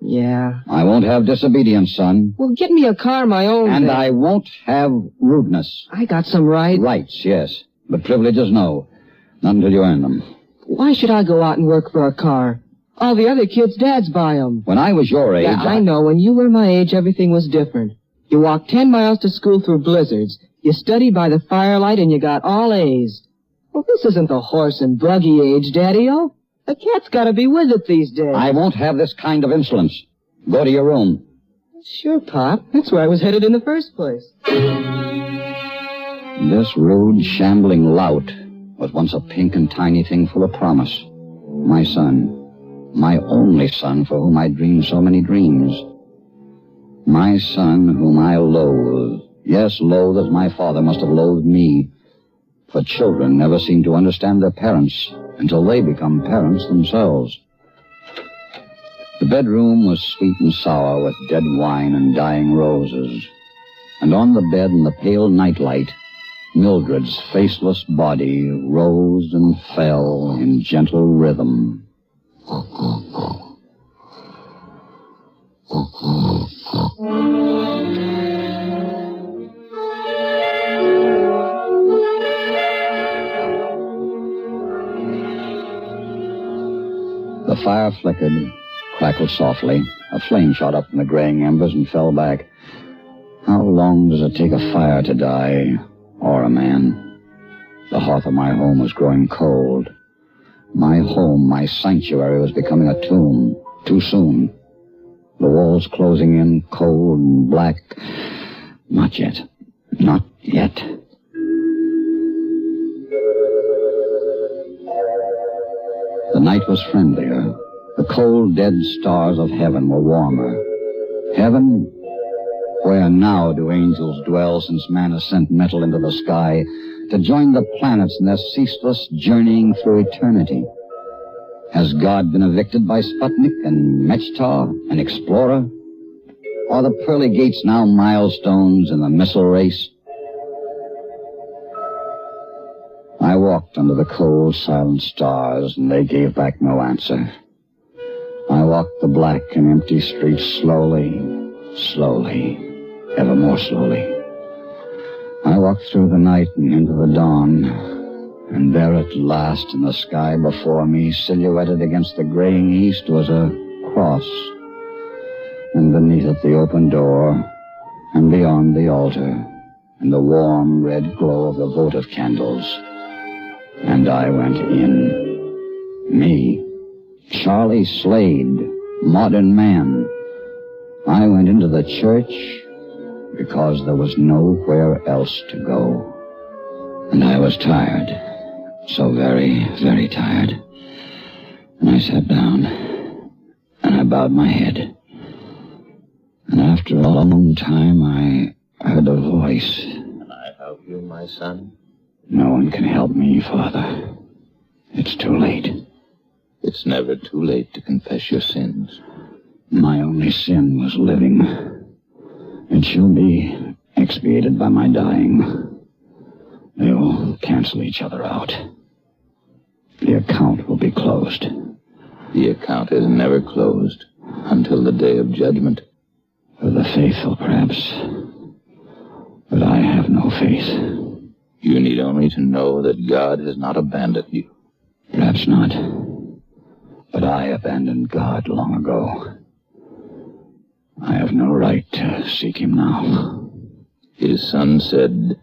[SPEAKER 13] Yeah.
[SPEAKER 4] I won't have disobedience, son.
[SPEAKER 13] Well, get me a car my own.
[SPEAKER 4] And I won't have rudeness.
[SPEAKER 13] I got some rights.
[SPEAKER 4] Rights, yes. But privileges, no. Not until you earn them.
[SPEAKER 13] Why should I go out and work for a car? All the other kids' dads buy them.
[SPEAKER 4] When I was your age...
[SPEAKER 13] Yeah, I know. When you were my age, everything was different. You walked 10 miles to school through blizzards. You studied by the firelight, and you got all A's. Well, this isn't the horse and buggy age, Daddy-o. The cat's got to be with it these days.
[SPEAKER 4] I won't have this kind of insolence. Go to your room.
[SPEAKER 13] Sure, Pop. That's where I was headed in the first place.
[SPEAKER 4] This rude, shambling lout was once a pink and tiny thing full of promise. My son. My only son for whom I dreamed so many dreams. My son whom I loathe. Yes, loathe as my father must have loathed me. For children never seem to understand their parents until they become parents themselves. The bedroom was sweet and sour with dead wine and dying roses. And on the bed in the pale nightlight, Mildred's faceless body rose and fell in gentle rhythm. The fire flickered, crackled softly. A flame shot up from the graying embers and fell back. How long does it take a fire to die, or a man? The hearth of my home was growing cold. My home, my sanctuary, was becoming a tomb, too soon. The walls closing in, cold and black. Not yet. Not yet. night was friendlier. The cold, dead stars of heaven were warmer. Heaven? Where now do angels dwell since man has sent metal into the sky to join the planets in their ceaseless journeying through eternity? Has God been evicted by Sputnik and Mechtar, an explorer? Are the pearly gates now milestones in the missile race? I walked under the cold, silent stars, and they gave back no answer. I walked the black and empty streets slowly, ever more slowly. I walked through the night and into the dawn, and there at last in the sky before me, silhouetted against the graying east, was a cross. And beneath it the open door, and beyond the altar, and the warm red glow of the votive candles. And I went in. Me, Charlie Slade, modern man. I went into the church because there was nowhere else to go. And I was tired. So very, very tired. And I sat down, and I bowed my head. And after a long time, I heard a voice.
[SPEAKER 11] Can I help you, my son?
[SPEAKER 4] No one can help me, Father. It's too late.
[SPEAKER 11] It's never too late to confess your sins.
[SPEAKER 4] My only sin was living. It shall be expiated by my dying. They'll cancel each other out. The account will be closed.
[SPEAKER 11] The account is never closed until the day of judgment.
[SPEAKER 4] For the faithful, perhaps. But I have no faith.
[SPEAKER 11] You need only to know that God has not abandoned you.
[SPEAKER 4] Perhaps not. But I abandoned God long ago. I have no right to seek him now.
[SPEAKER 11] His son said,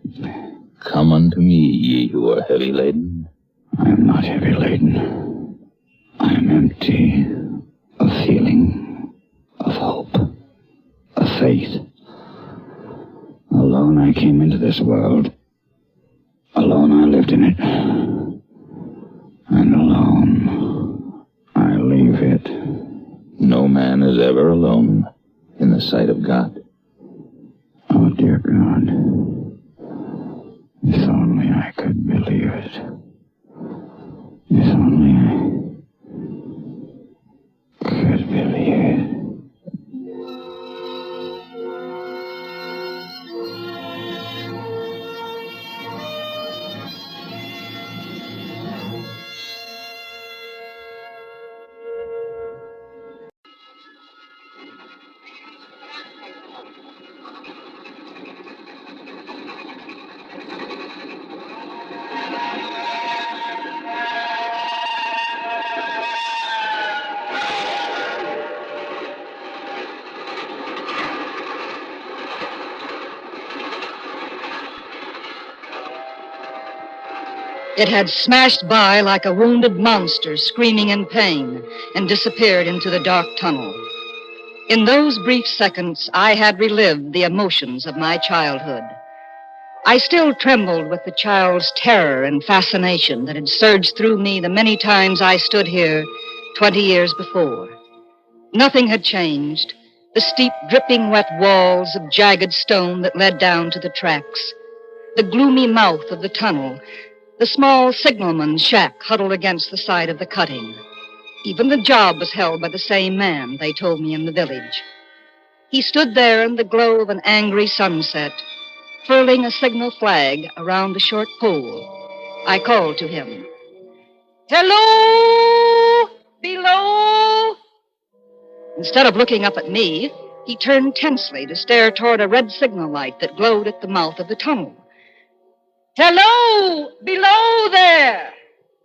[SPEAKER 11] "Come unto me, ye who are heavy laden."
[SPEAKER 4] I am not heavy laden. I am empty of feeling, of hope, of faith. Alone I came into this world. Alone I lived in it. And alone I leave it.
[SPEAKER 11] No man is ever alone in the sight of God.
[SPEAKER 4] Oh, dear God. If only I could believe it. If only I could believe it.
[SPEAKER 17] It had smashed by like a wounded monster screaming in pain and disappeared into the dark tunnel. In those brief seconds, I had relived the emotions of my childhood. I still trembled with the child's terror and fascination that had surged through me the many times I stood here 20 years before. Nothing had changed. The steep, dripping wet walls of jagged stone that led down to the tracks, the gloomy mouth of the tunnel, the small signalman's shack huddled against the side of the cutting. Even the job was held by the same man, they told me in the village. He stood there in the glow of an angry sunset, furling a signal flag around a short pole. I called to him. "Hello! Below!" Instead of looking up at me, he turned tensely to stare toward a red signal light that glowed at the mouth of the tunnel. "Hello! Below there!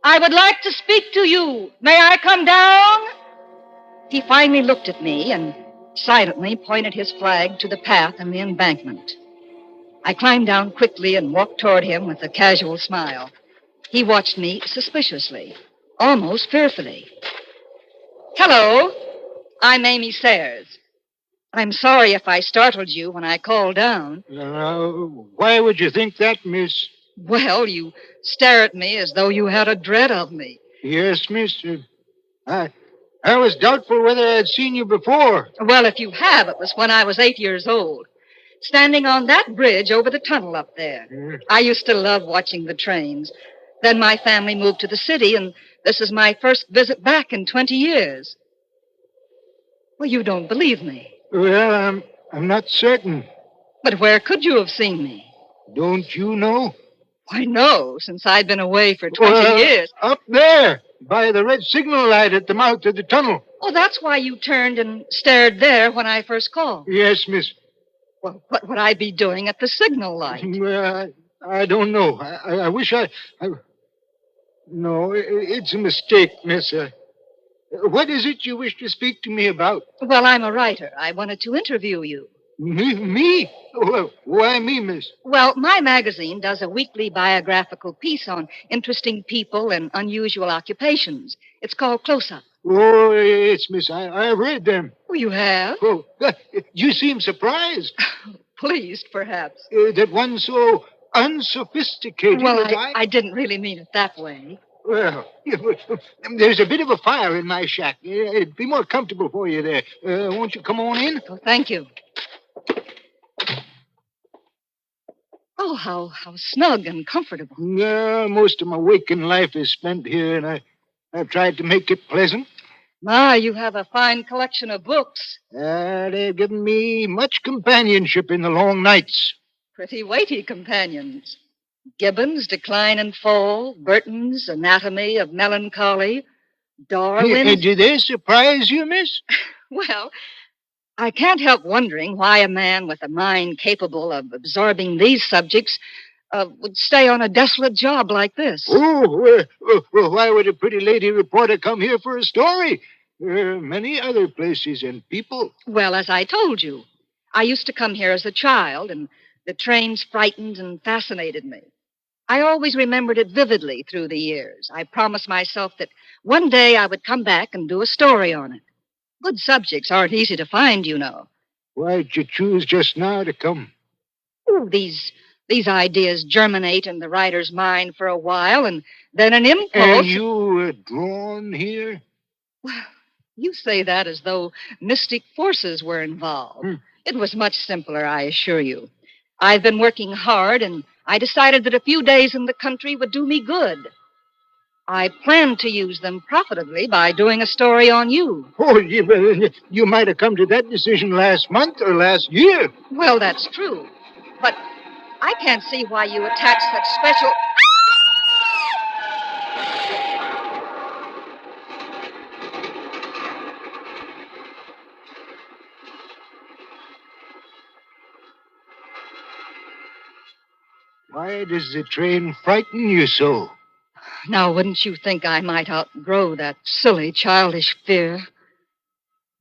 [SPEAKER 17] I would like to speak to you. May I come down?" He finally looked at me and silently pointed his flag to the path and the embankment. I climbed down quickly and walked toward him with a casual smile. He watched me suspiciously, almost fearfully. "Hello. I'm Amy Sayers. I'm sorry if I startled you when I called down."
[SPEAKER 18] Why would you think that, miss?
[SPEAKER 17] Well, you stare at me as though you had a dread of me.
[SPEAKER 18] Yes, miss. I was doubtful whether I had seen you before.
[SPEAKER 17] Well, if you have, it was when I was 8 years old. Standing on that bridge over the tunnel up there. I used to love watching the trains. Then my family moved to the city, and this is my first visit back in 20 years. Well, you don't believe me.
[SPEAKER 18] Well, I'm not certain.
[SPEAKER 17] But where could you have seen me?
[SPEAKER 18] Don't you know?
[SPEAKER 17] Why, no, since I'd been away for 20 years.
[SPEAKER 18] Up there, by the red signal light at the mouth of the tunnel.
[SPEAKER 17] Oh, that's why you turned and stared there when I first called.
[SPEAKER 18] Yes, miss.
[SPEAKER 17] Well, what would I be doing at the signal light?
[SPEAKER 18] Well, I don't know. I wish I... No, it's a mistake, miss. What is it you wish to speak to me about?
[SPEAKER 17] Well, I'm a writer. I wanted to interview you.
[SPEAKER 18] Me? Well, why me, miss?
[SPEAKER 17] Well, my magazine does a weekly biographical piece on interesting people and unusual occupations. It's called Close Up.
[SPEAKER 18] Oh, yes, miss. I've read them.
[SPEAKER 17] Oh, you have?
[SPEAKER 18] Oh, you seem surprised.
[SPEAKER 17] Pleased, perhaps.
[SPEAKER 18] That one so unsophisticated.
[SPEAKER 17] Well, I didn't really mean it that way.
[SPEAKER 18] Well, there's a bit of a fire in my shack. It'd be more comfortable for you there. Won't you come on in?
[SPEAKER 17] Oh, thank you. Oh, how snug and comfortable.
[SPEAKER 18] Yeah, most of my waking life is spent here, and I've tried to make it pleasant.
[SPEAKER 17] My, you have a fine collection of books.
[SPEAKER 18] They've given me much companionship in the long nights.
[SPEAKER 17] Pretty weighty companions. Gibbon's Decline and Fall, Burton's Anatomy of Melancholy, Darwin's...
[SPEAKER 18] Do they surprise you, miss?
[SPEAKER 17] Well, I can't help wondering why a man with a mind capable of absorbing these subjects would stay on a desolate job like this.
[SPEAKER 18] Well, why would a pretty lady reporter come here for a story? There are many other places and people.
[SPEAKER 17] Well, as I told you, I used to come here as a child, and the trains frightened and fascinated me. I always remembered it vividly through the years. I promised myself that one day I would come back and do a story on it. Good subjects aren't easy to find, you know.
[SPEAKER 18] Why'd you choose just now to come?
[SPEAKER 17] Oh, these ideas germinate in the writer's mind for a while, and then an impulse...
[SPEAKER 18] And you were drawn here?
[SPEAKER 17] Well, you say that as though mystic forces were involved. It was much simpler, I assure you. I've been working hard, and I decided that a few days in the country would do me good. I planned to use them profitably by doing a story on you.
[SPEAKER 18] Oh, you might have come to that decision last month or last year.
[SPEAKER 17] Well, that's true. But I can't see why you attach such special...
[SPEAKER 18] Why does the train frighten you so?
[SPEAKER 17] Now, wouldn't you think I might outgrow that silly, childish fear?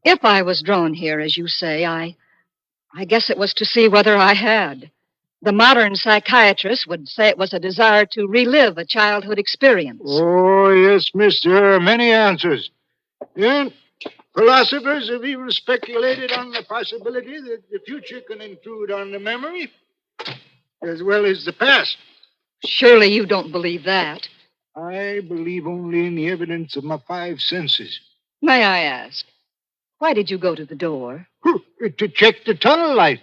[SPEAKER 17] If I was drawn here, as you say, I guess it was to see whether I had. The modern psychiatrist would say it was a desire to relive a childhood experience.
[SPEAKER 18] Oh, yes, miss, there are many answers. And philosophers have even speculated on the possibility that the future can intrude on the memory as well as the past.
[SPEAKER 17] Surely you don't believe that.
[SPEAKER 18] I believe only in the evidence of my five senses.
[SPEAKER 17] May I ask, why did you go to the door?
[SPEAKER 18] To check the tunnel light.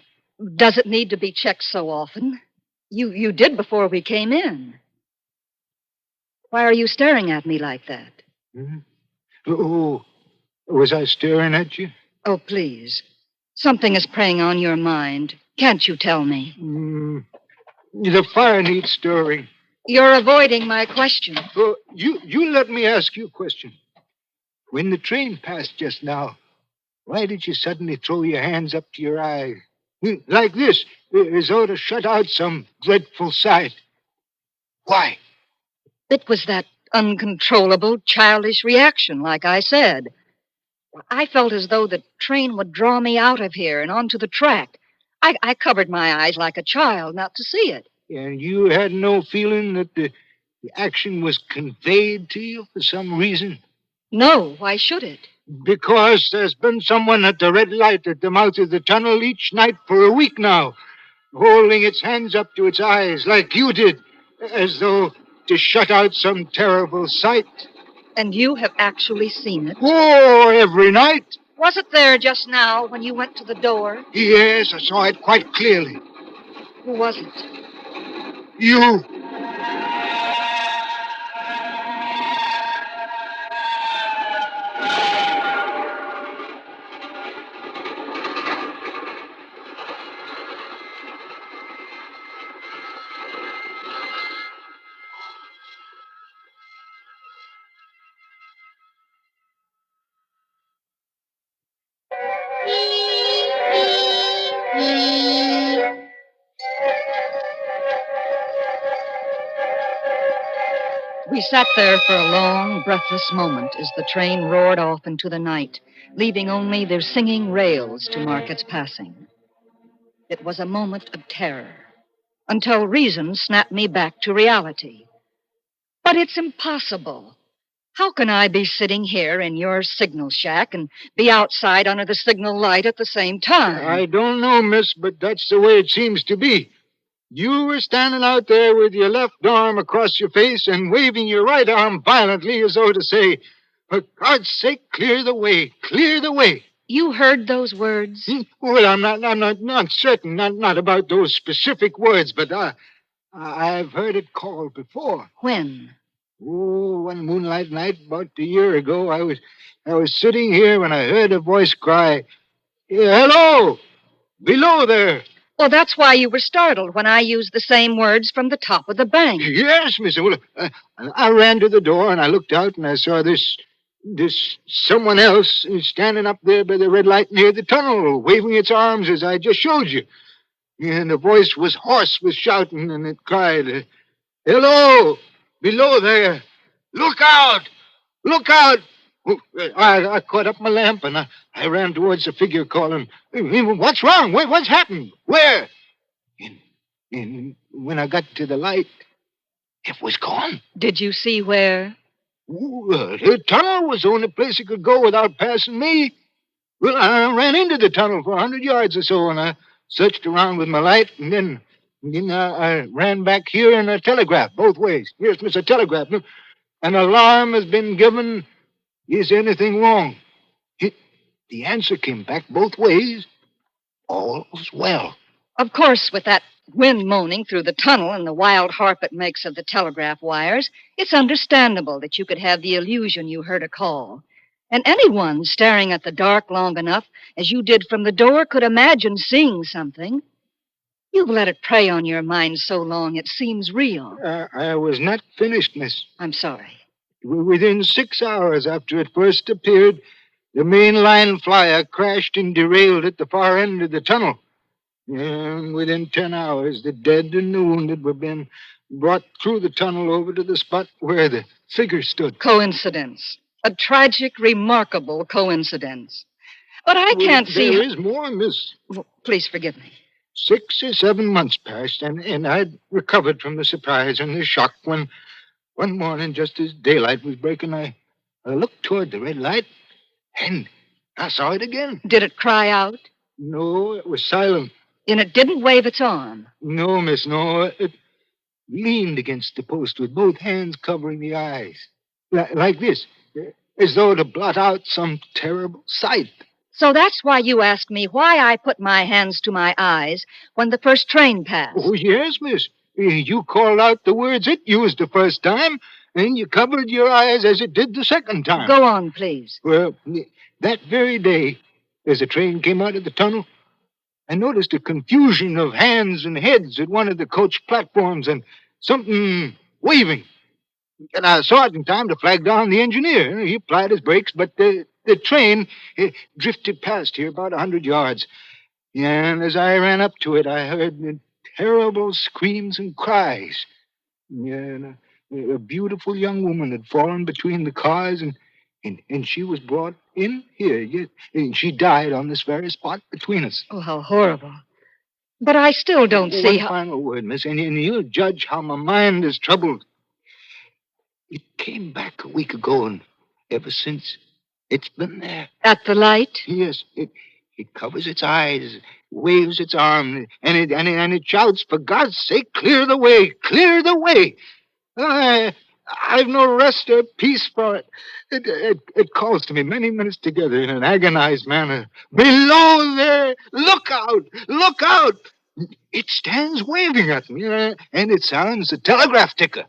[SPEAKER 17] Does it need to be checked so often? You did before we came in. Why are you staring at me like that?
[SPEAKER 18] Oh, was I staring at you?
[SPEAKER 17] Oh, please. Something is preying on your mind. Can't you tell me?
[SPEAKER 18] The fire needs stirring.
[SPEAKER 17] You're avoiding my question.
[SPEAKER 18] Oh, you let me ask you a question. When the train passed just now, why did you suddenly throw your hands up to your eyes? Like this, as though to shut out some dreadful sight. Why?
[SPEAKER 17] It was that uncontrollable, childish reaction, like I said. I felt as though the train would draw me out of here and onto the track. I covered my eyes like a child not to see it.
[SPEAKER 18] And you had no feeling that the action was conveyed to you for some reason?
[SPEAKER 17] No, why should it?
[SPEAKER 18] Because there's been someone at the red light at the mouth of the tunnel each night for a week now, holding its hands up to its eyes like you did, as though to shut out some terrible sight.
[SPEAKER 17] And you have actually seen it?
[SPEAKER 18] Oh, every night.
[SPEAKER 17] Was it there just now when you went to the door?
[SPEAKER 18] Yes, I saw it quite clearly.
[SPEAKER 17] Who was it?
[SPEAKER 18] You.
[SPEAKER 17] We sat there for a long, breathless moment as the train roared off into the night, leaving only their singing rails to mark its passing. It was a moment of terror, until reason snapped me back to reality. But it's impossible. How can I be sitting here in your signal shack and be outside under the signal light at the same time?
[SPEAKER 18] I don't know, miss, but that's the way it seems to be. You were standing out there with your left arm across your face and waving your right arm violently as though to say, for God's sake, clear the way, clear the way.
[SPEAKER 17] You heard those words?
[SPEAKER 18] Well, I'm not certain, not about those specific words, but I've heard it called before.
[SPEAKER 17] When?
[SPEAKER 18] Oh, one moonlight night about a year ago, I was sitting here when I heard a voice cry, hello, below there.
[SPEAKER 17] Well, that's why you were startled when I used the same words from the top of the bank.
[SPEAKER 18] Yes, miss. Well, I ran to the door and I looked out and I saw this someone else standing up there by the red light near the tunnel, waving its arms as I just showed you. And the voice was hoarse with shouting and it cried, hello, below there. Look out! Look out! I caught up my lamp and I ran towards the figure calling, what's wrong? What's happened? Where? And when I got to the light, it was gone.
[SPEAKER 17] Did you see where?
[SPEAKER 18] The tunnel was the only place it could go without passing me. Well, I ran into the tunnel for 100 yards or so and I searched around with my light and then I ran back here and I telegraphed both ways. Here's Mr. Telegraph. An alarm has been given. Is anything wrong? The answer came back both ways. All's well.
[SPEAKER 17] Of course, with that wind moaning through the tunnel and the wild harp it makes of the telegraph wires, it's understandable that you could have the illusion you heard a call. And anyone staring at the dark long enough, as you did from the door, could imagine seeing something. You've let it prey on your mind so long it seems real.
[SPEAKER 18] I was not finished, miss.
[SPEAKER 17] I'm sorry.
[SPEAKER 18] Within 6 hours after it first appeared, the main line flyer crashed and derailed at the far end of the tunnel. And within 10 hours, the dead and the wounded were being brought through the tunnel over to the spot where the figure stood.
[SPEAKER 17] Coincidence. A tragic, remarkable coincidence. But I can't see...
[SPEAKER 18] There is more, miss.
[SPEAKER 17] Please forgive me.
[SPEAKER 18] 6 or 7 months passed, and I'd recovered from the surprise and the shock when... One morning, just as daylight was breaking, I looked toward the red light, and I saw it again.
[SPEAKER 17] Did it cry out?
[SPEAKER 18] No, it was silent.
[SPEAKER 17] And it didn't wave its arm?
[SPEAKER 18] No, miss, no. It leaned against the post with both hands covering the eyes. Like this, as though to blot out some terrible sight.
[SPEAKER 17] So that's why you asked me why I put my hands to my eyes when the first train passed.
[SPEAKER 18] Oh, yes, miss. You called out the words it used the first time, and you covered your eyes as it did the second time.
[SPEAKER 17] Go on, please.
[SPEAKER 18] Well, that very day, as the train came out of the tunnel, I noticed a confusion of hands and heads at one of the coach platforms and something waving. And I saw it in time to flag down the engineer. He applied his brakes, but the train drifted past here about 100 yards. And as I ran up to it, I heard terrible screams and cries. And a beautiful young woman had fallen between the cars, and she was brought in here. And she died on this very spot between us.
[SPEAKER 17] Oh, how horrible. But I still don't see
[SPEAKER 18] how... One final word, miss, and you'll judge how my mind is troubled. It came back a week ago, and ever since, it's been there.
[SPEAKER 17] At the light?
[SPEAKER 18] Yes. It covers its eyes, waves its arm, and it shouts, for God's sake, clear the way, clear the way. I I've no rest or peace for it. It calls to me many minutes together in an agonized manner. Below there! Look out! Look out! It stands waving at me, and it sounds a telegraph ticker.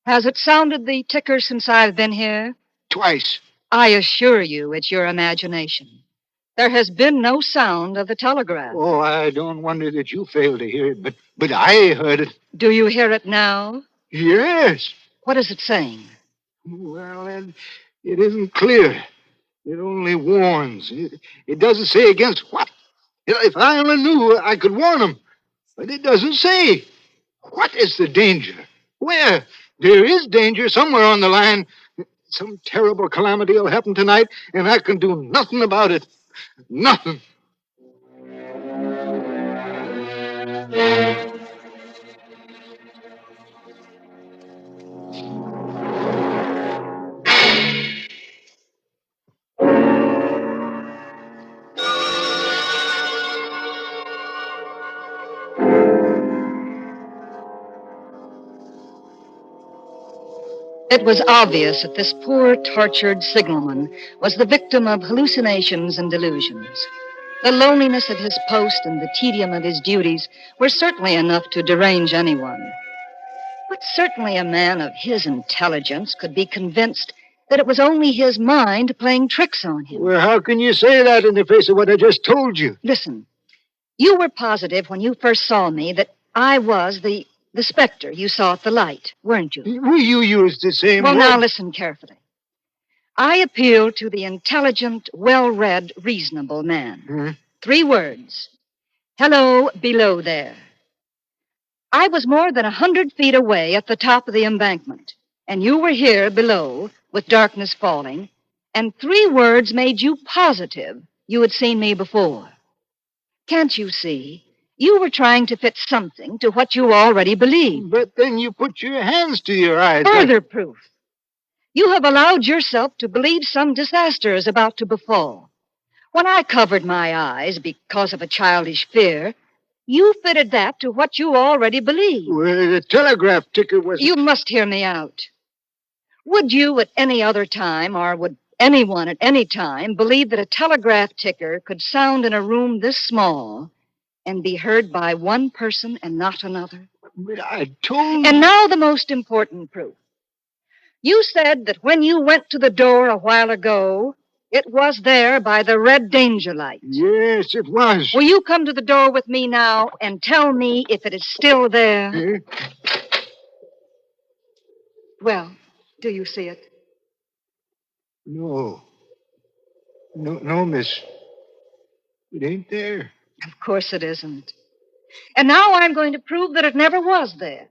[SPEAKER 17] Has it sounded the ticker since I've been here?
[SPEAKER 18] Twice.
[SPEAKER 17] I assure you it's your imagination. There has been no sound of the telegraph.
[SPEAKER 18] Oh, I don't wonder that you failed to hear it, but I heard it.
[SPEAKER 17] Do you hear it now?
[SPEAKER 18] Yes.
[SPEAKER 17] What is it saying?
[SPEAKER 18] Well, it isn't clear. It only warns. It doesn't say against what. If I only knew, I could warn them. But it doesn't say. What is the danger? Where? There is danger somewhere on the line. Some terrible calamity will happen tonight, and I can do nothing about it. Nothing.
[SPEAKER 17] It was obvious that this poor, tortured signalman was the victim of hallucinations and delusions. The loneliness of his post and the tedium of his duties were certainly enough to derange anyone. But certainly a man of his intelligence could be convinced that it was only his mind playing tricks on him.
[SPEAKER 18] Well, how can you say that in the face of what I just told you?
[SPEAKER 17] Listen, you were positive when you first saw me that I was the specter you saw at the light, weren't you?
[SPEAKER 18] Well, you used the same
[SPEAKER 17] Well,
[SPEAKER 18] word.
[SPEAKER 17] now listen carefully. I appeal to the intelligent, well-read, reasonable man. 3 words. Hello, below there. I was more than 100 feet away at the top of the embankment, and you were here below with darkness falling, and 3 words made you positive you had seen me before. Can't you see? You were trying to fit something to what you already believed.
[SPEAKER 18] But then you put your hands to your eyes.
[SPEAKER 17] Further proof. You have allowed yourself to believe some disaster is about to befall. When I covered my eyes because of a childish fear, you fitted that to what you already believed.
[SPEAKER 18] Well, the telegraph ticker was...
[SPEAKER 17] You must hear me out. Would you at any other time, or would anyone at any time, believe that a telegraph ticker could sound in a room this small and be heard by one person and not another?
[SPEAKER 18] But I told...
[SPEAKER 17] And now the most important proof. You said that when you went to the door a while ago, it was there by the red danger light.
[SPEAKER 18] Yes, it was.
[SPEAKER 17] Will you come to the door with me now and tell me if it is still there? Well, do you see it?
[SPEAKER 18] No, miss. It ain't there.
[SPEAKER 17] Of course it isn't. And now I'm going to prove that it never was there.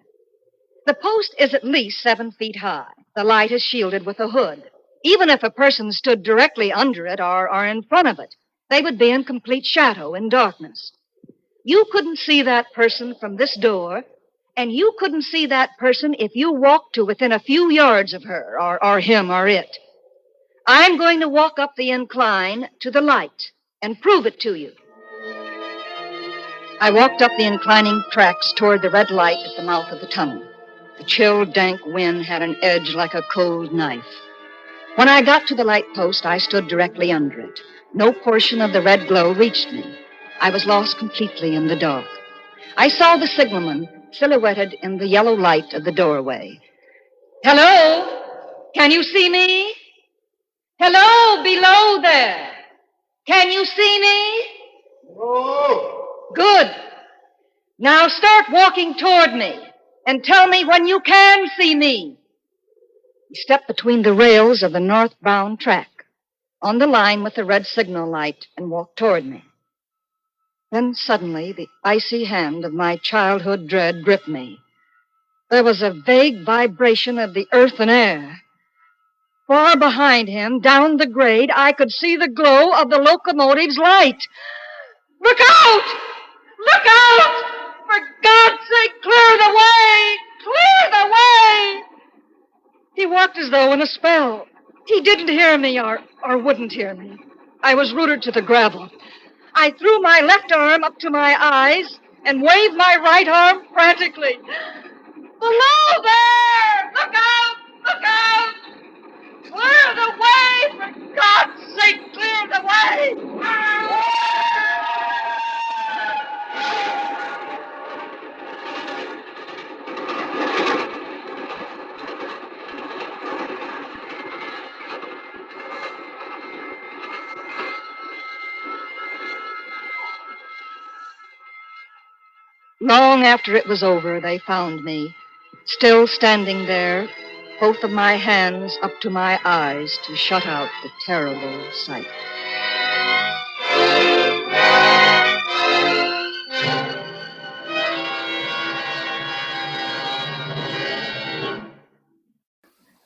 [SPEAKER 17] The post is at least 7 feet high. The light is shielded with a hood. Even if a person stood directly under it or in front of it, they would be in complete shadow in darkness. You couldn't see that person from this door, and you couldn't see that person if you walked to within a few yards of her or him or it. I'm going to walk up the incline to the light and prove it to you. I walked up the inclining tracks toward the red light at the mouth of the tunnel. The chill, dank wind had an edge like a cold knife. When I got to the light post, I stood directly under it. No portion of the red glow reached me. I was lost completely in the dark. I saw the signalman silhouetted in the yellow light of the doorway. Hello? Can you see me? Hello, below there. Can you see me?
[SPEAKER 18] Oh.
[SPEAKER 17] Good. Now start walking toward me and tell me when you can see me. He stepped between the rails of the northbound track on the line with the red signal light and walked toward me. Then suddenly the icy hand of my childhood dread gripped me. There was a vague vibration of the earth and air. Far behind him, down the grade, I could see the glow of the locomotive's light. Look out! Look out! For God's sake, clear the way! Clear the way! He walked as though in a spell. He didn't hear me or wouldn't hear me. I was rooted to the gravel. I threw my left arm up to my eyes and waved my right arm frantically. Below there! Look out! Long after it was over, they found me, still standing there, both of my hands up to my eyes to shut out the terrible sight.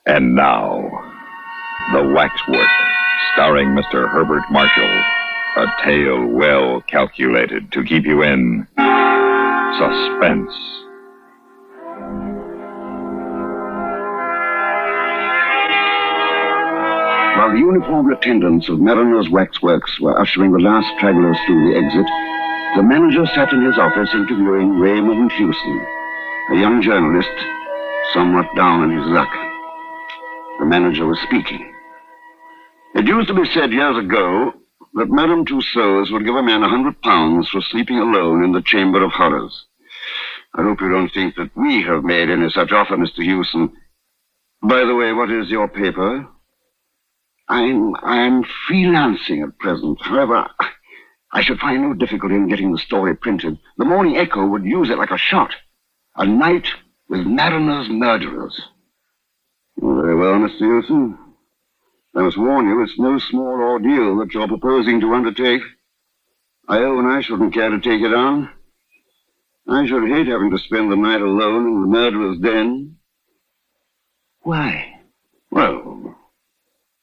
[SPEAKER 1] And now, The Waxwork, starring Mr. Herbert Marshall. A tale well calculated to keep you in suspense.
[SPEAKER 2] While the uniformed attendants of Mariner's Waxworks were ushering the last stragglers through the exit, the manager sat in his office interviewing Raymond Hewson, a young journalist somewhat down in his luck. The manager was speaking. It used to be said years ago that Madame Tussauds would give a man £100 for sleeping alone in the Chamber of Horrors. I hope you don't think that we have made any such offer, Mr. Hewson. By the way, what is your paper? I'm freelancing at present. However, I should find no difficulty in getting the story printed. The Morning Echo would use it like a shot. A night with Mariner's murderers. Very well, Mr. Hewson. I must warn you, it's no small ordeal that you're proposing to undertake. I own I shouldn't care to take it on. I should hate having to spend the night alone in the murderer's den. Why? Well,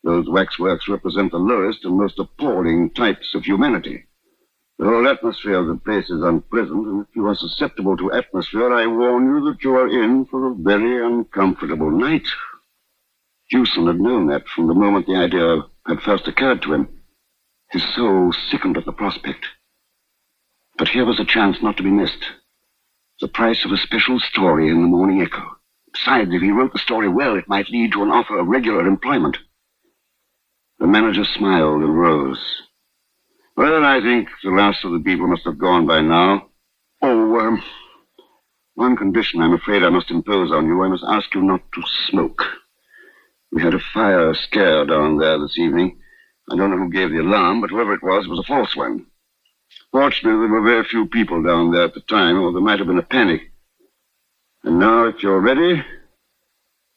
[SPEAKER 2] those waxworks represent the lowest and most appalling types of humanity. The whole atmosphere of the place is unpleasant, and if you are susceptible to atmosphere, I warn you that you are in for a very uncomfortable night. Hewson had known that from the moment the idea had first occurred to him. His soul sickened at the prospect. But here was a chance not to be missed. The price of a special story in the Morning Echo. Besides, if he wrote the story well, it might lead to an offer of regular employment. The manager smiled and rose. Well, I think the last of the people must have gone by now. Oh, one condition I'm afraid I must impose on you. I must ask you not to smoke. We had a fire scare down there this evening. I don't know who gave the alarm, but whoever it was a false one. Fortunately, there were very few people down there at the time, or there might have been a panic. And now, if you're ready,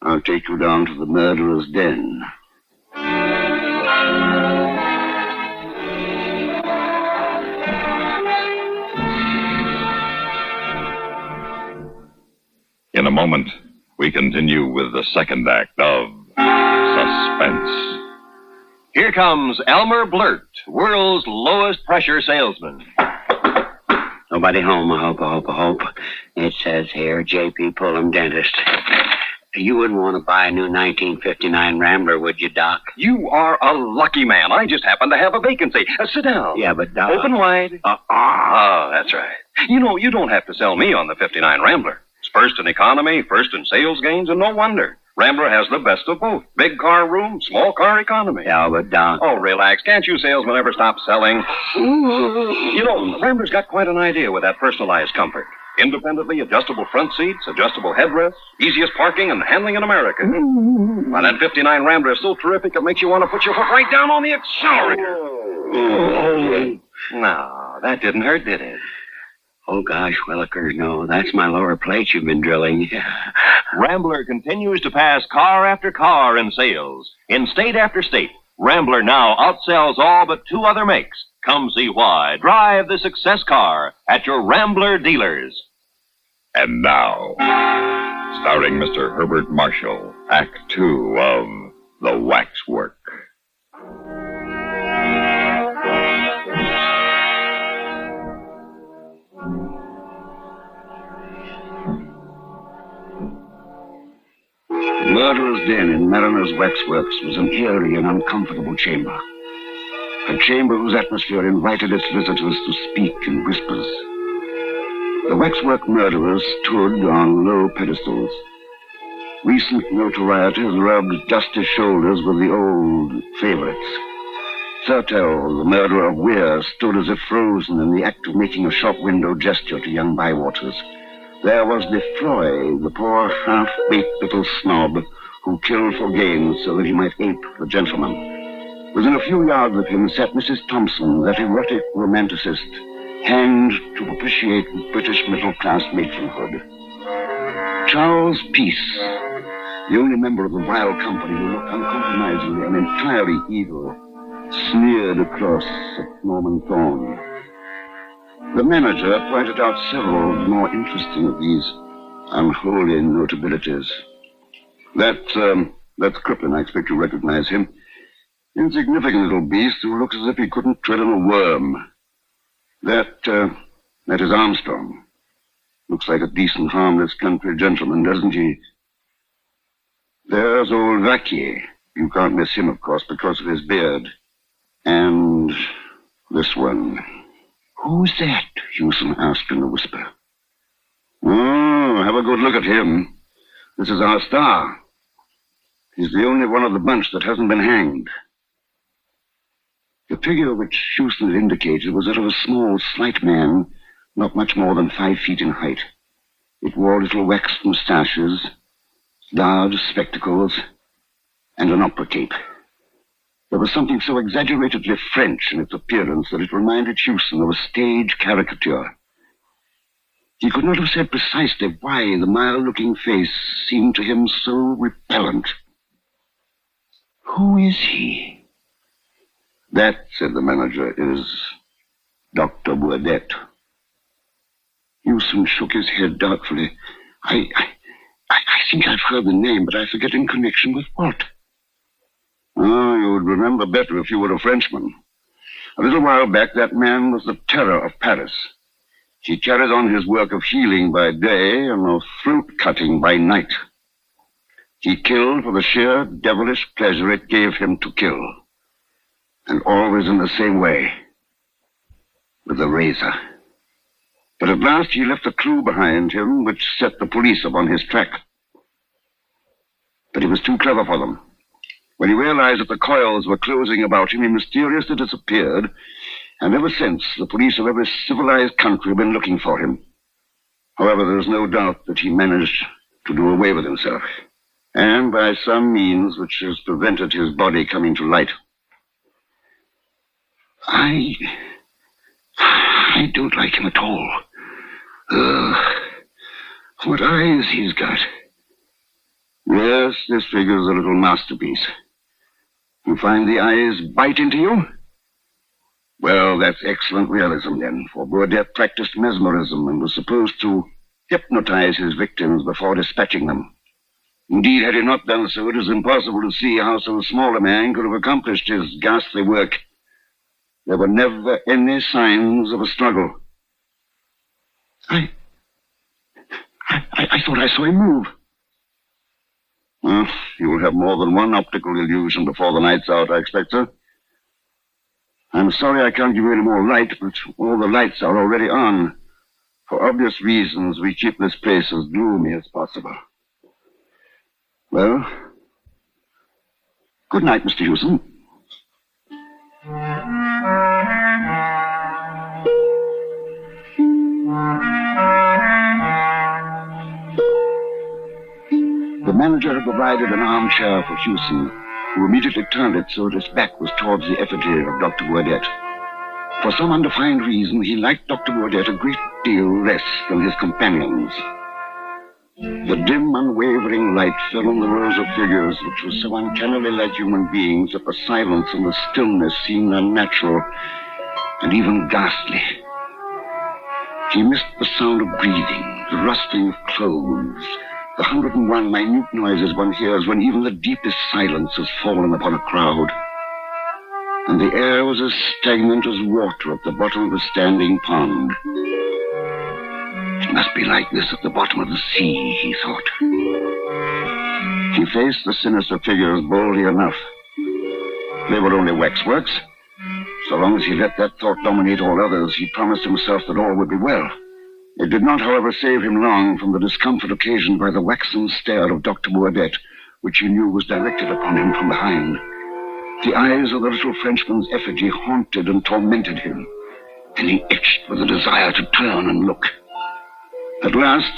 [SPEAKER 2] I'll take you down to the murderer's den.
[SPEAKER 1] In a moment, we continue with the second act of Suspense.
[SPEAKER 8] Here comes Elmer Blurt, world's lowest pressure salesman.
[SPEAKER 6] Nobody home, I hope. It says here, J.P. Pullum, dentist. You wouldn't want to buy a new 1959 Rambler, would you, Doc?
[SPEAKER 8] You are a lucky man. I just happen to have a vacancy. Sit down.
[SPEAKER 6] Yeah, but Doc...
[SPEAKER 8] Open wide. That's right. You know, you don't have to sell me on the 59 Rambler. It's first in economy, first in sales gains, and no wonder. Rambler has the best of both. Big car room, small car economy.
[SPEAKER 6] Yeah, but Doc...
[SPEAKER 8] Oh, relax. Can't you salesmen ever stop selling? You know, Rambler's got quite an idea with that personalized comfort. Independently adjustable front seats, adjustable headrests, easiest parking and handling in America. Why, that 59 Rambler is so terrific it makes you want to put your foot right down on the accelerator. No, that didn't hurt, did it?
[SPEAKER 6] Oh, gosh, Willikers, no. That's my lower plate you've been drilling.
[SPEAKER 8] Rambler continues to pass car after car in sales. In state after state, Rambler now outsells all but two other makes. Come see why. Drive the success car at your Rambler dealers.
[SPEAKER 1] And now, starring Mr. Herbert Marshall, Act 2 of The Waxwork.
[SPEAKER 2] The murderer's den in Mariner's Waxworks was an eerie and uncomfortable chamber. A chamber whose atmosphere invited its visitors to speak in whispers. The waxwork murderers stood on low pedestals. Recent notoriety has rubbed dusty shoulders with the old favorites. Thurtell, the murderer of Weir, stood as if frozen in the act of making a shop window gesture to young Bywaters. There was Lefroy, the poor half-baked little snob who killed for gain so that he might ape the gentleman. Within a few yards of him sat Mrs. Thompson, that erotic romanticist hanged to propitiate British middle-class matronhood. Charles Peace, the only member of the vile company who looked uncompromisingly and entirely evil, sneered across at Norman Thorne. The manager pointed out several more interesting of these unholy notabilities. That's Crippen. I expect you recognize him. Insignificant little beast who looks as if he couldn't tread on a worm. That is Armstrong. Looks like a decent, harmless country gentleman, doesn't he? There's old Vaquier. You can't miss him, of course, because of his beard. And this one. Who's that? Hewson asked in a whisper. Oh, have a good look at him. This is our star. He's the only one of the bunch that hasn't been hanged. The figure which Hewson had indicated was that of a small, slight man, not much more than 5 feet in height. It wore little waxed moustaches, large spectacles, and an opera cape. There was something so exaggeratedly French in its appearance that it reminded Hewson of a stage caricature. He could not have said precisely why the mild-looking face seemed to him so repellent. Who is he? That, said the manager, is Dr. Burdett. Hewson shook his head doubtfully. I think I've heard the name, but I forget in connection with what? Oh, you would remember better if you were a Frenchman. A little while back, that man was the terror of Paris. He carried on his work of healing by day and of throat-cutting by night. He killed for the sheer devilish pleasure it gave him to kill. And always in the same way, with a razor. But at last he left a clue behind him which set the police upon his track. But he was too clever for them. When he realized that the coils were closing about him, he mysteriously disappeared, and ever since, the police of every civilized country have been looking for him. However, there is no doubt that he managed to do away with himself, and by some means which has prevented his body coming to light. I don't like him at all. What eyes he's got. Yes, this figure's a little masterpiece. You find the eyes bite into you? Well, that's excellent realism, then, for Burdett practiced mesmerism and was supposed to hypnotize his victims before dispatching them. Indeed, had he not done so, it is impossible to see how so small a man could have accomplished his ghastly work. There were never any signs of a struggle. I thought I saw him move. Well, you will have more than one optical illusion before the night's out, I expect, sir. I'm sorry I can't give you any more light, but all the lights are already on. For obvious reasons, we keep this place as gloomy as possible. Well, good night, Mr. Hewson. The manager had provided an armchair for Hewson, who immediately turned it so that his back was towards the effigy of Dr. Burdett. For some undefined reason, he liked Dr. Burdett a great deal less than his companions. The dim, unwavering light fell on the rows of figures, which were so uncannily like human beings that the silence and the stillness seemed unnatural and even ghastly. He missed the sound of breathing, the rustling of clothes, the 101 minute noises one hears when even the deepest silence has fallen upon a crowd. And the air was as stagnant as water at the bottom of a standing pond. It must be like this at the bottom of the sea, he thought. He faced the sinister figures boldly enough. They were only waxworks. So long as he let that thought dominate all others, he promised himself that all would be well. It did not, however, save him long from the discomfort occasioned by the waxen stare of Dr. Burdett, which he knew was directed upon him from behind. The eyes of the little Frenchman's effigy haunted and tormented him, and he itched with a desire to turn and look. At last,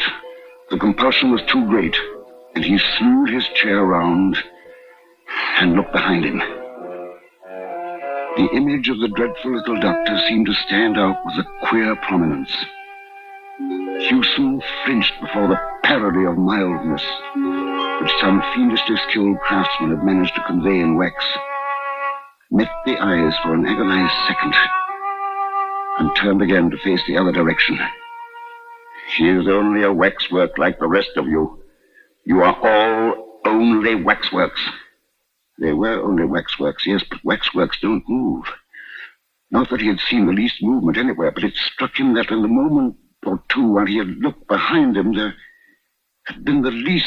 [SPEAKER 2] the compulsion was too great, and he slewed his chair round and looked behind him. The image of the dreadful little doctor seemed to stand out with a queer prominence. Hewson flinched before the parody of mildness which some fiendishly skilled craftsman had managed to convey in wax, met the eyes for an agonized second, and turned again to face the other direction. She is only a waxwork like the rest of you. You are all only waxworks. They were only waxworks, yes, but waxworks don't move. Not that he had seen the least movement anywhere, but it struck him that in the moment or two while he had looked behind him, there had been the least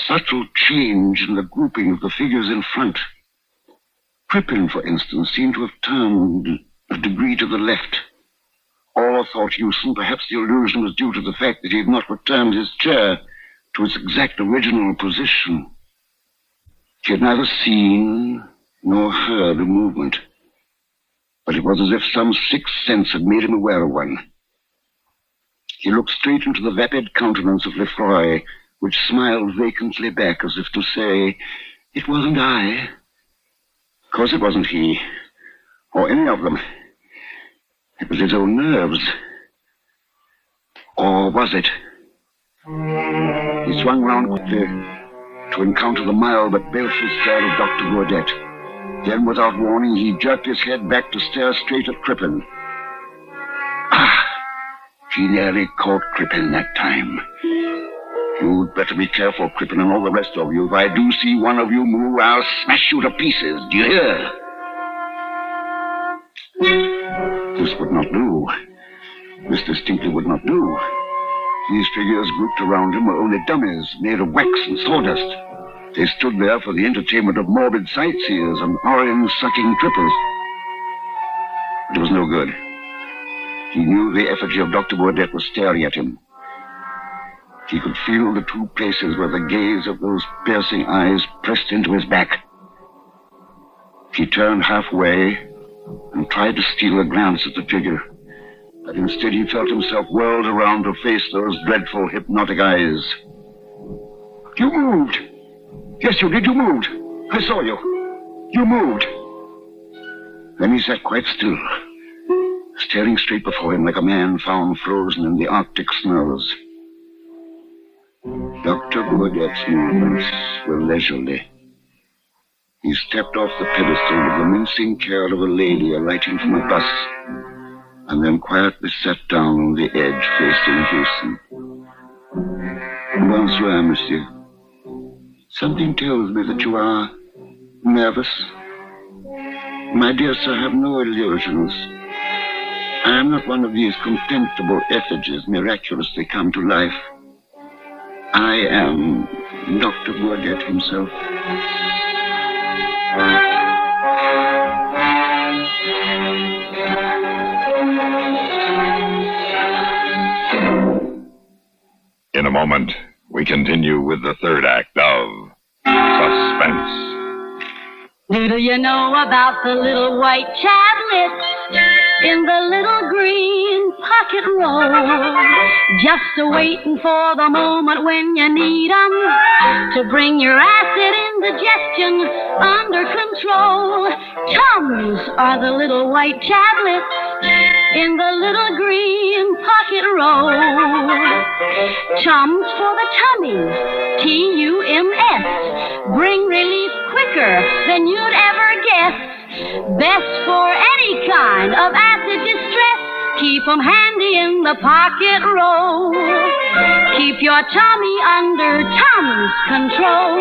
[SPEAKER 2] subtle change in the grouping of the figures in front. Crippen, for instance, seemed to have turned a degree to the left. Or, thought Hewson, perhaps the illusion was due to the fact that he had not returned his chair to its exact original position. He had neither seen nor heard a movement, but it was as if some sixth sense had made him aware of one. He looked straight into the vapid countenance of Lefroy, which smiled vacantly back as if to say, "It wasn't I." Of course it wasn't he, or any of them. It was his own nerves. Or was it? He swung round quickly to encounter the mild but baleful stare of Dr. Gourdet. Then, without warning, he jerked his head back to stare straight at Crippen. Ah! He nearly caught Crippen that time. You'd better be careful, Crippen, and all the rest of you. If I do see one of you move, I'll smash you to pieces. Do you hear? This would not do. This distinctly would not do. These figures grouped around him were only dummies made of wax and sawdust. They stood there for the entertainment of morbid sightseers and orange-sucking trippers. But it was no good. He knew the effigy of Dr. Gourdet was staring at him. He could feel the two places where the gaze of those piercing eyes pressed into his back. He turned halfway and tried to steal a glance at the figure, but instead he felt himself whirled around to face those dreadful hypnotic eyes. You moved! Yes, you did. You moved. I saw you. You moved. Then he sat quite still, staring straight before him like a man found frozen in the Arctic snows. Dr. Gourdet's movements were leisurely. He stepped off the pedestal with the mincing care of a lady alighting from a bus, and then quietly sat down on the edge facing Hewson. Bonsoir, monsieur. Something tells me that you are nervous. My dear sir, have no illusions. I am not one of these contemptible effigies miraculously come to life. I am Dr. Gourdet himself.
[SPEAKER 1] In a moment, we continue with the third act of Suspense.
[SPEAKER 7] Do you know about the little white tablet in the little green pocket roll? Just a-waiting for the moment when you need 'em to bring your acid indigestion under control. Tums are the little white tablets in the little green pocket roll. Tums for the tummies, T-U-M-S. Bring relief quicker than you'd ever guess. Best for any kind of acid distress. Keep 'em handy in the pocket roll. Keep your tummy under Tums control.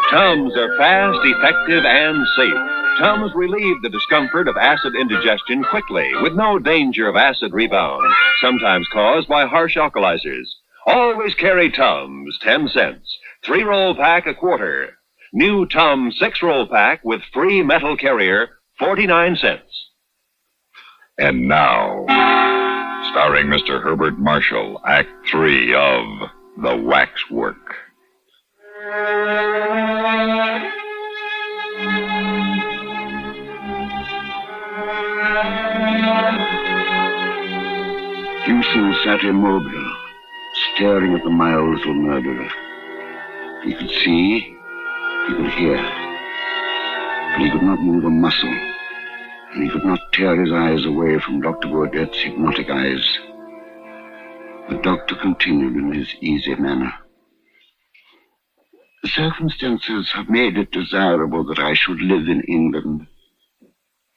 [SPEAKER 8] Tums are fast, effective, and safe. Tums relieve the discomfort of acid indigestion quickly, with no danger of acid rebound, sometimes caused by harsh alkalizers. Always carry Tums, 10 cents. 3-roll pack, a quarter. New Tums 6-roll pack with free metal carrier, 49 cents.
[SPEAKER 1] And now, starring Mr. Herbert Marshall, Act 3 of The Waxwork.
[SPEAKER 2] Hewson sat immobile, staring at the mild little murderer. He could see, He could hear, but he could not move a muscle, and he could not tear his eyes away from Dr. Bourdette's hypnotic eyes. The doctor continued in his easy manner. The circumstances have made it desirable that I should live in England.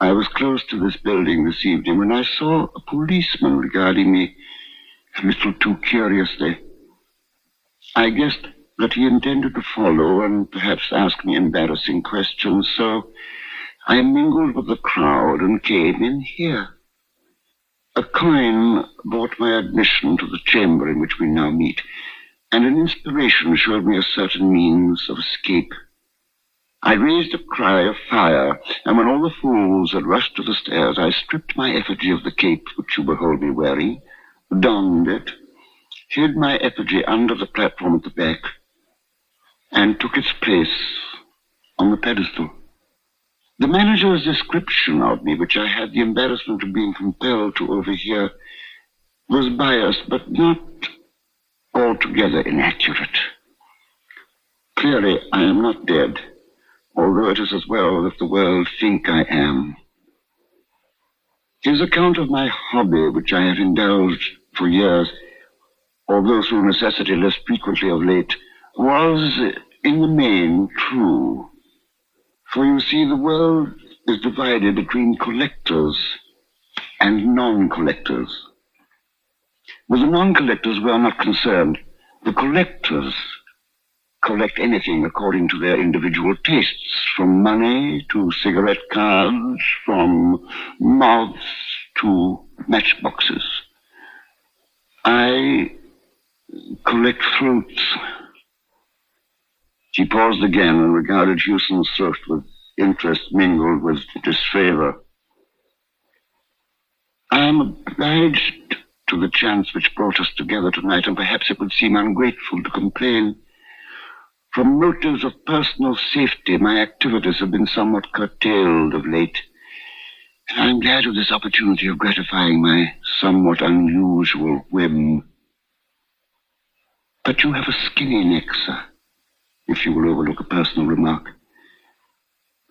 [SPEAKER 2] I was close to this building this evening when I saw a policeman regarding me a little too curiously. I guessed that he intended to follow and perhaps ask me embarrassing questions, so I mingled with the crowd and came in here. A coin bought my admission to the chamber in which we now meet, and an inspiration showed me a certain means of escape. I raised a cry of fire, and when all the fools had rushed to the stairs, I stripped my effigy of the cape which you behold me wearing, donned it, hid my effigy under the platform at the back, and took its place on the pedestal. The manager's description of me, which I had the embarrassment of being compelled to overhear, was biased, but not altogether inaccurate. Clearly, I am not dead, although it is as well that the world think I am. His account of my hobby, which I have indulged for years, although through necessity less frequently of late, was, in the main, true. For you see, the world is divided between collectors and non-collectors. With the non-collectors, we are not concerned. The collectors collect anything according to their individual tastes, from money to cigarette cards, from moths to matchboxes. I collect fruits. He paused again and regarded Hewson's throat with interest mingled with disfavor. I am obliged to the chance which brought us together tonight, and perhaps it would seem ungrateful to complain. From motives of personal safety, my activities have been somewhat curtailed of late, and I'm glad of this opportunity of gratifying my somewhat unusual whim. But you have a skinny neck, sir, if you will overlook a personal remark.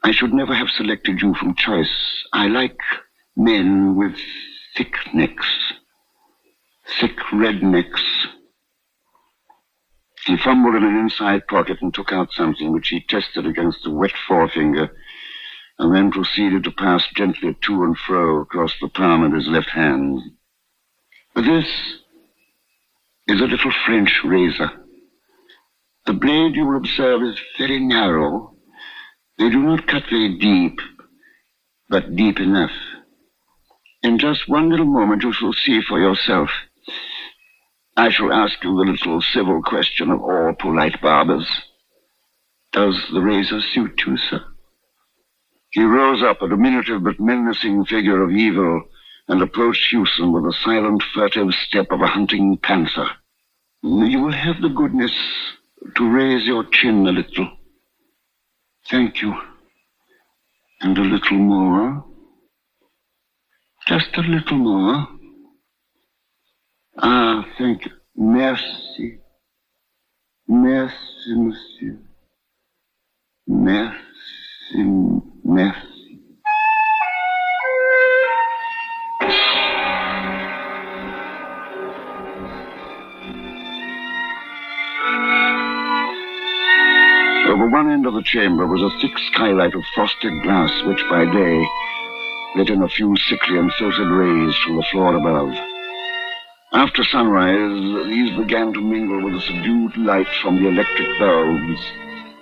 [SPEAKER 2] I should never have selected you from choice. I like men with thick necks, thick red necks. He fumbled in an inside pocket and took out something which he tested against a wet forefinger, and then proceeded to pass gently to and fro across the palm of his left hand. This is a little French razor. The blade, you will observe, is very narrow. They do not cut very deep, but deep enough. In just one little moment, you shall see for yourself. I shall ask you the little civil question of all polite barbers. Does the razor suit you, sir? He rose up, a diminutive but menacing figure of evil, and approached Hewson with the silent, furtive step of a hunting panther. You will have the goodness to raise your chin a little. Thank you. And a little more. Just a little more. Ah, thank you. Merci. Merci, monsieur. Merci, merci. Over one end of the chamber was a thick skylight of frosted glass, which by day let in a few sickly and filtered rays from the floor above. After sunrise, these began to mingle with the subdued light from the electric bulbs,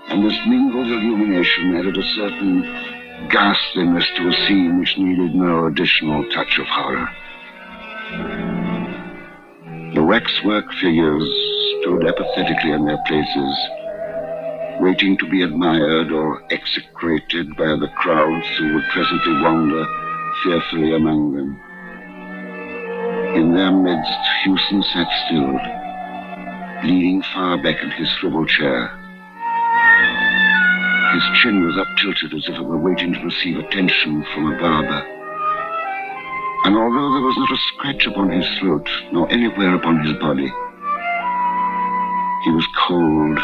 [SPEAKER 2] and this mingled illumination added a certain ghastliness to a scene which needed no additional touch of horror. The waxwork figures stood apathetically in their places, waiting to be admired or execrated by the crowds who would presently wander fearfully among them. In their midst, Hewson sat still, leaning far back in his swivel chair. His chin was up-tilted as if it were waiting to receive attention from a barber. And although there was not a scratch upon his throat, nor anywhere upon his body, he was cold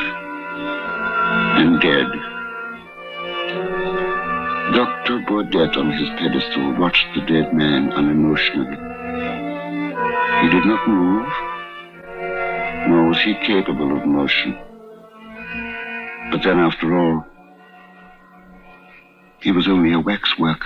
[SPEAKER 2] and dead. Dr. Baudet on his pedestal watched the dead man unemotionally. He did not move, nor was he capable of motion. But then, after all, he was only a waxwork.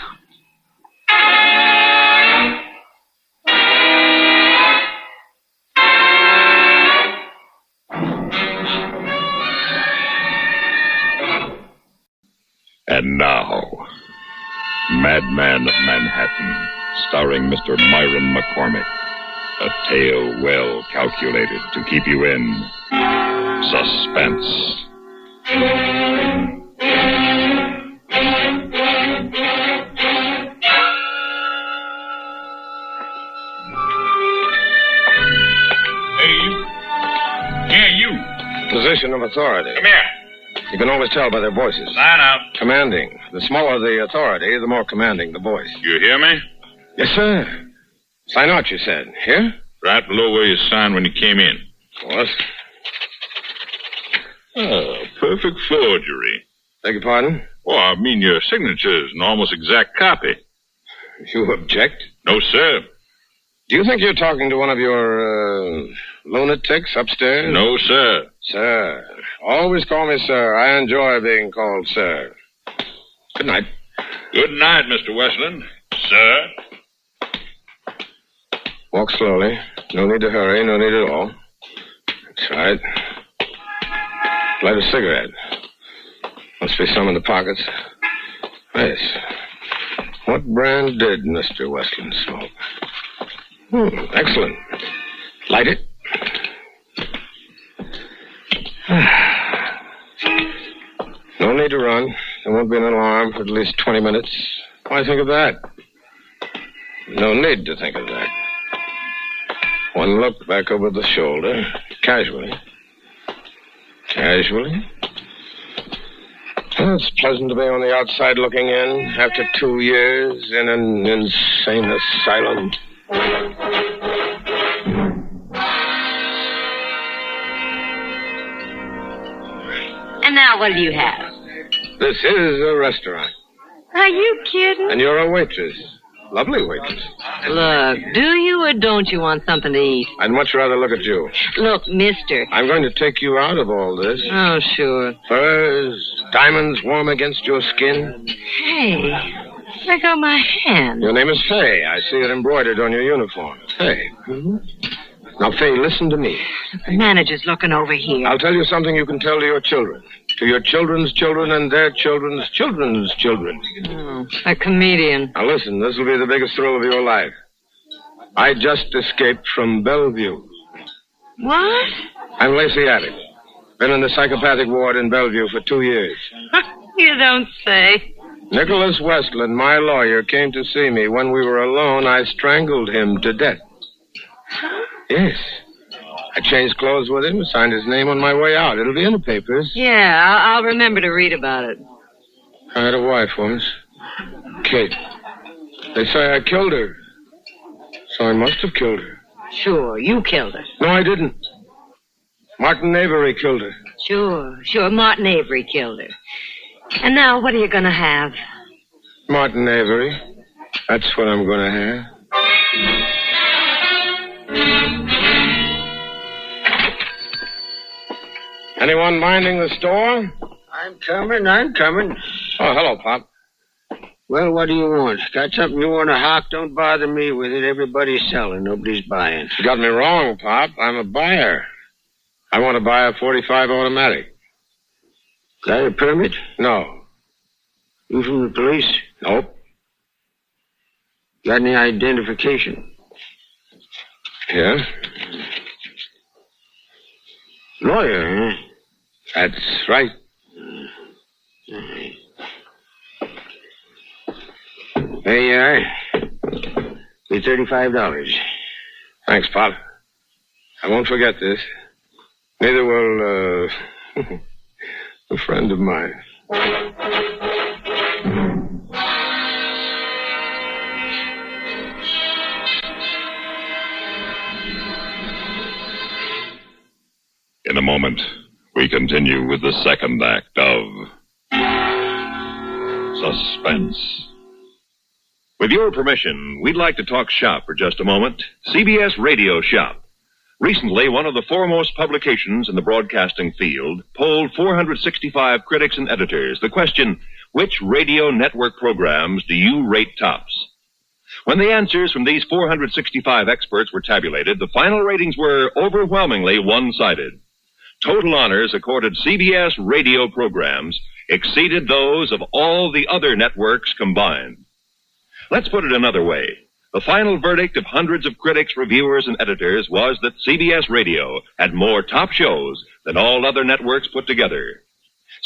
[SPEAKER 1] And now, Madman of Manhattan, starring Mr. Myron McCormick. A tale well calculated to keep you in suspense.
[SPEAKER 9] Position of authority.
[SPEAKER 15] Come here.
[SPEAKER 9] You can always tell by their voices.
[SPEAKER 15] Sign out.
[SPEAKER 9] Commanding. The smaller the authority, the more commanding the voice.
[SPEAKER 14] You hear me?
[SPEAKER 9] Yes, sir. Sign out, you said. Here?
[SPEAKER 14] Right below where you signed when you came in.
[SPEAKER 9] What?
[SPEAKER 14] Oh, perfect forgery.
[SPEAKER 9] Beg your pardon?
[SPEAKER 14] Oh, I mean your signature's an almost exact copy.
[SPEAKER 9] You object?
[SPEAKER 14] No, sir.
[SPEAKER 9] Do you think you're talking to one of your, lunatics upstairs?
[SPEAKER 14] No, sir.
[SPEAKER 9] Sir. Always call me sir. I enjoy being called sir. Good night.
[SPEAKER 14] Good night, Mr. Westland. Sir.
[SPEAKER 9] Walk slowly. No need to hurry. No need at all. That's right. Light a cigarette. Must be some in the pockets. Yes. What brand did Mr. Westland smoke? Excellent. Light it. No need to run. There won't be an alarm for at least 20 minutes. Why think of that? No need to think of that. One look back over the shoulder, casually. Casually. Well, it's pleasant to be on the outside looking in after 2 years in an insane asylum.
[SPEAKER 19] And now what do you have?
[SPEAKER 9] This is a restaurant.
[SPEAKER 19] Are you kidding?
[SPEAKER 9] And you're a waitress. Lovely waitress.
[SPEAKER 19] Look, do you or don't you want something to eat?
[SPEAKER 9] I'd much rather look at you.
[SPEAKER 19] Look, mister.
[SPEAKER 9] I'm going to take you out of all this.
[SPEAKER 19] Oh, sure.
[SPEAKER 9] Furs, diamonds warm against your skin.
[SPEAKER 19] Hey, let go my hand.
[SPEAKER 9] Your name is Fay. I see it embroidered on your uniform. Fay. Mm-hmm. Now, Fay, listen to me.
[SPEAKER 19] The manager's looking over here.
[SPEAKER 9] I'll tell you something you can tell to your children. To your children's children and their children's children's children.
[SPEAKER 19] Oh, a comedian.
[SPEAKER 9] Now, listen, this will be the biggest thrill of your life. I just escaped from Bellevue.
[SPEAKER 19] What?
[SPEAKER 9] I'm Lacey Abbott. Been in the psychopathic ward in Bellevue for 2 years.
[SPEAKER 19] You don't say.
[SPEAKER 9] Nicholas Westland, my lawyer, came to see me. When we were alone, I strangled him to death.
[SPEAKER 19] Huh?
[SPEAKER 9] Yes. I changed clothes with him, signed his name on my way out. It'll be in the papers.
[SPEAKER 19] Yeah, I'll remember to read about it.
[SPEAKER 9] I had a wife once. Kate. They say I killed her. So I must have killed her.
[SPEAKER 19] Sure, you killed her.
[SPEAKER 9] No, I didn't. Martin Avery killed her.
[SPEAKER 19] Sure. Martin Avery killed her. And now, what are you going to have?
[SPEAKER 9] Martin Avery. That's what I'm going to have. Anyone minding the store?
[SPEAKER 6] I'm coming.
[SPEAKER 9] Oh, hello, Pop.
[SPEAKER 6] Well, what do you want? Got something you want to hawk? Don't bother me with it. Everybody's selling. Nobody's buying.
[SPEAKER 9] You got me wrong, Pop. I'm a buyer. I want to buy a .45 automatic.
[SPEAKER 6] Got a permit?
[SPEAKER 9] No.
[SPEAKER 6] You from the police?
[SPEAKER 9] Nope.
[SPEAKER 6] Got any identification?
[SPEAKER 9] Yeah.
[SPEAKER 6] Lawyer, huh?
[SPEAKER 9] That's right.
[SPEAKER 6] There you are. Be $35.
[SPEAKER 9] Thanks, Pop. I won't forget this. Neither will, a friend of mine.
[SPEAKER 1] In a moment, we continue with the second act of Suspense. With your permission, we'd like to talk shop for just a moment. CBS Radio Shop. Recently, one of the foremost publications in the broadcasting field polled 465 critics and editors. The question, which radio network programs do you rate tops? When the answers from these 465 experts were tabulated, the final ratings were overwhelmingly one-sided. Total honors accorded CBS radio programs exceeded those of all the other networks combined. Let's put it another way. The final verdict of hundreds of critics, reviewers, and editors was that CBS Radio had more top shows than all other networks put together.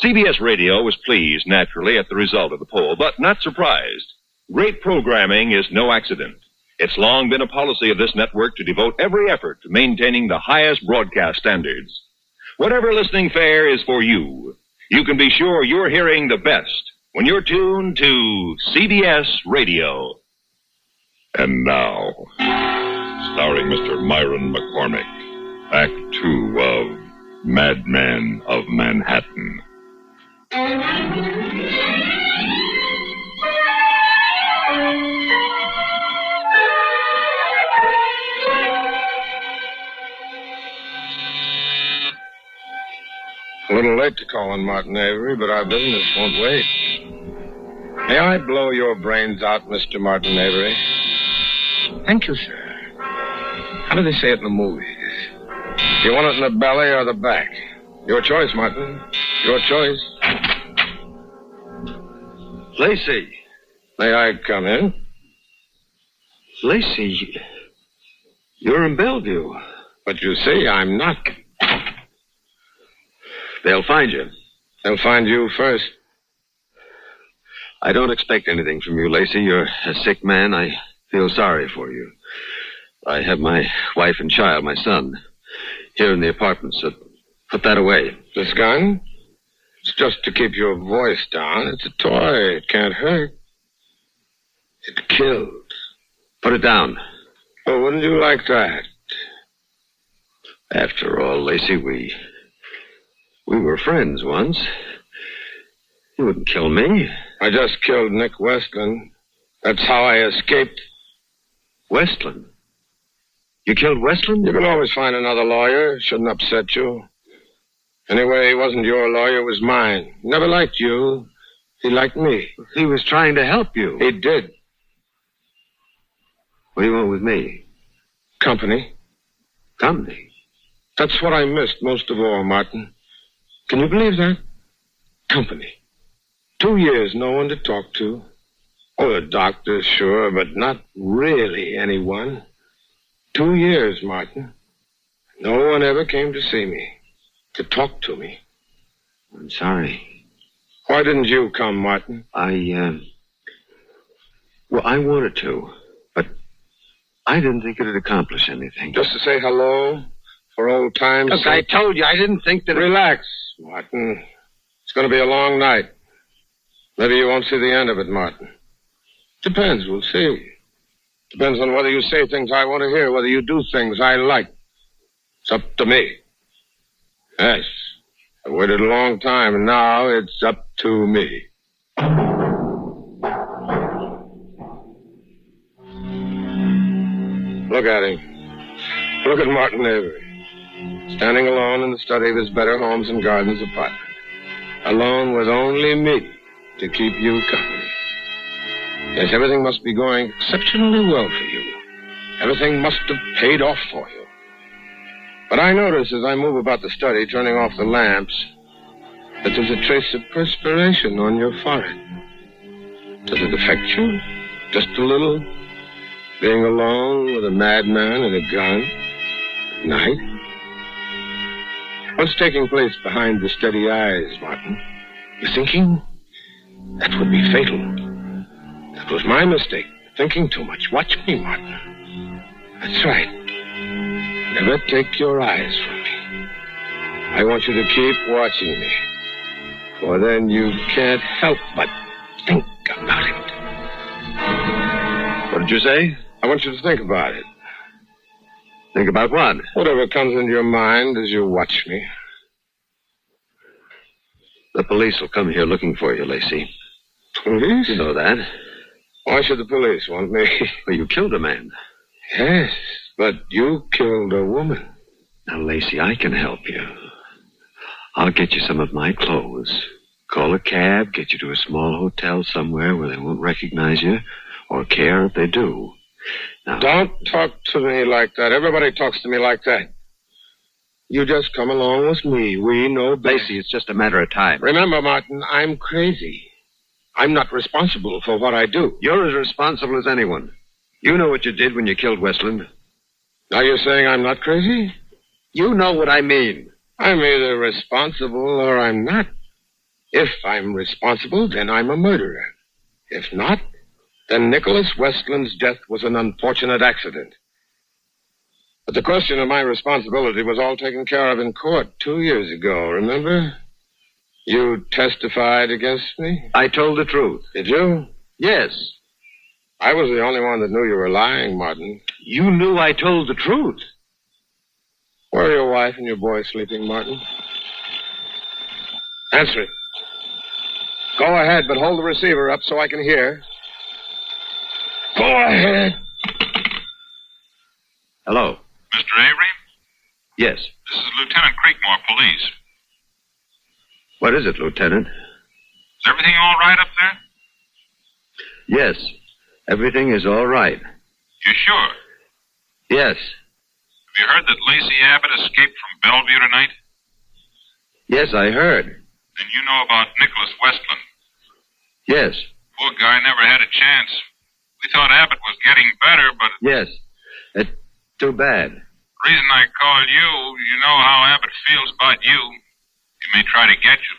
[SPEAKER 1] CBS Radio was pleased, naturally, at the result of the poll, but not surprised. Great programming is no accident. It's long been a policy of this network to devote every effort to maintaining the highest broadcast standards. Whatever listening fare is for you, you can be sure you're hearing the best when you're tuned to CBS Radio.
[SPEAKER 10] And now, starring Mr. Myron McCormick, Act 2 of Madman of Manhattan.
[SPEAKER 9] A little late to call on Martin Avery, but our business won't wait. May I blow your brains out, Mr. Martin Avery? Thank you, sir. How do they say it in the movies? Do you want it in the belly or the back? Your choice, Martin. Your choice.
[SPEAKER 15] Lacey.
[SPEAKER 9] May I come in?
[SPEAKER 15] Lacey, you're in Bellevue.
[SPEAKER 9] But you see, I'm not.
[SPEAKER 15] They'll find you.
[SPEAKER 9] They'll find you first.
[SPEAKER 15] I don't expect anything from you, Lacey. You're a sick man. I feel sorry for you. I have my wife and child, my son, here in the apartment, so put that away.
[SPEAKER 9] This gun? It's just to keep your voice down. It's a toy. It can't hurt. It kills.
[SPEAKER 15] Put it down.
[SPEAKER 9] Oh, wouldn't you like that?
[SPEAKER 15] After all, Lacey, we were friends once. You wouldn't kill me.
[SPEAKER 9] I just killed Nick Westland. That's how I escaped.
[SPEAKER 15] Westland? You killed Westland?
[SPEAKER 9] You can always find another lawyer. It shouldn't upset you. Anyway, he wasn't your lawyer, it was mine. He never liked you. He liked me.
[SPEAKER 15] He was trying to help you.
[SPEAKER 9] He did.
[SPEAKER 15] What do you want with me?
[SPEAKER 9] Company.
[SPEAKER 15] Company?
[SPEAKER 9] That's what I missed most of all, Martin. Can you believe that? Company. 2 years, no one to talk to. Oh, a doctor, sure, but not really anyone. 2 years, Martin. No one ever came to see me, to talk to me.
[SPEAKER 15] I'm sorry.
[SPEAKER 9] Why didn't you come, Martin?
[SPEAKER 15] Well, I wanted to, but I didn't think it'd accomplish anything.
[SPEAKER 9] Just to say hello, for old times'
[SPEAKER 15] Look,
[SPEAKER 9] sake.
[SPEAKER 15] I told you, I didn't think that...
[SPEAKER 9] Relax, Martin. It's going to be a long night. Maybe you won't see the end of it, Martin. Depends, we'll see. Depends on whether you say things I want to hear, whether you do things I like. It's up to me. Yes. I waited a long time, and now it's up to me. Look at him. Look at Martin Avery. Standing alone in the study of his Better Homes and Gardens apartment. Alone with only me to keep you company. Yes, everything must be going exceptionally well for you. Everything must have paid off for you. But I notice as I move about the study, turning off the lamps, that there's a trace of perspiration on your forehead. Does it affect you? Just a little? Being alone with a madman and a gun at night? What's taking place behind the steady eyes, Martin? You're thinking? That would be fatal. That was my mistake, thinking too much. Watch me, Martin. That's right. Never take your eyes from me. I want you to keep watching me. For then you can't help but think about it.
[SPEAKER 15] What did you say?
[SPEAKER 9] I want you to think about it.
[SPEAKER 15] Think about what?
[SPEAKER 9] Whatever comes into your mind as you watch me.
[SPEAKER 15] The police will come here looking for you, Lacey.
[SPEAKER 9] Police?
[SPEAKER 15] You know that.
[SPEAKER 9] Why should the police want me?
[SPEAKER 15] Well, you killed a man.
[SPEAKER 9] Yes, but you killed a woman.
[SPEAKER 15] Now, Lacey, I can help you. I'll get you some of my clothes. Call a cab, get you to a small hotel somewhere where they won't recognize you or care if they do. Now,
[SPEAKER 9] don't talk to me like that. Everybody talks to me like that. You just come along with me. We know best.
[SPEAKER 15] Lacey, it's just a matter of time.
[SPEAKER 9] Remember, Martin, I'm crazy. I'm not responsible for what I do.
[SPEAKER 15] You're as responsible as anyone. You know what you did when you killed Westland.
[SPEAKER 9] Now you're saying I'm not crazy?
[SPEAKER 15] You know what I mean.
[SPEAKER 9] I'm either responsible or I'm not. If I'm responsible, then I'm a murderer. If not, then Nicholas Westland's death was an unfortunate accident. But the question of my responsibility was all taken care of in court 2 years ago, remember? You testified against me?
[SPEAKER 15] I told the truth.
[SPEAKER 9] Did you?
[SPEAKER 15] Yes.
[SPEAKER 9] I was the only one that knew you were lying, Martin.
[SPEAKER 15] You knew I told the truth.
[SPEAKER 9] Where are your wife and your boy sleeping, Martin? Answer it. Go ahead, but hold the receiver up so I can hear. Go ahead.
[SPEAKER 15] Hello.
[SPEAKER 14] Mr. Avery?
[SPEAKER 15] Yes.
[SPEAKER 14] This is Lieutenant Creekmore, police.
[SPEAKER 15] What is it, Lieutenant?
[SPEAKER 14] Is everything all right up there?
[SPEAKER 15] Yes. Everything is all right.
[SPEAKER 14] You sure?
[SPEAKER 15] Yes.
[SPEAKER 14] Have you heard that Lacey Abbott escaped from Bellevue tonight?
[SPEAKER 15] Yes, I heard.
[SPEAKER 14] Then you know about Nicholas Westland.
[SPEAKER 15] Yes.
[SPEAKER 14] Poor guy never had a chance. We thought Abbott was getting better, but...
[SPEAKER 15] Yes. It's too bad.
[SPEAKER 14] The reason I called you, you know how Abbott feels about you. He may try to get you.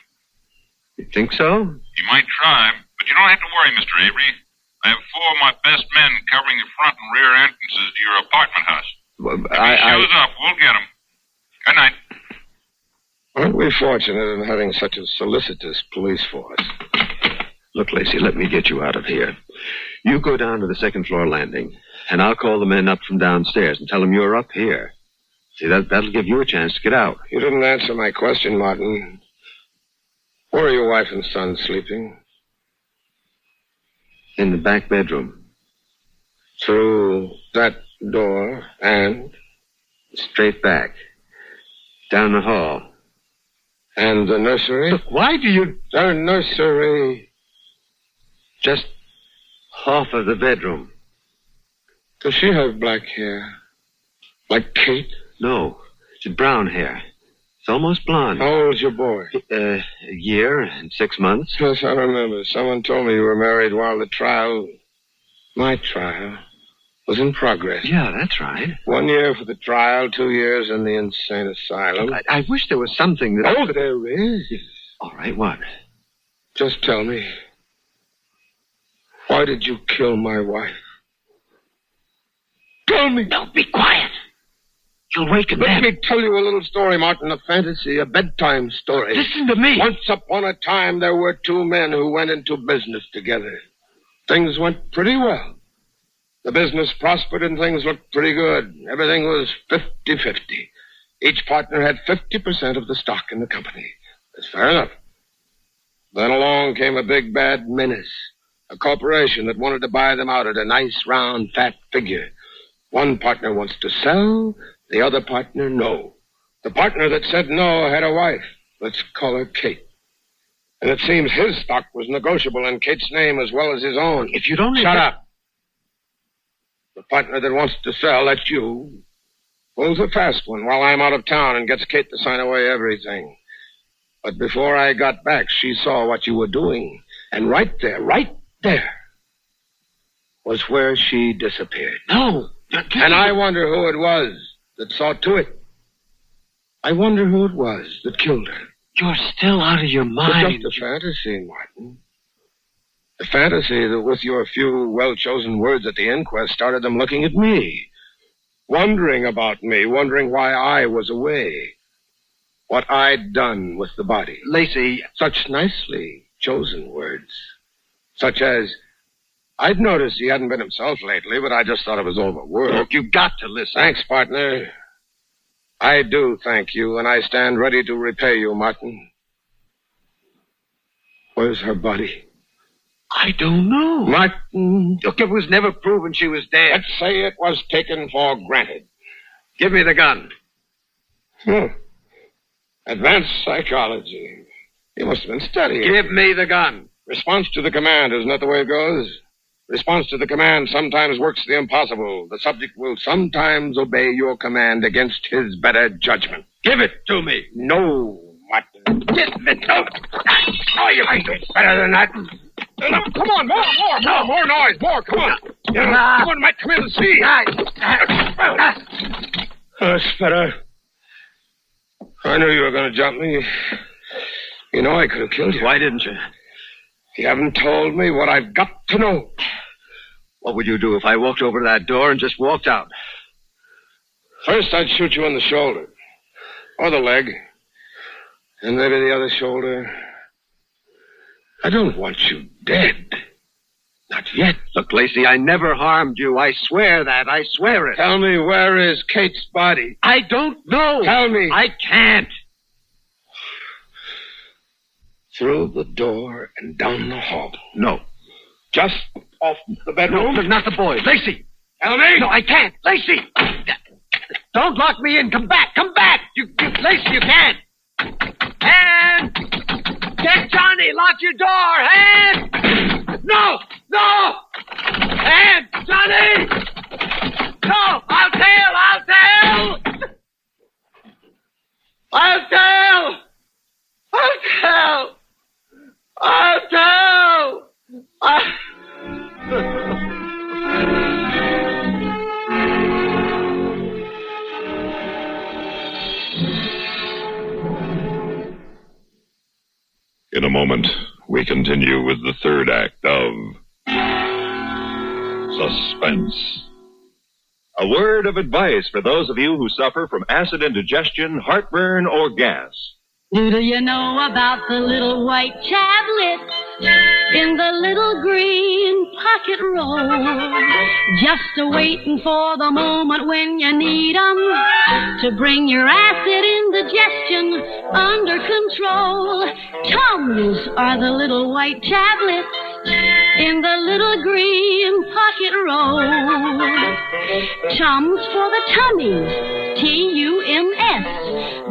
[SPEAKER 15] You think so?
[SPEAKER 14] He might try, but you don't have to worry, Mr. Avery. I have 4 of my best men covering the front and rear entrances to your apartment house.
[SPEAKER 15] Well,
[SPEAKER 14] if he shows up, we'll get him. Good night.
[SPEAKER 9] Aren't we fortunate in having such a solicitous police force?
[SPEAKER 15] Look, Lacey, let me get you out of here. You go down to the second floor landing, and I'll call the men up from downstairs and tell them you're up here. See, that'll give you a chance to get out.
[SPEAKER 9] You didn't answer my question, Martin. Where are your wife and son sleeping?
[SPEAKER 15] In the back bedroom.
[SPEAKER 9] Through that door and?
[SPEAKER 15] Straight back. Down the hall.
[SPEAKER 9] And the nursery?
[SPEAKER 15] Look, why do you...
[SPEAKER 9] The nursery.
[SPEAKER 15] Just off of the bedroom.
[SPEAKER 9] Does she have black hair? Like Kate?
[SPEAKER 15] No. She's brown hair. It's almost blonde.
[SPEAKER 9] How old's your boy?
[SPEAKER 15] A year and 6 months.
[SPEAKER 9] Yes, I remember. Someone told me you were married while the trial... My trial... was in progress.
[SPEAKER 15] Yeah, that's right.
[SPEAKER 9] 1 year for the trial, 2 years in the insane asylum.
[SPEAKER 15] I wish there was something that...
[SPEAKER 9] Oh, there is.
[SPEAKER 15] All right, what?
[SPEAKER 9] Just tell me. Why did you kill my wife? Tell me.
[SPEAKER 15] Don't be quiet. You'll waken them.
[SPEAKER 9] Let me tell you a little story, Martin, a fantasy, a bedtime story.
[SPEAKER 15] Listen to me.
[SPEAKER 9] Once upon a time, there were 2 men who went into business together. Things went pretty well. The business prospered and things looked pretty good. Everything was 50-50. Each partner had 50% of the stock in the company. That's fair enough. Then along came a big bad menace. A corporation that wanted to buy them out at a nice, round, fat figure. One partner wants to sell, the other partner no. The partner that said no had a wife. Let's call her Kate. And it seems his stock was negotiable in Kate's name as well as his own.
[SPEAKER 15] If you'd only...
[SPEAKER 9] Shut up. The partner that wants to sell, that's you, pulls a fast one while I'm out of town and gets Kate to sign away everything. But before I got back, she saw what you were doing. And right there, was where she disappeared.
[SPEAKER 15] No.
[SPEAKER 9] And I wonder who it was that saw to it. I wonder who it was that killed her.
[SPEAKER 15] You're still out of your mind.
[SPEAKER 9] It's just a fantasy, Martin. A fantasy that with your few well-chosen words at the inquest started them looking at me. Wondering about me, wondering why I was away. What I'd done with the body.
[SPEAKER 15] Lacey.
[SPEAKER 9] Such nicely chosen words. Such as, I'd noticed he hadn't been himself lately, but I just thought it was overwork.
[SPEAKER 15] Look, you've got to listen.
[SPEAKER 9] Thanks, partner. I do thank you, and I stand ready to repay you, Martin. Where's her body?
[SPEAKER 15] I don't know.
[SPEAKER 9] Martin.
[SPEAKER 15] Look, it was never proven she was dead.
[SPEAKER 9] Let's say it was taken for granted.
[SPEAKER 15] Give me the gun.
[SPEAKER 9] Advanced psychology. You must have been studying.
[SPEAKER 15] Give me the gun.
[SPEAKER 9] Response to the command, isn't that the way it goes? Response to the command sometimes works the impossible. The subject will sometimes obey your command against his better judgment.
[SPEAKER 15] Give it to me.
[SPEAKER 9] No, Martin.
[SPEAKER 15] Give it to me. Oh, you can do better than that.
[SPEAKER 9] No, come on, more noise, more, come on. Someone might come in and see. That's better. I knew you were going to jump me. You know I could have killed you.
[SPEAKER 15] Why didn't you?
[SPEAKER 9] You haven't told me what I've got to know.
[SPEAKER 15] What would you do if I walked over to that door and just walked out?
[SPEAKER 9] First, I'd shoot you in the shoulder. Or the leg. And maybe the other shoulder. I don't want you dead. Not yet.
[SPEAKER 15] Look, Lacey, I never harmed you. I swear that. I swear it.
[SPEAKER 9] Tell me, where is Kate's body?
[SPEAKER 15] I don't know.
[SPEAKER 9] Tell me.
[SPEAKER 15] I can't.
[SPEAKER 9] Through the door and down the hall.
[SPEAKER 15] No.
[SPEAKER 9] Just off the bedroom?
[SPEAKER 15] No, not the boy. Lacey.
[SPEAKER 9] Tell me.
[SPEAKER 15] No, I can't. Lacey. Don't lock me in. Come back. Come back. Lacey, you can't. Ann! Get Johnny. Lock your door. Ann! No! No! Ann! Johnny! No! I'll tell! I'll tell! I'll tell! I'll tell! I'll tell!
[SPEAKER 10] In a moment, we continue with the third act of Suspense.
[SPEAKER 8] A word of advice for those of you who suffer from acid indigestion, heartburn, or gas.
[SPEAKER 7] Do you know about the little white tablet in the little green pocket roll? Just a-waiting for the moment when you need 'em to bring your acid indigestion under control. Tums are the little white tablets in the little green pocket roll. Tums for the tummies, T-U-M-S.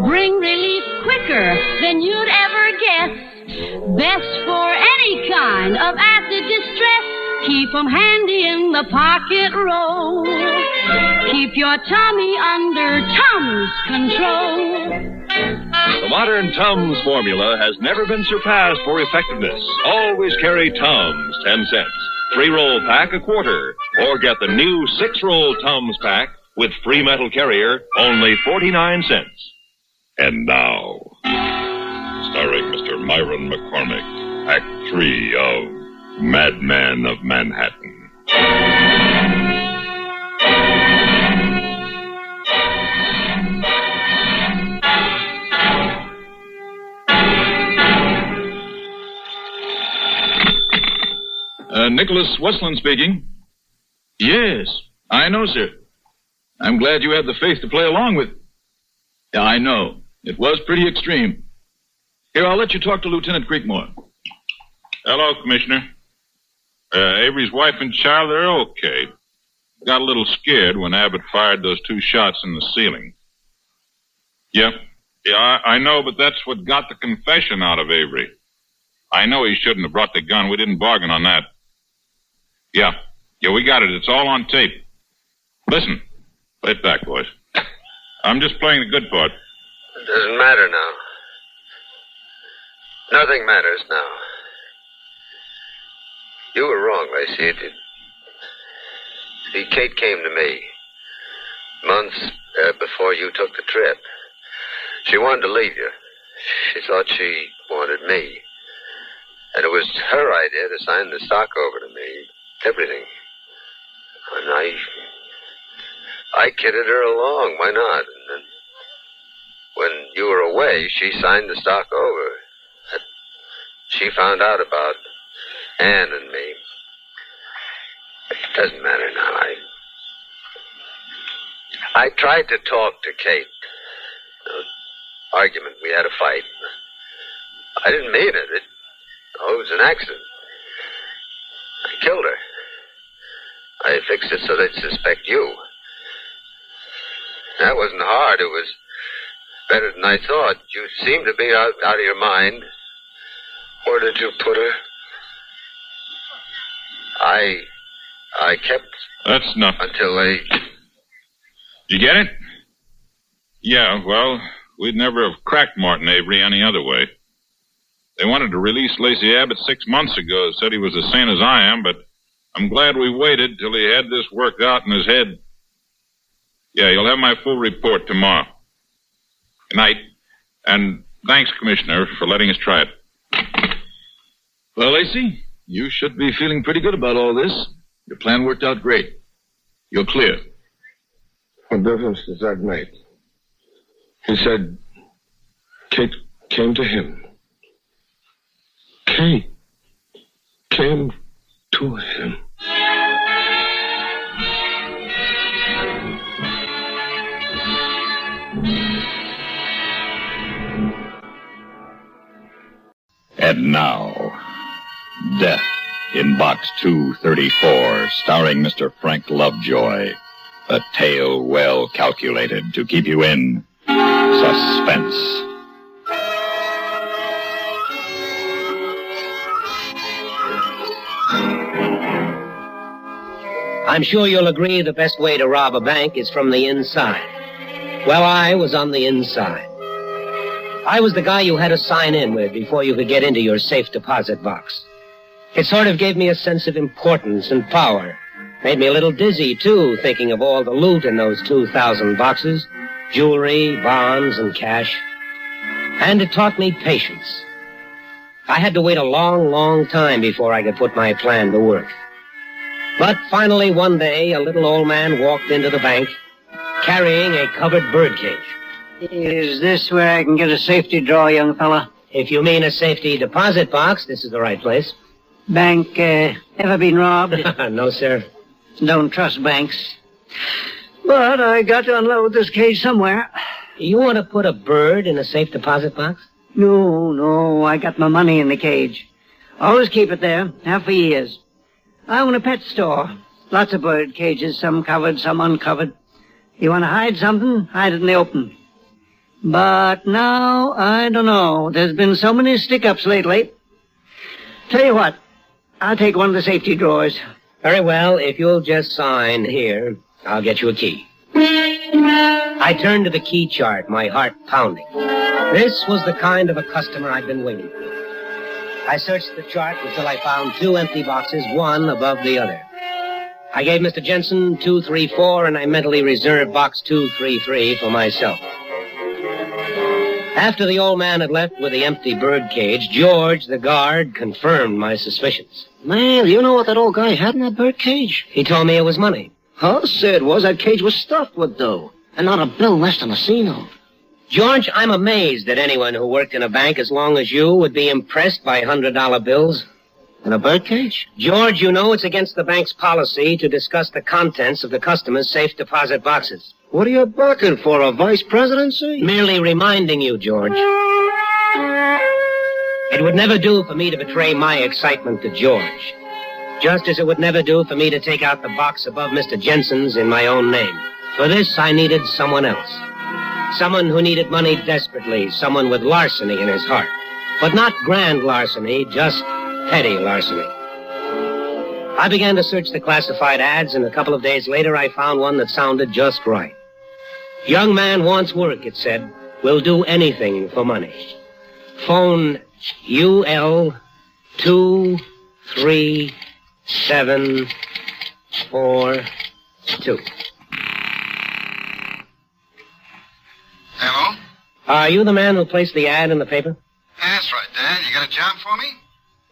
[SPEAKER 7] Bring relief quicker than you'd ever guess. Best for any kind of acid distress. Keep 'em handy in the pocket roll. Keep your tummy under Tums control.
[SPEAKER 8] The modern Tums formula has never been surpassed for effectiveness. Always carry Tums, 10 cents. 3-roll pack, a quarter. Or get the new 6-roll Tums pack with free metal carrier, only 49 cents.
[SPEAKER 10] And now, starring Mr. Myron McCormick, Act 3 of Madman of Manhattan.
[SPEAKER 11] Nicholas Westland speaking. Yes, I know, sir. I'm glad you had the faith to play along with. Yeah, I know. It was pretty extreme. Here, I'll let you talk to Lieutenant Creekmore.
[SPEAKER 14] Hello, Commissioner. Avery's wife and child, they're okay. Got a little scared when Abbott fired those 2 shots in the ceiling. Yeah, I know, but that's what got the confession out of Avery. I know he shouldn't have brought the gun. We didn't bargain on that. Yeah, we got it. It's all on tape. Listen, play it back, boys. I'm just playing the good part.
[SPEAKER 15] It doesn't matter now. Nothing matters now. You were wrong, Lacey. See, Kate came to me months before you took the trip. She wanted to leave you. She thought she wanted me. And it was her idea to sign the stock over to me. Everything. And I kidded her along. Why not? And then when you were away, she signed the stock over. She found out about Ann and me. It doesn't matter now. I tried to talk to Kate. Argument. We had a fight. I didn't mean it. It was an accident. killed her. I fixed it so they'd suspect you. That wasn't hard. It was better than I thought. You seemed to be out of your mind. Where did you put her? I kept...
[SPEAKER 14] That's nothing.
[SPEAKER 15] Until they...
[SPEAKER 14] Did you get it? Yeah, well, we'd never have cracked Martin Avery any other way. They wanted to release Lacey Abbott 6 months ago. Said he was as sane as I am, but I'm glad we waited till he had this worked out in his head. Yeah, you'll have my full report tomorrow. Good night. And thanks, Commissioner, for letting us try it.
[SPEAKER 11] Well, Lacey, you should be feeling pretty good about all this. Your plan worked out great. You're clear.
[SPEAKER 9] What difference does that make? He said Kate came to him. Kate came to him.
[SPEAKER 1] And now, Death in Box 234, starring Mr. Frank Lovejoy. A tale well calculated to keep you in suspense.
[SPEAKER 3] I'm sure you'll agree the best way to rob a bank is from the inside. Well, I was on the inside. I was the guy you had to sign in with before you could get into your safe deposit box. It sort of gave me a sense of importance and power. Made me a little dizzy, too, thinking of all the loot in those 2,000 boxes. Jewelry, bonds, and cash. And it taught me patience. I had to wait a long, long time before I could put my plan to work. But finally, one day, a little old man walked into the bank carrying a covered birdcage.
[SPEAKER 6] Is this where I can get a safety draw, young fella?
[SPEAKER 3] If you mean a safety deposit box, this is the right place.
[SPEAKER 6] Bank, ever been robbed?
[SPEAKER 3] No, sir.
[SPEAKER 6] Don't trust banks. But I got to unload this cage somewhere.
[SPEAKER 3] You want to put a bird in a safe deposit box?
[SPEAKER 6] No, I got my money in the cage. Always keep it there, have for years. I own a pet store. Lots of bird cages, some covered, some uncovered. You want to hide something, hide it in the open. But now, I don't know. There's been so many stick-ups lately. Tell you what, I'll take one of the safety drawers.
[SPEAKER 3] Very well, if you'll just sign here, I'll get you a key. I turned to the key chart, my heart pounding. This was the kind of a customer I'd been waiting for. I searched the chart until I found 2 empty boxes, one above the other. I gave Mr. Jensen 234, and I mentally reserved box 233 for myself. After the old man had left with the empty bird cage, George, the guard, confirmed my suspicions.
[SPEAKER 6] Man, you know what that old guy had in that bird cage?
[SPEAKER 3] He told me it was money.
[SPEAKER 6] Huh? Said was that cage was stuffed with dough, and not a bill less than a C-note.
[SPEAKER 3] George, I'm amazed that anyone who worked in a bank as long as you would be impressed by $100 bills.
[SPEAKER 6] In a bird cage?
[SPEAKER 3] George, you know it's against the bank's policy to discuss the contents of the customers' safe deposit boxes.
[SPEAKER 6] What are you barking for, a vice presidency?
[SPEAKER 3] Merely reminding you, George. It would never do for me to betray my excitement to George. Just as it would never do for me to take out the box above Mr. Jensen's in my own name. For this, I needed someone else. Someone who needed money desperately. Someone with larceny in his heart. But not grand larceny, just petty larceny. I began to search the classified ads, and a couple of days later I found one that sounded just right. Young man wants work, it said. Will do anything for money. Phone UL23742.
[SPEAKER 5] Hello?
[SPEAKER 3] Are you the man who placed the ad in the paper?
[SPEAKER 5] That's right, Dad. You got a job for me?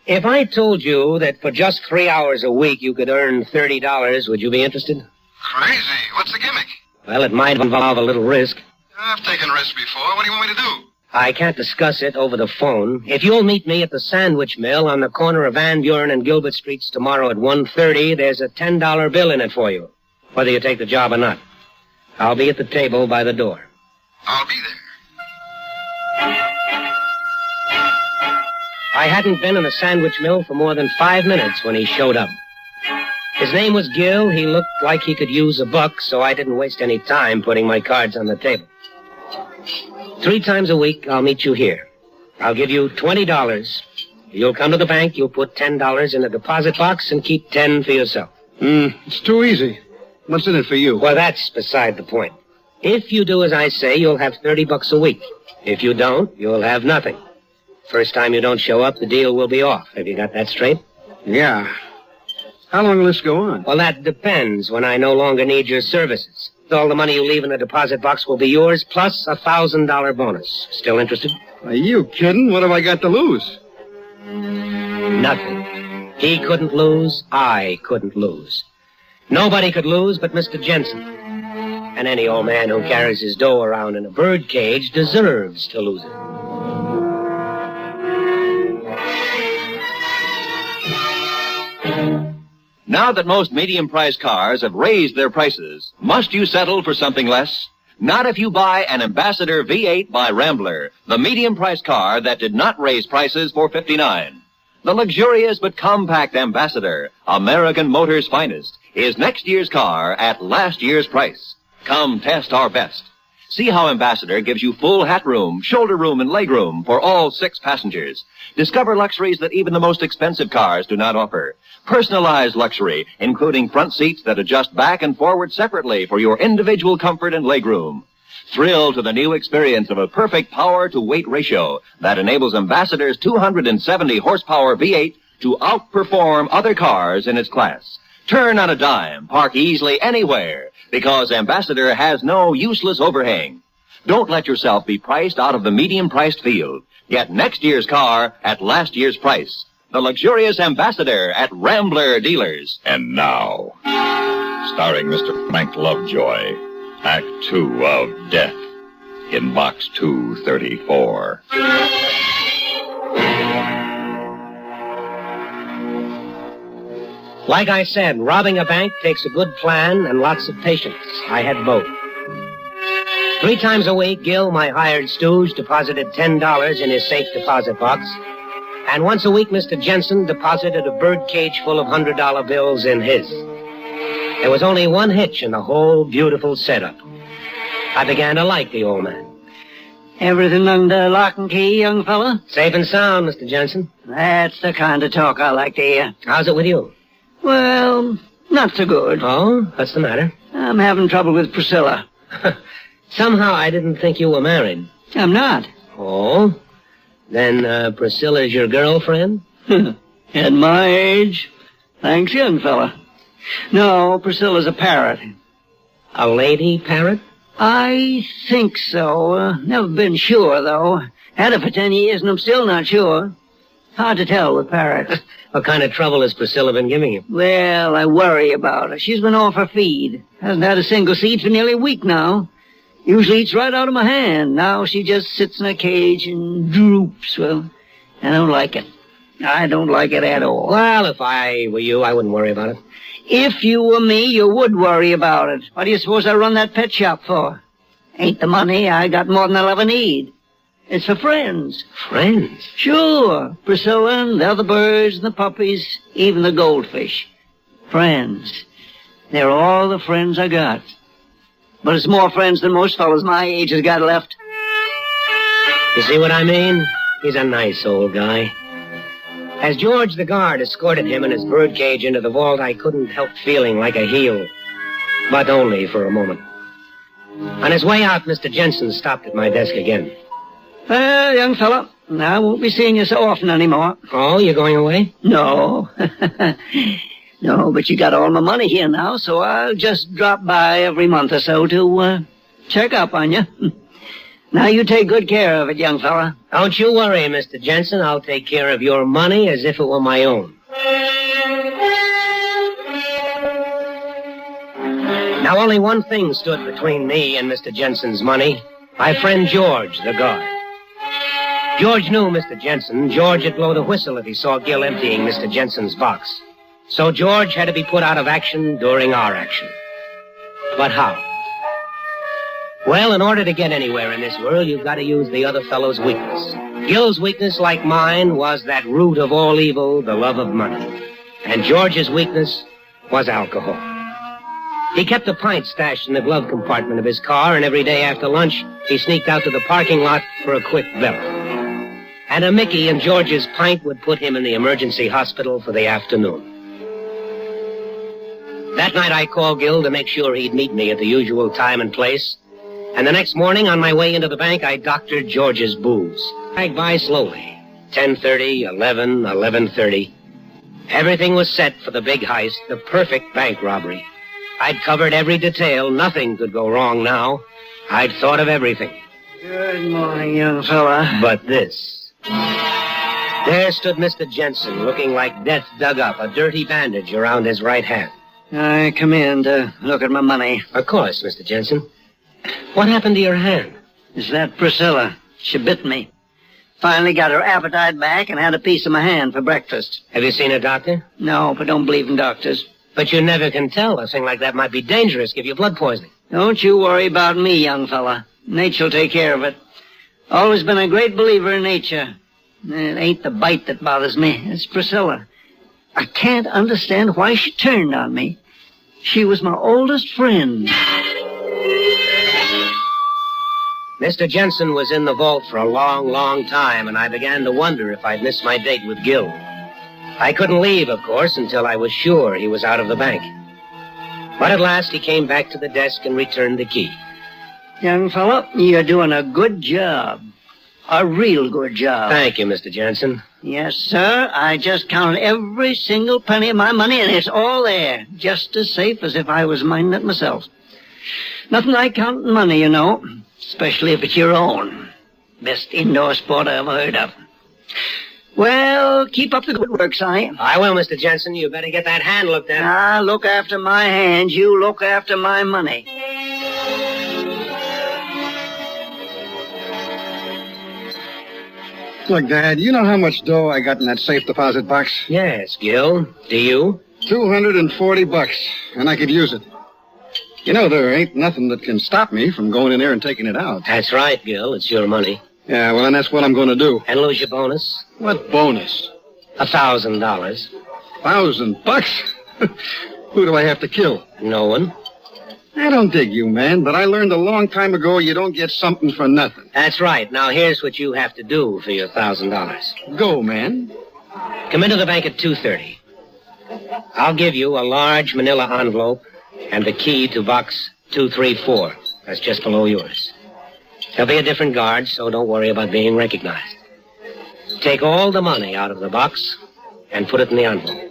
[SPEAKER 3] If I told you that for just 3 hours a week you could earn $30, would you be interested?
[SPEAKER 5] Crazy. What's the gimmick?
[SPEAKER 3] Well, it might involve a little risk.
[SPEAKER 5] I've taken risks before. What do you want me to do?
[SPEAKER 3] I can't discuss it over the phone. If you'll meet me at the sandwich mill on the corner of Van Buren and Gilbert Streets tomorrow at 1:30, there's a $10 bill in it for you, whether you take the job or not. I'll be at the table by the door.
[SPEAKER 5] I'll be there.
[SPEAKER 3] I hadn't been in the sandwich mill for more than 5 minutes when he showed up. His name was Gil. He looked like he could use a buck, so I didn't waste any time putting my cards on the table. 3 times a week, I'll meet you here. I'll give you $20. You'll come to the bank, you'll put $10 in a deposit box and keep 10 for yourself.
[SPEAKER 16] It's too easy. What's in it for you?
[SPEAKER 3] Well, that's beside the point. If you do as I say, you'll have $30 a week. If you don't, you'll have nothing. First time you don't show up, the deal will be off. Have you got that straight?
[SPEAKER 16] Yeah. How long will this go on?
[SPEAKER 3] Well, that depends when I no longer need your services. All the money you leave in the deposit box will be yours, plus a $1,000 bonus. Still interested?
[SPEAKER 16] Are you kidding? What have I got to lose?
[SPEAKER 3] Nothing. He couldn't lose. I couldn't lose. Nobody could lose but Mr. Jensen. And any old man who carries his dough around in a bird cage deserves to lose it.
[SPEAKER 20] Now that most medium-priced cars have raised their prices, must you settle for something less? Not if you buy an Ambassador V8 by Rambler, the medium-priced car that did not raise prices for $59. The luxurious but compact Ambassador, American Motors' finest, is next year's car at last year's price. Come test our best. See how Ambassador gives you full hat room, shoulder room, and leg room for all 6 passengers. Discover luxuries that even the most expensive cars do not offer. Personalized luxury, including front seats that adjust back and forward separately for your individual comfort and legroom. Thrill to the new experience of a perfect power-to-weight ratio that enables Ambassador's 270 horsepower V8 to outperform other cars in its class. Turn on a dime, park easily anywhere, because Ambassador has no useless overhang. Don't let yourself be priced out of the medium-priced field. Get next year's car at last year's price. The luxurious Ambassador at Rambler dealers.
[SPEAKER 1] And now, starring Mr. Frank Lovejoy, Act 2 of Death, in Box 234.
[SPEAKER 3] Like I said, robbing a bank takes a good plan and lots of patience. I had both. 3 times a week, Gil, my hired stooge, deposited $10 in his safe deposit box. And once a week, Mr. Jensen deposited a birdcage full of $100 bills in his. There was only one hitch in the whole beautiful setup. I began to like the old man.
[SPEAKER 6] Everything under lock and key, young fella?
[SPEAKER 3] Safe and sound, Mr. Jensen.
[SPEAKER 6] That's the kind of talk I like to hear.
[SPEAKER 3] How's it with you?
[SPEAKER 6] Well, not so good.
[SPEAKER 3] Oh? What's the matter?
[SPEAKER 6] I'm having trouble with Priscilla.
[SPEAKER 3] Somehow I didn't think you were married.
[SPEAKER 6] I'm not.
[SPEAKER 3] Oh? Then Priscilla's your girlfriend?
[SPEAKER 6] At my age? Thanks, young fella. No, Priscilla's a parrot.
[SPEAKER 3] A lady parrot?
[SPEAKER 6] I think so. Never been sure, though. Had her for 10 years, and I'm still not sure. Hard to tell with parrots.
[SPEAKER 3] What kind of trouble has Priscilla been giving you?
[SPEAKER 6] Well, I worry about her. She's been off her feed. Hasn't had a single seed for nearly a week now. Usually eats right out of my hand. Now she just sits in a cage and droops. Well, I don't like it. I don't like it at all.
[SPEAKER 3] Well, if I were you, I wouldn't worry about it.
[SPEAKER 6] If you were me, you would worry about it. What do you suppose I run that pet shop for? Ain't the money. I got more than I'll ever need. It's for friends.
[SPEAKER 3] Friends?
[SPEAKER 6] Sure. Priscilla and the other birds and the puppies, even the goldfish. Friends. They're all the friends I got. But it's more friends than most fellas my age has got left.
[SPEAKER 3] You see what I mean? He's a nice old guy. As George the guard escorted him and his birdcage into the vault, I couldn't help feeling like a heel. But only for a moment. On his way out, Mr. Jensen stopped at my desk again.
[SPEAKER 6] Well, young fella, I won't be seeing you so often anymore.
[SPEAKER 3] Oh, you're going away?
[SPEAKER 6] No. No, but you got all my money here now, so I'll just drop by every month or so to check up on you. Now you take good care of it, young fella.
[SPEAKER 3] Don't you worry, Mr. Jensen. I'll take care of your money as if it were my own. Now, only one thing stood between me and Mr. Jensen's money. My friend George, the guard. George knew Mr. Jensen. George would blow the whistle if he saw Gil emptying Mr. Jensen's box. So George had to be put out of action during our action. But how? Well, in order to get anywhere in this world, you've got to use the other fellow's weakness. Gil's weakness, like mine, was that root of all evil, the love of money. And George's weakness was alcohol. He kept a pint stashed in the glove compartment of his car, and every day after lunch, he sneaked out to the parking lot for a quick belt. And a Mickey and George's pint would put him in the emergency hospital for the afternoon. That night I called Gil to make sure he'd meet me at the usual time and place. And the next morning, on my way into the bank, I doctored George's booze. Dragged by slowly. 10:30, 11, 11:30. Everything was set for the big heist, the perfect bank robbery. I'd covered every detail. Nothing could go wrong now. I'd thought of everything.
[SPEAKER 6] Good morning, young fella.
[SPEAKER 3] But this. There stood Mr. Jensen, looking like death dug up, a dirty bandage around his right hand.
[SPEAKER 6] I come in to look at my money.
[SPEAKER 3] Of course, Mr. Jensen. What happened to your hand?
[SPEAKER 6] It's that Priscilla. She bit me. Finally got her appetite back and had a piece of my hand for breakfast.
[SPEAKER 3] Have you seen a doctor?
[SPEAKER 6] No, but don't believe in doctors.
[SPEAKER 3] But you never can tell. A thing like that might be dangerous, give you blood poisoning.
[SPEAKER 6] Don't you worry about me, young fella. Nature'll take care of it. Always been a great believer in nature. It ain't the bite that bothers me. It's Priscilla. I can't understand why she turned on me. She was my oldest friend.
[SPEAKER 3] Mr. Jensen was in the vault for a long, long time, and I began to wonder if I'd missed my date with Gil. I couldn't leave, of course, until I was sure he was out of the bank. But at last he came back to the desk and returned the key.
[SPEAKER 6] Young fella, you're doing a good job. A real good job.
[SPEAKER 3] Thank you, Mr. Jensen.
[SPEAKER 6] Yes, sir. I just counted every single penny of my money, and it's all there. Just as safe as if I was minding it myself. Nothing like counting money, you know. Especially if it's your own. Best indoor sport I ever heard of. Well, keep up the good work, Si.
[SPEAKER 3] I will, Mr. Jensen. You better get that hand looked at.
[SPEAKER 6] Ah, look after my hands. You look after my money.
[SPEAKER 16] Look, Dad, you know how much dough I got in that safe deposit box?
[SPEAKER 3] Yes, Gil. Do you?
[SPEAKER 16] $240, and I could use it. You know, there ain't nothing that can stop me from going in there and taking it out.
[SPEAKER 3] That's right, Gil. It's your money.
[SPEAKER 16] Yeah, well, and that's what I'm going to do.
[SPEAKER 3] And lose your bonus?
[SPEAKER 16] What bonus?
[SPEAKER 3] $1,000.
[SPEAKER 16] $1,000? Who do I have to kill?
[SPEAKER 3] No one.
[SPEAKER 16] I don't dig you, man, but I learned a long time ago you don't get something for nothing.
[SPEAKER 3] That's right. Now, here's what you have to do for your $1,000.
[SPEAKER 16] Go, man.
[SPEAKER 3] Come into the bank at 2:30. I'll give you a large manila envelope and the key to box 234. That's just below yours. There'll be a different guard, so don't worry about being recognized. Take all the money out of the box and put it in the envelope.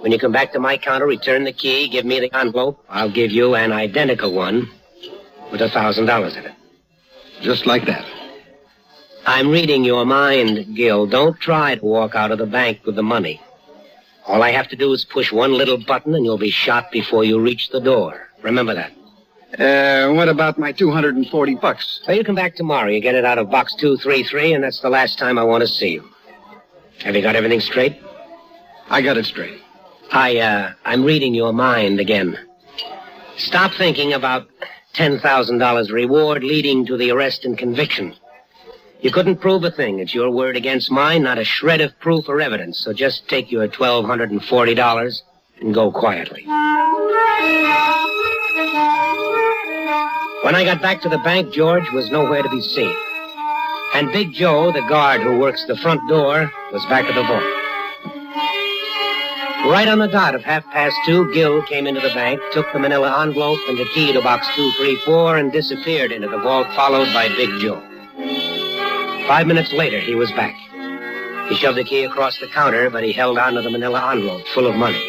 [SPEAKER 3] When you come back to my counter, return the key, give me the envelope. I'll give you an identical one with $1,000 in it.
[SPEAKER 16] Just like that.
[SPEAKER 3] I'm reading your mind, Gil. Don't try to walk out of the bank with the money. All I have to do is push one little button and you'll be shot before you reach the door. Remember that.
[SPEAKER 16] What about my $240?
[SPEAKER 3] Well, you come back tomorrow. You get it out of box 233, and that's the last time I want to see you. Have you got everything straight?
[SPEAKER 16] I got it straight.
[SPEAKER 3] I'm reading your mind again. Stop thinking about $10,000 reward leading to the arrest and conviction. You couldn't prove a thing. It's your word against mine, not a shred of proof or evidence. So just take your $1,240 and go quietly. When I got back to the bank, George was nowhere to be seen. And Big Joe, the guard who works the front door, was back at the vault. Right on the dot of 2:30, Gil came into the bank, took the manila envelope and the key to box 234, and disappeared into the vault, followed by Big Joe. 5 minutes later, he was back. He shoved the key across the counter, but he held on to the manila envelope full of money.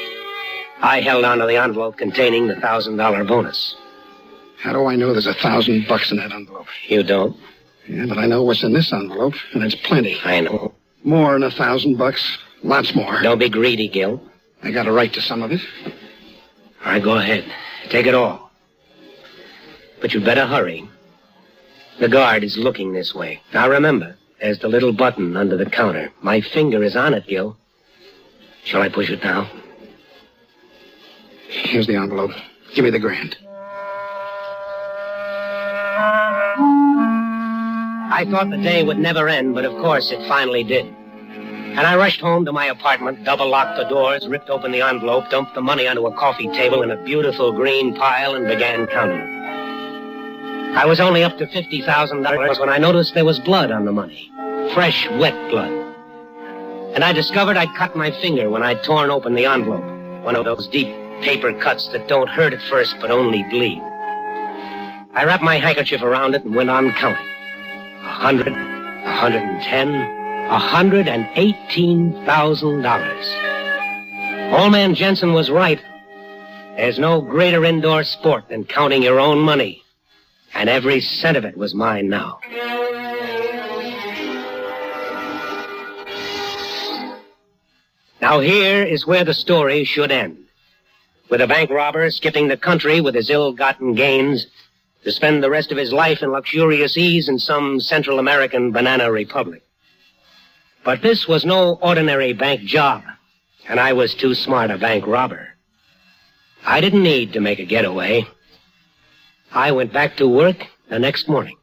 [SPEAKER 3] I held on to the envelope containing the $1,000 bonus.
[SPEAKER 16] How do I know there's $1,000 in that envelope?
[SPEAKER 3] You don't?
[SPEAKER 16] Yeah, but I know what's in this envelope, and it's plenty.
[SPEAKER 3] I know.
[SPEAKER 16] More than $1,000. Lots more.
[SPEAKER 3] Don't be greedy, Gil.
[SPEAKER 16] I got a right to some of it.
[SPEAKER 3] All right, go ahead. Take it all. But you'd better hurry. The guard is looking this way. Now remember, there's the little button under the counter. My finger is on it, Gil. Shall I push it now?
[SPEAKER 16] Here's the envelope. Give me the grand.
[SPEAKER 3] I thought the day would never end, but of course it finally did. And I rushed home to my apartment, double-locked the doors, ripped open the envelope, dumped the money onto a coffee table in a beautiful green pile, and began counting. I was only up to $50,000 when I noticed there was blood on the money. Fresh, wet blood. And I discovered I'd cut my finger when I'd torn open the envelope. One of those deep paper cuts that don't hurt at first, but only bleed. I wrapped my handkerchief around it and went on counting. 100, 110, $118,000. Old man Jensen was right. There's no greater indoor sport than counting your own money. And every cent of it was mine now. Now here is where the story should end. With a bank robber skipping the country with his ill-gotten gains to spend the rest of his life in luxurious ease in some Central American banana republic. But this was no ordinary bank job, and I was too smart a bank robber. I didn't need to make a getaway. I went back to work the next morning.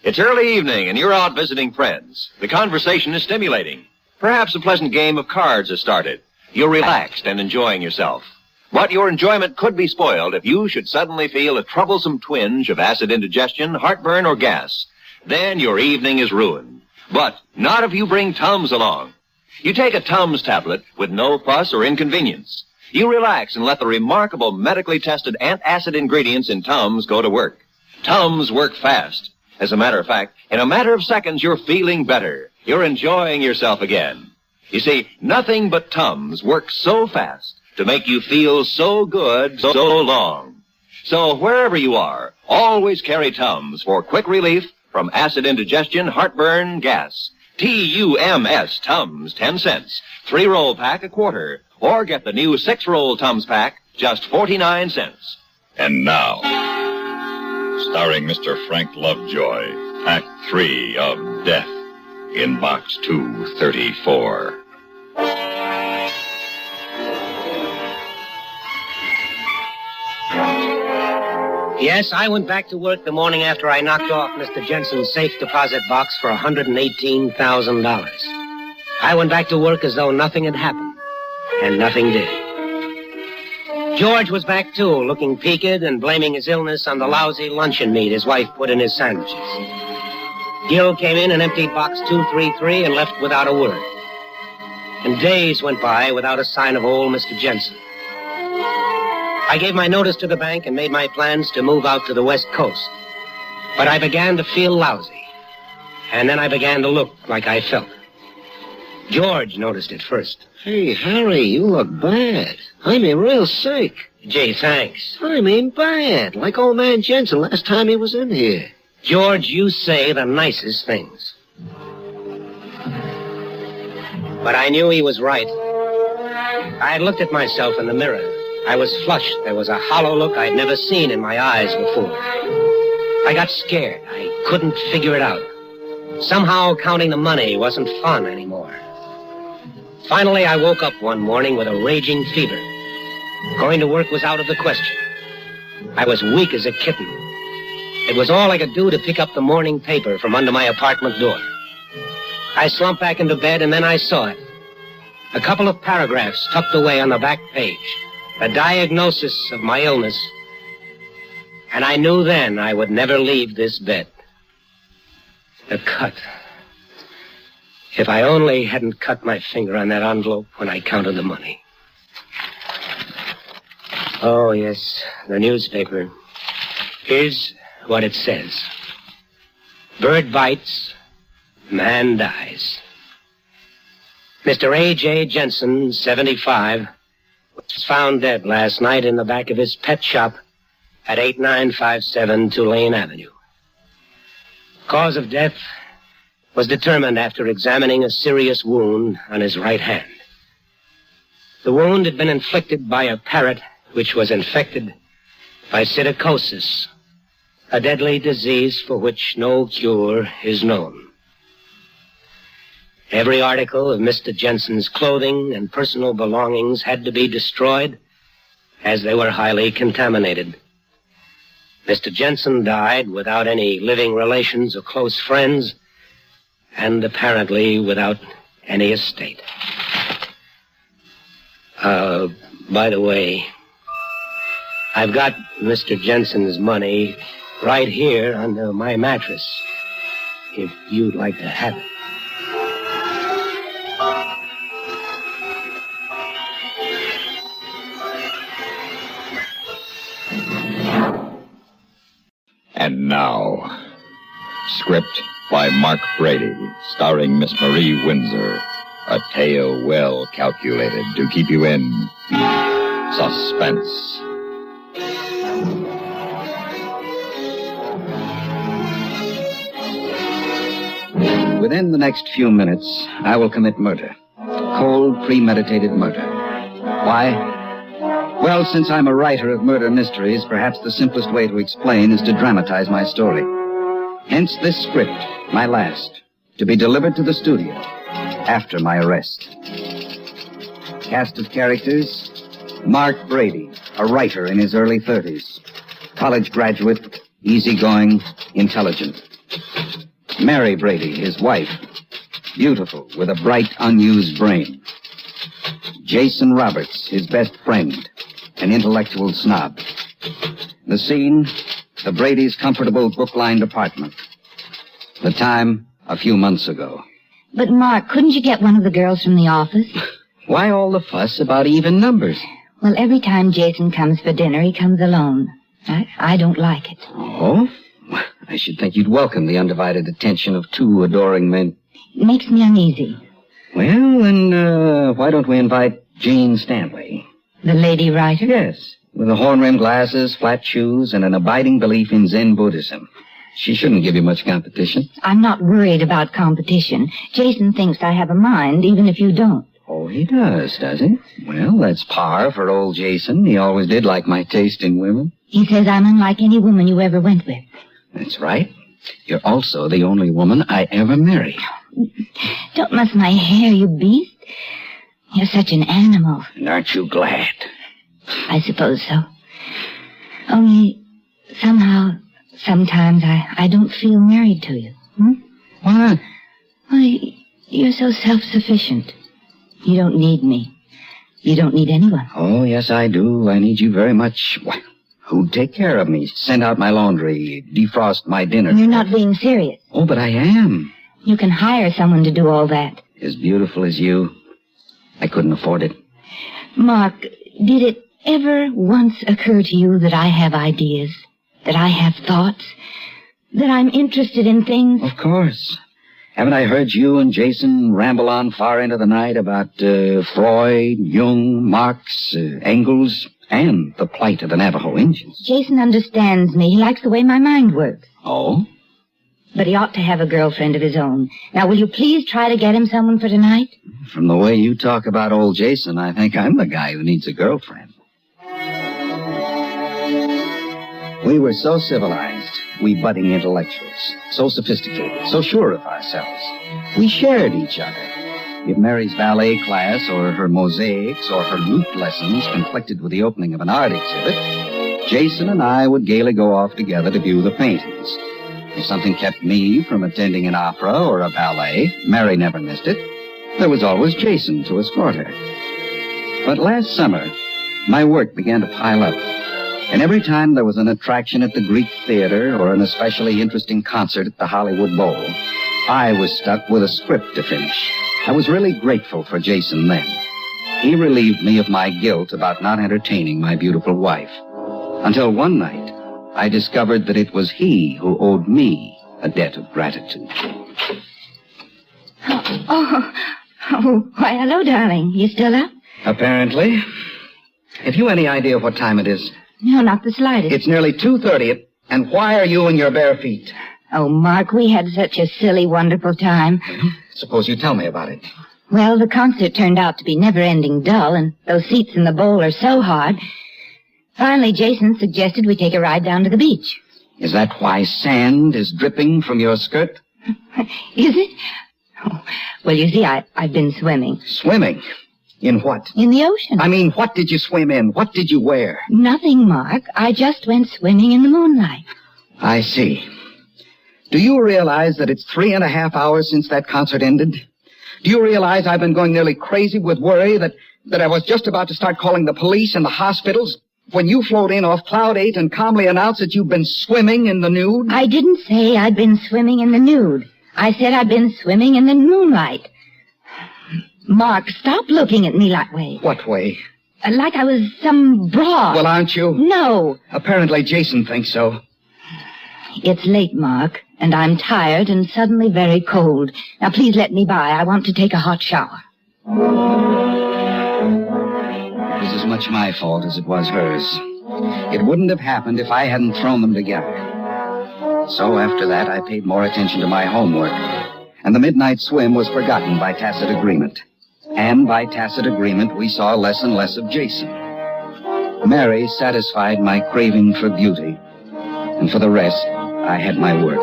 [SPEAKER 20] It's early evening, and you're out visiting friends. The conversation is stimulating. Perhaps a pleasant game of cards has started. You're relaxed and enjoying yourself. But your enjoyment could be spoiled if you should suddenly feel a troublesome twinge of acid indigestion, heartburn, or gas. Then your evening is ruined. But not if you bring Tums along. You take a Tums tablet with no fuss or inconvenience. You relax and let the remarkable medically tested antacid ingredients in Tums go to work. Tums work fast. As a matter of fact, in a matter of seconds, you're feeling better. You're enjoying yourself again. You see, nothing but Tums works so fast to make you feel so good so long. So wherever you are, always carry Tums for quick relief from acid indigestion, heartburn, gas. T-U-M-S, Tums, 10 cents. 3-roll pack, a quarter. Or get the new 6-roll Tums pack, just 49 cents.
[SPEAKER 1] And now, starring Mr. Frank Lovejoy, Act 3 of Death in Box 234.
[SPEAKER 3] Yes, I went back to work the morning after I knocked off Mr. Jensen's safe deposit box for $118,000. I went back to work as though nothing had happened, and nothing did. George was back, too, looking peaked and blaming his illness on the lousy luncheon meat his wife put in his sandwiches. Gil came in and emptied box 233 and left without a word. And days went by without a sign of old Mr. Jensen. I gave my notice to the bank and made my plans to move out to the West Coast. But I began to feel lousy. And then I began to look like I felt. George noticed it first.
[SPEAKER 21] Hey, Harry, you look bad. I mean, real sick.
[SPEAKER 3] Gee, thanks.
[SPEAKER 21] I mean, bad. Like old man Jensen last time he was in here.
[SPEAKER 3] George, you say the nicest things. But I knew he was right. I had looked at myself in the mirror. I was flushed. There was a hollow look I'd never seen in my eyes before. I got scared. I couldn't figure it out. Somehow counting the money wasn't fun anymore. Finally, I woke up one morning with a raging fever. Going to work was out of the question. I was weak as a kitten. It was all I could do to pick up the morning paper from under my apartment door. I slumped back into bed, and then I saw it. A couple of paragraphs tucked away on the back page. A diagnosis of my illness. And I knew then I would never leave this bed. A cut. If I only hadn't cut my finger on that envelope when I counted the money. Oh, yes, the newspaper. Here's what it says. Bird bites, man dies. Mr. A.J. Jensen, 75, was found dead last night in the back of his pet shop at 8957 Tulane Avenue. Cause of death was determined after examining a serious wound on his right hand. The wound had been inflicted by a parrot which was infected by psittacosis, a deadly disease for which no cure is known. Every article of Mr. Jensen's clothing and personal belongings had to be destroyed as they were highly contaminated. Mr. Jensen died without any living relations or close friends, and apparently without any estate. By the way, I've got Mr. Jensen's money right here under my mattress, if you'd like to have it.
[SPEAKER 1] And now, script by Mark Brady, starring Miss Marie Windsor. A tale well calculated to keep you in suspense.
[SPEAKER 4] Within the next few minutes, I will commit murder. Cold, premeditated murder. Why? Well, since I'm a writer of murder mysteries, perhaps the simplest way to explain is to dramatize my story. Hence this script, my last, to be delivered to the studio after my arrest. Cast of characters: Mark Brady, a writer in his early 30s. College graduate, easygoing, intelligent. Mary Brady, his wife, beautiful, with a bright, unused brain. Jason Roberts, his best friend, an intellectual snob. The scene, the Brady's comfortable book-lined apartment. The time, a few months ago.
[SPEAKER 12] But, Mark, couldn't you get one of the girls from the office?
[SPEAKER 4] Why all the fuss about even numbers?
[SPEAKER 12] Well, every time Jason comes for dinner, he comes alone. I don't like it.
[SPEAKER 4] Oh? I should think you'd welcome the undivided attention of two adoring men.
[SPEAKER 12] It makes me uneasy.
[SPEAKER 4] Well, then, why don't we invite Jane Stanley?
[SPEAKER 12] The lady writer?
[SPEAKER 4] Yes, with the horn-rimmed glasses, flat shoes, and an abiding belief in Zen Buddhism. She shouldn't give you much competition.
[SPEAKER 12] I'm not worried about competition. Jason thinks I have a mind, even if you don't.
[SPEAKER 4] Oh, he does he? Well, that's par for old Jason. He always did like my taste in women.
[SPEAKER 12] He says I'm unlike any woman you ever went with.
[SPEAKER 4] That's right. You're also the only woman I ever married.
[SPEAKER 12] Don't muss my hair, you beast. You're such an animal.
[SPEAKER 4] And aren't you glad?
[SPEAKER 12] I suppose so. Only, somehow, sometimes I don't feel married to you.
[SPEAKER 4] Why?
[SPEAKER 12] Why, you're so self-sufficient. You don't need me. You don't need anyone.
[SPEAKER 4] Oh, yes, I do. I need you very much. Why, who'd take care of me? Send out my laundry, defrost my dinner.
[SPEAKER 12] You're not being serious.
[SPEAKER 4] Oh, but I am.
[SPEAKER 12] You can hire someone to do all that.
[SPEAKER 4] As beautiful as you, I couldn't afford it.
[SPEAKER 12] Mark, did it ever once occur to you that I have ideas? That I have thoughts? That I'm interested in things?
[SPEAKER 4] Of course. Haven't I heard you and Jason ramble on far into the night about Freud, Jung, Marx, Engels, and the plight of the Navajo Indians?
[SPEAKER 12] Jason understands me. He likes the way my mind works.
[SPEAKER 4] Oh?
[SPEAKER 12] But he ought to have a girlfriend of his own. Now, will you please try to get him someone for tonight?
[SPEAKER 4] From the way you talk about old Jason, I think I'm the guy who needs a girlfriend. We were so civilized, we budding intellectuals, so sophisticated, so sure of ourselves. We shared each other. If Mary's ballet class or her mosaics or her lute lessons conflicted with the opening of an art exhibit, Jason and I would gaily go off together to view the paintings. If something kept me from attending an opera or a ballet, Mary never missed it. There was always Jason to escort her. But last summer, my work began to pile up. And every time there was an attraction at the Greek Theater or an especially interesting concert at the Hollywood Bowl, I was stuck with a script to finish. I was really grateful for Jason then. He relieved me of my guilt about not entertaining my beautiful wife. Until one night, I discovered that it was he who owed me a debt of gratitude.
[SPEAKER 12] Oh, why, hello, darling. You still up?
[SPEAKER 4] Apparently. Have you any idea what time it is?
[SPEAKER 12] No, not the slightest.
[SPEAKER 4] It's nearly 2:30, and why are you in your bare feet?
[SPEAKER 12] Oh, Mark, we had such a silly, wonderful time.
[SPEAKER 4] Suppose you tell me about it.
[SPEAKER 12] Well, the concert turned out to be never-ending dull, and those seats in the bowl are so hard. Finally, Jason suggested we take a ride down to the beach.
[SPEAKER 4] Is that why sand is dripping from your skirt?
[SPEAKER 12] Is it? Oh, well, you see, I've been swimming.
[SPEAKER 4] Swimming?
[SPEAKER 13] In what?
[SPEAKER 12] In the ocean.
[SPEAKER 13] I mean, what did you swim in? What did you wear?
[SPEAKER 12] Nothing, Mark. I just went swimming in the moonlight.
[SPEAKER 13] I see. Do you realize that it's 3.5 hours since that concert ended? Do you realize I've been going nearly crazy with worry that I was just about to start calling the police and the hospitals when you float in off Cloud 8 and calmly announced that you've been swimming in the nude?
[SPEAKER 12] I didn't say I'd been swimming in the nude. I said I'd been swimming in the moonlight. Mark, stop looking at me that way.
[SPEAKER 13] What way?
[SPEAKER 12] Like I was some broad.
[SPEAKER 13] Well, aren't you?
[SPEAKER 12] No.
[SPEAKER 13] Apparently Jason thinks so.
[SPEAKER 12] It's late, Mark, and I'm tired and suddenly very cold. Now, please let me by. I want to take a hot shower.
[SPEAKER 13] It was as much my fault as it was hers. It wouldn't have happened if I hadn't thrown them together. So after that, I paid more attention to my homework, and the midnight swim was forgotten by tacit agreement. And by tacit agreement, we saw less and less of Jason. Mary satisfied my craving for beauty, and for the rest, I had my work.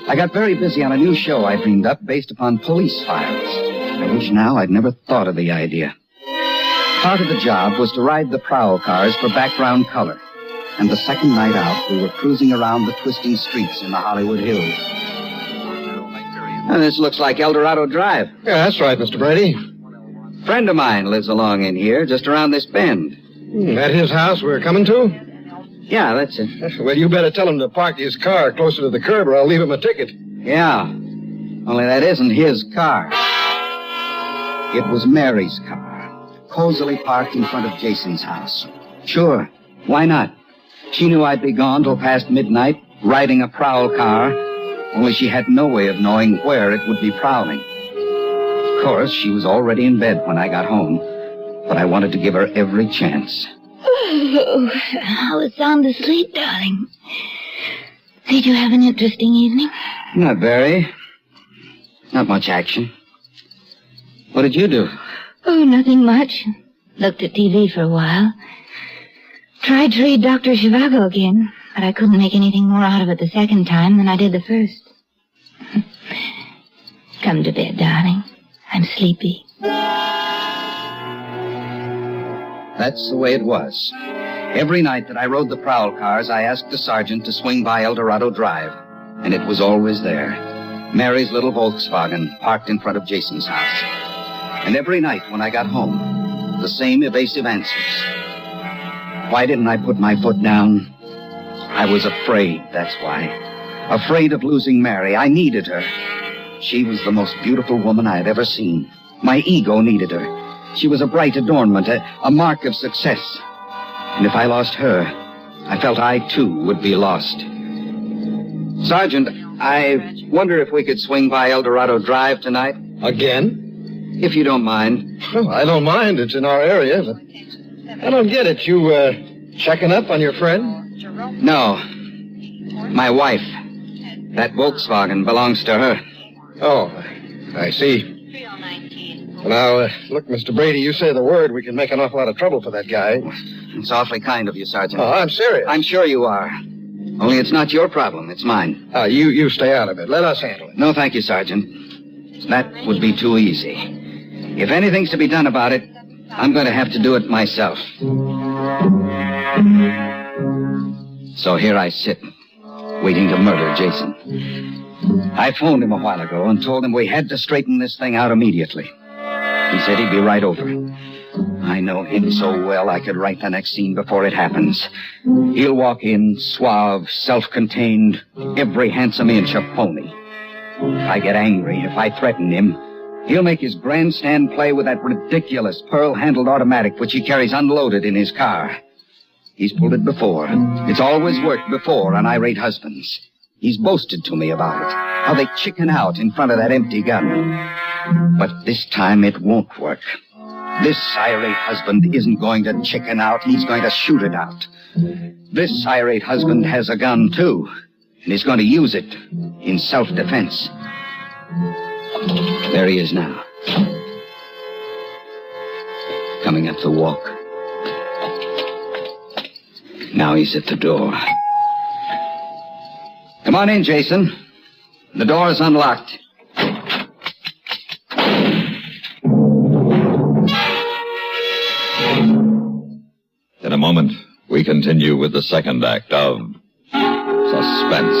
[SPEAKER 13] I got very busy on a new show I dreamed up based upon police files. I wish now I'd never thought of the idea. Part of the job was to ride the prowl cars for background color. And the second night out, we were cruising around the twisting streets in the Hollywood Hills. Now, this looks like El Dorado Drive.
[SPEAKER 16] Yeah, that's right, Mr. Brady.
[SPEAKER 13] Friend of mine lives along in here, just around this bend.
[SPEAKER 16] At his house we're coming to?
[SPEAKER 13] Yeah, that's it.
[SPEAKER 16] Well, you better tell him to park his car closer to the curb or I'll leave him a ticket.
[SPEAKER 13] Yeah, only that isn't his car. It was Mary's car, cozily parked in front of Jason's house. Sure, why not? She knew I'd be gone till past midnight, riding a prowl car, only she had no way of knowing where it would be prowling. Of course, she was already in bed when I got home, but I wanted to give her every chance.
[SPEAKER 12] Oh, I was sound asleep, darling. Did you have an interesting evening?
[SPEAKER 13] Not very. Not much action. What did you do?
[SPEAKER 12] Oh, nothing much. Looked at TV for a while. Tried to read Dr. Zhivago again, but I couldn't make anything more out of it the second time than I did the first. Come to bed, darling. I'm sleepy.
[SPEAKER 13] That's the way it was. Every night that I rode the prowl cars, I asked the sergeant to swing by El Dorado Drive, and it was always there. Mary's little Volkswagen parked in front of Jason's house. And every night when I got home, the same evasive answers. Why didn't I put my foot down? I was afraid, that's why. Afraid of losing Mary. I needed her. She was the most beautiful woman I had ever seen. My ego needed her. She was a bright adornment, a mark of success. And if I lost her, I felt I, too, would be lost. Sergeant, I wonder if we could swing by El Dorado Drive tonight?
[SPEAKER 16] Again?
[SPEAKER 13] If you don't mind.
[SPEAKER 16] Well, I don't mind. It's in our area, but I don't get it. You, checking up on your friend?
[SPEAKER 13] No. My wife. That Volkswagen belongs to her.
[SPEAKER 16] Oh, I see. Now, look, Mr. Brady, you say the word, we can make an awful lot of trouble for that guy.
[SPEAKER 13] It's awfully kind of you, Sergeant.
[SPEAKER 16] Oh, I'm serious.
[SPEAKER 13] I'm sure you are. Only it's not your problem, it's mine.
[SPEAKER 16] You stay out of it. Let us handle it.
[SPEAKER 13] No, thank you, Sergeant. That would be too easy. If anything's to be done about it, I'm going to have to do it myself. So here I sit, waiting to murder Jason. I phoned him a while ago and told him we had to straighten this thing out immediately. He said he'd be right over. I know him so well I could write the next scene before it happens. He'll walk in, suave, self-contained, every handsome inch a pony. If I get angry, if I threaten him, he'll make his grandstand play with that ridiculous pearl-handled automatic which he carries unloaded in his car. He's pulled it before. It's always worked before on irate husbands. He's boasted to me about it, how they chicken out in front of that empty gun. But this time it won't work. This irate husband isn't going to chicken out. He's going to shoot it out. This irate husband has a gun, too, and he's going to use it in self-defense. There he is now. Coming up the walk. Now he's at the door. Come on in, Jason. The door's unlocked.
[SPEAKER 1] In a moment, we continue with the second act of Suspense.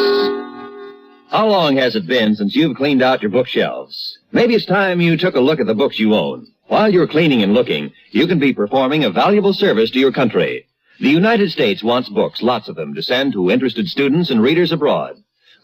[SPEAKER 20] How long has it been since you've cleaned out your bookshelves? Maybe it's time you took a look at the books you own. While you're cleaning and looking, you can be performing a valuable service to your country. The United States wants books, lots of them, to send to interested students and readers abroad.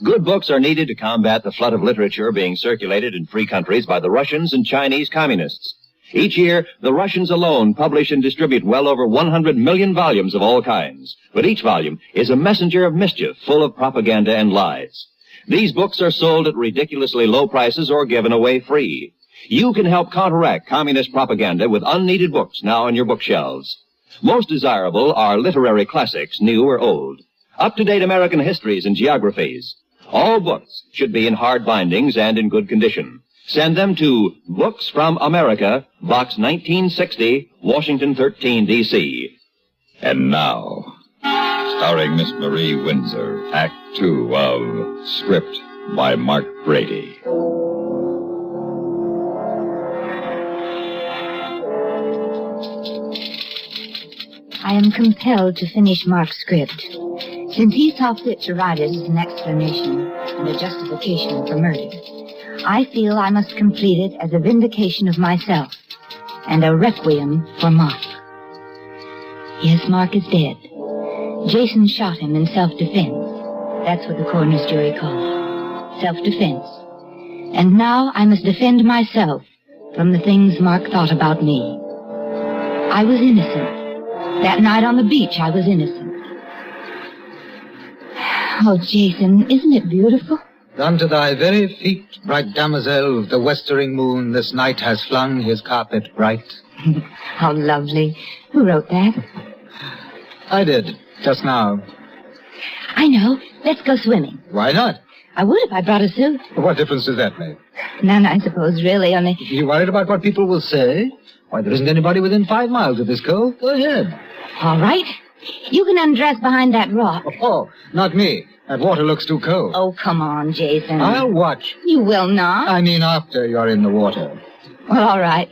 [SPEAKER 20] Good books are needed to combat the flood of literature being circulated in free countries by the Russians and Chinese communists. Each year, the Russians alone publish and distribute well over 100 million volumes of all kinds. But each volume is a messenger of mischief, full of propaganda and lies. These books are sold at ridiculously low prices or given away free. You can help counteract communist propaganda with unneeded books now on your bookshelves. Most desirable are literary classics, new or old. Up-to-date American histories and geographies. All books should be in hard bindings and in good condition. Send them to Books from America, Box 1960, Washington 13, D.C.
[SPEAKER 1] And now, starring Miss Marie Windsor, Act 2 of Script by Mark Brady.
[SPEAKER 12] I am compelled to finish Mark's script, since he saw fit to write it as an explanation and a justification for murder. I feel I must complete it as a vindication of myself and a requiem for Mark. Yes, Mark is dead. Jason shot him in self-defense. That's what the coroner's jury called it. Self-defense. And now I must defend myself from the things Mark thought about me. I was innocent. That night on the beach, I was innocent. Oh, Jason, isn't it beautiful?
[SPEAKER 18] Unto thy very feet, bright damosel, the westering moon this night has flung his carpet bright.
[SPEAKER 12] How lovely. Who wrote that?
[SPEAKER 18] I did, just now.
[SPEAKER 12] I know. Let's go swimming.
[SPEAKER 18] Why not?
[SPEAKER 12] I would if I brought a suit.
[SPEAKER 18] What difference does that make?
[SPEAKER 12] None, I suppose, really, only...
[SPEAKER 18] You worried about what people will say? Why, there isn't anybody within 5 miles of this cove. Go ahead.
[SPEAKER 12] All right. You can undress behind that rock.
[SPEAKER 18] Oh, not me. That water looks too cold.
[SPEAKER 12] Oh, come on, Jason.
[SPEAKER 18] I'll watch.
[SPEAKER 12] You will not.
[SPEAKER 18] I mean after you're in the water.
[SPEAKER 12] Well, all right.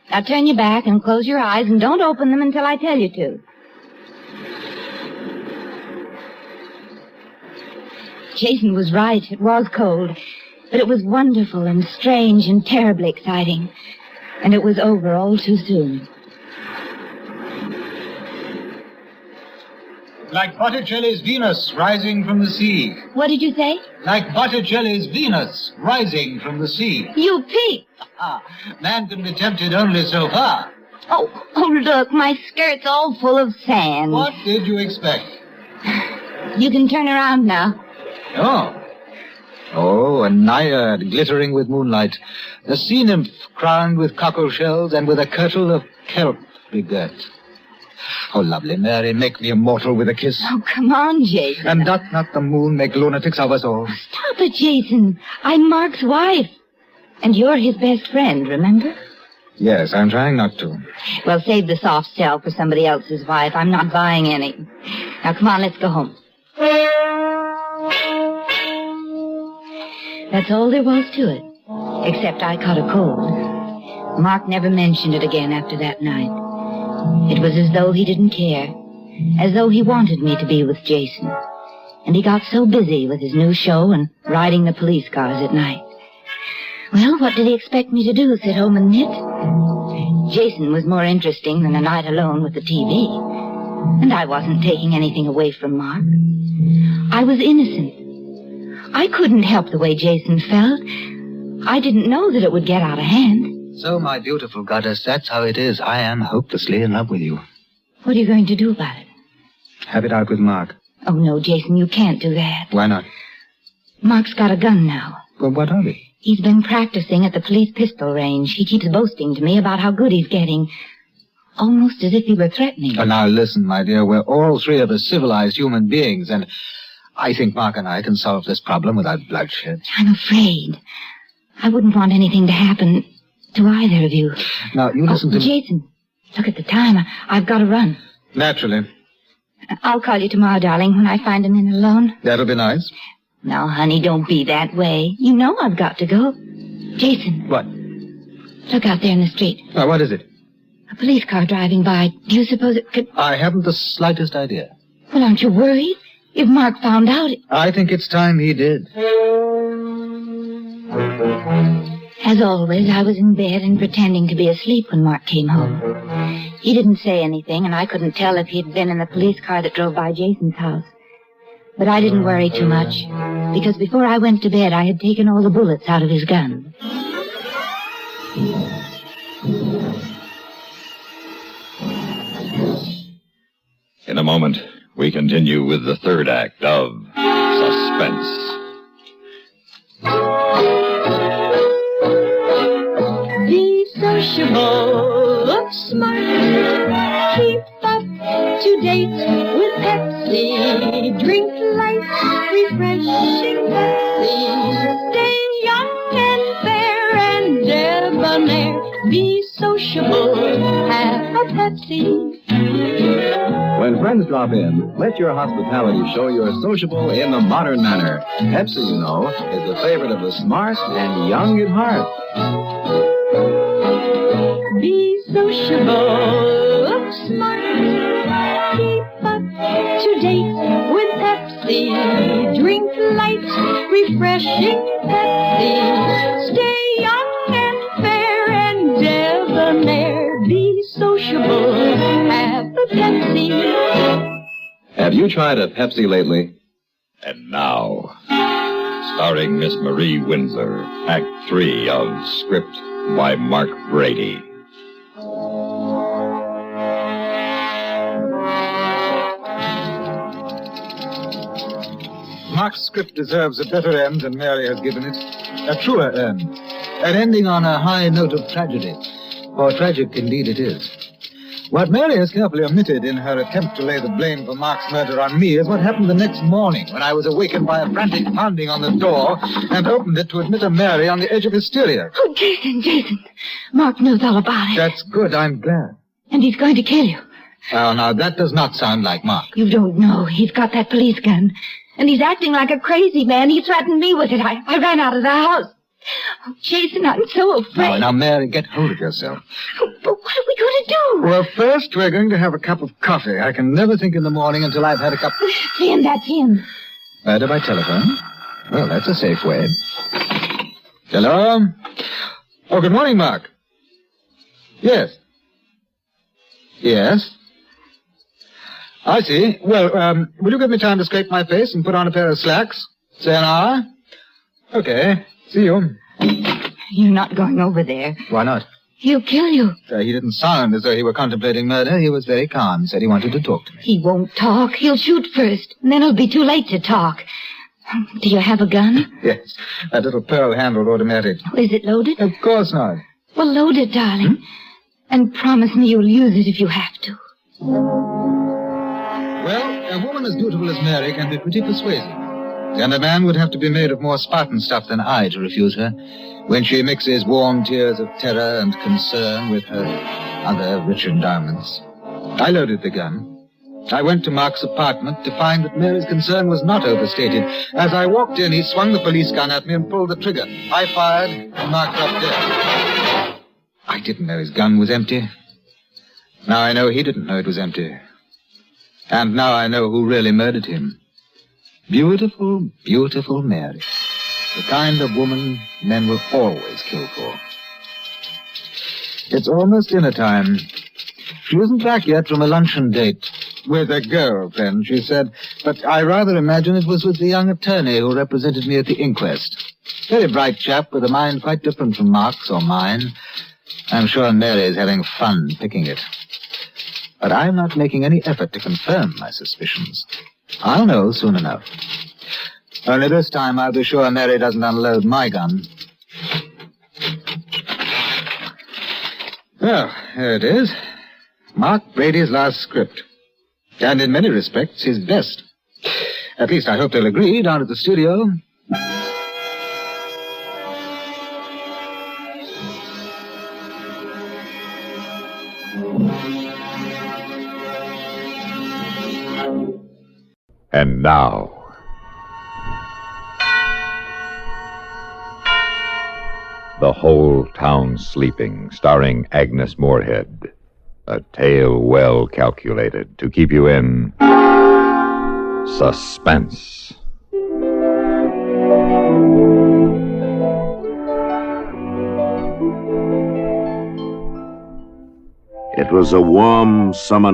[SPEAKER 12] Now turn your back and close your eyes and don't open them until I tell you to. Jason was right. It was cold. But it was wonderful and strange and terribly exciting. And it was over all too soon.
[SPEAKER 18] Like Botticelli's Venus rising from the sea.
[SPEAKER 12] What did you say?
[SPEAKER 18] Like Botticelli's Venus rising from the sea.
[SPEAKER 12] You peep!
[SPEAKER 18] Man can be tempted only so far.
[SPEAKER 12] Oh, look, my skirt's all full of sand.
[SPEAKER 18] What did you expect?
[SPEAKER 12] You can turn around now.
[SPEAKER 18] Oh, a naiad glittering with moonlight. A sea nymph crowned with cockle shells and with a kirtle of kelp begirt. Oh, lovely Mary, make me immortal with a kiss.
[SPEAKER 12] Oh, come on, Jason.
[SPEAKER 18] And doth not the moon make lunatics of us all?
[SPEAKER 12] Stop it, Jason. I'm Mark's wife. And you're his best friend, remember?
[SPEAKER 18] Yes, I'm trying not to.
[SPEAKER 12] Well, save the soft sell for somebody else's wife. I'm not buying any. Now, come on, let's go home. That's all there was to it. Except I caught a cold. Mark never mentioned it again after that night. It was as though he didn't care. As though he wanted me to be with Jason. And he got so busy with his new show and riding the police cars at night. Well, what did he expect me to do, sit home and knit? Jason was more interesting than a night alone with the TV. And I wasn't taking anything away from Mark. I was innocent. I couldn't help the way Jason felt. I didn't know that it would get out of hand.
[SPEAKER 18] So, my beautiful goddess, that's how it is. I am hopelessly in love with you.
[SPEAKER 12] What are you going to do about it?
[SPEAKER 18] Have it out with Mark.
[SPEAKER 12] Oh, no, Jason, you can't do that.
[SPEAKER 18] Why not?
[SPEAKER 12] Mark's got a gun now.
[SPEAKER 18] Well, what of it?
[SPEAKER 12] He's been practicing at the police pistol range. He keeps boasting to me about how good he's getting. Almost as if he were threatening.
[SPEAKER 18] Oh, now listen, my dear. We're all three of us civilized human beings, and I think Mark and I can solve this problem without bloodshed.
[SPEAKER 12] I'm afraid. I wouldn't want anything to happen to either of you.
[SPEAKER 18] Now, you listen to me.
[SPEAKER 12] Jason, look at the time. I've got to run.
[SPEAKER 18] Naturally.
[SPEAKER 12] I'll call you tomorrow, darling, when I find him in alone.
[SPEAKER 18] That'll be nice.
[SPEAKER 12] Now, honey, don't be that way. You know I've got to go. Jason.
[SPEAKER 18] What?
[SPEAKER 12] Look out there in the street.
[SPEAKER 18] Now, what is it?
[SPEAKER 12] A police car driving by. Do you suppose it could...
[SPEAKER 18] I haven't the slightest idea.
[SPEAKER 12] Well, aren't you worried? If Mark found out...
[SPEAKER 18] I think it's time he did.
[SPEAKER 12] As always, I was in bed and pretending to be asleep when Mark came home. He didn't say anything, and I couldn't tell if he'd been in the police car that drove by Jason's house. But I didn't worry too much, because before I went to bed, I had taken all the bullets out of his gun.
[SPEAKER 1] In a moment, we continue with the third act of Suspense.
[SPEAKER 7] Be sociable, look smart, keep up to date with Pepsi, drink light, refreshing Pepsi, stay young and fair and debonair, be sociable, have a Pepsi.
[SPEAKER 8] When friends drop in, let your hospitality show you're sociable in the modern manner. Pepsi, you know, is the favorite of the smart and young at heart.
[SPEAKER 7] Be sociable, look smart, keep up to date with Pepsi, drink light, refreshing Pepsi, stay young and fair and debonair, be sociable, have a Pepsi.
[SPEAKER 8] Have you tried a Pepsi lately?
[SPEAKER 1] And now, starring Miss Marie Windsor, Act 3 of Script by Mark Brady.
[SPEAKER 18] Mark's script deserves a better end than Mary has given it. A truer end. An ending on a high note of tragedy. For tragic indeed it is. What Mary has carefully omitted in her attempt to lay the blame for Mark's murder on me is what happened the next morning when I was awakened by a frantic pounding on the door and opened it to admit a Mary on the edge of hysteria.
[SPEAKER 12] Oh, Jason. Mark knows all about it.
[SPEAKER 18] That's good. I'm glad.
[SPEAKER 12] And he's going to kill you.
[SPEAKER 18] Well, now, that does not sound like Mark.
[SPEAKER 12] You don't know. He's got that police gun. And he's acting like a crazy man. He threatened me with it. I ran out of the house. Oh, Jason, I'm so afraid.
[SPEAKER 18] Now, Mary, get hold of yourself.
[SPEAKER 12] Oh, but what are we going to do?
[SPEAKER 18] Well, first, we're going to have a cup of coffee. I can never think in the morning until I've had a cup.
[SPEAKER 12] Tim, that's him.
[SPEAKER 18] Murder by telephone? Well, that's a safe way. Hello? Oh, good morning, Mark. Yes. Yes? I see. Well, will you give me time to scrape my face and put on a pair of slacks? Say an hour? Okay. See you.
[SPEAKER 12] You're not going over there.
[SPEAKER 18] Why not?
[SPEAKER 12] He'll kill you.
[SPEAKER 18] He didn't sound as though he were contemplating murder. He was very calm. Said he wanted to talk to me.
[SPEAKER 12] He won't talk. He'll shoot first. And then it'll be too late to talk. Do you have a gun?
[SPEAKER 18] Yes. That little pearl-handled automatic.
[SPEAKER 12] Is it loaded?
[SPEAKER 18] Of course not.
[SPEAKER 12] Well, load it, darling. And promise me you'll use it if you have to.
[SPEAKER 18] Well, a woman as beautiful as Mary can be pretty persuasive. And a man would have to be made of more Spartan stuff than I to refuse her when she mixes warm tears of terror and concern with her other rich endowments. I loaded the gun. I went to Mark's apartment to find that Mary's concern was not overstated. As I walked in, he swung the police gun at me and pulled the trigger. I fired, and Mark dropped dead. I didn't know his gun was empty. Now I know he didn't know it was empty. And now I know who really murdered him. Beautiful, beautiful Mary. The kind of woman men will always kill for. It's almost dinner time. She isn't back yet from a luncheon date. With a girlfriend, she said. But I rather imagine it was with the young attorney who represented me at the inquest. Very bright chap with a mind quite different from Mark's or mine. I'm sure Mary's having fun picking it. But I'm not making any effort to confirm my suspicions. I'll know soon enough. Only this time I'll be sure Mary doesn't unload my gun. Well, here it is. Mark Brady's last script. And in many respects, his best. At least I hope they'll agree down at the studio.
[SPEAKER 1] And now, The Whole Town Sleeping, starring Agnes Moorehead. A tale well calculated to keep you in suspense.
[SPEAKER 2] It was a warm summer